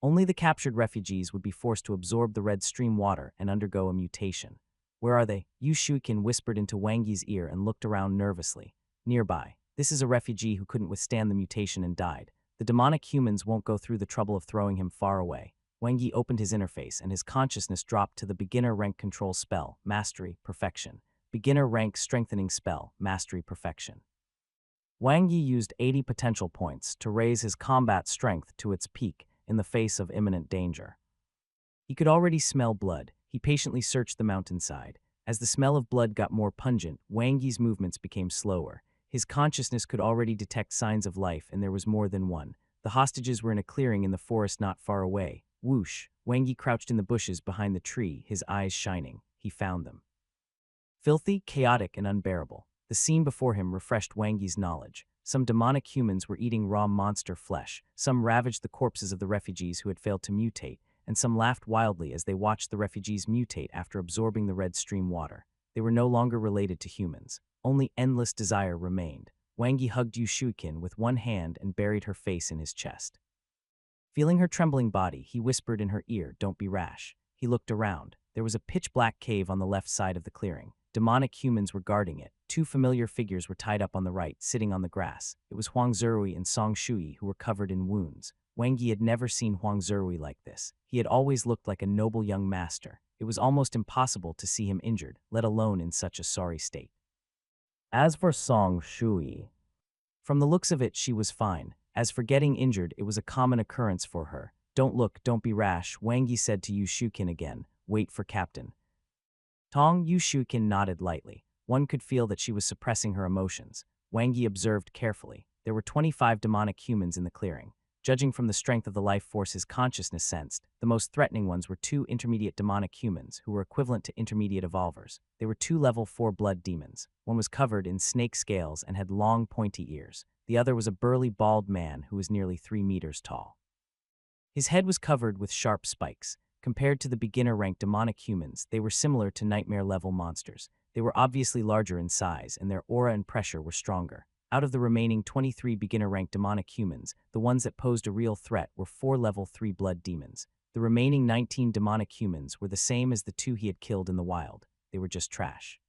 Only the captured refugees would be forced to absorb the red stream water and undergo a mutation. Where are they? Yu Shuiqin whispered into Wang Yi's ear and looked around nervously. Nearby. This is a refugee who couldn't withstand the mutation and died. The demonic humans won't go through the trouble of throwing him far away. Wang Yi opened his interface and his consciousness dropped to the beginner rank control spell, Mastery, Perfection. Beginner rank strengthening spell, Mastery, Perfection. Wang Yi used 80 potential points to raise his combat strength to its peak in the face of imminent danger. He could already smell blood. He patiently searched the mountainside. As the smell of blood got more pungent, Wang Yi's movements became slower. His consciousness could already detect signs of life, and there was more than one. The hostages were in a clearing in the forest not far away. Whoosh! Wang Yi crouched in the bushes behind the tree, his eyes shining. He found them. Filthy, chaotic, and unbearable. The scene before him refreshed Wang Yi's knowledge. Some demonic humans were eating raw monster flesh. Some ravaged the corpses of the refugees who had failed to mutate, and some laughed wildly as they watched the refugees mutate after absorbing the red stream water. They were no longer related to humans. Only endless desire remained. Wang Yi hugged Yu Shuiqin with one hand and buried her face in his chest. Feeling her trembling body, he whispered in her ear, "Don't be rash." He looked around. There was a pitch-black cave on the left side of the clearing. Demonic humans were guarding it. Two familiar figures were tied up on the right, sitting on the grass. It was Huang Zerui and Song Shui, who were covered in wounds. Wang Yi had never seen Huang Zerui like this. He had always looked like a noble young master. It was almost impossible to see him injured, let alone in such a sorry state. As for Song Shui, from the looks of it, she was fine. As for getting injured, it was a common occurrence for her. "Don't look, don't be rash," Wang Yi said to Yu Shuiqin again. "Wait for Captain Tong." Yu Shuiqin nodded lightly. One could feel that she was suppressing her emotions. Wang Yi observed carefully. There were 25 demonic humans in the clearing. Judging from the strength of the life force his consciousness sensed, the most threatening ones were two intermediate demonic humans who were equivalent to intermediate evolvers. They were two level 4 blood demons. One was covered in snake scales and had long, pointy ears. The other was a burly, bald man who was nearly 3 meters tall. His head was covered with sharp spikes. Compared to the beginner-rank demonic humans, they were similar to nightmare-level monsters. They were obviously larger in size, and their aura and pressure were stronger. Out of the remaining 23 beginner-ranked demonic humans, the ones that posed a real threat were 4 level 3 blood demons. The remaining 19 demonic humans were the same as the 2 he had killed in the wild. They were just trash.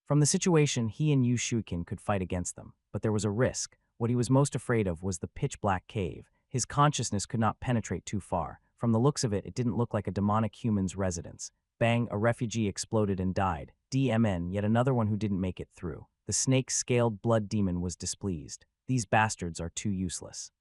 From the situation, he and Yu Shuiqin could fight against them, but there was a risk. What he was most afraid of was the pitch-black cave. His consciousness could not penetrate too far. From the looks of it, it didn't look like a demonic human's residence. Bang, a refugee exploded and died. DMN, yet another one who didn't make it through. The snake-scaled blood demon was displeased. These bastards are too useless.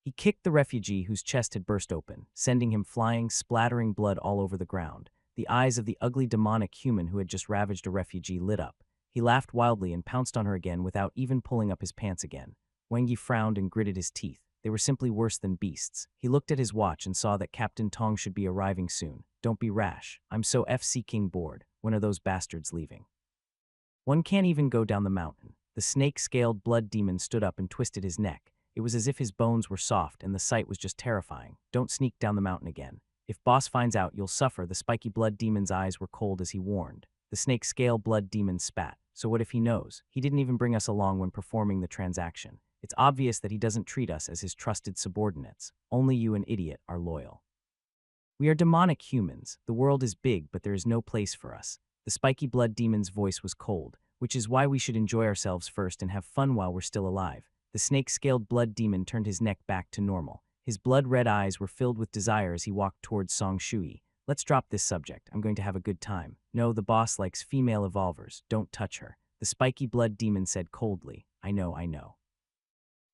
He kicked the refugee whose chest had burst open, sending him flying, splattering blood all over the ground. The eyes of the ugly demonic human who had just ravaged a refugee lit up. He laughed wildly and pounced on her again without even pulling up his pants again. Wang Yi frowned and gritted his teeth. They were simply worse than beasts. He looked at his watch and saw that Captain Tong should be arriving soon. "Don't be rash. I'm so FC-king bored. When are those bastards leaving?" "One can't even go down the mountain." The snake-scaled blood demon stood up and twisted his neck. It was as if his bones were soft and the sight was just terrifying. "Don't sneak down the mountain again. If boss finds out, you'll suffer." The spiky blood demon's eyes were cold as he warned. The snake-scale blood demon spat. "So what if he knows? He didn't even bring us along when performing the transaction. It's obvious that he doesn't treat us as his trusted subordinates. Only you, an idiot, are loyal. We are demonic humans. The world is big, but there is no place for us." The spiky blood demon's voice was cold, "which is why we should enjoy ourselves first and have fun while we're still alive." The snake-scaled blood demon turned his neck back to normal. His blood-red eyes were filled with desire as he walked towards Song Shui. "Let's drop this subject. I'm going to have a good time." "No, the boss likes female evolvers. Don't touch her," the spiky blood demon said coldly. I know.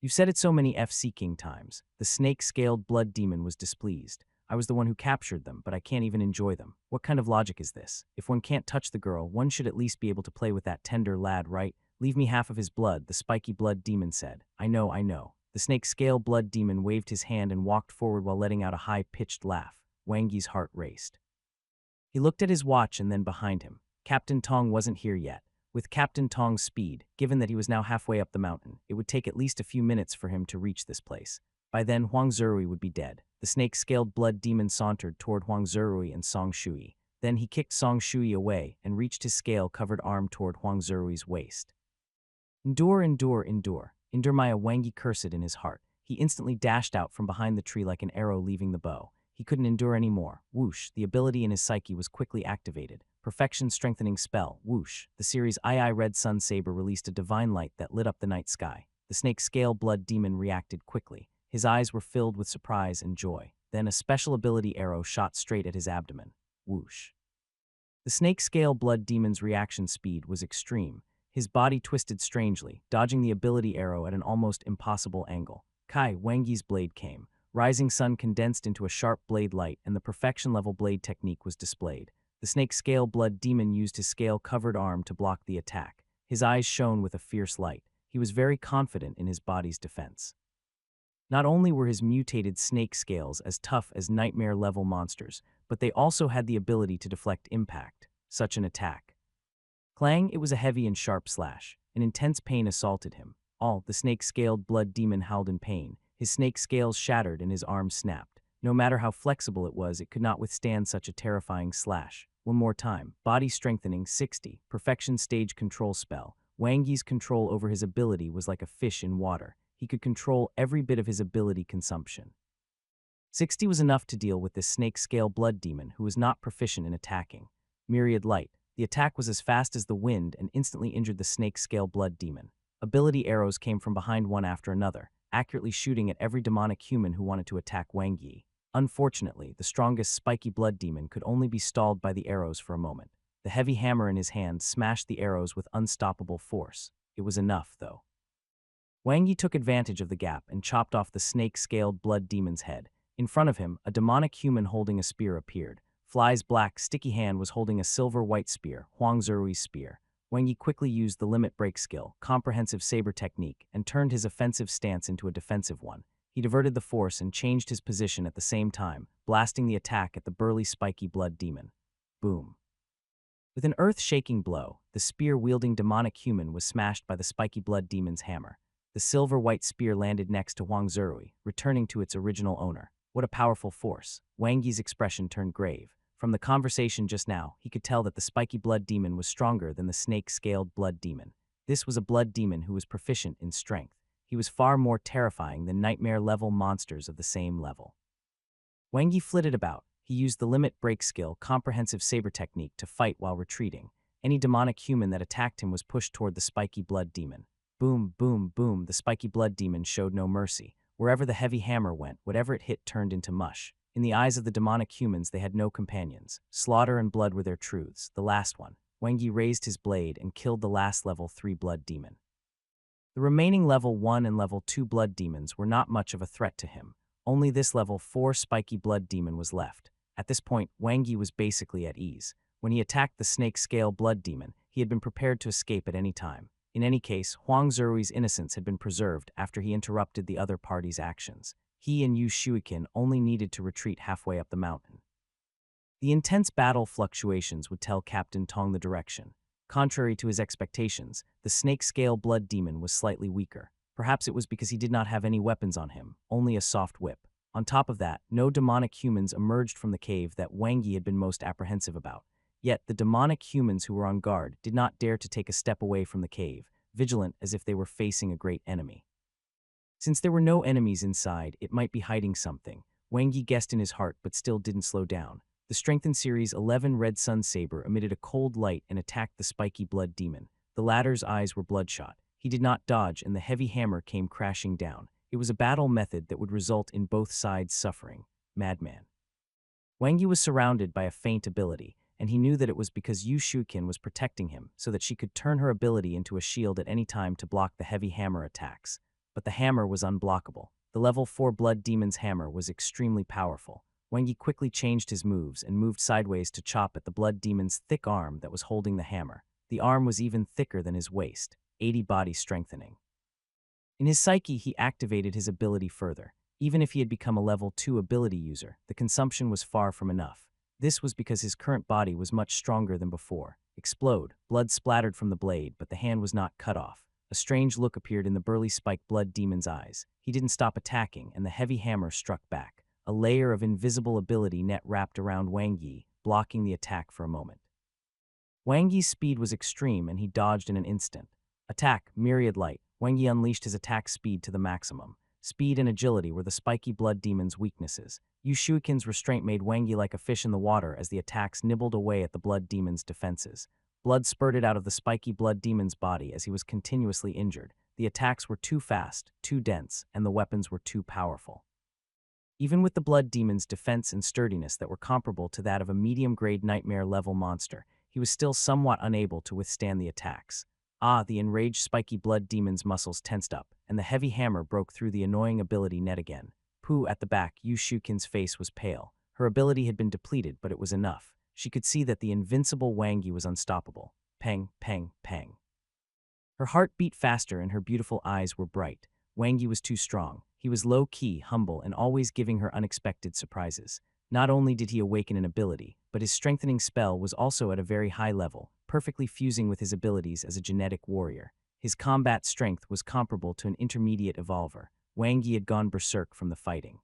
"You've said it so many FC-king times." The snake-scaled blood demon was displeased. "I was the one who captured them, but I can't even enjoy them. What kind of logic is this? If one can't touch the girl, one should at least be able to play with that tender lad, right?" "Leave me half of his blood," the spiky blood demon said. I know. The snake-scale blood demon waved his hand and walked forward while letting out a high-pitched laugh. Wang Yi's heart raced. He looked at his watch and then behind him. Captain Tong wasn't here yet. With Captain Tong's speed, given that he was now halfway up the mountain, it would take at least a few minutes for him to reach this place. By then, Huang Zerui would be dead. The snake-scaled blood demon sauntered toward Huang Zerui and Song Shui. Then he kicked Song Shui away and reached his scale-covered arm toward Huang Zerui's waist. "Endure. Endure Wang Yi cursed in his heart. He instantly dashed out from behind the tree like an arrow leaving the bow. He couldn't endure any more. Whoosh, the ability in his psyche was quickly activated. Perfection strengthening spell, whoosh. The series II Red Sun Saber released a divine light that lit up the night sky. The snake-scale blood demon reacted quickly. His eyes were filled with surprise and joy. Then a special ability arrow shot straight at his abdomen. Whoosh. The snake scale blood demon's reaction speed was extreme. His body twisted strangely, dodging the ability arrow at an almost impossible angle. Kai Wangi's blade came. Rising sun condensed into a sharp blade light, and the perfection-level blade technique was displayed. The snake scale blood demon used his scale-covered arm to block the attack. His eyes shone with a fierce light. He was very confident in his body's defense. Not only were his mutated snake scales as tough as nightmare-level monsters, but they also had the ability to deflect impact. Such an attack. Clang, it was a heavy and sharp slash. An intense pain assaulted him. The snake-scaled blood demon howled in pain. His snake scales shattered and his arm snapped. No matter how flexible it was, it could not withstand such a terrifying slash. One more time. Body strengthening 60. Perfection stage control spell. Wangi's control over his ability was like a fish in water. He could control every bit of his ability consumption. 60 was enough to deal with this snake-scale blood demon who was not proficient in attacking. Myriad light. The attack was as fast as the wind and instantly injured the snake-scale blood demon. Ability arrows came from behind one after another, accurately shooting at every demonic human who wanted to attack Wangi. Unfortunately, the strongest spiky blood demon could only be stalled by the arrows for a moment. The heavy hammer in his hand smashed the arrows with unstoppable force. It was enough, though. Wangi took advantage of the gap and chopped off the snake-scaled blood demon's head. In front of him, a demonic human holding a spear appeared. Fly's black, sticky hand was holding a silver-white spear, Huang Zerui's spear. Wangi quickly used the limit break skill, comprehensive saber technique, and turned his offensive stance into a defensive one. He diverted the force and changed his position at the same time, blasting the attack at the burly spiky blood demon. Boom. With an earth-shaking blow, the spear-wielding demonic human was smashed by the spiky blood demon's hammer. The silver-white spear landed next to Huang Zerui, returning to its original owner. What a powerful force. Wangi's expression turned grave. From the conversation just now, he could tell that the spiky blood demon was stronger than the snake-scaled blood demon. This was a blood demon who was proficient in strength. He was far more terrifying than nightmare-level monsters of the same level. Wangi flitted about. He used the limit break skill, comprehensive saber technique, to fight while retreating. Any demonic human that attacked him was pushed toward the spiky blood demon. Boom, boom, boom, the spiky blood demon showed no mercy. Wherever the heavy hammer went, whatever it hit turned into mush. In the eyes of the demonic humans, they had no companions. Slaughter and blood were their truths. The last one. Wangi raised his blade and killed the last level 3 blood demon. The remaining level 1 and level 2 blood demons were not much of a threat to him. Only this level 4 spiky blood demon was left. At this point, Wangi was basically at ease. When he attacked the snake-scale blood demon, he had been prepared to escape at any time. In any case, Huang Zerui's innocence had been preserved after he interrupted the other party's actions. He and Yu Shuikin only needed to retreat halfway up the mountain. The intense battle fluctuations would tell Captain Tong the direction. Contrary to his expectations, the snake-scale blood demon was slightly weaker. Perhaps it was because he did not have any weapons on him, only a soft whip. On top of that, no demonic humans emerged from the cave that Wangi had been most apprehensive about. Yet, the demonic humans who were on guard did not dare to take a step away from the cave, vigilant as if they were facing a great enemy. Since there were no enemies inside, it might be hiding something. Wangi guessed in his heart but still didn't slow down. The Strengthened Series 11 Red Sun Saber emitted a cold light and attacked the spiky blood demon. The latter's eyes were bloodshot. He did not dodge and the heavy hammer came crashing down. It was a battle method that would result in both sides suffering. Madman. Wangi was surrounded by a faint ability, and he knew that it was because Yu Shuikin was protecting him so that she could turn her ability into a shield at any time to block the heavy hammer attacks. But the hammer was unblockable. The level 4 blood demon's hammer was extremely powerful. Wangi quickly changed his moves and moved sideways to chop at the blood demon's thick arm that was holding the hammer. The arm was even thicker than his waist, 80 body strengthening. In his psyche, he activated his ability further. Even if he had become a level 2 ability user, the consumption was far from enough. This was because his current body was much stronger than before. Explode. Blood splattered from the blade, but the hand was not cut off. A strange look appeared in the burly spiked blood demon's eyes. He didn't stop attacking, and the heavy hammer struck back. A layer of invisible ability net wrapped around Wangi, blocking the attack for a moment. Wangi's speed was extreme, and he dodged in an instant. Attack, Myriad Light. Wangi unleashed his attack speed to the maximum. Speed and agility were the spiky blood demon's weaknesses. Yu Shuikin's restraint made Wangi like a fish in the water as the attacks nibbled away at the blood demon's defenses. Blood spurted out of the spiky blood demon's body as he was continuously injured. The attacks were too fast, too dense, and the weapons were too powerful. Even with the blood demon's defense and sturdiness that were comparable to that of a medium-grade nightmare-level monster, he was still somewhat unable to withstand the attacks. The enraged spiky blood demon's muscles tensed up, and the heavy hammer broke through the annoying ability net again. Pooh, at the back, Yu Shukin's face was pale. Her ability had been depleted, but it was enough. She could see that the invincible Wangi was unstoppable. Pang, pang, pang. Her heart beat faster and her beautiful eyes were bright. Wangi was too strong. He was low-key, humble, and always giving her unexpected surprises. Not only did he awaken an ability, but his strengthening spell was also at a very high level, perfectly fusing with his abilities as a genetic warrior. His combat strength was comparable to an intermediate evolver. Wangi had gone berserk from the fighting.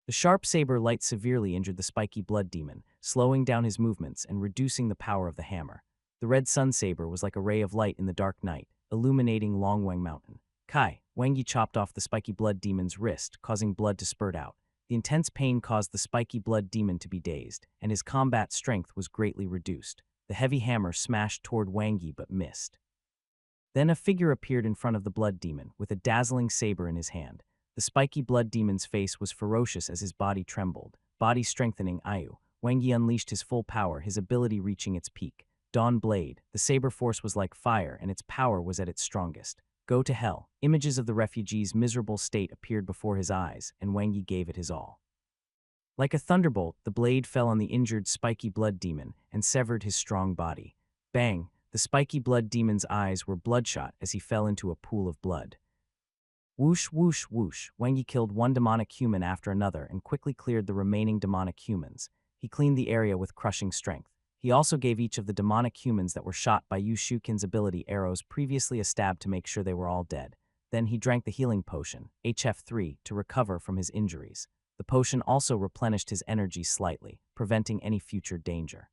The sharp saber light severely injured the spiky blood demon, slowing down his movements and reducing the power of the hammer. The red sun saber was like a ray of light in the dark night, illuminating Longwang Mountain. Kai, Wangi chopped off the spiky blood demon's wrist, causing blood to spurt out. The intense pain caused the spiky blood demon to be dazed, and his combat strength was greatly reduced. The heavy hammer smashed toward Wangi but missed. Then a figure appeared in front of the blood demon, with a dazzling saber in his hand. The spiky blood demon's face was ferocious as his body trembled. Body strengthening Ayu, Wangi unleashed his full power, his ability reaching its peak. Dawn Blade, the saber force was like fire and its power was at its strongest. Go to hell. Images of the refugee's miserable state appeared before his eyes, and Wangi gave it his all. Like a thunderbolt, the blade fell on the injured spiky blood demon and severed his strong body. Bang! The spiky blood demon's eyes were bloodshot as he fell into a pool of blood. Whoosh, whoosh, whoosh, Wangi killed one demonic human after another and quickly cleared the remaining demonic humans. He cleaned the area with crushing strength. He also gave each of the demonic humans that were shot by Yu Shukin's ability arrows previously a stab to make sure they were all dead. Then he drank the healing potion, HF3, to recover from his injuries. The potion also replenished his energy slightly, preventing any future danger.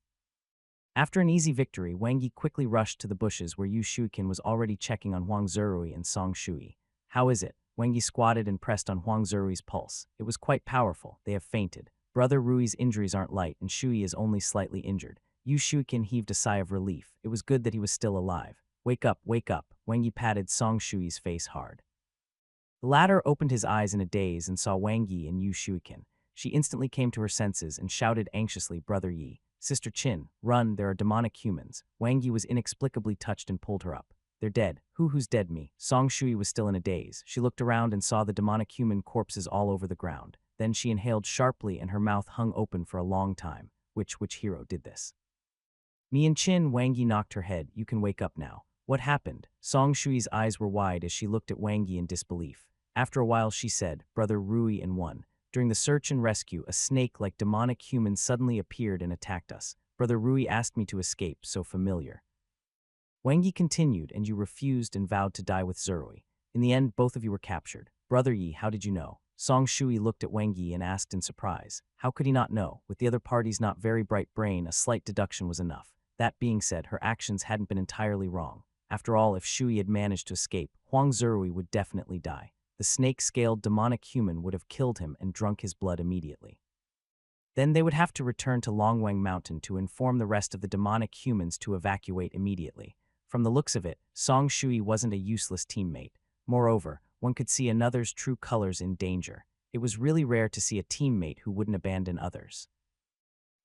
After an easy victory, Wangi quickly rushed to the bushes where Yu Shukin was already checking on Huang Zerui and Song Shui. How is it? Wangi squatted and pressed on Huang Zerui's pulse. It was quite powerful. They have fainted. Brother Rui's injuries aren't light and Shui is only slightly injured. Yu Shukin heaved a sigh of relief. It was good that he was still alive. Wake up, wake up. Wangi patted Song Shui's face hard. The latter opened his eyes in a daze and saw Wangi and Yu Shukin. She instantly came to her senses and shouted anxiously, Brother Yi, Sister Chin, run, there are demonic humans. Wangi was inexplicably touched and pulled her up. They're dead. Who's dead me? Song Shui was still in a daze. She looked around and saw the demonic human corpses all over the ground. Then she inhaled sharply and her mouth hung open for a long time. Which hero did this? Me and Chin, Wangi knocked her head. You can wake up now. What happened? Song Shui's eyes were wide as she looked at Wangi in disbelief. After a while she said, Brother Rui and one. During the search and rescue, a snake-like demonic human suddenly appeared and attacked us. Brother Rui asked me to escape, so familiar. Wangi continued, and you refused and vowed to die with Zerui. In the end, both of you were captured. Brother Yi, how did you know? Song Shui looked at Wangi and asked in surprise. How could he not know? With the other party's not very bright brain, a slight deduction was enough. That being said, her actions hadn't been entirely wrong. After all, if Shui had managed to escape, Huang Zerui would definitely die. The snake-scaled demonic human would have killed him and drunk his blood immediately. Then they would have to return to Longwang Mountain to inform the rest of the demonic humans to evacuate immediately. From the looks of it, Song Shui wasn't a useless teammate. Moreover, one could see another's true colors in danger. It was really rare to see a teammate who wouldn't abandon others.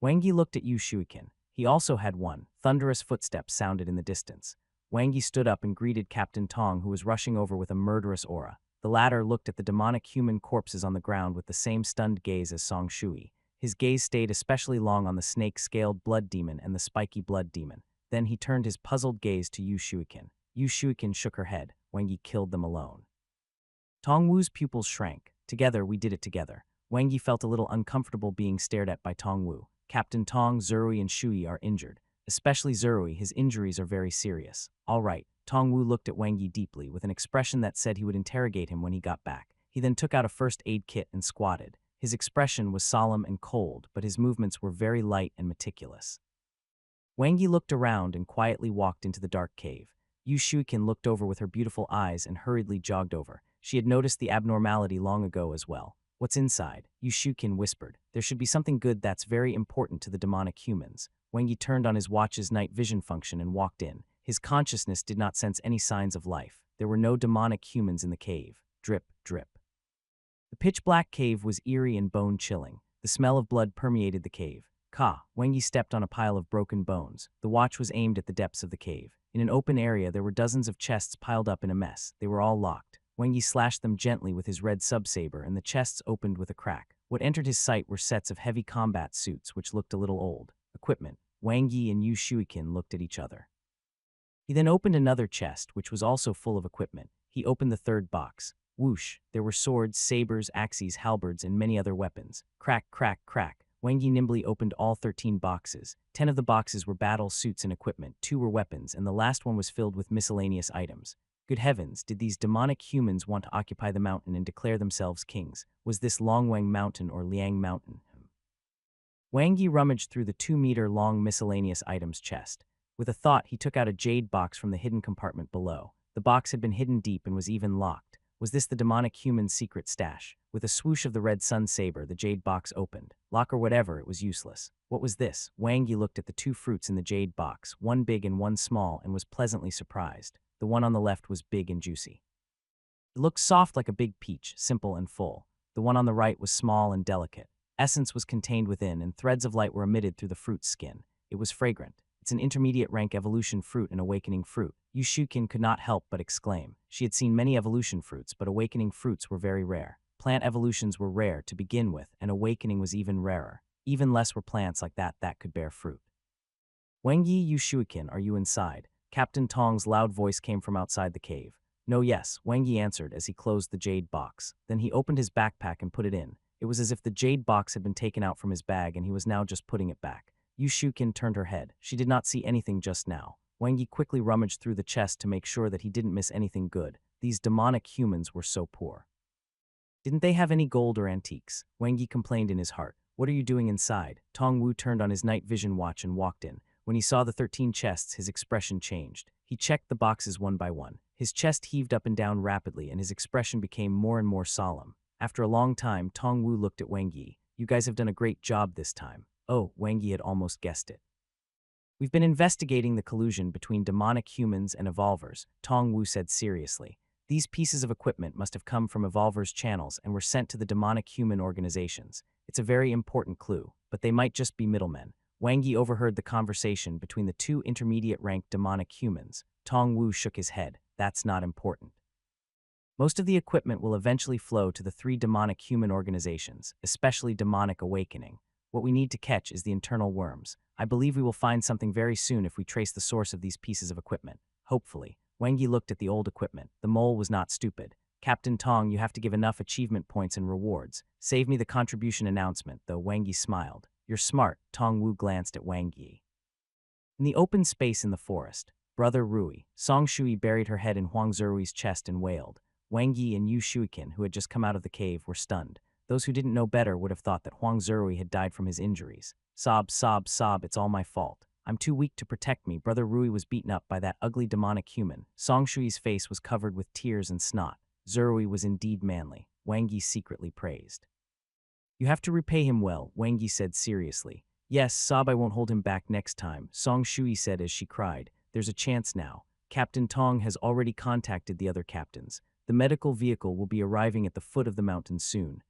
Wangi looked at Yu Shuikin. He also had one. Thunderous footsteps sounded in the distance. Wangi stood up and greeted Captain Tong, who was rushing over with a murderous aura. The latter looked at the demonic human corpses on the ground with the same stunned gaze as Song Shui. His gaze stayed especially long on the snake-scaled blood demon and the spiky blood demon. Then he turned his puzzled gaze to Yu Shuikin. Yu Shuikin shook her head. Wangi killed them alone. Tong Wu's pupils shrank. Together, we did it together. Wangi felt a little uncomfortable being stared at by Tong Wu. Captain Tong, Zerui, and Shui are injured. Especially Zerui, his injuries are very serious. All right. Tong Wu looked at Wangi deeply, with an expression that said he would interrogate him when he got back. He then took out a first aid kit and squatted. His expression was solemn and cold, but his movements were very light and meticulous. Wangi looked around and quietly walked into the dark cave. Yu Shuikin looked over with her beautiful eyes and hurriedly jogged over. She had noticed the abnormality long ago as well. What's inside? Yu Shuikin whispered. There should be something good that's very important to the demonic humans. Wangi turned on his watch's night vision function and walked in. His consciousness did not sense any signs of life. There were no demonic humans in the cave. Drip, drip. The pitch-black cave was eerie and bone-chilling. The smell of blood permeated the cave. Wengi stepped on a pile of broken bones. The watch was aimed at the depths of the cave. In an open area, there were dozens of chests piled up in a mess. They were all locked. Wengi slashed them gently with his red sub-saber, and the chests opened with a crack. What entered his sight were sets of heavy combat suits, which looked a little old. Equipment. Wengi and Yu Shuikin looked at each other. He then opened another chest, which was also full of equipment. He opened the third box. Whoosh! There were swords, sabers, axes, halberds, and many other weapons. Crack, crack, crack. Wengi nimbly opened all 13 boxes. 10 of the boxes were battle suits and equipment, 2 were weapons, and the last one was filled with miscellaneous items. Good heavens, did these demonic humans want to occupy the mountain and declare themselves kings? Was this Longwang Mountain or Liang Mountain? Wengi rummaged through the 2-meter-long miscellaneous items chest. With a thought, he took out a jade box from the hidden compartment below. The box had been hidden deep and was even locked. Was this the demonic human's secret stash? With a swoosh of the red sun saber, the jade box opened. Lock or whatever, it was useless. What was this? Wengi looked at the 2 fruits in the jade box, one big and one small, and was pleasantly surprised. The one on the left was big and juicy. It looked soft like a big peach, simple and full. The one on the right was small and delicate. Essence was contained within, and threads of light were emitted through the fruit's skin. It was fragrant. It's an intermediate rank evolution fruit and awakening fruit. Yu Shuikin could not help but exclaim. She had seen many evolution fruits, but awakening fruits were very rare. Plant evolutions were rare to begin with, and awakening was even rarer. Even less were plants like that could bear fruit. Wengi, Yu Shuikin, are you inside? Captain Tong's loud voice came from outside the cave. No, yes, Wengi answered as he closed the jade box. Then he opened his backpack and put it in. It was as if the jade box had been taken out from his bag and he was now just putting it back. Yu Shuikin turned her head. She did not see anything just now. Wengi quickly rummaged through the chest to make sure that he didn't miss anything good. These demonic humans were so poor. Didn't they have any gold or antiques? Wengi complained in his heart. What are you doing inside? Tong Wu turned on his night vision watch and walked in. When he saw the 13 chests, his expression changed. He checked the boxes one by one. His chest heaved up and down rapidly, and his expression became more and more solemn. After a long time, Tong Wu looked at Wengi. You guys have done a great job this time. Oh, Wengi had almost guessed it. We've been investigating the collusion between demonic humans and evolvers, Tong Wu said seriously. These pieces of equipment must have come from evolvers' channels and were sent to the demonic human organizations. It's a very important clue, but they might just be middlemen. Wengi overheard the conversation between the 2 intermediate-ranked demonic humans. Tong Wu shook his head. That's not important. Most of the equipment will eventually flow to the 3 demonic human organizations, especially Demonic Awakening. What we need to catch is the internal worms. I believe we will find something very soon if we trace the source of these pieces of equipment. Hopefully. Wengi looked at the old equipment. The mole was not stupid. Captain Tong, you have to give enough achievement points and rewards. Save me the contribution announcement, though. Wengi smiled. You're smart. Tong Wu glanced at Wengi. In the open space in the forest, Brother Rui, Song Shui buried her head in Huang Zirui's chest and wailed. Wengi and Yu Shuikin, who had just come out of the cave, were stunned. Those who didn't know better would have thought that Huang Zirui had died from his injuries. Sob, sob, sob, it's all my fault. I'm too weak to protect me. Brother Rui was beaten up by that ugly demonic human. Song Shui's face was covered with tears and snot. Zirui was indeed manly. Wengi secretly praised. You have to repay him well, Wengi said seriously. Yes, Sob, I won't hold him back next time, Song Shui said as she cried. There's a chance now. Captain Tong has already contacted the other captains. The medical vehicle will be arriving at the foot of the mountain soon.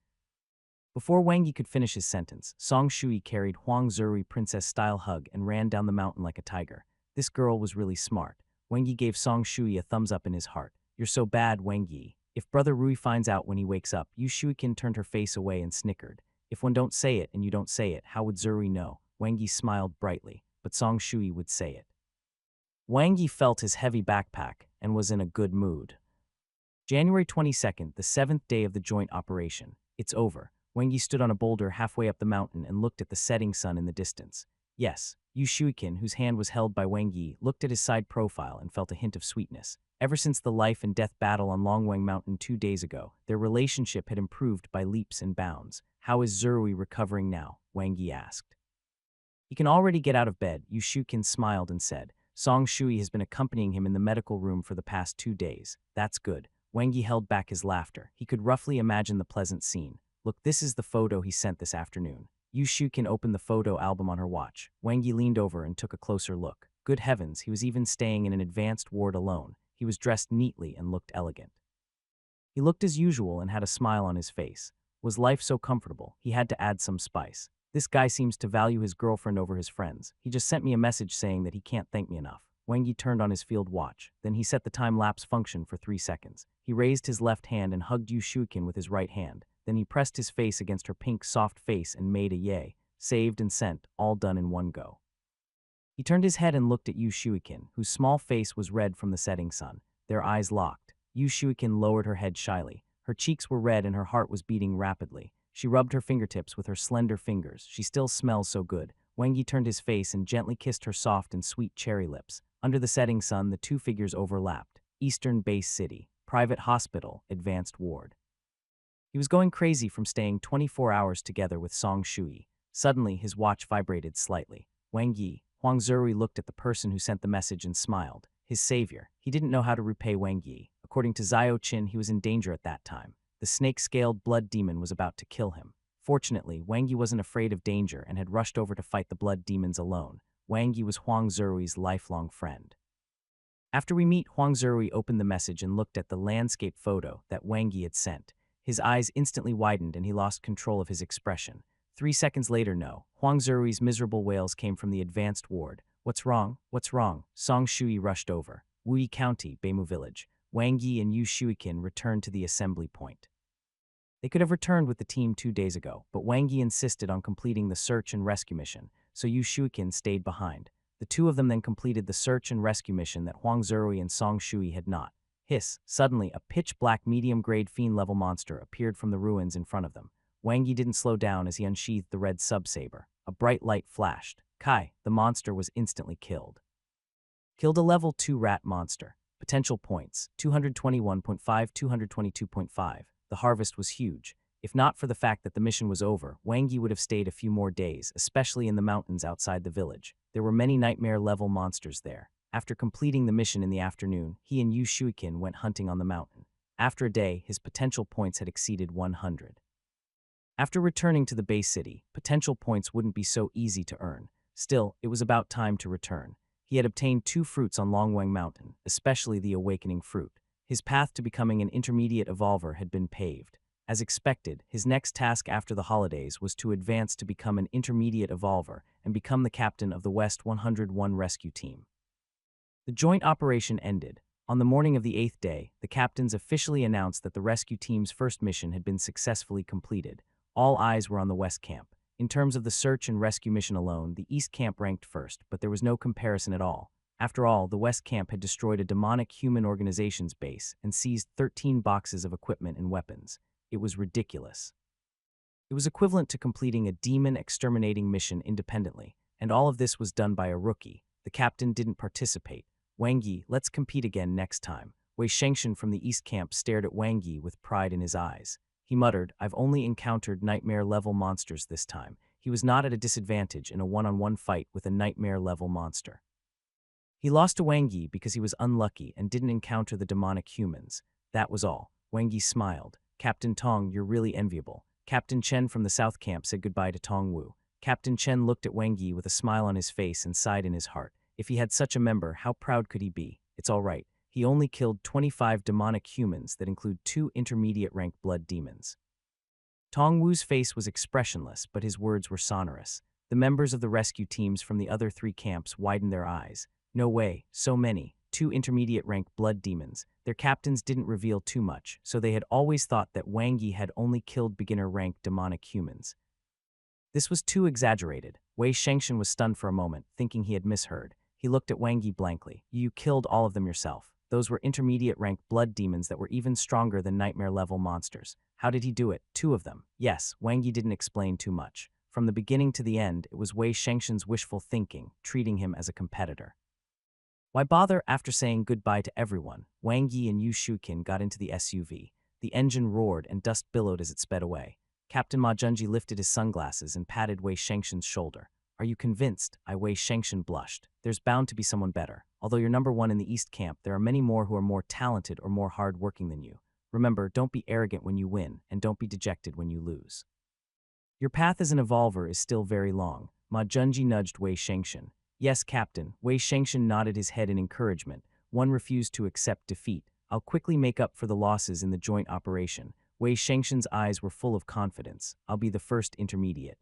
Before Wengi could finish his sentence, Song Shui carried Huang Zirui princess-style hug and ran down the mountain like a tiger. This girl was really smart. Wengi gave Song Shui a thumbs up in his heart. You're so bad, Wengi. If Brother Rui finds out when he wakes up, Yu Shuikin turned her face away and snickered. If one don't say it and you don't say it, how would Zirui know? Wengi smiled brightly, but Song Shui would say it. Wengi felt his heavy backpack and was in a good mood. January 22nd, the 7th day of the joint operation. It's over. Wengi stood on a boulder halfway up the mountain and looked at the setting sun in the distance. Yes, Yu Shuikin, whose hand was held by Wengi, looked at his side profile and felt a hint of sweetness. Ever since the life and death battle on Longwang Mountain 2 days ago, their relationship had improved by leaps and bounds. How is Zirui recovering now? Wengi asked. He can already get out of bed, Yu Shuikin smiled and said. Song Shui has been accompanying him in the medical room for the past 2 days. That's good. Wengi held back his laughter. He could roughly imagine the pleasant scene. Look, this is the photo he sent this afternoon. Yu Shuikin opened the photo album on her watch. Wengi leaned over and took a closer look. Good heavens, he was even staying in an advanced ward alone. He was dressed neatly and looked elegant. He looked as usual and had a smile on his face. Was life so comfortable? He had to add some spice. This guy seems to value his girlfriend over his friends. He just sent me a message saying that he can't thank me enough. Wang Yi turned on his field watch. Then he set the time-lapse function for 3 seconds. He raised his left hand and hugged Yu Shuikin with his right hand. Then he pressed his face against her pink, soft face and made a yay. Saved and sent, all done in one go. He turned his head and looked at Yu Shuikin, whose small face was red from the setting sun. Their eyes locked. Yu Shuikin lowered her head shyly. Her cheeks were red and her heart was beating rapidly. She rubbed her fingertips with her slender fingers. She still smells so good. Wang Yi turned his face and gently kissed her soft and sweet cherry lips. Under the setting sun, the two figures overlapped. Eastern Base City, private hospital, advanced ward. He was going crazy from staying 24 hours together with Song Shui. Suddenly, his watch vibrated slightly. Wang Yi, Huang Zerui looked at the person who sent the message and smiled. His savior. He didn't know how to repay Wang Yi. According to Zhao Qin, he was in danger at that time. The snake-scaled blood demon was about to kill him. Fortunately, Wang Yi wasn't afraid of danger and had rushed over to fight the blood demons alone. Wang Yi was Huang Zerui's lifelong friend. After we meet, Huang Zerui opened the message and looked at the landscape photo that Wang Yi had sent. His eyes instantly widened and he lost control of his expression. 3 seconds later, no. Huang Zerui's miserable wails came from the advanced ward. What's wrong? What's wrong? Song Shui rushed over. Wuyi County, Beimu Village. Wang Yi and Yu Shuikin returned to the assembly point. They could have returned with the team 2 days ago, but Wang Yi insisted on completing the search and rescue mission, so Yu Shuikin stayed behind. The two of them then completed the search and rescue mission that Huang Zerui and Song Shui had not. Hiss! Suddenly, a pitch-black medium-grade fiend-level monster appeared from the ruins in front of them. Wang Yi didn't slow down as he unsheathed the red sub-saber. A bright light flashed. Kai, the monster was instantly killed. Killed a level 2 rat monster. Potential points, 221.5, 222.5. The harvest was huge. If not for the fact that the mission was over, Wang Yi would have stayed a few more days, especially in the mountains outside the village. There were many nightmare-level monsters there. After completing the mission in the afternoon, he and Yu Shuikin went hunting on the mountain. After a day, his potential points had exceeded 100. After returning to the base city, potential points wouldn't be so easy to earn. Still, it was about time to return. He had obtained 2 fruits on Longwang Mountain, especially the awakening fruit. His path to becoming an intermediate evolver had been paved. As expected, his next task after the holidays was to advance to become an intermediate evolver and become the captain of the West 101 rescue team. The joint operation ended. On the morning of the 8th day, the captains officially announced that the rescue team's first mission had been successfully completed. All eyes were on the West Camp. In terms of the search and rescue mission alone, the East Camp ranked first, but there was no comparison at all. After all, the West Camp had destroyed a demonic human organization's base and seized 13 boxes of equipment and weapons. It was ridiculous. It was equivalent to completing a demon exterminating mission independently, and all of this was done by a rookie. The captain didn't participate. Wang Yi, let's compete again next time. Wei Shengshan from the East Camp stared at Wang Yi with pride in his eyes. He muttered, I've only encountered nightmare-level monsters this time. He was not at a disadvantage in a one-on-one fight with a nightmare-level monster. He lost to Wang Yi because he was unlucky and didn't encounter the demonic humans. That was all. Wang Yi smiled. Captain Tong, you're really enviable. Captain Chen from the South Camp said goodbye to Tong Wu. Captain Chen looked at Wang Yi with a smile on his face and sighed in his heart. If he had such a member, how proud could he be? It's all right. He only killed 25 demonic humans that include 2 intermediate-ranked blood demons. Tong Wu's face was expressionless, but his words were sonorous. The members of the rescue teams from the other 3 camps widened their eyes. No way, so many. 2 intermediate-ranked blood demons. Their captains didn't reveal too much, so they had always thought that Wang Yi had only killed beginner-ranked demonic humans. This was too exaggerated. Wei Shengshan was stunned for a moment, thinking he had misheard. He looked at Wang Yi blankly. You killed all of them yourself. Those were intermediate-ranked blood demons that were even stronger than nightmare-level monsters. How did he do it? 2 of them. Yes, Wang Yi didn't explain too much. From the beginning to the end, it was Wei Shengshan's wishful thinking, treating him as a competitor. Why bother? After saying goodbye to everyone, Wang Yi and Yu Shuikin got into the SUV. The engine roared and dust billowed as it sped away. Captain Ma Junji lifted his sunglasses and patted Wei Shengshan's shoulder. Are you convinced? Wei Shengshan blushed. There's bound to be someone better. Although you're number 1 in the East Camp, there are many more who are more talented or more hard-working than you. Remember, don't be arrogant when you win, and don't be dejected when you lose. Your path as an evolver is still very long. Ma Junji nudged Wei Shengshan. Yes, Captain. Wei Shengshan nodded his head in encouragement. One refused to accept defeat. I'll quickly make up for the losses in the joint operation. Wei Shengshen's eyes were full of confidence. I'll be the first intermediate.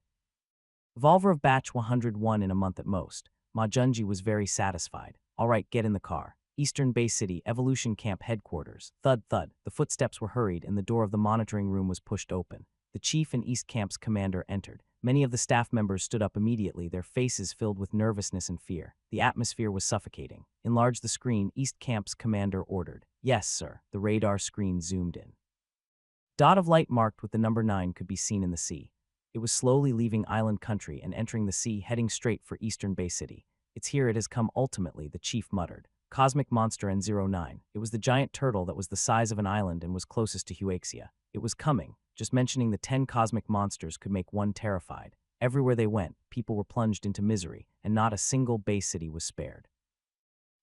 Evolver of batch 101 in a month at most. Ma Junji was very satisfied. All right, get in the car. Eastern Bay City, Evolution Camp headquarters. Thud, thud. The footsteps were hurried and the door of the monitoring room was pushed open. The chief and East Camp's commander entered. Many of the staff members stood up immediately, their faces filled with nervousness and fear. The atmosphere was suffocating. Enlarge the screen, East Camp's commander ordered. Yes, sir. The radar screen zoomed in. Dot of light marked with the number 9 could be seen in the sea. It was slowly leaving island country and entering the sea, heading straight for Eastern Bay City. It's here it has come ultimately, the chief muttered. Cosmic Monster N09. It was the giant turtle that was the size of an island and was closest to Huaxia. It was coming. Just mentioning the 10 cosmic monsters could make one terrified. Everywhere they went, people were plunged into misery, and not a single Bay City was spared.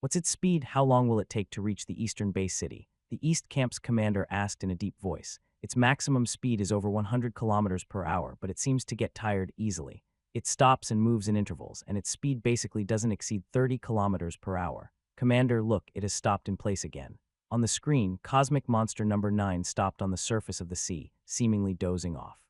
What's its speed? How long will it take to reach the Eastern Bay City? The East Camp's commander asked in a deep voice. Its maximum speed is over 100 kilometers per hour, but it seems to get tired easily. It stops and moves in intervals, and its speed basically doesn't exceed 30 kilometers per hour. Commander, look, it has stopped in place again. On the screen, Cosmic Monster number 9 stopped on the surface of the sea, seemingly dozing off.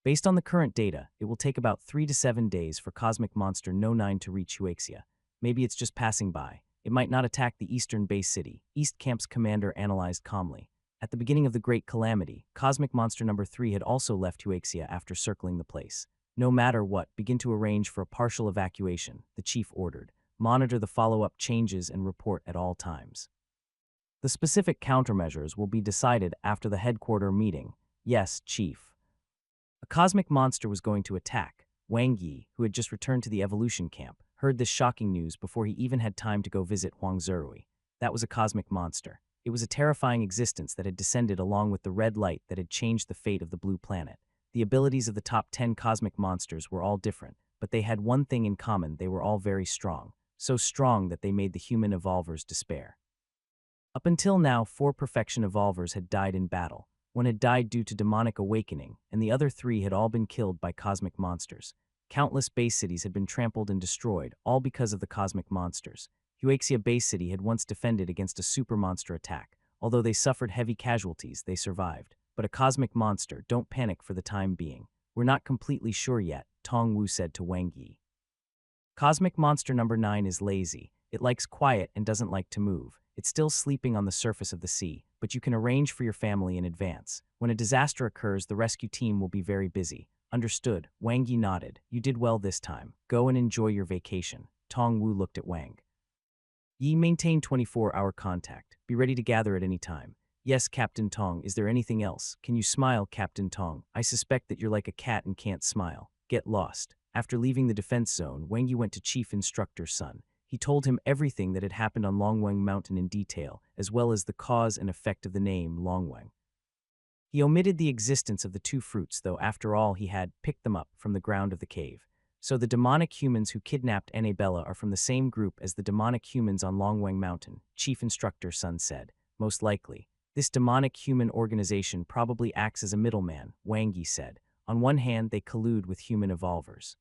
Based on the current data, it will take about 3 to 7 days for Cosmic Monster No 9 to reach Huaxia. Maybe it's just passing by. It might not attack the Eastern Bay City, East Camp's commander analyzed calmly. At the beginning of the Great Calamity, Cosmic Monster number 3 had also left Huaxia after circling the place. No matter what, begin to arrange for a partial evacuation, the chief ordered. Monitor the follow-up changes and report at all times. The specific countermeasures will be decided after the headquarter meeting. Yes, chief. A cosmic monster was going to attack. Wang Yi, who had just returned to the evolution camp, heard this shocking news before he even had time to go visit Huang Zerui. That was a cosmic monster. It was a terrifying existence that had descended along with the red light that had changed the fate of the blue planet. The abilities of the top 10 cosmic monsters were all different, but they had one thing in common: they were all very strong. So strong that they made the human evolvers despair. Up until now, 4 perfection evolvers had died in battle. One had died due to demonic awakening, and the other 3 had all been killed by cosmic monsters. Countless base cities had been trampled and destroyed, all because of the cosmic monsters. Huaxia Base City had once defended against a super monster attack. Although they suffered heavy casualties, they survived. But a cosmic monster, don't panic for the time being. We're not completely sure yet, Tong Wu said to Wang Yi. Cosmic Monster number 9 is lazy. It likes quiet and doesn't like to move. It's still sleeping on the surface of the sea, but you can arrange for your family in advance. When a disaster occurs, the rescue team will be very busy. Understood. Wang Yi nodded. You did well this time. Go and enjoy your vacation. Tong Wu looked at Wang Yi. Maintain 24-hour contact. Be ready to gather at any time. Yes, Captain Tong. Is there anything else? Can you smile, Captain Tong? I suspect that you're like a cat and can't smile. Get lost. After leaving the defense zone, Wang Yi went to Chief Instructor Sun. He told him everything that had happened on Longwang Mountain in detail, as well as the cause and effect of the name Longwang. He omitted the existence of the 2 fruits, though after all he had picked them up from the ground of the cave. So the demonic humans who kidnapped Annabella are from the same group as the demonic humans on Longwang Mountain, Chief Instructor Sun said. Most likely. This demonic human organization probably acts as a middleman, Wang Yi said. On one hand, they collude with human evolvers.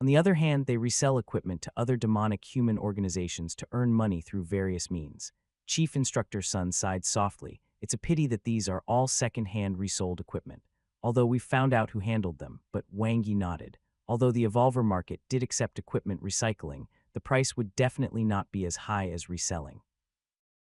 On the other hand, they resell equipment to other demonic human organizations to earn money through various means. Chief Instructor Sun sighed softly. It's a pity that these are all second-hand resold equipment. Although we've found out who handled them, but Wang Yi nodded. Although the evolver market did accept equipment recycling, the price would definitely not be as high as reselling.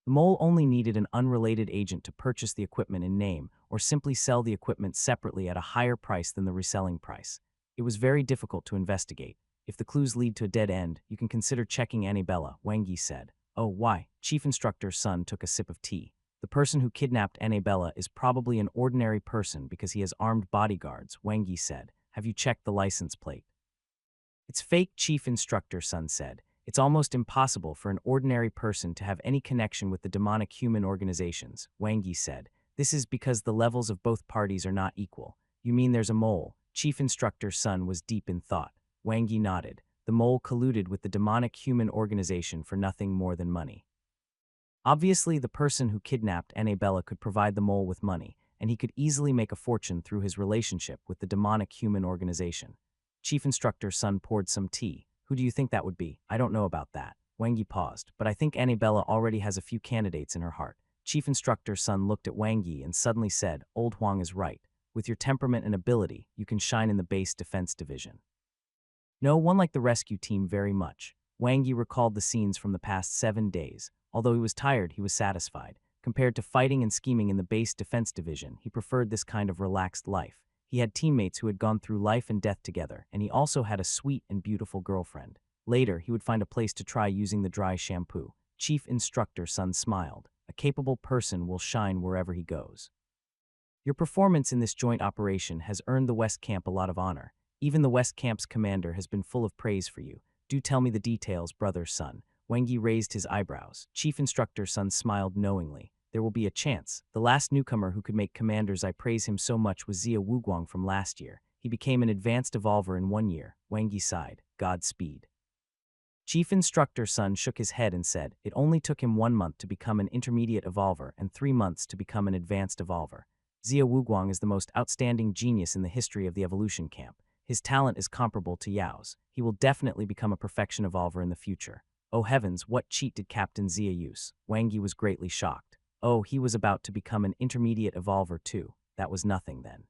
The mole only needed an unrelated agent to purchase the equipment in name, or simply sell the equipment separately at a higher price than the reselling price. It was very difficult to investigate. If the clues lead to a dead end, you can consider checking Annabella, Wang Yi said. Oh, why? Chief Instructor Sun took a sip of tea. The person who kidnapped Annabella is probably an ordinary person because he has armed bodyguards, Wang Yi said. Have you checked the license plate? It's fake, Chief Instructor Sun said. It's almost impossible for an ordinary person to have any connection with the demonic human organizations, Wang Yi said. This is because the levels of both parties are not equal. You mean there's a mole? Chief Instructor Sun was deep in thought. Wang Yi nodded. The mole colluded with the demonic human organization for nothing more than money. Obviously, the person who kidnapped Annabella could provide the mole with money, and he could easily make a fortune through his relationship with the demonic human organization. Chief Instructor Sun poured some tea. Who do you think that would be? I don't know about that. Wang Yi paused, but I think Annabella already has a few candidates in her heart. Chief Instructor Sun looked at Wang Yi and suddenly said, Old Huang is right. With your temperament and ability, you can shine in the base defense division. No one like the rescue team very much. Wang Yi recalled the scenes from the past 7 days. Although he was tired, he was satisfied. Compared to fighting and scheming in the base defense division, he preferred this kind of relaxed life. He had teammates who had gone through life and death together, and he also had a sweet and beautiful girlfriend. Later, he would find a place to try using the dry shampoo. Chief Instructor Sun smiled. A capable person will shine wherever he goes. Your performance in this joint operation has earned the West Camp a lot of honor. Even the West Camp's commander has been full of praise for you. Do tell me the details, brother Sun. Wang Yi raised his eyebrows. Chief Instructor Sun smiled knowingly. There will be a chance. The last newcomer who could make commanders I praise him so much was Zia Wuguang from last year. He became an advanced evolver in 1 year. Wang Yi sighed. Godspeed. Chief Instructor Sun shook his head and said, it only took him 1 month to become an intermediate evolver and 3 months to become an advanced evolver. Zia Wuguang is the most outstanding genius in the history of the evolution camp. His talent is comparable to Yao's. He will definitely become a perfection evolver in the future. Oh heavens, what cheat did Captain Zia use? Wang Yi was greatly shocked. Oh, he was about to become an intermediate evolver too. That was nothing then.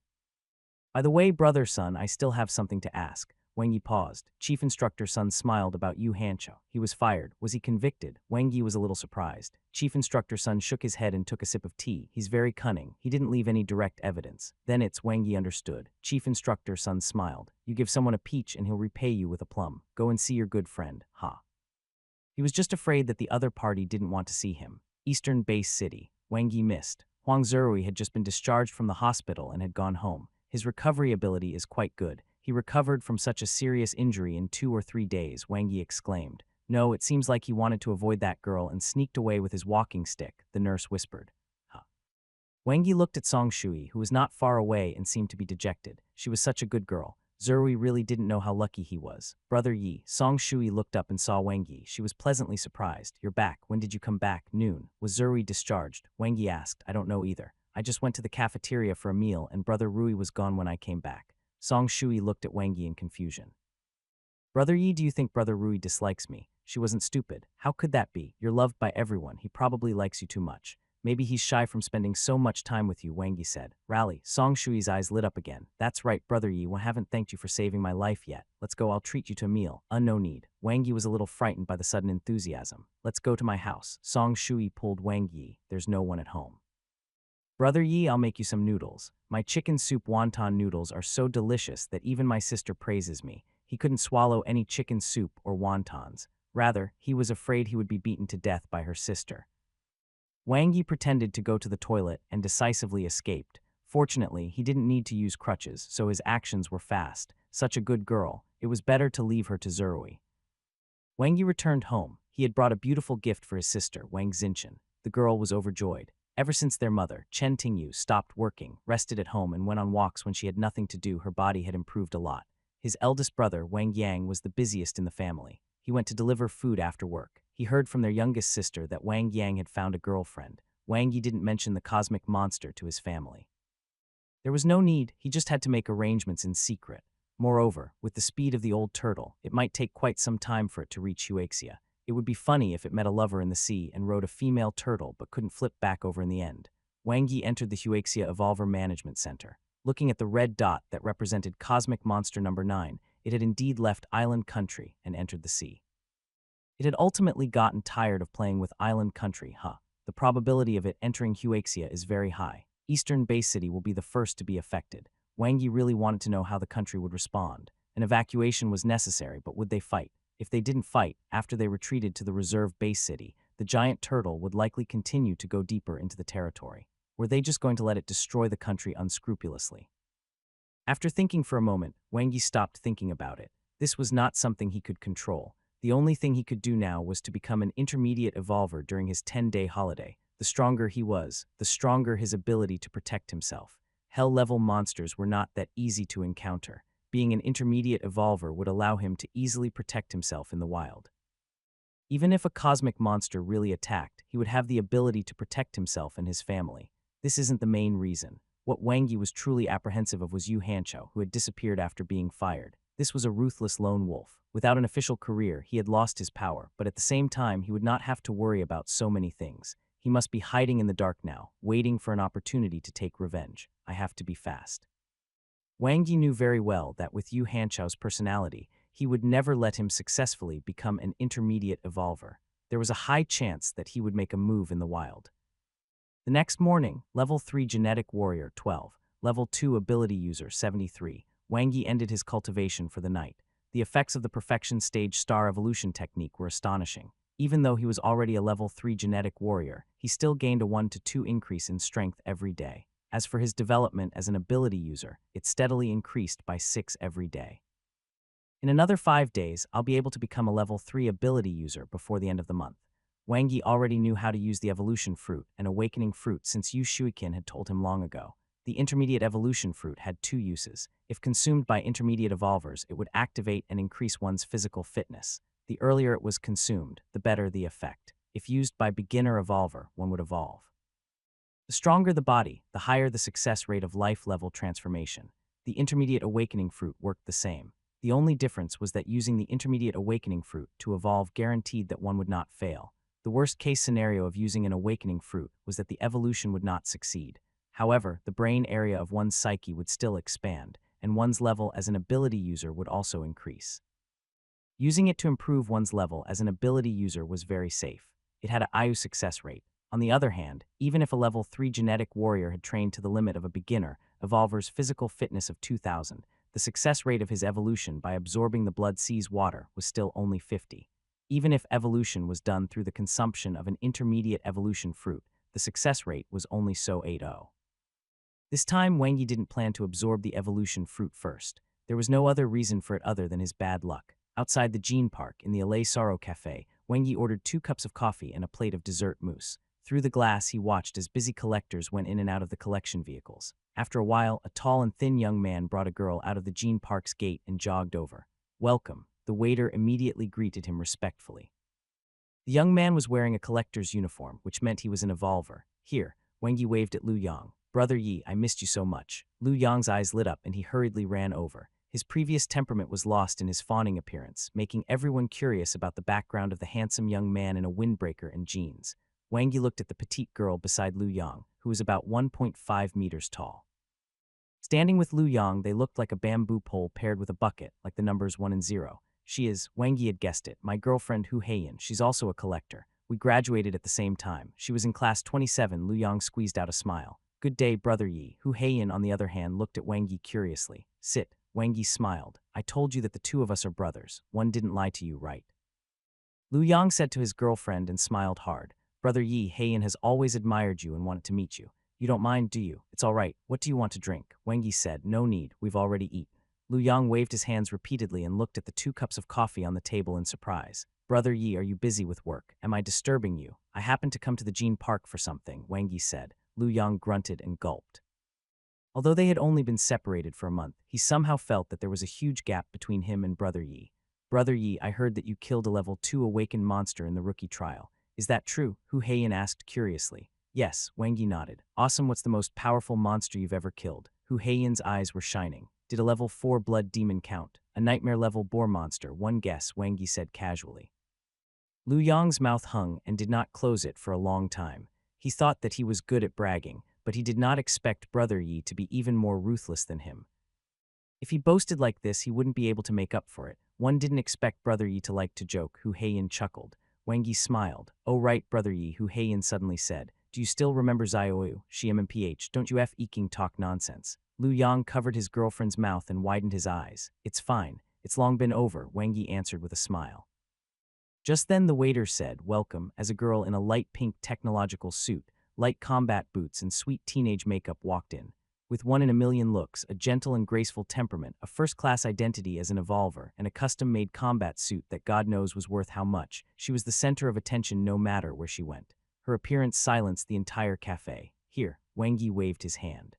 By the way, brother Sun, I still have something to ask. Wang Yi paused. Chief Instructor Sun smiled about Yu Hancho. He was fired. Was he convicted? Wang Yi was a little surprised. Chief Instructor Sun shook his head and took a sip of tea. He's very cunning. He didn't leave any direct evidence. Then it's Wang Yi understood. Chief Instructor Sun smiled. You give someone a peach and he'll repay you with a plum. Go and see your good friend. Ha. He was just afraid that the other party didn't want to see him. Eastern Base City. Wang Yi missed. Huang Zerui had just been discharged from the hospital and had gone home. His recovery ability is quite good. He recovered from such a serious injury in 2 or 3 days, Wang Yi exclaimed. No, it seems like he wanted to avoid that girl and sneaked away with his walking stick, the nurse whispered. Huh. Wang Yi looked at Song Shui, who was not far away and seemed to be dejected. She was such a good girl. Zerui really didn't know how lucky he was. Brother Yi, Song Shui looked up and saw Wang Yi. She was pleasantly surprised. You're back. When did you come back? Noon. Was Zerui discharged? Wang Yi asked. I don't know either. I just went to the cafeteria for a meal and Brother Rui was gone when I came back. Song Shui looked at Wang Yi in confusion. Brother Yi, do you think Brother Rui dislikes me? She wasn't stupid. How could that be? You're loved by everyone. He probably likes you too much. Maybe he's shy from spending so much time with you, Wang Yi said. Rally. Song Shui's eyes lit up again. That's right, Brother Yi, I haven't thanked you for saving my life yet. Let's go, I'll treat you to a meal. No need. Wang Yi was a little frightened by the sudden enthusiasm. Let's go to my house. Song Shui pulled Wang Yi. There's no one at home. Brother Yi, I'll make you some noodles. My chicken soup wonton noodles are so delicious that even my sister praises me. He couldn't swallow any chicken soup or wontons. Rather, he was afraid he would be beaten to death by her sister. Wang Yi pretended to go to the toilet and decisively escaped. Fortunately, he didn't need to use crutches, so his actions were fast. Such a good girl. It was better to leave her to Zerui. Wang Yi returned home. He had brought a beautiful gift for his sister, Wang Xinchen. The girl was overjoyed. Ever since their mother, Chen Tingyu, stopped working, rested at home, and went on walks when she had nothing to do, her body had improved a lot. His eldest brother, Wang Yang, was the busiest in the family. He went to deliver food after work. He heard from their youngest sister that Wang Yang had found a girlfriend. Wang Yi didn't mention the cosmic monster to his family. There was no need, he just had to make arrangements in secret. Moreover, with the speed of the old turtle, it might take quite some time for it to reach Huaxia. It would be funny if it met a lover in the sea and rode a female turtle but couldn't flip back over in the end. Wang Yi entered the Huaxia Evolver Management Center. Looking at the red dot that represented Cosmic Monster number 9, it had indeed left Island Country and entered the sea. It had ultimately gotten tired of playing with Island Country, The probability of it entering Huaxia is very high. Eastern Base City will be the first to be affected. Wang Yi really wanted to know how the country would respond. An evacuation was necessary, but would they fight? If they didn't fight, after they retreated to the reserve base city, the giant turtle would likely continue to go deeper into the territory. Were they just going to let it destroy the country unscrupulously? After thinking for a moment, Wang Yi stopped thinking about it. This was not something he could control. The only thing he could do now was to become an intermediate evolver during his 10-day holiday. The stronger he was, the stronger his ability to protect himself. Hell-level monsters were not that easy to encounter. Being an intermediate evolver would allow him to easily protect himself in the wild. Even if a cosmic monster really attacked, he would have the ability to protect himself and his family. This isn't the main reason. What Wang Yi was truly apprehensive of was Yu Hancho, who had disappeared after being fired. This was a ruthless lone wolf. Without an official career, he had lost his power, but at the same time, he would not have to worry about so many things. He must be hiding in the dark now, waiting for an opportunity to take revenge. I have to be fast. Wang Yi knew very well that with Yu Hanchao's personality, he would never let him successfully become an intermediate evolver. There was a high chance that he would make a move in the wild. The next morning, Level 3 Genetic Warrior 12, Level 2 Ability User 73, Wang Yi ended his cultivation for the night. The effects of the Perfection Stage Star Evolution technique were astonishing. Even though he was already a Level 3 Genetic Warrior, he still gained a 1 to 2 increase in strength every day. As for his development as an ability user, it steadily increased by 6 every day. In another 5 days, I'll be able to become a Level 3 ability user before the end of the month. Wang Yi already knew how to use the evolution fruit and awakening fruit since Yu Shuiqin had told him long ago. The intermediate evolution fruit had 2 uses. If consumed by intermediate evolvers, it would activate and increase one's physical fitness. The earlier it was consumed, the better the effect. If used by beginner evolver, one would evolve. The stronger the body, the higher the success rate of life level transformation. The intermediate awakening fruit worked the same. The only difference was that using the intermediate awakening fruit to evolve guaranteed that one would not fail. The worst-case scenario of using an awakening fruit was that the evolution would not succeed. However, the brain area of one's psyche would still expand, and one's level as an ability user would also increase. Using it to improve one's level as an ability user was very safe. It had a IU success rate. On the other hand, even if a Level 3 genetic warrior had trained to the limit of a beginner evolver's physical fitness of 2000, the success rate of his evolution by absorbing the blood sea's water was still only 50. Even if evolution was done through the consumption of an intermediate evolution fruit, the success rate was only so 80. This time, Wang Yi didn't plan to absorb the evolution fruit first. There was no other reason for it other than his bad luck. Outside the Gene Park, in the Allée Sorrow Café, Wang Yi ordered 2 cups of coffee and a plate of dessert mousse. Through the glass, he watched as busy collectors went in and out of the collection vehicles. After a while, a tall and thin young man brought a girl out of the Gene Park's gate and jogged over. "Welcome." The waiter immediately greeted him respectfully. The young man was wearing a collector's uniform, which meant he was an evolver. "Here." Wang Yi waved at Lu Yang. "Brother Yi, I missed you so much." Lu Yang's eyes lit up and he hurriedly ran over. His previous temperament was lost in his fawning appearance, making everyone curious about the background of the handsome young man in a windbreaker and jeans. Wang Yi looked at the petite girl beside Lu Yang, who was about 1.5 meters tall. Standing with Lu Yang, they looked like a bamboo pole paired with a bucket, like the numbers 1 and 0. "She is," Wang Yi had guessed it, "my girlfriend Hu Heiyan. She's also a collector. We graduated at the same time. She was in class 27. Lu Yang squeezed out a smile. "Good day, Brother Yi." Hu Heiyan, on the other hand, looked at Wang Yi curiously. "Sit." Wang Yi smiled. "I told you that the 2 of us are brothers. One didn't lie to you, right?" Lu Yang said to his girlfriend and smiled hard. "Brother Yi, Heiyan has always admired you and wanted to meet you. You don't mind, do you? It's all right. What do you want to drink?" Wang Yi said. "No need. We've already eaten." Lu Yang waved his hands repeatedly and looked at the 2 cups of coffee on the table in surprise. "Brother Yi, are you busy with work? Am I disturbing you?" "I happened to come to the Gene Park for something," Wang Yi said. Lu Yang grunted and gulped. Although they had only been separated for a month, he somehow felt that there was a huge gap between him and Brother Yi. "Brother Yi, I heard that you killed a Level 2 awakened monster in the rookie trial. Is that true?" Hu Heiyan asked curiously. "Yes," Wang Yi nodded. "Awesome. What's the most powerful monster you've ever killed?" Hu Heiyan's eyes were shining. "Did a Level 4 blood demon count?" "A nightmare-level boar monster, one guess," Wang Yi said casually. Lu Yang's mouth hung and did not close it for a long time. He thought that he was good at bragging, but he did not expect Brother Yi to be even more ruthless than him. If he boasted like this, he wouldn't be able to make up for it. One didn't expect Brother Yi to like to joke. Hu Heiyan chuckled. Wang Yi smiled. "Oh right, Brother Yi," Hu Heiyan suddenly said. "Do you still remember Xiaoyu, Mph? Don't you f-eking talk nonsense." Lu Yang covered his girlfriend's mouth and widened his eyes. "It's fine. It's long been over," Wang Yi answered with a smile. Just then the waiter said, "Welcome," as a girl in a light pink technological suit, light combat boots and sweet teenage makeup walked in. With 1 in a million looks, a gentle and graceful temperament, a first-class identity as an evolver, and a custom-made combat suit that God knows was worth how much, she was the center of attention no matter where she went. Her appearance silenced the entire cafe. "Here," Wang Yi waved his hand.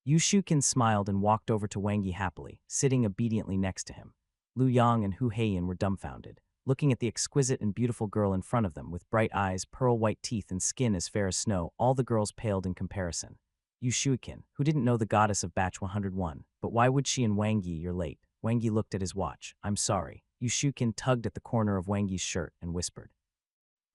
Yu Shuiqin smiled and walked over to Wang Yi happily, sitting obediently next to him. Lu Yang and Hu Heiyan were dumbfounded, looking at the exquisite and beautiful girl in front of them with bright eyes, pearl-white teeth, and skin as fair as snow. All the girls paled in comparison. Yu Shuiqin, who didn't know the goddess of Batch 101, but why would she? And "Wang Yi, you're late." Wang Yi looked at his watch. I'm sorry. Yu Shukin tugged at the corner of Wang Yi's shirt and whispered.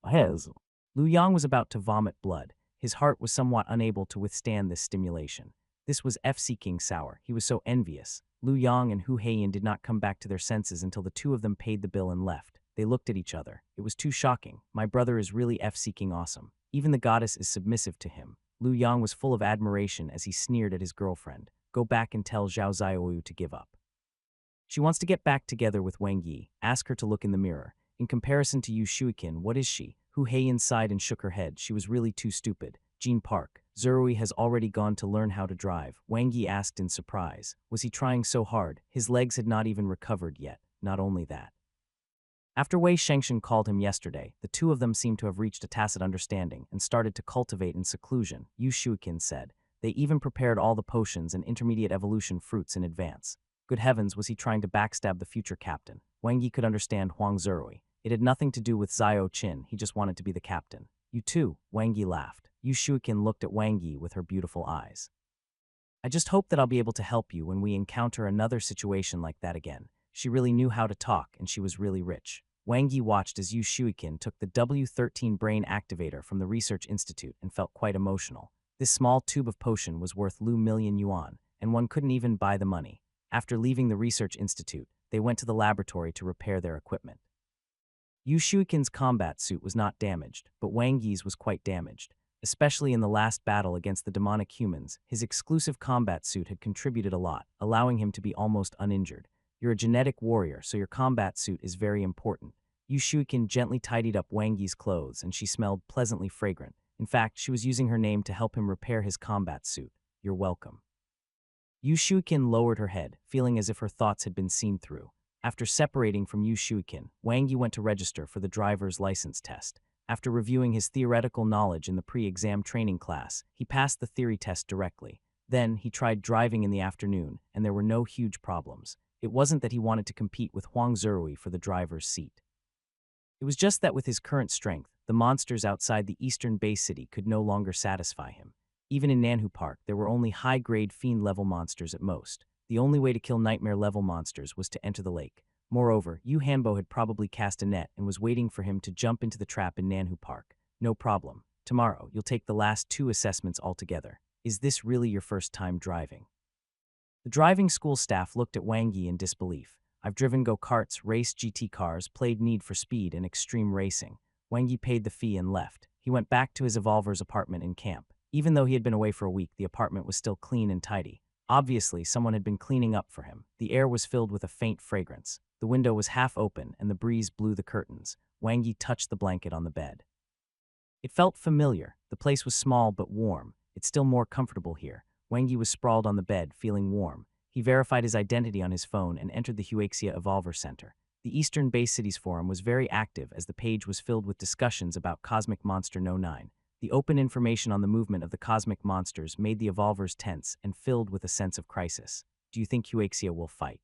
Hez. Lu Yang was about to vomit blood. His heart was somewhat unable to withstand this stimulation. This was FC King Sour. He was so envious. Lu Yang and Hu Heiyan did not come back to their senses until the two of them paid the bill and left. They looked at each other. It was too shocking. My brother is really FC King awesome. Even the goddess is submissive to him. Lu Yang was full of admiration as he sneered at his girlfriend. Go back and tell Zhao Xiaoyu to give up. She wants to get back together with Wang Yi. Ask her to look in the mirror. In comparison to Yu Shuikin, what is she? Hu Heiyan sighed and shook her head. She was really too stupid. Jean Park. Zerui has already gone to learn how to drive. Wang Yi asked in surprise. Was he trying so hard? His legs had not even recovered yet. Not only that. After Wei Shengshen called him yesterday, the two of them seemed to have reached a tacit understanding and started to cultivate in seclusion, Yu Shuikin said. They even prepared all the potions and intermediate evolution fruits in advance. Good heavens, was he trying to backstab the future captain? Wang Yi could understand Huang Zerui. It had nothing to do with Xiao Qin, he just wanted to be the captain. You too, Wang Yi laughed. Yu Shuikin looked at Wang Yi with her beautiful eyes. I just hope that I'll be able to help you when we encounter another situation like that again. She really knew how to talk, and she was really rich. Wang Yi watched as Yu Shuikin took the W13 brain activator from the research institute and felt quite emotional. This small tube of potion was worth Lu million yuan, and one couldn't even buy the money. After leaving the research institute, they went to the laboratory to repair their equipment. Yu Shuikin's combat suit was not damaged, but Wang Yi's was quite damaged. Especially in the last battle against the demonic humans, his exclusive combat suit had contributed a lot, allowing him to be almost uninjured. You're a genetic warrior, so your combat suit is very important. Yu Shuikin gently tidied up Wang Yi's clothes, and she smelled pleasantly fragrant. In fact, she was using her name to help him repair his combat suit. You're welcome. Yu Shuikin lowered her head, feeling as if her thoughts had been seen through. After separating from Yu Shuikin, Wang Yi went to register for the driver's license test. After reviewing his theoretical knowledge in the pre-exam training class, he passed the theory test directly. Then, he tried driving in the afternoon, and there were no huge problems. It wasn't that he wanted to compete with Huang Zerui for the driver's seat. It was just that with his current strength, the monsters outside the eastern Bay City could no longer satisfy him. Even in Nanhu Park, there were only high-grade fiend-level monsters at most. The only way to kill nightmare-level monsters was to enter the lake. Moreover, Yu Hanbo had probably cast a net and was waiting for him to jump into the trap in Nanhu Park. No problem. Tomorrow, you'll take the last 2 assessments altogether. Is this really your first time driving? The driving school staff looked at Wang Yi in disbelief. I've driven go-karts, raced GT cars, played Need for Speed and extreme racing. Wang Yi paid the fee and left. He went back to his evolver's apartment in camp. Even though he had been away for a week, the apartment was still clean and tidy. Obviously, someone had been cleaning up for him. The air was filled with a faint fragrance. The window was half open, and the breeze blew the curtains. Wang Yi touched the blanket on the bed. It felt familiar. The place was small but warm. It's still more comfortable here. Wang Yi was sprawled on the bed, feeling warm. He verified his identity on his phone and entered the Huaxia Evolver Center. The Eastern Bay Cities forum was very active as the page was filled with discussions about Cosmic Monster No. 9. The open information on the movement of the cosmic monsters made the evolvers tense and filled with a sense of crisis. Do you think Huaxia will fight?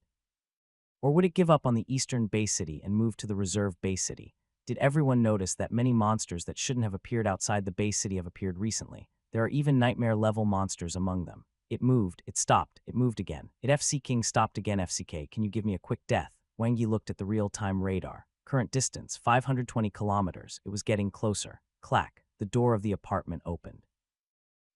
Or would it give up on the Eastern Bay City and move to the Reserve Bay City? Did everyone notice that many monsters that shouldn't have appeared outside the Bay City have appeared recently? There are even nightmare-level monsters among them. It moved, it stopped, it moved again. It FC King stopped again. FCK, can you give me a quick death? Wang Yi looked at the real-time radar. Current distance, 520 kilometers. It was getting closer. Clack. The door of the apartment opened.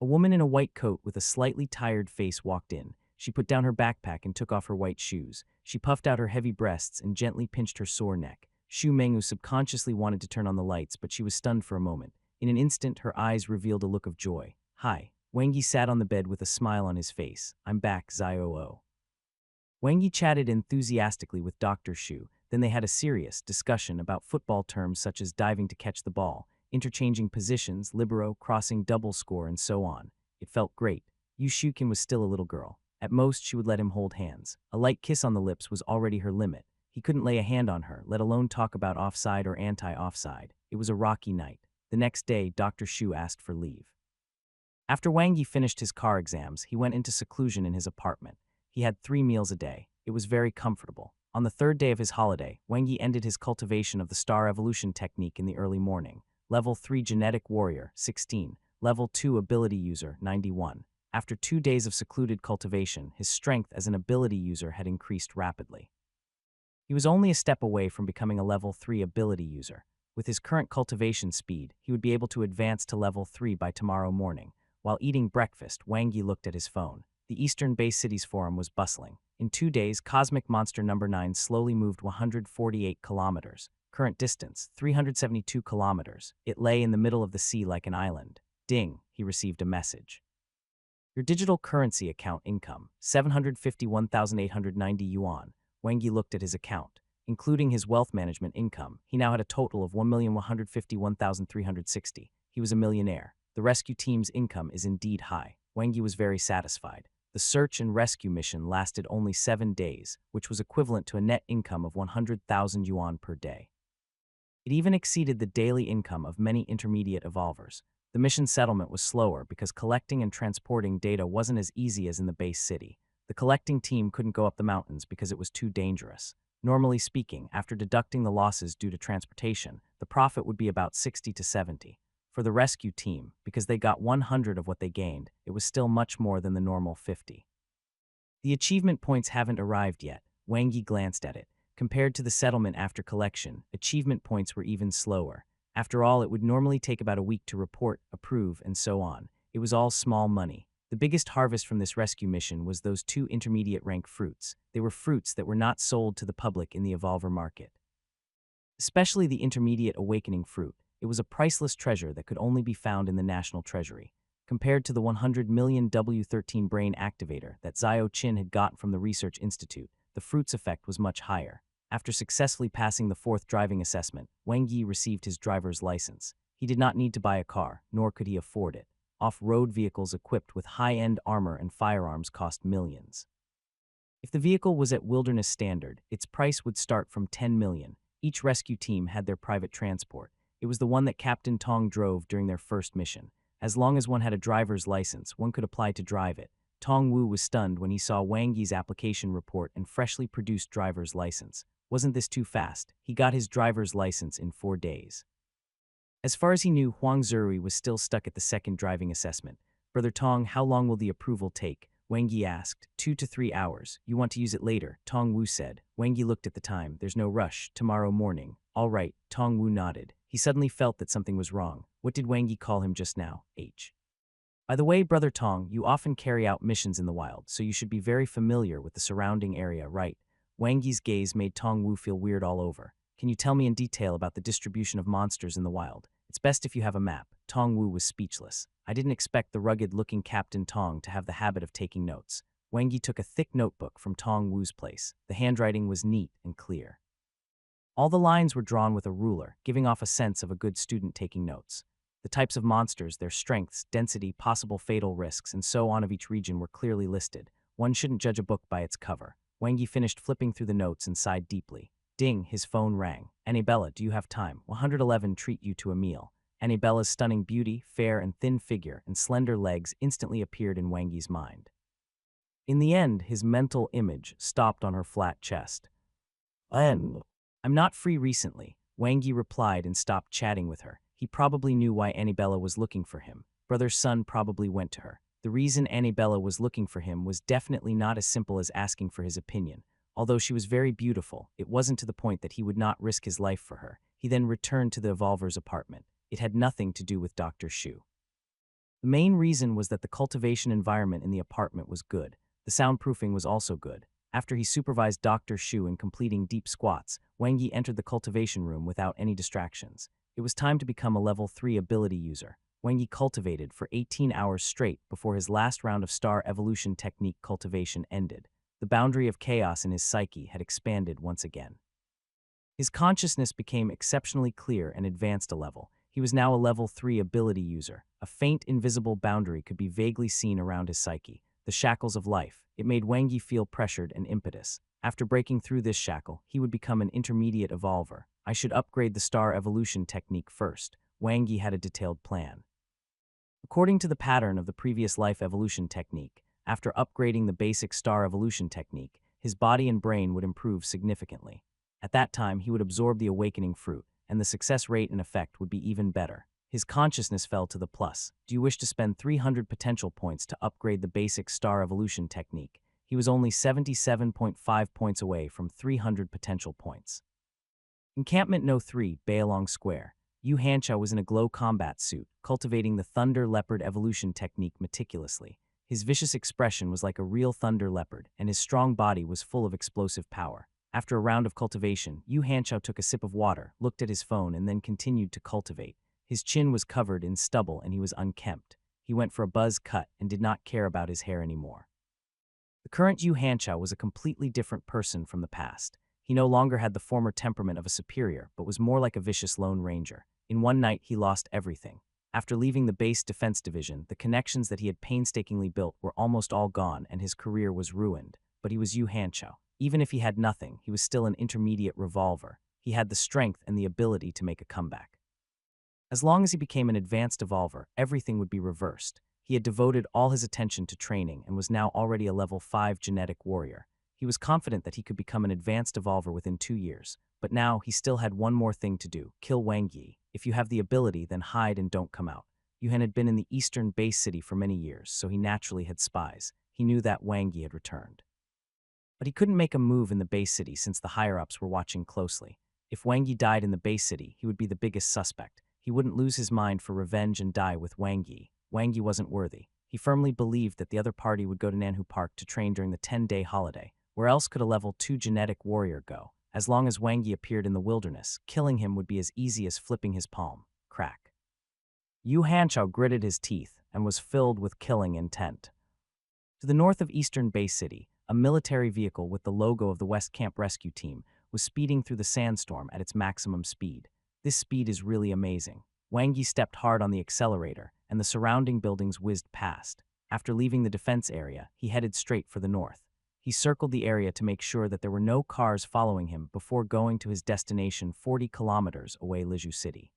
A woman in a white coat with a slightly tired face walked in. She put down her backpack and took off her white shoes. She puffed out her heavy breasts and gently pinched her sore neck. Shu Mengu subconsciously wanted to turn on the lights, but she was stunned for a moment. In an instant, her eyes revealed a look of joy. Hi. Wang Yi sat on the bed with a smile on his face. I'm back, Xiao. Wang Yi chatted enthusiastically with Dr. Shu. Then they had a serious discussion about football terms such as diving to catch the ball, interchanging positions, libero, crossing double score, and so on. It felt great. Yu Shukin was still a little girl. At most, she would let him hold hands. A light kiss on the lips was already her limit. He couldn't lay a hand on her, let alone talk about offside or anti-offside. It was a rocky night. The next day, Dr. Shu asked for leave. After Wang Yi finished his car exams, he went into seclusion in his apartment. He had 3 meals a day. It was very comfortable. On the 3rd day of his holiday, Wang Yi ended his cultivation of the star evolution technique in the early morning. Level 3 Genetic Warrior, 16. Level 2 Ability User, 91. After 2 days of secluded cultivation, his strength as an ability user had increased rapidly. He was only a step away from becoming a level 3 ability user. With his current cultivation speed, he would be able to advance to level 3 by tomorrow morning. While eating breakfast, Wang Yi looked at his phone. The Eastern Bay Cities Forum was bustling. In 2 days, Cosmic Monster Number 9 slowly moved 148 kilometers. Current distance, 372 kilometers. It lay in the middle of the sea like an island. Ding, he received a message. Your digital currency account income, 751,890 yuan. Wang Yi looked at his account. Including his wealth management income, he now had a total of 1,151,360. He was a millionaire. The rescue team's income is indeed high. Wang Yi was very satisfied. The search and rescue mission lasted only 7 days, which was equivalent to a net income of 100,000 yuan per day. It even exceeded the daily income of many intermediate evolvers. The mission settlement was slower because collecting and transporting data wasn't as easy as in the base city. The collecting team couldn't go up the mountains because it was too dangerous. Normally speaking, after deducting the losses due to transportation, the profit would be about 60 to 70. For the rescue team, because they got 100 of what they gained, it was still much more than the normal 50. The achievement points haven't arrived yet. Wang Yi glanced at it. Compared to the settlement after collection, achievement points were even slower. After all, it would normally take about a week to report, approve, and so on. It was all small money. The biggest harvest from this rescue mission was those 2 intermediate rank fruits. They were fruits that were not sold to the public in the evolver market. Especially the intermediate awakening fruit. It was a priceless treasure that could only be found in the national treasury. Compared to the 100 million W13 brain activator that Xiao Qin had gotten from the research institute, the fruit's effect was much higher. After successfully passing the 4th driving assessment, Wang Yi received his driver's license. He did not need to buy a car, nor could he afford it. Off-road vehicles equipped with high-end armor and firearms cost millions. If the vehicle was at wilderness standard, its price would start from 10 million. Each rescue team had their private transport. It was the one that Captain Tong drove during their first mission. As long as one had a driver's license, one could apply to drive it. Tong Wu was stunned when he saw Wang Yi's application report and freshly produced driver's license. Wasn't this too fast? He got his driver's license in 4 days. As far as he knew, Huang Zuri was still stuck at the 2nd driving assessment. Brother Tong, how long will the approval take? Wang Yi asked. 2 to 3 hours. You want to use it later, Tong Wu said. Wang Yi looked at the time. There's no rush. Tomorrow morning. All right, Tong Wu nodded. He suddenly felt that something was wrong. What did Wang Yi call him just now? H. By the way, Brother Tong, you often carry out missions in the wild, so you should be very familiar with the surrounding area, right? Wang Yi's gaze made Tong Wu feel weird all over. Can you tell me in detail about the distribution of monsters in the wild? It's best if you have a map. Tong Wu was speechless. I didn't expect the rugged-looking Captain Tong to have the habit of taking notes. Wang Yi took a thick notebook from Tong Wu's place. The handwriting was neat and clear. All the lines were drawn with a ruler, giving off a sense of a good student taking notes. The types of monsters, their strengths, density, possible fatal risks, and so on of each region were clearly listed. One shouldn't judge a book by its cover. Wang Yi finished flipping through the notes and sighed deeply. Ding, his phone rang. Annabella, do you have time? 111 treat you to a meal. Annabella's stunning beauty, fair and thin figure, and slender legs instantly appeared in Wang Yi's mind. In the end, his mental image stopped on her flat chest. I'm not free recently, Wang Yi replied and stopped chatting with her. He probably knew why Annabella was looking for him. Brother's son probably went to her. The reason Annabella was looking for him was definitely not as simple as asking for his opinion. Although she was very beautiful, it wasn't to the point that he would not risk his life for her. He then returned to the evolver's apartment. It had nothing to do with Dr. Shu. The main reason was that the cultivation environment in the apartment was good. The soundproofing was also good. After he supervised Dr. Shu in completing deep squats, Wang Yi entered the cultivation room without any distractions. It was time to become a level 3 ability user. Wang Yi cultivated for 18 hours straight before his last round of star evolution technique cultivation ended. The boundary of chaos in his psyche had expanded once again. His consciousness became exceptionally clear and advanced a level. He was now a level 3 ability user. A faint, invisible boundary could be vaguely seen around his psyche. The shackles of life. It made Wang Yi feel pressured and impetus. After breaking through this shackle, he would become an intermediate evolver. I should upgrade the star evolution technique first. Wang Yi had a detailed plan. According to the pattern of the previous life evolution technique, after upgrading the basic star evolution technique, his body and brain would improve significantly. At that time, he would absorb the awakening fruit, and the success rate and effect would be even better. His consciousness fell to the plus. Do you wish to spend 300 potential points to upgrade the basic star evolution technique? He was only 77.5 points away from 300 potential points. Encampment No. 3, Bailong Square. Yu Hanchao was in a glow combat suit, cultivating the thunder leopard evolution technique meticulously. His vicious expression was like a real thunder leopard, and his strong body was full of explosive power. After a round of cultivation, Yu Hanchao took a sip of water, looked at his phone, and then continued to cultivate. His chin was covered in stubble and he was unkempt. He went for a buzz cut and did not care about his hair anymore. The current Yu Hanchao was a completely different person from the past. He no longer had the former temperament of a superior, but was more like a vicious lone ranger. In one night, he lost everything. After leaving the base defense division, the connections that he had painstakingly built were almost all gone and his career was ruined. But he was Yu Hanchao. Even if he had nothing, he was still an intermediate revolver. He had the strength and the ability to make a comeback. As long as he became an advanced evolver, everything would be reversed. He had devoted all his attention to training and was now already a level 5 genetic warrior. He was confident that he could become an advanced evolver within 2 years, but now he still had one more thing to do: kill Wang Yi. If you have the ability, then hide and don't come out. Yuhan had been in the eastern base city for many years, so he naturally had spies. He knew that Wang Yi had returned. But he couldn't make a move in the base city since the higher-ups were watching closely. If Wang Yi died in the base city, he would be the biggest suspect. He wouldn't lose his mind for revenge and die with Wang Yi. Wang Yi wasn't worthy. He firmly believed that the other party would go to Nanhu Park to train during the 10-day holiday. Where else could a level 2 genetic warrior go? As long as Wang Yi appeared in the wilderness, killing him would be as easy as flipping his palm. Crack. Yu Hanchao gritted his teeth and was filled with killing intent. To the north of Eastern Base City, a military vehicle with the logo of the West Camp Rescue Team was speeding through the sandstorm at its maximum speed. This speed is really amazing. Wang Yi stepped hard on the accelerator, and the surrounding buildings whizzed past. After leaving the defense area, he headed straight for the north. He circled the area to make sure that there were no cars following him before going to his destination 40 kilometers away, Liju City.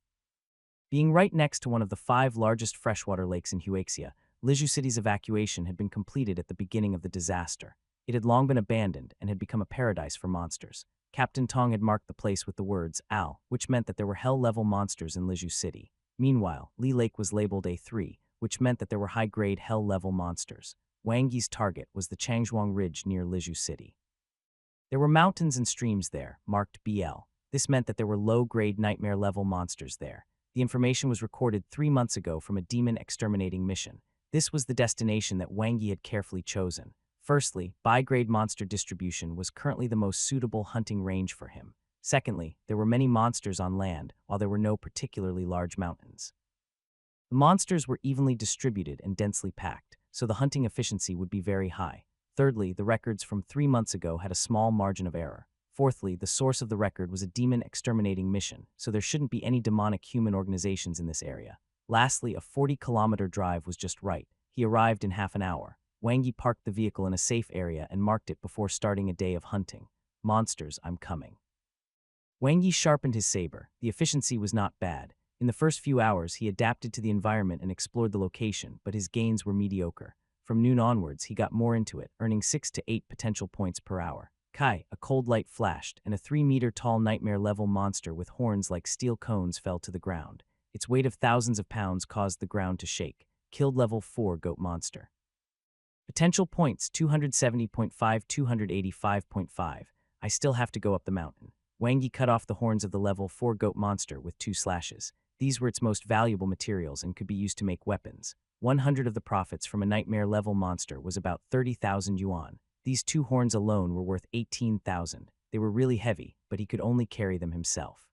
Being right next to one of the 5 largest freshwater lakes in Huaxia, Liju City's evacuation had been completed at the beginning of the disaster. It had long been abandoned and had become a paradise for monsters. Captain Tong had marked the place with the words Al, which meant that there were hell-level monsters in Liju City. Meanwhile, Li Lake was labeled A3, which meant that there were high-grade hell-level monsters. Wang Yi's target was the Changzhuang Ridge near Liju City. There were mountains and streams there, marked BL. This meant that there were low-grade nightmare-level monsters there. The information was recorded 3 months ago from a demon exterminating mission. This was the destination that Wang Yi had carefully chosen. Firstly, bi-grade monster distribution was currently the most suitable hunting range for him. Secondly, there were many monsters on land, while there were no particularly large mountains. The monsters were evenly distributed and densely packed, so the hunting efficiency would be very high. Thirdly, the records from 3 months ago had a small margin of error. Fourthly, the source of the record was a demon exterminating mission, so there shouldn't be any demonic human organizations in this area. Lastly, a 40-kilometer drive was just right. He arrived in half an hour. Wang Yi parked the vehicle in a safe area and marked it before starting a day of hunting. Monsters, I'm coming. Wang Yi sharpened his saber. The efficiency was not bad. In the first few hours, he adapted to the environment and explored the location, but his gains were mediocre. From noon onwards, he got more into it, earning 6 to 8 potential points per hour. Kai, a cold light flashed, and a 3-meter-tall nightmare-level monster with horns like steel cones fell to the ground. Its weight of thousands of pounds caused the ground to shake. Killed level 4 goat monster. Potential points 270.5, 285.5. I still have to go up the mountain. Wang Yi cut off the horns of the level 4 goat monster with 2 slashes. These were its most valuable materials and could be used to make weapons. 100 of the profits from a nightmare-level monster was about 30,000 yuan. These 2 horns alone were worth 18,000. They were really heavy, but he could only carry them himself.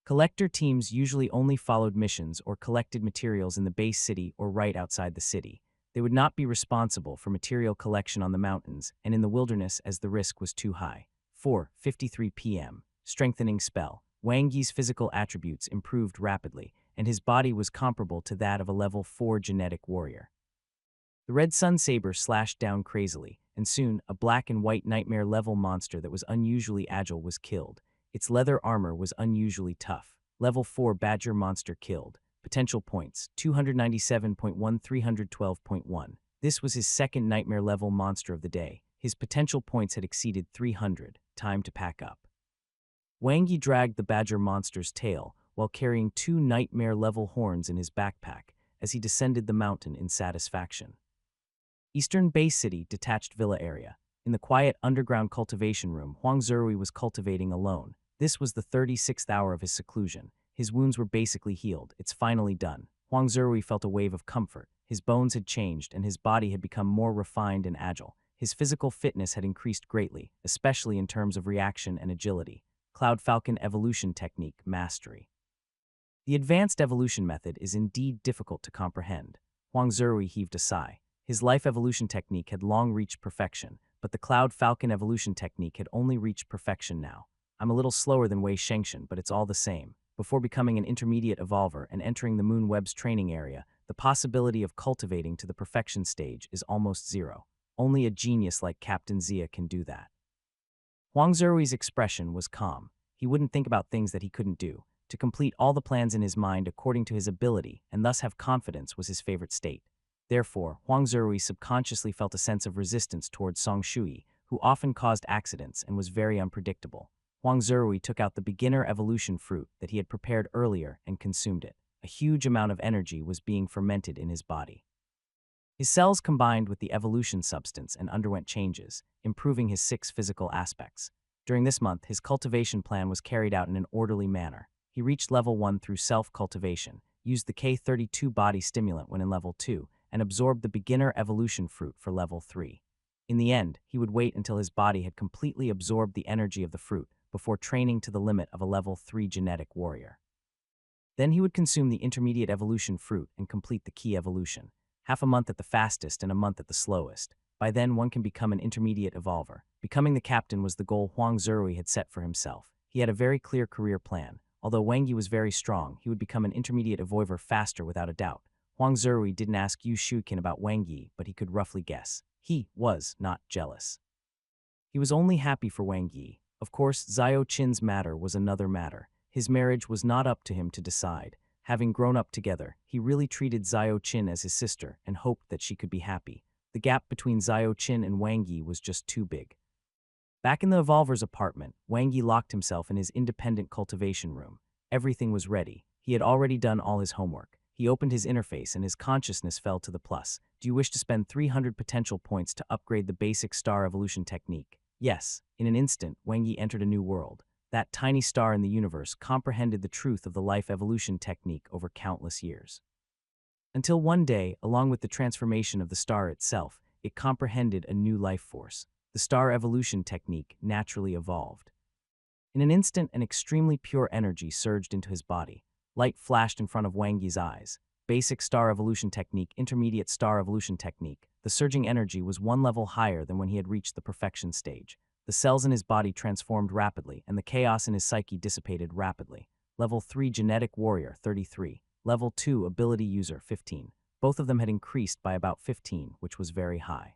Collector teams usually only followed missions or collected materials in the base city or right outside the city. They would not be responsible for material collection on the mountains and in the wilderness as the risk was too high. 4:53 p.m. Strengthening spell. Wang Yi's physical attributes improved rapidly, and his body was comparable to that of a level 4 genetic warrior. The red sun saber slashed down crazily, and soon a black and white nightmare-level monster that was unusually agile was killed. Its leather armor was unusually tough. Level 4 badger monster killed. Potential points 297.1, 312.1. This was his second nightmare-level monster of the day. His potential points had exceeded 300. Time to pack up. Wang Yi dragged the badger monster's tail, while carrying 2 nightmare-level horns in his backpack as he descended the mountain in satisfaction. Eastern Bay City detached villa area. In the quiet underground cultivation room, Huang Zerui was cultivating alone. This was the 36th hour of his seclusion. His wounds were basically healed. It's finally done. Huang Zerui felt a wave of comfort. His bones had changed, and his body had become more refined and agile. His physical fitness had increased greatly, especially in terms of reaction and agility. Cloud Falcon Evolution Technique Mastery. The advanced evolution method is indeed difficult to comprehend. Huang Zerui heaved a sigh. His life evolution technique had long reached perfection, but the Cloud Falcon evolution technique had only reached perfection now. I'm a little slower than Wei Shengshan, but it's all the same. Before becoming an intermediate evolver and entering the Moon Web's training area, the possibility of cultivating to the perfection stage is almost zero. Only a genius like Captain Zia can do that. Huang Zerui's expression was calm. He wouldn't think about things that he couldn't do. To complete all the plans in his mind according to his ability and thus have confidence was his favorite state. Therefore, Huang Zerui subconsciously felt a sense of resistance towards Song Shui, who often caused accidents and was very unpredictable. Huang Zerui took out the beginner evolution fruit that he had prepared earlier and consumed it. A huge amount of energy was being fermented in his body. His cells combined with the evolution substance and underwent changes, improving his 6 physical aspects. During this month, his cultivation plan was carried out in an orderly manner. He reached level 1 through self-cultivation, used the K32 body stimulant when in level 2, and absorbed the beginner evolution fruit for level 3. In the end, he would wait until his body had completely absorbed the energy of the fruit before training to the limit of a level 3 genetic warrior. Then he would consume the intermediate evolution fruit and complete the key evolution. Half a month at the fastest and a month at the slowest. By then, one can become an intermediate evolver. Becoming the captain was the goal Huang Zerui had set for himself. He had a very clear career plan. Although Wang Yi was very strong, he would become an intermediate evolver faster without a doubt. Huang Zerui didn't ask Yu Shuqin about Wang Yi, but he could roughly guess. He was not jealous. He was only happy for Wang Yi. Of course, Xiao Qin's matter was another matter. His marriage was not up to him to decide. Having grown up together, he really treated Xiao Qin as his sister and hoped that she could be happy. The gap between Xiao Qin and Wang Yi was just too big. Back in the evolver's apartment, Wang Yi locked himself in his independent cultivation room. Everything was ready. He had already done all his homework. He opened his interface and his consciousness fell to the plus. Do you wish to spend 300 potential points to upgrade the basic star evolution technique? Yes. In an instant, Wang Yi entered a new world. That tiny star in the universe comprehended the truth of the life evolution technique over countless years. Until one day, along with the transformation of the star itself, it comprehended a new life force. The star evolution technique naturally evolved. In an instant, an extremely pure energy surged into his body. Light flashed in front of Wang Yi's eyes. Basic star evolution technique, intermediate star evolution technique. The surging energy was one level higher than when he had reached the perfection stage. The cells in his body transformed rapidly, and the chaos in his psyche dissipated rapidly. Level 3 Genetic Warrior, 33. Level 2 Ability User, 15. Both of them had increased by about 15, which was very high.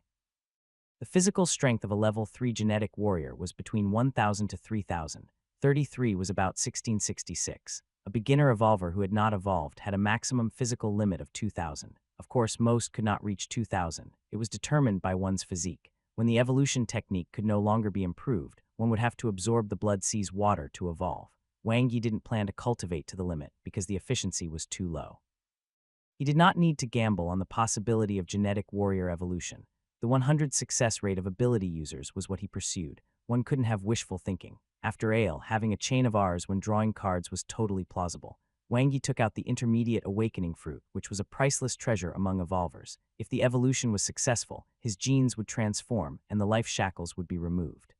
The physical strength of a level 3 Genetic Warrior was between 1,000 to 3,000. 33 was about 1666. A beginner evolver who had not evolved had a maximum physical limit of 2,000. Of course, most could not reach 2,000. It was determined by one's physique. When the evolution technique could no longer be improved, one would have to absorb the blood sea's water to evolve. Wang Yi didn't plan to cultivate to the limit because the efficiency was too low. He did not need to gamble on the possibility of genetic warrior evolution. The 100 success rate of ability users was what he pursued. One couldn't have wishful thinking. After Ale, having a chain of R's when drawing cards was totally plausible. Wang Yi took out the intermediate awakening fruit, which was a priceless treasure among evolvers. If the evolution was successful, his genes would transform and the life shackles would be removed.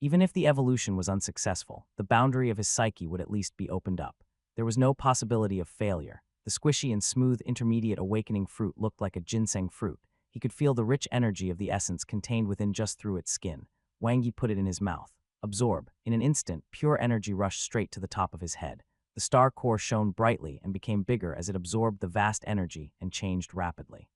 Even if the evolution was unsuccessful, the boundary of his psyche would at least be opened up. There was no possibility of failure. The squishy and smooth intermediate awakening fruit looked like a ginseng fruit. He could feel the rich energy of the essence contained within just through its skin. Wang Yi put it in his mouth. Absorb. In an instant, pure energy rushed straight to the top of his head. The star core shone brightly and became bigger as it absorbed the vast energy and changed rapidly.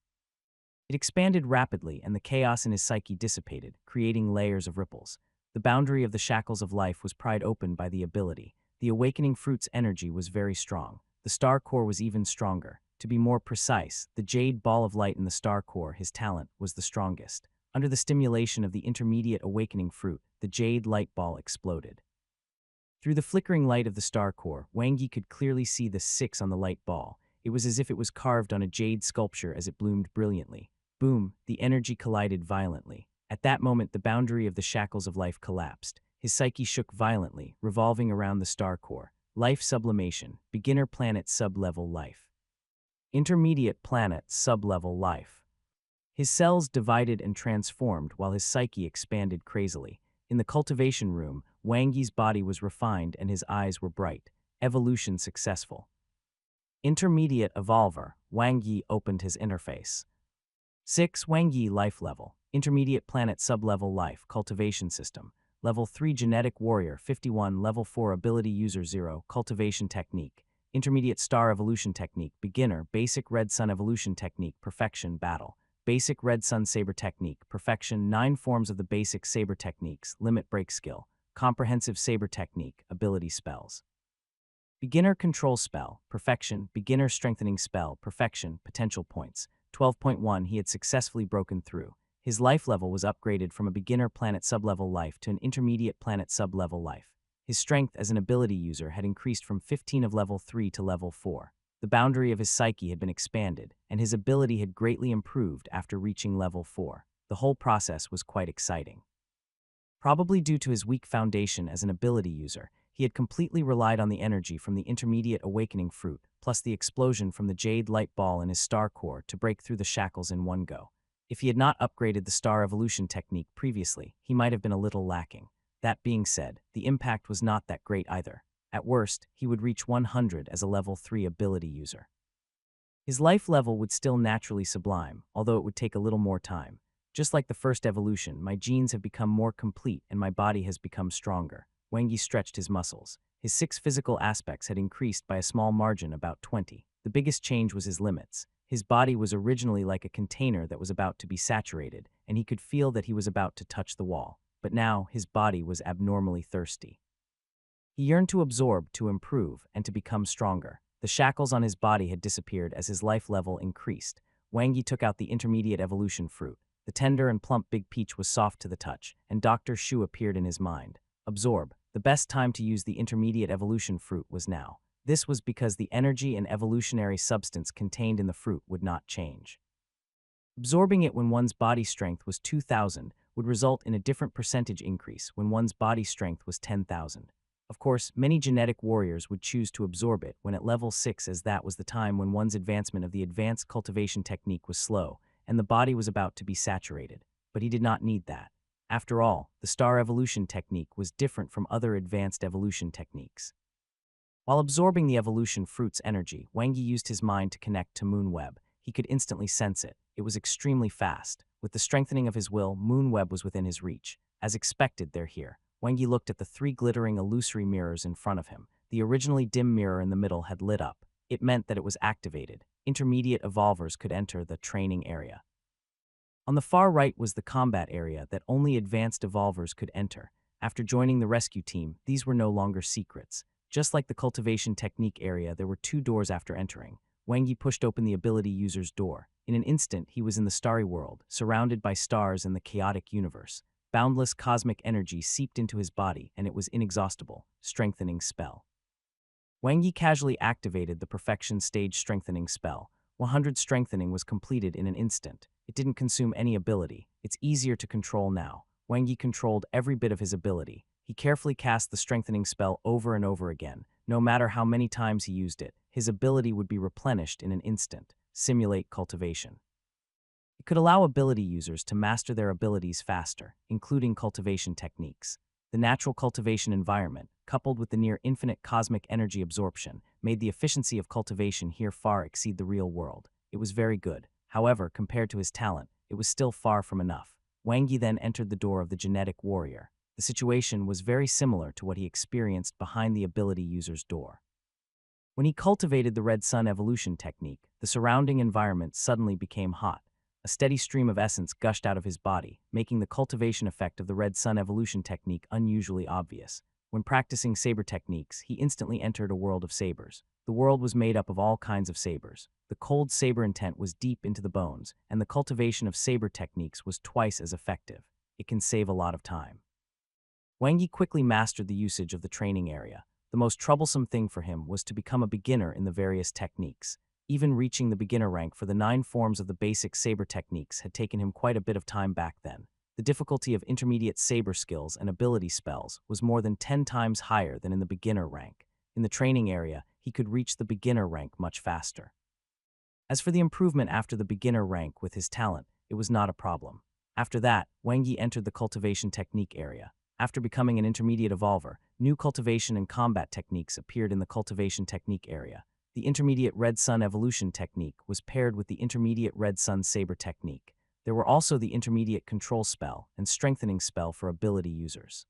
It expanded rapidly and the chaos in his psyche dissipated, creating layers of ripples. The boundary of the shackles of life was pried open by the ability. The awakening fruit's energy was very strong. The star core was even stronger. To be more precise, the jade ball of light in the star core, his talent, was the strongest. Under the stimulation of the intermediate awakening fruit, the jade light ball exploded. Through the flickering light of the star core, Wang Yi could clearly see the 6 on the light ball. It was as if it was carved on a jade sculpture as it bloomed brilliantly. Boom, the energy collided violently. At that moment, the boundary of the shackles of life collapsed. His psyche shook violently, revolving around the star core. Life sublimation, beginner planet sub-level life. Intermediate planet sub-level life. His cells divided and transformed while his psyche expanded crazily. In the cultivation room, Wang Yi's body was refined and his eyes were bright. Evolution successful. Intermediate evolver, Wang Yi opened his interface. 6. Wang Yi life level. Intermediate planet sub-level life, cultivation system. Level 3 genetic warrior, 51. Level 4 ability user 0, cultivation technique. Intermediate star evolution technique, beginner, basic red sun evolution technique, perfection, battle. Basic red sun saber technique, perfection, 9 forms of the basic saber techniques, limit break skill. Comprehensive saber technique, ability spells. Beginner control spell, perfection, beginner strengthening spell, perfection, potential points. 12.1 He had successfully broken through. His life level was upgraded from a beginner planet sub-level life to an intermediate planet sub-level life. His strength as an ability user had increased from 15 of level 3 to level 4. The boundary of his psyche had been expanded, and his ability had greatly improved after reaching level 4. The whole process was quite exciting. Probably due to his weak foundation as an ability user, he had completely relied on the energy from the intermediate awakening fruit, plus the explosion from the jade light ball in his star core to break through the shackles in one go. If he had not upgraded the star evolution technique previously, he might have been a little lacking. That being said, the impact was not that great either. At worst, he would reach 100 as a level 3 ability user. His life level would still naturally sublime, although it would take a little more time. Just like the first evolution, my genes have become more complete and my body has become stronger. Wang Yi stretched his muscles. His 6 physical aspects had increased by a small margin, about 20. The biggest change was his limits. His body was originally like a container that was about to be saturated, and he could feel that he was about to touch the wall. But now, his body was abnormally thirsty. He yearned to absorb, to improve, and to become stronger. The shackles on his body had disappeared as his life level increased. Wang Yi took out the intermediate evolution fruit. The tender and plump big peach was soft to the touch, and Dr. Shu appeared in his mind. Absorb. The best time to use the intermediate evolution fruit was now. This was because the energy and evolutionary substance contained in the fruit would not change. Absorbing it when one's body strength was 2,000 would result in a different percentage increase when one's body strength was 10,000. Of course, many genetic warriors would choose to absorb it when at level 6, as that was the time when one's advancement of the advanced cultivation technique was slow and the body was about to be saturated. But he did not need that. After all, the star evolution technique was different from other advanced evolution techniques. While absorbing the evolution fruit's energy, Wang Yi used his mind to connect to Moonweb. He could instantly sense it. It was extremely fast. With the strengthening of his will, Moonweb was within his reach. As expected, they're here. Wang Yi looked at the 3 glittering illusory mirrors in front of him. The originally dim mirror in the middle had lit up. It meant that it was activated. Intermediate evolvers could enter the training area. On the far right was the combat area that only advanced evolvers could enter. After joining the rescue team, these were no longer secrets. Just like the cultivation technique area, there were 2 doors after entering. Wang Yi pushed open the ability user's door. In an instant, he was in the starry world, surrounded by stars and the chaotic universe. Boundless cosmic energy seeped into his body, and it was inexhaustible. Strengthening spell. Wang Yi casually activated the perfection stage strengthening spell. 100 strengthening was completed in an instant. It didn't consume any ability. It's easier to control now. Wang Yi controlled every bit of his ability. He carefully cast the strengthening spell over and over again. No matter how many times he used it, his ability would be replenished in an instant. Simulate cultivation. It could allow ability users to master their abilities faster, including cultivation techniques. The natural cultivation environment, coupled with the near-infinite cosmic energy absorption, made the efficiency of cultivation here far exceed the real world. It was very good. However, compared to his talent, it was still far from enough. Wang Yi then entered the door of the genetic warrior. The situation was very similar to what he experienced behind the ability user's door. When he cultivated the red sun evolution technique, the surrounding environment suddenly became hot. A steady stream of essence gushed out of his body, making the cultivation effect of the red sun evolution technique unusually obvious. When practicing saber techniques, he instantly entered a world of sabers. The world was made up of all kinds of sabers. The cold saber intent was deep into the bones, and the cultivation of saber techniques was twice as effective. It can save a lot of time. Wang Yi quickly mastered the usage of the training area. The most troublesome thing for him was to become a beginner in the various techniques. Even reaching the beginner rank for the 9 forms of the basic saber techniques had taken him quite a bit of time back then. The difficulty of intermediate saber skills and ability spells was more than 10 times higher than in the beginner rank. In the training area, he could reach the beginner rank much faster. As for the improvement after the beginner rank with his talent, it was not a problem. After that, Wang Yi entered the cultivation technique area. After becoming an intermediate evolver, new cultivation and combat techniques appeared in the cultivation technique area. The intermediate Red Sun evolution technique was paired with the intermediate Red Sun saber technique. There were also the intermediate control spell and strengthening spell for ability users.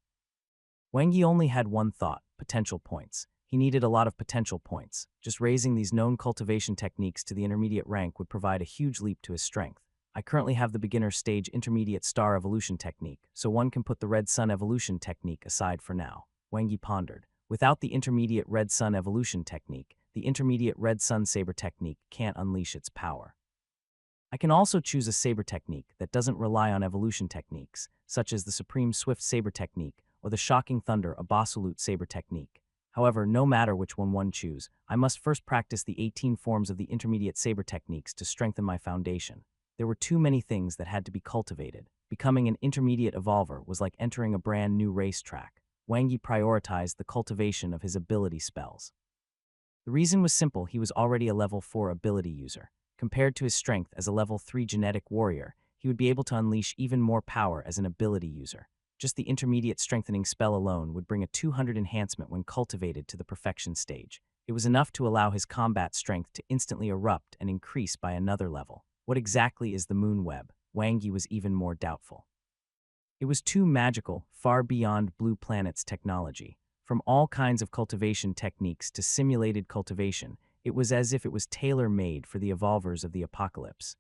Wang Yi only had one thought: potential points. He needed a lot of potential points. Just raising these known cultivation techniques to the intermediate rank would provide a huge leap to his strength. I currently have the beginner stage intermediate star evolution technique, so one can put the Red Sun evolution technique aside for now. Wang Yi pondered. Without the intermediate Red Sun evolution technique, the intermediate Red Sun saber technique can't unleash its power. I can also choose a saber technique that doesn't rely on evolution techniques, such as the Supreme Swift saber technique or the Shocking Thunder Absolute saber technique. However, no matter which one choose, I must first practice the 18 forms of the intermediate saber techniques to strengthen my foundation. There were too many things that had to be cultivated. Becoming an intermediate evolver was like entering a brand new racetrack. Wang Yi prioritized the cultivation of his ability spells. The reason was simple: he was already a level 4 ability user. Compared to his strength as a level 3 genetic warrior, he would be able to unleash even more power as an ability user. Just the intermediate strengthening spell alone would bring a 200 enhancement when cultivated to the perfection stage. It was enough to allow his combat strength to instantly erupt and increase by another level. What exactly is the moon web? Wang Yi was even more doubtful. It was too magical, far beyond Blue Planet's technology. From all kinds of cultivation techniques to simulated cultivation, it was as if it was tailor-made for the evolvers of the apocalypse.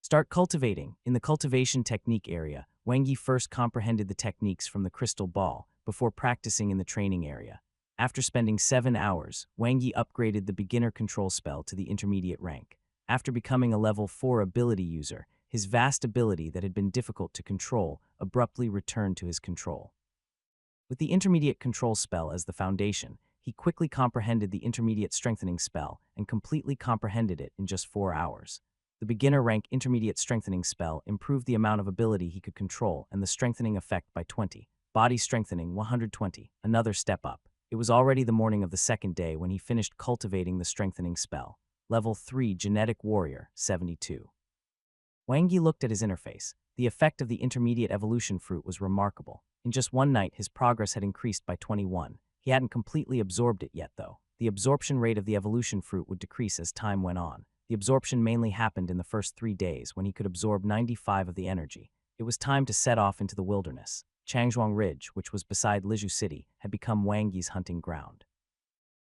Start cultivating. In the cultivation technique area, Wang Yi first comprehended the techniques from the crystal ball before practicing in the training area. After spending 7 hours, Wang Yi upgraded the beginner control spell to the intermediate rank. After becoming a level 4 ability user, his vast ability that had been difficult to control abruptly returned to his control. With the intermediate control spell as the foundation, he quickly comprehended the intermediate strengthening spell and completely comprehended it in just 4 hours. The beginner rank intermediate strengthening spell improved the amount of ability he could control and the strengthening effect by 20. Body strengthening 120, another step up. It was already the morning of the second day when he finished cultivating the strengthening spell. Level 3 Genetic Warrior, 72. Wang Yi looked at his interface. The effect of the intermediate evolution fruit was remarkable. In just one night, his progress had increased by 21. He hadn't completely absorbed it yet, though. The absorption rate of the evolution fruit would decrease as time went on. The absorption mainly happened in the first 3 days, when he could absorb 95 of the energy. It was time to set off into the wilderness. Changzhuang Ridge, which was beside Lizhu City, had become Wang Yi's hunting ground.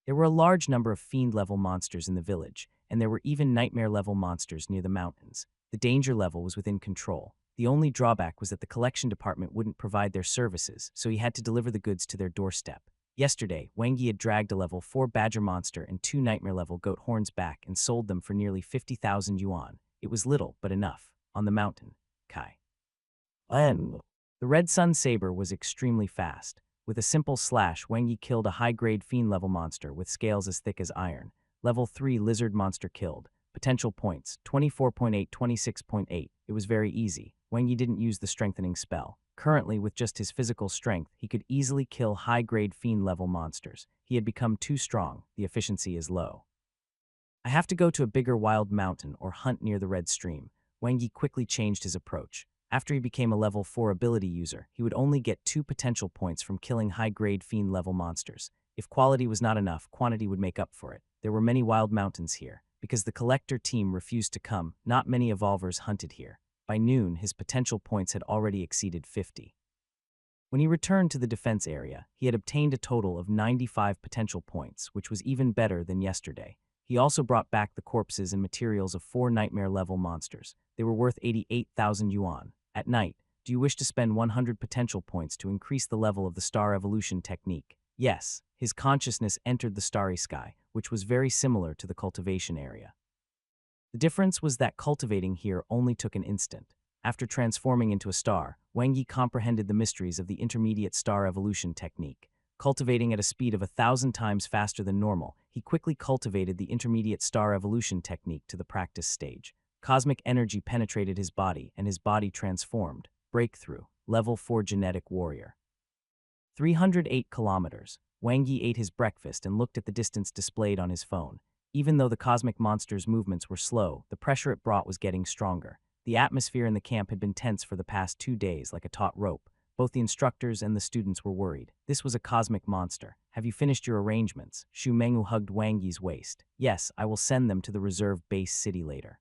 There were a large number of fiend-level monsters in the village, and there were even nightmare-level monsters near the mountains. The danger level was within control. The only drawback was that the collection department wouldn't provide their services, so he had to deliver the goods to their doorstep. Yesterday, Wang Yi had dragged a level 4 badger monster and 2 nightmare-level goat horns back and sold them for nearly 50,000 yuan. It was little, but enough. On the mountain, Kai. The Red Sun Saber was extremely fast. With a simple slash, Wang Yi killed a high-grade fiend-level monster with scales as thick as iron. Level 3 lizard monster killed. Potential points, 24.8, 26.8. It was very easy. Wang Yi didn't use the strengthening spell. Currently, with just his physical strength, he could easily kill high-grade fiend-level monsters. He had become too strong. The efficiency is low. I have to go to a bigger wild mountain or hunt near the Red Stream. Wang Yi quickly changed his approach. After he became a level 4 ability user, he would only get 2 potential points from killing high-grade fiend-level monsters. If quality was not enough, quantity would make up for it. There were many wild mountains here. Because the collector team refused to come, not many evolvers hunted here. By noon, his potential points had already exceeded 50. When he returned to the defense area, he had obtained a total of 95 potential points, which was even better than yesterday. He also brought back the corpses and materials of 4 nightmare-level monsters. They were worth 88,000 yuan. At night, do you wish to spend 100 potential points to increase the level of the star evolution technique? Yes, his consciousness entered the starry sky, which was very similar to the cultivation area. The difference was that cultivating here only took an instant. After transforming into a star, Wang Yi comprehended the mysteries of the intermediate star evolution technique. Cultivating at a speed of 1,000 times faster than normal, he quickly cultivated the intermediate star evolution technique to the practice stage. Cosmic energy penetrated his body, and his body transformed. Breakthrough. Level 4 Genetic Warrior. 308 kilometers. Wang Yi ate his breakfast and looked at the distance displayed on his phone. Even though the cosmic monster's movements were slow, the pressure it brought was getting stronger. The atmosphere in the camp had been tense for the past 2 days, like a taut rope. Both the instructors and the students were worried. This was a cosmic monster. Have you finished your arrangements? Xu Mengwu hugged Wang Yi's waist. Yes, I will send them to the reserve base city later.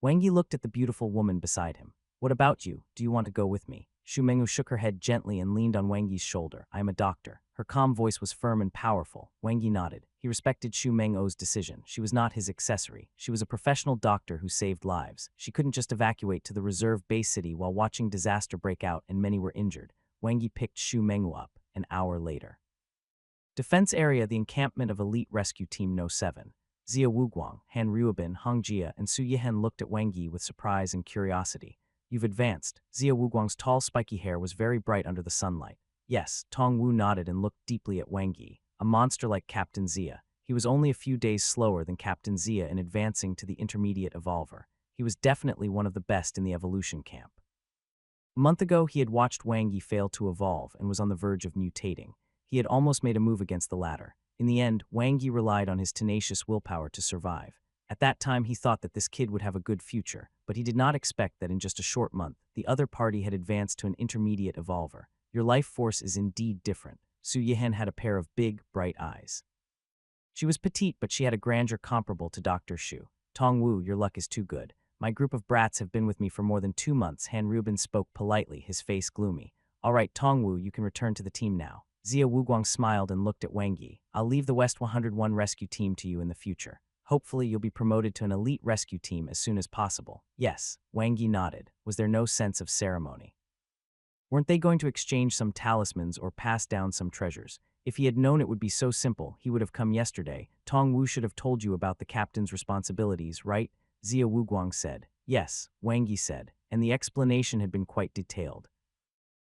Wang Yi looked at the beautiful woman beside him. What about you? Do you want to go with me? Xu Mengwu shook her head gently and leaned on Wang Yi's shoulder. I am a doctor. Her calm voice was firm and powerful. Wang Yi nodded. He respected Xu Mengwu's decision. She was not his accessory. She was a professional doctor who saved lives. She couldn't just evacuate to the reserve base city while watching disaster break out and many were injured. Wang Yi picked Xu Mengwu up an hour later. Defense area, the encampment of elite rescue team No. 7. Zia Wuguang, Han Ruobin, Hong Jia, and Su Yihen looked at Wang Yi with surprise and curiosity. You've advanced. Zia Wuguang's tall, spiky hair was very bright under the sunlight. Yes, Tong Wu nodded and looked deeply at Wang Yi. A monster like Captain Zia. He was only a few days slower than Captain Zia in advancing to the intermediate evolver. He was definitely one of the best in the evolution camp. A month ago, he had watched Wang Yi fail to evolve and was on the verge of mutating. He had almost made a move against the latter. In the end, Wang Yi relied on his tenacious willpower to survive. At that time, he thought that this kid would have a good future, but he did not expect that in just a short month, the other party had advanced to an intermediate evolver. Your life force is indeed different. Su Yihen had a pair of big, bright eyes. She was petite, but she had a grandeur comparable to Dr. Shu. Tong Wu, your luck is too good. My group of brats have been with me for more than 2 months. Han Ruobin spoke politely, his face gloomy. All right, Tong Wu, you can return to the team now. Zia Wuguang smiled and looked at Wang Yi. I'll leave the West 101 rescue team to you in the future. Hopefully you'll be promoted to an elite rescue team as soon as possible. Yes, Wang Yi nodded. Was there no sense of ceremony? Weren't they going to exchange some talismans or pass down some treasures? If he had known it would be so simple, he would have come yesterday. Tong Wu should have told you about the captain's responsibilities, right? Zia Wuguang said. Yes, Wang Yi said, and the explanation had been quite detailed.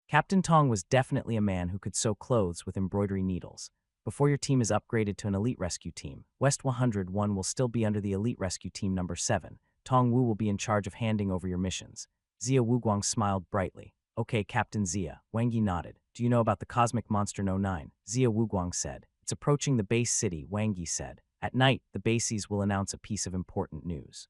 Captain Tong was definitely a man who could sew clothes with embroidery needles. Before your team is upgraded to an elite rescue team, West 101 will still be under the elite rescue team number 7. Tong Wu will be in charge of handing over your missions. Zia Wuguang smiled brightly. Okay, Captain Zia. Wang Yi nodded. Do you know about the cosmic monster No. 9? Zia Wuguang said. It's approaching the base city, Wang Yi said. At night, the bases will announce a piece of important news.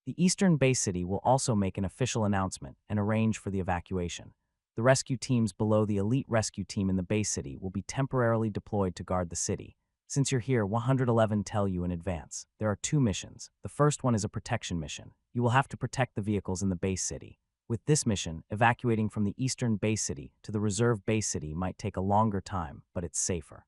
The eastern base city will also make an official announcement and arrange for the evacuation. The rescue teams below the elite rescue team in the base city will be temporarily deployed to guard the city. Since you're here, 111 tell you in advance. There are 2 missions. The first one is a protection mission. You will have to protect the vehicles in the base city. With this mission, evacuating from the eastern base city to the reserve base city might take a longer time, but it's safer.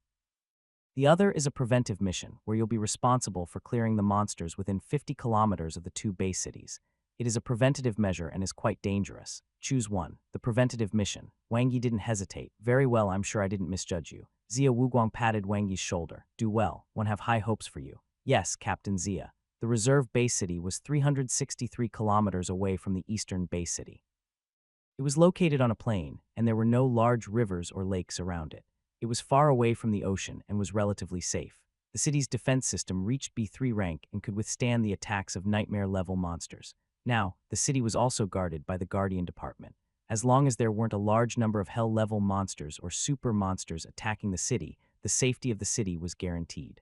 The other is a preventive mission, where you'll be responsible for clearing the monsters within 50 kilometers of the 2 base cities. It is a preventative measure and is quite dangerous. Choose one. The preventative mission. Wang Yi didn't hesitate. Very well, I'm sure I didn't misjudge you. Zia Wuguang patted Wang Yi's shoulder. Do well. One have high hopes for you. Yes, Captain Zia. The reserve base city was 363 kilometers away from the eastern base city. It was located on a plain, and there were no large rivers or lakes around it. It was far away from the ocean and was relatively safe. The city's defense system reached B3 rank and could withstand the attacks of nightmare-level monsters. Now, the city was also guarded by the Guardian Department. As long as there weren't a large number of hell-level monsters or super monsters attacking the city, the safety of the city was guaranteed.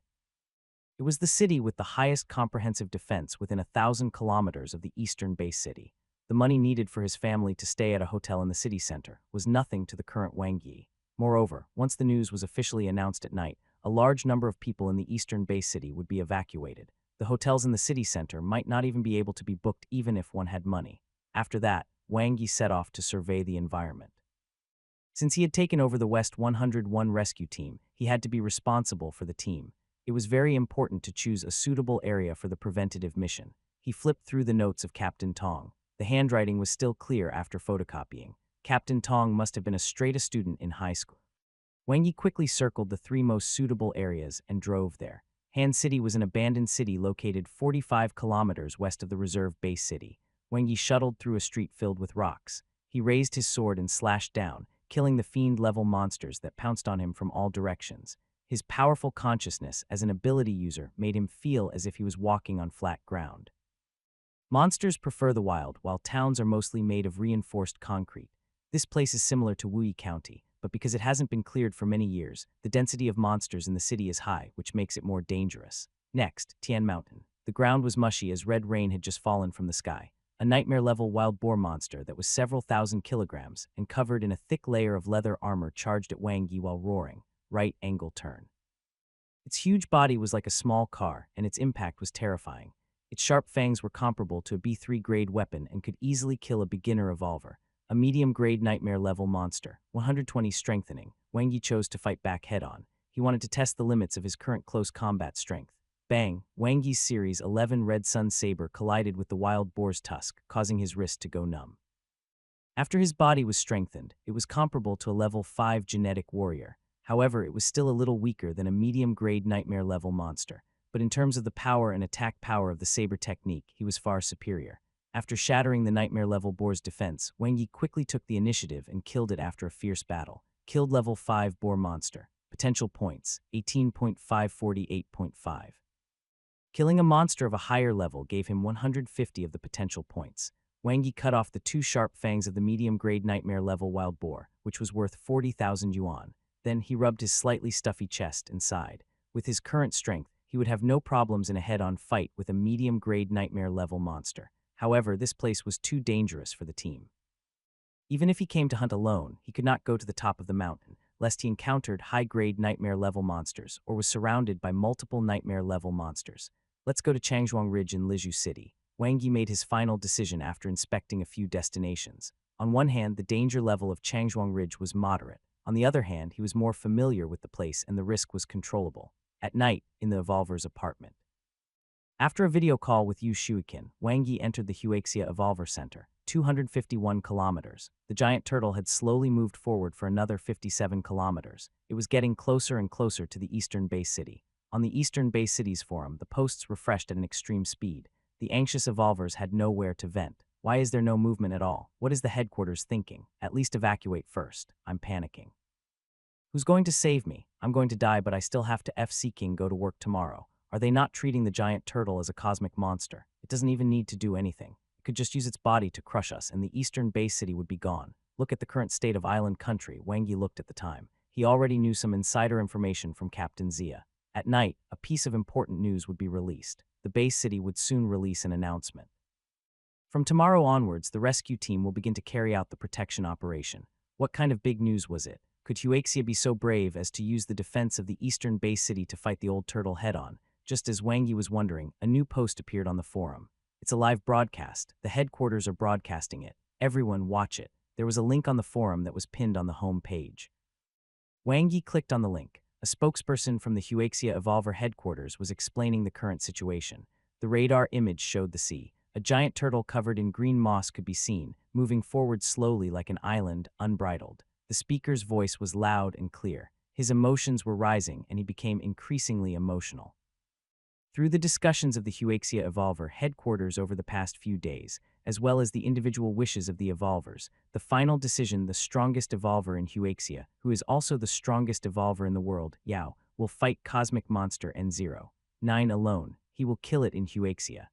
It was the city with the highest comprehensive defense within 1,000 kilometers of the eastern base city. The money needed for his family to stay at a hotel in the city center was nothing to the current Wang Yi. Moreover, once the news was officially announced at night, a large number of people in the eastern base city would be evacuated. The hotels in the city center might not even be able to be booked even if one had money. After that, Wang Yi set off to survey the environment. Since he had taken over the West 101 rescue team, he had to be responsible for the team. It was very important to choose a suitable area for the preventative mission. He flipped through the notes of Captain Tong. The handwriting was still clear after photocopying. Captain Tong must have been a straight-A student in high school. Wang Yi quickly circled the 3 most suitable areas and drove there. Han City was an abandoned city located 45 kilometers west of the reserve base city. Wang Yi shuttled through a street filled with rocks. He raised his sword and slashed down, killing the fiend-level monsters that pounced on him from all directions. His powerful consciousness as an ability user made him feel as if he was walking on flat ground. Monsters prefer the wild, while towns are mostly made of reinforced concrete. This place is similar to Wuyi County, but because it hasn't been cleared for many years, the density of monsters in the city is high, which makes it more dangerous. Next, Tian Mountain. The ground was mushy as red rain had just fallen from the sky. A nightmare-level wild boar monster that was several thousand kilograms and covered in a thick layer of leather armor charged at Wang Yi while roaring, right angle turn. Its huge body was like a small car, and its impact was terrifying. Its sharp fangs were comparable to a B3 grade weapon and could easily kill a beginner evolver. A medium-grade nightmare-level monster, 120 strengthening, Wang Yi chose to fight back head-on. He wanted to test the limits of his current close combat strength. Bang! Wang Yi's Series 11 Red Sun Saber collided with the wild boar's tusk, causing his wrist to go numb. After his body was strengthened, it was comparable to a level 5 genetic warrior. However, it was still a little weaker than a medium-grade nightmare-level monster. But in terms of the power and attack power of the saber technique, he was far superior. After shattering the nightmare-level boar's defense, Wang Yi quickly took the initiative and killed it after a fierce battle. Killed level 5 boar monster. Potential points, 18.548.5. Killing a monster of a higher level gave him 150 of the potential points. Wang Yi cut off the 2 sharp fangs of the medium-grade nightmare-level wild boar, which was worth 40,000 yuan. Then he rubbed his slightly stuffy chest and sighed. With his current strength, he would have no problems in a head-on fight with a medium-grade nightmare-level monster. However, this place was too dangerous for the team. Even if he came to hunt alone, he could not go to the top of the mountain, lest he encountered high-grade nightmare-level monsters or was surrounded by multiple nightmare-level monsters. Let's go to Changzhuang Ridge in Lizhu City. Wang Yi made his final decision after inspecting a few destinations. On one hand, the danger level of Changzhuang Ridge was moderate. On the other hand, he was more familiar with the place and the risk was controllable. At night, in the Evolver's apartment. After a video call with Yu Shuikin, Wang Yi entered the Huaxia Evolver Center, 251 kilometers. The giant turtle had slowly moved forward for another 57 kilometers. It was getting closer and closer to the Eastern Bay City. On the Eastern Bay City's forum, the posts refreshed at an extreme speed. The anxious evolvers had nowhere to vent. Why is there no movement at all? What is the headquarters thinking? At least evacuate first. I'm panicking. Who's going to save me? I'm going to die, but I still have to King go to work tomorrow. Are they not treating the giant turtle as a cosmic monster? It doesn't even need to do anything. It could just use its body to crush us, and the Eastern Bay City would be gone. Look at the current state of island country. Wang Yi looked at the time. He already knew some insider information from Captain Zia. At night, a piece of important news would be released. The Bay City would soon release an announcement. From tomorrow onwards, the rescue team will begin to carry out the protection operation. What kind of big news was it? Could Huaxia be so brave as to use the defense of the Eastern Bay City to fight the old turtle head-on? Just as Wang Yi was wondering, a new post appeared on the forum. It's a live broadcast. The headquarters are broadcasting it. Everyone watch it. There was a link on the forum that was pinned on the home page. Wang Yi clicked on the link. A spokesperson from the Huaxia Evolver headquarters was explaining the current situation. The radar image showed the sea. A giant turtle covered in green moss could be seen, moving forward slowly like an island, unbridled. The speaker's voice was loud and clear. His emotions were rising, and he became increasingly emotional. Through the discussions of the Huaxia Evolver headquarters over the past few days, as well as the individual wishes of the Evolvers, the final decision, the strongest Evolver in Huaxia, who is also the strongest Evolver in the world, Yao, will fight Cosmic Monster N09 alone. He will kill it in Huaxia.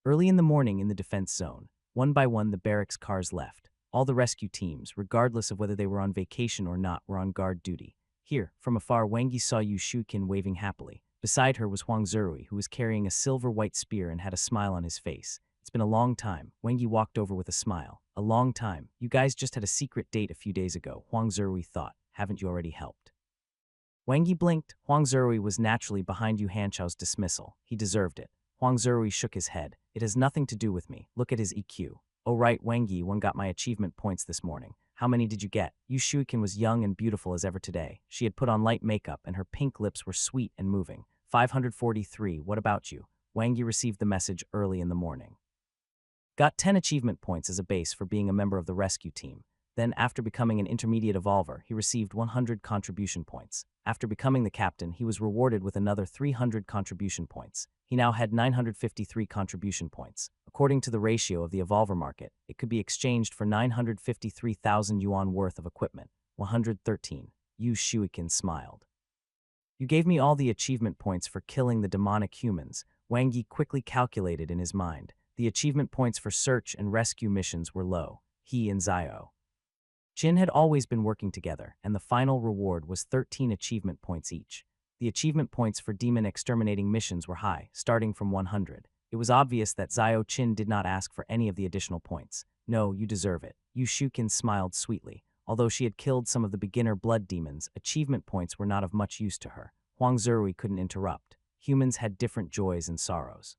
Early in the morning in the defense zone, one by one the barracks cars left. All the rescue teams, regardless of whether they were on vacation or not, were on guard duty. Here, from afar, Wang Yi saw Yu Shuikin waving happily. Beside her was Huang Zerui, who was carrying a silver-white spear and had a smile on his face. It's been a long time. Wang Yi walked over with a smile. A long time. You guys just had a secret date a few days ago, Huang Zerui thought. Haven't you already helped? Wang Yi blinked. Huang Zerui was naturally behind Yu Hanchao's dismissal. He deserved it. Huang Zerui shook his head. It has nothing to do with me. Look at his EQ. Oh right, Wang Yi, one got my achievement points this morning. How many did you get? Yu Shuikin was young and beautiful as ever today. She had put on light makeup and her pink lips were sweet and moving. 543, what about you? Wang Yi received the message early in the morning. Got 10 achievement points as a base for being a member of the rescue team. Then, after becoming an intermediate evolver, he received 100 contribution points. After becoming the captain, he was rewarded with another 300 contribution points. He now had 953 contribution points. According to the ratio of the evolver market, it could be exchanged for 953,000 yuan worth of equipment. 113. Yu Shuikin smiled. You gave me all the achievement points for killing the demonic humans. Wang Yi quickly calculated in his mind. The achievement points for search and rescue missions were low. He and Zio Qin had always been working together, and the final reward was 13 achievement points each. The achievement points for demon exterminating missions were high, starting from 100. It was obvious that Zio Qin did not ask for any of the additional points. No, you deserve it. Yu Shukin smiled sweetly. Although she had killed some of the beginner blood demons, achievement points were not of much use to her. Huang Zerui couldn't interrupt. Humans had different joys and sorrows.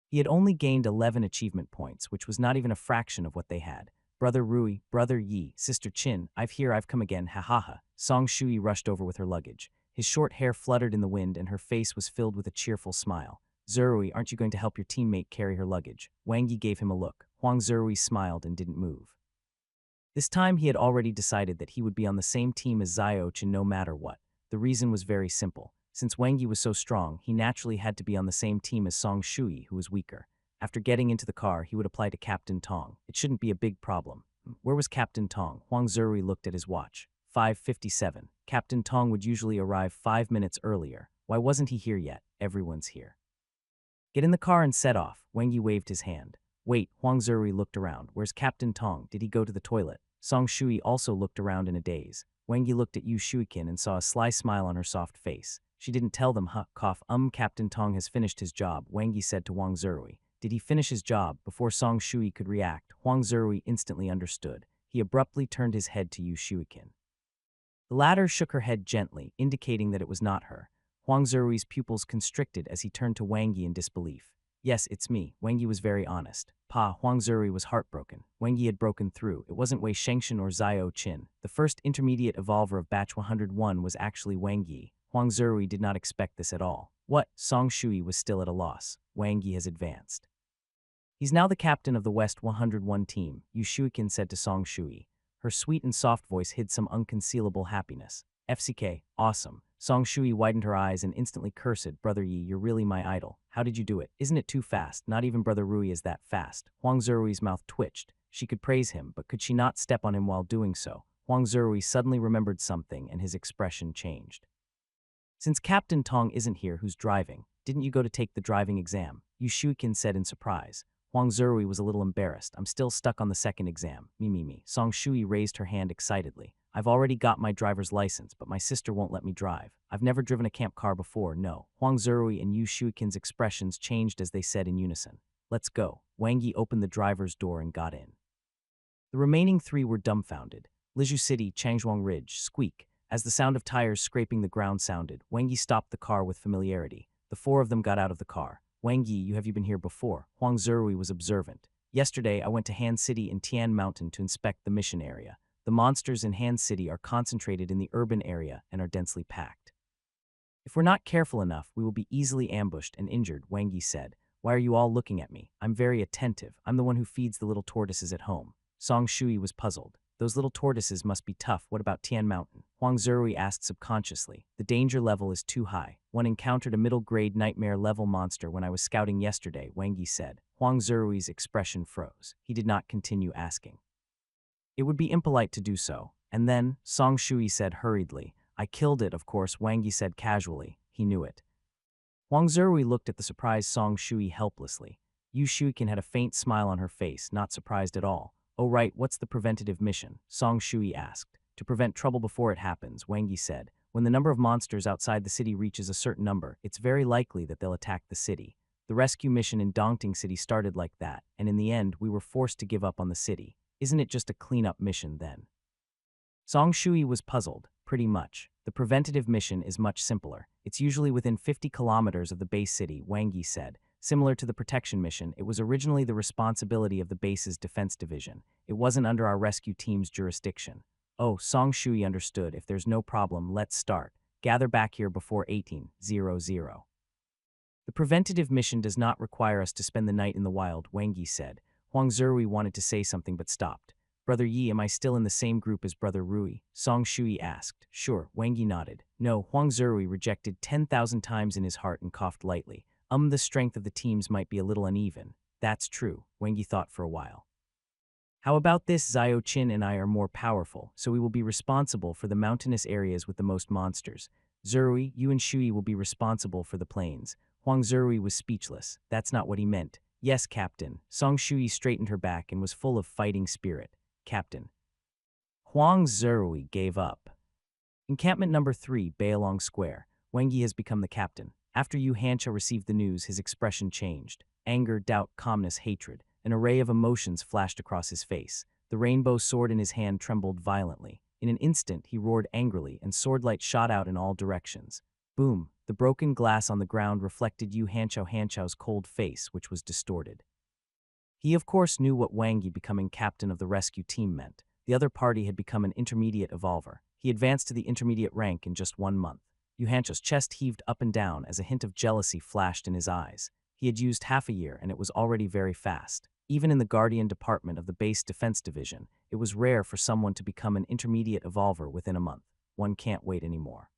He had only gained 11 achievement points, which was not even a fraction of what they had. Brother Rui, Brother Yi, Sister Qin, I've come again, ha ha ha. Song Shui rushed over with her luggage. His short hair fluttered in the wind and her face was filled with a cheerful smile. Zerui, aren't you going to help your teammate carry her luggage? Wang Yi gave him a look. Huang Zerui smiled and didn't move. This time he had already decided that he would be on the same team as Zio Qin no matter what. The reason was very simple. Since Wang Yi was so strong, he naturally had to be on the same team as Song Shui, who was weaker. After getting into the car, he would apply to Captain Tong. It shouldn't be a big problem. Where was Captain Tong? Huang Zerui looked at his watch. 5:57. Captain Tong would usually arrive 5 minutes earlier. Why wasn't he here yet? Everyone's here. Get in the car and set off. Wang Yi waved his hand. Wait, Huang Zerui looked around. Where's Captain Tong? Did he go to the toilet? Song Shui also looked around in a daze. Wang Yi looked at Yu Shuikin and saw a sly smile on her soft face. She didn't tell them, cough, Captain Tong has finished his job, Wang Yi said to Huang Zerui. Did he finish his job? Before Song Shui could react, Huang Zerui instantly understood. He abruptly turned his head to Yu Shuikin. The latter shook her head gently, indicating that it was not her. Huang Zerui's pupils constricted as he turned to Wang Yi in disbelief. Yes, it's me. Wang Yi was very honest. Huang Zerui was heartbroken. Wang Yi had broken through. It wasn't Wei Shengshan or Zio Qin. The first intermediate evolver of batch 101 was actually Wang Yi. Huang Zerui did not expect this at all. What? Song Shui was still at a loss. Wang Yi has advanced. He's now the captain of the West 101 team, Yu Shuikin said to Song Shui. Her sweet and soft voice hid some unconcealable happiness. FCK, awesome. Song Shui widened her eyes and instantly cursed, Brother Yi, you're really my idol. How did you do it? Isn't it too fast? Not even Brother Rui is that fast. Huang Zerui's mouth twitched. She could praise him, but could she not step on him while doing so? Huang Zerui suddenly remembered something and his expression changed. Since Captain Tong isn't here, who's driving? Didn't you go to take the driving exam? Yu Shuikin said in surprise. Huang Zerui was a little embarrassed. I'm still stuck on the second exam. Me. Song Shui raised her hand excitedly. I've already got my driver's license, but my sister won't let me drive. I've never driven a camp car before, no. Huang Zerui and Yu Shuikin's expressions changed as they said in unison. Let's go. Wang Yi opened the driver's door and got in. The remaining three were dumbfounded. Liju City, Changzhuang Ridge, squeak. As the sound of tires scraping the ground sounded, Wang Yi stopped the car with familiarity. The four of them got out of the car. Wang Yi, have you been here before? Huang Zerui was observant. Yesterday, I went to Han City in Tian Mountain to inspect the mission area. The monsters in Han City are concentrated in the urban area and are densely packed. If we're not careful enough, we will be easily ambushed and injured, Wang Yi said. Why are you all looking at me? I'm very attentive. I'm the one who feeds the little tortoises at home. Song Shui was puzzled. Those little tortoises must be tough. What about Tian Mountain? Huang Zerui asked subconsciously. The danger level is too high. One encountered a middle-grade nightmare-level monster when I was scouting yesterday, Wang Yi said. Huang Zerui's expression froze. He did not continue asking. It would be impolite to do so. And then, Song Shui said hurriedly. I killed it, of course, Wang Yi said casually. He knew it. Huang Zerui looked at the surprised Song Shui helplessly. Yu Shuikin had a faint smile on her face, not surprised at all. Oh right, what's the preventative mission? Song Shui asked. To prevent trouble before it happens, Wang Yi said. When the number of monsters outside the city reaches a certain number, it's very likely that they'll attack the city. The rescue mission in Dongting City started like that, and in the end, we were forced to give up on the city. Isn't it just a cleanup mission then? Song Shui was puzzled. Pretty much. The preventative mission is much simpler. It's usually within 50 kilometers of the base city, Wang Yi said. Similar to the protection mission, it was originally the responsibility of the base's defense division. It wasn't under our rescue team's jurisdiction. Oh, Song Shui understood. If there's no problem, let's start. Gather back here before 18:00. The preventative mission does not require us to spend the night in the wild, Wang Yi said. Huang Zerui wanted to say something but stopped. Brother Yi, am I still in the same group as Brother Rui? Song Shui asked. Sure, Wang Yi nodded. No, Huang Zerui rejected 10,000 times in his heart and coughed lightly. The strength of the teams might be a little uneven. That's true, Wang Yi thought for a while. How about this? Xiao Qin and I are more powerful, so we will be responsible for the mountainous areas with the most monsters. Zerui, you and Shui will be responsible for the plains. Huang Zerui was speechless. That's not what he meant. Yes, Captain. Song Shui straightened her back and was full of fighting spirit. Captain. Huang Zerui gave up. Encampment number 3, Bailong Square. Wang Yi has become the captain. After Yu Hancha received the news, his expression changed. Anger, doubt, calmness, hatred. An array of emotions flashed across his face. The rainbow sword in his hand trembled violently. In an instant, he roared angrily, and swordlight shot out in all directions. Boom! The broken glass on the ground reflected Yu Hanchao's cold face, which was distorted. He, of course, knew what Wang Yi becoming captain of the rescue team meant. The other party had become an intermediate evolver. He advanced to the intermediate rank in just 1 month. Yu Hancha's chest heaved up and down as a hint of jealousy flashed in his eyes. He had used half a year, and it was already very fast. Even in the Guardian Department of the Base Defense Division, it was rare for someone to become an intermediate evolver within a month. One can't wait anymore.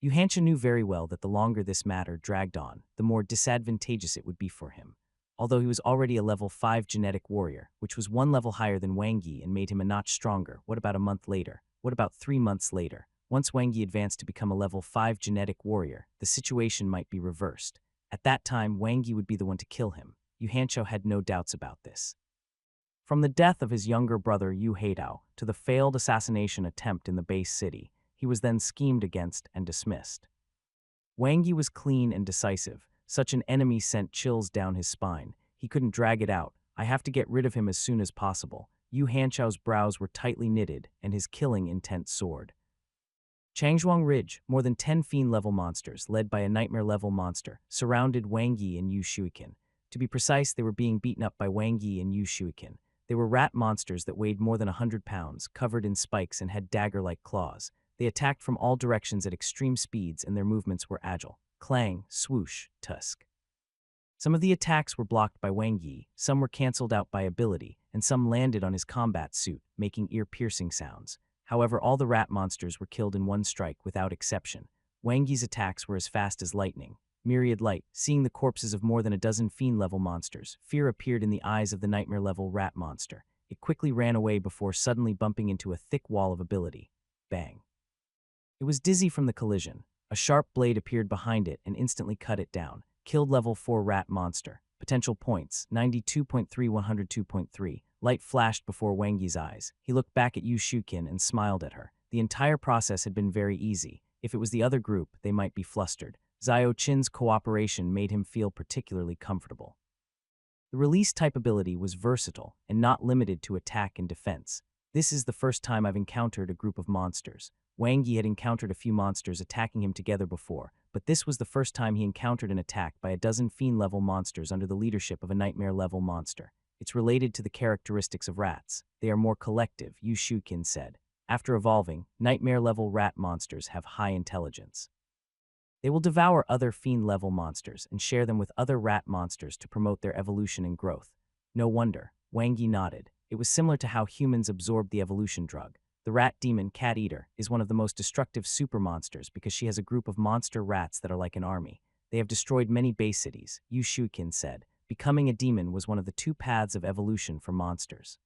Yu Hancha knew very well that the longer this matter dragged on, the more disadvantageous it would be for him. Although he was already a level 5 genetic warrior, which was 1 level higher than Wang Yi and made him a notch stronger, what about a month later? What about 3 months later? Once Wang Yi advanced to become a level 5 genetic warrior, the situation might be reversed. At that time, Wang Yi would be the one to kill him. Yu Hancha had no doubts about this. From the death of his younger brother Yu Haidao to the failed assassination attempt in the base city, he was then schemed against and dismissed. Wang Yi was clean and decisive. Such an enemy sent chills down his spine. He couldn't drag it out. I have to get rid of him as soon as possible. Yu Hanchao's brows were tightly knitted, and his killing intent soared. Changzhuang Ridge, more than 10 fiend-level monsters, led by a nightmare-level monster, surrounded Wang Yi and Yu Shuiqin. To be precise, they were being beaten up by Wang Yi and Yu Shuiqin. They were rat monsters that weighed more than 100 pounds, covered in spikes and had dagger-like claws. They attacked from all directions at extreme speeds, and their movements were agile. Clang, swoosh, tusk. Some of the attacks were blocked by Wang Yi, some were cancelled out by ability, and some landed on his combat suit, making ear-piercing sounds. However, all the rat monsters were killed in 1 strike without exception. Wang Yi's attacks were as fast as lightning. Myriad light, seeing the corpses of more than a dozen fiend-level monsters, fear appeared in the eyes of the nightmare-level rat monster. It quickly ran away before suddenly bumping into a thick wall of ability. Bang. It was dizzy from the collision. A sharp blade appeared behind it and instantly cut it down. Killed level 4 rat monster. Potential points, 92.3, 102.3. Light flashed before Wang Yi's eyes. He looked back at Yu Shuiqin and smiled at her. The entire process had been very easy. If it was the other group, they might be flustered. Xiao Qin's cooperation made him feel particularly comfortable. The release type ability was versatile and not limited to attack and defense. This is the first time I've encountered a group of monsters. Wang Yi had encountered a few monsters attacking him together before, but this was the first time he encountered an attack by a dozen fiend-level monsters under the leadership of a nightmare-level monster. It's related to the characteristics of rats. They are more collective, Yu Shuiqin said. After evolving, nightmare-level rat monsters have high intelligence. They will devour other fiend-level monsters and share them with other rat monsters to promote their evolution and growth. No wonder, Wang Yi nodded. It was similar to how humans absorbed the evolution drug. The rat demon Cat Eater is one of the most destructive super monsters because she has a group of monster rats that are like an army. They have destroyed many base cities, Yu Shuiqin said. Becoming a demon was one of the 2 paths of evolution for monsters.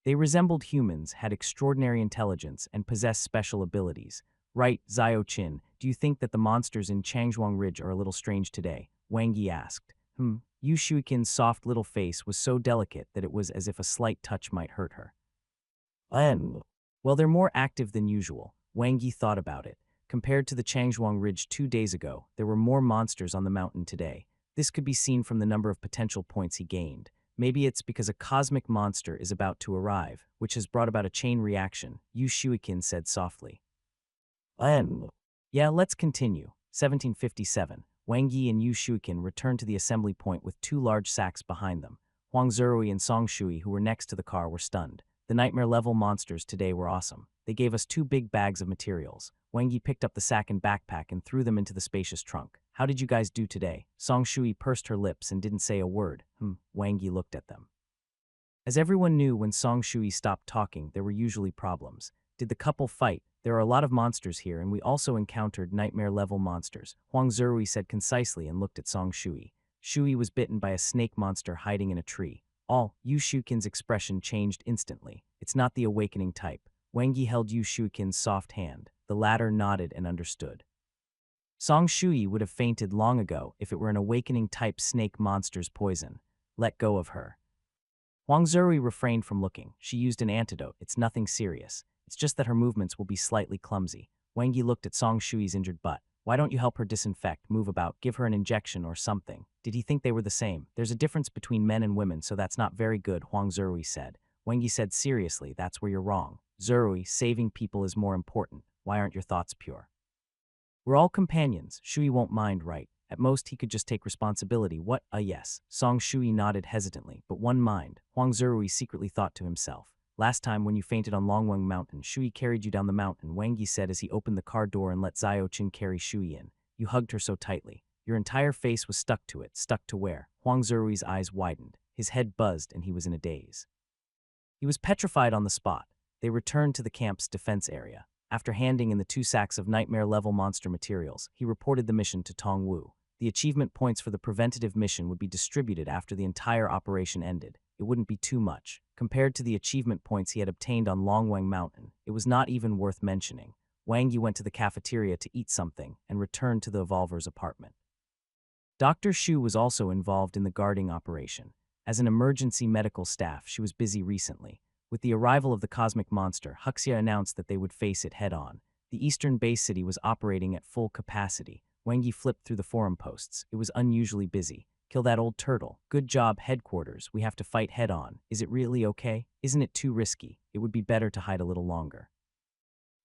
They resembled humans, had extraordinary intelligence, and possessed special abilities. Right, Xiao Qin, do you think that the monsters in Changzhuang Ridge are a little strange today? Wang Yi asked. Yu Shuiqin's soft little face was so delicate that it was as if a slight touch might hurt her. Well, they're more active than usual. Wang Yi thought about it. Compared to the Changzhuang Ridge 2 days ago, there were more monsters on the mountain today. This could be seen from the number of potential points he gained. Maybe it's because a cosmic monster is about to arrive, which has brought about a chain reaction, Yu Shuiqin said softly. Yeah, let's continue. 1757. Wang Yi and Yu Shuiqin returned to the assembly point with 2 large sacks behind them. Huang Zerui and Song Shui, who were next to the car, were stunned. The nightmare-level monsters today were awesome. They gave us 2 big bags of materials. Wang Yi picked up the sack and backpack and threw them into the spacious trunk. How did you guys do today? Song Shui pursed her lips and didn't say a word. Wang Yi looked at them. As everyone knew, when Song Shui stopped talking, there were usually problems. Did the couple fight? There are a lot of monsters here, and we also encountered nightmare-level monsters, Huang Zerui said concisely and looked at Song Shui. Shui was bitten by a snake monster hiding in a tree. Yu Shukin's expression changed instantly. It's not the awakening type. Wang Yi held Yu Shukin's soft hand. The latter nodded and understood. Song Shui would have fainted long ago if it were an awakening-type snake monster's poison. Let go of her. Huang Zerui refrained from looking. She used an antidote. It's nothing serious. It's just that her movements will be slightly clumsy. Wang Yi looked at Song Shui's injured butt. Why don't you help her disinfect, move about, give her an injection or something? Did he think they were the same? There's a difference between men and women, so that's not very good, Huang Zerui said. Wang Yi said seriously, that's where you're wrong. Zerui, saving people is more important. Why aren't your thoughts pure? We're all companions. Shui won't mind, right? At most, he could just take responsibility. What? Yes. Song Shui nodded hesitantly, but one mind. Huang Zerui secretly thought to himself. Last time when you fainted on Longweng Mountain, Shui carried you down the mountain, Wang Yi said as he opened the car door and let Zio Qin carry Shui in. You hugged her so tightly. Your entire face was stuck to it. Stuck to where? Huang Zerui's eyes widened. His head buzzed and he was in a daze. He was petrified on the spot. They returned to the camp's defense area. After handing in the 2 sacks of nightmare-level monster materials, he reported the mission to Tong Wu. The achievement points for the preventative mission would be distributed after the entire operation ended. It wouldn't be too much. Compared to the achievement points he had obtained on Longweng Mountain, it was not even worth mentioning. Wang Yi went to the cafeteria to eat something and returned to the Evolver's apartment. Dr. Shu was also involved in the guarding operation. As an emergency medical staff, she was busy recently. With the arrival of the cosmic monster, Huxia announced that they would face it head-on. The eastern base city was operating at full capacity. Wang Yi flipped through the forum posts. It was unusually busy. Kill that old turtle. Good job, headquarters. We have to fight head-on. Is it really okay? Isn't it too risky? It would be better to hide a little longer.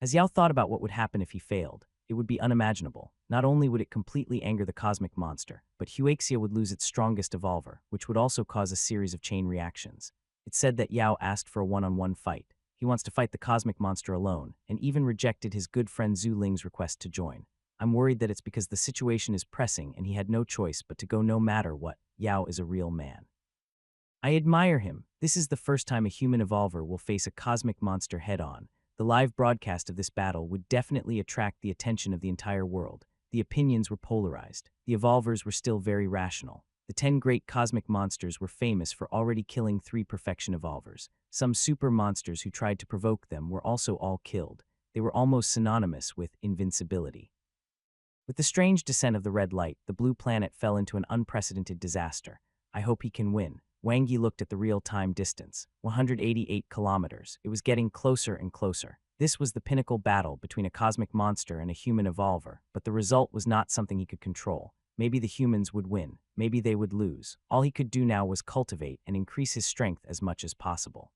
As Yao thought about what would happen if he failed, it would be unimaginable. Not only would it completely anger the cosmic monster, but Huaxia would lose its strongest evolver, which would also cause a series of chain reactions. It said that Yao asked for a one-on-one fight. He wants to fight the cosmic monster alone, and even rejected his good friend Zhu Ling's request to join. I'm worried that it's because the situation is pressing and he had no choice but to go no matter what. Yao is a real man. I admire him. This is the first time a human evolver will face a cosmic monster head-on. The live broadcast of this battle would definitely attract the attention of the entire world. The opinions were polarized. The evolvers were still very rational. The 10 great cosmic monsters were famous for already killing 3 perfection evolvers. Some super monsters who tried to provoke them were also all killed. They were almost synonymous with invincibility. With the strange descent of the red light, the blue planet fell into an unprecedented disaster. I hope he can win. Wang Yi looked at the real-time distance. 188 kilometers. It was getting closer and closer. This was the pinnacle battle between a cosmic monster and a human evolver, but the result was not something he could control. Maybe the humans would win. Maybe they would lose. All he could do now was cultivate and increase his strength as much as possible.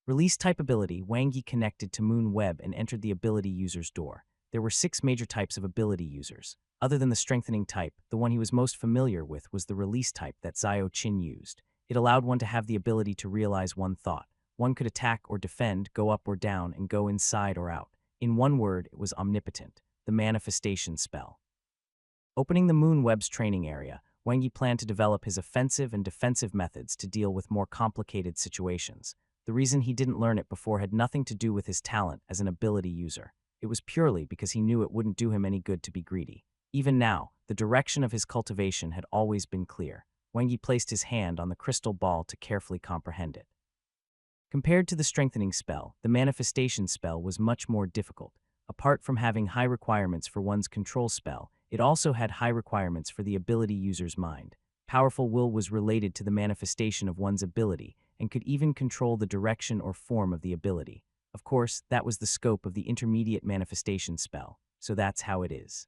Release type ability. Wang Yi connected to Moon Web and entered the ability user's door. There were 6 major types of ability users. Other than the strengthening type, the one he was most familiar with was the release type that Zio Qin used. It allowed one to have the ability to realize one thought. One could attack or defend, go up or down, and go inside or out. In one word, it was omnipotent, the manifestation spell. Opening the Moon Web's training area, Wang Yi planned to develop his offensive and defensive methods to deal with more complicated situations. The reason he didn't learn it before had nothing to do with his talent as an ability user. It was purely because he knew it wouldn't do him any good to be greedy. Even now, the direction of his cultivation had always been clear. Wang Yi placed his hand on the crystal ball to carefully comprehend it. Compared to the strengthening spell, the manifestation spell was much more difficult. Apart from having high requirements for one's control spell, it also had high requirements for the ability user's mind. Powerful will was related to the manifestation of one's ability and could even control the direction or form of the ability. Of course, that was the scope of the intermediate manifestation spell, so that's how it is.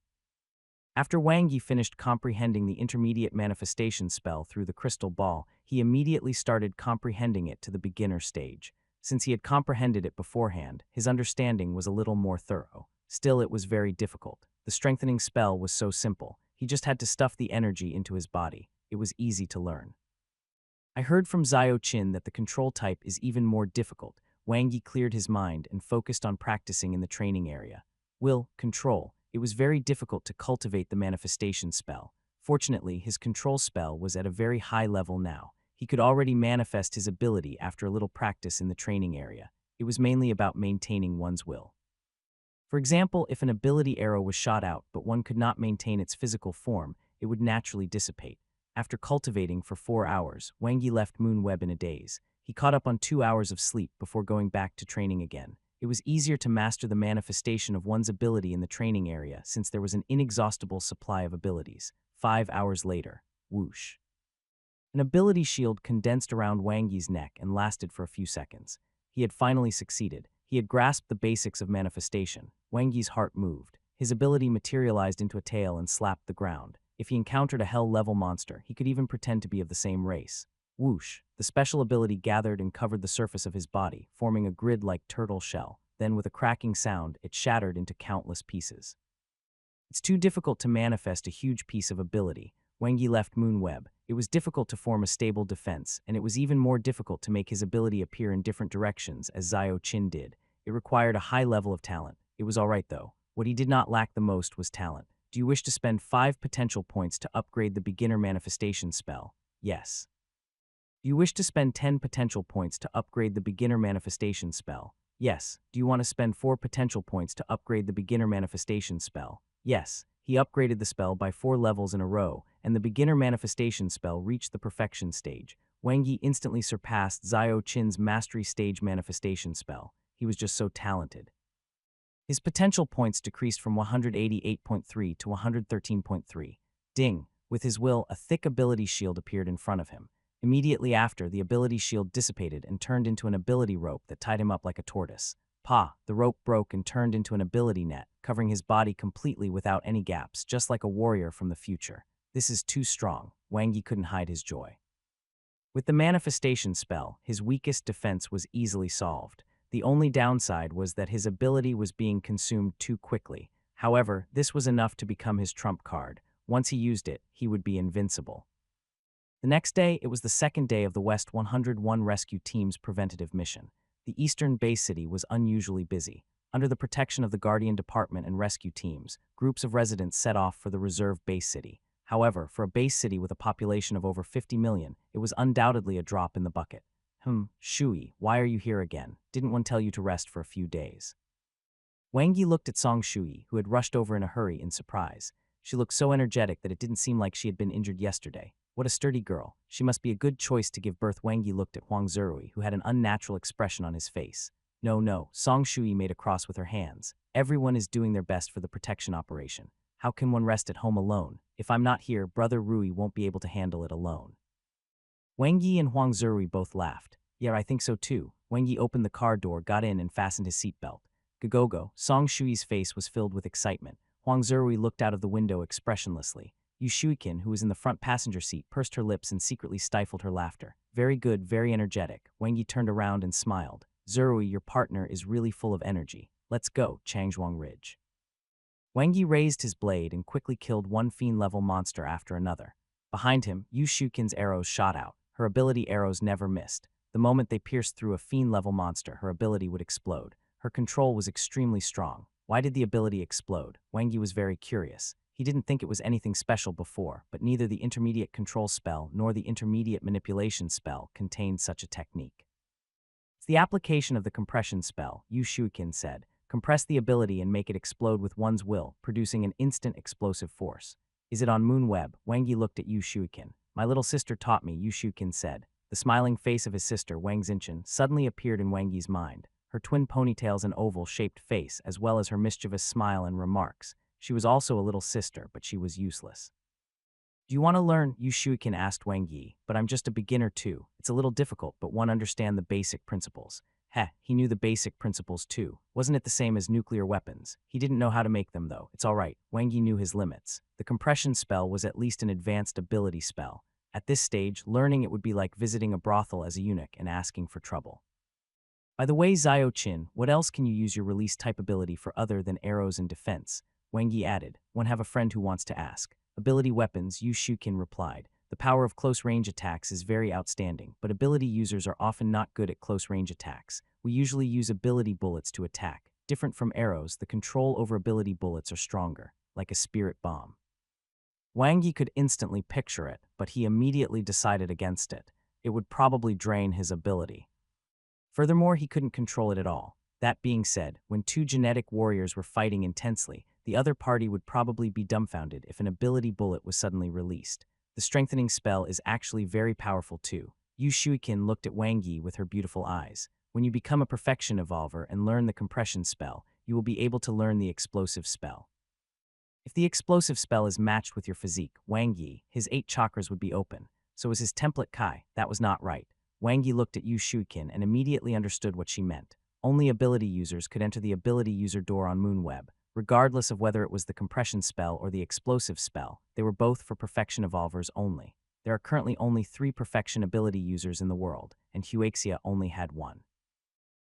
After Wang Yi finished comprehending the intermediate manifestation spell through the crystal ball, he immediately started comprehending it to the beginner stage. Since he had comprehended it beforehand, his understanding was a little more thorough. Still, it was very difficult. The strengthening spell was so simple. He just had to stuff the energy into his body. It was easy to learn. I heard from Zio Qin that the control type is even more difficult. Wang Yi cleared his mind and focused on practicing in the training area. Will, control. It was very difficult to cultivate the manifestation spell. Fortunately, his control spell was at a very high level now. He could already manifest his ability after a little practice in the training area. It was mainly about maintaining one's will. For example, if an ability arrow was shot out but one could not maintain its physical form, it would naturally dissipate. After cultivating for 4 hours, Wang Yi left Moonweb in a daze. He caught up on 2 hours of sleep before going back to training again. It was easier to master the manifestation of one's ability in the training area since there was an inexhaustible supply of abilities. 5 hours later, whoosh. An ability shield condensed around Wang Yi's neck and lasted for a few seconds. He had finally succeeded. He had grasped the basics of manifestation. Wang Yi's heart moved. His ability materialized into a tail and slapped the ground. If he encountered a hell-level monster, he could even pretend to be of the same race. Whoosh! The special ability gathered and covered the surface of his body, forming a grid-like turtle shell. Then, with a cracking sound, it shattered into countless pieces. It's too difficult to manifest a huge piece of ability. Wang Yi left Moonweb. It was difficult to form a stable defense, and it was even more difficult to make his ability appear in different directions, as Xiao Qin did. It required a high level of talent. It was alright though. What he did not lack the most was talent. Do you wish to spend 5 potential points to upgrade the beginner manifestation spell? Yes. Do you wish to spend 10 potential points to upgrade the beginner manifestation spell? Yes. Do you want to spend 4 potential points to upgrade the beginner manifestation spell? Yes. He upgraded the spell by 4 levels in a row, and the beginner manifestation spell reached the perfection stage. Wang Yi instantly surpassed Xiao Qin's mastery stage manifestation spell. He was just so talented. His potential points decreased from 188.3 to 113.3. Ding! With his will, a thick ability shield appeared in front of him. Immediately after, the ability shield dissipated and turned into an ability rope that tied him up like a tortoise. Pa! The rope broke and turned into an ability net, covering his body completely without any gaps, just like a warrior from the future. This is too strong. Wang Yi couldn't hide his joy. With the manifestation spell, his weakest defense was easily solved. The only downside was that his ability was being consumed too quickly. However, this was enough to become his trump card. Once he used it, he would be invincible. The next day, it was the second day of the West 101 Rescue Team's preventative mission. The eastern base city was unusually busy. Under the protection of the Guardian Department and rescue teams, groups of residents set off for the reserve base city. However, for a base city with a population of over 50 million, it was undoubtedly a drop in the bucket. Shui, why are you here again? Didn't one tell you to rest for a few days? Wang Yi looked at Song Shui, who had rushed over in a hurry in surprise. She looked so energetic that it didn't seem like she had been injured yesterday. What a sturdy girl. She must be a good choice to give birth. Wang Yi looked at Huang Zerui, who had an unnatural expression on his face. No, Song Shui made a cross with her hands. Everyone is doing their best for the protection operation. How can one rest at home alone? If I'm not here, Brother Rui won't be able to handle it alone. Wang Yi and Huang Zerui both laughed. Yeah, I think so too. Wang Yi opened the car door, got in, and fastened his seatbelt. Gogogo, Song Shui's face was filled with excitement. Huang Zerui looked out of the window expressionlessly. Yu Shuikin, who was in the front passenger seat, pursed her lips and secretly stifled her laughter. Very good, very energetic. Wang Yi turned around and smiled. Zerui, your partner is really full of energy. Let's go, Changzhuang Ridge. Wang Yi raised his blade and quickly killed one fiend-level monster after another. Behind him, Yu Shuikin's arrows shot out. Her ability arrows never missed. The moment they pierced through a fiend-level monster, her ability would explode. Her control was extremely strong. Why did the ability explode? Wang Yi was very curious. He didn't think it was anything special before, but neither the intermediate control spell nor the intermediate manipulation spell contained such a technique. It's the application of the compression spell, Yu Shuikin said. Compress the ability and make it explode with one's will, producing an instant explosive force. Is it on Moonweb? Wang Yi looked at Yu Shuikin. My little sister taught me, Yu Shuikin said. The smiling face of his sister, Wang Xinchen, suddenly appeared in Wang Yi's mind. Her twin ponytails and oval-shaped face, as well as her mischievous smile and remarks. She was also a little sister, but she was useless. Do you want to learn? Yu Shuikin asked Wang Yi, but I'm just a beginner too. It's a little difficult, but one understand the basic principles. He knew the basic principles too. Wasn't it the same as nuclear weapons? He didn't know how to make them though. It's alright. Wang Yi knew his limits. The compression spell was at least an advanced ability spell. At this stage, learning it would be like visiting a brothel as a eunuch and asking for trouble. By the way, Xiao Qin, what else can you use your release type ability for other than arrows and defense? Wang Yi added. One have a friend who wants to ask. Ability weapons, Yu Shuikin replied. The power of close-range attacks is very outstanding, but ability users are often not good at close-range attacks. We usually use ability bullets to attack. Different from arrows, the control over ability bullets are stronger, like a spirit bomb. Wang Yi could instantly picture it, but he immediately decided against it. it would probably drain his ability. Furthermore, he couldn't control it at all. That being said, when two genetic warriors were fighting intensely, the other party would probably be dumbfounded if an ability bullet was suddenly released. The strengthening spell is actually very powerful too. Yu Shuikin looked at Wang Yi with her beautiful eyes. When you become a perfection evolver and learn the compression spell, you will be able to learn the explosive spell. If the explosive spell is matched with your physique, Wang Yi, his 8 chakras would be open. So was his template Kai. That was not right. Wang Yi looked at Yu Shuikin and immediately understood what she meant. Only ability users could enter the ability user door on Moonweb. Regardless of whether it was the compression spell or the explosive spell, they were both for perfection evolvers only. There are currently only 3 perfection ability users in the world, and Huaxia only had 1.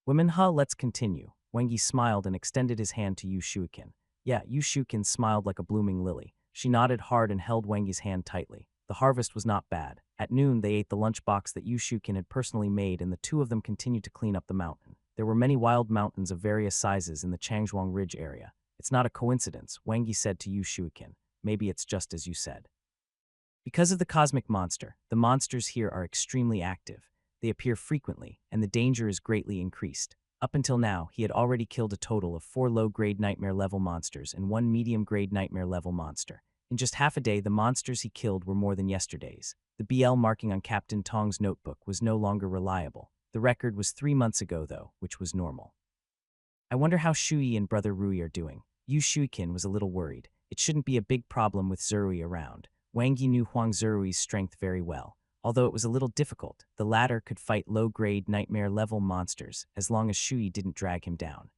Womenha, let's continue. Wang Yi smiled and extended his hand to Yu Shuikin. Yeah, Yu Shuikin smiled like a blooming lily. She nodded hard and held Wang Yi's hand tightly. The harvest was not bad. At noon, they ate the lunchbox that Yu Shuikin had personally made, and the two of them continued to clean up the mountain. There were many wild mountains of various sizes in the Changzhuang Ridge area. It's not a coincidence, Wang Yi said to Yu Shuikin. Maybe it's just as you said. Because of the cosmic monster, the monsters here are extremely active. They appear frequently, and the danger is greatly increased. Up until now, he had already killed a total of 4 low-grade nightmare-level monsters and 1 medium-grade nightmare-level monster. In just half a day, the monsters he killed were more than yesterday's. The BL marking on Captain Tong's notebook was no longer reliable. The record was 3 months ago, though, which was normal. I wonder how Shui and Brother Rui are doing. Yu Shuikin was a little worried. It shouldn't be a big problem with Zerui around. Wang Yi knew Huang Zerui's strength very well. Although it was a little difficult, the latter could fight low-grade nightmare-level monsters as long as Shui didn't drag him down.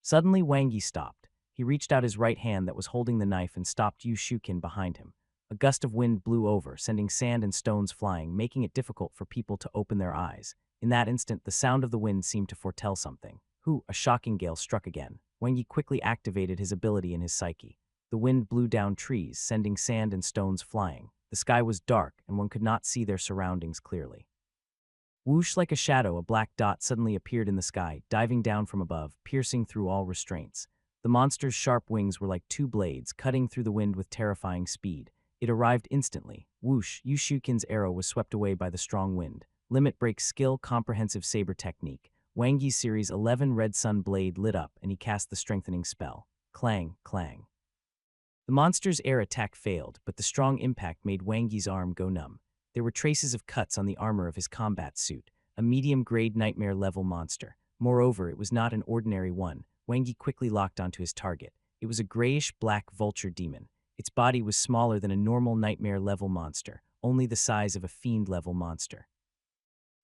Suddenly, Wang Yi stopped. He reached out his right hand that was holding the knife and stopped Yu Shuikin behind him. A gust of wind blew over, sending sand and stones flying, making it difficult for people to open their eyes. In that instant, the sound of the wind seemed to foretell something. A shocking gale struck again. Wang Yi quickly activated his ability in his psyche. The wind blew down trees, sending sand and stones flying. The sky was dark, and one could not see their surroundings clearly. Whoosh, like a shadow, a black dot suddenly appeared in the sky, diving down from above, piercing through all restraints. The monster's sharp wings were like 2 blades, cutting through the wind with terrifying speed. It arrived instantly. Whoosh, Yu Shuikin's arrow was swept away by the strong wind. Limit break skill, comprehensive saber technique. Wang Yi's Series 11 Red Sun blade lit up, and he cast the strengthening spell. Clang, clang. The monster's air attack failed, but the strong impact made Wang Yi's arm go numb. There were traces of cuts on the armor of his combat suit, a medium-grade nightmare-level monster. Moreover, it was not an ordinary one. Wang Yi quickly locked onto his target. It was a grayish-black vulture demon. Its body was smaller than a normal nightmare-level monster, only the size of a fiend-level monster.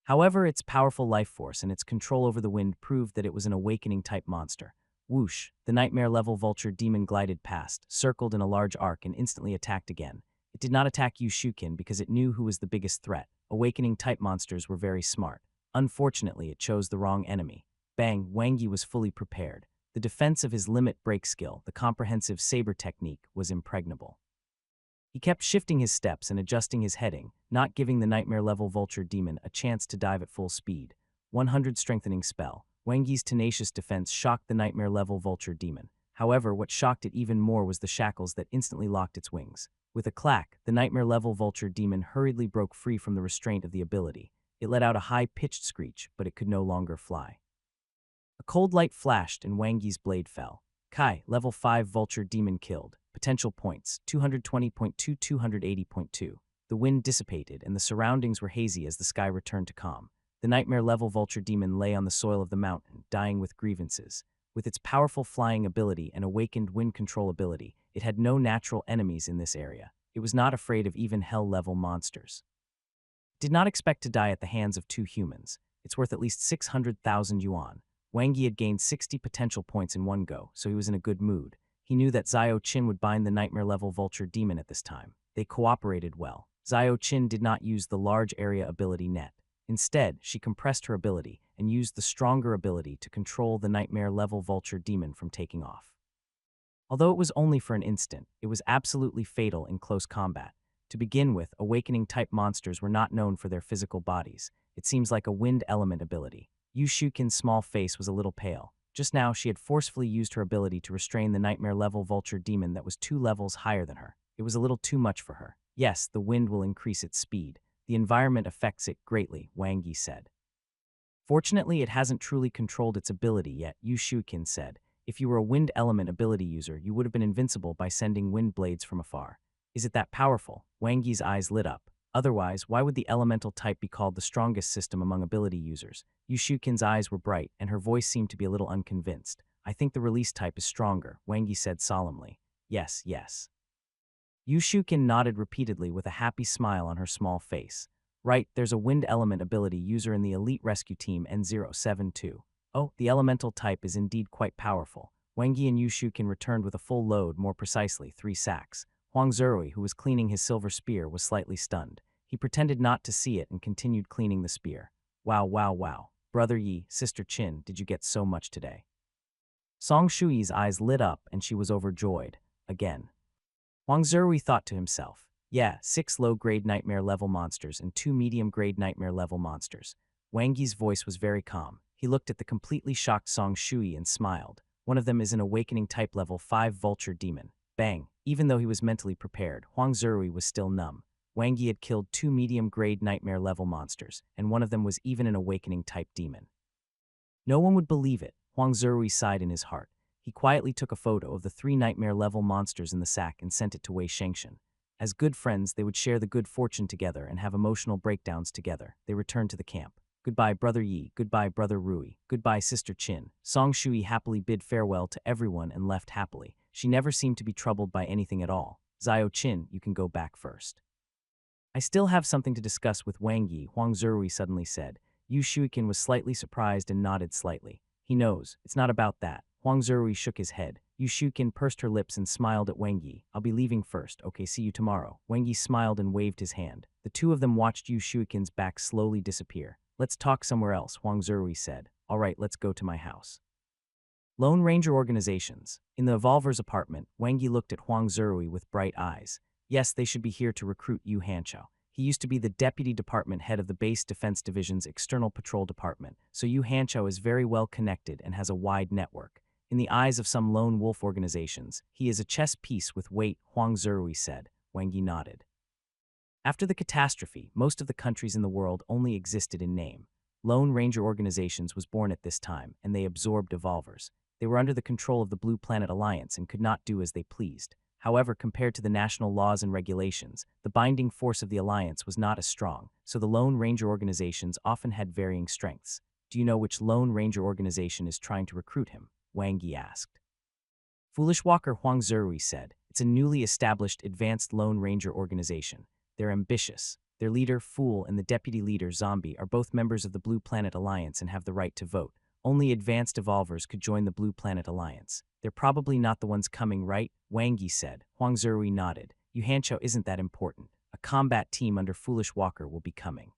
However, its powerful life force and its control over the wind proved that it was an awakening-type monster. Whoosh, the nightmare-level vulture demon glided past, circled in a large arc, and instantly attacked again. It did not attack Yu Shuikin because it knew who was the biggest threat. Awakening-type monsters were very smart. Unfortunately, it chose the wrong enemy. Bang, Wang Yi was fully prepared. The defense of his limit break skill, the comprehensive saber technique, was impregnable. He kept shifting his steps and adjusting his heading, not giving the nightmare-level vulture demon a chance to dive at full speed. 100 strengthening spell. Wang Yi's tenacious defense shocked the nightmare-level vulture demon. However, what shocked it even more was the shackles that instantly locked its wings. With a clack, the nightmare-level vulture demon hurriedly broke free from the restraint of the ability. It let out a high-pitched screech, but it could no longer fly. A cold light flashed and Wang Yi's blade fell. Kai, level 5 vulture demon killed. Potential points, 220.2, 280.2. The wind dissipated and the surroundings were hazy as the sky returned to calm. The nightmare-level vulture demon lay on the soil of the mountain, dying with grievances. With its powerful flying ability and awakened wind control ability, it had no natural enemies in this area. It was not afraid of even hell-level monsters. It did not expect to die at the hands of 2 humans. It's worth at least 600,000 yuan. Wang Yi had gained 60 potential points in one go, so he was in a good mood. He knew that Xiao Qin would bind the nightmare-level vulture demon at this time. They cooperated well. Xiao Qin did not use the large area ability net. Instead, she compressed her ability and used the stronger ability to control the nightmare-level vulture demon from taking off. Although it was only for an instant, it was absolutely fatal in close combat. To begin with, awakening-type monsters were not known for their physical bodies. It seems like a wind element ability. Yu Shuikin's small face was a little pale. Just now, she had forcefully used her ability to restrain the nightmare-level vulture demon that was 2 levels higher than her. It was a little too much for her. Yes, the wind will increase its speed. The environment affects it greatly, Wang Yi said. Fortunately, it hasn't truly controlled its ability yet, Yu Shuqin said. If you were a wind element ability user, you would have been invincible by sending wind blades from afar. Is it that powerful? Wang Yi's eyes lit up. Otherwise, why would the elemental type be called the strongest system among ability users? Yu Shuqin's eyes were bright, and her voice seemed to be a little unconvinced. I think the release type is stronger, Wang Yi said solemnly. Yes, yes. Yu Shuqin nodded repeatedly with a happy smile on her small face. Right, there's a wind element ability user in the elite rescue team N072. Oh, the elemental type is indeed quite powerful. Wang Yi and Yu Shuqin returned with a full load, more precisely, 3 sacks. Huang Zerui, who was cleaning his silver spear, was slightly stunned. He pretended not to see it and continued cleaning the spear. Wow, wow, wow. Brother Yi, Sister Qin, did you get so much today? Song Shui's eyes lit up and she was overjoyed. Again. Huang Zerui thought to himself. Yeah, 6 low-grade nightmare-level monsters and 2 medium-grade nightmare-level monsters. Wang Yi's voice was very calm. He looked at the completely shocked Song Shui and smiled. One of them is an awakening type level 5 vulture demon. Bang. Even though he was mentally prepared, Huang Zerui was still numb. Wang Yi had killed 2 medium-grade nightmare-level monsters, and one of them was even an awakening type demon. No one would believe it, Huang Zerui sighed in his heart. He quietly took a photo of the 3 nightmare-level monsters in the sack and sent it to Wei Shengshan. As good friends, they would share the good fortune together and have emotional breakdowns together. They returned to the camp. Goodbye, Brother Yi. Goodbye, Brother Rui. Goodbye, Sister Qin. Song Shui happily bid farewell to everyone and left happily. She never seemed to be troubled by anything at all. Zio Qin, you can go back first. I still have something to discuss with Wang Yi, Huang Zerui suddenly said. Yu Shuiqin was slightly surprised and nodded slightly. He knows. It's not about that. Huang Zerui shook his head. Yu Shuiqin pursed her lips and smiled at Wang Yi. I'll be leaving first. Okay, see you tomorrow. Wang Yi smiled and waved his hand. The two of them watched Yu Shuiqin's back slowly disappear. Let's talk somewhere else, Huang Zerui said. All right, let's go to my house. Lone Ranger Organizations. In the Evolver's apartment, Wang Yi looked at Huang Zerui with bright eyes. Yes, they should be here to recruit Yu Hanqiao. He used to be the deputy department head of the Base Defense Division's External Patrol Department, so Yu Hanqiao is very well connected and has a wide network. In the eyes of some lone wolf organizations, he is a chess piece with weight, Huang Zerui said. Wang Yi nodded. After the catastrophe, most of the countries in the world only existed in name. Lone Ranger Organizations was born at this time, and they absorbed Evolvers. They were under the control of the Blue Planet Alliance and could not do as they pleased. However, compared to the national laws and regulations, the binding force of the Alliance was not as strong, so the Lone Ranger Organizations often had varying strengths. Do you know which Lone Ranger organization is trying to recruit him? Wang Yi asked. Foolish Walker, Huang Zerui said. It's a newly established advanced Lone Ranger organization. They're ambitious. Their leader, Fool, and the deputy leader, Zombie, are both members of the Blue Planet Alliance and have the right to vote. Only advanced evolvers could join the Blue Planet Alliance. They're probably not the ones coming, right? Wang Yi said. Huang Zerui nodded. Yu Hanqiao isn't that important. A combat team under Foolish Walker will be coming.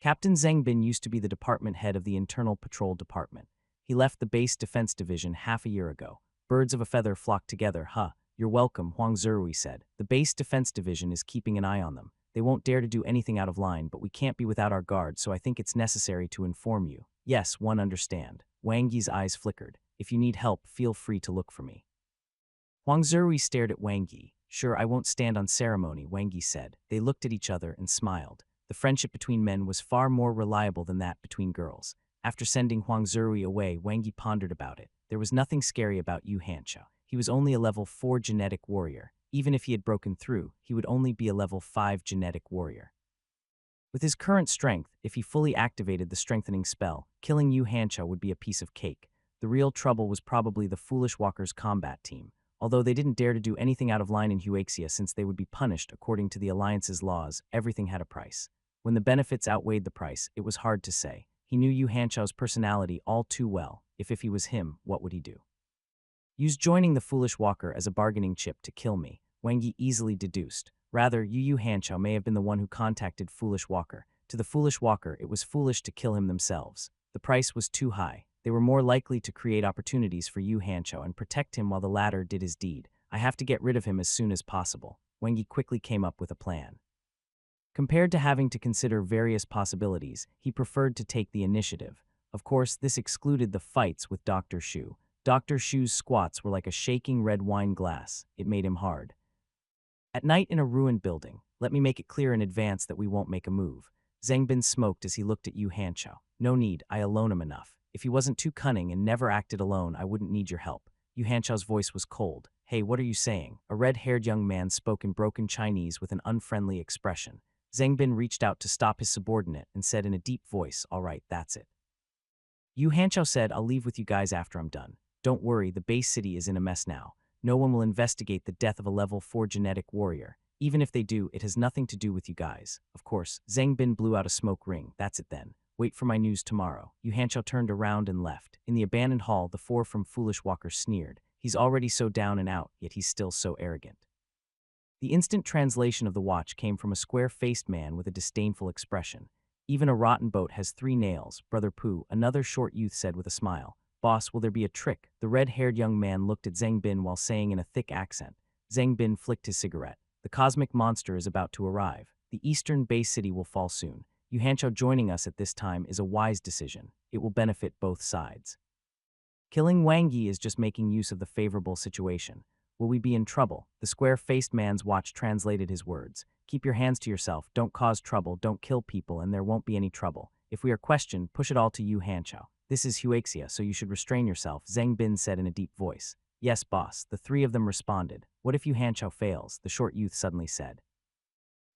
Captain Zheng Bin used to be the department head of the Internal Patrol Department. He left the Base Defense Division half a year ago. Birds of a feather flock together, huh? You're welcome, Huang Zerui said. The Base Defense Division is keeping an eye on them. They won't dare to do anything out of line, but we can't be without our guard, so I think it's necessary to inform you. Yes, one understand. Wang Yi's eyes flickered. If you need help, feel free to look for me. Huang Zerui stared at Wang Yi. Sure, I won't stand on ceremony, Wang Yi said. They looked at each other and smiled. The friendship between men was far more reliable than that between girls. After sending Huang Zerui away, Wang Yi pondered about it. There was nothing scary about Yu Hanqiao. He was only a level 4 genetic warrior. Even if he had broken through, he would only be a level 5 genetic warrior. With his current strength, if he fully activated the strengthening spell, killing Yu Hanqiao would be a piece of cake. The real trouble was probably the Foolish Walker's combat team. Although they didn't dare to do anything out of line in Huaxia since they would be punished according to the Alliance's laws, everything had a price. When the benefits outweighed the price, it was hard to say. He knew Yu Hanqiao's personality all too well. If he was him, what would he do? Use joining the Foolish Walker as a bargaining chip to kill me, Wang Yi easily deduced. Rather, Yu Hanqiao may have been the one who contacted Foolish Walker. To the Foolish Walker, it was foolish to kill him themselves. The price was too high. They were more likely to create opportunities for Yu Hanqiao and protect him while the latter did his deed. I have to get rid of him as soon as possible. Wang Yi quickly came up with a plan. Compared to having to consider various possibilities, he preferred to take the initiative. Of course, this excluded the fights with Dr. Shu. Dr. Shu's squats were like a shaking red wine glass. It made him hard. At night in a ruined building, Let me make it clear in advance that we won't make a move. Zhang Bin smoked as he looked at Yu Hanqiao. No need, I alone am enough. If he wasn't too cunning and never acted alone, I wouldn't need your help. Yu Hanqiao's voice was cold. Hey, what are you saying? A red-haired young man spoke in broken Chinese with an unfriendly expression. Zhang Bin reached out to stop his subordinate and said in a deep voice, all right, that's it. Yu Hanqiao said, I'll leave with you guys after I'm done. Don't worry, the base city is in a mess now. No one will investigate the death of a level 4 genetic warrior. Even if they do, it has nothing to do with you guys. Of course, Zhang Bin blew out a smoke ring. That's it then. Wait for my news tomorrow. Yu Hanqiao turned around and left. In the abandoned hall, the four from Foolish Walker sneered. He's already so down and out, yet he's still so arrogant. The instant translation of the watch came from a square-faced man with a disdainful expression. Even a rotten boat has 3 nails, Brother Pooh, another short youth said with a smile. Boss, will there be a trick? The red-haired young man looked at Zhang Bin while saying in a thick accent. Zhang Bin flicked his cigarette. The cosmic monster is about to arrive. The eastern base city will fall soon. Yu Hanqiao joining us at this time is a wise decision. It will benefit both sides. Killing Wang Yi is just making use of the favorable situation. Will we be in trouble? The square-faced man's watch translated his words. Keep your hands to yourself, don't cause trouble, don't kill people, and there won't be any trouble. If we are questioned, push it all to Yu Hanqiao. This is Huaxia, so you should restrain yourself, Zhang Bin said in a deep voice. Yes, boss, the 3 of them responded. What if Yu Hanqiao fails? The short youth suddenly said.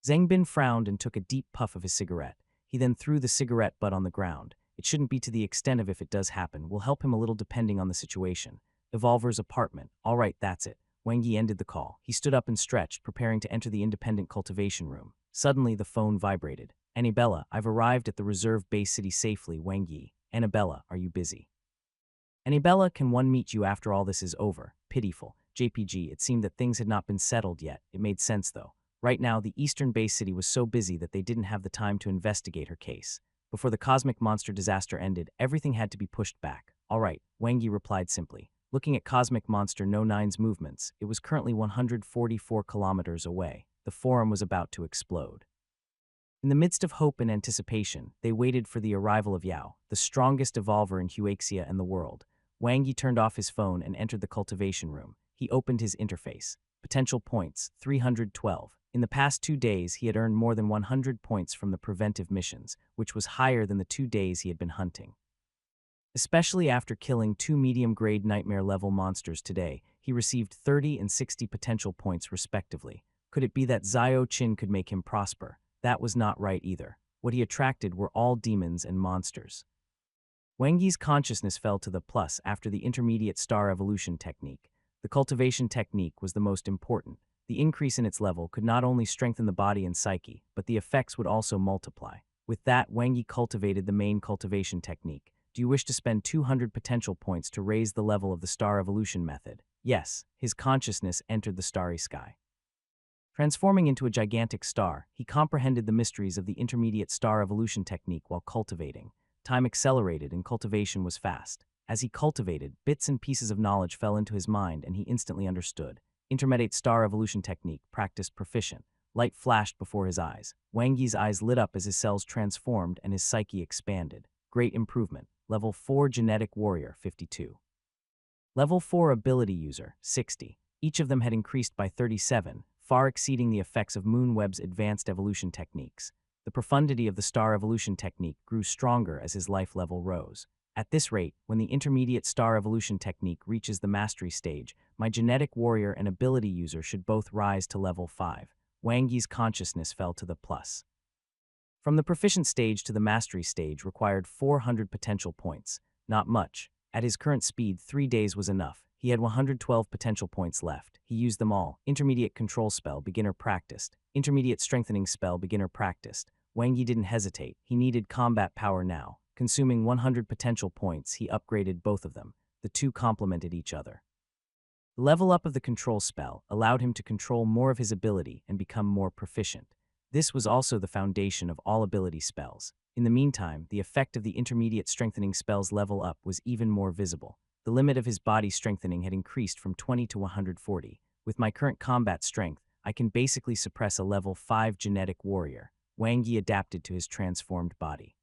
Zhang Bin frowned and took a deep puff of his cigarette. He then threw the cigarette butt on the ground. It shouldn't be to the extent of if it does happen. We'll help him a little depending on the situation. Evolver's apartment. All right, that's it. Wang Yi ended the call. He stood up and stretched, preparing to enter the independent cultivation room. Suddenly, the phone vibrated. Annabella, I've arrived at the reserve base city safely, Wang Yi. Annabella, are you busy? Annabella, can one meet you after all this is over? Pitiful. JPG, it seemed that things had not been settled yet. It made sense, though. Right now, the eastern base city was so busy that they didn't have the time to investigate her case. Before the cosmic monster disaster ended, everything had to be pushed back. All right, Wang Yi replied simply. Looking at Cosmic Monster No 9's movements, it was currently 144 kilometers away. The forum was about to explode. In the midst of hope and anticipation, they waited for the arrival of Yao, the strongest evolver in Huaxia and the world. Wang Yi turned off his phone and entered the cultivation room. He opened his interface. Potential points, 312. In the past 2 days, he had earned more than 100 points from the preventive missions, which was higher than the 2 days he had been hunting. Especially after killing 2 medium-grade nightmare-level monsters today, he received 30 and 60 potential points respectively. Could it be that Xiao Qin could make him prosper? That was not right either. What he attracted were all demons and monsters. Wang Yi's consciousness fell to the plus after the intermediate star evolution technique. The cultivation technique was the most important. The increase in its level could not only strengthen the body and psyche, but the effects would also multiply. With that, Wang Yi cultivated the main cultivation technique. Do you wish to spend 200 potential points to raise the level of the star evolution method? Yes, his consciousness entered the starry sky. Transforming into a gigantic star, he comprehended the mysteries of the intermediate star evolution technique while cultivating. Time accelerated and cultivation was fast. As he cultivated, bits and pieces of knowledge fell into his mind and he instantly understood. Intermediate star evolution technique, practiced proficient. Light flashed before his eyes. Wang Yi's eyes lit up as his cells transformed and his psyche expanded. Great improvement. Level 4 Genetic Warrior, 52. Level 4 Ability User, 60. Each of them had increased by 37, far exceeding the effects of Moonweb's advanced evolution techniques. The profundity of the star evolution technique grew stronger as his life level rose. At this rate, when the intermediate star evolution technique reaches the mastery stage, my genetic warrior and ability user should both rise to level 5. Wang Yi's consciousness fell to the plus. From the proficient stage to the mastery stage required 400 potential points. Not much. At his current speed, 3 days was enough. He had 112 potential points left. He used them all. Intermediate control spell, beginner practiced. Intermediate strengthening spell, beginner practiced. Wang Yi didn't hesitate. He needed combat power now. Consuming 100 potential points, he upgraded both of them. The two complemented each other. The level up of the control spell allowed him to control more of his ability and become more proficient. This was also the foundation of all ability spells. In the meantime, the effect of the intermediate strengthening spell's level up was even more visible. The limit of his body strengthening had increased from 20 to 140. With my current combat strength, I can basically suppress a level 5 genetic warrior. Wang Yi adapted to his transformed body.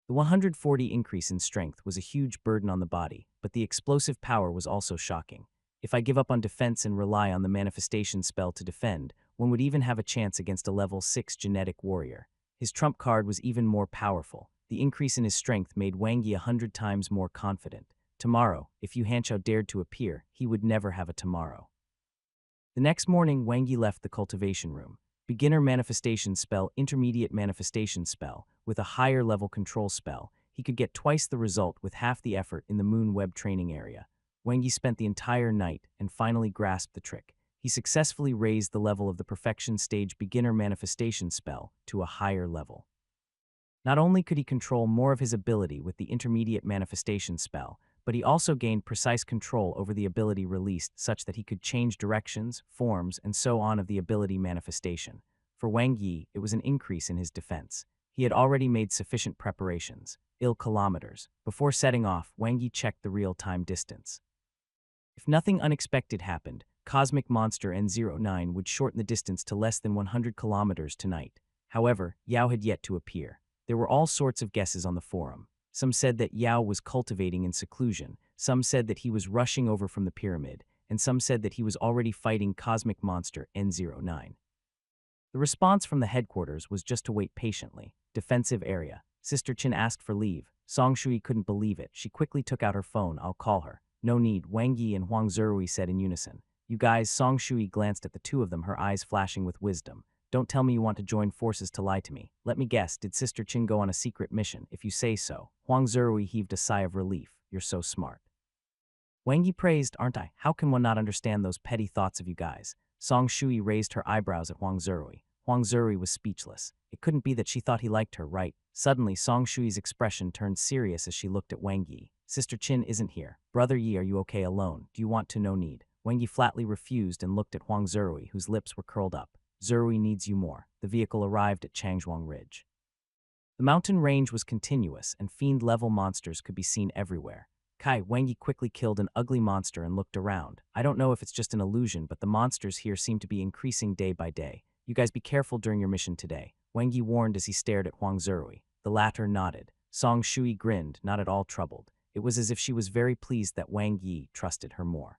The 140 increase in strength was a huge burden on the body, but the explosive power was also shocking. If I give up on defense and rely on the manifestation spell to defend, one would even have a chance against a level 6 genetic warrior. His trump card was even more powerful. The increase in his strength made Wang Yi 100 times more confident. Tomorrow, if Yu Hanqiao dared to appear, he would never have a tomorrow. The next morning, Wang Yi left the cultivation room. Beginner manifestation spell, intermediate manifestation spell, with a higher level control spell, he could get twice the result with half the effort in the Moon Web training area. Wang Yi spent the entire night and finally grasped the trick. He successfully raised the level of the perfection stage beginner manifestation spell to a higher level. Not only could he control more of his ability with the intermediate manifestation spell, but he also gained precise control over the ability released such that he could change directions, forms, and so on of the ability manifestation. For Wang Yi, it was an increase in his defense. He had already made sufficient preparations, kilometers. Before setting off, Wang Yi checked the real-time distance. If nothing unexpected happened, Cosmic Monster N09 would shorten the distance to less than 100 kilometers tonight. However, Yao had yet to appear. There were all sorts of guesses on the forum. Some said that Yao was cultivating in seclusion, some said that he was rushing over from the pyramid, and some said that he was already fighting Cosmic Monster N09. The response from the headquarters was just to wait patiently. Defensive area. Sister Qin asked for leave. Song Shui couldn't believe it. She quickly took out her phone. I'll call her. No need, Wang Yi and Huang Zerui said in unison. You guys, Song Shui glanced at the two of them, her eyes flashing with wisdom. Don't tell me you want to join forces to lie to me. Let me guess, did Sister Qin go on a secret mission? If you say so. Huang Zerui heaved a sigh of relief. You're so smart. Wang Yi praised, aren't I? How can one not understand those petty thoughts of you guys? Song Shui raised her eyebrows at Huang Zerui. Huang Zerui was speechless. It couldn't be that she thought he liked her, right? Suddenly, Song Shui's expression turned serious as she looked at Wang Yi. Sister Qin isn't here. Brother Yi, are you okay alone? Do you want to? No need. Wang Yi flatly refused and looked at Huang Zerui, whose lips were curled up. Zerui needs you more. The vehicle arrived at Changzhuang Ridge. The mountain range was continuous, and fiend-level monsters could be seen everywhere. Wang Yi quickly killed an ugly monster and looked around. I don't know if it's just an illusion, but the monsters here seem to be increasing day by day. You guys be careful during your mission today. Wang Yi warned as he stared at Huang Zerui. The latter nodded. Song Shui grinned, not at all troubled. It was as if she was very pleased that Wang Yi trusted her more.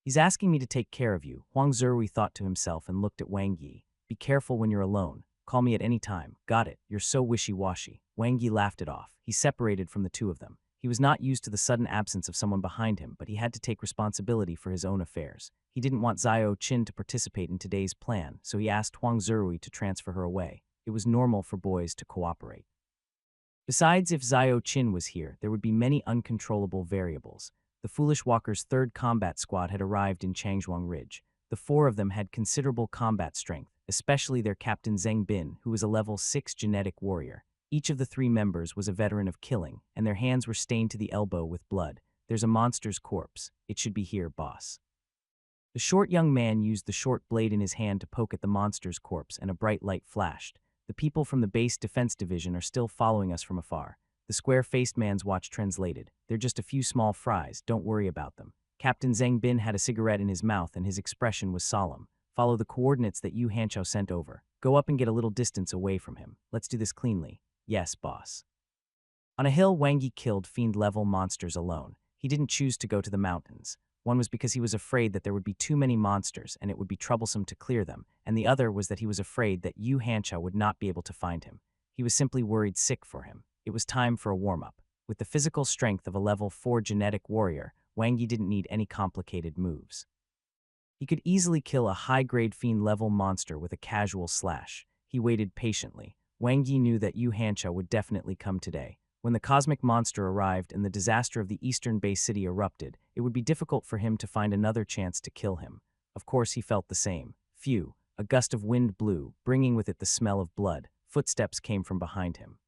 He's asking me to take care of you, Huang Zerui thought to himself and looked at Wang Yi. Be careful when you're alone. Call me at any time. Got it. You're so wishy-washy. Wang Yi laughed it off. He separated from the two of them. He was not used to the sudden absence of someone behind him, but he had to take responsibility for his own affairs. He didn't want Xiao Qin to participate in today's plan, so he asked Huang Zerui to transfer her away. It was normal for boys to cooperate. Besides, if Xiao Qin was here, there would be many uncontrollable variables. The Foolish Walker's third combat squad had arrived in Changzhuang Ridge. The four of them had considerable combat strength, especially their captain Zheng Bin, who was a level 6 genetic warrior. Each of the three members was a veteran of killing, and their hands were stained to the elbow with blood. There's a monster's corpse. It should be here, boss. The short young man used the short blade in his hand to poke at the monster's corpse, and a bright light flashed. The people from the base defense division are still following us from afar. The square-faced man's watch translated. They're just a few small fries, don't worry about them. Captain Zheng Bin had a cigarette in his mouth and his expression was solemn. Follow the coordinates that Yu Hanqiao sent over. Go up and get a little distance away from him. Let's do this cleanly. Yes, boss. On a hill, Wang Yi killed fiend-level monsters alone. He didn't choose to go to the mountains. One was because he was afraid that there would be too many monsters and it would be troublesome to clear them, and the other was that he was afraid that Yu Hanqiao would not be able to find him. He was simply worried sick for him. It was time for a warm-up. With the physical strength of a level 4 genetic warrior, Wang Yi didn't need any complicated moves. He could easily kill a high-grade fiend-level monster with a casual slash. He waited patiently. Wang Yi knew that Yu Hanqiao would definitely come today. When the cosmic monster arrived and the disaster of the eastern Bay City erupted, it would be difficult for him to find another chance to kill him. Of course, he felt the same. Phew, a gust of wind blew, bringing with it the smell of blood. Footsteps came from behind him.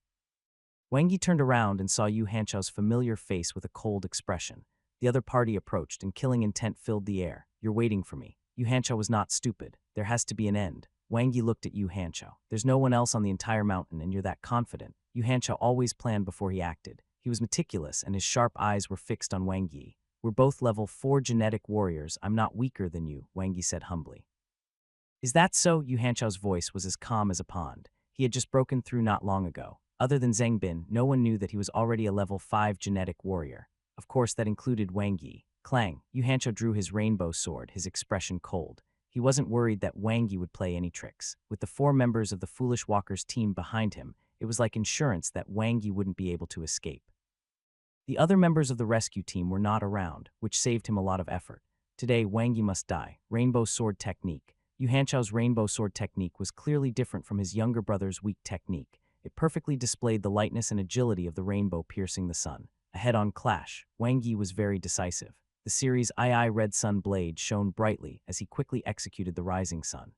Wang Yi turned around and saw Yu Hanqiao's familiar face with a cold expression. The other party approached, and killing intent filled the air. You're waiting for me. Yu Hanqiao was not stupid. There has to be an end. Wang Yi looked at Yu Hanqiao. There's no one else on the entire mountain, and you're that confident. Yu Hanqiao always planned before he acted. He was meticulous, and his sharp eyes were fixed on Wang Yi. We're both level 4 genetic warriors. I'm not weaker than you, Wang Yi said humbly. Is that so? Yu Hanqiao's voice was as calm as a pond. He had just broken through not long ago. Other than Zheng Bin, no one knew that he was already a level 5 genetic warrior. Of course, that included Wang Yi. Clang, Yu Hanqiao drew his rainbow sword, his expression cold. He wasn't worried that Wang Yi would play any tricks. With the 4 members of the Foolish Walker's team behind him, it was like insurance that Wang Yi wouldn't be able to escape. The other members of the rescue team were not around, which saved him a lot of effort. Today, Wang Yi must die. Rainbow sword technique. Yu Hanchao's rainbow sword technique was clearly different from his younger brother's weak technique. It perfectly displayed the lightness and agility of the rainbow piercing the sun. A head-on clash, Wang Yi was very decisive. The series' II Red Sun blade shone brightly as he quickly executed the rising sun.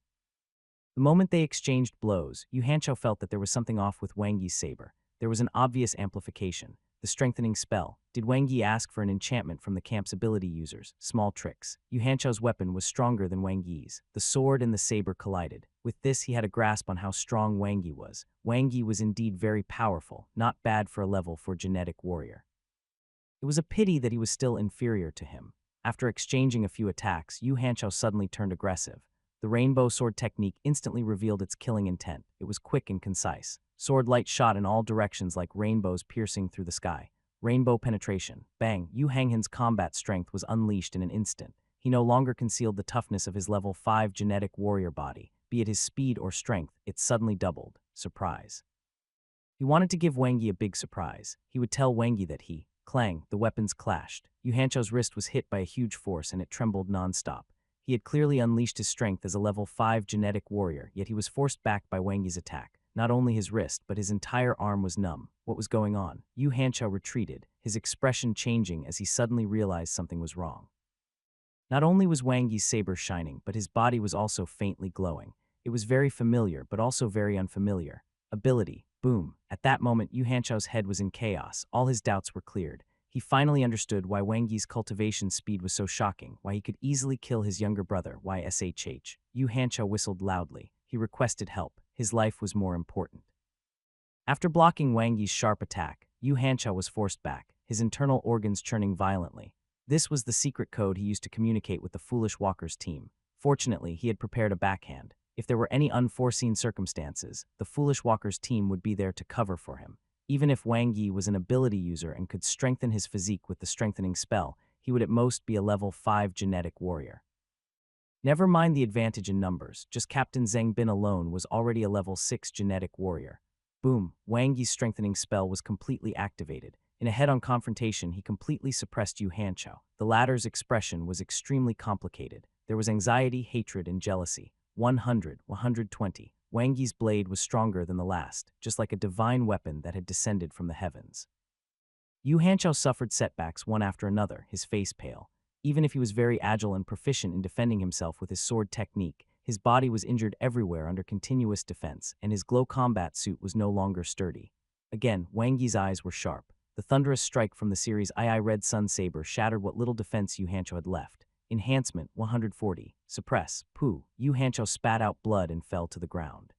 The moment they exchanged blows, Yu Hanchao felt that there was something off with Wang Yi's saber. There was an obvious amplification. The strengthening spell. Did Wang Yi ask for an enchantment from the camp's ability users? Small tricks. Yu Hanchao's weapon was stronger than Wang Yi's. The sword and the saber collided. With this, he had a grasp on how strong Wang Yi was. Wang Yi was indeed very powerful, not bad for a level 4 genetic warrior. It was a pity that he was still inferior to him. After exchanging a few attacks, Yu Hanchao suddenly turned aggressive. The rainbow sword technique instantly revealed its killing intent. It was quick and concise. Sword light shot in all directions like rainbows piercing through the sky. Rainbow penetration. Bang! Yu Hanghan's combat strength was unleashed in an instant. He no longer concealed the toughness of his level 5 genetic warrior body. Be it his speed or strength, it suddenly doubled. Surprise. He wanted to give Wang Yi a big surprise. He would tell Wang Yi that he, clang, the weapons clashed. Yu Hanchao's wrist was hit by a huge force and it trembled non-stop. He had clearly unleashed his strength as a level 5 genetic warrior, yet he was forced back by Wang Yi's attack. Not only his wrist, but his entire arm was numb. What was going on? Yu Hanchao retreated, his expression changing as he suddenly realized something was wrong. Not only was Wang Yi's saber shining, but his body was also faintly glowing. It was very familiar, but also very unfamiliar. Ability. Boom. At that moment, Yu Hanchao's head was in chaos. All his doubts were cleared. He finally understood why Wang Yi's cultivation speed was so shocking, why he could easily kill his younger brother, YSHH. Yu Hanchao whistled loudly. He requested help. His life was more important. After blocking Wang Yi's sharp attack, Yu Hanchao was forced back, his internal organs churning violently. This was the secret code he used to communicate with the Foolish Walker's team. Fortunately, he had prepared a backhand. If there were any unforeseen circumstances, the Foolish Walker's team would be there to cover for him. Even if Wang Yi was an ability user and could strengthen his physique with the strengthening spell, he would at most be a level 5 genetic warrior. Never mind the advantage in numbers, just Captain Zheng Bin alone was already a level 6 genetic warrior. Boom, Wang Yi's strengthening spell was completely activated. In a head-on confrontation, he completely suppressed Yu Hanchao. The latter's expression was extremely complicated. There was anxiety, hatred, and jealousy. 100, 120. Wang Yi's blade was stronger than the last, just like a divine weapon that had descended from the heavens. Yu Hanchao suffered setbacks one after another, his face pale. Even if he was very agile and proficient in defending himself with his sword technique, his body was injured everywhere under continuous defense, and his glow combat suit was no longer sturdy. Again, Wang Yi's eyes were sharp. The thunderous strike from the series II Red Sun Saber shattered what little defense Yu Hanchao had left. Enhancement 140. Suppress. Pooh. Yu Hanchao spat out blood and fell to the ground.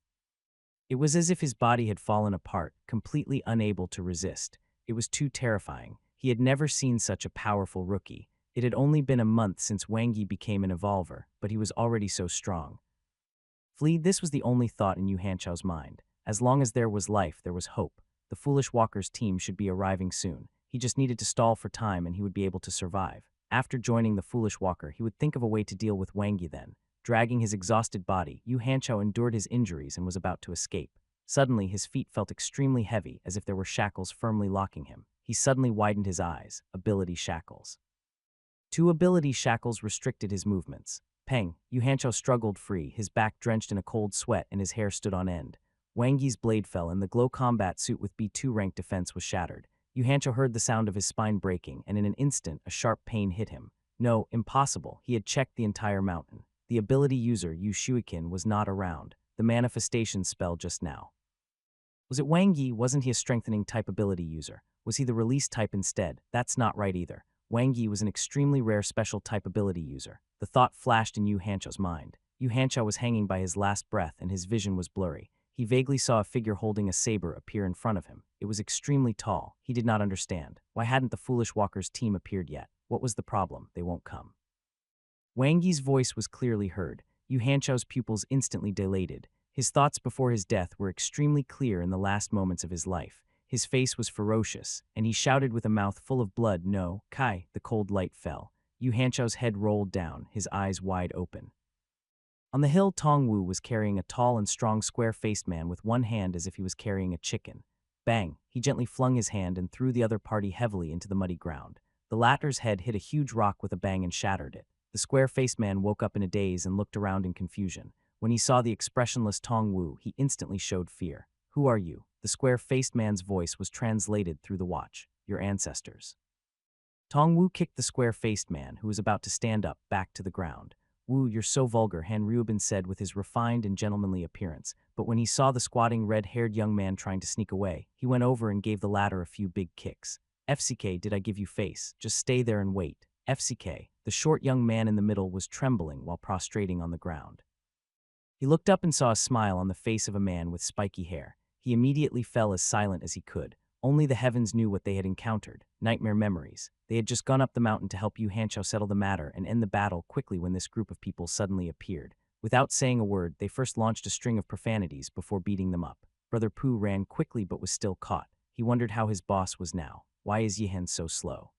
It was as if his body had fallen apart, completely unable to resist. It was too terrifying. He had never seen such a powerful rookie. It had only been a month since Wang Yi became an evolver, but he was already so strong. Flee, this was the only thought in Yu Hanchao's mind. As long as there was life, there was hope. The Foolish Walker's team should be arriving soon. He just needed to stall for time and he would be able to survive. After joining the Foolish Walker, he would think of a way to deal with Wang Yi then. Dragging his exhausted body, Yu Hanchao endured his injuries and was about to escape. Suddenly, his feet felt extremely heavy, as if there were shackles firmly locking him. He suddenly widened his eyes. Ability shackles. 2 ability shackles restricted his movements. Peng, Yu Hanchao struggled free, his back drenched in a cold sweat and his hair stood on end. Wang Yi's blade fell and the glow combat suit with B2 rank defense was shattered. Yu Hanchao heard the sound of his spine breaking, and in an instant, a sharp pain hit him. No, impossible. He had checked the entire mountain. The ability user, Yu Shuikin, was not around. The manifestation spell just now. Was it Wang Yi? Wasn't he a strengthening type ability user? Was he the release type instead? That's not right either. Wang Yi was an extremely rare special type ability user. The thought flashed in Yu Hanchao's mind. Yu Hanchao was hanging by his last breath and his vision was blurry. He vaguely saw a figure holding a saber appear in front of him. It was extremely tall. He did not understand. Why hadn't the Foolish Walker's team appeared yet? What was the problem? They won't come. Wang Yi's voice was clearly heard. Yu Hanchao's pupils instantly dilated. His thoughts before his death were extremely clear in the last moments of his life. His face was ferocious, and he shouted with a mouth full of blood, "No, Kai!" The cold light fell. Yu Hanchao's head rolled down, his eyes wide open. On the hill, Tong Wu was carrying a tall and strong square-faced man with one hand as if he was carrying a chicken. Bang! He gently flung his hand and threw the other party heavily into the muddy ground. The latter's head hit a huge rock with a bang and shattered it. The square-faced man woke up in a daze and looked around in confusion. When he saw the expressionless Tong Wu, he instantly showed fear. "Who are you?" The square-faced man's voice was translated through the watch. "Your ancestors." Tong Wu kicked the square-faced man, who was about to stand up, back to the ground. "Wu, you're so vulgar," Han Ryubin said with his refined and gentlemanly appearance, but when he saw the squatting red-haired young man trying to sneak away, he went over and gave the latter a few big kicks. "FCK, did I give you face? Just stay there and wait." FCK, the short young man in the middle, was trembling while prostrating on the ground. He looked up and saw a smile on the face of a man with spiky hair. He immediately fell as silent as he could. Only the heavens knew what they had encountered. Nightmare memories. They had just gone up the mountain to help Yu Hanchao settle the matter and end the battle quickly when this group of people suddenly appeared. Without saying a word, they first launched a string of profanities before beating them up. Brother Pooh ran quickly but was still caught. He wondered how his boss was now. Why is Yihen so slow?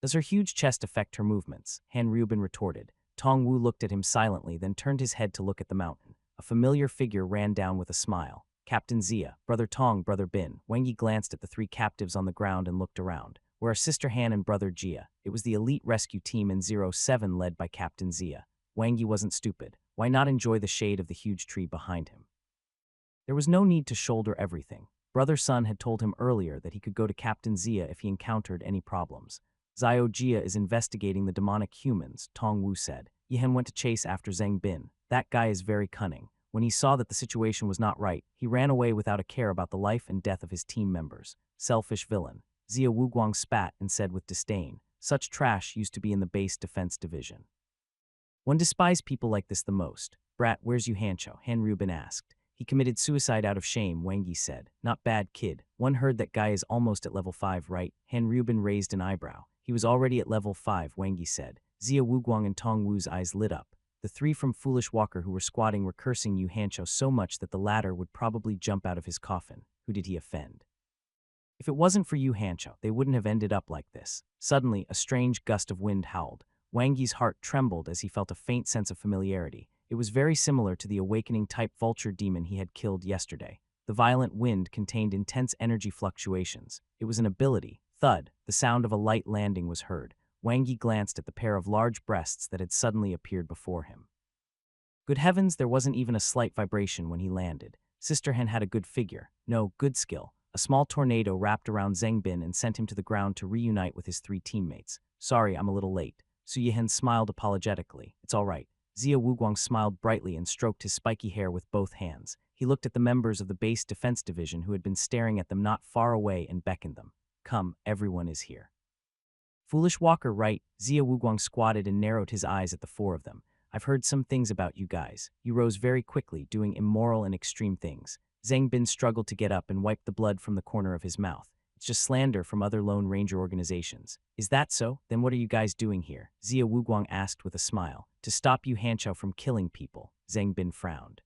Does her huge chest affect her movements? Han Ryubin retorted. Tong Wu looked at him silently, then turned his head to look at the mountain. A familiar figure ran down with a smile. "Captain Zia, Brother Tong, Brother Bin." Wang Yi glanced at the three captives on the ground and looked around. "Where are Sister Han and Brother Jia?" It was the elite rescue team in 07 led by Captain Zia. Wang Yi wasn't stupid. Why not enjoy the shade of the huge tree behind him? There was no need to shoulder everything. Brother Sun had told him earlier that he could go to Captain Zia if he encountered any problems. "Zio Jia is investigating the demonic humans," Tong Wu said. "Yihen went to chase after Zhang Bin. That guy is very cunning. When he saw that the situation was not right, he ran away without a care about the life and death of his team members. Selfish villain." Zia Wuguang spat and said with disdain, "Such trash used to be in the base defense division. One despised people like this the most." "Brat, where's Yu Hanchao?" Han Ryubin asked. "He committed suicide out of shame," Wang Yi said. "Not bad, kid. One heard that guy is almost at level 5, right?" Han Ryubin raised an eyebrow. "He was already at level 5, Wang Yi said. Zia Wuguang and Tong Wu's eyes lit up. The three from Foolish Walker who were squatting were cursing Yu Hanchao so much that the latter would probably jump out of his coffin. Who did he offend? If it wasn't for Yu Hanchao, they wouldn't have ended up like this. Suddenly, a strange gust of wind howled. Wang Yi's heart trembled as he felt a faint sense of familiarity. It was very similar to the awakening-type vulture demon he had killed yesterday. The violent wind contained intense energy fluctuations. It was an ability. Thud, the sound of a light landing was heard. Wang Yi glanced at the pair of large breasts that had suddenly appeared before him. Good heavens, there wasn't even a slight vibration when he landed. Sister Hen had a good figure. No, good skill. A small tornado wrapped around Zhang Bin and sent him to the ground to reunite with his three teammates. "Sorry, I'm a little late." Su Yihen smiled apologetically. "It's all right." Zia Wuguang smiled brightly and stroked his spiky hair with both hands. He looked at the members of the base defense division who had been staring at them not far away and beckoned them. "Come, everyone is here." "Foolish Walker, right?" Zia Wuguang squatted and narrowed his eyes at the four of them. "I've heard some things about you guys. You rose very quickly, doing immoral and extreme things." Zhang Bin struggled to get up and wiped the blood from the corner of his mouth. "It's just slander from other Lone Ranger organizations." "Is that so? Then what are you guys doing here?" Zia Wuguang asked with a smile. "To stop Yu Hanchao from killing people." Zhang Bin frowned.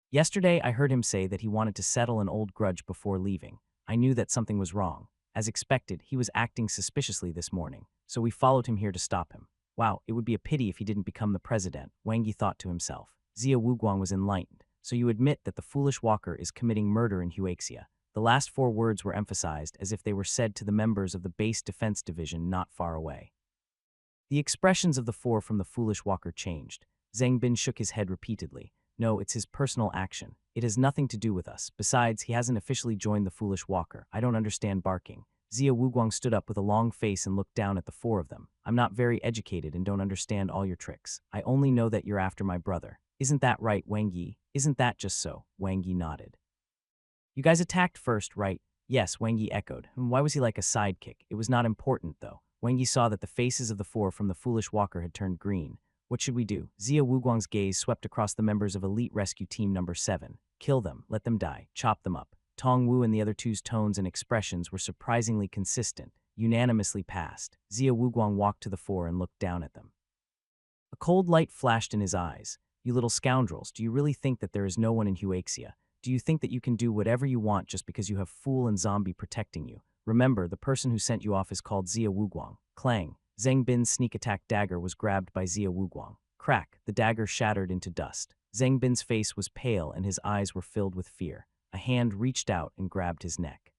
"Yesterday, I heard him say that he wanted to settle an old grudge before leaving. I knew that something was wrong. As expected, he was acting suspiciously this morning, so we followed him here to stop him. Wow, it would be a pity if he didn't become the president," Wang Yi thought to himself. Zia Wuguang was enlightened. "So you admit that the Foolish Walker is committing murder in Huaxia." The last four words were emphasized as if they were said to the members of the base defense division not far away. The expressions of the four from the Foolish Walker changed. Zhang Bin shook his head repeatedly. "No, it's his personal action. It has nothing to do with us. Besides, he hasn't officially joined the Foolish Walker. I don't understand barking." Zia Wuguang stood up with a long face and looked down at the four of them. "I'm not very educated and don't understand all your tricks. I only know that you're after my brother. Isn't that right, Wang Yi? Isn't that just so?" Wang Yi nodded. "You guys attacked first, right?" "Yes," Wang Yi echoed. "Why was he like a sidekick?" "It was not important, though." Wang Yi saw that the faces of the four from the Foolish Walker had turned green. "What should we do?" Zia Wuguang's gaze swept across the members of Elite Rescue Team number 7. "Kill them, let them die, chop them up." Tong Wu and the other two's tones and expressions were surprisingly consistent, unanimously passed. Zia Wuguang walked to the four and looked down at them. A cold light flashed in his eyes. "You little scoundrels, do you really think that there is no one in Huaxia? Do you think that you can do whatever you want just because you have Fool and Zombie protecting you? Remember, the person who sent you off is called Zia Wuguang." Clang. Zhang Bin's sneak attack dagger was grabbed by Zia Wuguang. Crack, the dagger shattered into dust. Zhang Bin's face was pale and his eyes were filled with fear. A hand reached out and grabbed his neck.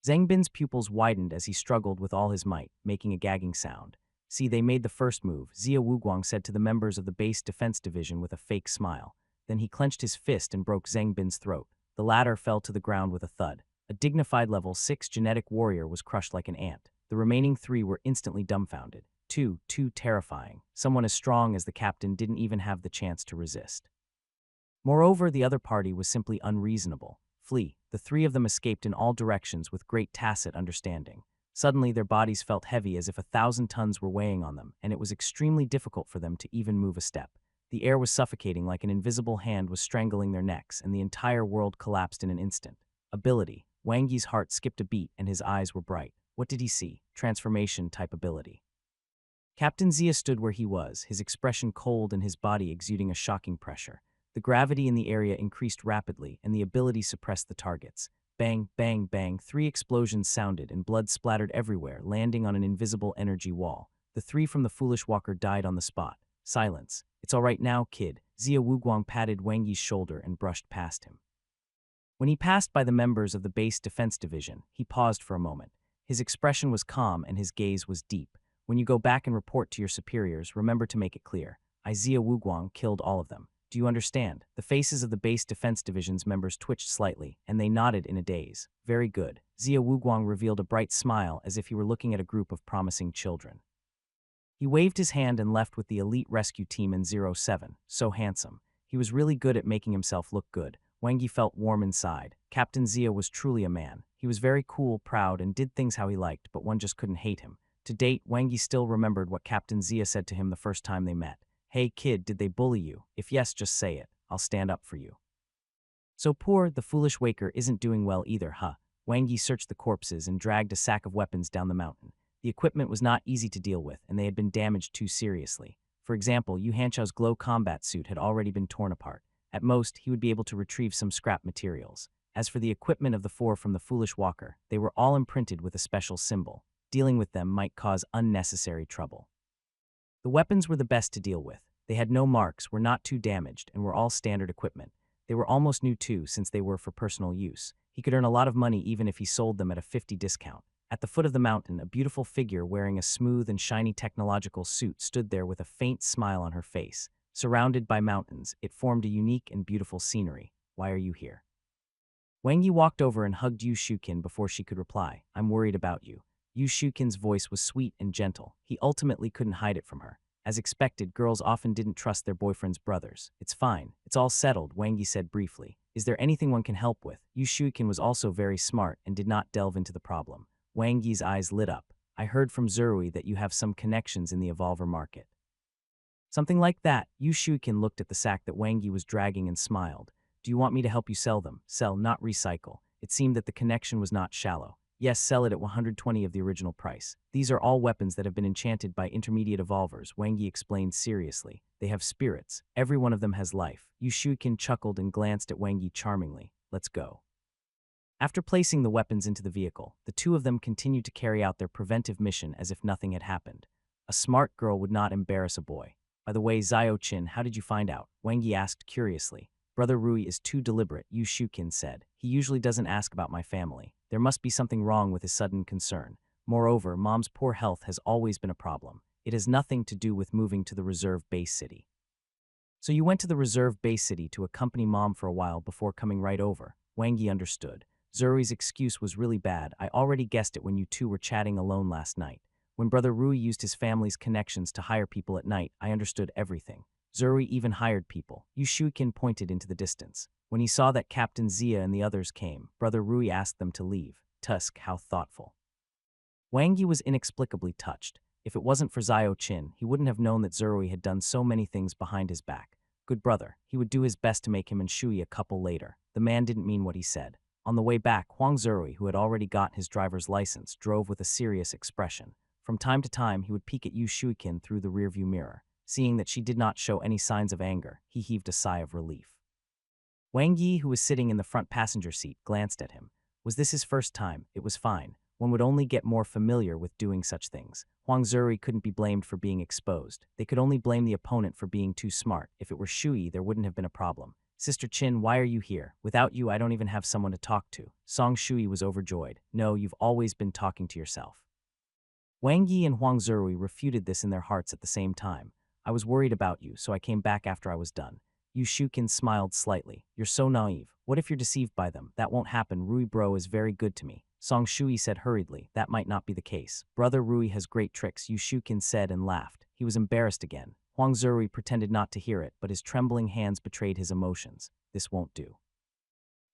Zhang Bin's pupils widened as he struggled with all his might, making a gagging sound. See, they made the first move, Zia Wuguang said to the members of the base defense division with a fake smile. Then he clenched his fist and broke Zhang Bin's throat. The latter fell to the ground with a thud. A dignified level 6 genetic warrior was crushed like an ant. The remaining 3 were instantly dumbfounded. Too terrifying. Someone as strong as the captain didn't even have the chance to resist. Moreover, the other party was simply unreasonable. Flee. The 3 of them escaped in all directions with great tacit understanding. Suddenly, their bodies felt heavy as if 1,000 tons were weighing on them, and it was extremely difficult for them to even move a step. The air was suffocating like an invisible hand was strangling their necks, and the entire world collapsed in an instant. Ability. Wang Yi's heart skipped a beat and his eyes were bright. What did he see? Transformation-type ability. Captain Zia stood where he was, his expression cold and his body exuding a shocking pressure. The gravity in the area increased rapidly, and the ability suppressed the targets. Bang, bang, bang, 3 explosions sounded, and blood splattered everywhere, landing on an invisible energy wall. The 3 from the foolish walker died on the spot. Silence. It's all right now, kid. Zia Wuguang patted Wang Yi's shoulder and brushed past him. When he passed by the members of the base defense division, he paused for a moment. His expression was calm and his gaze was deep. When you go back and report to your superiors, remember to make it clear. Zia Wuguang killed all of them. Do you understand? The faces of the base defense division's members twitched slightly, and they nodded in a daze. Very good. Zia Wuguang revealed a bright smile as if he were looking at a group of promising children. He waved his hand and left with the elite rescue team in 07. So handsome. He was really good at making himself look good. Wang Yi felt warm inside. Captain Zia was truly a man. He was very cool, proud, and did things how he liked, but one just couldn't hate him. To date, Wang Yi still remembered what Captain Zia said to him the first time they met. Hey kid, did they bully you? If yes, just say it. I'll stand up for you. So poor, the foolish waker isn't doing well either, huh? Wang Yi searched the corpses and dragged a sack of weapons down the mountain. The equipment was not easy to deal with, and they had been damaged too seriously. For example, Yu Hanchao's glow combat suit had already been torn apart. At most, he would be able to retrieve some scrap materials. As for the equipment of the 4 from the foolish walker, they were all imprinted with a special symbol. Dealing with them might cause unnecessary trouble. The weapons were the best to deal with. They had no marks, were not too damaged, and were all standard equipment. They were almost new too, since they were for personal use. He could earn a lot of money even if he sold them at a 50% discount. At the foot of the mountain, a beautiful figure wearing a smooth and shiny technological suit stood there with a faint smile on her face. Surrounded by mountains, it formed a unique and beautiful scenery. Why are you here? Wang Yi walked over and hugged Yu Shukin before she could reply. I'm worried about you. Yu Shukin's voice was sweet and gentle. He ultimately couldn't hide it from her. As expected, girls often didn't trust their boyfriend's brothers. It's fine. It's all settled, Wang Yi said briefly. Is there anything one can help with? Yu Shukin was also very smart and did not delve into the problem. Wang Yi's eyes lit up. I heard from Zerui that you have some connections in the evolver market. Something like that. Yu Shukin looked at the sack that Wang Yi was dragging and smiled. Do you want me to help you sell them? Sell, not recycle. It seemed that the connection was not shallow. Yes, sell it at 120 of the original price. These are all weapons that have been enchanted by intermediate evolvers, Wang Yi explained seriously. They have spirits. Every one of them has life. Yu Shukin chuckled and glanced at Wang Yi charmingly. Let's go. After placing the weapons into the vehicle, the 2 of them continued to carry out their preventive mission as if nothing had happened. A smart girl would not embarrass a boy. By the way, Zio Chin, how did you find out? Wang Yi asked curiously. Brother Rui is too deliberate, Yu Shukin said. He usually doesn't ask about my family. There must be something wrong with his sudden concern. Moreover, Mom's poor health has always been a problem. It has nothing to do with moving to the reserve base city. So you went to the reserve base city to accompany Mom for a while before coming right over. Wang Yi understood. Zuri's excuse was really bad. I already guessed it when you 2 were chatting alone last night. When Brother Rui used his family's connections to hire people at night, I understood everything. Zuri even hired people. Yu Shukin pointed into the distance. When he saw that Captain Zia and the others came, Brother Rui asked them to leave. Tusk, how thoughtful. Wang Yi was inexplicably touched. If it wasn't for Zio Chin, he wouldn't have known that Zuri had done so many things behind his back. Good brother. He would do his best to make him and Shui a couple later. The man didn't mean what he said. On the way back, Huang Zuri, who had already got his driver's license, drove with a serious expression. From time to time, he would peek at Yu Shuikin through the rearview mirror. Seeing that she did not show any signs of anger, he heaved a sigh of relief. Wang Yi, who was sitting in the front passenger seat, glanced at him. Was this his first time? It was fine. One would only get more familiar with doing such things. Huang Zuri couldn't be blamed for being exposed. They could only blame the opponent for being too smart. If it were Shui, there wouldn't have been a problem. Sister Qin, why are you here? Without you, I don't even have someone to talk to. Song Shui was overjoyed. No, you've always been talking to yourself. Wang Yi and Huang Zuri refuted this in their hearts at the same time. I was worried about you, so I came back after I was done. Yu Shukin smiled slightly. You're so naive. What if you're deceived by them? That won't happen. Rui Bro is very good to me. Song Shui said hurriedly. That might not be the case. Brother Rui has great tricks, Yu Shukin said and laughed. He was embarrassed again. Huang Zuri pretended not to hear it, but his trembling hands betrayed his emotions. This won't do.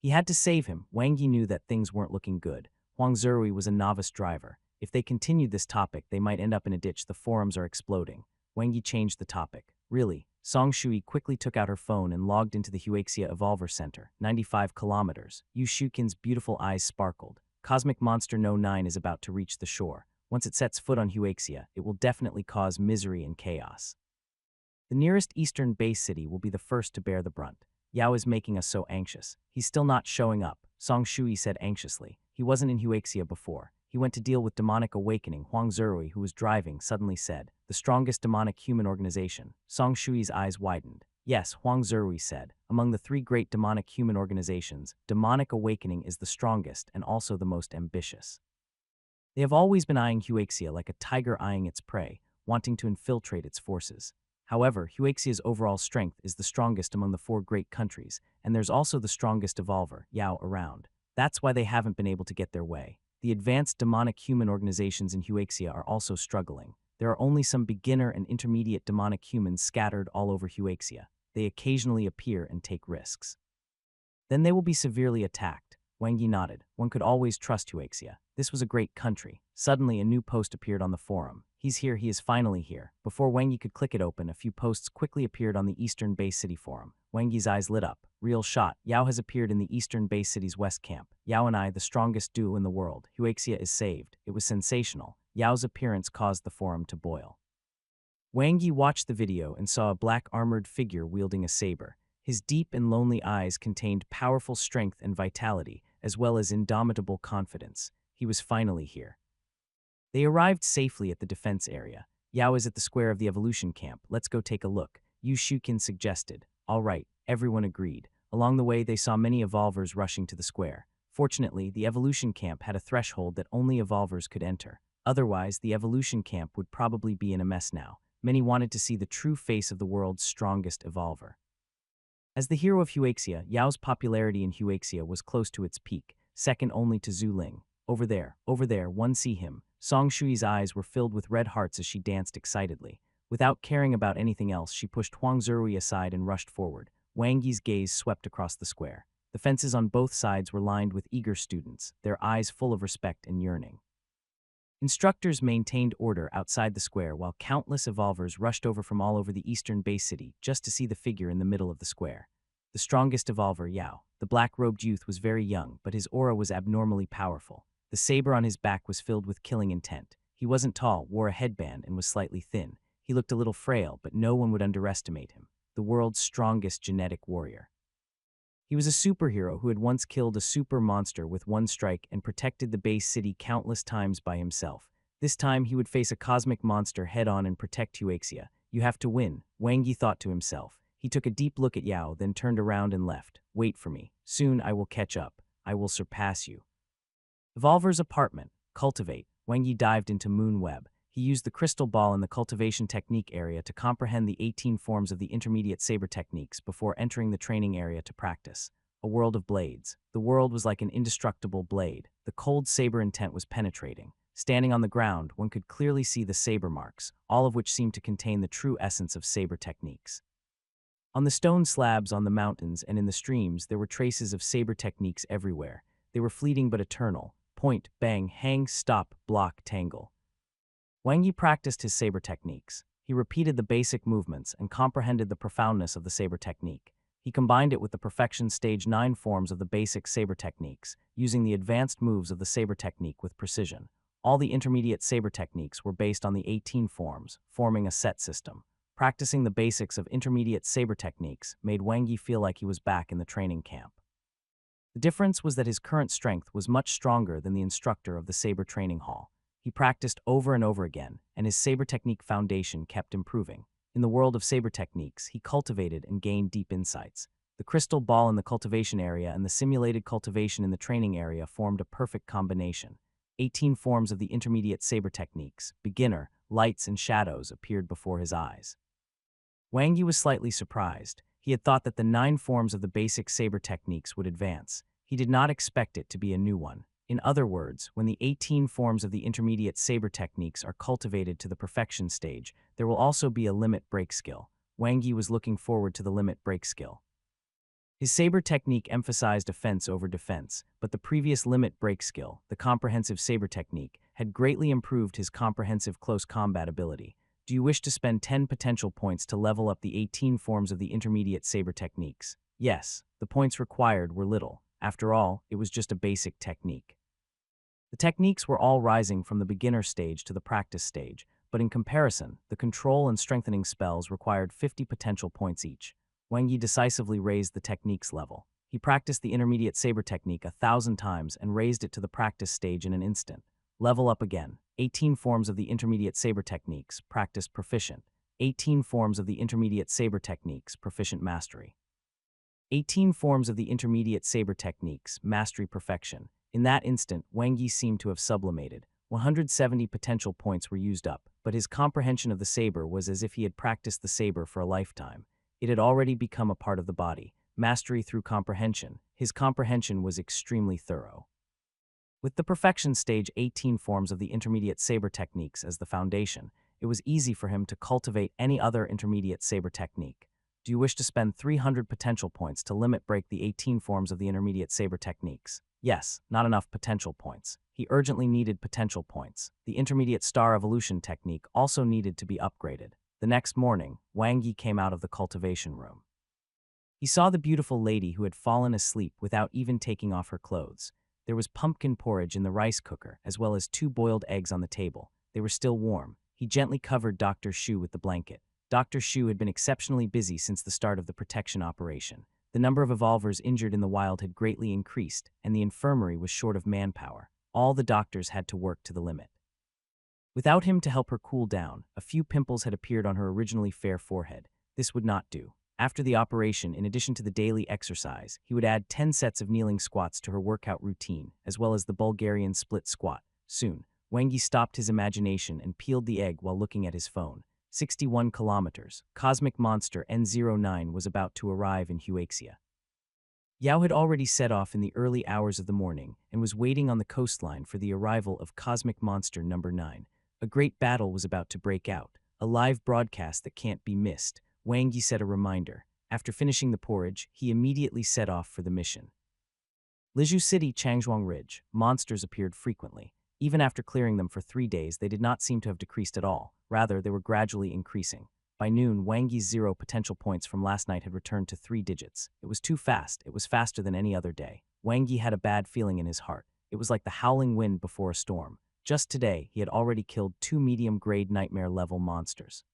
He had to save him. Wang Yi knew that things weren't looking good. Huang Zuri was a novice driver. If they continued this topic, they might end up in a ditch. The forums are exploding. Wang Yi changed the topic. Really? Song Shui quickly took out her phone and logged into the Huaxia Evolver Center, 95 kilometers. Yu Shukin's beautiful eyes sparkled. Cosmic Monster No. 9 is about to reach the shore. Once it sets foot on Huaxia, it will definitely cause misery and chaos. The nearest eastern base city will be the first to bear the brunt. Yao is making us so anxious. He's still not showing up, Song Shui said anxiously. He wasn't in Huaxia before. He went to deal with demonic awakening. Huang Zuri, who was driving, suddenly said, the strongest demonic human organization. Song Shui's eyes widened. Yes, Huang Zuri said. Among the 3 great demonic human organizations, demonic awakening is the strongest and also the most ambitious. They have always been eyeing Huaxia like a tiger eyeing its prey, wanting to infiltrate its forces. However, Huaxia's overall strength is the strongest among the 4 great countries, and there's also the strongest evolver, Yao, around. That's why they haven't been able to get their way. The advanced demonic human organizations in Huaxia are also struggling. There are only some beginner and intermediate demonic humans scattered all over Huaxia. They occasionally appear and take risks. Then they will be severely attacked. Wang Yi nodded. One could always trust Huaxia. This was a great country. Suddenly, a new post appeared on the forum. He's here, he is finally here. Before Wang Yi could click it open, a few posts quickly appeared on the Eastern Base City forum. Wang Yi's eyes lit up. Real shot. Yao has appeared in the Eastern Base City's West Camp. Yao and I, the strongest duo in the world. Huaxia is saved. It was sensational. Yao's appearance caused the forum to boil. Wang Yi watched the video and saw a black armored figure wielding a saber. His deep and lonely eyes contained powerful strength and vitality, as well as indomitable confidence. He was finally here. They arrived safely at the defense area. Yao is at the square of the evolution camp. Let's go take a look, Yu Shukin suggested. All right, everyone agreed. Along the way, they saw many evolvers rushing to the square. Fortunately, the evolution camp had a threshold that only evolvers could enter. Otherwise, the evolution camp would probably be in a mess now. Many wanted to see the true face of the world's strongest evolver. As the hero of Huaxia, Yao's popularity in Huaxia was close to its peak, second only to Zhu Ling. Over there, one see him. Song Shui's eyes were filled with red hearts as she danced excitedly. Without caring about anything else, she pushed Huang Zuri aside and rushed forward. Wang Yi's gaze swept across the square. The fences on both sides were lined with eager students, their eyes full of respect and yearning. Instructors maintained order outside the square while countless evolvers rushed over from all over the eastern base city just to see the figure in the middle of the square. The strongest evolver, Yao, the black-robed youth, was very young, but his aura was abnormally powerful. The saber on his back was filled with killing intent. He wasn't tall, wore a headband, and was slightly thin. He looked a little frail, but no one would underestimate him. The world's strongest genetic warrior. He was a superhero who had once killed a super monster with one strike and protected the base city countless times by himself. This time, he would face a cosmic monster head-on and protect Huaxia. You have to win, Wang Yi thought to himself. He took a deep look at Yao, then turned around and left. Wait for me. Soon I will catch up. I will surpass you. Evolver's apartment. Cultivate. Wang Yi dived into Moonweb. He used the crystal ball in the cultivation technique area to comprehend the 18 forms of the intermediate saber techniques before entering the training area to practice. A world of blades. The world was like an indestructible blade. The cold saber intent was penetrating. Standing on the ground, one could clearly see the saber marks, all of which seemed to contain the true essence of saber techniques. On the stone slabs on the mountains and in the streams, there were traces of saber techniques everywhere. They were fleeting but eternal. Point, bang, hang, stop, block, tangle. Wang Yi practiced his saber techniques. He repeated the basic movements and comprehended the profoundness of the saber technique. He combined it with the perfection stage 9 forms of the basic saber techniques, using the advanced moves of the saber technique with precision. All the intermediate saber techniques were based on the 18 forms, forming a set system. Practicing the basics of intermediate saber techniques made Wang Yi feel like he was back in the training camp. The difference was that his current strength was much stronger than the instructor of the saber training hall. He practiced over and over again, and his saber technique foundation kept improving. In the world of saber techniques, he cultivated and gained deep insights. The crystal ball in the cultivation area and the simulated cultivation in the training area formed a perfect combination. 18 forms of the intermediate saber techniques, beginner, lights, and shadows appeared before his eyes. Wang Yi was slightly surprised. He had thought that the 9 forms of the basic saber techniques would advance. He did not expect it to be a new one. In other words, when the 18 forms of the intermediate saber techniques are cultivated to the perfection stage, there will also be a limit break skill. Wang Yi was looking forward to the limit break skill. His saber technique emphasized offense over defense, but the previous limit break skill, the comprehensive saber technique, had greatly improved his comprehensive close combat ability. Do you wish to spend 10 potential points to level up the 18 forms of the intermediate saber techniques? Yes, the points required were little. After all, it was just a basic technique. The techniques were all rising from the beginner stage to the practice stage, but in comparison, the control and strengthening spells required 50 potential points each. Wang Yi decisively raised the technique's level. He practiced the intermediate saber technique 1,000 times and raised it to the practice stage in an instant. Level up again. 18 forms of the intermediate saber techniques, practiced proficient. 18 forms of the intermediate saber techniques, proficient mastery. 18 forms of the intermediate saber techniques, mastery perfection. In that instant, Wang Yi seemed to have sublimated. 170 potential points were used up, but his comprehension of the saber was as if he had practiced the saber for a lifetime. It had already become a part of the body. Mastery through comprehension. His comprehension was extremely thorough. With the perfection stage 18 forms of the intermediate saber techniques as the foundation, it was easy for him to cultivate any other intermediate saber technique. Do you wish to spend 300 potential points to limit break the 18 forms of the intermediate saber techniques? Yes, not enough potential points. He urgently needed potential points. The intermediate star evolution technique also needed to be upgraded. The next morning, Wang Yi came out of the cultivation room. He saw the beautiful lady who had fallen asleep without even taking off her clothes. There was pumpkin porridge in the rice cooker, as well as 2 boiled eggs on the table. They were still warm. He gently covered Dr. Shu with the blanket. Dr. Shu had been exceptionally busy since the start of the protection operation. The number of evolvers injured in the wild had greatly increased, and the infirmary was short of manpower. All the doctors had to work to the limit. Without him to help her cool down, a few pimples had appeared on her originally fair forehead. This would not do. After the operation, in addition to the daily exercise, he would add 10 sets of kneeling squats to her workout routine, as well as the Bulgarian split squat. Soon, Wang Yi stopped his imagination and peeled the egg while looking at his phone. 61 kilometers. Cosmic monster N09 was about to arrive in Huaxia. Yao had already set off in the early hours of the morning and was waiting on the coastline for the arrival of Cosmic Monster number 9. A great battle was about to break out, a live broadcast that can't be missed. Wang Yi set a reminder. After finishing the porridge, he immediately set off for the mission. Lizhu City, Changzhuang Ridge. Monsters appeared frequently. Even after clearing them for 3 days, they did not seem to have decreased at all. Rather, they were gradually increasing. By noon, Wang Yi's 0 potential points from last night had returned to 3 digits. It was too fast. It was faster than any other day. Wang Yi had a bad feeling in his heart. It was like the howling wind before a storm. Just today, he had already killed 2 medium-grade nightmare-level monsters.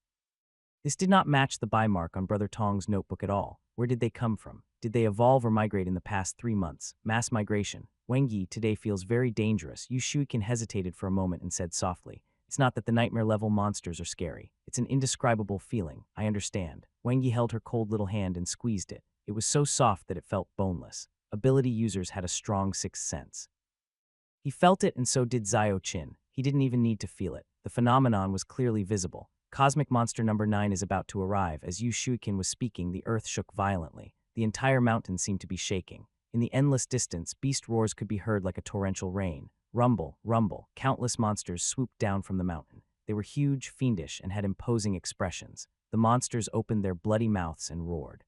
This did not match the buy mark on Brother Tong's notebook at all. Where did they come from? Did they evolve or migrate in the past 3 months? Mass migration. Wang Yi today feels very dangerous. Yu Shuiqin hesitated for a moment and said softly, "It's not that the nightmare-level monsters are scary. It's an indescribable feeling. I understand." Wang Yi held her cold little hand and squeezed it. It was so soft that it felt boneless. Ability users had a strong sixth sense. He felt it, and so did Xiao Qin. He didn't even need to feel it. The phenomenon was clearly visible. Cosmic monster number 9 is about to arrive. As Yu Shuiqin was speaking, the earth shook violently. The entire mountain seemed to be shaking. In the endless distance, beast roars could be heard like a torrential rain. Rumble, rumble. Countless monsters swooped down from the mountain. They were huge, fiendish, and had imposing expressions. The monsters opened their bloody mouths and roared.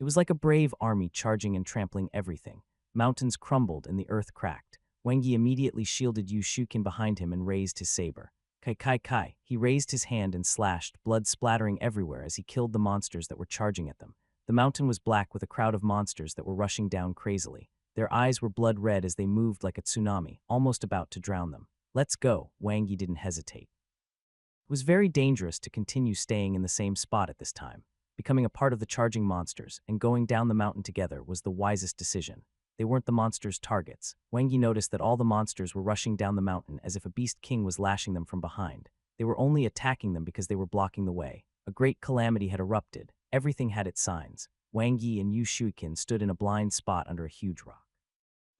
It was like a brave army charging and trampling everything. Mountains crumbled and the earth cracked. Wang Yi immediately shielded Yu Shuiqin behind him and raised his saber. Kai kai kai. He raised his hand and slashed, blood splattering everywhere as he killed the monsters that were charging at them. The mountain was black with a crowd of monsters that were rushing down crazily. Their eyes were blood red as they moved like a tsunami, almost about to drown them. "Let's go." Wang Yi didn't hesitate. It was very dangerous to continue staying in the same spot at this time. Becoming a part of the charging monsters and going down the mountain together was the wisest decision. They weren't the monsters' targets. Wang Yi noticed that all the monsters were rushing down the mountain as if a beast king was lashing them from behind. They were only attacking them because they were blocking the way. A great calamity had erupted. Everything had its signs. Wang Yi and Yu Shuiqin stood in a blind spot under a huge rock.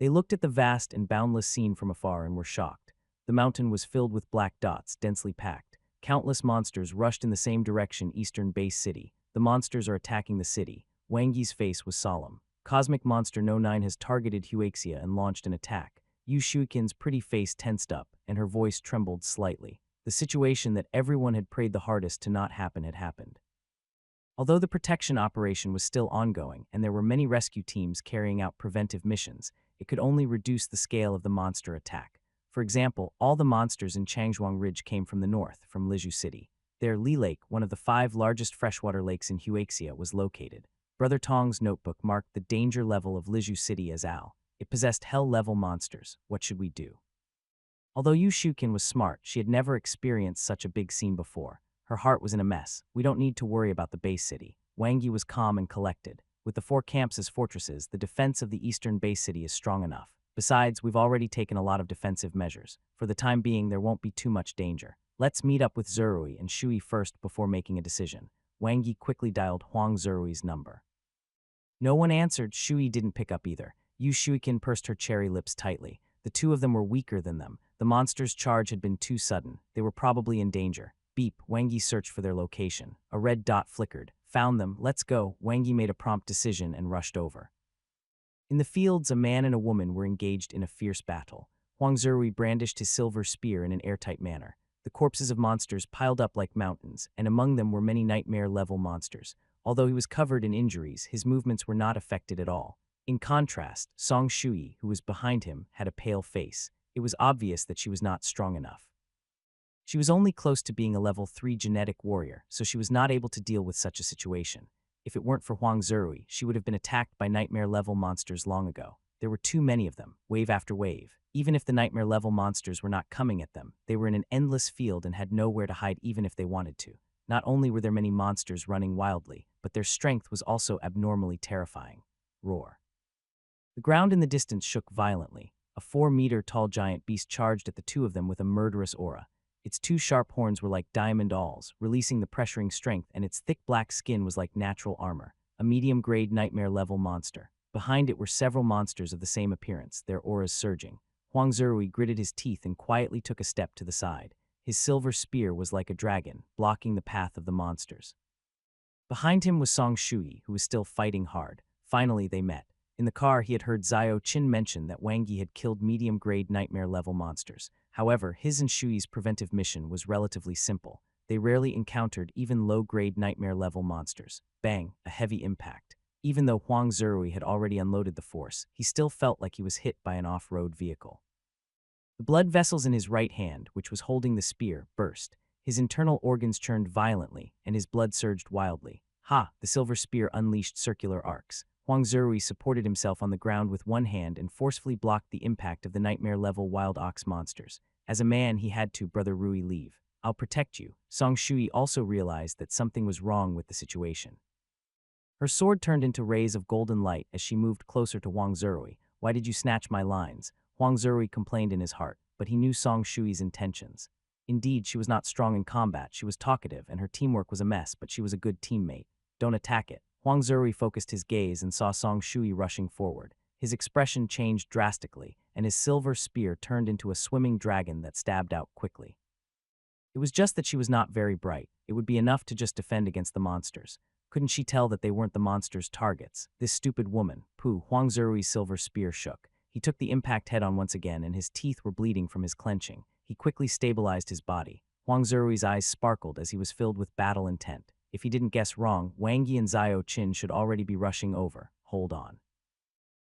They looked at the vast and boundless scene from afar and were shocked. The mountain was filled with black dots, densely packed. Countless monsters rushed in the same direction, Eastern Base City. The monsters are attacking the city. Wang Yi's face was solemn. Cosmic Monster No. 9 has targeted Huaxia and launched an attack. Yu Shuiqin's pretty face tensed up, and her voice trembled slightly. The situation that everyone had prayed the hardest to not happen had happened. Although the protection operation was still ongoing, and there were many rescue teams carrying out preventive missions, it could only reduce the scale of the monster attack. For example, all the monsters in Changzhuang Ridge came from the north, from Lizhu City. There, Li Lake, one of the 5 largest freshwater lakes in Huaxia, was located. Brother Tong's notebook marked the danger level of Lizhu City as Al. It possessed hell-level monsters. What should we do? Although Yu Shuiqin was smart, she had never experienced such a big scene before. Her heart was in a mess. We don't need to worry about the base city. Wang Yi was calm and collected. With the 4 camps as fortresses, the defense of the eastern base city is strong enough. Besides, we've already taken a lot of defensive measures. For the time being, there won't be too much danger. Let's meet up with Zerui and Shui first before making a decision. Wang Yi quickly dialed Huang Zerui's number. No one answered. Shui didn't pick up either. Yu Shuiqin pursed her cherry lips tightly. The two of them were weaker than them. The monster's charge had been too sudden. They were probably in danger. Beep, Wang Yi searched for their location. A red dot flickered. Found them. Let's go. Wang Yi made a prompt decision and rushed over. In the fields, a man and a woman were engaged in a fierce battle. Huang Zerui brandished his silver spear in an airtight manner. The corpses of monsters piled up like mountains, and among them were many nightmare-level monsters. Although he was covered in injuries, his movements were not affected at all. In contrast, Song Shui, who was behind him, had a pale face. It was obvious that she was not strong enough. She was only close to being a level 3 genetic warrior, so she was not able to deal with such a situation. If it weren't for Huang Zerui, she would have been attacked by nightmare-level monsters long ago. There were too many of them, wave after wave. Even if the nightmare-level monsters were not coming at them, they were in an endless field and had nowhere to hide even if they wanted to. Not only were there many monsters running wildly, but their strength was also abnormally terrifying. Roar. The ground in the distance shook violently. A 4-meter-tall giant beast charged at the two of them with a murderous aura. Its 2 sharp horns were like diamond awls, releasing the pressuring strength, and its thick black skin was like natural armor. A medium-grade nightmare-level monster. Behind it were several monsters of the same appearance, their auras surging. Huang Zerui gritted his teeth and quietly took a step to the side. His silver spear was like a dragon, blocking the path of the monsters. Behind him was Song Shui, who was still fighting hard. Finally, they met. In the car, he had heard Zhao Qin mention that Wang Yi had killed medium-grade nightmare-level monsters. However, his and Shui's preventive mission was relatively simple. They rarely encountered even low-grade nightmare-level monsters. Bang, a heavy impact. Even though Huang Zerui had already unloaded the force, he still felt like he was hit by an off-road vehicle. The blood vessels in his right hand, which was holding the spear, burst. His internal organs churned violently, and his blood surged wildly. Ha! The silver spear unleashed circular arcs. Huang Zerui supported himself on the ground with one hand and forcefully blocked the impact of the nightmare-level wild ox monsters. As a man, he had to, Brother Rui, leave. I'll protect you. Song Shui also realized that something was wrong with the situation. Her sword turned into rays of golden light as she moved closer to Huang Zerui. Why did you snatch my lines? Huang Zerui complained in his heart, but he knew Song Shui's intentions. Indeed, she was not strong in combat. She was talkative, and her teamwork was a mess, but she was a good teammate. Don't attack it. Huang Zerui focused his gaze and saw Song Shui rushing forward. His expression changed drastically, and his silver spear turned into a swimming dragon that stabbed out quickly. It was just that she was not very bright. It would be enough to just defend against the monsters. Couldn't she tell that they weren't the monsters' targets? This stupid woman. Pooh, Huang Zerui's silver spear shook. He took the impact head-on once again, and his teeth were bleeding from his clenching. He quickly stabilized his body. Huang Zerui's eyes sparkled as he was filled with battle intent. If he didn't guess wrong, Wang Yi and Zhao Qin should already be rushing over. Hold on.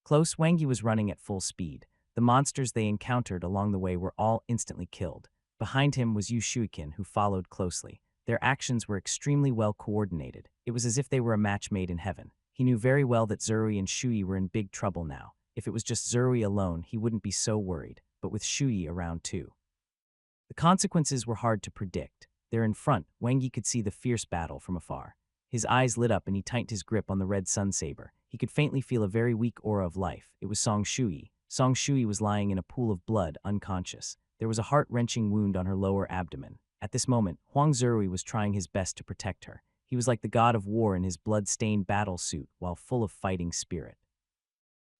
Close, Wang Yi was running at full speed. The monsters they encountered along the way were all instantly killed. Behind him was Yu Shuiqin, who followed closely. Their actions were extremely well coordinated. It was as if they were a match made in heaven. He knew very well that Zerui and Shui were in big trouble now. If it was just Zerui alone, he wouldn't be so worried, but with Shui around too. The consequences were hard to predict. There in front, Wang Yi could see the fierce battle from afar. His eyes lit up and he tightened his grip on the red sun saber. He could faintly feel a very weak aura of life. It was Song Shui. Song Shui was lying in a pool of blood, unconscious. There was a heart-wrenching wound on her lower abdomen. At this moment, Huang Zerui was trying his best to protect her. He was like the god of war in his blood-stained battle suit while full of fighting spirit.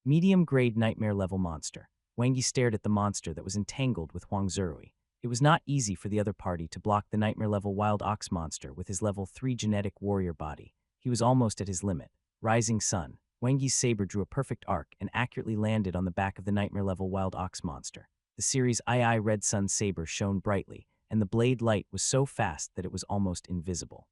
Medium-grade nightmare-level monster. Wang Yi stared at the monster that was entangled with Huang Zerui. It was not easy for the other party to block the nightmare-level wild ox monster with his level 3 genetic warrior body. He was almost at his limit. Rising sun. Wang Yi's saber drew a perfect arc and accurately landed on the back of the nightmare-level wild ox monster. The series II Red Sun saber shone brightly, and the blade light was so fast that it was almost invisible.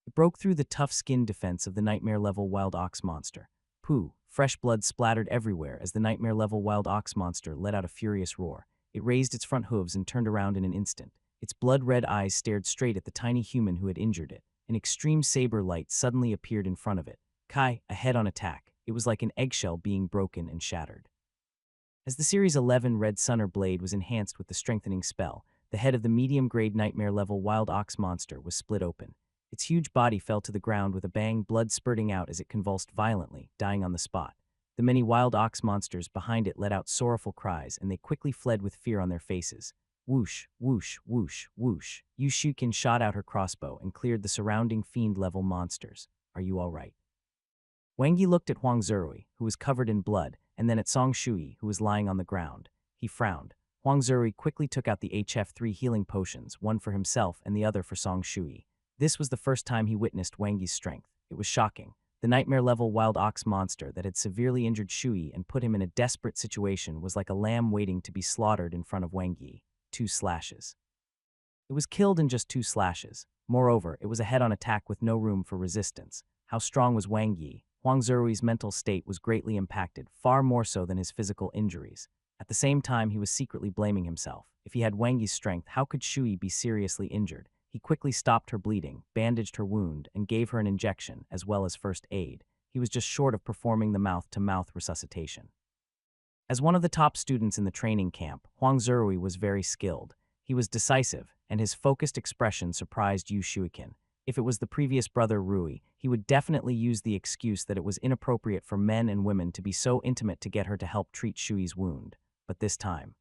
It broke through the tough skin defense of the nightmare-level wild ox monster. Pooh! Fresh blood splattered everywhere as the nightmare-level wild ox monster let out a furious roar. It raised its front hooves and turned around in an instant. Its blood-red eyes stared straight at the tiny human who had injured it. An extreme saber light suddenly appeared in front of it. Kai, a head-on attack. It was like an eggshell being broken and shattered. As the Series 11 Red Sunner blade was enhanced with the strengthening spell, the head of the medium-grade nightmare-level wild ox monster was split open. Its huge body fell to the ground with a bang, blood spurting out as it convulsed violently, dying on the spot. The many wild ox monsters behind it let out sorrowful cries, and they quickly fled with fear on their faces. Whoosh, whoosh, whoosh, whoosh. Yu Shukin shot out her crossbow and cleared the surrounding fiend-level monsters. Are you all right? Wang Yi looked at Huang Zerui, who was covered in blood, and then at Song Shui, who was lying on the ground. He frowned. Huang Zerui quickly took out the HF3 healing potions, one for himself and the other for Song Shui. This was the first time he witnessed Wang Yi's strength. It was shocking. The nightmare-level wild ox monster that had severely injured Shui and put him in a desperate situation was like a lamb waiting to be slaughtered in front of Wang Yi. 2 slashes. It was killed in just 2 slashes. Moreover, it was a head-on attack with no room for resistance. How strong was Wang Yi? Huang Zerui's mental state was greatly impacted, far more so than his physical injuries. At the same time, he was secretly blaming himself. If he had Wang Yi's strength, how could Shui be seriously injured? He quickly stopped her bleeding, bandaged her wound, and gave her an injection, as well as first aid. He was just short of performing the mouth-to-mouth resuscitation. As one of the top students in the training camp, Huang Zerui was very skilled. He was decisive, and his focused expression surprised Yu Shuikin. If it was the previous brother Rui, he would definitely use the excuse that it was inappropriate for men and women to be so intimate to get her to help treat Shui's wound. But this time,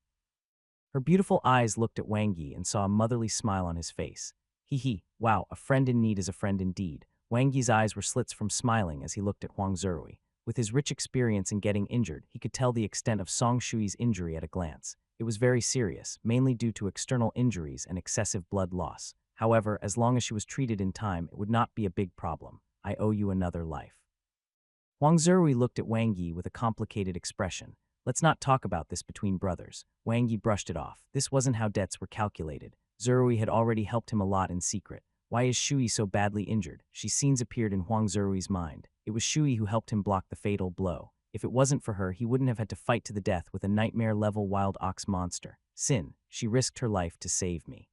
her beautiful eyes looked at Wang Yi and saw a motherly smile on his face. Hee, wow, a friend in need is a friend indeed. Wang Yi's eyes were slits from smiling as he looked at Huang Zerui. With his rich experience in getting injured, he could tell the extent of Song Shui's injury at a glance. It was very serious, mainly due to external injuries and excessive blood loss. However, as long as she was treated in time, it would not be a big problem. I owe you another life. Huang Zerui looked at Wang Yi with a complicated expression. Let's not talk about this between brothers. Wang Yi brushed it off. This wasn't how debts were calculated. Zerui had already helped him a lot in secret. Why is Shui so badly injured? Scenes appeared in Huang Zerui's mind. It was Shui who helped him block the fatal blow. If it wasn't for her, he wouldn't have had to fight to the death with a nightmare-level wild ox monster. Sin, she risked her life to save me.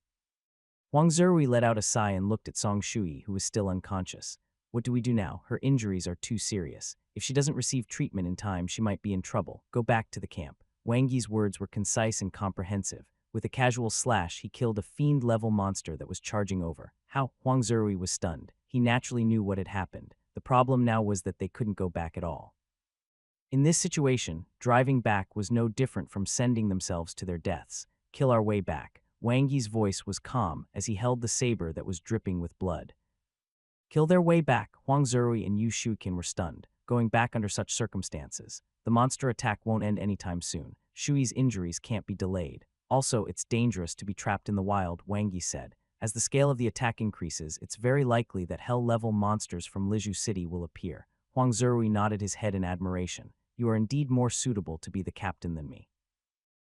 Huang Zerui let out a sigh and looked at Song Shui, who was still unconscious. What do we do now? Her injuries are too serious. If she doesn't receive treatment in time, she might be in trouble. Go back to the camp. Wang Yi's words were concise and comprehensive. With a casual slash, he killed a fiend-level monster that was charging over. How? Huang Zerui was stunned. He naturally knew what had happened. The problem now was that they couldn't go back at all. In this situation, driving back was no different from sending themselves to their deaths. Kill our way back. Wang Yi's voice was calm as he held the saber that was dripping with blood. Kill their way back. Huang Zerui and Yu Shuikin were stunned. Going back under such circumstances. The monster attack won't end anytime soon. Shui's injuries can't be delayed. Also, it's dangerous to be trapped in the wild, Wang Yi said. As the scale of the attack increases, it's very likely that hell-level monsters from Liju City will appear. Huang Zerui nodded his head in admiration. You are indeed more suitable to be the captain than me.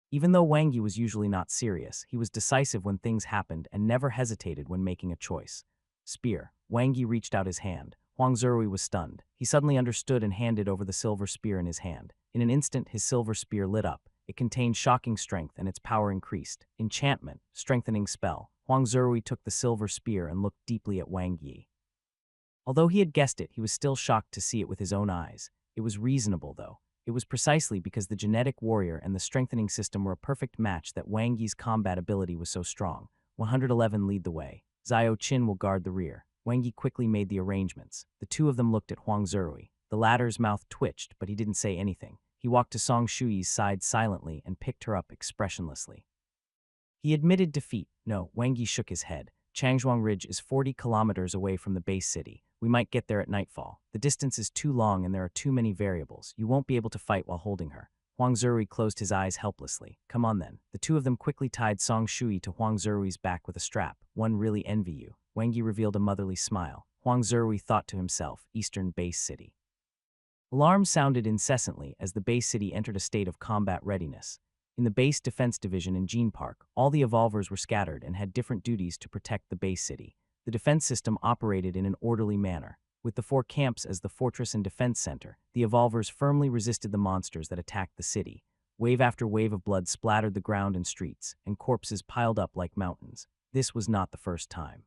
Even though Wang Yi was usually not serious, he was decisive when things happened and never hesitated when making a choice. Spear. Wang Yi reached out his hand. Huang Zerui was stunned. He suddenly understood and handed over the silver spear in his hand. In an instant, his silver spear lit up. It contained shocking strength and its power increased. Enchantment, strengthening spell. Huang Zerui took the silver spear and looked deeply at Wang Yi. Although he had guessed it, he was still shocked to see it with his own eyes. It was reasonable, though. It was precisely because the genetic warrior and the strengthening system were a perfect match that Wang Yi's combat ability was so strong. 111 lead the way. Zhao Qin will guard the rear. Wang Yi quickly made the arrangements. The two of them looked at Huang Zerui. The latter's mouth twitched, but he didn't say anything. He walked to Song Shuyi's side silently and picked her up expressionlessly. He admitted defeat. No, Wang Yi shook his head. Changzhuang Ridge is 40 kilometers away from the base city. We might get there at nightfall. The distance is too long and there are too many variables. You won't be able to fight while holding her. Huang Zerui closed his eyes helplessly. Come on then. The two of them quickly tied Song Shui to Huang Zerui's back with a strap. One really envy you. Wang Yi revealed a motherly smile. Huang Zerui thought to himself, Eastern Base City. Alarms sounded incessantly as the base city entered a state of combat readiness. In the base defense division in Gene Park, all the evolvers were scattered and had different duties to protect the base city. The defense system operated in an orderly manner. With the 4 camps as the fortress and defense center, the evolvers firmly resisted the monsters that attacked the city. Wave after wave of blood splattered the ground and streets, and corpses piled up like mountains. This was not the first time.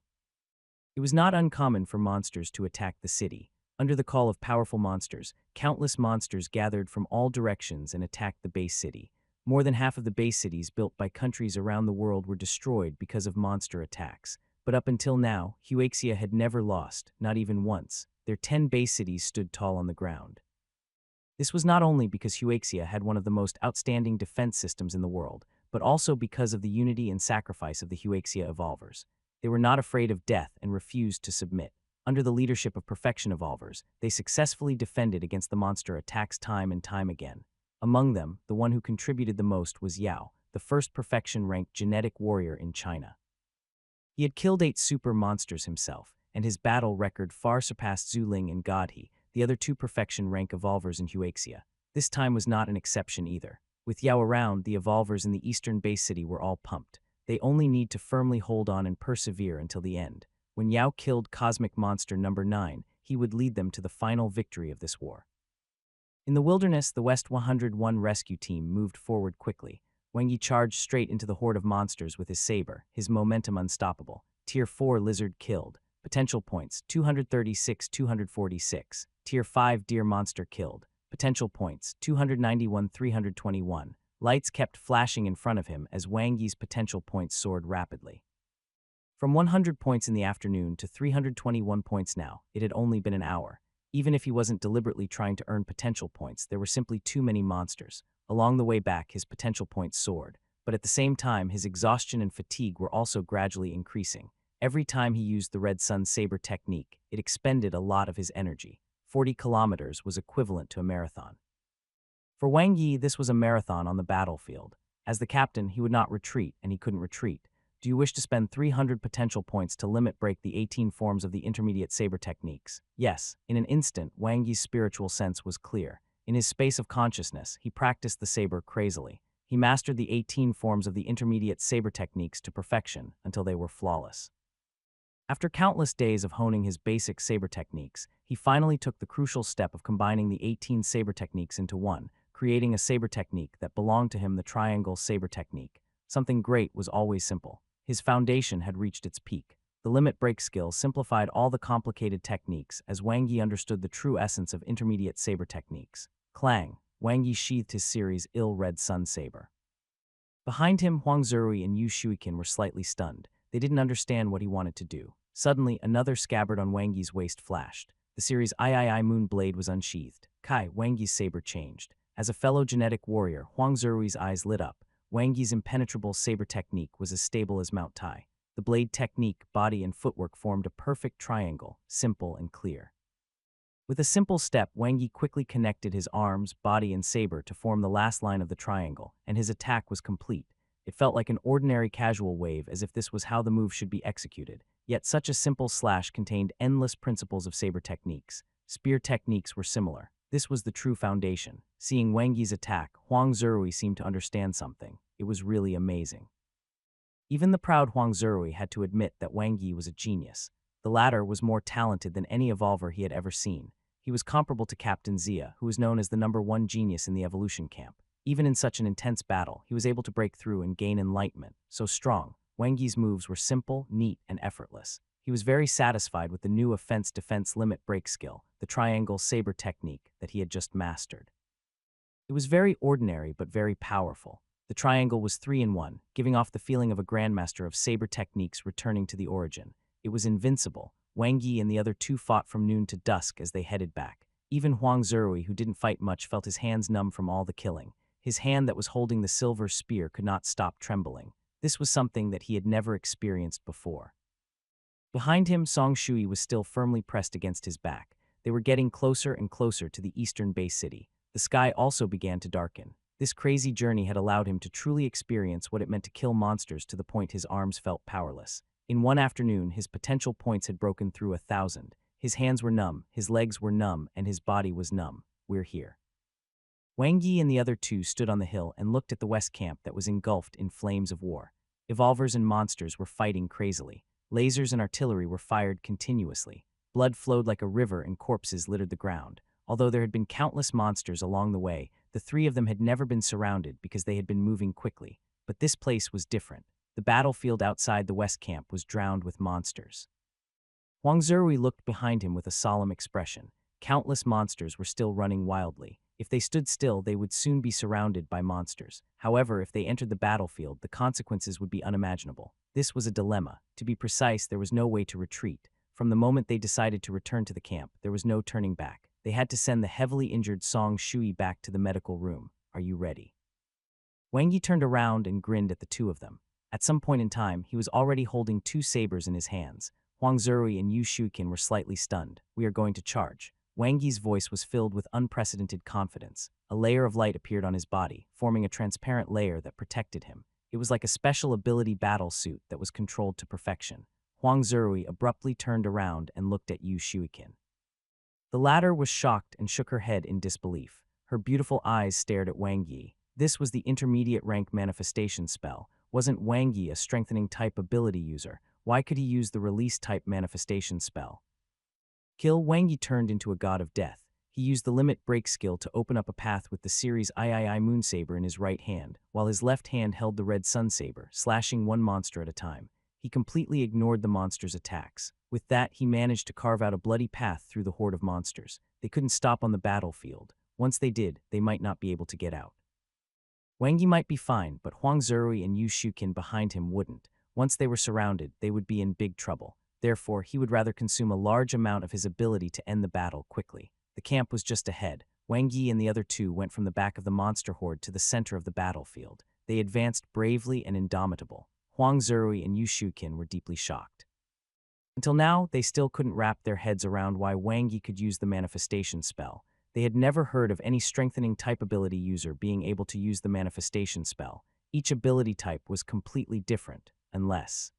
It was not uncommon for monsters to attack the city. Under the call of powerful monsters, countless monsters gathered from all directions and attacked the base city. More than half of the base cities built by countries around the world were destroyed because of monster attacks. But up until now, Huaxia had never lost, not even once. Their 10 base cities stood tall on the ground. This was not only because Huaxia had one of the most outstanding defense systems in the world, but also because of the unity and sacrifice of the Huaxia evolvers. They were not afraid of death and refused to submit. Under the leadership of Perfection evolvers, they successfully defended against the monster attacks time and time again. Among them, the one who contributed the most was Yao, the first Perfection-ranked genetic warrior in China. He had killed 8 super monsters himself, and his battle record far surpassed Zuling and Godhe, the other 2 Perfection-rank evolvers in Huaxia. This time was not an exception either. With Yao around, the evolvers in the eastern base city were all pumped. They only need to firmly hold on and persevere until the end. When Yao killed Cosmic Monster number 9, he would lead them to the final victory of this war. In the wilderness, the West 101 rescue team moved forward quickly. Wang Yi charged straight into the horde of monsters with his saber, his momentum unstoppable. Tier 4 lizard killed. Potential points, 236-246. Tier 5 deer monster killed. Potential points, 291-321. Lights kept flashing in front of him as Wang Yi's potential points soared rapidly. From 100 points in the afternoon to 321 points now, it had only been an hour. Even if he wasn't deliberately trying to earn potential points, there were simply too many monsters. Along the way back, his potential points soared, but at the same time, his exhaustion and fatigue were also gradually increasing. Every time he used the Red Sun Saber technique, it expended a lot of his energy. 40 kilometers was equivalent to a marathon. For Wang Yi, this was a marathon on the battlefield. As the captain, he would not retreat, and he couldn't retreat. Do you wish to spend 300 potential points to limit break the 18 forms of the intermediate saber techniques? Yes, in an instant, Wang Yi's spiritual sense was clear. In his space of consciousness, he practiced the saber crazily. He mastered the 18 forms of the intermediate saber techniques to perfection until they were flawless. After countless days of honing his basic saber techniques, he finally took the crucial step of combining the 18 saber techniques into one, creating a saber technique that belonged to him, the triangle saber technique. Something great was always simple. His foundation had reached its peak. The limit break skill simplified all the complicated techniques as Wang Yi understood the true essence of intermediate saber techniques. Clang! Wang Yi sheathed his series ill Red Sun Saber. Behind him, Huang Zerui and Yu Shuiqin were slightly stunned. They didn't understand what he wanted to do. Suddenly, another scabbard on Wang Yi's waist flashed. The series III Moon Blade was unsheathed. Kai, Wang Yi's saber changed. As a fellow genetic warrior, Huang Zerui's eyes lit up. Wang Yi's impenetrable saber technique was as stable as Mount Tai. The blade technique, body, and footwork formed a perfect triangle, simple and clear. With a simple step, Wang Yi quickly connected his arms, body, and saber to form the last line of the triangle, and his attack was complete. It felt like an ordinary casual wave, as if this was how the move should be executed. Yet such a simple slash contained endless principles of saber techniques. Spear techniques were similar. This was the true foundation. Seeing Wang Yi's attack, Huang Zerui seemed to understand something. It was really amazing. Even the proud Huang Zerui had to admit that Wang Yi was a genius. The latter was more talented than any evolver he had ever seen. He was comparable to Captain Zia, who was known as the #1 genius in the evolution camp. Even in such an intense battle, he was able to break through and gain enlightenment. So strong, Wang Yi's moves were simple, neat, and effortless. He was very satisfied with the new offense-defense limit break skill, the triangle saber technique that he had just mastered. It was very ordinary but very powerful. The triangle was 3-in-1, giving off the feeling of a grandmaster of saber techniques returning to the origin. It was invincible. Wang Yi and the other two fought from noon to dusk as they headed back. Even Huang Zerui, who didn't fight much, felt his hands numb from all the killing. His hand that was holding the silver spear could not stop trembling. This was something that he had never experienced before. Behind him, Song Shui was still firmly pressed against his back. They were getting closer and closer to the eastern Bay City. The sky also began to darken. This crazy journey had allowed him to truly experience what it meant to kill monsters to the point his arms felt powerless. In one afternoon, his potential points had broken through 1,000. His hands were numb, his legs were numb, and his body was numb. We're here. Wang Yi and the other two stood on the hill and looked at the west camp that was engulfed in flames of war. Evolvers and monsters were fighting crazily. Lasers and artillery were fired continuously. Blood flowed like a river and corpses littered the ground. Although there had been countless monsters along the way, the three of them had never been surrounded because they had been moving quickly. But this place was different. The battlefield outside the west camp was drowned with monsters. Huang Zerui looked behind him with a solemn expression. Countless monsters were still running wildly. If they stood still, they would soon be surrounded by monsters. However, if they entered the battlefield, the consequences would be unimaginable. This was a dilemma. To be precise, there was no way to retreat. From the moment they decided to return to the camp, there was no turning back. They had to send the heavily injured Song Shui back to the medical room. Are you ready? Wang Yi turned around and grinned at the two of them. At some point in time, he was already holding two sabers in his hands. Huang Zerui and Yu Shuqin were slightly stunned. We are going to charge. Wang Yi's voice was filled with unprecedented confidence. A layer of light appeared on his body, forming a transparent layer that protected him. It was like a special ability battle suit that was controlled to perfection. Huang Zerui abruptly turned around and looked at Yu Shuqin. The latter was shocked and shook her head in disbelief. Her beautiful eyes stared at Wang Yi. This was the intermediate rank manifestation spell. Wasn't Wang Yi a strengthening type ability user? Why could he use the release type manifestation spell? Kill. Wang Yi turned into a god of death. He used the limit break skill to open up a path with the series III Moon Saber in his right hand, while his left hand held the red Sun Saber, slashing one monster at a time. He completely ignored the monster's attacks. With that, he managed to carve out a bloody path through the horde of monsters. They couldn't stop on the battlefield. Once they did, they might not be able to get out. Wang Yi might be fine, but Huang Zerui and Yu Shuqin behind him wouldn't. Once they were surrounded, they would be in big trouble. Therefore, he would rather consume a large amount of his ability to end the battle quickly. The camp was just ahead. Wang Yi and the other two went from the back of the monster horde to the center of the battlefield. They advanced bravely and indomitable. Huang Zerui and Yu Shuqin were deeply shocked. Until now, they still couldn't wrap their heads around why Wang Yi could use the manifestation spell. They had never heard of any strengthening type ability user being able to use the manifestation spell. Each ability type was completely different, unless...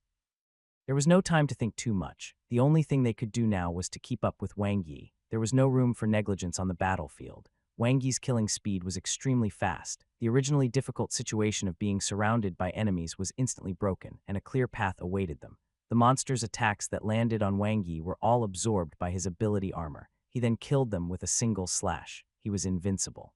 There was no time to think too much. The only thing they could do now was to keep up with Wang Yi. There was no room for negligence on the battlefield. Wang Yi's killing speed was extremely fast. The originally difficult situation of being surrounded by enemies was instantly broken, and a clear path awaited them. The monster's attacks that landed on Wang Yi were all absorbed by his ability armor. He then killed them with a single slash. He was invincible.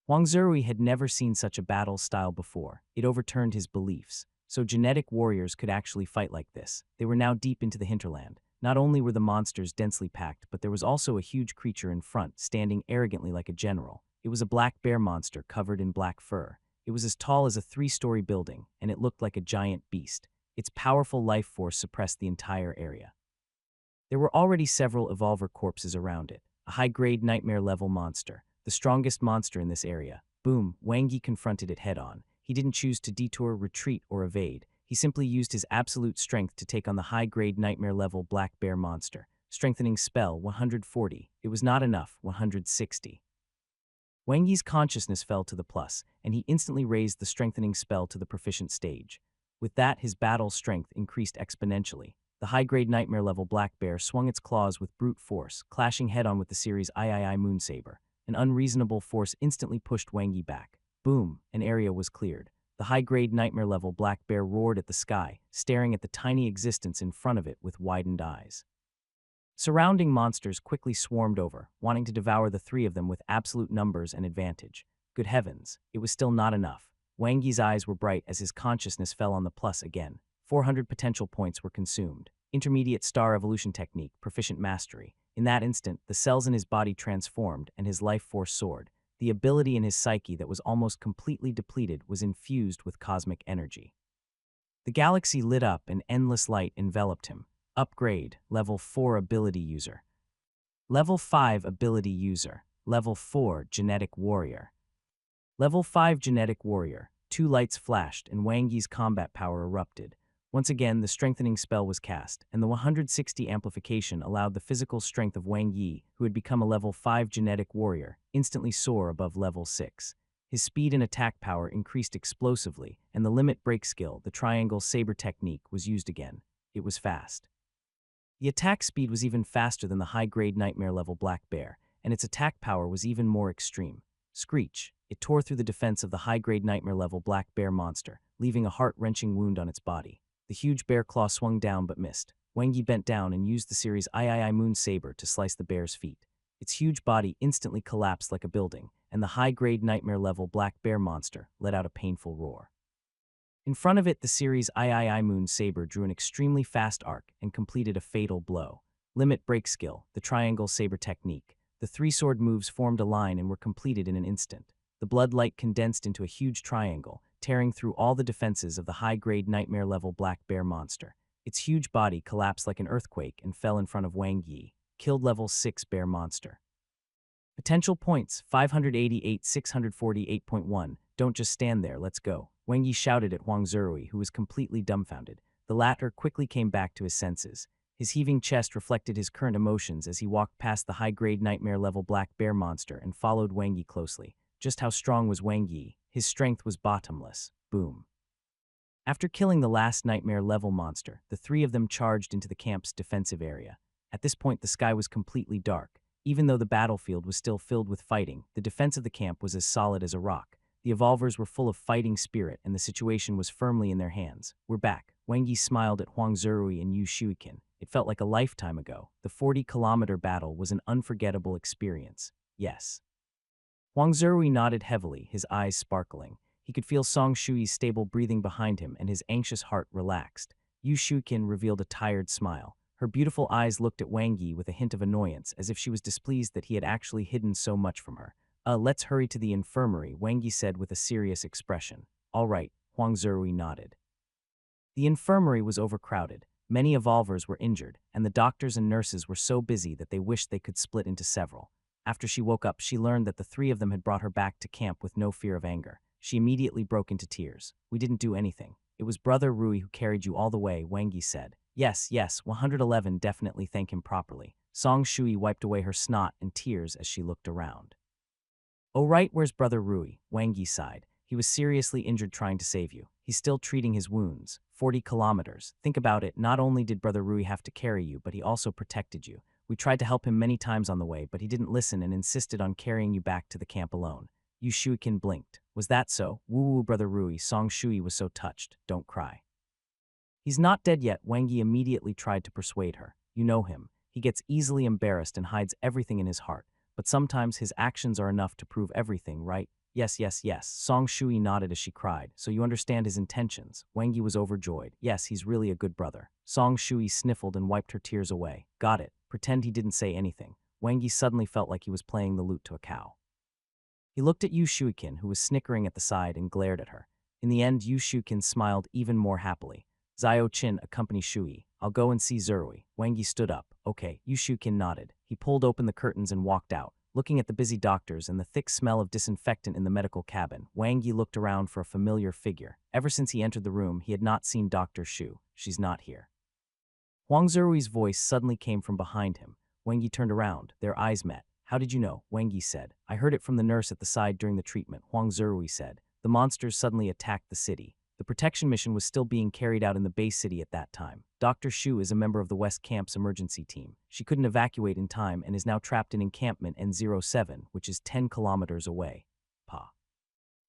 Huang Zerui had never seen such a battle style before. It overturned his beliefs. So genetic warriors could actually fight like this. They were now deep into the hinterland. Not only were the monsters densely packed, but there was also a huge creature in front, standing arrogantly like a general. It was a black bear monster covered in black fur. It was as tall as a 3-story building, and it looked like a giant beast. Its powerful life force suppressed the entire area. There were already several evolver corpses around it. A high-grade nightmare-level monster, the strongest monster in this area. Boom, Wang Yi confronted it head-on. He didn't choose to detour, retreat, or evade. He simply used his absolute strength to take on the high-grade nightmare-level black bear monster. Strengthening spell, 140. It was not enough, 160. Wang Yi's consciousness fell to the plus, and he instantly raised the strengthening spell to the proficient stage. With that, his battle strength increased exponentially. The high-grade nightmare-level black bear swung its claws with brute force, clashing head-on with the series III Moon Saber. An unreasonable force instantly pushed Wang Yi back. Boom, an area was cleared. The high-grade nightmare-level black bear roared at the sky, staring at the tiny existence in front of it with widened eyes. Surrounding monsters quickly swarmed over, wanting to devour the three of them with absolute numbers and advantage. Good heavens, it was still not enough. Wang Yi's eyes were bright as his consciousness fell on the plus again. 400 potential points were consumed. Intermediate star evolution technique, proficient mastery. In that instant, the cells in his body transformed and his life force soared. The ability in his psyche that was almost completely depleted was infused with cosmic energy. The galaxy lit up and endless light enveloped him. Upgrade, Level 4 Ability User. Level 5 Ability User. Level 4 Genetic Warrior. Level 5 Genetic Warrior. Two lights flashed and Wang Yi's combat power erupted. Once again, the strengthening spell was cast, and the 160 amplification allowed the physical strength of Wang Yi, who had become a level 5 genetic warrior, instantly soar above level 6. His speed and attack power increased explosively, and the limit break skill, the triangle saber technique, was used again. It was fast. The attack speed was even faster than the high-grade nightmare level black bear, and its attack power was even more extreme. Screech! It tore through the defense of the high-grade nightmare level black bear monster, leaving a heart-wrenching wound on its body. The huge bear claw swung down but missed. Wang Yi bent down and used the series III Moon Saber to slice the bear's feet. Its huge body instantly collapsed like a building, and the high-grade nightmare level black bear monster let out a painful roar. In front of it, the series III Moon Saber drew an extremely fast arc and completed a fatal blow. Limit break skill, the triangle saber technique. The three sword moves formed a line and were completed in an instant. The blood light condensed into a huge triangle, tearing through all the defenses of the high-grade nightmare-level black bear monster. Its huge body collapsed like an earthquake and fell in front of Wang Yi, killed level 6 bear monster. Potential points, 588, 648.1. Don't just stand there, let's go. Wang Yi shouted at Huang Zerui, who was completely dumbfounded. The latter quickly came back to his senses. His heaving chest reflected his current emotions as he walked past the high-grade nightmare-level black bear monster and followed Wang Yi closely. Just how strong was Wang Yi? His strength was bottomless. Boom. After killing the last nightmare-level monster, the three of them charged into the camp's defensive area. At this point, the sky was completely dark. Even though the battlefield was still filled with fighting, the defense of the camp was as solid as a rock. The evolvers were full of fighting spirit, and the situation was firmly in their hands. We're back. Wang Yi smiled at Huang Zerui and Yu Shuiqin. It felt like a lifetime ago. The 40-kilometer battle was an unforgettable experience. Yes. Huang Zerui nodded heavily, his eyes sparkling. He could feel Song Shui's stable breathing behind him, and his anxious heart relaxed. Yu Shuiqin revealed a tired smile. Her beautiful eyes looked at Wang Yi with a hint of annoyance, as if she was displeased that he had actually hidden so much from her. Let's hurry to the infirmary, Wang Yi said with a serious expression. All right, Huang Zerui nodded. The infirmary was overcrowded. Many evolvers were injured, and the doctors and nurses were so busy that they wished they could split into several. After she woke up, she learned that the three of them had brought her back to camp with no fear of anger. She immediately broke into tears. We didn't do anything. It was Brother Rui who carried you all the way, Wang Yi said. Yes, 111 definitely thank him properly. Song Shui wiped away her snot and tears as she looked around. Oh right, where's Brother Rui? Wang Yi sighed. He was seriously injured trying to save you. He's still treating his wounds. 40 kilometers. Think about it, not only did Brother Rui have to carry you, but he also protected you. We tried to help him many times on the way, but he didn't listen and insisted on carrying you back to the camp alone. Yu Shuiqin blinked. Was that so? Woo, Brother Rui. Song Shui was so touched. Don't cry. He's not dead yet, Wang Yi immediately tried to persuade her. You know him. He gets easily embarrassed and hides everything in his heart. But sometimes his actions are enough to prove everything, right? Yes. Song Shui nodded as she cried. So you understand his intentions. Wang Yi was overjoyed. Yes, he's really a good brother. Song Shui sniffled and wiped her tears away. Got it. Pretend he didn't say anything. Wang Yi suddenly felt like he was playing the lute to a cow. He looked at Yu Shuiqin, who was snickering at the side, and glared at her. In the end, Yu Shuiqin smiled even more happily. Zio Qin accompanied Shui. I'll go and see Zerui. Wang Yi stood up. Okay, Yu Shuiqin nodded. He pulled open the curtains and walked out. Looking at the busy doctors and the thick smell of disinfectant in the medical cabin, Wang Yi looked around for a familiar figure. Ever since he entered the room, he had not seen Dr. Shu. She's not here. Huang Zerui's voice suddenly came from behind him. Wang Yi turned around. Their eyes met. How did you know? Wang Yi said. I heard it from the nurse at the side during the treatment, Huang Zerui said. The monsters suddenly attacked the city. The protection mission was still being carried out in the base city at that time. Dr. Shu is a member of the West Camp's emergency team. She couldn't evacuate in time and is now trapped in encampment N07, which is 10 kilometers away. Pa.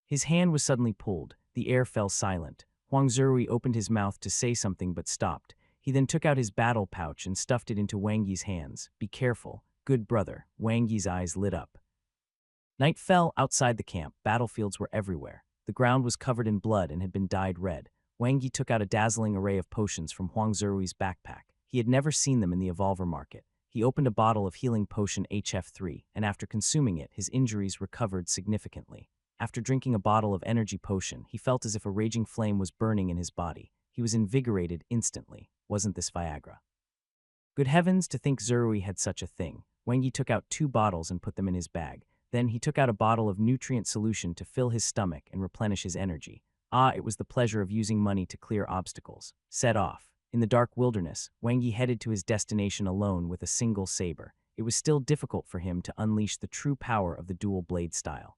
His hand was suddenly pulled. The air fell silent. Huang Zerui opened his mouth to say something but stopped. He then took out his battle pouch and stuffed it into Wang Yi's hands. Be careful. Good brother. Wang Yi's eyes lit up. Night fell outside the camp. Battlefields were everywhere. The ground was covered in blood and had been dyed red. Wang Yi took out a dazzling array of potions from Huang Zerui's backpack. He had never seen them in the evolver market. He opened a bottle of healing potion HF3, and after consuming it, his injuries recovered significantly. After drinking a bottle of energy potion, he felt as if a raging flame was burning in his body. He was invigorated instantly. Wasn't this Viagra? Good heavens, to think Zurui had such a thing. Wang Yi took out 2 bottles and put them in his bag. Then he took out a bottle of nutrient solution to fill his stomach and replenish his energy. Ah, it was the pleasure of using money to clear obstacles. Set off. In the dark wilderness, Wang Yi headed to his destination alone with a single saber. It was still difficult for him to unleash the true power of the dual blade style.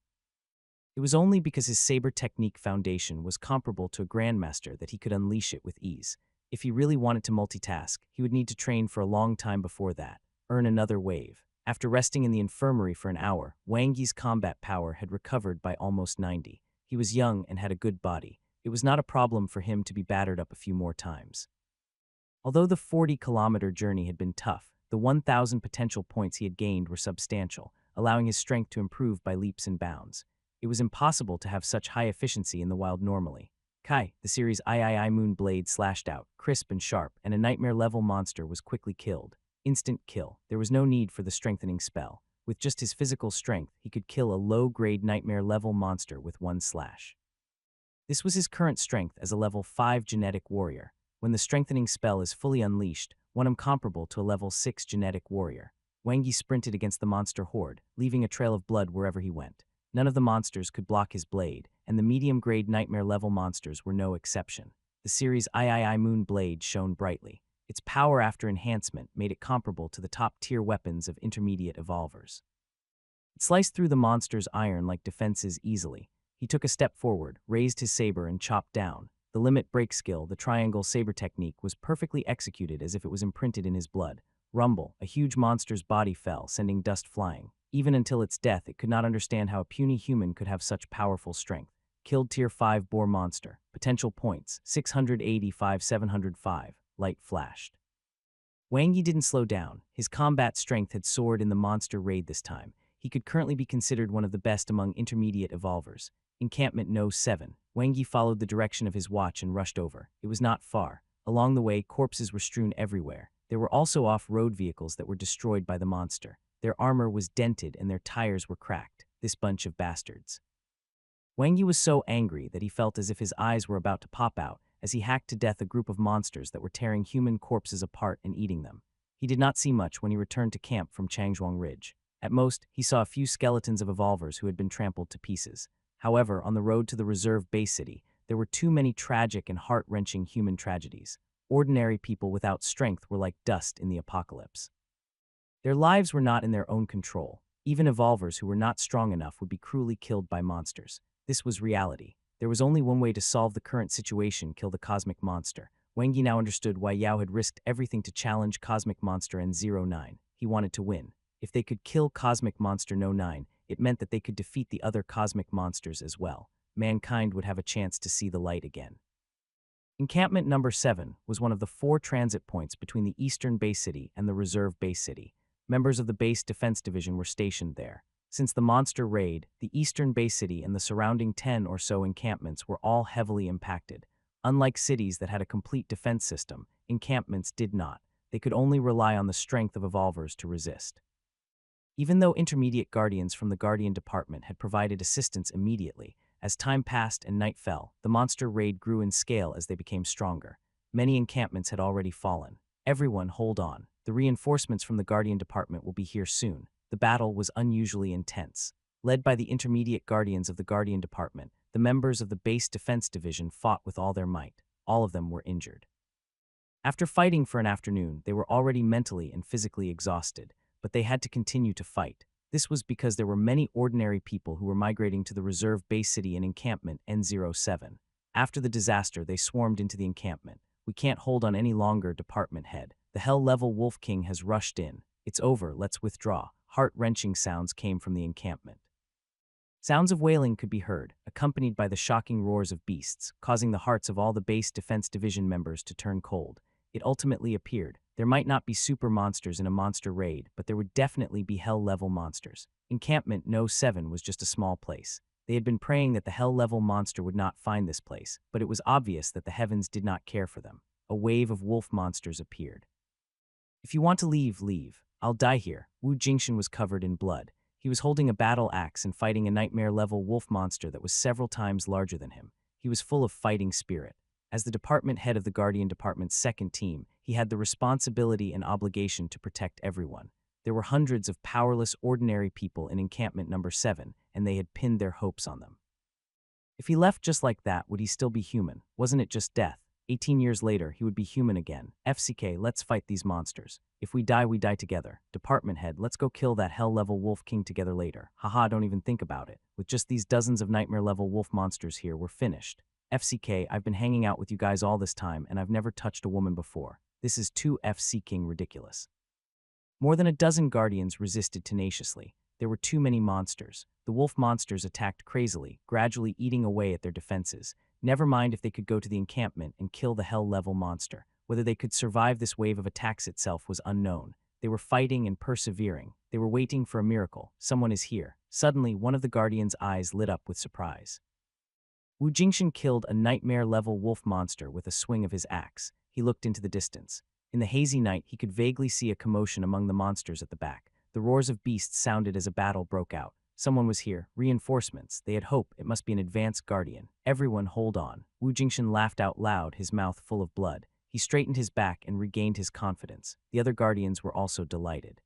It was only because his saber technique foundation was comparable to a grandmaster that he could unleash it with ease. If he really wanted to multitask, he would need to train for a long time before that, earn another wave. After resting in the infirmary for an hour, Wang Yi's combat power had recovered by almost 90. He was young and had a good body. It was not a problem for him to be battered up a few more times. Although the 40-kilometer journey had been tough, the 1,000 potential points he had gained were substantial, allowing his strength to improve by leaps and bounds. It was impossible to have such high efficiency in the wild normally. Kai, the series III Moon blade slashed out, crisp and sharp, and a nightmare-level monster was quickly killed. Instant kill. There was no need for the strengthening spell. With just his physical strength, he could kill a low-grade nightmare-level monster with one slash. This was his current strength as a level 5 genetic warrior. When the strengthening spell is fully unleashed, one comparable to a level 6 genetic warrior. Wang Yi sprinted against the monster horde, leaving a trail of blood wherever he went. None of the monsters could block his blade, and the medium-grade nightmare-level monsters were no exception. The series III Moon blade shone brightly. Its power after enhancement made it comparable to the top-tier weapons of intermediate evolvers. It sliced through the monster's iron like defenses easily. He took a step forward, raised his saber, and chopped down. The limit break skill, the triangle saber technique, was perfectly executed as if it was imprinted in his blood. Rumble, a huge monster's body fell, sending dust flying. Even until its death, it could not understand how a puny human could have such powerful strength. Killed Tier 5 boar monster. Potential points, 685, 705. Light flashed. Wang Yi didn't slow down. His combat strength had soared in the monster raid this time. He could currently be considered one of the best among intermediate evolvers. Encampment No. 7. Wang Yi followed the direction of his watch and rushed over. It was not far. Along the way, corpses were strewn everywhere. There were also off-road vehicles that were destroyed by the monster. Their armor was dented and their tires were cracked. This bunch of bastards. Wang Yi was so angry that he felt as if his eyes were about to pop out as he hacked to death a group of monsters that were tearing human corpses apart and eating them. He did not see much when he returned to camp from Changzhuang Ridge. At most, he saw a few skeletons of evolvers who had been trampled to pieces. However, on the road to the reserve base city, there were too many tragic and heart-wrenching human tragedies. Ordinary people without strength were like dust in the apocalypse. Their lives were not in their own control. Even evolvers who were not strong enough would be cruelly killed by monsters. This was reality. There was only one way to solve the current situation: kill the cosmic monster. Wang Yi now understood why Yao had risked everything to challenge Cosmic Monster N09. He wanted to win. If they could kill Cosmic Monster No. 9, it meant that they could defeat the other cosmic monsters as well. Mankind would have a chance to see the light again. Encampment No. 7 was one of the 4 transit points between the Eastern Base City and the Reserve Base City. Members of the Base Defense Division were stationed there. Since the monster raid, the Eastern Base City and the surrounding 10 or so encampments were all heavily impacted. Unlike cities that had a complete defense system, encampments did not. They could only rely on the strength of evolvers to resist. Even though intermediate guardians from the Guardian Department had provided assistance immediately, as time passed and night fell, the monster raid grew in scale as they became stronger. Many encampments had already fallen. Everyone, hold on. The reinforcements from the Guardian Department will be here soon. The battle was unusually intense. Led by the intermediate guardians of the Guardian Department, the members of the Base Defense Division fought with all their might. All of them were injured. After fighting for an afternoon, they were already mentally and physically exhausted, but they had to continue to fight. This was because there were many ordinary people who were migrating to the reserve base city in encampment N07. After the disaster, they swarmed into the encampment. We can't hold on any longer, department head. The hell-level Wolf King has rushed in. It's over, let's withdraw. Heart-wrenching sounds came from the encampment. Sounds of wailing could be heard, accompanied by the shocking roars of beasts, causing the hearts of all the Base Defense Division members to turn cold. It ultimately appeared. There might not be super monsters in a monster raid, but there would definitely be hell-level monsters. Encampment No. 7 was just a small place. They had been praying that the hell-level monster would not find this place, but it was obvious that the heavens did not care for them. A wave of wolf monsters appeared. If you want to leave, leave. I'll die here. Wu Jingxian was covered in blood. He was holding a battle axe and fighting a nightmare-level wolf monster that was several times larger than him. He was full of fighting spirit. As the department head of the Guardian Department's second team, he He had the responsibility and obligation to protect everyone. There were hundreds of powerless, ordinary people in encampment number 7, and they had pinned their hopes on them. If he left just like that, would he still be human? Wasn't it just death? 18 years later, he would be human again. FCK, let's fight these monsters. If we die together. Department head, let's go kill that hell-level wolf king together later. Haha, don't even think about it. With just these dozens of nightmare-level wolf monsters here, we're finished. FCK, I've been hanging out with you guys all this time, and I've never touched a woman before. This is too FC-king ridiculous. More than a dozen guardians resisted tenaciously. There were too many monsters. The wolf monsters attacked crazily, gradually eating away at their defenses. Never mind if they could go to the encampment and kill the hell-level monster. Whether they could survive this wave of attacks itself was unknown. They were fighting and persevering. They were waiting for a miracle. Someone is here. Suddenly, one of the guardians' eyes lit up with surprise. Wu Jingshan killed a nightmare-level wolf monster with a swing of his axe. He looked into the distance. In the hazy night, he could vaguely see a commotion among the monsters at the back. The roars of beasts sounded as a battle broke out. Someone was here. Reinforcements. They had hope. It must be an advanced guardian. Everyone hold on. Wu Jingshan laughed out loud, his mouth full of blood. He straightened his back and regained his confidence. The other guardians were also delighted.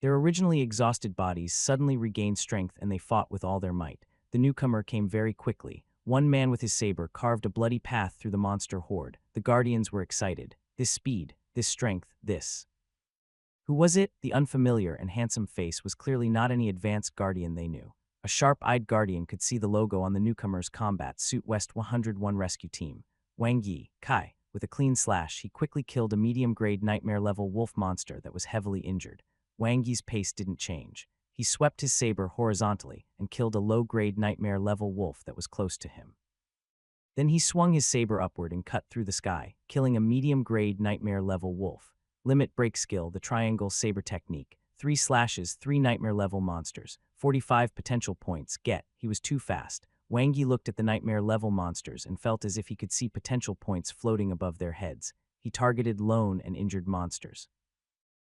Their originally exhausted bodies suddenly regained strength and they fought with all their might. The newcomer came very quickly. One man with his saber carved a bloody path through the monster horde. The guardians were excited. This speed, this strength, this. Who was it? The unfamiliar and handsome face was clearly not any advanced guardian they knew. A sharp-eyed guardian could see the logo on the newcomer's combat suit West 101 rescue team. Wang Yi, Kai. With a clean slash, he quickly killed a medium-grade nightmare-level wolf monster that was heavily injured. Wang Yi's pace didn't change. He swept his saber horizontally and killed a low-grade nightmare-level wolf that was close to him. Then he swung his saber upward and cut through the sky, killing a medium-grade nightmare-level wolf. Limit break skill, the triangle saber technique. 3 slashes, 3 nightmare-level monsters. 45 potential points. Get. He was too fast. Wang Yi looked at the nightmare-level monsters and felt as if he could see potential points floating above their heads. He targeted lone and injured monsters.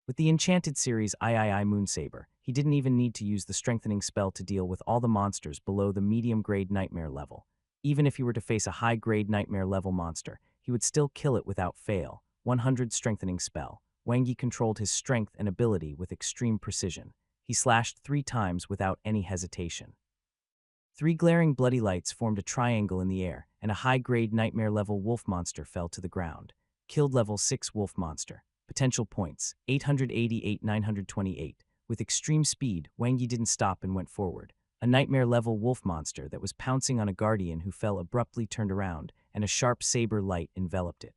With the Enchanted series III Moonsaber, he didn't even need to use the strengthening spell to deal with all the monsters below the medium-grade nightmare level. Even if he were to face a high-grade nightmare-level monster, he would still kill it without fail. 100 strengthening spell. Wang Yi controlled his strength and ability with extreme precision. He slashed 3 times without any hesitation. 3 glaring bloody lights formed a triangle in the air, and a high-grade nightmare-level wolf monster fell to the ground. Killed level 6 wolf monster. Potential points, 888,928. With extreme speed, Wang Yi didn't stop and went forward. A nightmare-level wolf monster that was pouncing on a guardian who fell abruptly turned around, and a sharp saber light enveloped it.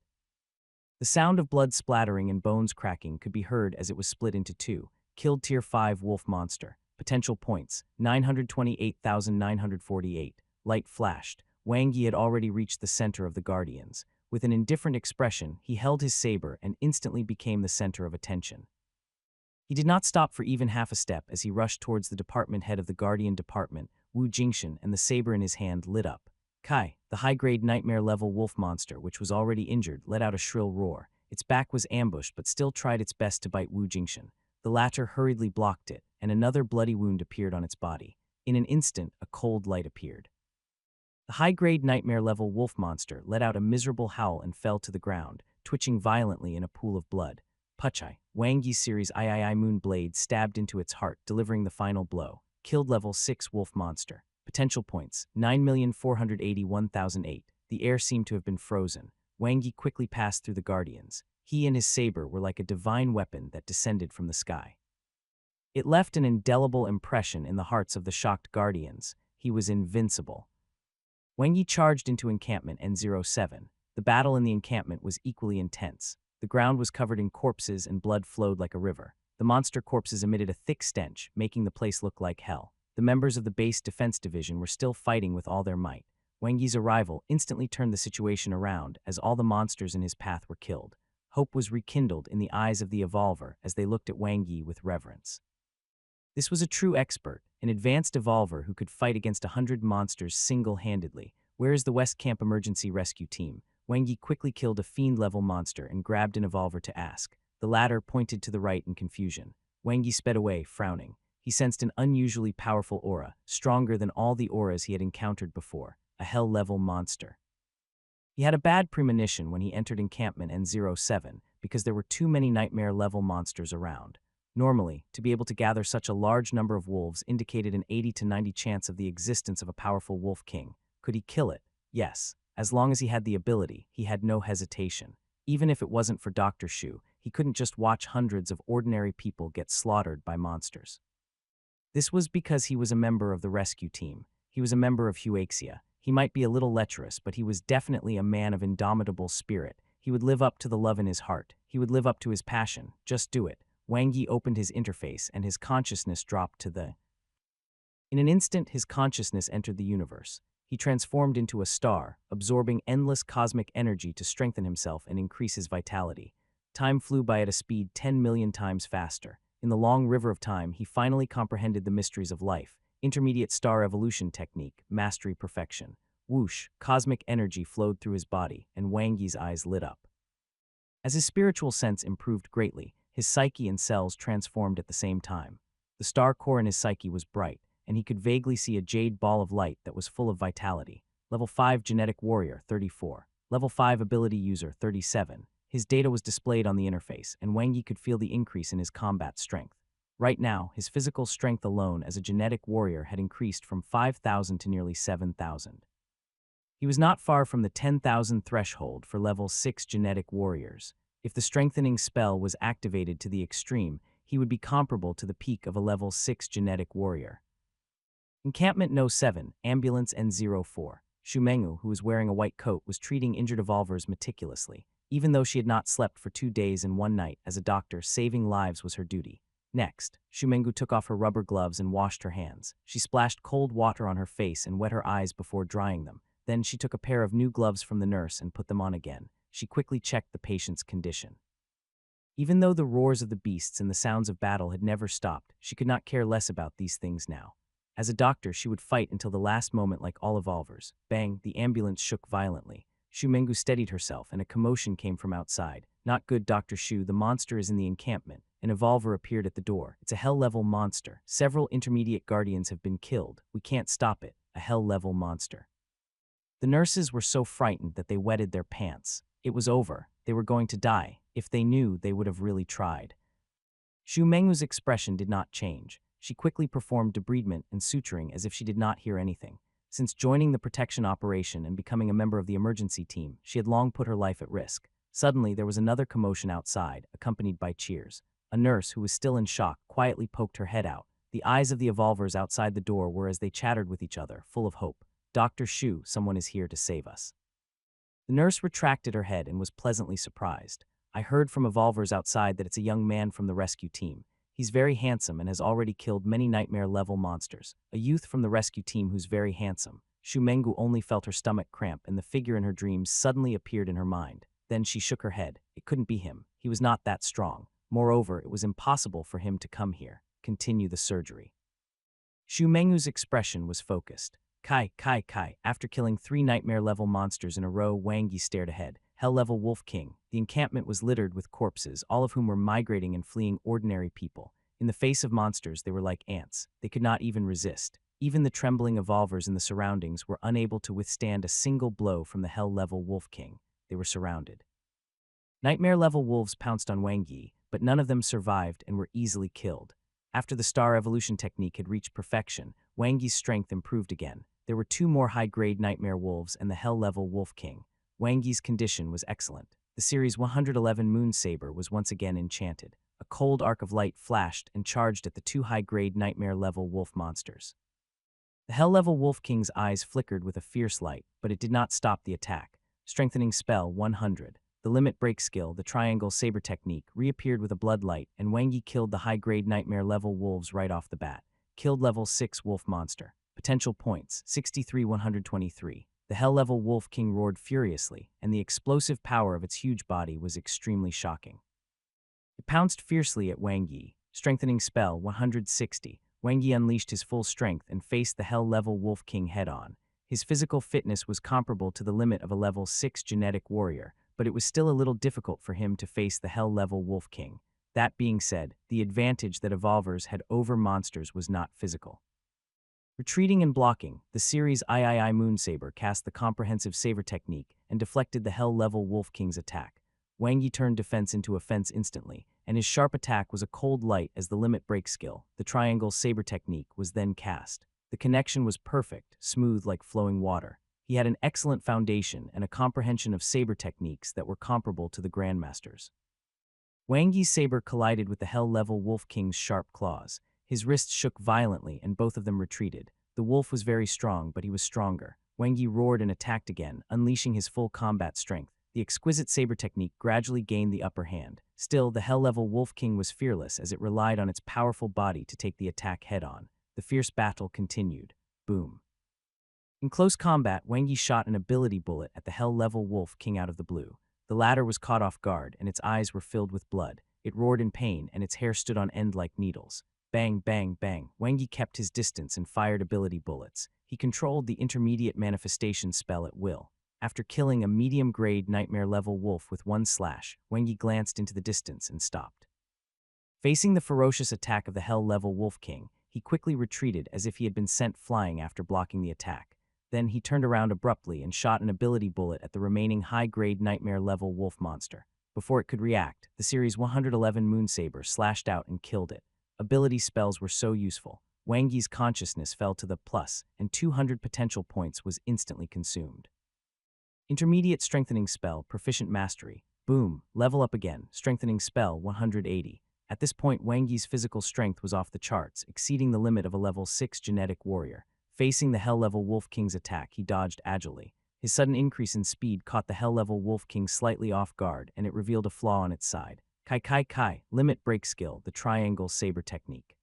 The sound of blood splattering and bones cracking could be heard as it was split into 2. Killed Tier 5 wolf monster. Potential points, 928,948. Light flashed. Wang Yi had already reached the center of the guardians. With an indifferent expression, he held his saber and instantly became the center of attention. He did not stop for even half a step as he rushed towards the department head of the Guardian Department, Wu Jingshan, and the saber in his hand lit up. Kai, the high-grade nightmare-level wolf monster, which was already injured, let out a shrill roar. Its back was ambushed but still tried its best to bite Wu Jingshan. The latter hurriedly blocked it, and another bloody wound appeared on its body. In an instant, a cold light appeared. The high-grade nightmare-level wolf monster let out a miserable howl and fell to the ground, twitching violently in a pool of blood. Puchai, Wang Yi series III Moon Blade stabbed into its heart, delivering the final blow. Killed level 6 wolf monster. Potential points, 9,481,008. The air seemed to have been frozen. Wang Yi quickly passed through the guardians. He and his saber were like a divine weapon that descended from the sky. It left an indelible impression in the hearts of the shocked guardians. He was invincible. Wang Yi charged into encampment N07. The battle in the encampment was equally intense. The ground was covered in corpses and blood flowed like a river. The monster corpses emitted a thick stench, making the place look like hell. The members of the base defense division were still fighting with all their might. Wang Yi's arrival instantly turned the situation around as all the monsters in his path were killed. Hope was rekindled in the eyes of the evolver as they looked at Wang Yi with reverence. This was a true expert, an advanced evolver who could fight against 100 monsters single-handedly. Where is the West Camp emergency rescue team? Wang Yi quickly killed a fiend-level monster and grabbed an evolver to ask. The latter pointed to the right in confusion. Wang Yi sped away, frowning. He sensed an unusually powerful aura, stronger than all the auras he had encountered before, a hell-level monster. He had a bad premonition when he entered encampment N07 because there were too many nightmare-level monsters around. Normally, to be able to gather such a large number of wolves indicated an 80 to 90 chance of the existence of a powerful wolf king. Could he kill it? Yes. As long as he had the ability, he had no hesitation. Even if it wasn't for Dr. Shu, he couldn't just watch hundreds of ordinary people get slaughtered by monsters. This was because he was a member of the rescue team. He was a member of Huaxia. He might be a little lecherous, but he was definitely a man of indomitable spirit. He would live up to the love in his heart. He would live up to his passion. Just do it. Wang Yi opened his interface and his consciousness dropped to the... In an instant, his consciousness entered the universe. He transformed into a star, absorbing endless cosmic energy to strengthen himself and increase his vitality. Time flew by at a speed 10 million times faster. In the long river of time, he finally comprehended the mysteries of life. Intermediate star evolution technique, mastery perfection. Whoosh, cosmic energy flowed through his body, and Wang Yi's eyes lit up. As his spiritual sense improved greatly, his psyche and cells transformed at the same time. The star core in his psyche was bright, and he could vaguely see a jade ball of light that was full of vitality. Level 5 Genetic Warrior, 34. Level 5 Ability User, 37. His data was displayed on the interface, and Wang Yi could feel the increase in his combat strength. Right now, his physical strength alone as a genetic warrior had increased from 5,000 to nearly 7,000. He was not far from the 10,000 threshold for level 6 genetic warriors. If the strengthening spell was activated to the extreme, he would be comparable to the peak of a level 6 genetic warrior. Encampment No. 7, Ambulance N04. Shumengu, who was wearing a white coat, was treating injured evolvers meticulously. Even though she had not slept for 2 days and 1 night, as a doctor, saving lives was her duty. Next, Shumengu took off her rubber gloves and washed her hands. She splashed cold water on her face and wet her eyes before drying them. Then she took a pair of new gloves from the nurse and put them on again. She quickly checked the patient's condition. Even though the roars of the beasts and the sounds of battle had never stopped, she could not care less about these things now. As a doctor, she would fight until the last moment like all evolvers. Bang, the ambulance shook violently. Shumengu steadied herself, and a commotion came from outside. Not good, Dr. Shu, the monster is in the encampment. An evolver appeared at the door. It's a hell-level monster. Several intermediate guardians have been killed. We can't stop it. A hell-level monster. The nurses were so frightened that they wetted their pants. It was over. They were going to die. If they knew, they would have really tried. Shumengu's expression did not change. She quickly performed debridement and suturing as if she did not hear anything. Since joining the protection operation and becoming a member of the emergency team, she had long put her life at risk. Suddenly, there was another commotion outside, accompanied by cheers. A nurse, who was still in shock, quietly poked her head out. The eyes of the evolvers outside the door were as they chattered with each other, full of hope. Dr. Shu, someone is here to save us. The nurse retracted her head and was pleasantly surprised. I heard from evolvers outside that it's a young man from the rescue team. He's very handsome and has already killed many nightmare-level monsters. A youth from the rescue team who's very handsome. Shumengu only felt her stomach cramp, and the figure in her dreams suddenly appeared in her mind. Then she shook her head. It couldn't be him. He was not that strong. Moreover, it was impossible for him to come here. Continue the surgery. Shumengu's expression was focused. Kai. After killing 3 nightmare-level monsters in a row, Wang Yi stared ahead. Hell-level Wolf King. The encampment was littered with corpses, all of whom were migrating and fleeing ordinary people. In the face of monsters, they were like ants. They could not even resist. Even the trembling evolvers in the surroundings were unable to withstand a single blow from the Hell-level Wolf King. They were surrounded. Nightmare-level wolves pounced on Wang Yi, but none of them survived and were easily killed. After the star evolution technique had reached perfection, Wang Yi's strength improved again. There were 2 more high-grade nightmare wolves and the Hell-level Wolf King. Wang Yi's condition was excellent. The Series 111 Moon Saber was once again enchanted. A cold arc of light flashed and charged at the 2 high-grade nightmare-level wolf monsters. The Hell-level Wolf King's eyes flickered with a fierce light, but it did not stop the attack. Strengthening spell 100. The limit break skill, the triangle saber technique, reappeared with a blood light, and Wang Yi killed the high-grade nightmare-level wolves right off the bat. Killed level 6 wolf monster. Potential points 63,123. The Hell-level Wolf King roared furiously, and the explosive power of its huge body was extremely shocking. It pounced fiercely at Wang Yi. Strengthening spell 160. Wang Yi unleashed his full strength and faced the Hell-level Wolf King head-on. His physical fitness was comparable to the limit of a level 6 genetic warrior, but it was still a little difficult for him to face the Hell-level Wolf King. That being said, the advantage that evolvers had over monsters was not physical. Retreating and blocking, the Series III Moon Saber cast the comprehensive saber technique and deflected the Hell-level Wolf King's attack. Wang Yi turned defense into offense instantly, and his sharp attack was a cold light as the limit break skill, the triangle saber technique, was then cast. The connection was perfect, smooth like flowing water. He had an excellent foundation and a comprehension of saber techniques that were comparable to the Grandmaster's. Wang Yi's saber collided with the Hell-level Wolf King's sharp claws. His wrists shook violently and both of them retreated. The wolf was very strong, but he was stronger. Wang Yi roared and attacked again, unleashing his full combat strength. The exquisite saber technique gradually gained the upper hand. Still, the Hell-level Wolf King was fearless as it relied on its powerful body to take the attack head-on. The fierce battle continued. Boom. In close combat, Wang Yi shot an ability bullet at the Hell-level Wolf King out of the blue. The latter was caught off guard, and its eyes were filled with blood. It roared in pain, and its hair stood on end like needles. Bang, bang, bang. Wang Yi kept his distance and fired ability bullets. He controlled the intermediate manifestation spell at will. After killing a medium-grade nightmare-level wolf with one slash, Wang Yi glanced into the distance and stopped. Facing the ferocious attack of the Hell-level Wolf King, he quickly retreated as if he had been sent flying after blocking the attack. Then he turned around abruptly and shot an ability bullet at the remaining high-grade nightmare-level wolf monster. Before it could react, the Series 111 Moon Saber slashed out and killed it. Ability spells were so useful. Wang Yi's consciousness fell to the plus, and 200 potential points was instantly consumed. Intermediate strengthening spell, proficient mastery. Boom, level up again, strengthening spell 180. At this point, Wang Yi's physical strength was off the charts, exceeding the limit of a level 6 genetic warrior. Facing the Hell-level Wolf King's attack, he dodged agilely. His sudden increase in speed caught the Hell-level Wolf King slightly off guard, and it revealed a flaw on its side. Kai, limit break skill, the triangle saber technique.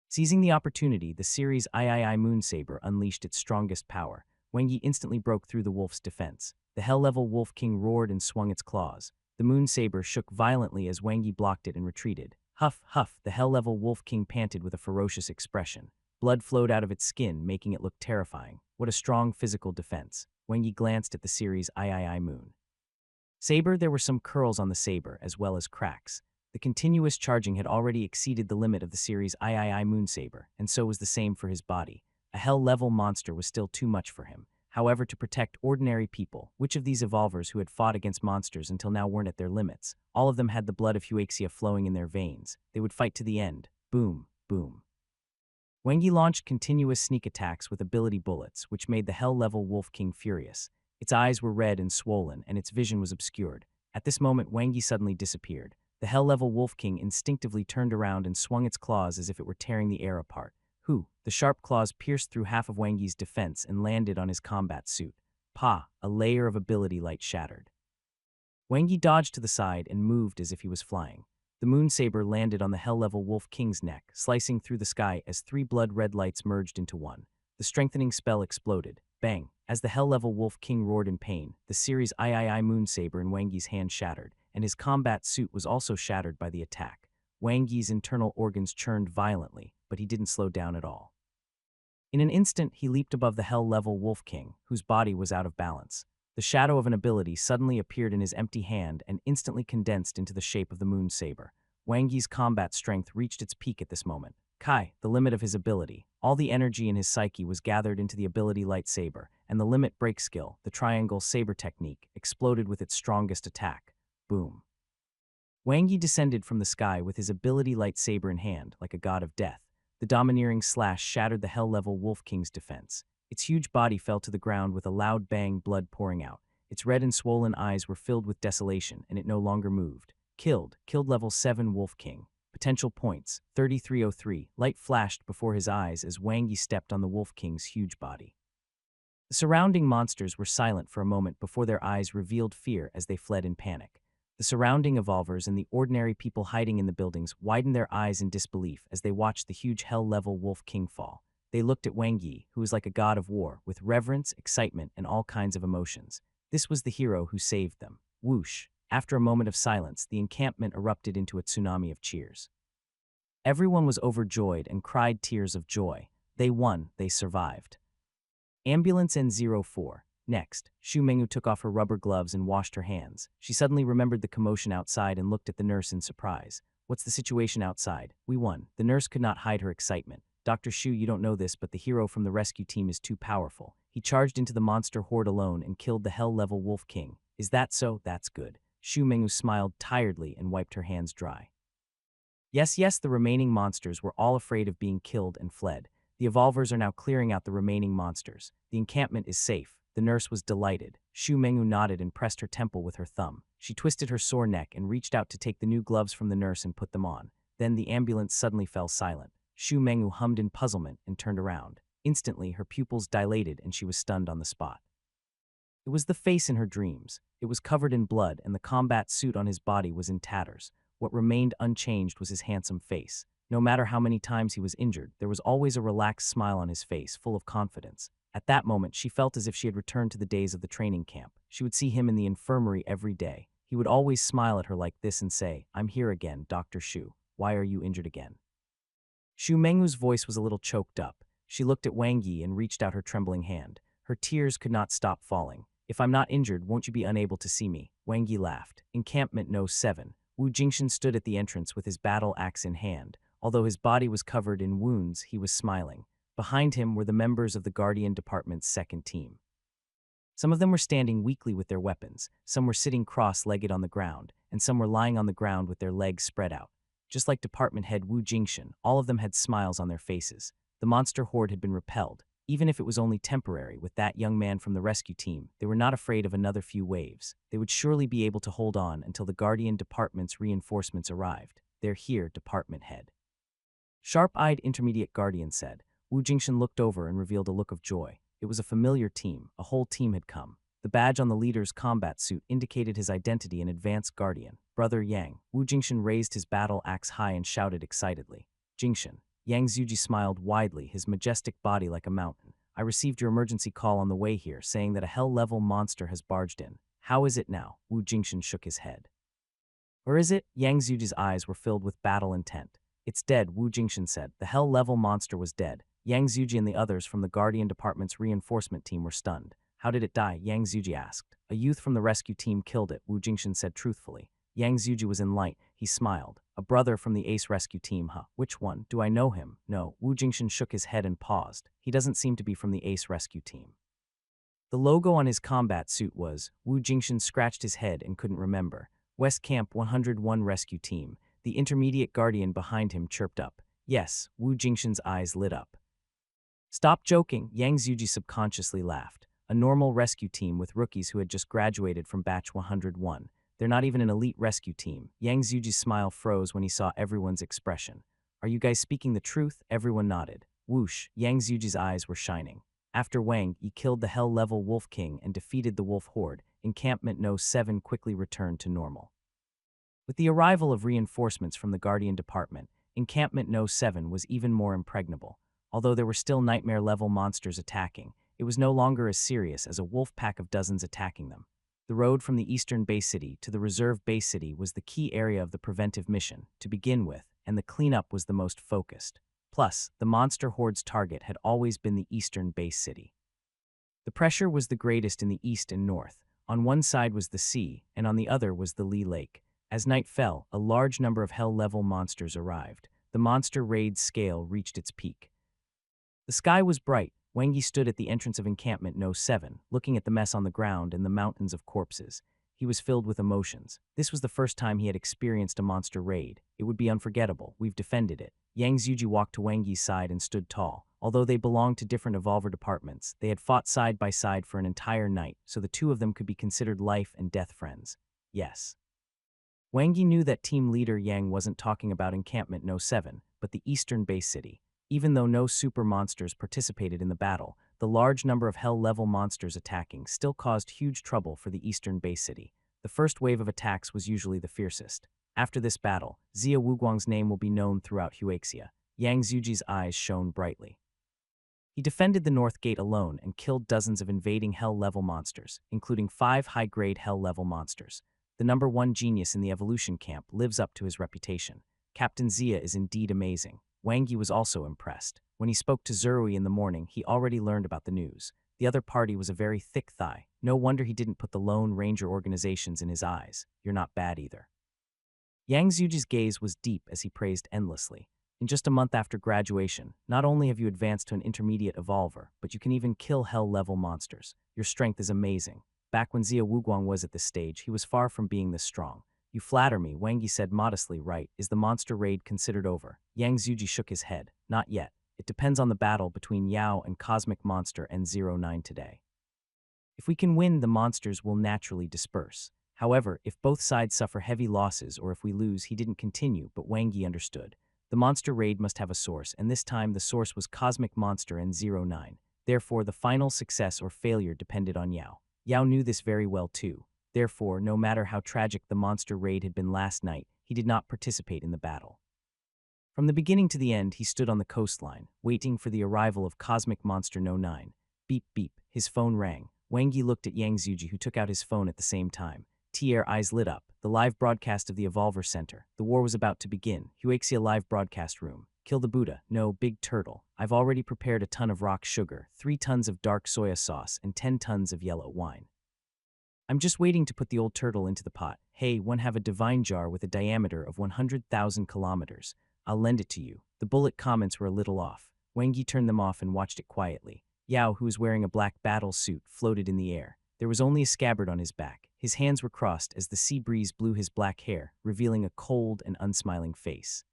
Seizing the opportunity, the Series III Moon Saber unleashed its strongest power. Wang Yi instantly broke through the wolf's defense. The Hell-level Wolf King roared and swung its claws. The Moon Saber shook violently as Wang Yi blocked it and retreated. Huff, huff, the Hell-level Wolf King panted with a ferocious expression. Blood flowed out of its skin, making it look terrifying. What a strong physical defense. Wang Yi glanced at the Series III Moon Saber. There were some curls on the saber, as well as cracks. The continuous charging had already exceeded the limit of the Series III Moon Saber, and so was the same for his body. A Hell-level monster was still too much for him. However, to protect ordinary people, which of these evolvers who had fought against monsters until now weren't at their limits? All of them had the blood of Huaxia flowing in their veins. They would fight to the end. Boom, boom. Wang Yi launched continuous sneak attacks with ability bullets, which made the Hell-level Wolf King furious. Its eyes were red and swollen, and its vision was obscured. At this moment, Wang Yi suddenly disappeared. The Hell-level Wolf King instinctively turned around and swung its claws as if it were tearing the air apart. The sharp claws pierced through half of Wang Yi's defense and landed on his combat suit. Pa! A layer of ability light shattered. Wang Yi dodged to the side and moved as if he was flying. The Moon Saber landed on the Hell-level Wolf King's neck, slicing through the sky as 3 blood-red lights merged into one. The strengthening spell exploded. Bang! As the Hell-level Wolf King roared in pain, the Series III Moon Saber in Wang Yi's hand shattered, and his combat suit was also shattered by the attack. Wang Yi's internal organs churned violently, but he didn't slow down at all. In an instant, he leaped above the Hell-level Wolf King, whose body was out of balance. The shadow of an ability suddenly appeared in his empty hand and instantly condensed into the shape of the Moon Saber. Wang Yi's combat strength reached its peak at this moment. The limit of his ability. All the energy in his psyche was gathered into the ability light saber, and the limit break skill, the triangle saber technique, exploded with its strongest attack. Boom. Wang Yi descended from the sky with his ability light saber in hand, like a god of death. The domineering slash shattered the Hell-level Wolf King's defense. Its huge body fell to the ground with a loud bang, blood pouring out. Its red and swollen eyes were filled with desolation, and it no longer moved. Killed level 7 Wolf King. Potential points, 3303. Light flashed before his eyes as Wang Yi stepped on the Wolf King's huge body. The surrounding monsters were silent for a moment before their eyes revealed fear as they fled in panic. The surrounding evolvers and the ordinary people hiding in the buildings widened their eyes in disbelief as they watched the huge Hell-level Wolf King fall. They looked at Wang Yi, who was like a god of war, with reverence, excitement, and all kinds of emotions. This was the hero who saved them. Whoosh! After a moment of silence, the encampment erupted into a tsunami of cheers. Everyone was overjoyed and cried tears of joy. They won, they survived. Ambulance N04. Next, Xu Mengyu took off her rubber gloves and washed her hands. She suddenly remembered the commotion outside and looked at the nurse in surprise. What's the situation outside? We won. The nurse could not hide her excitement. Dr. Xu, you don't know this, but the hero from the rescue team is too powerful. He charged into the monster horde alone and killed the Hell-level Wolf King. Is that so? That's good. Shu Mengyu smiled tiredly and wiped her hands dry. Yes, yes, the remaining monsters were all afraid of being killed and fled. The evolvers are now clearing out the remaining monsters. The encampment is safe. The nurse was delighted. Shu Mengyu nodded and pressed her temple with her thumb. She twisted her sore neck and reached out to take the new gloves from the nurse and put them on. Then the ambulance suddenly fell silent. Shu Mengyu hummed in puzzlement and turned around. Instantly, her pupils dilated and she was stunned on the spot. It was the face in her dreams. It was covered in blood and the combat suit on his body was in tatters. What remained unchanged was his handsome face. No matter how many times he was injured, there was always a relaxed smile on his face, full of confidence. At that moment, she felt as if she had returned to the days of the training camp. She would see him in the infirmary every day. He would always smile at her like this and say, "I'm here again, Dr. Shu. Why are you injured again?" Shu Mengyu's voice was a little choked up. She looked at Wang Yi and reached out her trembling hand. Her tears could not stop falling. "If I'm not injured, won't you be unable to see me?" Wang Yi laughed. Encampment No. 7. Wu Jingshan stood at the entrance with his battle axe in hand. Although his body was covered in wounds, he was smiling. Behind him were the members of the Guardian Department's second team. Some of them were standing weakly with their weapons, some were sitting cross-legged on the ground, and some were lying on the ground with their legs spread out. Just like Department Head Wu Jingshan, all of them had smiles on their faces. The monster horde had been repelled. Even if it was only temporary with that young man from the rescue team, they were not afraid of another few waves. They would surely be able to hold on until the Guardian Department's reinforcements arrived. "They're here, Department Head." Sharp-eyed Intermediate Guardian said. Wu Jingshan looked over and revealed a look of joy. It was a familiar team. A whole team had come. The badge on the leader's combat suit indicated his identity and advanced guardian, Brother Yang. Wu Jingshan raised his battle axe high and shouted excitedly. "Jingshan." Yang Zuji smiled widely, his majestic body like a mountain. "I received your emergency call on the way here, saying that a hell-level monster has barged in. How is it now?" Wu Jingshan shook his head. "Or is it?" Yang Zuji's eyes were filled with battle intent. "It's dead," Wu Jingshan said. "The hell-level monster was dead." Yang Zuji and the others from the Guardian Department's reinforcement team were stunned. "How did it die?" Yang Zuji asked. "A youth from the rescue team killed it," Wu Jingshan said truthfully. Yang Zuji was in light. He smiled. "A brother from the Ace rescue team, huh? Which one? Do I know him?" "No." Wu Jingshan shook his head and paused. "He doesn't seem to be from the Ace rescue team." The logo on his combat suit was. Wu Jingshan scratched his head and couldn't remember. "West Camp 101 rescue team." The intermediate guardian behind him chirped up. "Yes." Wu Jingshan's eyes lit up. "Stop joking," Yang Zuji subconsciously laughed. "A normal rescue team with rookies who had just graduated from batch 101. They're not even an elite rescue team." Yang Zuji's smile froze when he saw everyone's expression. "Are you guys speaking the truth?" Everyone nodded. Whoosh, Yang Zuji's eyes were shining. After Wang Yi killed the hell-level Wolf King and defeated the Wolf Horde, Encampment No. 7 quickly returned to normal. With the arrival of reinforcements from the Guardian Department, Encampment No. 7 was even more impregnable. Although there were still nightmare-level monsters attacking, it was no longer as serious as a wolf pack of dozens attacking them. The road from the eastern base city to the reserve base city was the key area of the preventive mission, to begin with, and the cleanup was the most focused. Plus, the monster horde's target had always been the eastern base city. The pressure was the greatest in the east and north. On one side was the sea, and on the other was the Lee Lake. As night fell, a large number of hell-level monsters arrived. The monster raid scale reached its peak. The sky was bright. Wang Yi stood at the entrance of Encampment No. 7, looking at the mess on the ground and the mountains of corpses. He was filled with emotions. This was the first time he had experienced a monster raid. It would be unforgettable. We've defended it. Yang Zuji walked to Wang Yi's side and stood tall. Although they belonged to different evolver departments, they had fought side by side for an entire night, so the two of them could be considered life and death friends. Yes. Wang Yi knew that team leader Yang wasn't talking about Encampment No. 7, but the eastern base city. Even though no super monsters participated in the battle, the large number of hell-level monsters attacking still caused huge trouble for the eastern base city. The first wave of attacks was usually the fiercest. After this battle, Xia Wuguang's name will be known throughout Huaxia. Yang Zuji's eyes shone brightly. He defended the North Gate alone and killed dozens of invading hell-level monsters, including 5 high-grade hell-level monsters. The number 1 genius in the evolution camp lives up to his reputation. Captain Xia is indeed amazing. Wang Yi was also impressed. When he spoke to Zerui in the morning, he already learned about the news. The other party was a very thick thigh. No wonder he didn't put the Lone Ranger organizations in his eyes. You're not bad either. Yang Zuji's gaze was deep as he praised endlessly. In just a month after graduation, not only have you advanced to an intermediate evolver, but you can even kill hell-level monsters. Your strength is amazing. Back when Zia Wuguang was at this stage, he was far from being this strong. You flatter me, Wang Yi said modestly. Right, is the monster raid considered over? Yang Zuji shook his head. Not yet. It depends on the battle between Yao and Cosmic Monster and 09 today. If we can win, the monsters will naturally disperse. However, if both sides suffer heavy losses or if we lose, he didn't continue, but Wang Yi understood. The monster raid must have a source, and this time the source was Cosmic Monster and 09. Therefore, the final success or failure depended on Yao. Yao knew this very well too. Therefore, no matter how tragic the monster raid had been last night, he did not participate in the battle. From the beginning to the end, he stood on the coastline, waiting for the arrival of Cosmic Monster No. 9. Beep beep, his phone rang. Wang Yi looked at Yang Zuji, who took out his phone at the same time. Tier eyes lit up. The live broadcast of the Evolver Center. The war was about to begin. Huaxia live broadcast room. Kill the Buddha. No, big turtle. I've already prepared a ton of rock sugar, 3 tons of dark soya sauce, and 10 tons of yellow wine. I'm just waiting to put the old turtle into the pot. Hey, one have a divine jar with a diameter of 100,000 kilometers. I'll lend it to you. The bullet comments were a little off. Wang Yi turned them off and watched it quietly. Yao, who was wearing a black battle suit, floated in the air. There was only a scabbard on his back. His hands were crossed as the sea breeze blew his black hair, revealing a cold and unsmiling face.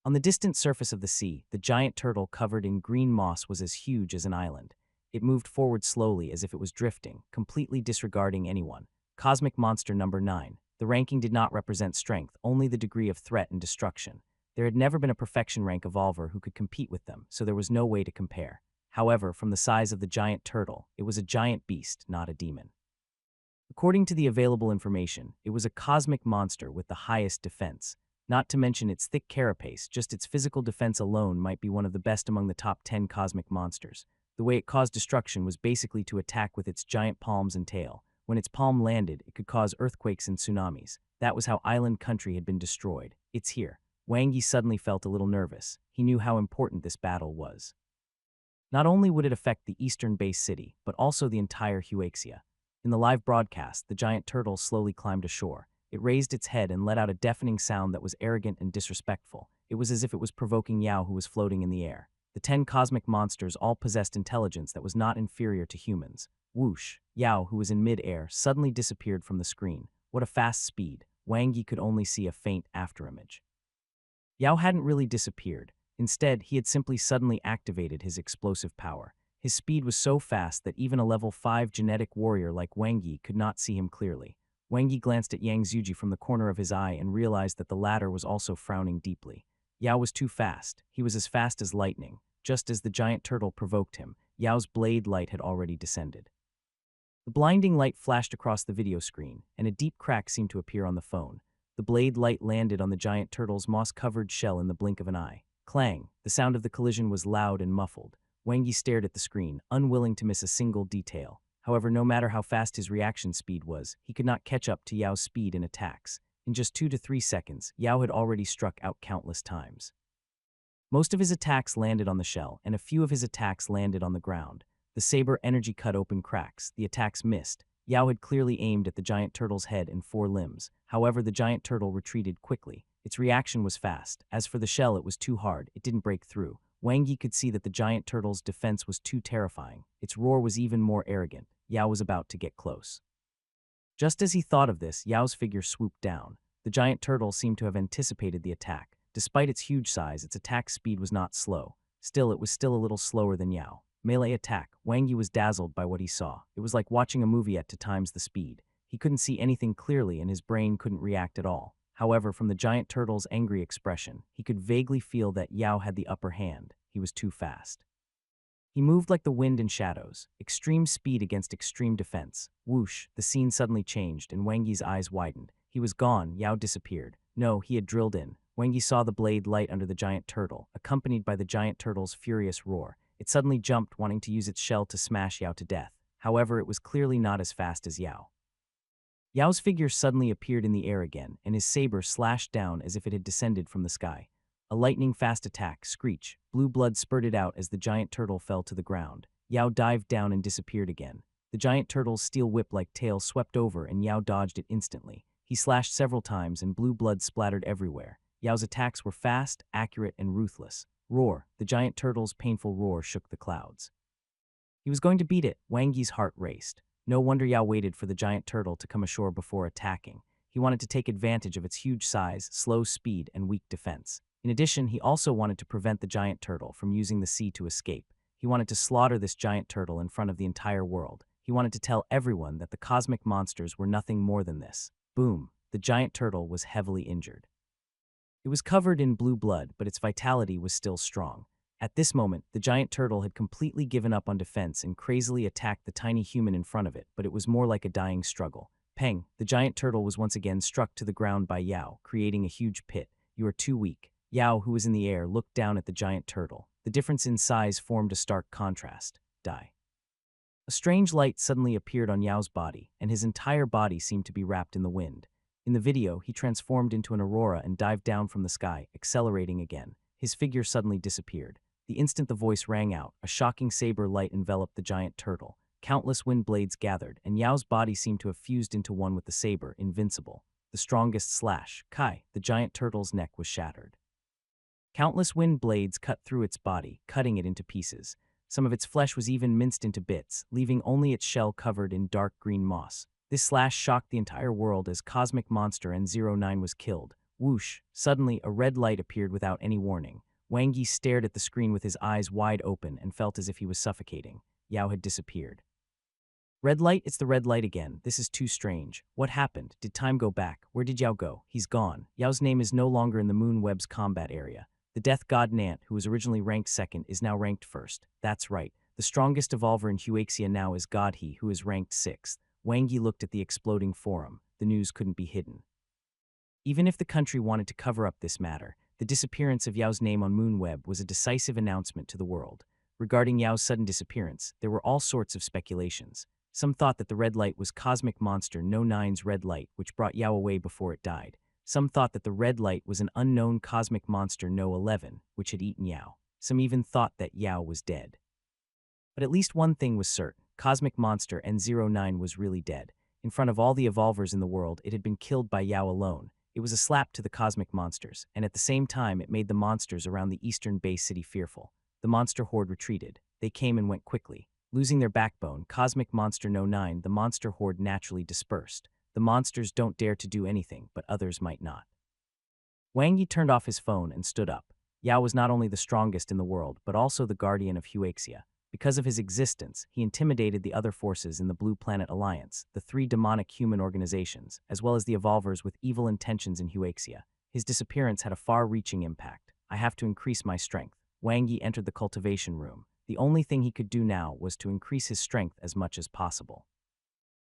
On the distant surface of the sea, the giant turtle covered in green moss was as huge as an island. It moved forward slowly as if it was drifting, completely disregarding anyone. Cosmic Monster No. 9. The ranking did not represent strength, only the degree of threat and destruction. There had never been a perfection rank evolver who could compete with them, so there was no way to compare. However, from the size of the giant turtle, it was a giant beast, not a demon. According to the available information, it was a cosmic monster with the highest defense. Not to mention its thick carapace, just its physical defense alone might be one of the best among the top 10 cosmic monsters. The way it caused destruction was basically to attack with its giant palms and tail. When its palm landed, it could cause earthquakes and tsunamis. That was how island country had been destroyed. It's here. Wang Yi suddenly felt a little nervous. He knew how important this battle was. Not only would it affect the eastern base city, but also the entire Huaxia. In the live broadcast, the giant turtle slowly climbed ashore. It raised its head and let out a deafening sound that was arrogant and disrespectful. It was as if it was provoking Yao, who was floating in the air. The 10 cosmic monsters all possessed intelligence that was not inferior to humans. Whoosh! Yao, who was in mid-air, suddenly disappeared from the screen. What a fast speed! Wang Yi could only see a faint afterimage. Yao hadn't really disappeared. Instead, he had simply suddenly activated his explosive power. His speed was so fast that even a level 5 genetic warrior like Wang Yi could not see him clearly. Wang Yi glanced at Yang Zuji from the corner of his eye and realized that the latter was also frowning deeply. Yao was too fast. He was as fast as lightning. Just as the giant turtle provoked him, Yao's blade light had already descended. The blinding light flashed across the video screen, and a deep crack seemed to appear on the phone. The blade light landed on the giant turtle's moss-covered shell in the blink of an eye. Clang! The sound of the collision was loud and muffled. Wang Yi stared at the screen, unwilling to miss a single detail. However, no matter how fast his reaction speed was, he could not catch up to Yao's speed in attacks. In just 2 to 3 seconds, Yao had already struck out countless times. Most of his attacks landed on the shell, and a few of his attacks landed on the ground. The saber energy cut open cracks. The attacks missed. Yao had clearly aimed at the giant turtle's head and 4 limbs. However, the giant turtle retreated quickly. Its reaction was fast. As for the shell, it was too hard. It didn't break through. Wang Yi could see that the giant turtle's defense was too terrifying. Its roar was even more arrogant. Yao was about to get close. Just as he thought of this, Yao's figure swooped down. The giant turtle seemed to have anticipated the attack. Despite its huge size, its attack speed was not slow. Still, it was still a little slower than Yao. Melee attack. Wang Yi was dazzled by what he saw. It was like watching a movie at 2 times the speed. He couldn't see anything clearly and his brain couldn't react at all. However, from the giant turtle's angry expression, he could vaguely feel that Yao had the upper hand. He was too fast. He moved like the wind in shadows. Extreme speed against extreme defense. Whoosh! The scene suddenly changed and Wang Yi's eyes widened. He was gone. Yao disappeared. No, he had drilled in. Wang Yi saw the blade light under the giant turtle, accompanied by the giant turtle's furious roar. It suddenly jumped, wanting to use its shell to smash Yao to death. However, it was clearly not as fast as Yao. Yao's figure suddenly appeared in the air again, and his saber slashed down as if it had descended from the sky. A lightning-fast attack, screech. Blue blood spurted out as the giant turtle fell to the ground. Yao dived down and disappeared again. The giant turtle's steel whip-like tail swept over and Yao dodged it instantly. He slashed several times and blue blood splattered everywhere. Yao's attacks were fast, accurate, and ruthless. Roar! The giant turtle's painful roar shook the clouds. He was going to beat it. Wang Yi's heart raced. No wonder Yao waited for the giant turtle to come ashore before attacking. He wanted to take advantage of its huge size, slow speed, and weak defense. In addition, he also wanted to prevent the giant turtle from using the sea to escape. He wanted to slaughter this giant turtle in front of the entire world. He wanted to tell everyone that the cosmic monsters were nothing more than this. Boom! The giant turtle was heavily injured. It was covered in blue blood, but its vitality was still strong. At this moment, the giant turtle had completely given up on defense and crazily attacked the tiny human in front of it, but it was more like a dying struggle. Peng! The giant turtle was once again struck to the ground by Yao, creating a huge pit. "You are too weak." Yao, who was in the air, looked down at the giant turtle. The difference in size formed a stark contrast. Die. A strange light suddenly appeared on Yao's body, and his entire body seemed to be wrapped in the wind. In the video, he transformed into an aurora and dived down from the sky, accelerating again. His figure suddenly disappeared. The instant the voice rang out, a shocking saber light enveloped the giant turtle. Countless wind blades gathered, and Yao's body seemed to have fused into one with the saber, invincible. The strongest slash, Kai, the giant turtle's neck was shattered. Countless wind blades cut through its body, cutting it into pieces. Some of its flesh was even minced into bits, leaving only its shell covered in dark green moss. This slash shocked the entire world as Cosmic Monster N09 was killed. Whoosh! Suddenly, a red light appeared without any warning. Wang Yi stared at the screen with his eyes wide open and felt as if he was suffocating. Yao had disappeared. "Red light, it's the red light again. This is too strange. What happened? Did time go back? Where did Yao go? He's gone." Yao's name is no longer in the Moon Web's combat area. The death god Nant, who was originally ranked second, is now ranked first. That's right. The strongest evolver in Huaxia now is God He, who is ranked sixth. Wang Yi looked at the exploding forum. The news couldn't be hidden. Even if the country wanted to cover up this matter, the disappearance of Yao's name on Moonweb was a decisive announcement to the world. Regarding Yao's sudden disappearance, there were all sorts of speculations. Some thought that the red light was Cosmic Monster No.9's red light, which brought Yao away before it died. Some thought that the red light was an unknown Cosmic Monster No.11, which had eaten Yao. Some even thought that Yao was dead. But at least one thing was certain. Cosmic Monster N09 was really dead. In front of all the evolvers in the world, it had been killed by Yao alone. It was a slap to the cosmic monsters, and at the same time it made the monsters around the eastern base city fearful. The monster horde retreated. They came and went quickly. Losing their backbone, Cosmic Monster No.9, the monster horde naturally dispersed. The monsters don't dare to do anything, but others might not. Wang Yi turned off his phone and stood up. Yao was not only the strongest in the world, but also the guardian of Huaxia. Because of his existence, he intimidated the other forces in the Blue Planet Alliance, the three demonic human organizations, as well as the evolvers with evil intentions in Huaxia. His disappearance had a far-reaching impact. "I have to increase my strength." Wang Yi entered the cultivation room. The only thing he could do now was to increase his strength as much as possible.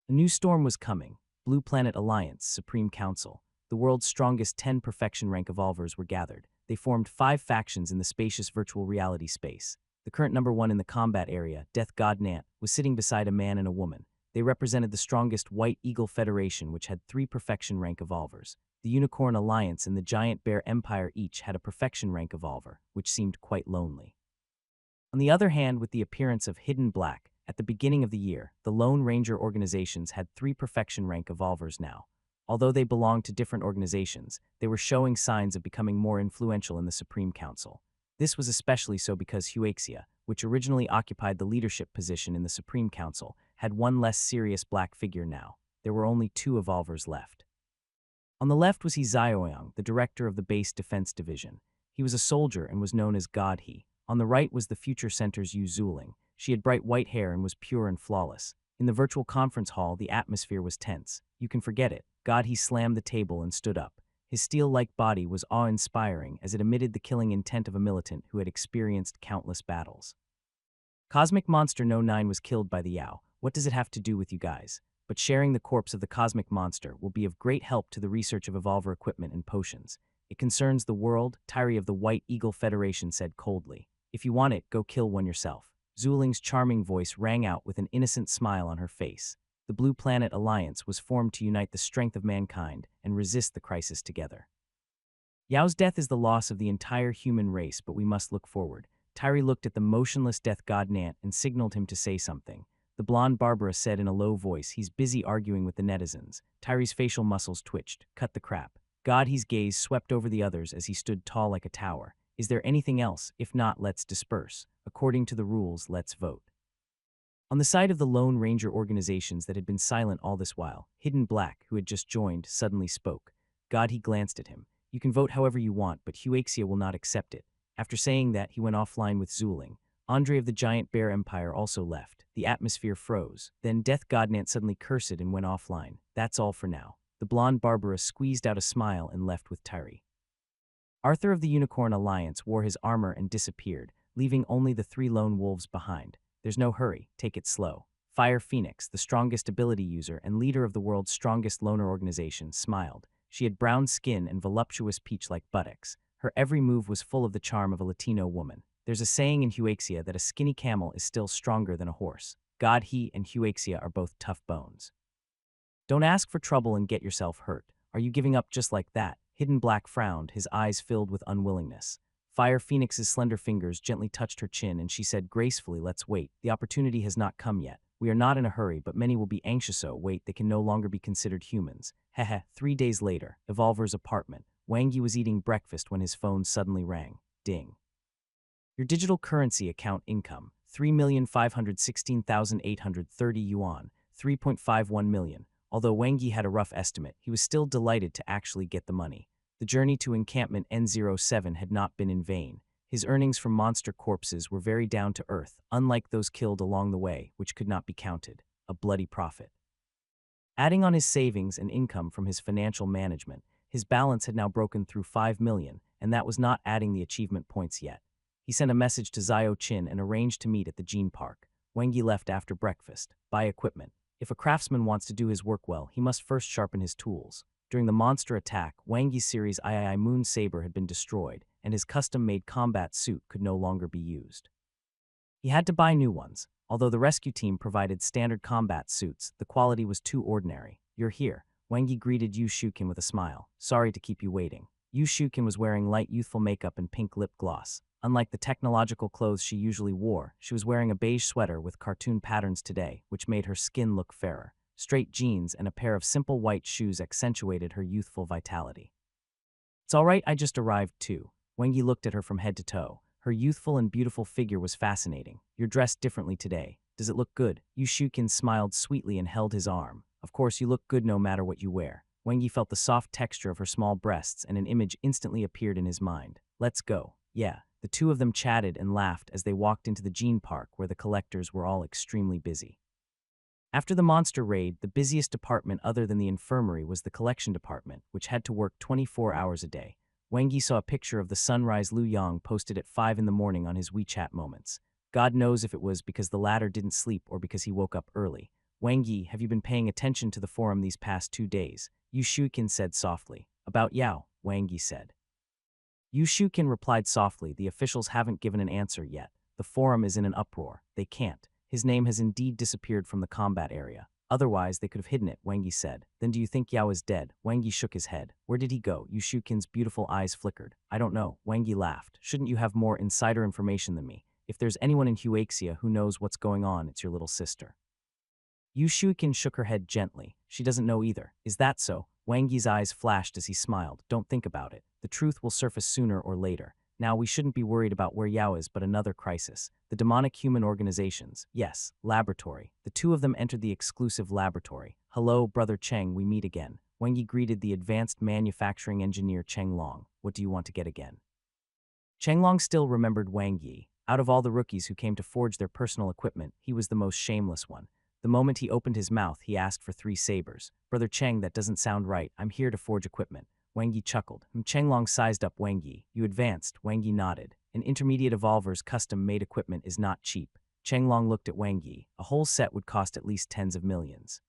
A new storm was coming. Blue Planet Alliance, Supreme Council. The world's strongest 10 perfection rank evolvers were gathered. They formed 5 factions in the spacious virtual reality space. The current number 1 in the combat area, Death God Nant, was sitting beside a man and a woman. They represented the strongest White Eagle Federation, which had 3 perfection rank evolvers. The Unicorn Alliance and the Giant Bear Empire each had a perfection rank evolver, which seemed quite lonely. On the other hand, with the appearance of Hidden Black, at the beginning of the year, the Lone Ranger organizations had 3 perfection rank evolvers now. Although they belonged to different organizations, they were showing signs of becoming more influential in the Supreme Council. This was especially so because Huaxia, which originally occupied the leadership position in the Supreme Council, had one less serious black figure now. There were only 2 evolvers left. On the left was He Zioyang, the director of the Base Defense Division. He was a soldier and was known as God He. On the right was the Future Center's Yu Zuling. She had bright white hair and was pure and flawless. In the virtual conference hall, the atmosphere was tense. You can forget it. God He slammed the table and stood up. His steel-like body was awe-inspiring as it emitted the killing intent of a militant who had experienced countless battles. Cosmic Monster No.9 was killed by the Yao. What does it have to do with you guys? But sharing the corpse of the Cosmic Monster will be of great help to the research of evolver equipment and potions. It concerns the world, Tyri of the White Eagle Federation said coldly. If you want it, go kill one yourself. Zuling's charming voice rang out with an innocent smile on her face. The Blue Planet Alliance was formed to unite the strength of mankind and resist the crisis together. Yao's death is the loss of the entire human race, but we must look forward. Tyri looked at the motionless death god Nant and signaled him to say something. The blonde Barbara said in a low voice, "He's busy arguing with the netizens." Tyri's facial muscles twitched. Cut the crap. God He's gaze swept over the others as he stood tall like a tower. Is there anything else? If not, let's disperse. According to the rules, let's vote. On the side of the Lone Ranger organizations that had been silent all this while, Hidden Black, who had just joined, suddenly spoke. God, he glanced at him. You can vote however you want, but Huaxia will not accept it. After saying that, he went offline with Zuling. Andre of the Giant Bear Empire also left. The atmosphere froze. Then Death Godnant suddenly cursed and went offline. That's all for now. The blonde Barbara squeezed out a smile and left with Tyree. Arthur of the Unicorn Alliance wore his armor and disappeared, leaving only the three lone wolves behind. There's no hurry, take it slow. Fire Phoenix, the strongest ability user and leader of the world's strongest loner organization, smiled. She had brown skin and voluptuous peach-like buttocks. Her every move was full of the charm of a Latino woman. There's a saying in Huaxia that a skinny camel is still stronger than a horse. God, he and Huaxia are both tough bones. Don't ask for trouble and get yourself hurt. Are you giving up just like that? Hidden Black frowned, his eyes filled with unwillingness. Fire Phoenix's slender fingers gently touched her chin and she said gracefully, let's wait. The opportunity has not come yet. We are not in a hurry, but many will be anxious. So wait, they can no longer be considered humans. Heh. 3 days later, Evolver's apartment. Wang Yi was eating breakfast when his phone suddenly rang. Ding. Your digital currency account income, 3,516,830 yuan, 3.51 million. Although Wang Yi had a rough estimate, he was still delighted to actually get the money. The journey to encampment N07 had not been in vain. His earnings from monster corpses were very down to earth, unlike those killed along the way, which could not be counted. A bloody profit. Adding on his savings and income from his financial management, his balance had now broken through 5 million, and that was not adding the achievement points yet. He sent a message to Zio Chin and arranged to meet at the Gene Park. Wang Yi left after breakfast. Buy equipment. If a craftsman wants to do his work well, he must first sharpen his tools. During the monster attack, Wang Yi's series III Moon Saber had been destroyed, and his custom-made combat suit could no longer be used. He had to buy new ones. Although the rescue team provided standard combat suits, the quality was too ordinary. You're here. Wang Yi greeted Yu Shukin with a smile. Sorry to keep you waiting. Yu Shukin was wearing light youthful makeup and pink lip gloss. Unlike the technological clothes she usually wore, she was wearing a beige sweater with cartoon patterns today, which made her skin look fairer. Straight jeans and a pair of simple white shoes accentuated her youthful vitality. It's all right, I just arrived too. Wang Yi looked at her from head to toe. Her youthful and beautiful figure was fascinating. You're dressed differently today. Does it look good? Yu Shukin smiled sweetly and held his arm. Of course, you look good no matter what you wear. Wang Yi felt the soft texture of her small breasts and an image instantly appeared in his mind. Let's go. Yeah. The two of them chatted and laughed as they walked into the Gene Park where the collectors were all extremely busy. After the monster raid, the busiest department other than the infirmary was the collection department, which had to work 24 hours a day. Wang Yi saw a picture of the sunrise Liu Yang posted at 5 in the morning on his WeChat moments. God knows if it was because the latter didn't sleep or because he woke up early. Wang Yi, have you been paying attention to the forum these past 2 days? Yu Shukin said softly. About Yao, Wang Yi said. Yu Shukin replied softly, the officials haven't given an answer yet. The forum is in an uproar. They can't. His name has indeed disappeared from the combat area. Otherwise, they could have hidden it, Wang Yi said. Then do you think Yao is dead? Wang Yi shook his head. Where did he go? Yu Shukin's beautiful eyes flickered. I don't know. Wang Yi laughed. Shouldn't you have more insider information than me? If there's anyone in Huaxia who knows what's going on, it's your little sister. Yu Shukin shook her head gently. She doesn't know either. Is that so? Wang Yi's eyes flashed as he smiled. Don't think about it. The truth will surface sooner or later. Now we shouldn't be worried about where Yao is, but another crisis. The demonic human organizations. Yes, laboratory. The two of them entered the exclusive laboratory. Hello, Brother Cheng, we meet again. Wang Yi greeted the advanced manufacturing engineer Cheng Long. What do you want to get again? Cheng Long still remembered Wang Yi. Out of all the rookies who came to forge their personal equipment, he was the most shameless one. The moment he opened his mouth, he asked for 3 sabers. Brother Cheng, that doesn't sound right. I'm here to forge equipment. Wang Yi chuckled. Cheng Long sized up Wang Yi. You advanced. Wang Yi nodded. An intermediate evolver's custom-made equipment is not cheap. Cheng Long looked at Wang Yi. A whole set would cost at least tens of millions.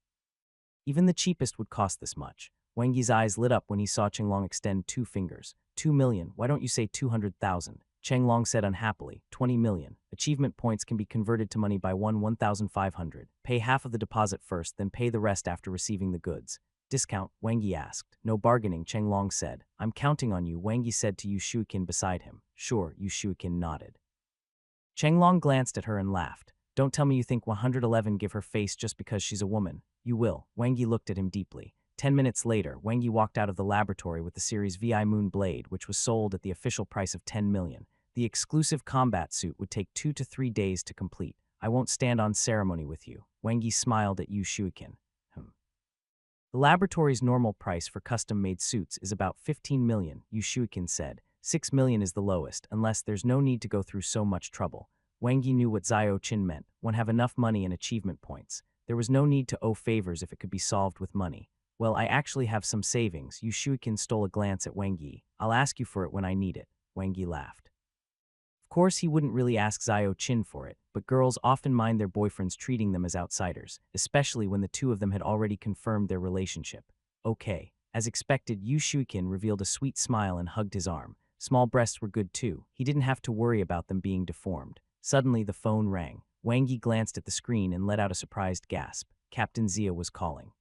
Even the cheapest would cost this much. Wang Yi's eyes lit up when he saw Cheng Long extend 2 fingers. 2 million. Why don't you say 200,000? Cheng Long said unhappily. 20 million. Achievement points can be converted to money by 1,500. Pay half of the deposit first, then pay the rest after receiving the goods. Discount, Wang Yi asked. No bargaining, Cheng Long said. I'm counting on you, Wang Yi said to Yu Shukin beside him. Sure, Yu Shukin nodded. Cheng Long glanced at her and laughed. Don't tell me you think 111 give her face just because she's a woman. You will. Wang Yi looked at him deeply. 10 minutes later, Wang Yi walked out of the laboratory with the Series VI Moon Blade, which was sold at the official price of 10 million. The exclusive combat suit would take 2 to 3 days to complete. I won't stand on ceremony with you. Wang Yi smiled at Yu Shuikin. The laboratory's normal price for custom-made suits is about 15 million, Yu Shuikin said. 6 million is the lowest, unless there's no need to go through so much trouble. Wang Yi knew what Zhao Qin meant. One have enough money and achievement points. There was no need to owe favors if it could be solved with money. Well, I actually have some savings. Yu Shuikin stole a glance at Wang Yi. I'll ask you for it when I need it. Wang Yi laughed. Of course, he wouldn't really ask Zhao Qin for it, but girls often mind their boyfriends treating them as outsiders, especially when the two of them had already confirmed their relationship. Okay. As expected, Yu Shuikin revealed a sweet smile and hugged his arm. Small breasts were good too. He didn't have to worry about them being deformed. Suddenly, the phone rang. Wang Yi glanced at the screen and let out a surprised gasp. Captain Zia was calling.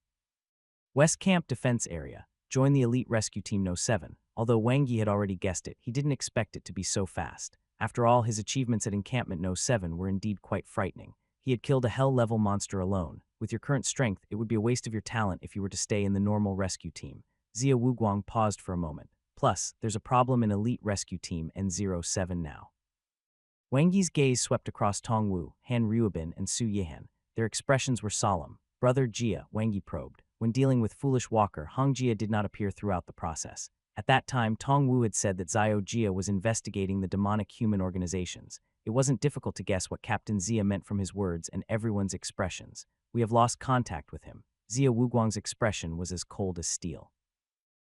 West Camp Defense Area. Join the Elite Rescue Team No. 7. Although Wang Yi had already guessed it, he didn't expect it to be so fast. After all, his achievements at Encampment No. 7 were indeed quite frightening. He had killed a hell-level monster alone. With your current strength, it would be a waste of your talent if you were to stay in the normal rescue team. Zia Wuguang paused for a moment. Plus, there's a problem in Elite Rescue Team N07 now. Wang Yi's gaze swept across Tong Wu, Han Ruobin, and Su Yihan. Their expressions were solemn. Brother Jia, Wang Yi probed. When dealing with Foolish Walker, Hong Jia did not appear throughout the process. At that time, Tong Wu had said that Zhao Jia was investigating the demonic human organizations. It wasn't difficult to guess what Captain Zia meant from his words and everyone's expressions. We have lost contact with him. Zia Wuguang's expression was as cold as steel.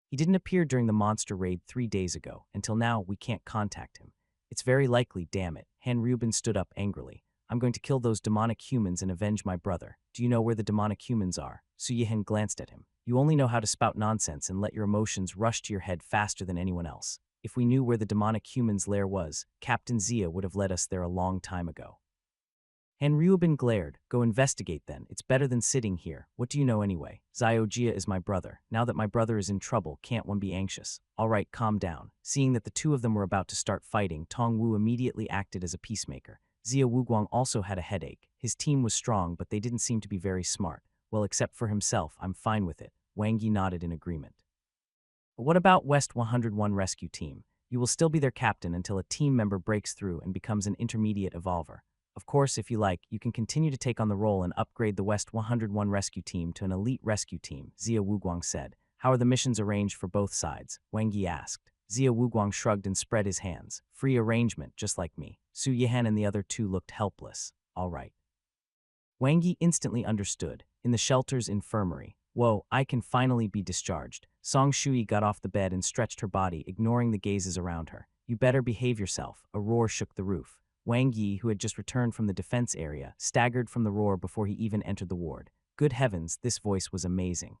He didn't appear during the monster raid 3 days ago. Until now, we can't contact him. It's very likely, damn it. Han Ruobin stood up angrily. I'm going to kill those demonic humans and avenge my brother. Do you know where the demonic humans are? Su Yihan glanced at him. You only know how to spout nonsense and let your emotions rush to your head faster than anyone else. If we knew where the demonic human's lair was, Captain Zia would have led us there a long time ago. Han Ruobin glared. Go investigate then. It's better than sitting here. What do you know anyway? Zhao Jia is my brother. Now that my brother is in trouble, can't one be anxious? All right, calm down. Seeing that the two of them were about to start fighting, Tong Wu immediately acted as a peacemaker. Zia Wuguang also had a headache. His team was strong, but they didn't seem to be very smart. Well, except for himself, I'm fine with it. Wang Yi nodded in agreement. But what about West 101 Rescue Team? You will still be their captain until a team member breaks through and becomes an intermediate evolver. Of course, if you like, you can continue to take on the role and upgrade the West 101 Rescue Team to an elite rescue team, Zia Wuguang said. How are the missions arranged for both sides? Wang Yi asked. Zia Wuguang shrugged and spread his hands. Free arrangement, just like me. Su Yihan and the other two looked helpless. All right. Wang Yi instantly understood. In the shelter's infirmary. Whoa, I can finally be discharged. Song Shui got off the bed and stretched her body, ignoring the gazes around her. You better behave yourself. A roar shook the roof. Wang Yi, who had just returned from the defense area, staggered from the roar before he even entered the ward. Good heavens, this voice was amazing.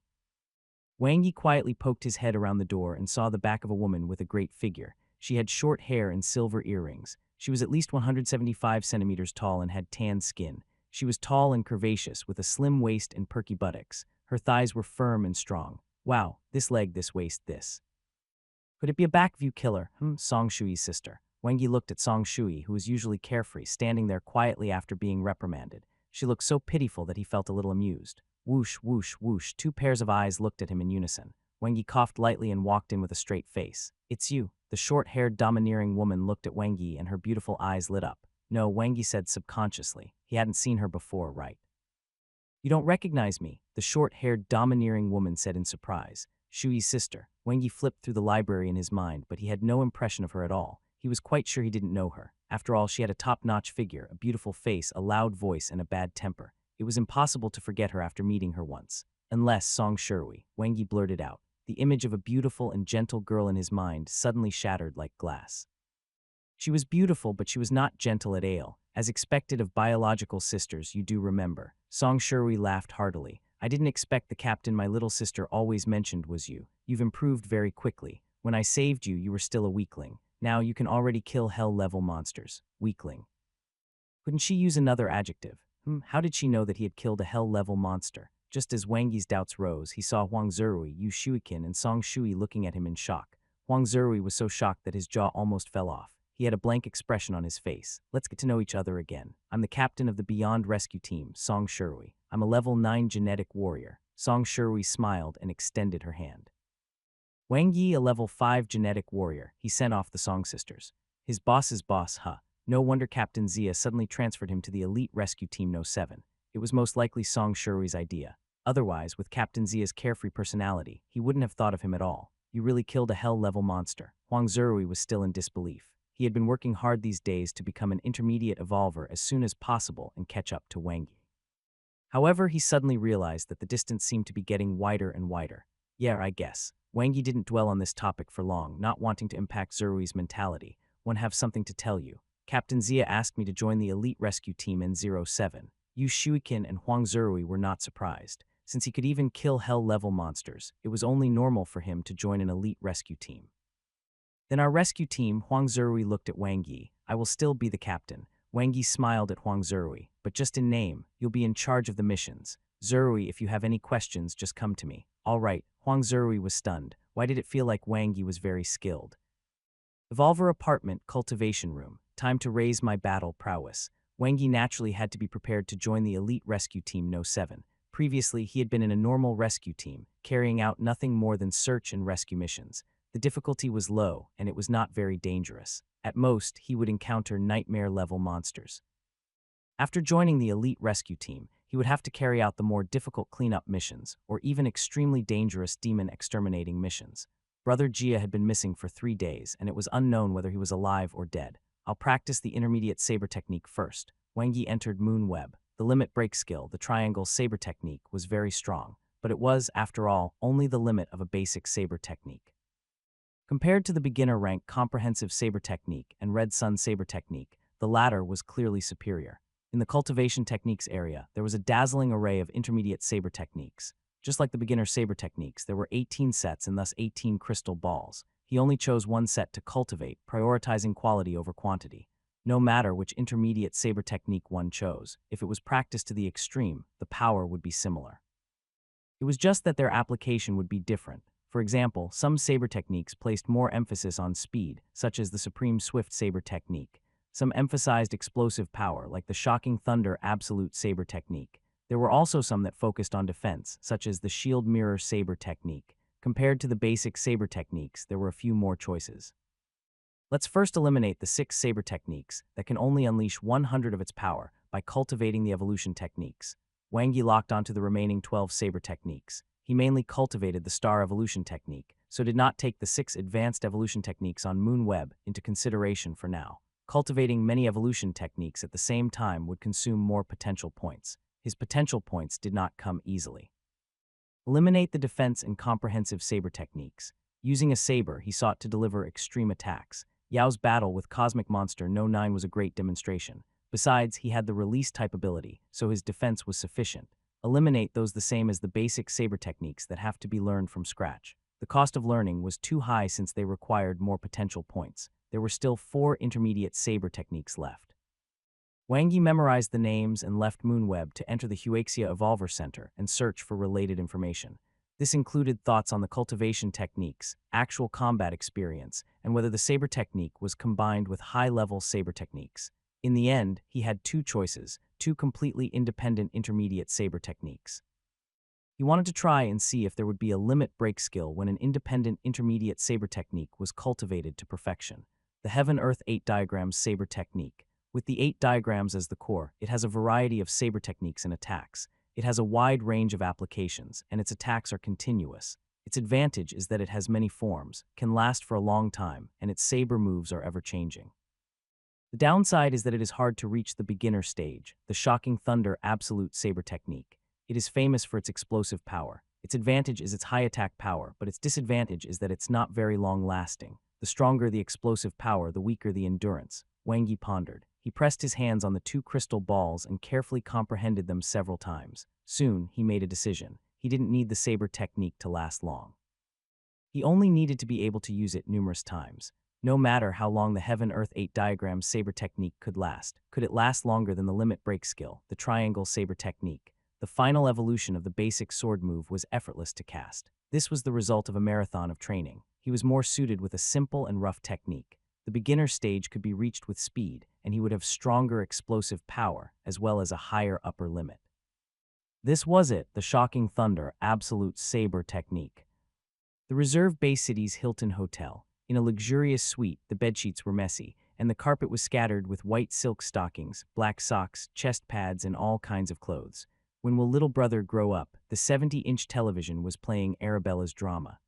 Wang Yi quietly poked his head around the door and saw the back of a woman with a great figure. She had short hair and silver earrings. She was at least 175 centimeters tall and had tan skin. She was tall and curvaceous, with a slim waist and perky buttocks. Her thighs were firm and strong. Wow, this leg, this waist, this. Could it be a backview killer? Song Shui's sister. Wang Yi looked at Song Shui, who was usually carefree, standing there quietly after being reprimanded. She looked so pitiful that he felt a little amused. Whoosh, whoosh, whoosh, 2 pairs of eyes looked at him in unison. Wang Yi coughed lightly and walked in with a straight face. It's you. The short-haired, domineering woman looked at Wang Yi and her beautiful eyes lit up. No, Wang Yi said subconsciously. He hadn't seen her before, right? You don't recognize me, the short-haired, domineering woman said in surprise. Shui's sister. Wang Yi flipped through the library in his mind, but he had no impression of her at all. He was quite sure he didn't know her. After all, she had a top-notch figure, a beautiful face, a loud voice, and a bad temper. It was impossible to forget her after meeting her once. Unless Song Shui, Wang Yi blurted out. The image of a beautiful and gentle girl in his mind suddenly shattered like glass. She was beautiful, but she was not gentle at all. As expected of biological sisters, you do remember. Song Shui laughed heartily. I didn't expect the captain my little sister always mentioned was you. You've improved very quickly. When I saved you, you were still a weakling. Now you can already kill hell-level monsters. Weakling. Couldn't she use another adjective? How did she know that he had killed a hell-level monster? Just as Wang Yi's doubts rose, he saw Huang Zerui, Yu Shuikin, and Song Shui looking at him in shock. Huang Zerui was so shocked that his jaw almost fell off. He had a blank expression on his face. Let's get to know each other again. I'm the captain of the Beyond Rescue Team, Song Shui. I'm a level 9 genetic warrior. Song Shui smiled and extended her hand. Wang Yi, a level 5 genetic warrior. He sent off the Song sisters. His boss's boss, huh? No wonder Captain Zia suddenly transferred him to the elite rescue team No. 7. It was most likely Song Shurui's idea. Otherwise, with Captain Zia's carefree personality, he wouldn't have thought of him at all. You really killed a hell-level monster. Huang Zurui was still in disbelief. He had been working hard these days to become an intermediate evolver as soon as possible and catch up to Wang Yi. However, he suddenly realized that the distance seemed to be getting wider and wider. Yeah, I guess. Wang Yi didn't dwell on this topic for long, not wanting to impact Zurui's mentality. One have something to tell you. Captain Zia asked me to join the elite rescue team in 07. Yu Shuikin and Huang Zurui were not surprised. Since he could even kill hell-level monsters, it was only normal for him to join an elite rescue team. Then our rescue team, Huang Zurui looked at Wang Yi. I will still be the captain. Wang Yi smiled at Huang Zurui. But just in name, you'll be in charge of the missions. Zurui, if you have any questions, just come to me. All right, Huang Zurui was stunned. Why did it feel like Wang Yi was very skilled? Evolver apartment, cultivation room. Time to raise my battle prowess. Wang Yi naturally had to be prepared to join the elite rescue team No. 7. Previously, he had been in a normal rescue team, carrying out nothing more than search and rescue missions. The difficulty was low, and it was not very dangerous. At most, he would encounter nightmare-level monsters. After joining the elite rescue team, he would have to carry out the more difficult cleanup missions, or even extremely dangerous demon exterminating missions. Brother Jia had been missing for 3 days, and it was unknown whether he was alive or dead. I'll practice the intermediate saber technique first. Wang Yi entered Moonweb. The limit break skill, the triangle saber technique, was very strong, but it was, after all, only the limit of a basic saber technique. Compared to the beginner rank comprehensive saber technique and red sun saber technique, the latter was clearly superior. In the cultivation techniques area, there was a dazzling array of intermediate saber techniques. Just like the beginner saber techniques, there were 18 sets and thus 18 crystal balls. He only chose one set to cultivate, prioritizing quality over quantity. No matter which intermediate saber technique one chose, if it was practiced to the extreme, the power would be similar. It was just that their application would be different. For example, some saber techniques placed more emphasis on speed, such as the Supreme Swift Saber technique. Some emphasized explosive power, like the Shocking Thunder Absolute Saber technique. There were also some that focused on defense, such as the Shield Mirror Saber technique. Compared to the basic saber techniques, there were a few more choices. Let's first eliminate the 6 saber techniques that can only unleash 100 of its power by cultivating the evolution techniques. Wang Yi locked onto the remaining 12 saber techniques. He mainly cultivated the star evolution technique, so did not take the 6 advanced evolution techniques on Moonweb into consideration for now. Cultivating many evolution techniques at the same time would consume more potential points. His potential points did not come easily. Eliminate the defense and comprehensive saber techniques. Using a saber, he sought to deliver extreme attacks. Yao's battle with Cosmic Monster No. 9 was a great demonstration. Besides, he had the release type ability, so his defense was sufficient. Eliminate those the same as the basic saber techniques that have to be learned from scratch. The cost of learning was too high since they required more potential points. There were still 4 intermediate saber techniques left. Wang Yi memorized the names and left Moonweb to enter the Huaxia Evolver Center and search for related information. This included thoughts on the cultivation techniques, actual combat experience, and whether the saber technique was combined with high-level saber techniques. In the end, he had 2 choices, 2 completely independent intermediate saber techniques. He wanted to try and see if there would be a limit break skill when an independent intermediate saber technique was cultivated to perfection. The Heaven-Earth 8 Diagrams Saber Technique. With the 8 diagrams as the core, it has a variety of saber techniques and attacks. It has a wide range of applications, and its attacks are continuous. Its advantage is that it has many forms, can last for a long time, and its saber moves are ever-changing. The downside is that it is hard to reach the beginner stage, the Shocking Thunder Absolute Saber technique. It is famous for its explosive power. Its advantage is its high attack power, but its disadvantage is that it's not very long-lasting. The stronger the explosive power, the weaker the endurance. Wang Yi pondered. He pressed his hands on the 2 crystal balls and carefully comprehended them several times. Soon, he made a decision. He didn't need the saber technique to last long. He only needed to be able to use it numerous times. No matter how long the Heaven-Earth 8 Diagrams Saber technique could it last longer than the limit break skill, the Triangle Saber technique. The final evolution of the basic sword move was effortless to cast. This was the result of a marathon of training. He was more suited with a simple and rough technique. The beginner stage could be reached with speed, and he would have stronger explosive power, as well as a higher upper limit. This was it, the Shocking Thunder Absolute Saber technique. The Reserve Bay City's Hilton Hotel. In a luxurious suite, the bedsheets were messy, and the carpet was scattered with white silk stockings, black socks, chest pads, and all kinds of clothes. When will little brother grow up? The 70-inch television was playing Arabella's drama.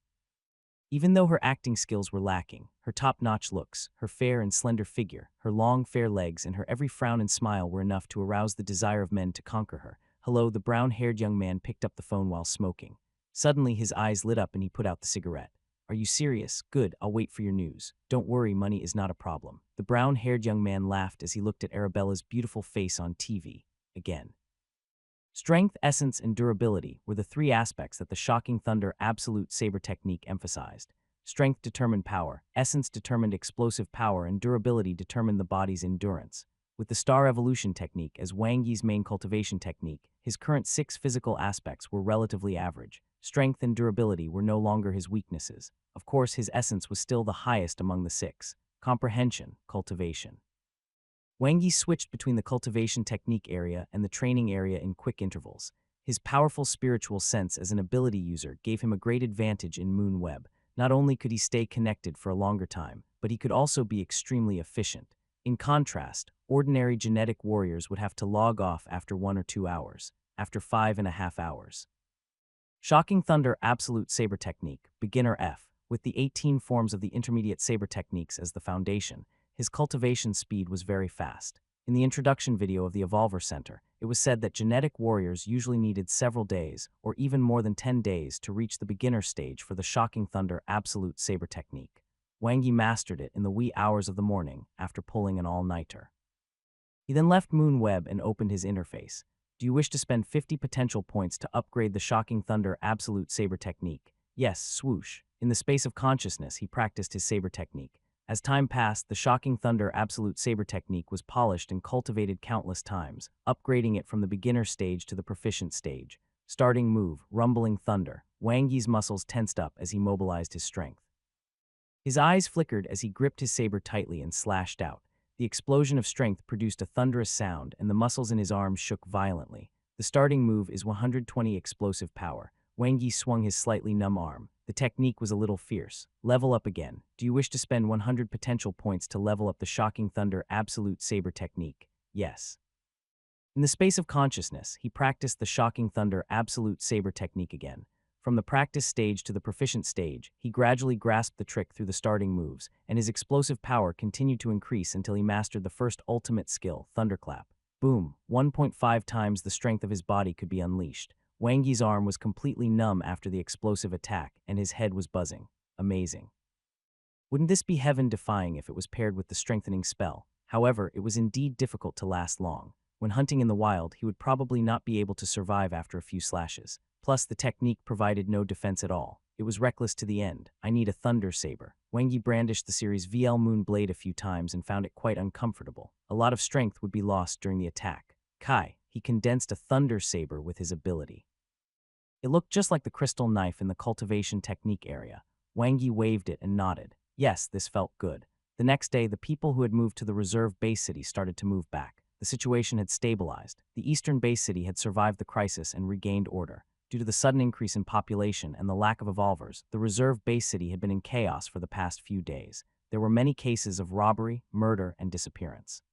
Even though her acting skills were lacking, her top-notch looks, her fair and slender figure, her long, fair legs, and her every frown and smile were enough to arouse the desire of men to conquer her. Hello, the brown-haired young man picked up the phone while smoking. Suddenly, his eyes lit up and he put out the cigarette. Are you serious? Good, I'll wait for your news. Don't worry, money is not a problem. The brown-haired young man laughed as he looked at Arabella's beautiful face on TV. Again. Strength, essence, and durability were the three aspects that the Shocking Thunder Absolute Saber technique emphasized. Strength determined power, essence determined explosive power, and durability determined the body's endurance. With the Star Evolution technique as Wang Yi's main cultivation technique, his current 6 physical aspects were relatively average. Strength and durability were no longer his weaknesses. Of course, his essence was still the highest among the 6. Comprehension, cultivation. Wang Yi switched between the cultivation technique area and the training area in quick intervals. His powerful spiritual sense as an ability user gave him a great advantage in Moon Web. Not only could he stay connected for a longer time, but he could also be extremely efficient. In contrast, ordinary genetic warriors would have to log off after 1 or 2 hours, after 5.5 hours. Shocking Thunder Absolute Saber Technique, Beginner F, with the 18 forms of the intermediate saber techniques as the foundation, his cultivation speed was very fast. In the introduction video of the Evolver Center, it was said that genetic warriors usually needed several days, or even more than 10 days, to reach the beginner stage for the Shocking Thunder Absolute Saber Technique. Wang Yi mastered it in the wee hours of the morning after pulling an all-nighter. He then left Moon Web and opened his interface. Do you wish to spend 50 potential points to upgrade the Shocking Thunder Absolute Saber Technique? Yes, swoosh. In the space of consciousness, he practiced his saber technique. As time passed, the Shocking Thunder Absolute Saber Technique was polished and cultivated countless times, upgrading it from the beginner stage to the proficient stage. Starting move, Rumbling Thunder. Wang Yi's muscles tensed up as he mobilized his strength. His eyes flickered as he gripped his saber tightly and slashed out. The explosion of strength produced a thunderous sound, and the muscles in his arms shook violently. The starting move is 120 explosive power. Wang Yi swung his slightly numb arm. The technique was a little fierce. Level up again. Do you wish to spend 100 potential points to level up the Shocking Thunder Absolute Saber Technique? Yes. In the space of consciousness, he practiced the Shocking Thunder Absolute Saber Technique again. From the practice stage to the proficient stage, he gradually grasped the trick through the starting moves, and his explosive power continued to increase until he mastered the first ultimate skill, Thunderclap. Boom! 1.5 times the strength of his body could be unleashed. Wang Yi's arm was completely numb after the explosive attack, and his head was buzzing. Amazing. Wouldn't this be heaven-defying if it was paired with the strengthening spell? However, it was indeed difficult to last long. When hunting in the wild, he would probably not be able to survive after a few slashes. Plus, the technique provided no defense at all. It was reckless to the end. I need a thunder saber. Wang Yi brandished the series VL Moon Blade a few times and found it quite uncomfortable. A lot of strength would be lost during the attack. Kai, he condensed a thunder saber with his ability. It looked just like the crystal knife in the cultivation technique area. Wang Yi waved it and nodded. Yes, this felt good. The next day, the people who had moved to the reserve base city started to move back. The situation had stabilized. The eastern base city had survived the crisis and regained order. Due to the sudden increase in population and the lack of evolvers, the reserve base city had been in chaos for the past few days. There were many cases of robbery, murder, and disappearance.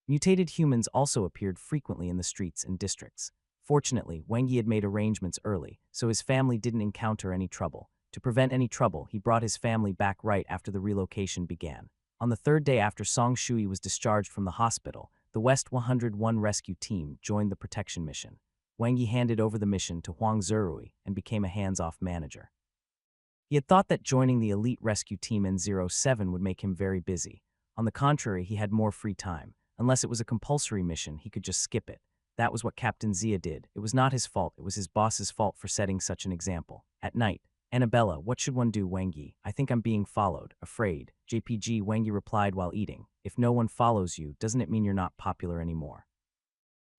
Mutated humans also appeared frequently in the streets and districts. Fortunately, Wang Yi had made arrangements early, so his family didn't encounter any trouble. To prevent any trouble, he brought his family back right after the relocation began. On the 3rd day after Song Shui was discharged from the hospital, the West 101 rescue team joined the protection mission. Wang Yi handed over the mission to Huang Zerui and became a hands-off manager. He had thought that joining the elite rescue team N07 would make him very busy. On the contrary, he had more free time. Unless it was a compulsory mission, he could just skip it. That was what Captain Zia did. It was not his fault, it was his boss's fault for setting such an example. At night, Annabella, what should one do, Wang Yi? I think I'm being followed. Afraid. JPG, Wang Yi replied while eating. If no one follows you, doesn't it mean you're not popular anymore?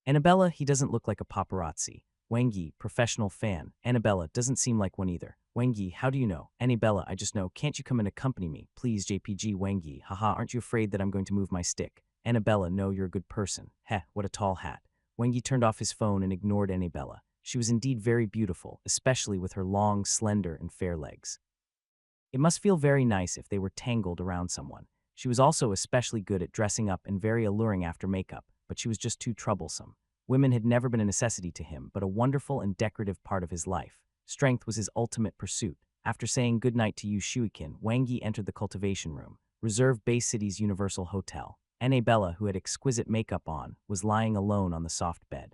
Annabella, he doesn't look like a paparazzi. Wang Yi, professional fan. Annabella, doesn't seem like one either. Wang Yi, how do you know? Annabella, I just know. Can't you come and accompany me? Please, JPG, Wang Yi. Haha, aren't you afraid that I'm going to move my stick? Annabella, no, you're a good person. Heh, what a tall hat. Wang Yi turned off his phone and ignored Annabella. She was indeed very beautiful, especially with her long, slender, and fair legs. It must feel very nice if they were tangled around someone. She was also especially good at dressing up and very alluring after makeup, but she was just too troublesome. Women had never been a necessity to him, but a wonderful and decorative part of his life. Strength was his ultimate pursuit. After saying goodnight to Yu Shuikin, Wang Yi entered the cultivation room, reserved Bay City's Universal Hotel. Annabella, who had exquisite makeup on, was lying alone on the soft bed.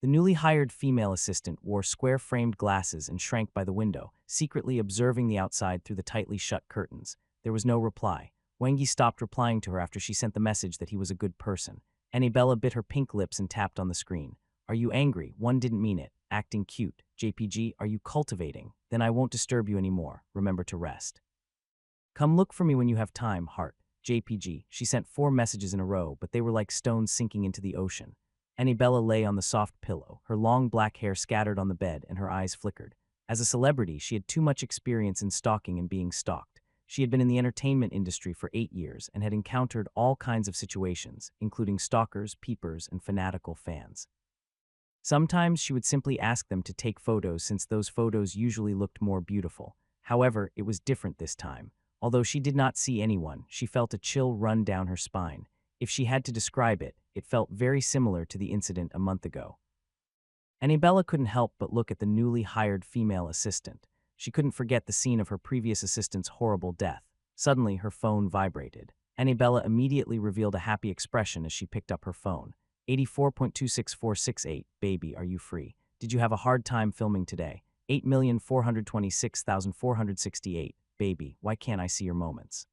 The newly hired female assistant wore square-framed glasses and shrank by the window, secretly observing the outside through the tightly shut curtains. There was no reply. Wang Yi stopped replying to her after she sent the message that he was a good person. Annabella bit her pink lips and tapped on the screen. Are you angry? One didn't mean it. Acting cute. JPG, are you cultivating? Then I won't disturb you anymore. Remember to rest. Come look for me when you have time, heart. JPG. She sent 4 messages in a row, but they were like stones sinking into the ocean. Annabella lay on the soft pillow, her long black hair scattered on the bed, and her eyes flickered. As a celebrity, she had too much experience in stalking and being stalked. She had been in the entertainment industry for 8 years and had encountered all kinds of situations, including stalkers, peepers, and fanatical fans. Sometimes she would simply ask them to take photos since those photos usually looked more beautiful. However, it was different this time. Although she did not see anyone, she felt a chill run down her spine. If she had to describe it, it felt very similar to the incident a month ago. Annabella couldn't help but look at the newly hired female assistant. She couldn't forget the scene of her previous assistant's horrible death. Suddenly, her phone vibrated. Annabella immediately revealed a happy expression as she picked up her phone. 84.26468, baby, are you free? Did you have a hard time filming today? 8,426,468, baby, why can't I see your moments?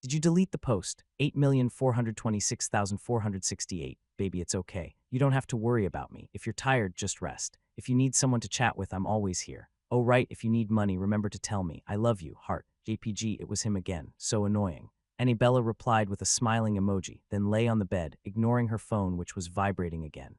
Did you delete the post? 8,426,468. Baby, it's okay. You don't have to worry about me. If you're tired, just rest. If you need someone to chat with, I'm always here. Oh, right, if you need money, remember to tell me. I love you, heart. JPG, it was him again. So annoying. Annabella replied with a smiling emoji, then lay on the bed, ignoring her phone, which was vibrating again.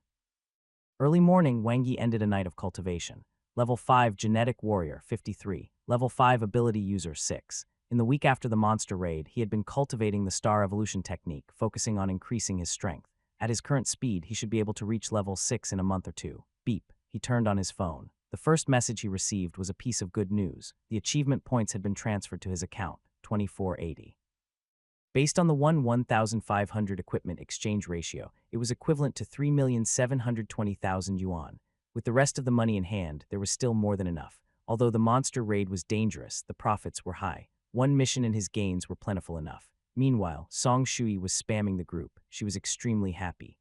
Early morning, Wang Yi ended a night of cultivation. Level 5 Genetic Warrior, 53. Level 5 Ability User, 6. In the week after the monster raid, he had been cultivating the star evolution technique, focusing on increasing his strength. At his current speed, he should be able to reach level 6 in a month or two. Beep. He turned on his phone. The first message he received was a piece of good news. The achievement points had been transferred to his account, 2480. Based on the 1,500 equipment exchange ratio, it was equivalent to 3,720,000 yuan. With the rest of the money in hand, there was still more than enough. Although the monster raid was dangerous, the profits were high. One mission and his gains were plentiful enough. Meanwhile, Song Shui was spamming the group. She was extremely happy.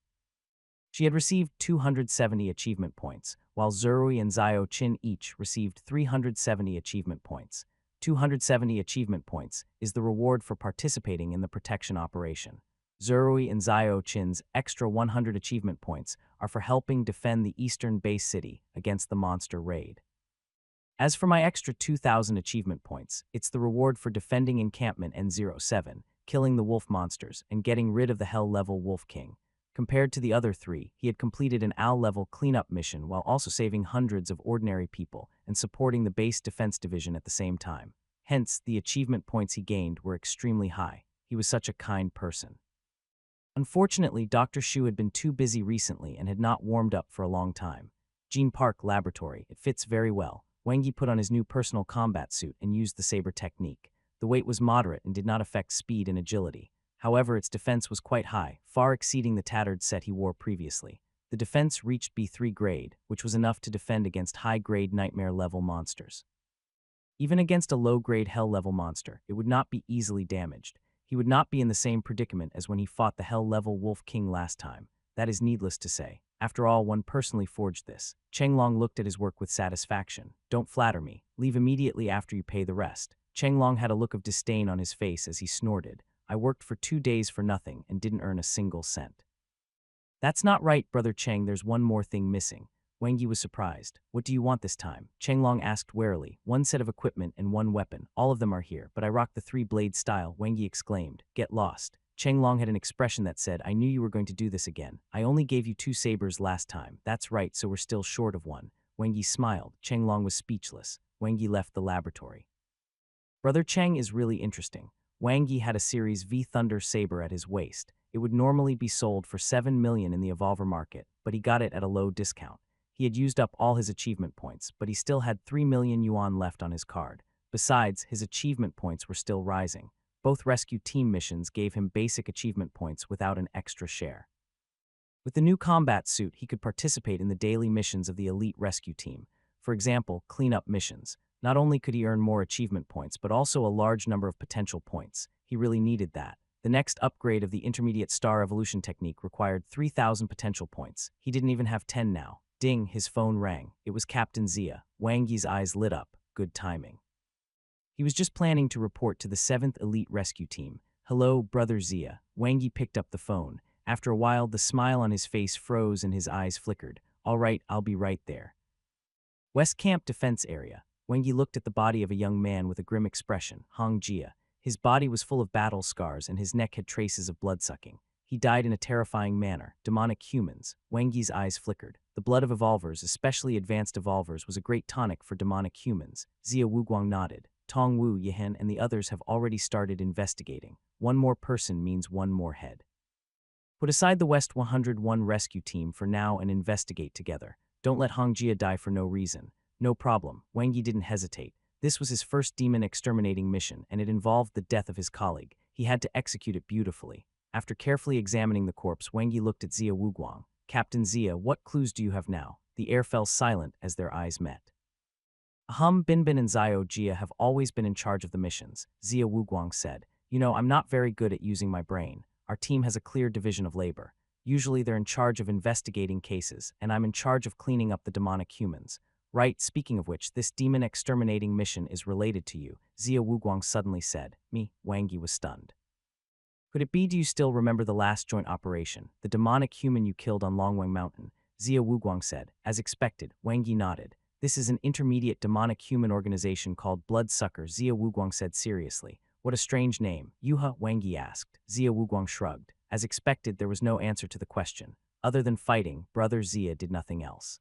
She had received 270 achievement points, while Zurui and Zio Qin each received 370 achievement points. 270 achievement points is the reward for participating in the protection operation. Zurui and Zio Qin's extra 100 achievement points are for helping defend the eastern base city against the monster raid. As for my extra 2,000 achievement points, it's the reward for defending encampment N07, killing the wolf monsters, and getting rid of the hell-level Wolf King. Compared to the other 3, he had completed an owl-level cleanup mission while also saving hundreds of ordinary people and supporting the base defense division at the same time. Hence, the achievement points he gained were extremely high. He was such a kind person. Unfortunately, Dr. Shu had been too busy recently and had not warmed up for a long time. Gene Park Laboratory, it fits very well. Wang Yi put on his new personal combat suit and used the saber technique. The weight was moderate and did not affect speed and agility. However, its defense was quite high, far exceeding the tattered set he wore previously. The defense reached B3 grade, which was enough to defend against high-grade nightmare-level monsters. Even against a low-grade hell-level monster, it would not be easily damaged. He would not be in the same predicament as when he fought the hell-level Wolf King last time. That is needless to say. After all, one personally forged this. Chenglong looked at his work with satisfaction. Don't flatter me. Leave immediately after you pay the rest. Chenglong had a look of disdain on his face as he snorted. I worked for 2 days for nothing and didn't earn a single cent. That's not right, Brother Cheng, there's one more thing missing. Wang Yi was surprised. What do you want this time? Chenglong asked warily. 1 set of equipment and 1 weapon. All of them are here, but I rock the 3-blade style, Wang Yi exclaimed. Get lost. Chenglong had an expression that said, I knew you were going to do this again. I only gave you 2 sabers last time. That's right, so we're still short of 1. Wang Yi smiled. Chenglong was speechless. Wang Yi left the laboratory. Brother Cheng is really interesting. Wang Yi had a Series V Thunder Saber at his waist. It would normally be sold for 7 million in the Evolver market, but he got it at a low discount. He had used up all his achievement points, but he still had 3 million yuan left on his card. Besides, his achievement points were still rising. Both rescue team missions gave him basic achievement points without an extra share. With the new combat suit, he could participate in the daily missions of the elite rescue team. For example, cleanup missions. Not only could he earn more achievement points, but also a large number of potential points. He really needed that. The next upgrade of the intermediate star evolution technique required 3,000 potential points. He didn't even have 10 now. Ding, his phone rang. It was Captain Zia. Wang Yi's eyes lit up. Good timing. He was just planning to report to the 7th Elite Rescue Team. Hello, Brother Zia. Wang Yi picked up the phone. After a while, the smile on his face froze and his eyes flickered. All right, I'll be right there. West Camp Defense Area. Wang Yi looked at the body of a young man with a grim expression, Hong Jia. His body was full of battle scars and his neck had traces of blood-sucking. He died in a terrifying manner. Demonic humans. Wang Yi's eyes flickered. The blood of evolvers, especially advanced evolvers, was a great tonic for demonic humans. Zia Wuguang nodded. Tong Wu, Yihen, and the others have already started investigating. One more person means one more head. Put aside the West 101 rescue team for now and investigate together. Don't let Hong Jia die for no reason. No problem. Wang Yi didn't hesitate. This was his first demon exterminating mission, and it involved the death of his colleague. He had to execute it beautifully. After carefully examining the corpse, Wang Yi looked at Zia Wuguang. Captain Zia, what clues do you have now? The air fell silent as their eyes met. Binbin and Zio Jia have always been in charge of the missions, Zia Wuguang said. You know, I'm not very good at using my brain. Our team has a clear division of labor. Usually they're in charge of investigating cases, and I'm in charge of cleaning up the demonic humans. Right, speaking of which, this demon exterminating mission is related to you, Zia Wuguang suddenly said. Me, Wang Yi was stunned. Could it be, do you still remember the last joint operation, the demonic human you killed on Longwang Mountain? Zia Wuguang said. As expected, Wang Yi nodded. This is an intermediate demonic human organization called Bloodsucker, Zia Wuguang said seriously. What a strange name. Yuha, Wang Yi asked. Zia Wuguang shrugged. As expected, there was no answer to the question. Other than fighting, Brother Zia did nothing else.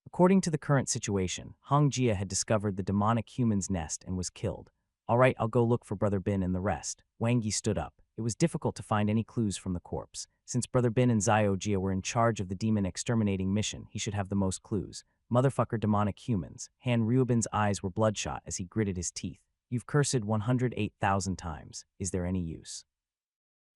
According to the current situation, Hong Jia had discovered the demonic human's nest and was killed. All right, I'll go look for Brother Bin and the rest. Wang Yi stood up. It was difficult to find any clues from the corpse. Since Brother Bin and Zio Jia were in charge of the demon exterminating mission, he should have the most clues. Motherfucker demonic humans. Han Ryubin's eyes were bloodshot as he gritted his teeth. You've cursed 108,000 times. Is there any use?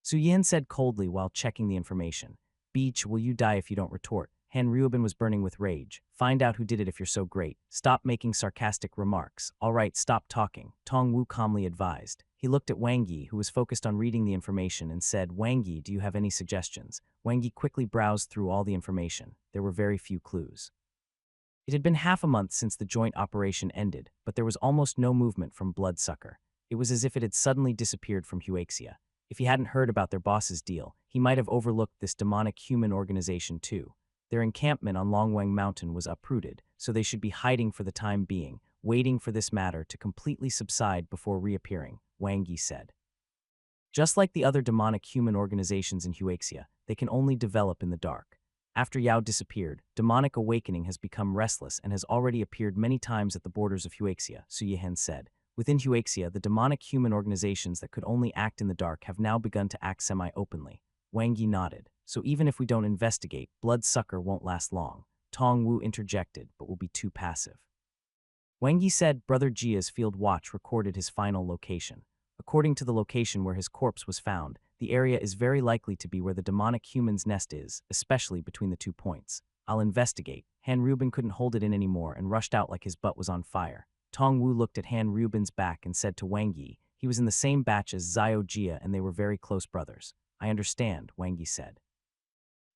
Su Yin said coldly while checking the information. Beach, will you die if you don't retort? Han Ryubin was burning with rage. Find out who did it if you're so great. Stop making sarcastic remarks. All right, stop talking, Tong Wu calmly advised. He looked at Wang Yi, who was focused on reading the information, and said, Wang Yi, do you have any suggestions? Wang Yi quickly browsed through all the information. There were very few clues. It had been half a month since the joint operation ended, but there was almost no movement from Bloodsucker. It was as if it had suddenly disappeared from Huaxia. If he hadn't heard about their boss's deal, he might have overlooked this demonic human organization too. Their encampment on Longwang Mountain was uprooted, so they should be hiding for the time being, waiting for this matter to completely subside before reappearing, Wang Yi said. Just like the other demonic human organizations in Huaxia, they can only develop in the dark. After Yao disappeared, demonic awakening has become restless and has already appeared many times at the borders of Huaxia, Su Yihen said. Within Huaxia, the demonic human organizations that could only act in the dark have now begun to act semi-openly. Wang Yi nodded. So even if we don't investigate, Bloodsucker won't last long. Tong Wu interjected, but will be too passive. Wang Yi said Brother Jia's field watch recorded his final location. According to the location where his corpse was found, the area is very likely to be where the demonic human's nest is, especially between the 2 points. I'll investigate. Han Rubin couldn't hold it in anymore and rushed out like his butt was on fire. Tong Wu looked at Han Rubin's back and said to Wang Yi, he was in the same batch as Zio Jia and they were very close brothers. I understand, Wang Yi said.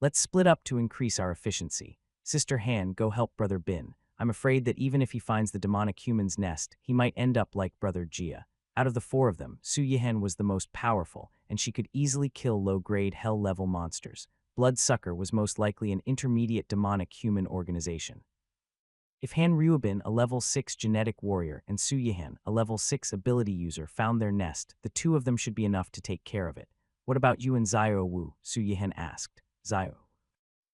Let's split up to increase our efficiency. Sister Han, go help Brother Bin. I'm afraid that even if he finds the demonic human's nest, he might end up like Brother Jia. Out of the 4 of them, Su Yihen was the most powerful, and she could easily kill low-grade hell-level monsters. Bloodsucker was most likely an intermediate demonic human organization. If Han Ryubin, a level 6 genetic warrior, and Su Yihen, a level 6 ability user, found their nest, the 2 of them should be enough to take care of it. What about you and Zio Wu? Su Yihen asked. Zio.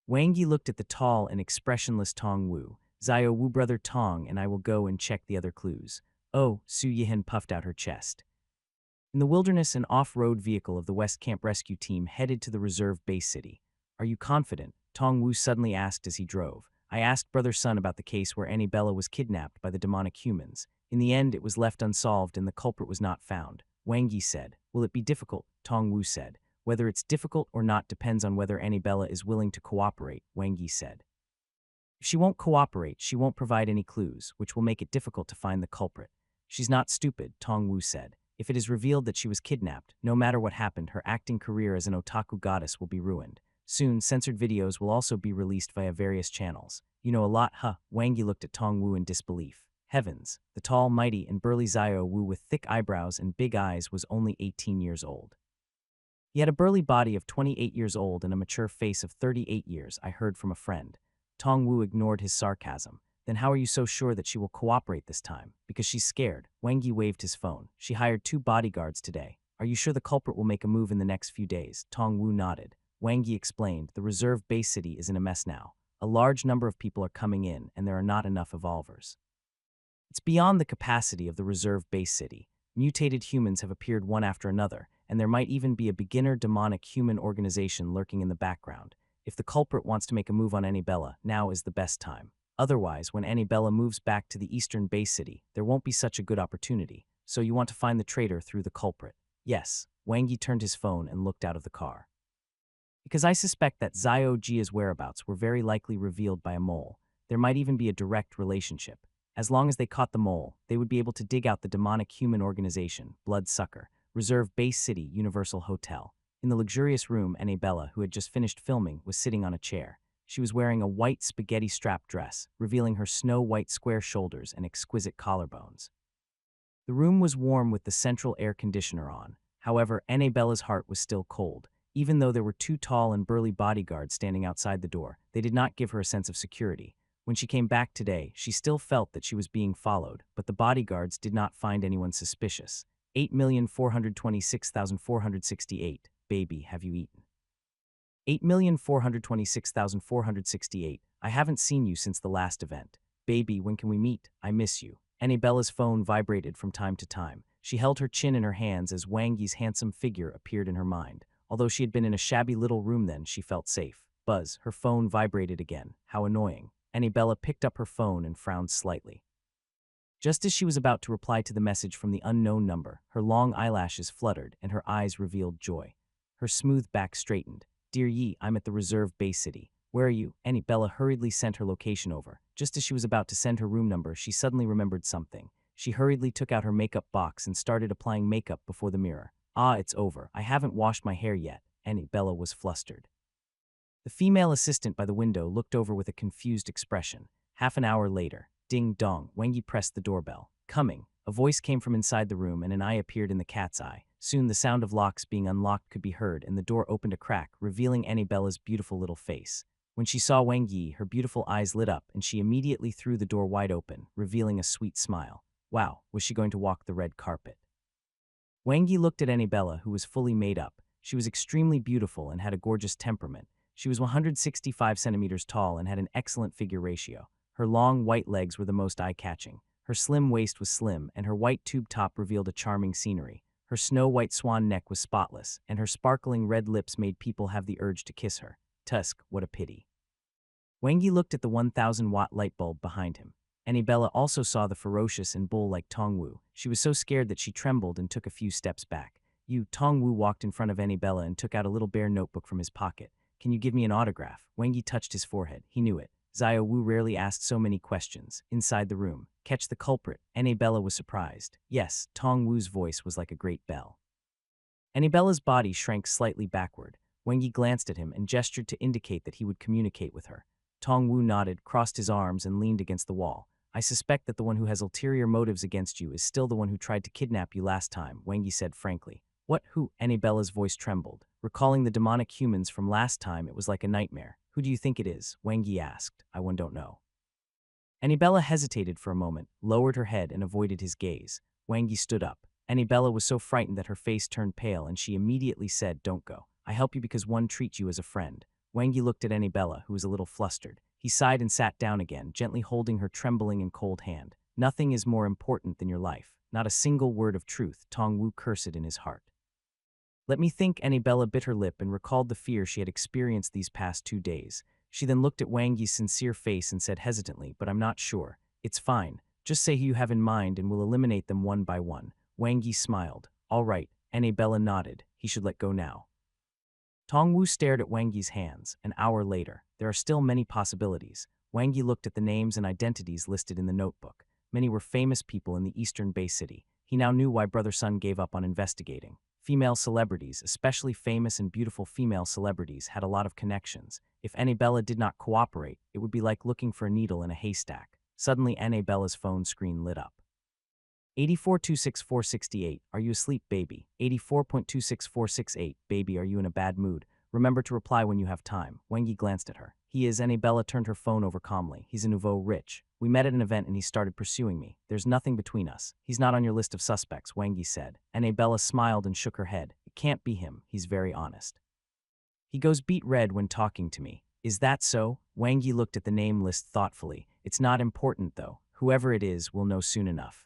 Wang Yi looked at the tall and expressionless Tong Wu. Zio Wu, Brother Tong, and I will go and check the other clues. Oh, Su Yihen puffed out her chest. In the wilderness, an off-road vehicle of the West Camp Rescue Team headed to the reserve base city. Are you confident? Tong Wu suddenly asked as he drove. I asked Brother Sun about the case where Annabella was kidnapped by the demonic humans. In the end, it was left unsolved and the culprit was not found. Wang Yi said. Will it be difficult? Tong Wu said. Whether it's difficult or not depends on whether Annabella is willing to cooperate, Wang Yi said. If she won't cooperate, she won't provide any clues, which will make it difficult to find the culprit. She's not stupid, Tong Wu said. If it is revealed that she was kidnapped, no matter what happened, her acting career as an otaku goddess will be ruined. Soon, censored videos will also be released via various channels. You know a lot, huh? Wang Yi looked at Tong Wu in disbelief. Heavens, the tall, mighty, and burly Xiao Wu with thick eyebrows and big eyes was only 18 years old. He had a burly body of 28 years old and a mature face of 38 years, I heard from a friend. Tong Wu ignored his sarcasm. Then how are you so sure that she will cooperate this time? Because she's scared. Wang Yi waved his phone. She hired 2 bodyguards today. Are you sure the culprit will make a move in the next few days? Tong Wu nodded. Wang Yi explained, the reserve base city is in a mess now. A large number of people are coming in, and there are not enough evolvers. It's beyond the capacity of the reserve base city. Mutated humans have appeared one after another, and there might even be a beginner demonic human organization lurking in the background. If the culprit wants to make a move on Annabella, now is the best time. Otherwise, when Annabella moves back to the eastern base city, there won't be such a good opportunity. So you want to find the traitor through the culprit. Yes, Wang Yi turned his phone and looked out of the car. Because I suspect that Xiao Jia's whereabouts were very likely revealed by a mole. There might even be a direct relationship. As long as they caught the mole, they would be able to dig out the demonic human organization, Bloodsucker, Reserve Base City Universal Hotel. In the luxurious room, Annabella, who had just finished filming, was sitting on a chair. She was wearing a white spaghetti-strap dress, revealing her snow-white square shoulders and exquisite collarbones. The room was warm with the central air conditioner on. However, Annabella's heart was still cold. Even though there were 2 tall and burly bodyguards standing outside the door, they did not give her a sense of security. When she came back today, she still felt that she was being followed, but the bodyguards did not find anyone suspicious. 8,426,468. Baby, have you eaten? 8,426,468. I haven't seen you since the last event. Baby, when can we meet? I miss you. Annabella's phone vibrated from time to time. She held her chin in her hands as Wang Yi's handsome figure appeared in her mind. Although she had been in a shabby little room then, she felt safe. Buzz, her phone vibrated again. How annoying. Annabella picked up her phone and frowned slightly. Just as she was about to reply to the message from the unknown number, her long eyelashes fluttered and her eyes revealed joy. Her smooth back straightened. Dear Yi, I'm at the reserve base city. Where are you? Annabella hurriedly sent her location over. Just as she was about to send her room number, she suddenly remembered something. She hurriedly took out her makeup box and started applying makeup before the mirror. Ah, it's over. I haven't washed my hair yet. Annabella was flustered. The female assistant by the window looked over with a confused expression. Half an hour later, ding dong, Wang Yi pressed the doorbell. Coming. A voice came from inside the room and an eye appeared in the cat's eye. Soon the sound of locks being unlocked could be heard and the door opened a crack, revealing Annabella's beautiful little face. When she saw Wang Yi, her beautiful eyes lit up and she immediately threw the door wide open, revealing a sweet smile. Wow, was she going to walk the red carpet? Wang Yi looked at Annabella, who was fully made up. She was extremely beautiful and had a gorgeous temperament. She was 165 centimeters tall and had an excellent figure ratio. Her long, white legs were the most eye-catching. Her slim waist was slim, and her white tube top revealed a charming scenery. Her snow-white swan neck was spotless, and her sparkling red lips made people have the urge to kiss her. Tusk, what a pity. Wang Yi looked at the 1,000-watt light bulb behind him. Annabella also saw the ferocious and bull-like Tong Wu. She was so scared that she trembled and took a few steps back. Tong Wu walked in front of Annabella and took out a little bare notebook from his pocket. Can you give me an autograph? Wang Yi touched his forehead. He knew it. Xiao Wu rarely asked so many questions. Inside the room. Catch the culprit. Annabella was surprised. Yes, Tong Wu's voice was like a great bell. Annabella's body shrank slightly backward. Wang Yi glanced at him and gestured to indicate that he would communicate with her. Tong Wu nodded, crossed his arms, and leaned against the wall. I suspect that the one who has ulterior motives against you is still the one who tried to kidnap you last time, Wang Yi said frankly. What? Who? Annabella's voice trembled. Recalling the demonic humans from last time, it was like a nightmare. Who do you think it is? Wang Yi asked. I don't know. Annabella hesitated for a moment, lowered her head, and avoided his gaze. Wang Yi stood up. Annabella was so frightened that her face turned pale, and she immediately said, Don't go. I help you because one treats you as a friend. Wang Yi looked at Annabella, who was a little flustered. He sighed and sat down again, gently holding her trembling and cold hand. Nothing is more important than your life. Not a single word of truth, Tong Wu cursed in his heart. Let me think. Annabella bit her lip and recalled the fear she had experienced these past 2 days. She then looked at Wang Yi's sincere face and said hesitantly, but I'm not sure. It's fine. Just say who you have in mind and we'll eliminate them one by one. Wang Yi smiled. All right, Annabella nodded. He should let go now. Tongwu stared at Wang Yi's hands. An hour later, there are still many possibilities. Wang Yi looked at the names and identities listed in the notebook. Many were famous people in the Eastern Bay City. He now knew why Brother Sun gave up on investigating. Female celebrities, especially famous and beautiful female celebrities, had a lot of connections. If Annabella did not cooperate, it would be like looking for a needle in a haystack. Suddenly, Annabella's phone screen lit up. 84.26468, are you asleep, baby? 84.26468, baby, are you in a bad mood? Remember to reply when you have time. Wang Yi glanced at her. He is. Annabella turned her phone over calmly. He's a nouveau rich. We met at an event and he started pursuing me. There's nothing between us. He's not on your list of suspects, Wang Yi said. Annabella smiled and shook her head. It can't be him. He's very honest. He goes beet red when talking to me. Is that so? Wang Yi looked at the name list thoughtfully. It's not important, though. Whoever it is, we'll know soon enough.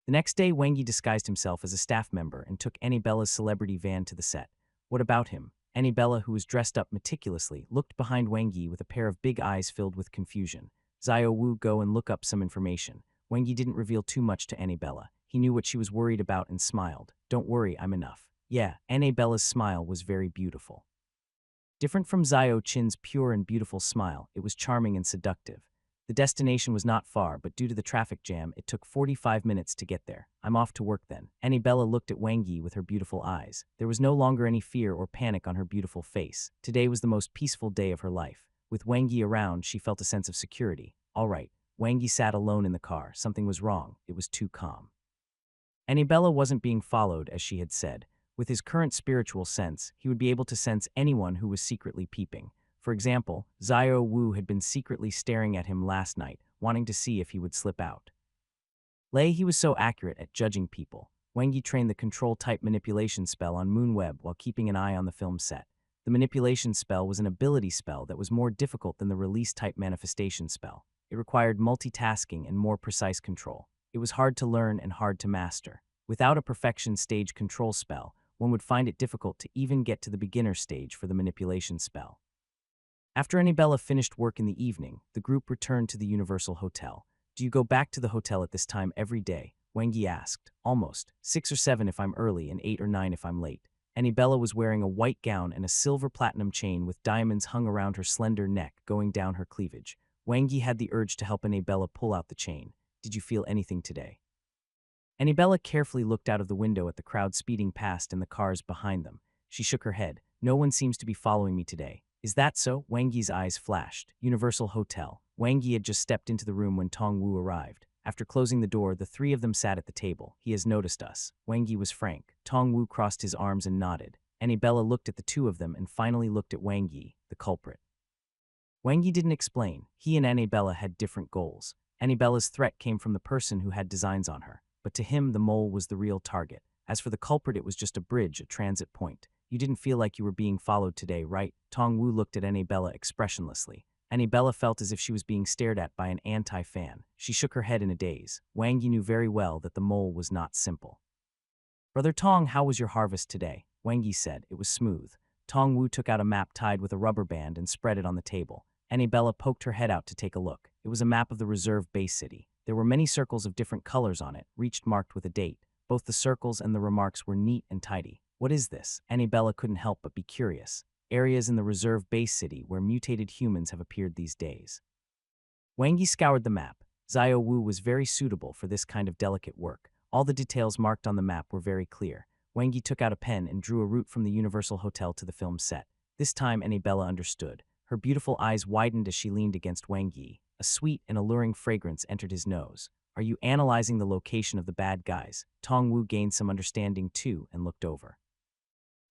The next day, Wang Yi disguised himself as a staff member and took Annabella's celebrity van to the set. What about him? Annabella, who was dressed up meticulously, looked behind Wang Yi with a pair of big eyes filled with confusion. Zio Wu, go and look up some information. Wang Yi didn't reveal too much to Annabella. He knew what she was worried about and smiled. Don't worry, I'm enough. Yeah, Annabella's smile was very beautiful. Different from Zio Chin's pure and beautiful smile, it was charming and seductive. The destination was not far, but due to the traffic jam, it took 45 minutes to get there. I'm off to work then. Annabella looked at Wang Yi with her beautiful eyes. There was no longer any fear or panic on her beautiful face. Today was the most peaceful day of her life. With Wang Yi around, she felt a sense of security. All right. Wang Yi sat alone in the car. Something was wrong. It was too calm. Annabella wasn't being followed, as she had said. With his current spiritual sense, he would be able to sense anyone who was secretly peeping. For example, Zio Wu had been secretly staring at him last night, wanting to see if he would slip out. He was so accurate at judging people. Wang Yi trained the control-type manipulation spell on Moonweb while keeping an eye on the film set. The manipulation spell was an ability spell that was more difficult than the release-type manifestation spell. It required multitasking and more precise control. It was hard to learn and hard to master. Without a perfection stage control spell, one would find it difficult to even get to the beginner stage for the manipulation spell. After Annabella finished work in the evening, the group returned to the Universal Hotel. Do you go back to the hotel at this time every day? Wang Yi asked. Almost. 6 or 7 if I'm early and 8 or 9 if I'm late. Annabella was wearing a white gown and a silver platinum chain with diamonds hung around her slender neck going down her cleavage. Wang Yi had the urge to help Annabella pull out the chain. Did you feel anything today? Annabella carefully looked out of the window at the crowd speeding past and the cars behind them. She shook her head. No one seems to be following me today. Is that so? Wang Yi's eyes flashed. Universal Hotel. Wang Yi had just stepped into the room when Tong Wu arrived. After closing the door, the three of them sat at the table. He has noticed us. Wang Yi was frank. Tong Wu crossed his arms and nodded. Annabella looked at the two of them and finally looked at Wang Yi, the culprit. Wang Yi didn't explain. He and Annabella had different goals. Annabella's threat came from the person who had designs on her, but to him the mole was the real target. As for the culprit, it was just a bridge, a transit point. You didn't feel like you were being followed today, right? Tong Wu looked at Annabella expressionlessly. Annabella felt as if she was being stared at by an anti-fan. She shook her head in a daze. Wang Yi knew very well that the mole was not simple. Brother Tong, how was your harvest today? Wang Yi said. It was smooth. Tong Wu took out a map tied with a rubber band and spread it on the table. Annabella poked her head out to take a look. It was a map of the reserve base city. There were many circles of different colors on it, each marked with a date. Both the circles and the remarks were neat and tidy. What is this? Annabella couldn't help but be curious. Areas in the reserve base city where mutated humans have appeared these days. Wang Yi scoured the map. Zio Wu was very suitable for this kind of delicate work. All the details marked on the map were very clear. Wang Yi took out a pen and drew a route from the Universal Hotel to the film set. This time Annabella understood. Her beautiful eyes widened as she leaned against Wang Yi. A sweet and alluring fragrance entered his nose. Are you analyzing the location of the bad guys? Tong Wu gained some understanding too and looked over.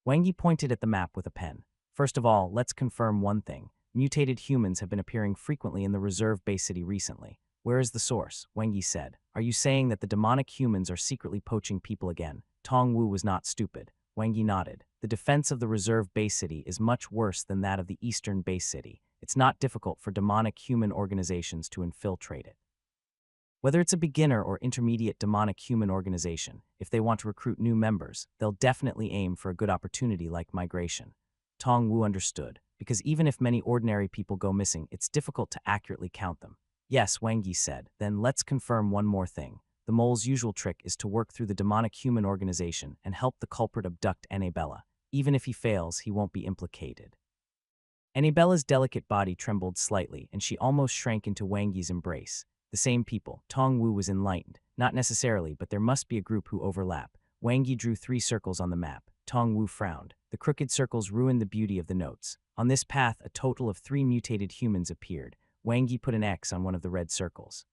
Wang Yi pointed at the map with a pen. First of all, let's confirm one thing. Mutated humans have been appearing frequently in the reserve base city recently. Where is the source? Wang Yi said. Are you saying that the demonic humans are secretly poaching people again? Tong Wu was not stupid. Wang Yi nodded. The defense of the reserve base city is much worse than that of the eastern base city. It's not difficult for demonic human organizations to infiltrate it. Whether it's a beginner or intermediate demonic human organization, if they want to recruit new members, they'll definitely aim for a good opportunity like migration. Tong Wu understood, because even if many ordinary people go missing, it's difficult to accurately count them. Yes, Wang Yi said. Then let's confirm one more thing. The mole's usual trick is to work through the demonic human organization and help the culprit abduct Annabella. Even if he fails, he won't be implicated. Annabella's delicate body trembled slightly, and she almost shrank into Wang Yi's embrace. The same people. Tong Wu was enlightened. Not necessarily, but there must be a group who overlap. Wang Yi drew 3 circles on the map. Tong Wu frowned. The crooked circles ruined the beauty of the notes. On this path, a total of 3 mutated humans appeared. Wang Yi put an X on one of the red circles.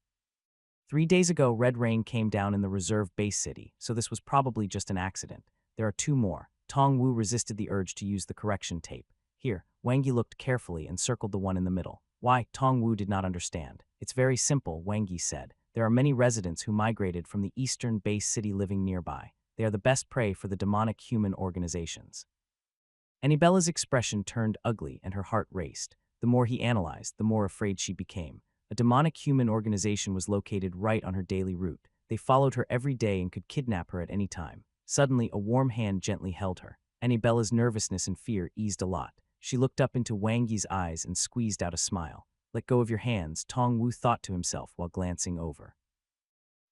3 days ago, red rain came down in the reserve base city, so this was probably just an accident. There are 2 more. Tong Wu resisted the urge to use the correction tape. Here, Wang Yi looked carefully and circled the one in the middle. Why? Tong Wu did not understand. It's very simple, Wang Yi said. There are many residents who migrated from the eastern base city living nearby. They are the best prey for the demonic human organizations. Annabella's expression turned ugly and her heart raced. The more he analyzed, the more afraid she became. A demonic human organization was located right on her daily route. They followed her every day and could kidnap her at any time. Suddenly, a warm hand gently held her. Annabella's nervousness and fear eased a lot. She looked up into Wang Yi's eyes and squeezed out a smile. Let go of your hands, Tong Wu thought to himself while glancing over.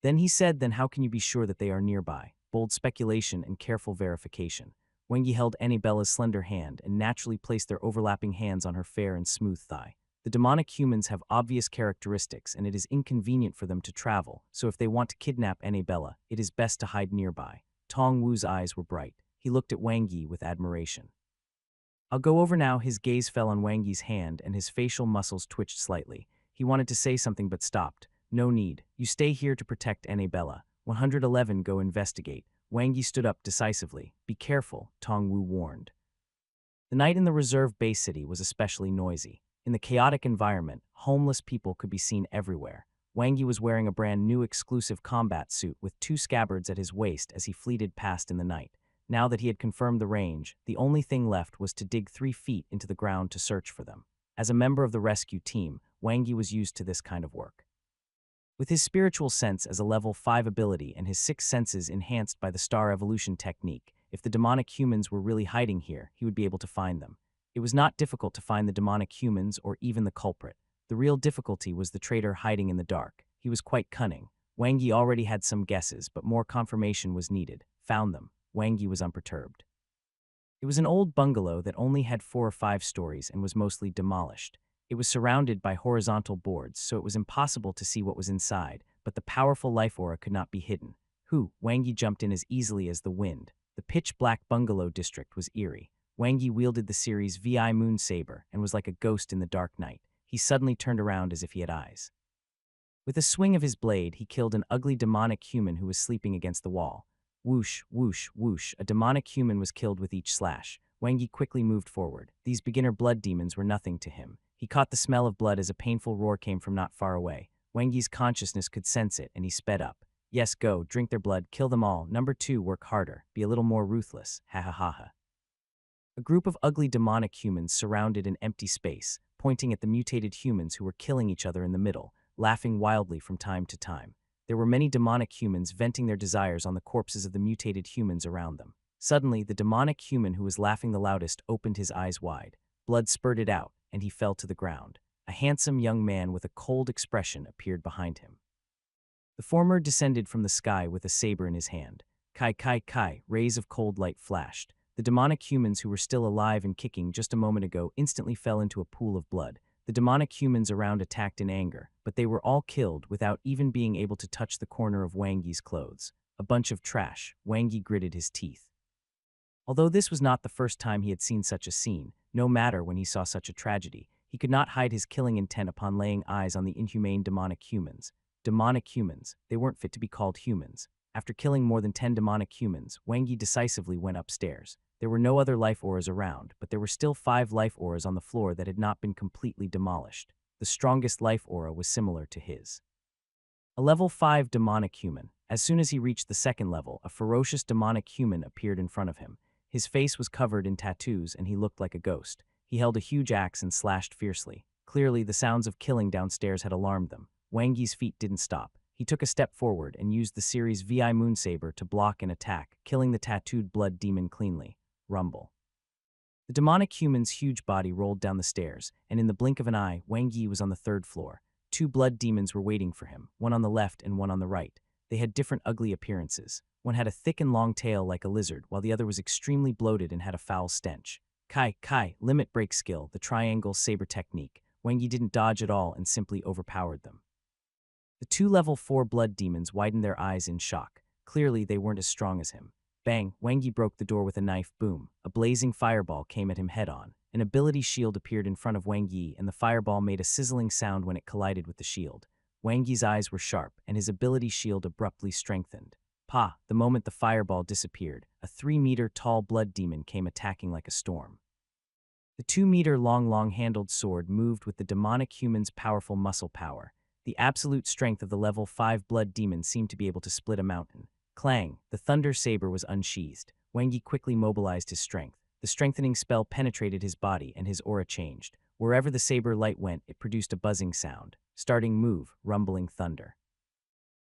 Then he said, then how can you be sure that they are nearby? Bold speculation and careful verification. Wang Yi held Annabella's slender hand and naturally placed their overlapping hands on her fair and smooth thigh. The demonic humans have obvious characteristics and it is inconvenient for them to travel, so if they want to kidnap Annabella, it is best to hide nearby. Tong Wu's eyes were bright. He looked at Wang Yi with admiration. I'll go over now. His gaze fell on Wang Yi's hand and his facial muscles twitched slightly. He wanted to say something but stopped. No need. You stay here to protect Annabella. 111 go investigate. Wang Yi stood up decisively. Be careful, Tong Wu warned. The night in the reserve base city was especially noisy. In the chaotic environment, homeless people could be seen everywhere. Wang Yi was wearing a brand new exclusive combat suit with 2 scabbards at his waist as he fleeted past in the night. Now that he had confirmed the range, the only thing left was to dig 3 feet into the ground to search for them. As a member of the rescue team, Wang Yi was used to this kind of work. With his spiritual sense as a level 5 ability and his 6 senses enhanced by the star evolution technique, if the demonic humans were really hiding here, he would be able to find them. It was not difficult to find the demonic humans or even the culprit. The real difficulty was the traitor hiding in the dark. He was quite cunning. Wang Yi already had some guesses, but more confirmation was needed. Found them. Wang Yi was unperturbed. It was an old bungalow that only had 4 or 5 stories and was mostly demolished. It was surrounded by horizontal boards, so it was impossible to see what was inside, but the powerful life aura could not be hidden. Wang Yi jumped in as easily as the wind. The pitch-black bungalow district was eerie. Wang Yi wielded the series VI Moon Saber and was like a ghost in the dark night. He suddenly turned around as if he had eyes. With a swing of his blade, he killed an ugly demonic human who was sleeping against the wall. Whoosh, whoosh, whoosh, a demonic human was killed with each slash. Wang Yi quickly moved forward. These beginner blood demons were nothing to him. He caught the smell of blood as a painful roar came from not far away. Wang Yi's consciousness could sense it, and he sped up. Yes, go, drink their blood, kill them all. Number 2, work harder, be a little more ruthless, ha ha ha ha. A group of ugly demonic humans surrounded an empty space, pointing at the mutated humans who were killing each other in the middle, laughing wildly from time to time. There were many demonic humans venting their desires on the corpses of the mutated humans around them. Suddenly, the demonic human who was laughing the loudest opened his eyes wide. Blood spurted out, and he fell to the ground. A handsome young man with a cold expression appeared behind him. The former descended from the sky with a saber in his hand. Kai kai kai, rays of cold light flashed. The demonic humans who were still alive and kicking just a moment ago instantly fell into a pool of blood. The demonic humans around attacked in anger, but they were all killed without even being able to touch the corner of Wang Yi's clothes. A bunch of trash. Wang Yi gritted his teeth. Although this was not the first time he had seen such a scene, no matter when he saw such a tragedy, he could not hide his killing intent upon laying eyes on the inhumane demonic humans. Demonic humans, they weren't fit to be called humans. After killing more than 10 demonic humans, Wang Yi decisively went upstairs. There were no other life auras around, but there were still 5 life auras on the floor that had not been completely demolished. The strongest life aura was similar to his. A level 5 demonic human. As soon as he reached the second level, a ferocious demonic human appeared in front of him. His face was covered in tattoos and he looked like a ghost. He held a huge axe and slashed fiercely. Clearly, the sounds of killing downstairs had alarmed them. Wang Yi's feet didn't stop. He took a step forward and used the series VI Moon Saber to block an attack, killing the tattooed blood demon cleanly. Rumble. The demonic human's huge body rolled down the stairs, and in the blink of an eye, Wang Yi was on the 3rd floor. 2 blood demons were waiting for him, one on the left and one on the right. They had different ugly appearances. One had a thick and long tail like a lizard, while the other was extremely bloated and had a foul stench. Kai, limit break skill, the triangle saber technique. Wang Yi didn't dodge at all and simply overpowered them. The two level 4 blood demons widened their eyes in shock. Clearly, they weren't as strong as him. Bang, Wang Yi broke the door with a knife. Boom. A blazing fireball came at him head-on. An ability shield appeared in front of Wang Yi, and the fireball made a sizzling sound when it collided with the shield. Wang Yi's eyes were sharp, and his ability shield abruptly strengthened. The moment the fireball disappeared, a 3-meter-tall blood demon came attacking like a storm. The 2-meter-long long-handled sword moved with the demonic human's powerful muscle power. The absolute strength of the level 5 blood demon seemed to be able to split a mountain. Clang! The thunder saber was unsheathed. Wang Yi quickly mobilized his strength. The strengthening spell penetrated his body, and his aura changed. Wherever the saber light went, it produced a buzzing sound. Starting move, rumbling thunder.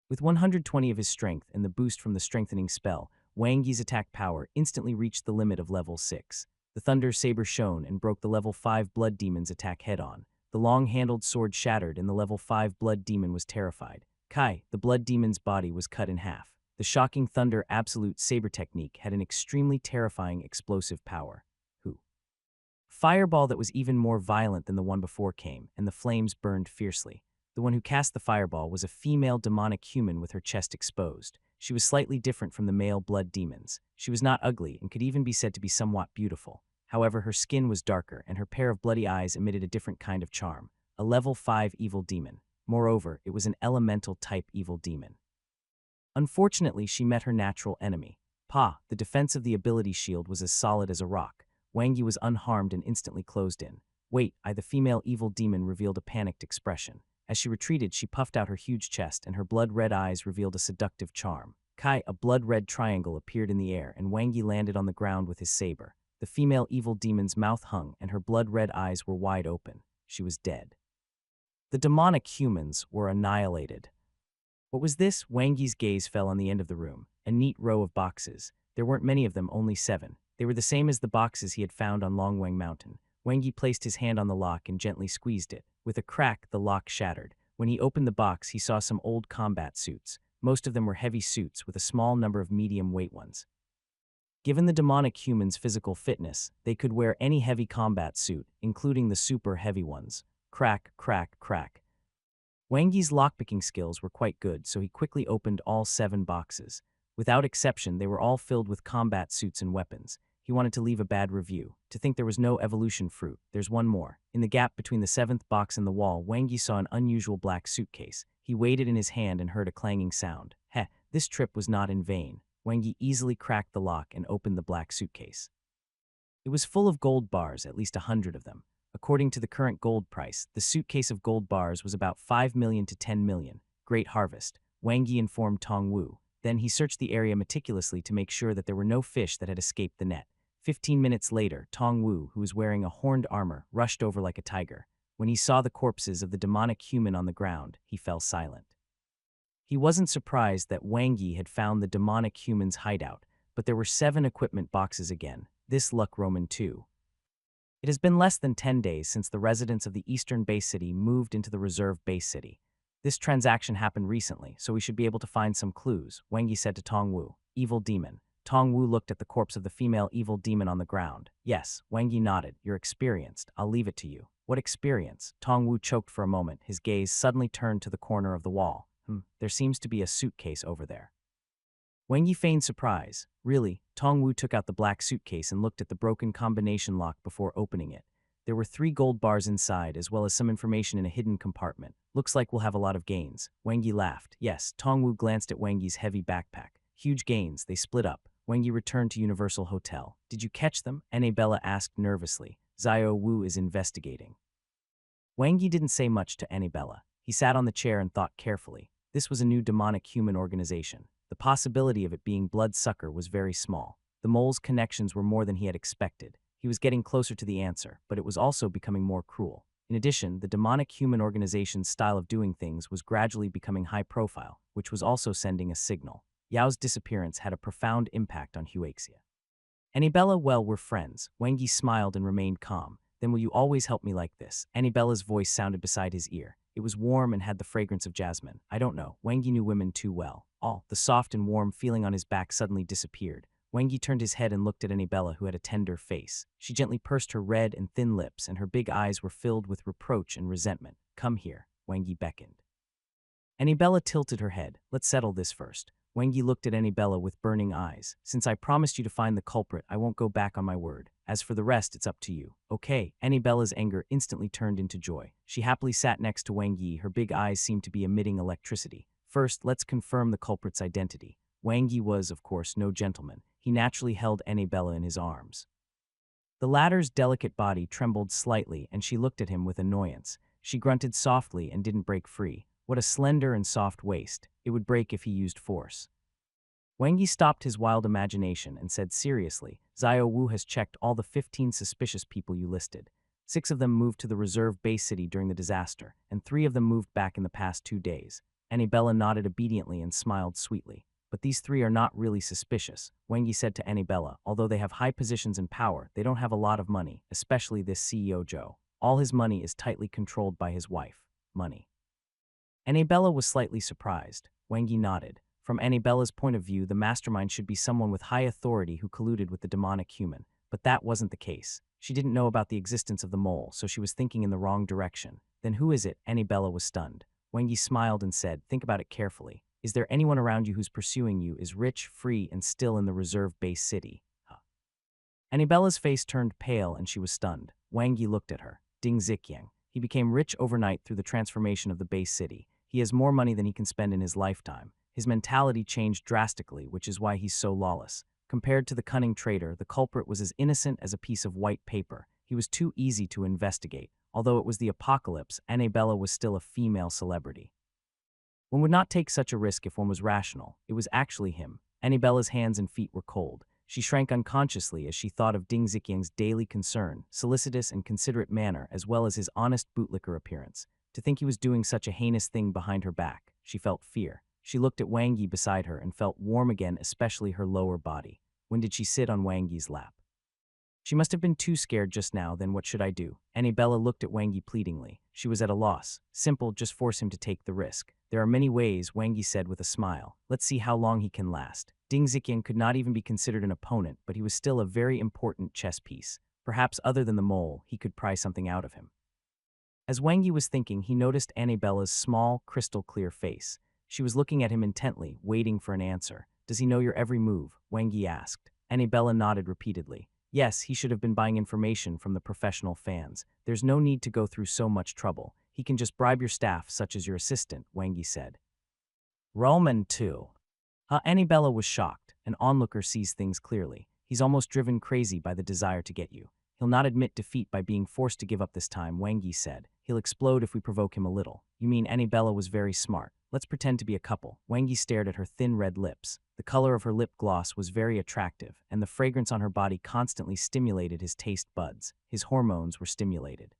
With 120 of his strength and the boost from the strengthening spell, Wang Yi's attack power instantly reached the limit of level 6. The thunder saber shone and broke the level 5 blood demon's attack head-on. The long-handled sword shattered and the level 5 blood demon was terrified. The blood demon's body was cut in half. The shocking thunder absolute saber technique had an extremely terrifying explosive power. Fireball that was even more violent than the one before came, and the flames burned fiercely. The one who cast the fireball was a female demonic human with her chest exposed. She was slightly different from the male blood demons. She was not ugly and could even be said to be somewhat beautiful. However, her skin was darker, and her pair of bloody eyes emitted a different kind of charm. A level 5 evil demon. Moreover, it was an elemental-type evil demon. Unfortunately, she met her natural enemy. The defense of the ability shield was as solid as a rock. Wang Yi was unharmed and instantly closed in. The female evil demon revealed a panicked expression. As she retreated, she puffed out her huge chest, and her blood-red eyes revealed a seductive charm. A blood-red triangle appeared in the air, and Wang Yi landed on the ground with his saber. The female evil demon's mouth hung, and her blood-red eyes were wide open. She was dead. The demonic humans were annihilated. What was this? Wang Yi's gaze fell on the end of the room, a neat row of boxes. There weren't many of them, only 7. They were the same as the boxes he had found on Longwang Mountain. Wang Yi placed his hand on the lock and gently squeezed it. With a crack, the lock shattered. When he opened the box, he saw some old combat suits. Most of them were heavy suits, with a small number of medium-weight ones. Given the demonic humans' physical fitness, they could wear any heavy combat suit, including the super heavy ones. Crack, crack, crack. Wang Yi's lockpicking skills were quite good, so he quickly opened all 7 boxes. Without exception, they were all filled with combat suits and weapons. He wanted to leave a bad review. To think there was no evolution fruit. There's one more. In the gap between the 7th box and the wall, Wang Yi saw an unusual black suitcase. He weighed it in his hand and heard a clanging sound. This trip was not in vain. Wang Yi easily cracked the lock and opened the black suitcase. It was full of gold bars, at least 100 of them. According to the current gold price, the suitcase of gold bars was about 5 million to 10 million. Great harvest, Wang Yi informed Tong Wu. Then he searched the area meticulously to make sure that there were no fish that had escaped the net. 15 minutes later, Tong Wu, who was wearing a horned armor, rushed over like a tiger. When he saw the corpses of the demonic human on the ground, he fell silent. He wasn't surprised that Wang Yi had found the demonic human's hideout, but there were 7 equipment boxes again. This luck Roman 2. It has been less than 10 days since the residents of the eastern base city moved into the reserve base city. This transaction happened recently, so we should be able to find some clues, Wang Yi said to Tong Wu. Evil demon. Tong Wu looked at the corpse of the female evil demon on the ground. Yes, Wang Yi nodded. You're experienced. I'll leave it to you. What experience? Tong Wu choked for a moment. His gaze suddenly turned to the corner of the wall. There seems to be a suitcase over there. Wang Yi feigned surprise. Really? Tong Wu took out the black suitcase and looked at the broken combination lock before opening it. There were 3 gold bars inside, as well as some information in a hidden compartment. Looks like we'll have a lot of gains. Wang Yi laughed. Yes, Tong Wu glanced at Wang Yi's heavy backpack. Huge gains. They split up. Wang Yi returned to Universal Hotel. Did you catch them? Annabella asked nervously. Xiao Wu is investigating. Wang Yi didn't say much to Annabella. He sat on the chair and thought carefully. This was a new demonic human organization. The possibility of it being Bloodsucker was very small. The mole's connections were more than he had expected. He was getting closer to the answer, but it was also becoming more cruel. In addition, the demonic human organization's style of doing things was gradually becoming high profile, which was also sending a signal. Yao's disappearance had a profound impact on Huaxia. Annabella, well, we're friends. Wang Yi smiled and remained calm. Then will you always help me like this? Annabella's voice sounded beside his ear. It was warm and had the fragrance of jasmine. I don't know. Wang Yi knew women too well. All the soft and warm feeling on his back suddenly disappeared. Wangi turned his head and looked at Annabella, who had a tender face. She gently pursed her red and thin lips, and her big eyes were filled with reproach and resentment. "Come here," Wangi beckoned. Annabella tilted her head. "Let's settle this first." Wangi looked at Annabella with burning eyes. "Since I promised you to find the culprit, I won't go back on my word. As for the rest, it's up to you." "Okay." Annabella's anger instantly turned into joy. She happily sat next to Wangi. Her big eyes seemed to be emitting electricity. "First, let's confirm the culprit's identity." Wangi was, of course, no gentleman. He naturally held Annabella in his arms. The latter's delicate body trembled slightly, and she looked at him with annoyance. She grunted softly and didn't break free. What a slender and soft waist. It would break if he used force. Wangi stopped his wild imagination and said seriously, "Xiao Wu has checked all the 15 suspicious people you listed. 6 of them moved to the reserve base city during the disaster, and 3 of them moved back in the past 2 days. Annabella nodded obediently and smiled sweetly. "But these 3 are not really suspicious," Wangi said to Annabella. "Although they have high positions and power, they don't have a lot of money, especially this CEO Joe. All his money is tightly controlled by his wife. Money." Annabella was slightly surprised. Wangi nodded. From Annabella's point of view, the mastermind should be someone with high authority who colluded with the demonic human. But that wasn't the case. She didn't know about the existence of the mole, so she was thinking in the wrong direction. "Then who is it?" Annabella was stunned. Wangi smiled and said, "Think about it carefully. Is there anyone around you who's pursuing you, is rich, free, and still in the reserve base city?" Annabella's face turned pale and she was stunned. Wangi looked at her. "Ding Zikyang. He became rich overnight through the transformation of the base city. He has more money than he can spend in his lifetime. His mentality changed drastically, which is why he's so lawless. Compared to the cunning traitor, the culprit was as innocent as a piece of white paper. He was too easy to investigate. Although it was the apocalypse, Annabella was still a female celebrity. One would not take such a risk if one was rational. It was actually him. Annabella's hands and feet were cold. She shrank unconsciously as she thought of Ding Zikyang's daily concern, solicitous and considerate manner, as well as his honest bootlicker appearance. To think he was doing such a heinous thing behind her back. She felt fear. She looked at Wangi beside her and felt warm again, especially her lower body. When did she sit on Wangi's lap? She must have been too scared just now. Then what should I do? Annabella looked at Wangi pleadingly. She was at a loss. Simple, just force him to take the risk. "There are many ways," Wangi said with a smile. "Let's see how long he can last." Ding Zikyang could not even be considered an opponent, but he was still a very important chess piece. Perhaps other than the mole, he could pry something out of him. As Wangi was thinking, he noticed Annabella's small, crystal-clear face. She was looking at him intently, waiting for an answer. "Does he know your every move?" Wangi asked. Annabella nodded repeatedly. "Yes, he should have been buying information from the professional fans. There's no need to go through so much trouble. He can just bribe your staff, such as your assistant," Wangi said. Roman 2. Annabella was shocked. An onlooker sees things clearly. "He's almost driven crazy by the desire to get you. He'll not admit defeat by being forced to give up this time," Wangi said. "He'll explode if we provoke him a little." "You mean Annabella was very smart. Let's pretend to be a couple." Wangi stared at her thin red lips. The color of her lip gloss was very attractive, and the fragrance on her body constantly stimulated his taste buds. His hormones were stimulated.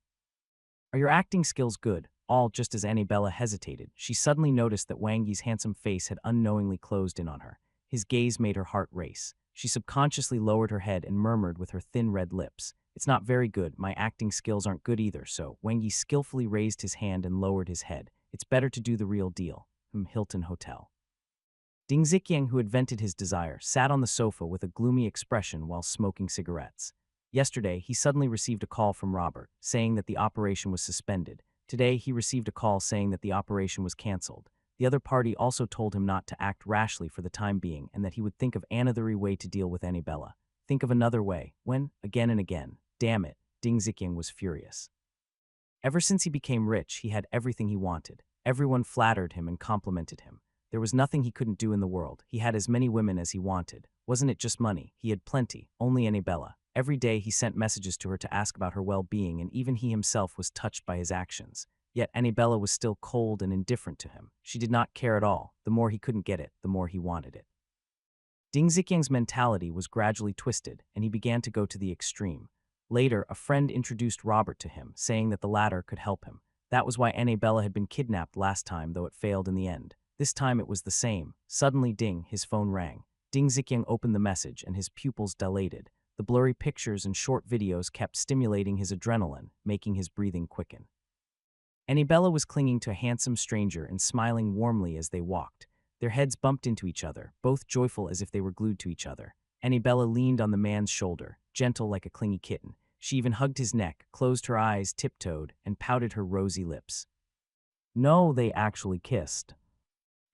"Are your acting skills good?" All just as Annabella hesitated, she suddenly noticed that Wangi's handsome face had unknowingly closed in on her. His gaze made her heart race. She subconsciously lowered her head and murmured with her thin red lips, "It's not very good. My acting skills aren't good either." So Wangi skillfully raised his hand and lowered his head. "It's better to do the real deal." Hilton Hotel. Ding Zikyang, who had vented his desire, sat on the sofa with a gloomy expression while smoking cigarettes. Yesterday, he suddenly received a call from Robert, saying that the operation was suspended. Today, he received a call saying that the operation was cancelled. The other party also told him not to act rashly for the time being and that he would think of another way to deal with Annabella. Think of another way. When? Again and again. Damn it, Ding Zikyang was furious. Ever since he became rich, he had everything he wanted. Everyone flattered him and complimented him. There was nothing he couldn't do in the world. He had as many women as he wanted. Wasn't it just money? He had plenty, only Annabella. Every day he sent messages to her to ask about her well-being, and even he himself was touched by his actions. Yet Annabella was still cold and indifferent to him. She did not care at all. The more he couldn't get it, the more he wanted it. Ding Zikyang's mentality was gradually twisted, and he began to go to the extreme. Later, a friend introduced Robert to him, saying that the latter could help him. That was why Annabella had been kidnapped last time, though it failed in the end. This time it was the same. Suddenly, ding, his phone rang. Ding Zikyang opened the message, and his pupils dilated. The blurry pictures and short videos kept stimulating his adrenaline, making his breathing quicken. Annabella was clinging to a handsome stranger and smiling warmly as they walked. Their heads bumped into each other, both joyful as if they were glued to each other. Annabella leaned on the man's shoulder, gentle like a clingy kitten. She even hugged his neck, closed her eyes, tiptoed, and pouted her rosy lips. No, they actually kissed.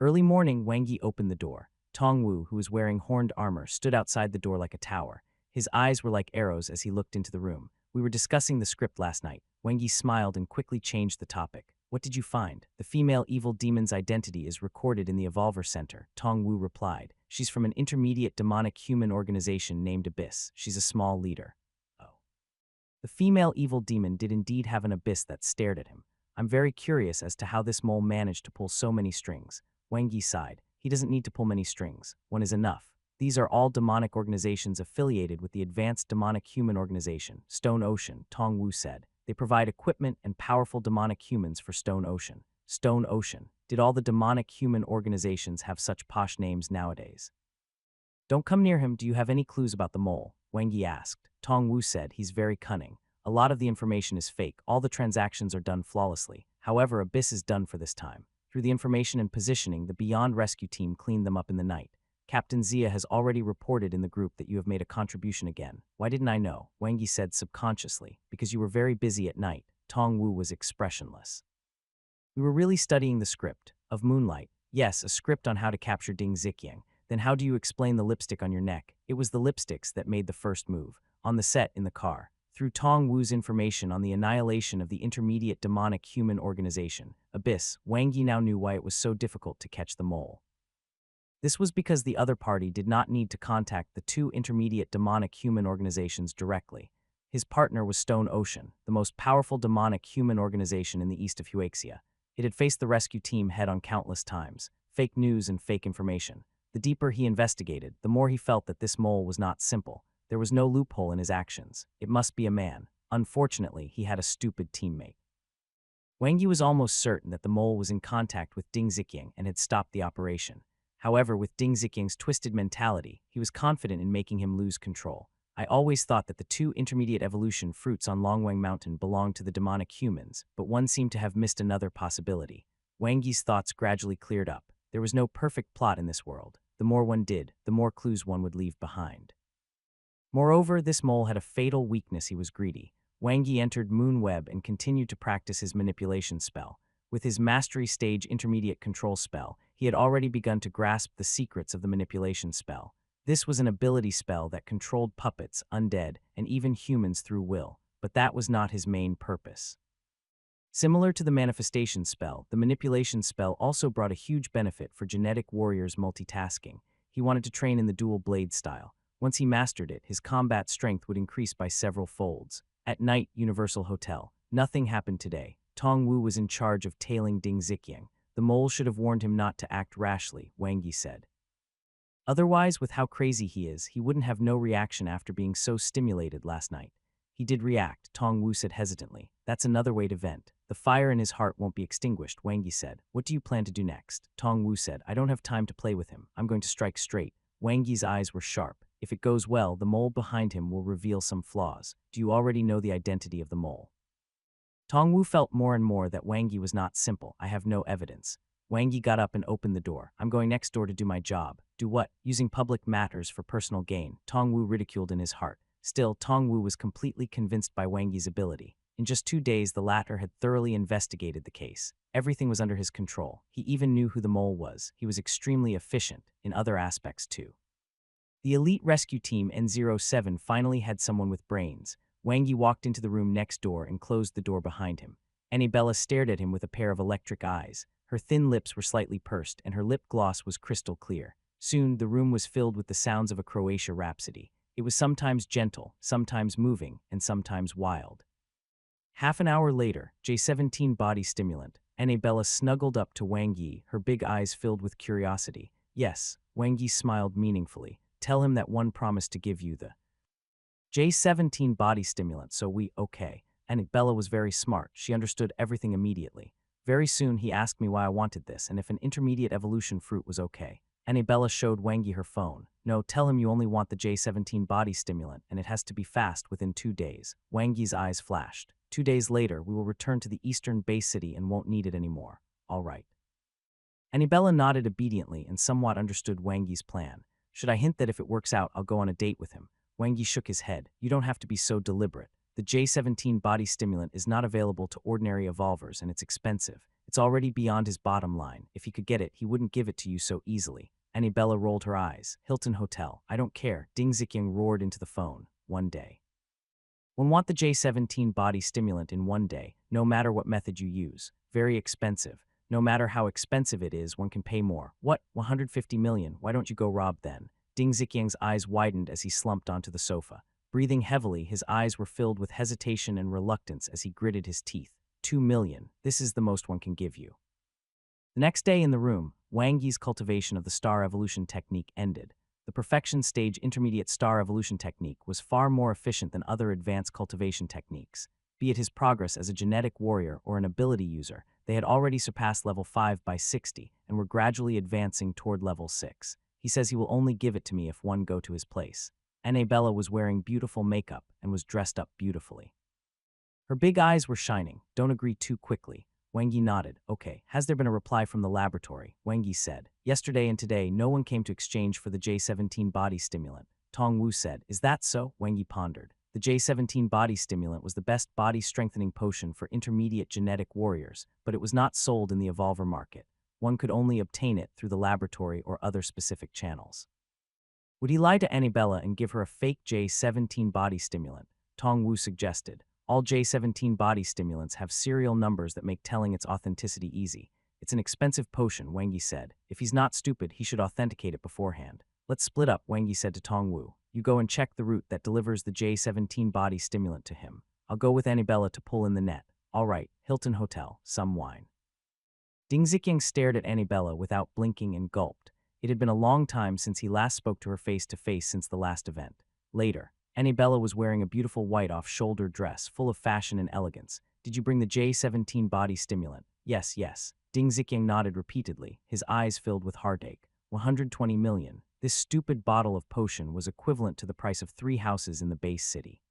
Early morning, Wang Yi opened the door. Tongwu, who was wearing horned armor, stood outside the door like a tower. His eyes were like arrows as he looked into the room. We were discussing the script last night. Wang Yi smiled and quickly changed the topic. What did you find? The female evil demon's identity is recorded in the Evolver Center, Tongwu replied. She's from an intermediate demonic human organization named Abyss. She's a small leader. Oh. The female evil demon did indeed have an abyss that stared at him. I'm very curious as to how this mole managed to pull so many strings. Wang Yi sighed. He doesn't need to pull many strings. One is enough. These are all demonic organizations affiliated with the Advanced Demonic Human Organization, Stone Ocean, Tongwu said. They provide equipment and powerful demonic humans for Stone Ocean. Stone Ocean. Did all the demonic human organizations have such posh names nowadays? Don't come near him. Do you have any clues about the mole? Wang Yi asked. Tongwu said he's very cunning. A lot of the information is fake. All the transactions are done flawlessly. However, Abyss is done for this time. Through the information and positioning, the Beyond Rescue team cleaned them up in the night. Captain Zia has already reported in the group that you have made a contribution again. Why didn't I know? Wang Yi said subconsciously. Because you were very busy at night. Tongwu was expressionless. We were really studying the script of Moonlight. Yes, a script on how to capture Ding Ziqiang. Then how do you explain the lipstick on your neck? It was the lipsticks that made the first move. On the set, in the car. Through Tongwu's information on the annihilation of the intermediate demonic human organization, Abyss, Wang Yi now knew why it was so difficult to catch the mole. This was because the other party did not need to contact the two intermediate demonic human organizations directly. His partner was Stone Ocean, the most powerful demonic human organization in the east of Huaxia. It had faced the rescue team head-on countless times, fake news and fake information. The deeper he investigated, the more he felt that this mole was not simple. There was no loophole in his actions. It must be a man. Unfortunately, he had a stupid teammate. Wang Yi was almost certain that the mole was in contact with Ding Ziqiang and had stopped the operation. However, with Ding Ziqiang's twisted mentality, he was confident in making him lose control. I always thought that the two intermediate evolution fruits on Longwang Mountain belonged to the demonic humans, but one seemed to have missed another possibility. Wang Yi's thoughts gradually cleared up. There was no perfect plot in this world. The more one did, the more clues one would leave behind. Moreover, this mole had a fatal weakness. He was greedy. Wang Yi entered Moonweb and continued to practice his manipulation spell. With his mastery stage intermediate control spell, he had already begun to grasp the secrets of the manipulation spell. This was an ability spell that controlled puppets, undead, and even humans through will, but that was not his main purpose. Similar to the manifestation spell, the manipulation spell also brought a huge benefit for genetic warriors multitasking. He wanted to train in the dual blade style. Once he mastered it, his combat strength would increase by several folds. At night, Universal Hotel. Nothing happened today. Tongwu was in charge of tailing Ding Ziqiang. The mole should have warned him not to act rashly, Wang Yi said. Otherwise, with how crazy he is, he wouldn't have no reaction after being so stimulated last night. He did react, Tongwu said hesitantly. That's another way to vent. The fire in his heart won't be extinguished, Wang Yi said. What do you plan to do next? Tongwu said. I don't have time to play with him. I'm going to strike straight. Wang Yi's eyes were sharp. If it goes well, the mole behind him will reveal some flaws. Do you already know the identity of the mole? Tongwu felt more and more that Wang Yi was not simple. I have no evidence. Wang Yi got up and opened the door. I'm going next door to do my job. Do what? Using public matters for personal gain, Tongwu ridiculed in his heart. Still, Tongwu was completely convinced by Wang Yi's ability. In just 2 days, the latter had thoroughly investigated the case. Everything was under his control. He even knew who the mole was. He was extremely efficient in other aspects too. The elite rescue team N07 finally had someone with brains. Wang Yi walked into the room next door and closed the door behind him. Annabella stared at him with a pair of electric eyes. Her thin lips were slightly pursed, and her lip gloss was crystal clear. Soon, the room was filled with the sounds of a Croatia rhapsody. It was sometimes gentle, sometimes moving, and sometimes wild. Half an hour later, J17 body stimulant. Annabella snuggled up to Wang Yi, her big eyes filled with curiosity. Yes, Wang Yi smiled meaningfully. Tell him that one promised to give you the J17 body stimulant, so okay. Annabella was very smart. She understood everything immediately. Very soon, he asked me why I wanted this and if an intermediate evolution fruit was okay. Annabella showed Wang Yi her phone. No, tell him you only want the J17 body stimulant and it has to be fast within 2 days. Wang Yi's eyes flashed. 2 days later, we will return to the eastern base city and won't need it anymore. All right. Annabella nodded obediently and somewhat understood Wang Yi's plan. Should I hint that if it works out, I'll go on a date with him? Wang Yi shook his head. You don't have to be so deliberate. The J17 body stimulant is not available to ordinary evolvers and it's expensive. It's already beyond his bottom line. If he could get it, he wouldn't give it to you so easily. Annabella rolled her eyes. Hilton Hotel. I don't care. Ding Ziqiang roared into the phone. One day. One want the J17 body stimulant in one day, no matter what method you use. Very expensive. No matter how expensive it is, one can pay more. What? 150 million? Why don't you go rob then? Ding Ziqiang's eyes widened as he slumped onto the sofa. Breathing heavily, his eyes were filled with hesitation and reluctance as he gritted his teeth. 2 million. This is the most one can give you. The next day in the room, Wang Yi's cultivation of the star evolution technique ended. The perfection stage intermediate star evolution technique was far more efficient than other advanced cultivation techniques. Be it his progress as a genetic warrior or an ability user, they had already surpassed level 5 by 60 and were gradually advancing toward level 6. He says he will only give it to me if one go to his place. Annabella was wearing beautiful makeup and was dressed up beautifully. Her big eyes were shining. Don't agree too quickly. Wang Yi nodded. Okay, has there been a reply from the laboratory? Wang Yi said. Yesterday and today, no one came to exchange for the J17 body stimulant. Tong Wu said. Is that so? Wang Yi pondered. The J17 body stimulant was the best body-strengthening potion for intermediate genetic warriors, but it was not sold in the evolver market. One could only obtain it through the laboratory or other specific channels. Would he lie to Annabella and give her a fake J17 body stimulant? Tong Wu suggested. All J17 body stimulants have serial numbers that make telling its authenticity easy. It's an expensive potion, Wang Yi said. If he's not stupid, he should authenticate it beforehand. Let's split up, Wang Yi said to Tong Wu. You go and check the route that delivers the J17 body stimulant to him. I'll go with Annabella to pull in the net. All right, Hilton Hotel, some wine. Ding Ziqiang stared at Annabella without blinking and gulped. It had been a long time since he last spoke to her face-to-face since the last event. Later, Annabella was wearing a beautiful white off-shoulder dress full of fashion and elegance. Did you bring the J17 body stimulant? Yes, yes. Ding Ziqiang nodded repeatedly, his eyes filled with heartache. 120 million. This stupid bottle of potion was equivalent to the price of 3 houses in the base city.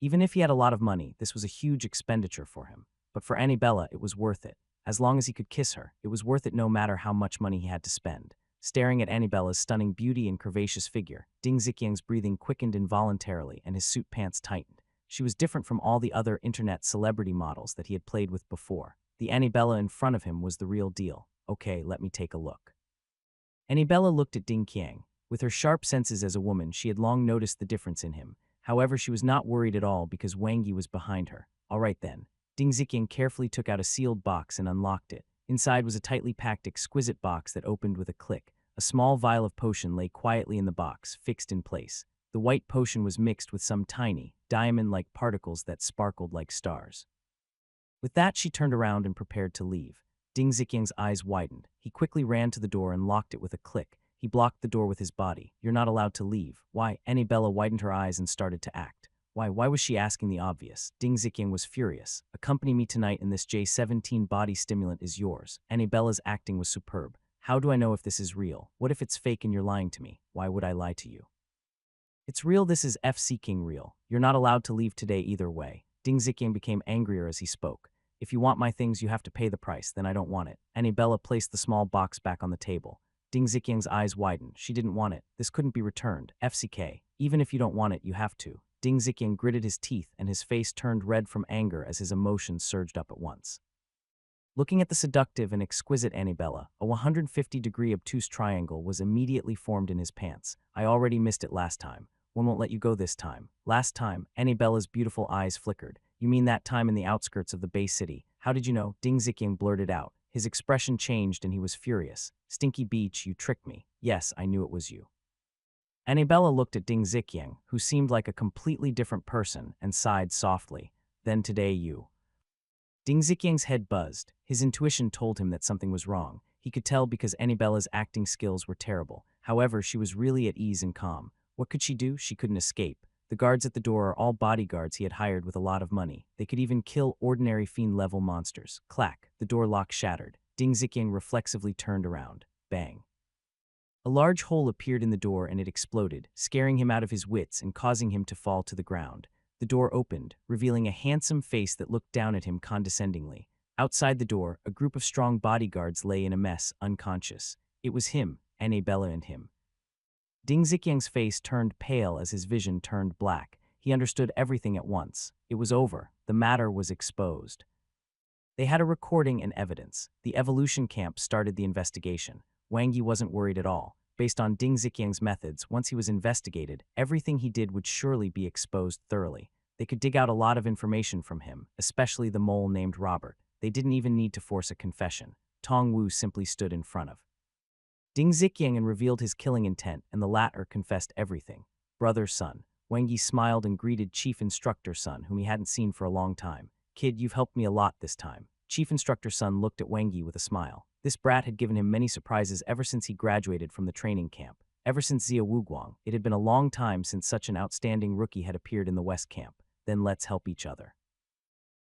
Even if he had a lot of money, this was a huge expenditure for him. But for Annabella, it was worth it. As long as he could kiss her, it was worth it no matter how much money he had to spend. Staring at Annabella's stunning beauty and curvaceous figure, Ding Ziqiang's breathing quickened involuntarily and his suit pants tightened. She was different from all the other internet celebrity models that he had played with before. The Annabella in front of him was the real deal. Okay, let me take a look. Annabella looked at Ding Qiang. With her sharp senses as a woman, she had long noticed the difference in him. However, she was not worried at all because Wang Yi was behind her. All right then. Ding Ziqiang carefully took out a sealed box and unlocked it. Inside was a tightly packed, exquisite box that opened with a click. A small vial of potion lay quietly in the box, fixed in place. The white potion was mixed with some tiny, diamond-like particles that sparkled like stars. With that, she turned around and prepared to leave. Ding Ziqiang's eyes widened. He quickly ran to the door and locked it with a click. He blocked the door with his body. You're not allowed to leave. Why? Annabella widened her eyes and started to act. Why was she asking the obvious? Ding Ziqiang was furious. Accompany me tonight and this J17 body stimulant is yours. Annabella's acting was superb. How do I know if this is real? What if it's fake and you're lying to me? Why would I lie to you? It's real, this is FC King real. You're not allowed to leave today either way. Ding Ziqiang became angrier as he spoke. If you want my things, you have to pay the price, then I don't want it. Annabella placed the small box back on the table. Ding Ziqiang's eyes widened. She didn't want it. This couldn't be returned. FCK. Even if you don't want it, you have to. Ding Ziqiang gritted his teeth and his face turned red from anger as his emotions surged up at once. Looking at the seductive and exquisite Annabella, a 150-degree obtuse triangle was immediately formed in his pants. I already missed it last time. One won't let you go this time. Last time, Annabella's beautiful eyes flickered. You mean that time in the outskirts of the Bay City? How did you know? Ding Ziqiang blurted out. His expression changed and he was furious. Stinky Beach, you tricked me. Yes, I knew it was you. Annabella looked at Ding Ziqiang, who seemed like a completely different person, and sighed softly. Then today you. Ding Ziqiang's head buzzed. His intuition told him that something was wrong. He could tell because Annabella's acting skills were terrible. However, she was really at ease and calm. What could she do? She couldn't escape. The guards at the door are all bodyguards he had hired with a lot of money. They could even kill ordinary fiend-level monsters. Clack, the door lock shattered. Ding Ziqiang reflexively turned around. Bang. A large hole appeared in the door and it exploded, scaring him out of his wits and causing him to fall to the ground. The door opened, revealing a handsome face that looked down at him condescendingly. Outside the door, a group of strong bodyguards lay in a mess, unconscious. It was him, Annabella and him. Ding Ziqiang's face turned pale as his vision turned black. He understood everything at once. It was over. The matter was exposed. They had a recording and evidence. The evolution camp started the investigation. Wang Yi wasn't worried at all. Based on Ding Ziqiang's methods, once he was investigated, everything he did would surely be exposed thoroughly. They could dig out a lot of information from him, especially the mole named Robert. They didn't even need to force a confession. Tong Wu simply stood in front of Ding Ziqiang and revealed his killing intent, and the latter confessed everything. Brother Sun. Wang Yi smiled and greeted Chief Instructor Sun, whom he hadn't seen for a long time. Kid, you've helped me a lot this time. Chief Instructor Sun looked at Wang Yi with a smile. This brat had given him many surprises ever since he graduated from the training camp. Ever since Zia Wuguang, it had been a long time since such an outstanding rookie had appeared in the West Camp. Then let's help each other.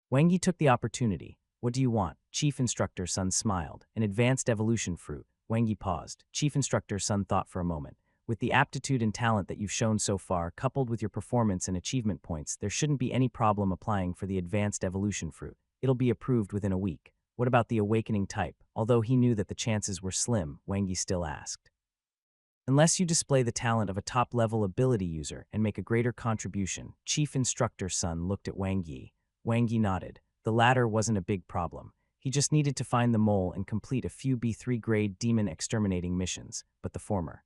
Wang Yi took the opportunity. What do you want? Chief Instructor Sun smiled. An advanced evolution fruit. Wang Yi paused. Chief Instructor Sun thought for a moment. With the aptitude and talent that you've shown so far, coupled with your performance and achievement points, there shouldn't be any problem applying for the advanced evolution fruit. It'll be approved within a week. What about the awakening type? Although he knew that the chances were slim, Wang Yi still asked. Unless you display the talent of a top-level ability user and make a greater contribution, Chief Instructor Sun looked at Wang Yi. Wang Yi nodded. The latter wasn't a big problem. He just needed to find the mole and complete a few B3 grade demon exterminating missions, but the former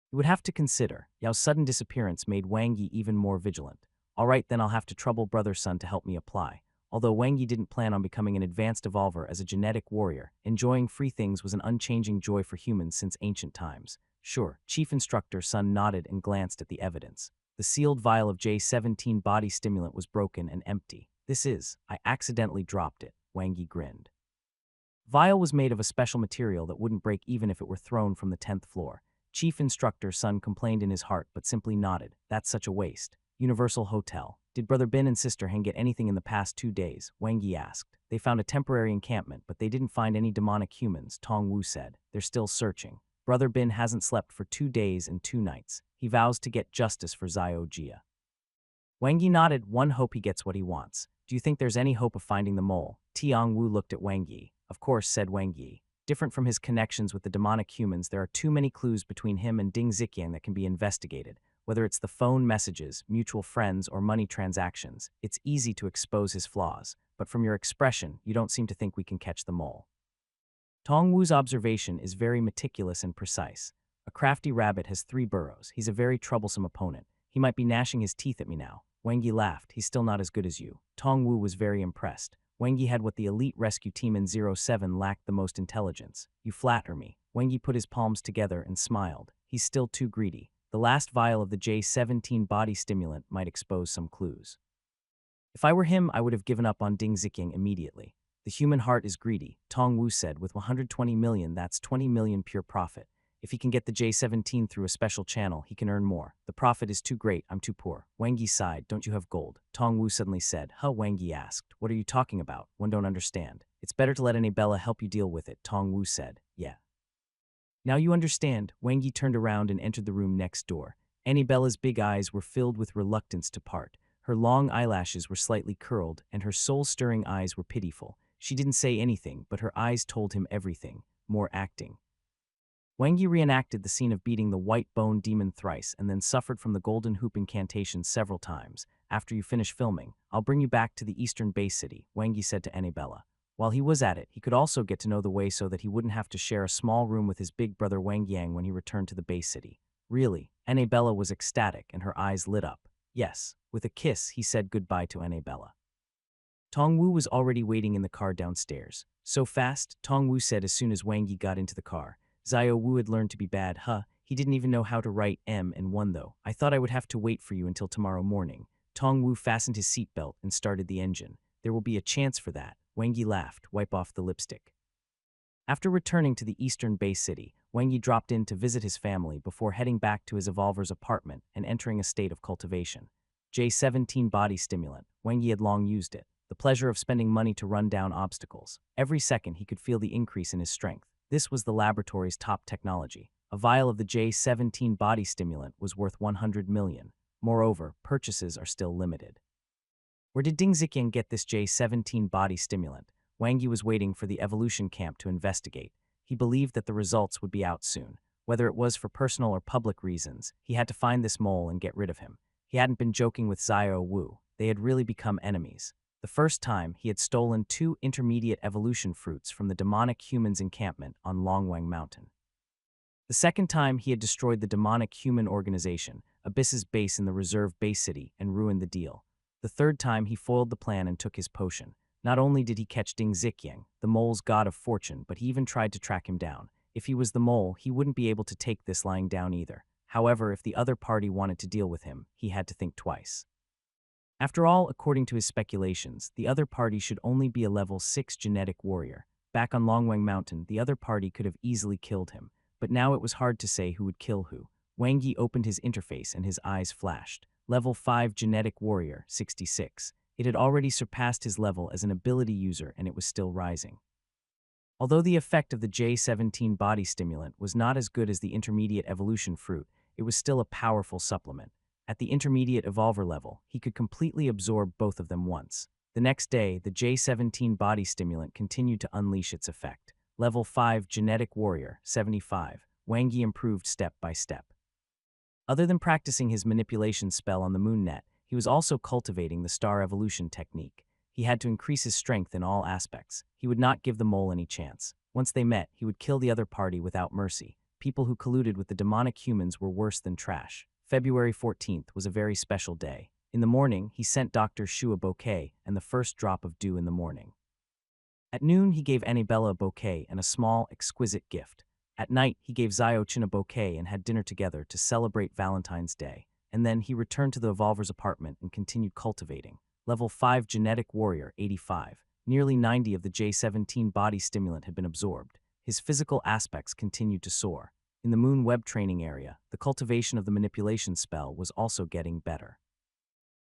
he would have to consider. Yao's sudden disappearance made Wang Yi even more vigilant. All right, then I'll have to trouble Brother Sun to help me apply. Although Wang Yi didn't plan on becoming an advanced evolver as a genetic warrior, enjoying free things was an unchanging joy for humans since ancient times. Sure, Chief Instructor Sun nodded and glanced at the evidence. The sealed vial of J17 body stimulant was broken and empty. I accidentally dropped it. Wang Yi grinned. Vial was made of a special material that wouldn't break even if it were thrown from the 10th floor. Chief Instructor Sun complained in his heart but simply nodded. That's such a waste. Universal Hotel. Did Brother Bin and Sister Han get anything in the past 2 days? Wang Yi asked. They found a temporary encampment, but they didn't find any demonic humans, Tong Wu said. They're still searching. Brother Bin hasn't slept for 2 days and 2 nights. He vows to get justice for Xiao Jia. Wang Yi nodded. One hope he gets what he wants. Do you think there's any hope of finding the mole? Tiang Wu looked at Wang Yi. Of course, said Wang Yi. Different from his connections with the demonic humans, there are too many clues between him and Ding Ziqiang that can be investigated. Whether it's the phone messages, mutual friends, or money transactions, it's easy to expose his flaws. But from your expression, you don't seem to think we can catch the mole. Tong Wu's observation is very meticulous and precise. A crafty rabbit has 3 burrows. He's a very troublesome opponent. He might be gnashing his teeth at me now. Wang Yi laughed. He's still not as good as you. Tong Wu was very impressed. Wang Yi had what the elite rescue team in 07 lacked, the most intelligence. You flatter me. Wang Yi put his palms together and smiled. He's still too greedy. The last vial of the J17 body stimulant might expose some clues. If I were him, I would have given up on Ding Ziqiang immediately. The human heart is greedy, Tong Wu said. With 120 million, that's 20 million pure profit. If he can get the J17 through a special channel, he can earn more. The profit is too great, I'm too poor. Wang Yi sighed. Don't you have gold? Tong Wu suddenly said. Huh? Wang Yi asked. What are you talking about? One don't understand. It's better to let Annabella help you deal with it, Tong Wu said. Yeah. Now you understand. Wang Yi turned around and entered the room next door. Annabella's big eyes were filled with reluctance to part. Her long eyelashes were slightly curled, and her soul-stirring eyes were pitiful. She didn't say anything, but her eyes told him everything. More acting. Wang Yi reenacted the scene of beating the white bone demon thrice and then suffered from the golden hoop incantation several times. After you finish filming, I'll bring you back to the Eastern Bay City, Wang Yi said to Annabella. While he was at it, he could also get to know the way so that he wouldn't have to share a small room with his big brother Wang Yang when he returned to the Bay City. Really, Annabella was ecstatic and her eyes lit up. Yes, with a kiss, he said goodbye to Annabella. Tong Wu was already waiting in the car downstairs. So fast, Tong Wu said as soon as Wang Yi got into the car. Xiao Wu had learned to be bad, huh? He didn't even know how to write M and 1 though. I thought I would have to wait for you until tomorrow morning. Tong Wu fastened his seatbelt and started the engine. There will be a chance for that. Wang Yi laughed. Wipe off the lipstick. After returning to the Eastern Bay City, Wang Yi dropped in to visit his family before heading back to his evolver's apartment and entering a state of cultivation. J17 body stimulant. Wang Yi had long used it. The pleasure of spending money to run down obstacles. Every second he could feel the increase in his strength. This was the laboratory's top technology. A vial of the J17 body stimulant was worth 100 million. Moreover, purchases are still limited. Where did Ding Ziqiang get this J17 body stimulant? Wang Yi was waiting for the evolution camp to investigate. He believed that the results would be out soon. Whether it was for personal or public reasons, he had to find this mole and get rid of him. He hadn't been joking with Xiao Wu. They had really become enemies. The first time, he had stolen 2 intermediate evolution fruits from the demonic humans' encampment on Longwang Mountain. The second time, he had destroyed the demonic human organization, Abyss's base in the reserve base city, and ruined the deal. The third time, he foiled the plan and took his potion. Not only did he catch Ding Ziqiang, the mole's god of fortune, but he even tried to track him down. If he was the mole, he wouldn't be able to take this lying down either. However, if the other party wanted to deal with him, he had to think twice. After all, according to his speculations, the other party should only be a level 6 genetic warrior. Back on Longwang Mountain, the other party could have easily killed him, but now it was hard to say who would kill who. Wang Yi opened his interface and his eyes flashed. Level 5 genetic warrior, 66. It had already surpassed his level as an ability user and it was still rising. Although the effect of the J17 body stimulant was not as good as the intermediate evolution fruit, it was still a powerful supplement. At the intermediate evolver level, he could completely absorb both of them once. The next day, the J17 body stimulant continued to unleash its effect. Level 5 genetic warrior, 75. Wang Yi improved step by step. Other than practicing his manipulation spell on the moon net, he was also cultivating the star evolution technique. He had to increase his strength in all aspects. He would not give the mole any chance. Once they met, he would kill the other party without mercy. People who colluded with the demonic humans were worse than trash. February 14th was a very special day. In the morning, he sent Dr. Shu a bouquet and the first drop of dew in the morning. At noon, he gave Annabella a bouquet and a small, exquisite gift. At night, he gave Xiao Qin a bouquet and had dinner together to celebrate Valentine's Day. And then he returned to the evolver's apartment and continued cultivating. Level 5 genetic warrior, 85. Nearly 90 of the J17 body stimulant had been absorbed. His physical aspects continued to soar. In the Moon Web training area, the cultivation of the manipulation spell was also getting better.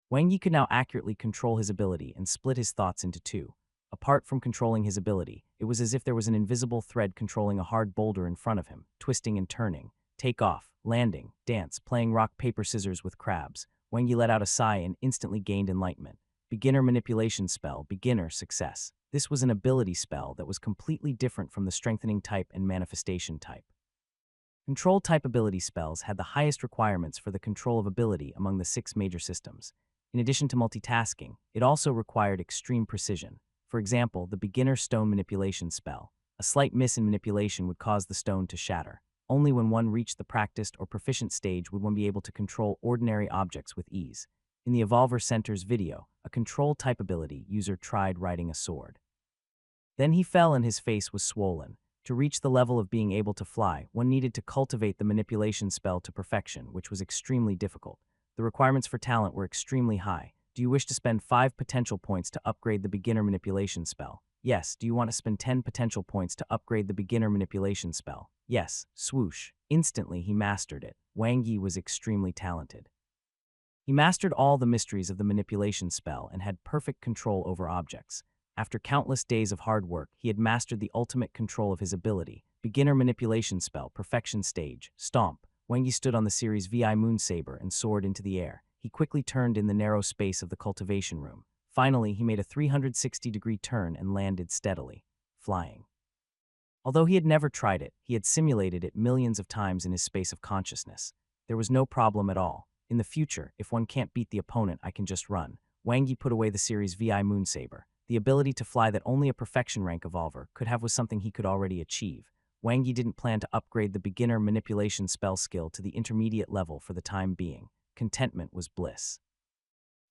Wang Yi could now accurately control his ability and split his thoughts into 2. Apart from controlling his ability, it was as if there was an invisible thread controlling a hard boulder in front of him, twisting and turning. Take off, landing, dance, playing rock, paper, scissors with crabs. Wang Yi let out a sigh and instantly gained enlightenment. Beginner manipulation spell, beginner success. This was an ability spell that was completely different from the strengthening type and manifestation type. Control type ability spells had the highest requirements for the control of ability among the 6 major systems. In addition to multitasking, it also required extreme precision. For example, the beginner stone manipulation spell. A slight miss in manipulation would cause the stone to shatter. Only when one reached the practiced or proficient stage would one be able to control ordinary objects with ease. In the Evolver Center's video, a control type ability user tried riding a sword. Then he fell and his face was swollen. To reach the level of being able to fly, one needed to cultivate the manipulation spell to perfection, which was extremely difficult. The requirements for talent were extremely high. Do you wish to spend 5 potential points to upgrade the beginner manipulation spell? Yes. Do you want to spend 10 potential points to upgrade the beginner manipulation spell? Yes. Swoosh. Instantly he mastered it. Wang Yi was extremely talented. He mastered all the mysteries of the manipulation spell and had perfect control over objects. After countless days of hard work, he had mastered the ultimate control of his ability. Beginner manipulation spell, perfection stage, stomp. Wang Yi stood on the series VI Moon Saber and soared into the air. He quickly turned in the narrow space of the cultivation room. Finally, he made a 360-degree turn and landed steadily, flying. Although he had never tried it, he had simulated it millions of times in his space of consciousness. There was no problem at all. In the future, if one can't beat the opponent, I can just run. Wang Yi put away the series VI Moon Saber. The ability to fly that only a perfection rank evolver could have was something he could already achieve. Wang Yi didn't plan to upgrade the beginner manipulation spell skill to the intermediate level for the time being. Contentment was bliss.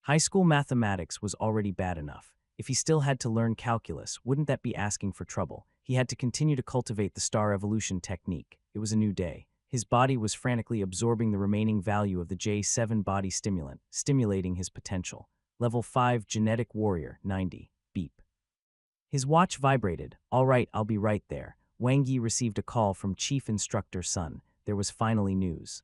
High school mathematics was already bad enough. If he still had to learn calculus, wouldn't that be asking for trouble? He had to continue to cultivate the star evolution technique. It was a new day. His body was frantically absorbing the remaining value of the J7 body stimulant, stimulating his potential. Level 5 genetic warrior, 90. Beep. His watch vibrated. All right, I'll be right there. Wang Yi received a call from Chief Instructor Sun. There was finally news.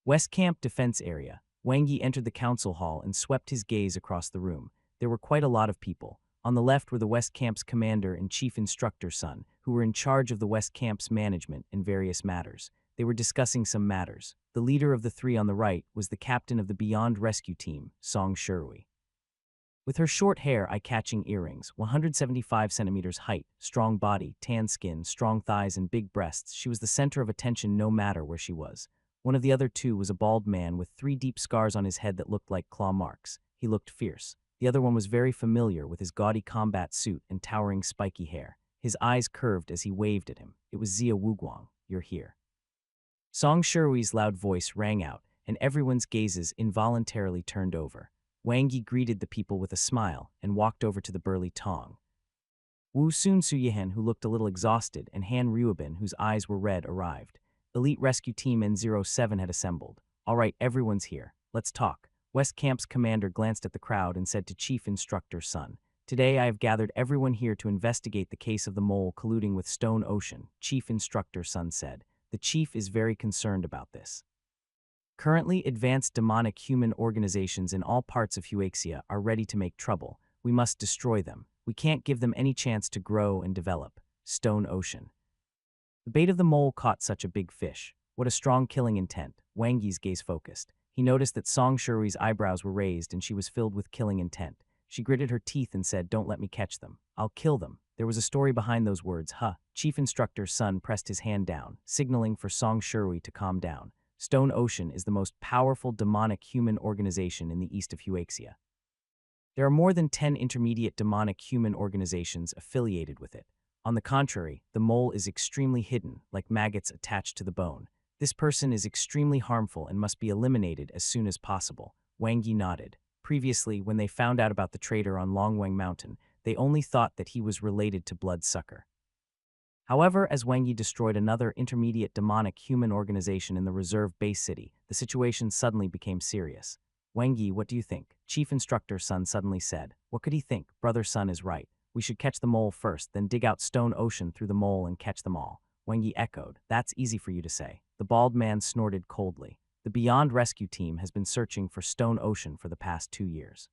West Camp Defense Area. Wang Yi entered the council hall and swept his gaze across the room. There were quite a lot of people. On the left were the West Camp's commander and Chief Instructor Sun, who were in charge of the West Camp's management and various matters. They were discussing some matters. The leader of the 3 on the right was the captain of the Beyond Rescue Team, Song Shirui. With her short hair, eye-catching earrings, 175 centimeters height, strong body, tan skin, strong thighs, and big breasts, she was the center of attention no matter where she was. One of the other two was a bald man with 3 deep scars on his head that looked like claw marks. He looked fierce. The other one was very familiar with his gaudy combat suit and towering spiky hair. His eyes curved as he waved at him. It was Zia Wuguang. You're here. Song Shurui's loud voice rang out, and everyone's gazes involuntarily turned over. Wang Yi greeted the people with a smile and walked over to the burly Tong. Wu Sun Suyihan, who looked a little exhausted, and Han Ruobin, whose eyes were red, arrived. Elite Rescue Team N07 had assembled. All right, everyone's here. Let's talk. West Camp's commander glanced at the crowd and said to Chief Instructor Sun, "Today I have gathered everyone here to investigate the case of the mole colluding with Stone Ocean," Chief Instructor Sun said. "The chief is very concerned about this. Currently, advanced demonic human organizations in all parts of Huaxia are ready to make trouble. We must destroy them. We can't give them any chance to grow and develop." Stone Ocean. The bait of the mole caught such a big fish. What a strong killing intent. Wang Yi's gaze focused. He noticed that Song Shurui's eyebrows were raised and she was filled with killing intent. She gritted her teeth and said, "Don't let me catch them. I'll kill them." There was a story behind those words, huh? Chief Instructor Sun pressed his hand down, signaling for Song Shurui to calm down. Stone Ocean is the most powerful demonic human organization in the east of Huaxia. There are more than 10 intermediate demonic human organizations affiliated with it. On the contrary, the mole is extremely hidden, like maggots attached to the bone. This person is extremely harmful and must be eliminated as soon as possible. Wang Yi nodded. Previously, when they found out about the traitor on Longwang Mountain, they only thought that he was related to Bloodsucker. However, as Wang Yi destroyed another intermediate demonic human organization in the reserve base city, the situation suddenly became serious. "Wang Yi, what do you think?" Chief Instructor Sun suddenly said. What could he think? Brother Sun is right. We should catch the mole first, then dig out Stone Ocean through the mole and catch them all. Wang Yi echoed. That's easy for you to say. The bald man snorted coldly. The Beyond Rescue Team has been searching for Stone Ocean for the past 2 years.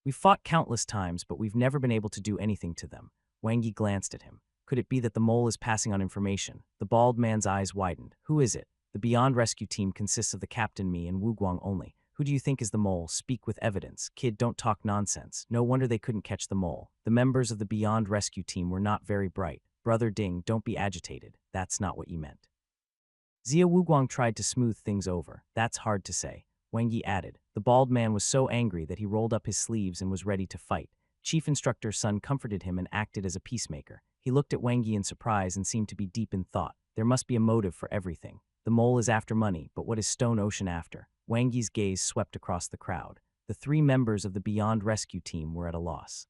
We've fought countless times, but we've never been able to do anything to them. Wang Yi glanced at him. Could it be that the mole is passing on information? The bald man's eyes widened. Who is it? The Beyond Rescue Team consists of the Captain, me, and Wu Guang only. Who do you think is the mole? Speak with evidence. Kid, don't talk nonsense. No wonder they couldn't catch the mole. The members of the Beyond Rescue Team were not very bright. Brother Ding, don't be agitated. That's not what you meant. Zia Wuguang tried to smooth things over. That's hard to say. Wang Yi added. The bald man was so angry that he rolled up his sleeves and was ready to fight. Chief Instructor Sun comforted him and acted as a peacemaker. He looked at Wang Yi in surprise and seemed to be deep in thought. There must be a motive for everything. The mole is after money, but what is Stone Ocean after? Wang Yi's gaze swept across the crowd. The 3 members of the Beyond Rescue Team were at a loss.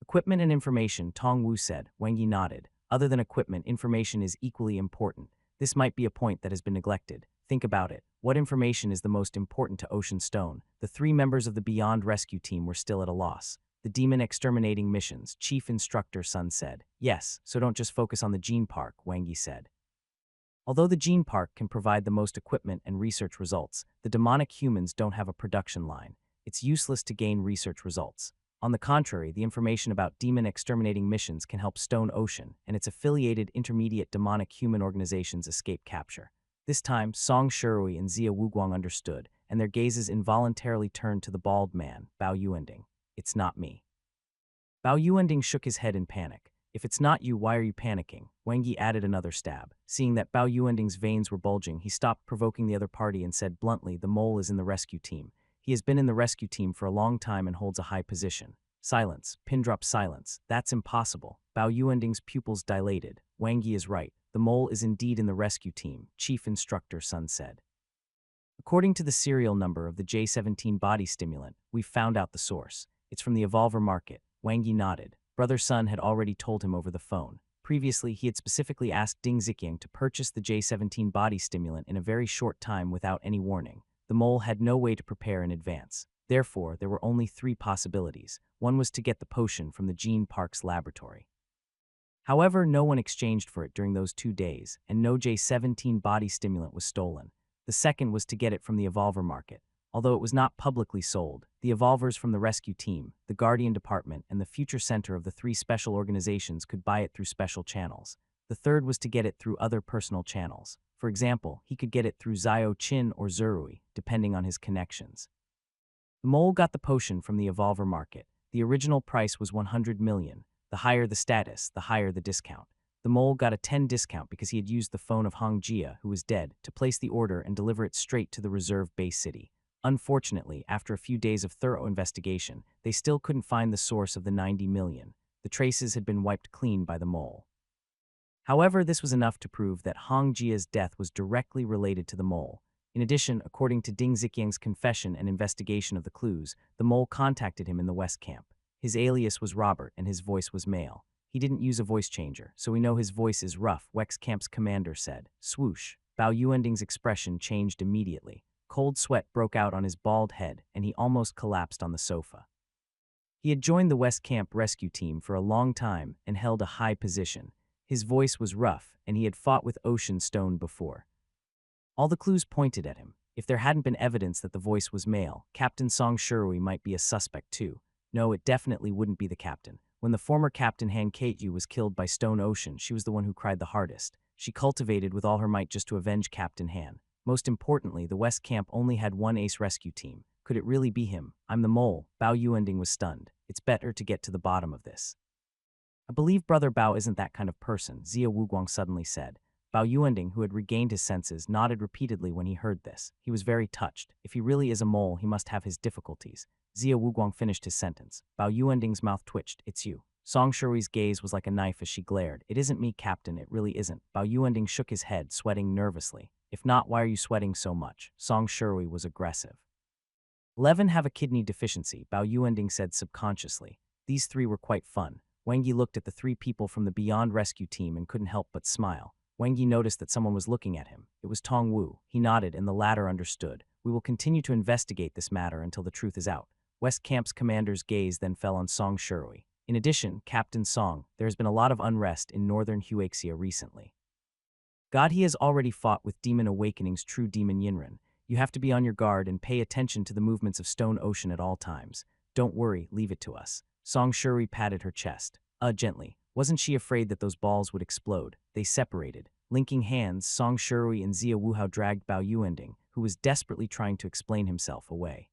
Equipment and information, Tong Wu said. Wang Yi nodded. Other than equipment, information is equally important. This might be a point that has been neglected. Think about it. What information is the most important to Ocean Stone? The 3 members of the Beyond Rescue Team were still at a loss. The demon exterminating missions, Chief Instructor Sun said. Yes, so don't just focus on the gene park, Wang Yi said. Although the gene park can provide the most equipment and research results, the demonic humans don't have a production line. It's useless to gain research results. On the contrary, the information about demon exterminating missions can help Stone Ocean and its affiliated intermediate demonic human organizations escape capture. This time, Song Shurui and Zia Wuguang understood, and their gazes involuntarily turned to the bald man, Bao Yuending. It's not me. Bao Yuending shook his head in panic. If it's not you, why are you panicking? Wang Yi added another stab. Seeing that Bao Yuending's veins were bulging, he stopped provoking the other party and said bluntly, the mole is in the rescue team. He has been in the rescue team for a long time and holds a high position. Silence. Pin drop silence. That's impossible. Bao Yuending's pupils dilated. Wang Yi is right. The mole is indeed in the rescue team, Chief Instructor Sun said. According to the serial number of the J17 body stimulant, we've found out the source. It's from the Evolver market. Wang Yi nodded. Brother Sun had already told him over the phone. Previously, he had specifically asked Ding Ziqiang to purchase the J17 body stimulant in a very short time without any warning. The mole had no way to prepare in advance. Therefore, there were only 3 possibilities. One was to get the potion from the Gene Park's laboratory. However, no one exchanged for it during those 2 days, and no J17 body stimulant was stolen. The second was to get it from the Evolver market. Although it was not publicly sold, the Evolvers from the rescue team, the Guardian Department, and the future center of the 3 special organizations could buy it through special channels. The third was to get it through other personal channels. For example, he could get it through Zio Qin or Zurui, depending on his connections. The mole got the potion from the Evolver market. The original price was 100 million. The higher the status, the higher the discount. The mole got a 10 discount because he had used the phone of Hong Jia, who was dead, to place the order and deliver it straight to the reserve base city. Unfortunately, after a few days of thorough investigation, they still couldn't find the source of the 90 million. The traces had been wiped clean by the mole. However, this was enough to prove that Hong Jia's death was directly related to the mole. In addition, according to Ding Ziqiang's confession and investigation of the clues, the mole contacted him in the West Camp. His alias was Robert and his voice was male. He didn't use a voice changer, so we know his voice is rough, West Camp's commander said. Swoosh. Bao Yuending's expression changed immediately. Cold sweat broke out on his bald head, and he almost collapsed on the sofa. He had joined the West Camp rescue team for a long time and held a high position. His voice was rough, and he had fought with Ocean Stone before. All the clues pointed at him. If there hadn't been evidence that the voice was male, Captain Song Shirui might be a suspect too. No, it definitely wouldn't be the captain. When the former Captain Han Kate-yu was killed by Stone Ocean, she was the one who cried the hardest. She cultivated with all her might just to avenge Captain Han. Most importantly, the West Camp only had one ace rescue team. Could it really be him? I'm the mole. Bao Yuending was stunned. It's better to get to the bottom of this. I believe Brother Bao isn't that kind of person, Zia Wuguang suddenly said. Bao Yuending, who had regained his senses, nodded repeatedly when he heard this. He was very touched. If he really is a mole, he must have his difficulties. Zia Wuguang finished his sentence. Bao Yuending's mouth twitched. It's you. Song Shui's gaze was like a knife as she glared. It isn't me, Captain, it really isn't. Bao Yuending shook his head, sweating nervously. If not, why are you sweating so much? Song Shui was aggressive. Levin have a kidney deficiency, Bao Yuending said subconsciously. These three were quite fun. Wang Yi looked at the three people from the Beyond Rescue team and couldn't help but smile. Wang Yi noticed that someone was looking at him. It was Tong Wu. He nodded and the latter understood. We will continue to investigate this matter until the truth is out. West Camp's commander's gaze then fell on Song Shui. In addition, Captain Song, there has been a lot of unrest in northern Huaxia recently. God, he has already fought with Demon Awakening's true demon Yinren. You have to be on your guard and pay attention to the movements of Stone Ocean at all times. Don't worry, leave it to us. Song Shui patted her chest. Gently. Wasn't she afraid that those balls would explode? They separated. Linking hands, Song Shui and Zia Wuhao dragged Bao Yuending, who was desperately trying to explain himself, away.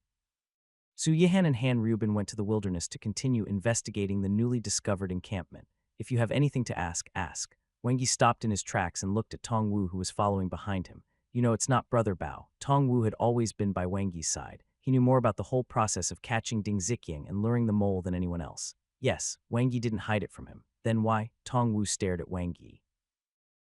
Su Yihan and Han Rubin went to the wilderness to continue investigating the newly discovered encampment. If you have anything to ask, ask. Wang Yi stopped in his tracks and looked at Tong Wu, who was following behind him. You know, it's not Brother Bao. Tong Wu had always been by Wang Yi's side. He knew more about the whole process of catching Ding Ziqiang and luring the mole than anyone else. Yes, Wang Yi didn't hide it from him. Then why? Tong Wu stared at Wang Yi.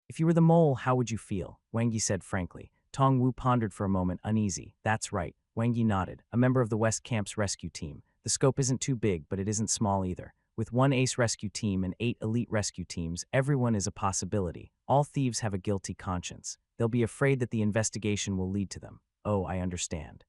If you were the mole, how would you feel? Wang Yi said frankly. Tong Wu pondered for a moment, uneasy. That's right. Wang Yi nodded. A member of the West Camp's rescue team. The scope isn't too big, but it isn't small either. With one ace rescue team and 8 elite rescue teams, everyone is a possibility. All thieves have a guilty conscience. They'll be afraid that the investigation will lead to them. Oh, I understand.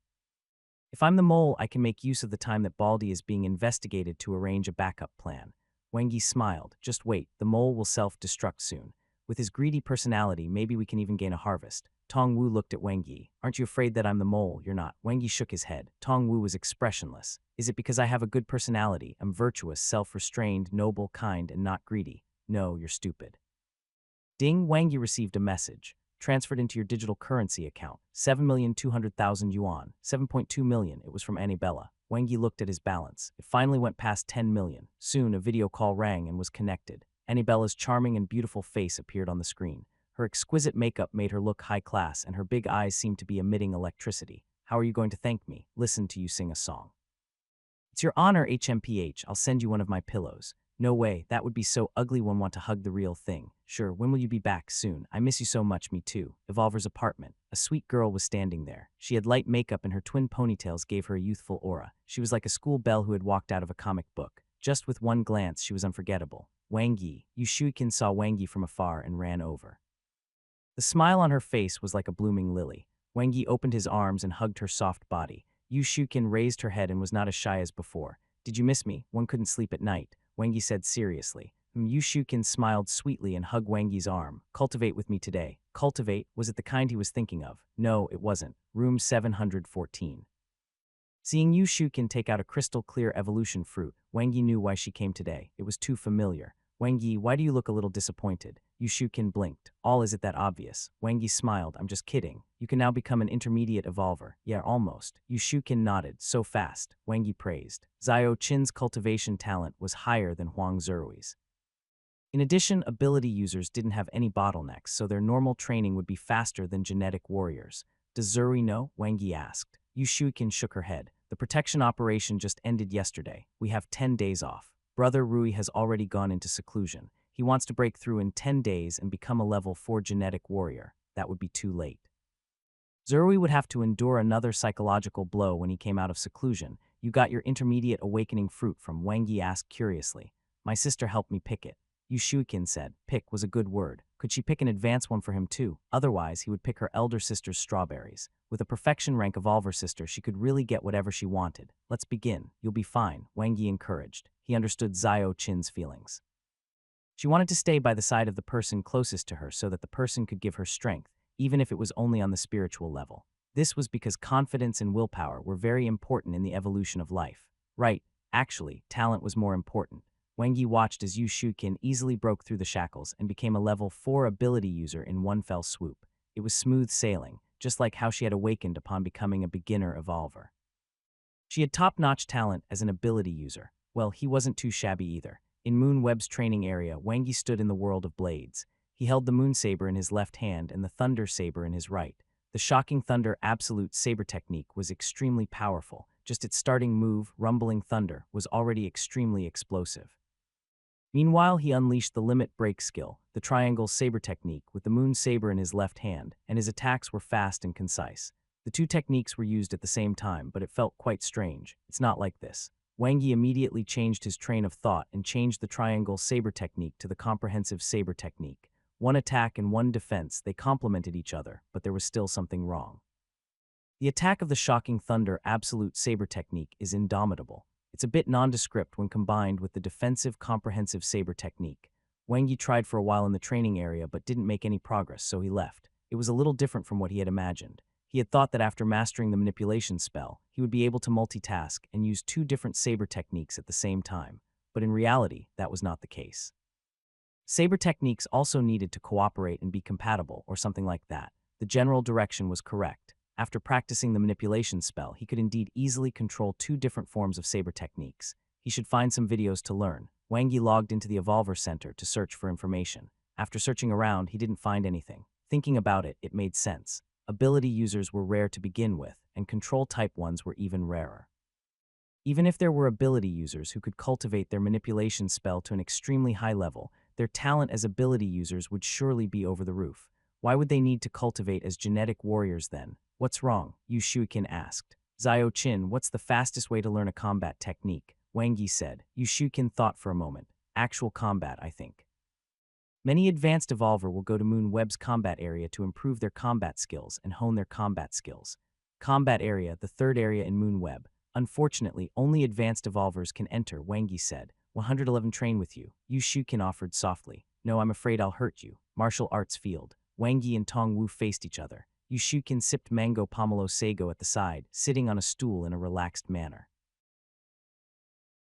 If I'm the mole, I can make use of the time that Baldy is being investigated to arrange a backup plan. Wang Yi smiled. Just wait, the mole will self-destruct soon. With his greedy personality, maybe we can even gain a harvest. Tong Wu looked at Wang Yi. Aren't you afraid that I'm the mole? You're not. Wang Yi shook his head. Tong Wu was expressionless. Is it because I have a good personality? I'm virtuous, self-restrained, noble, kind, and not greedy. No, you're stupid. Ding, Wang Yi received a message. Transferred into your digital currency account. 7,200,000 yuan. 7.2 million. It was from Annabella. Wang Yi looked at his balance. It finally went past 10 million. Soon, a video call rang and was connected. Annabella's charming and beautiful face appeared on the screen. Her exquisite makeup made her look high class, and her big eyes seemed to be emitting electricity. How are you going to thank me? Listen to you sing a song. It's your honor, HMPH. I'll send you one of my pillows. No way, that would be so ugly, one want to hug the real thing. Sure, when will you be back? Soon. I miss you so much, me too. Evolver's apartment. A sweet girl was standing there. She had light makeup and her twin ponytails gave her a youthful aura. She was like a school belle who had walked out of a comic book. Just with one glance, she was unforgettable. Wang Yi. Yu Shuikin saw Wang Yi from afar and ran over. The smile on her face was like a blooming lily. Wang Yi opened his arms and hugged her soft body. Yu Shuikin raised her head and was not as shy as before. Did you miss me? One couldn't sleep at night. Wang Yi said seriously. Yu Shuikin smiled sweetly and hugged Wang Yi's arm. Cultivate with me today. Cultivate? Was it the kind he was thinking of? No, it wasn't. Room 714. Seeing Yu Shuikin take out a crystal clear evolution fruit, Wang Yi knew why she came today. It was too familiar. Wang Yi, why do you look a little disappointed? Yu Shukin blinked. All is it that obvious? Wang Yi smiled. I'm just kidding. You can now become an intermediate evolver. Yeah, almost. Yu Shukin nodded. So fast. Wang Yi praised. Zhao Qin's cultivation talent was higher than Huang Zirui's. In addition, ability users didn't have any bottlenecks, so their normal training would be faster than genetic warriors. Does Zuri know? Wang Yi asked. Yu Shuikin shook her head. The protection operation just ended yesterday. We have 10 days off. Brother Rui has already gone into seclusion. He wants to break through in 10 days and become a level 4 genetic warrior. That would be too late. Zurui would have to endure another psychological blow when he came out of seclusion. You got your intermediate awakening fruit from, Wang Yi asked curiously. My sister helped me pick it. Yu Shuikin said. Pick was a good word. Could she pick an advanced one for him too? Otherwise, he would pick her elder sister's strawberries. With a perfection rank evolver sister, she could really get whatever she wanted. Let's begin. You'll be fine, Wang Yi encouraged. He understood Zhao Qin's feelings. She wanted to stay by the side of the person closest to her so that the person could give her strength, even if it was only on the spiritual level. This was because confidence and willpower were very important in the evolution of life. Right, actually, talent was more important. Wang Yi watched as Yu Shuikin easily broke through the shackles and became a level 4 ability user in one fell swoop. It was smooth sailing, just like how she had awakened upon becoming a beginner evolver. She had top-notch talent as an ability user. Well, he wasn't too shabby either. In Moon Web's training area, Wang Yi stood in the world of blades. He held the Moon Saber in his left hand and the Thunder Saber in his right. The Shocking Thunder Absolute Saber technique was extremely powerful. Just its starting move, Rumbling Thunder, was already extremely explosive. Meanwhile, he unleashed the Limit Break skill, the Triangle Saber technique, with the Moon Saber in his left hand, and his attacks were fast and concise. The two techniques were used at the same time, but it felt quite strange. It's not like this. Wang Yi immediately changed his train of thought and changed the Triangle Saber technique to the Comprehensive Saber technique. One attack and one defense, they complemented each other, but there was still something wrong. The attack of the Shocking Thunder Absolute Saber technique is indomitable. It's a bit nondescript when combined with the defensive Comprehensive Saber technique. Wang Yi tried for a while in the training area but didn't make any progress, so he left. It was a little different from what he had imagined. He had thought that after mastering the manipulation spell, he would be able to multitask and use two different saber techniques at the same time, but in reality, that was not the case. Saber techniques also needed to cooperate and be compatible, or something like that. The general direction was correct. After practicing the manipulation spell, he could indeed easily control two different forms of saber techniques. He should find some videos to learn. Wang Yi logged into the Evolver Center to search for information. After searching around, he didn't find anything. Thinking about it, it made sense. Ability users were rare to begin with, and control-type ones were even rarer. Even if there were ability users who could cultivate their manipulation spell to an extremely high level, their talent as ability users would surely be over the roof. Why would they need to cultivate as genetic warriors then? What's wrong? Yu Shuikin asked. Zhao Qin, what's the fastest way to learn a combat technique? Wang Yi said. Yu Shuikin thought for a moment. Actual combat, I think. Many advanced evolver will go to Moon Web's combat area to improve their combat skills and hone their combat skills. Combat area, the third area in Moon Web. Unfortunately, only advanced evolvers can enter, Wang Yi said. 111 train with you. Yu Shuikin offered softly. No, I'm afraid I'll hurt you. Martial arts field. Wang Yi and Tong Wu faced each other. Yu Shuikin sipped mango pomelo sago at the side, sitting on a stool in a relaxed manner.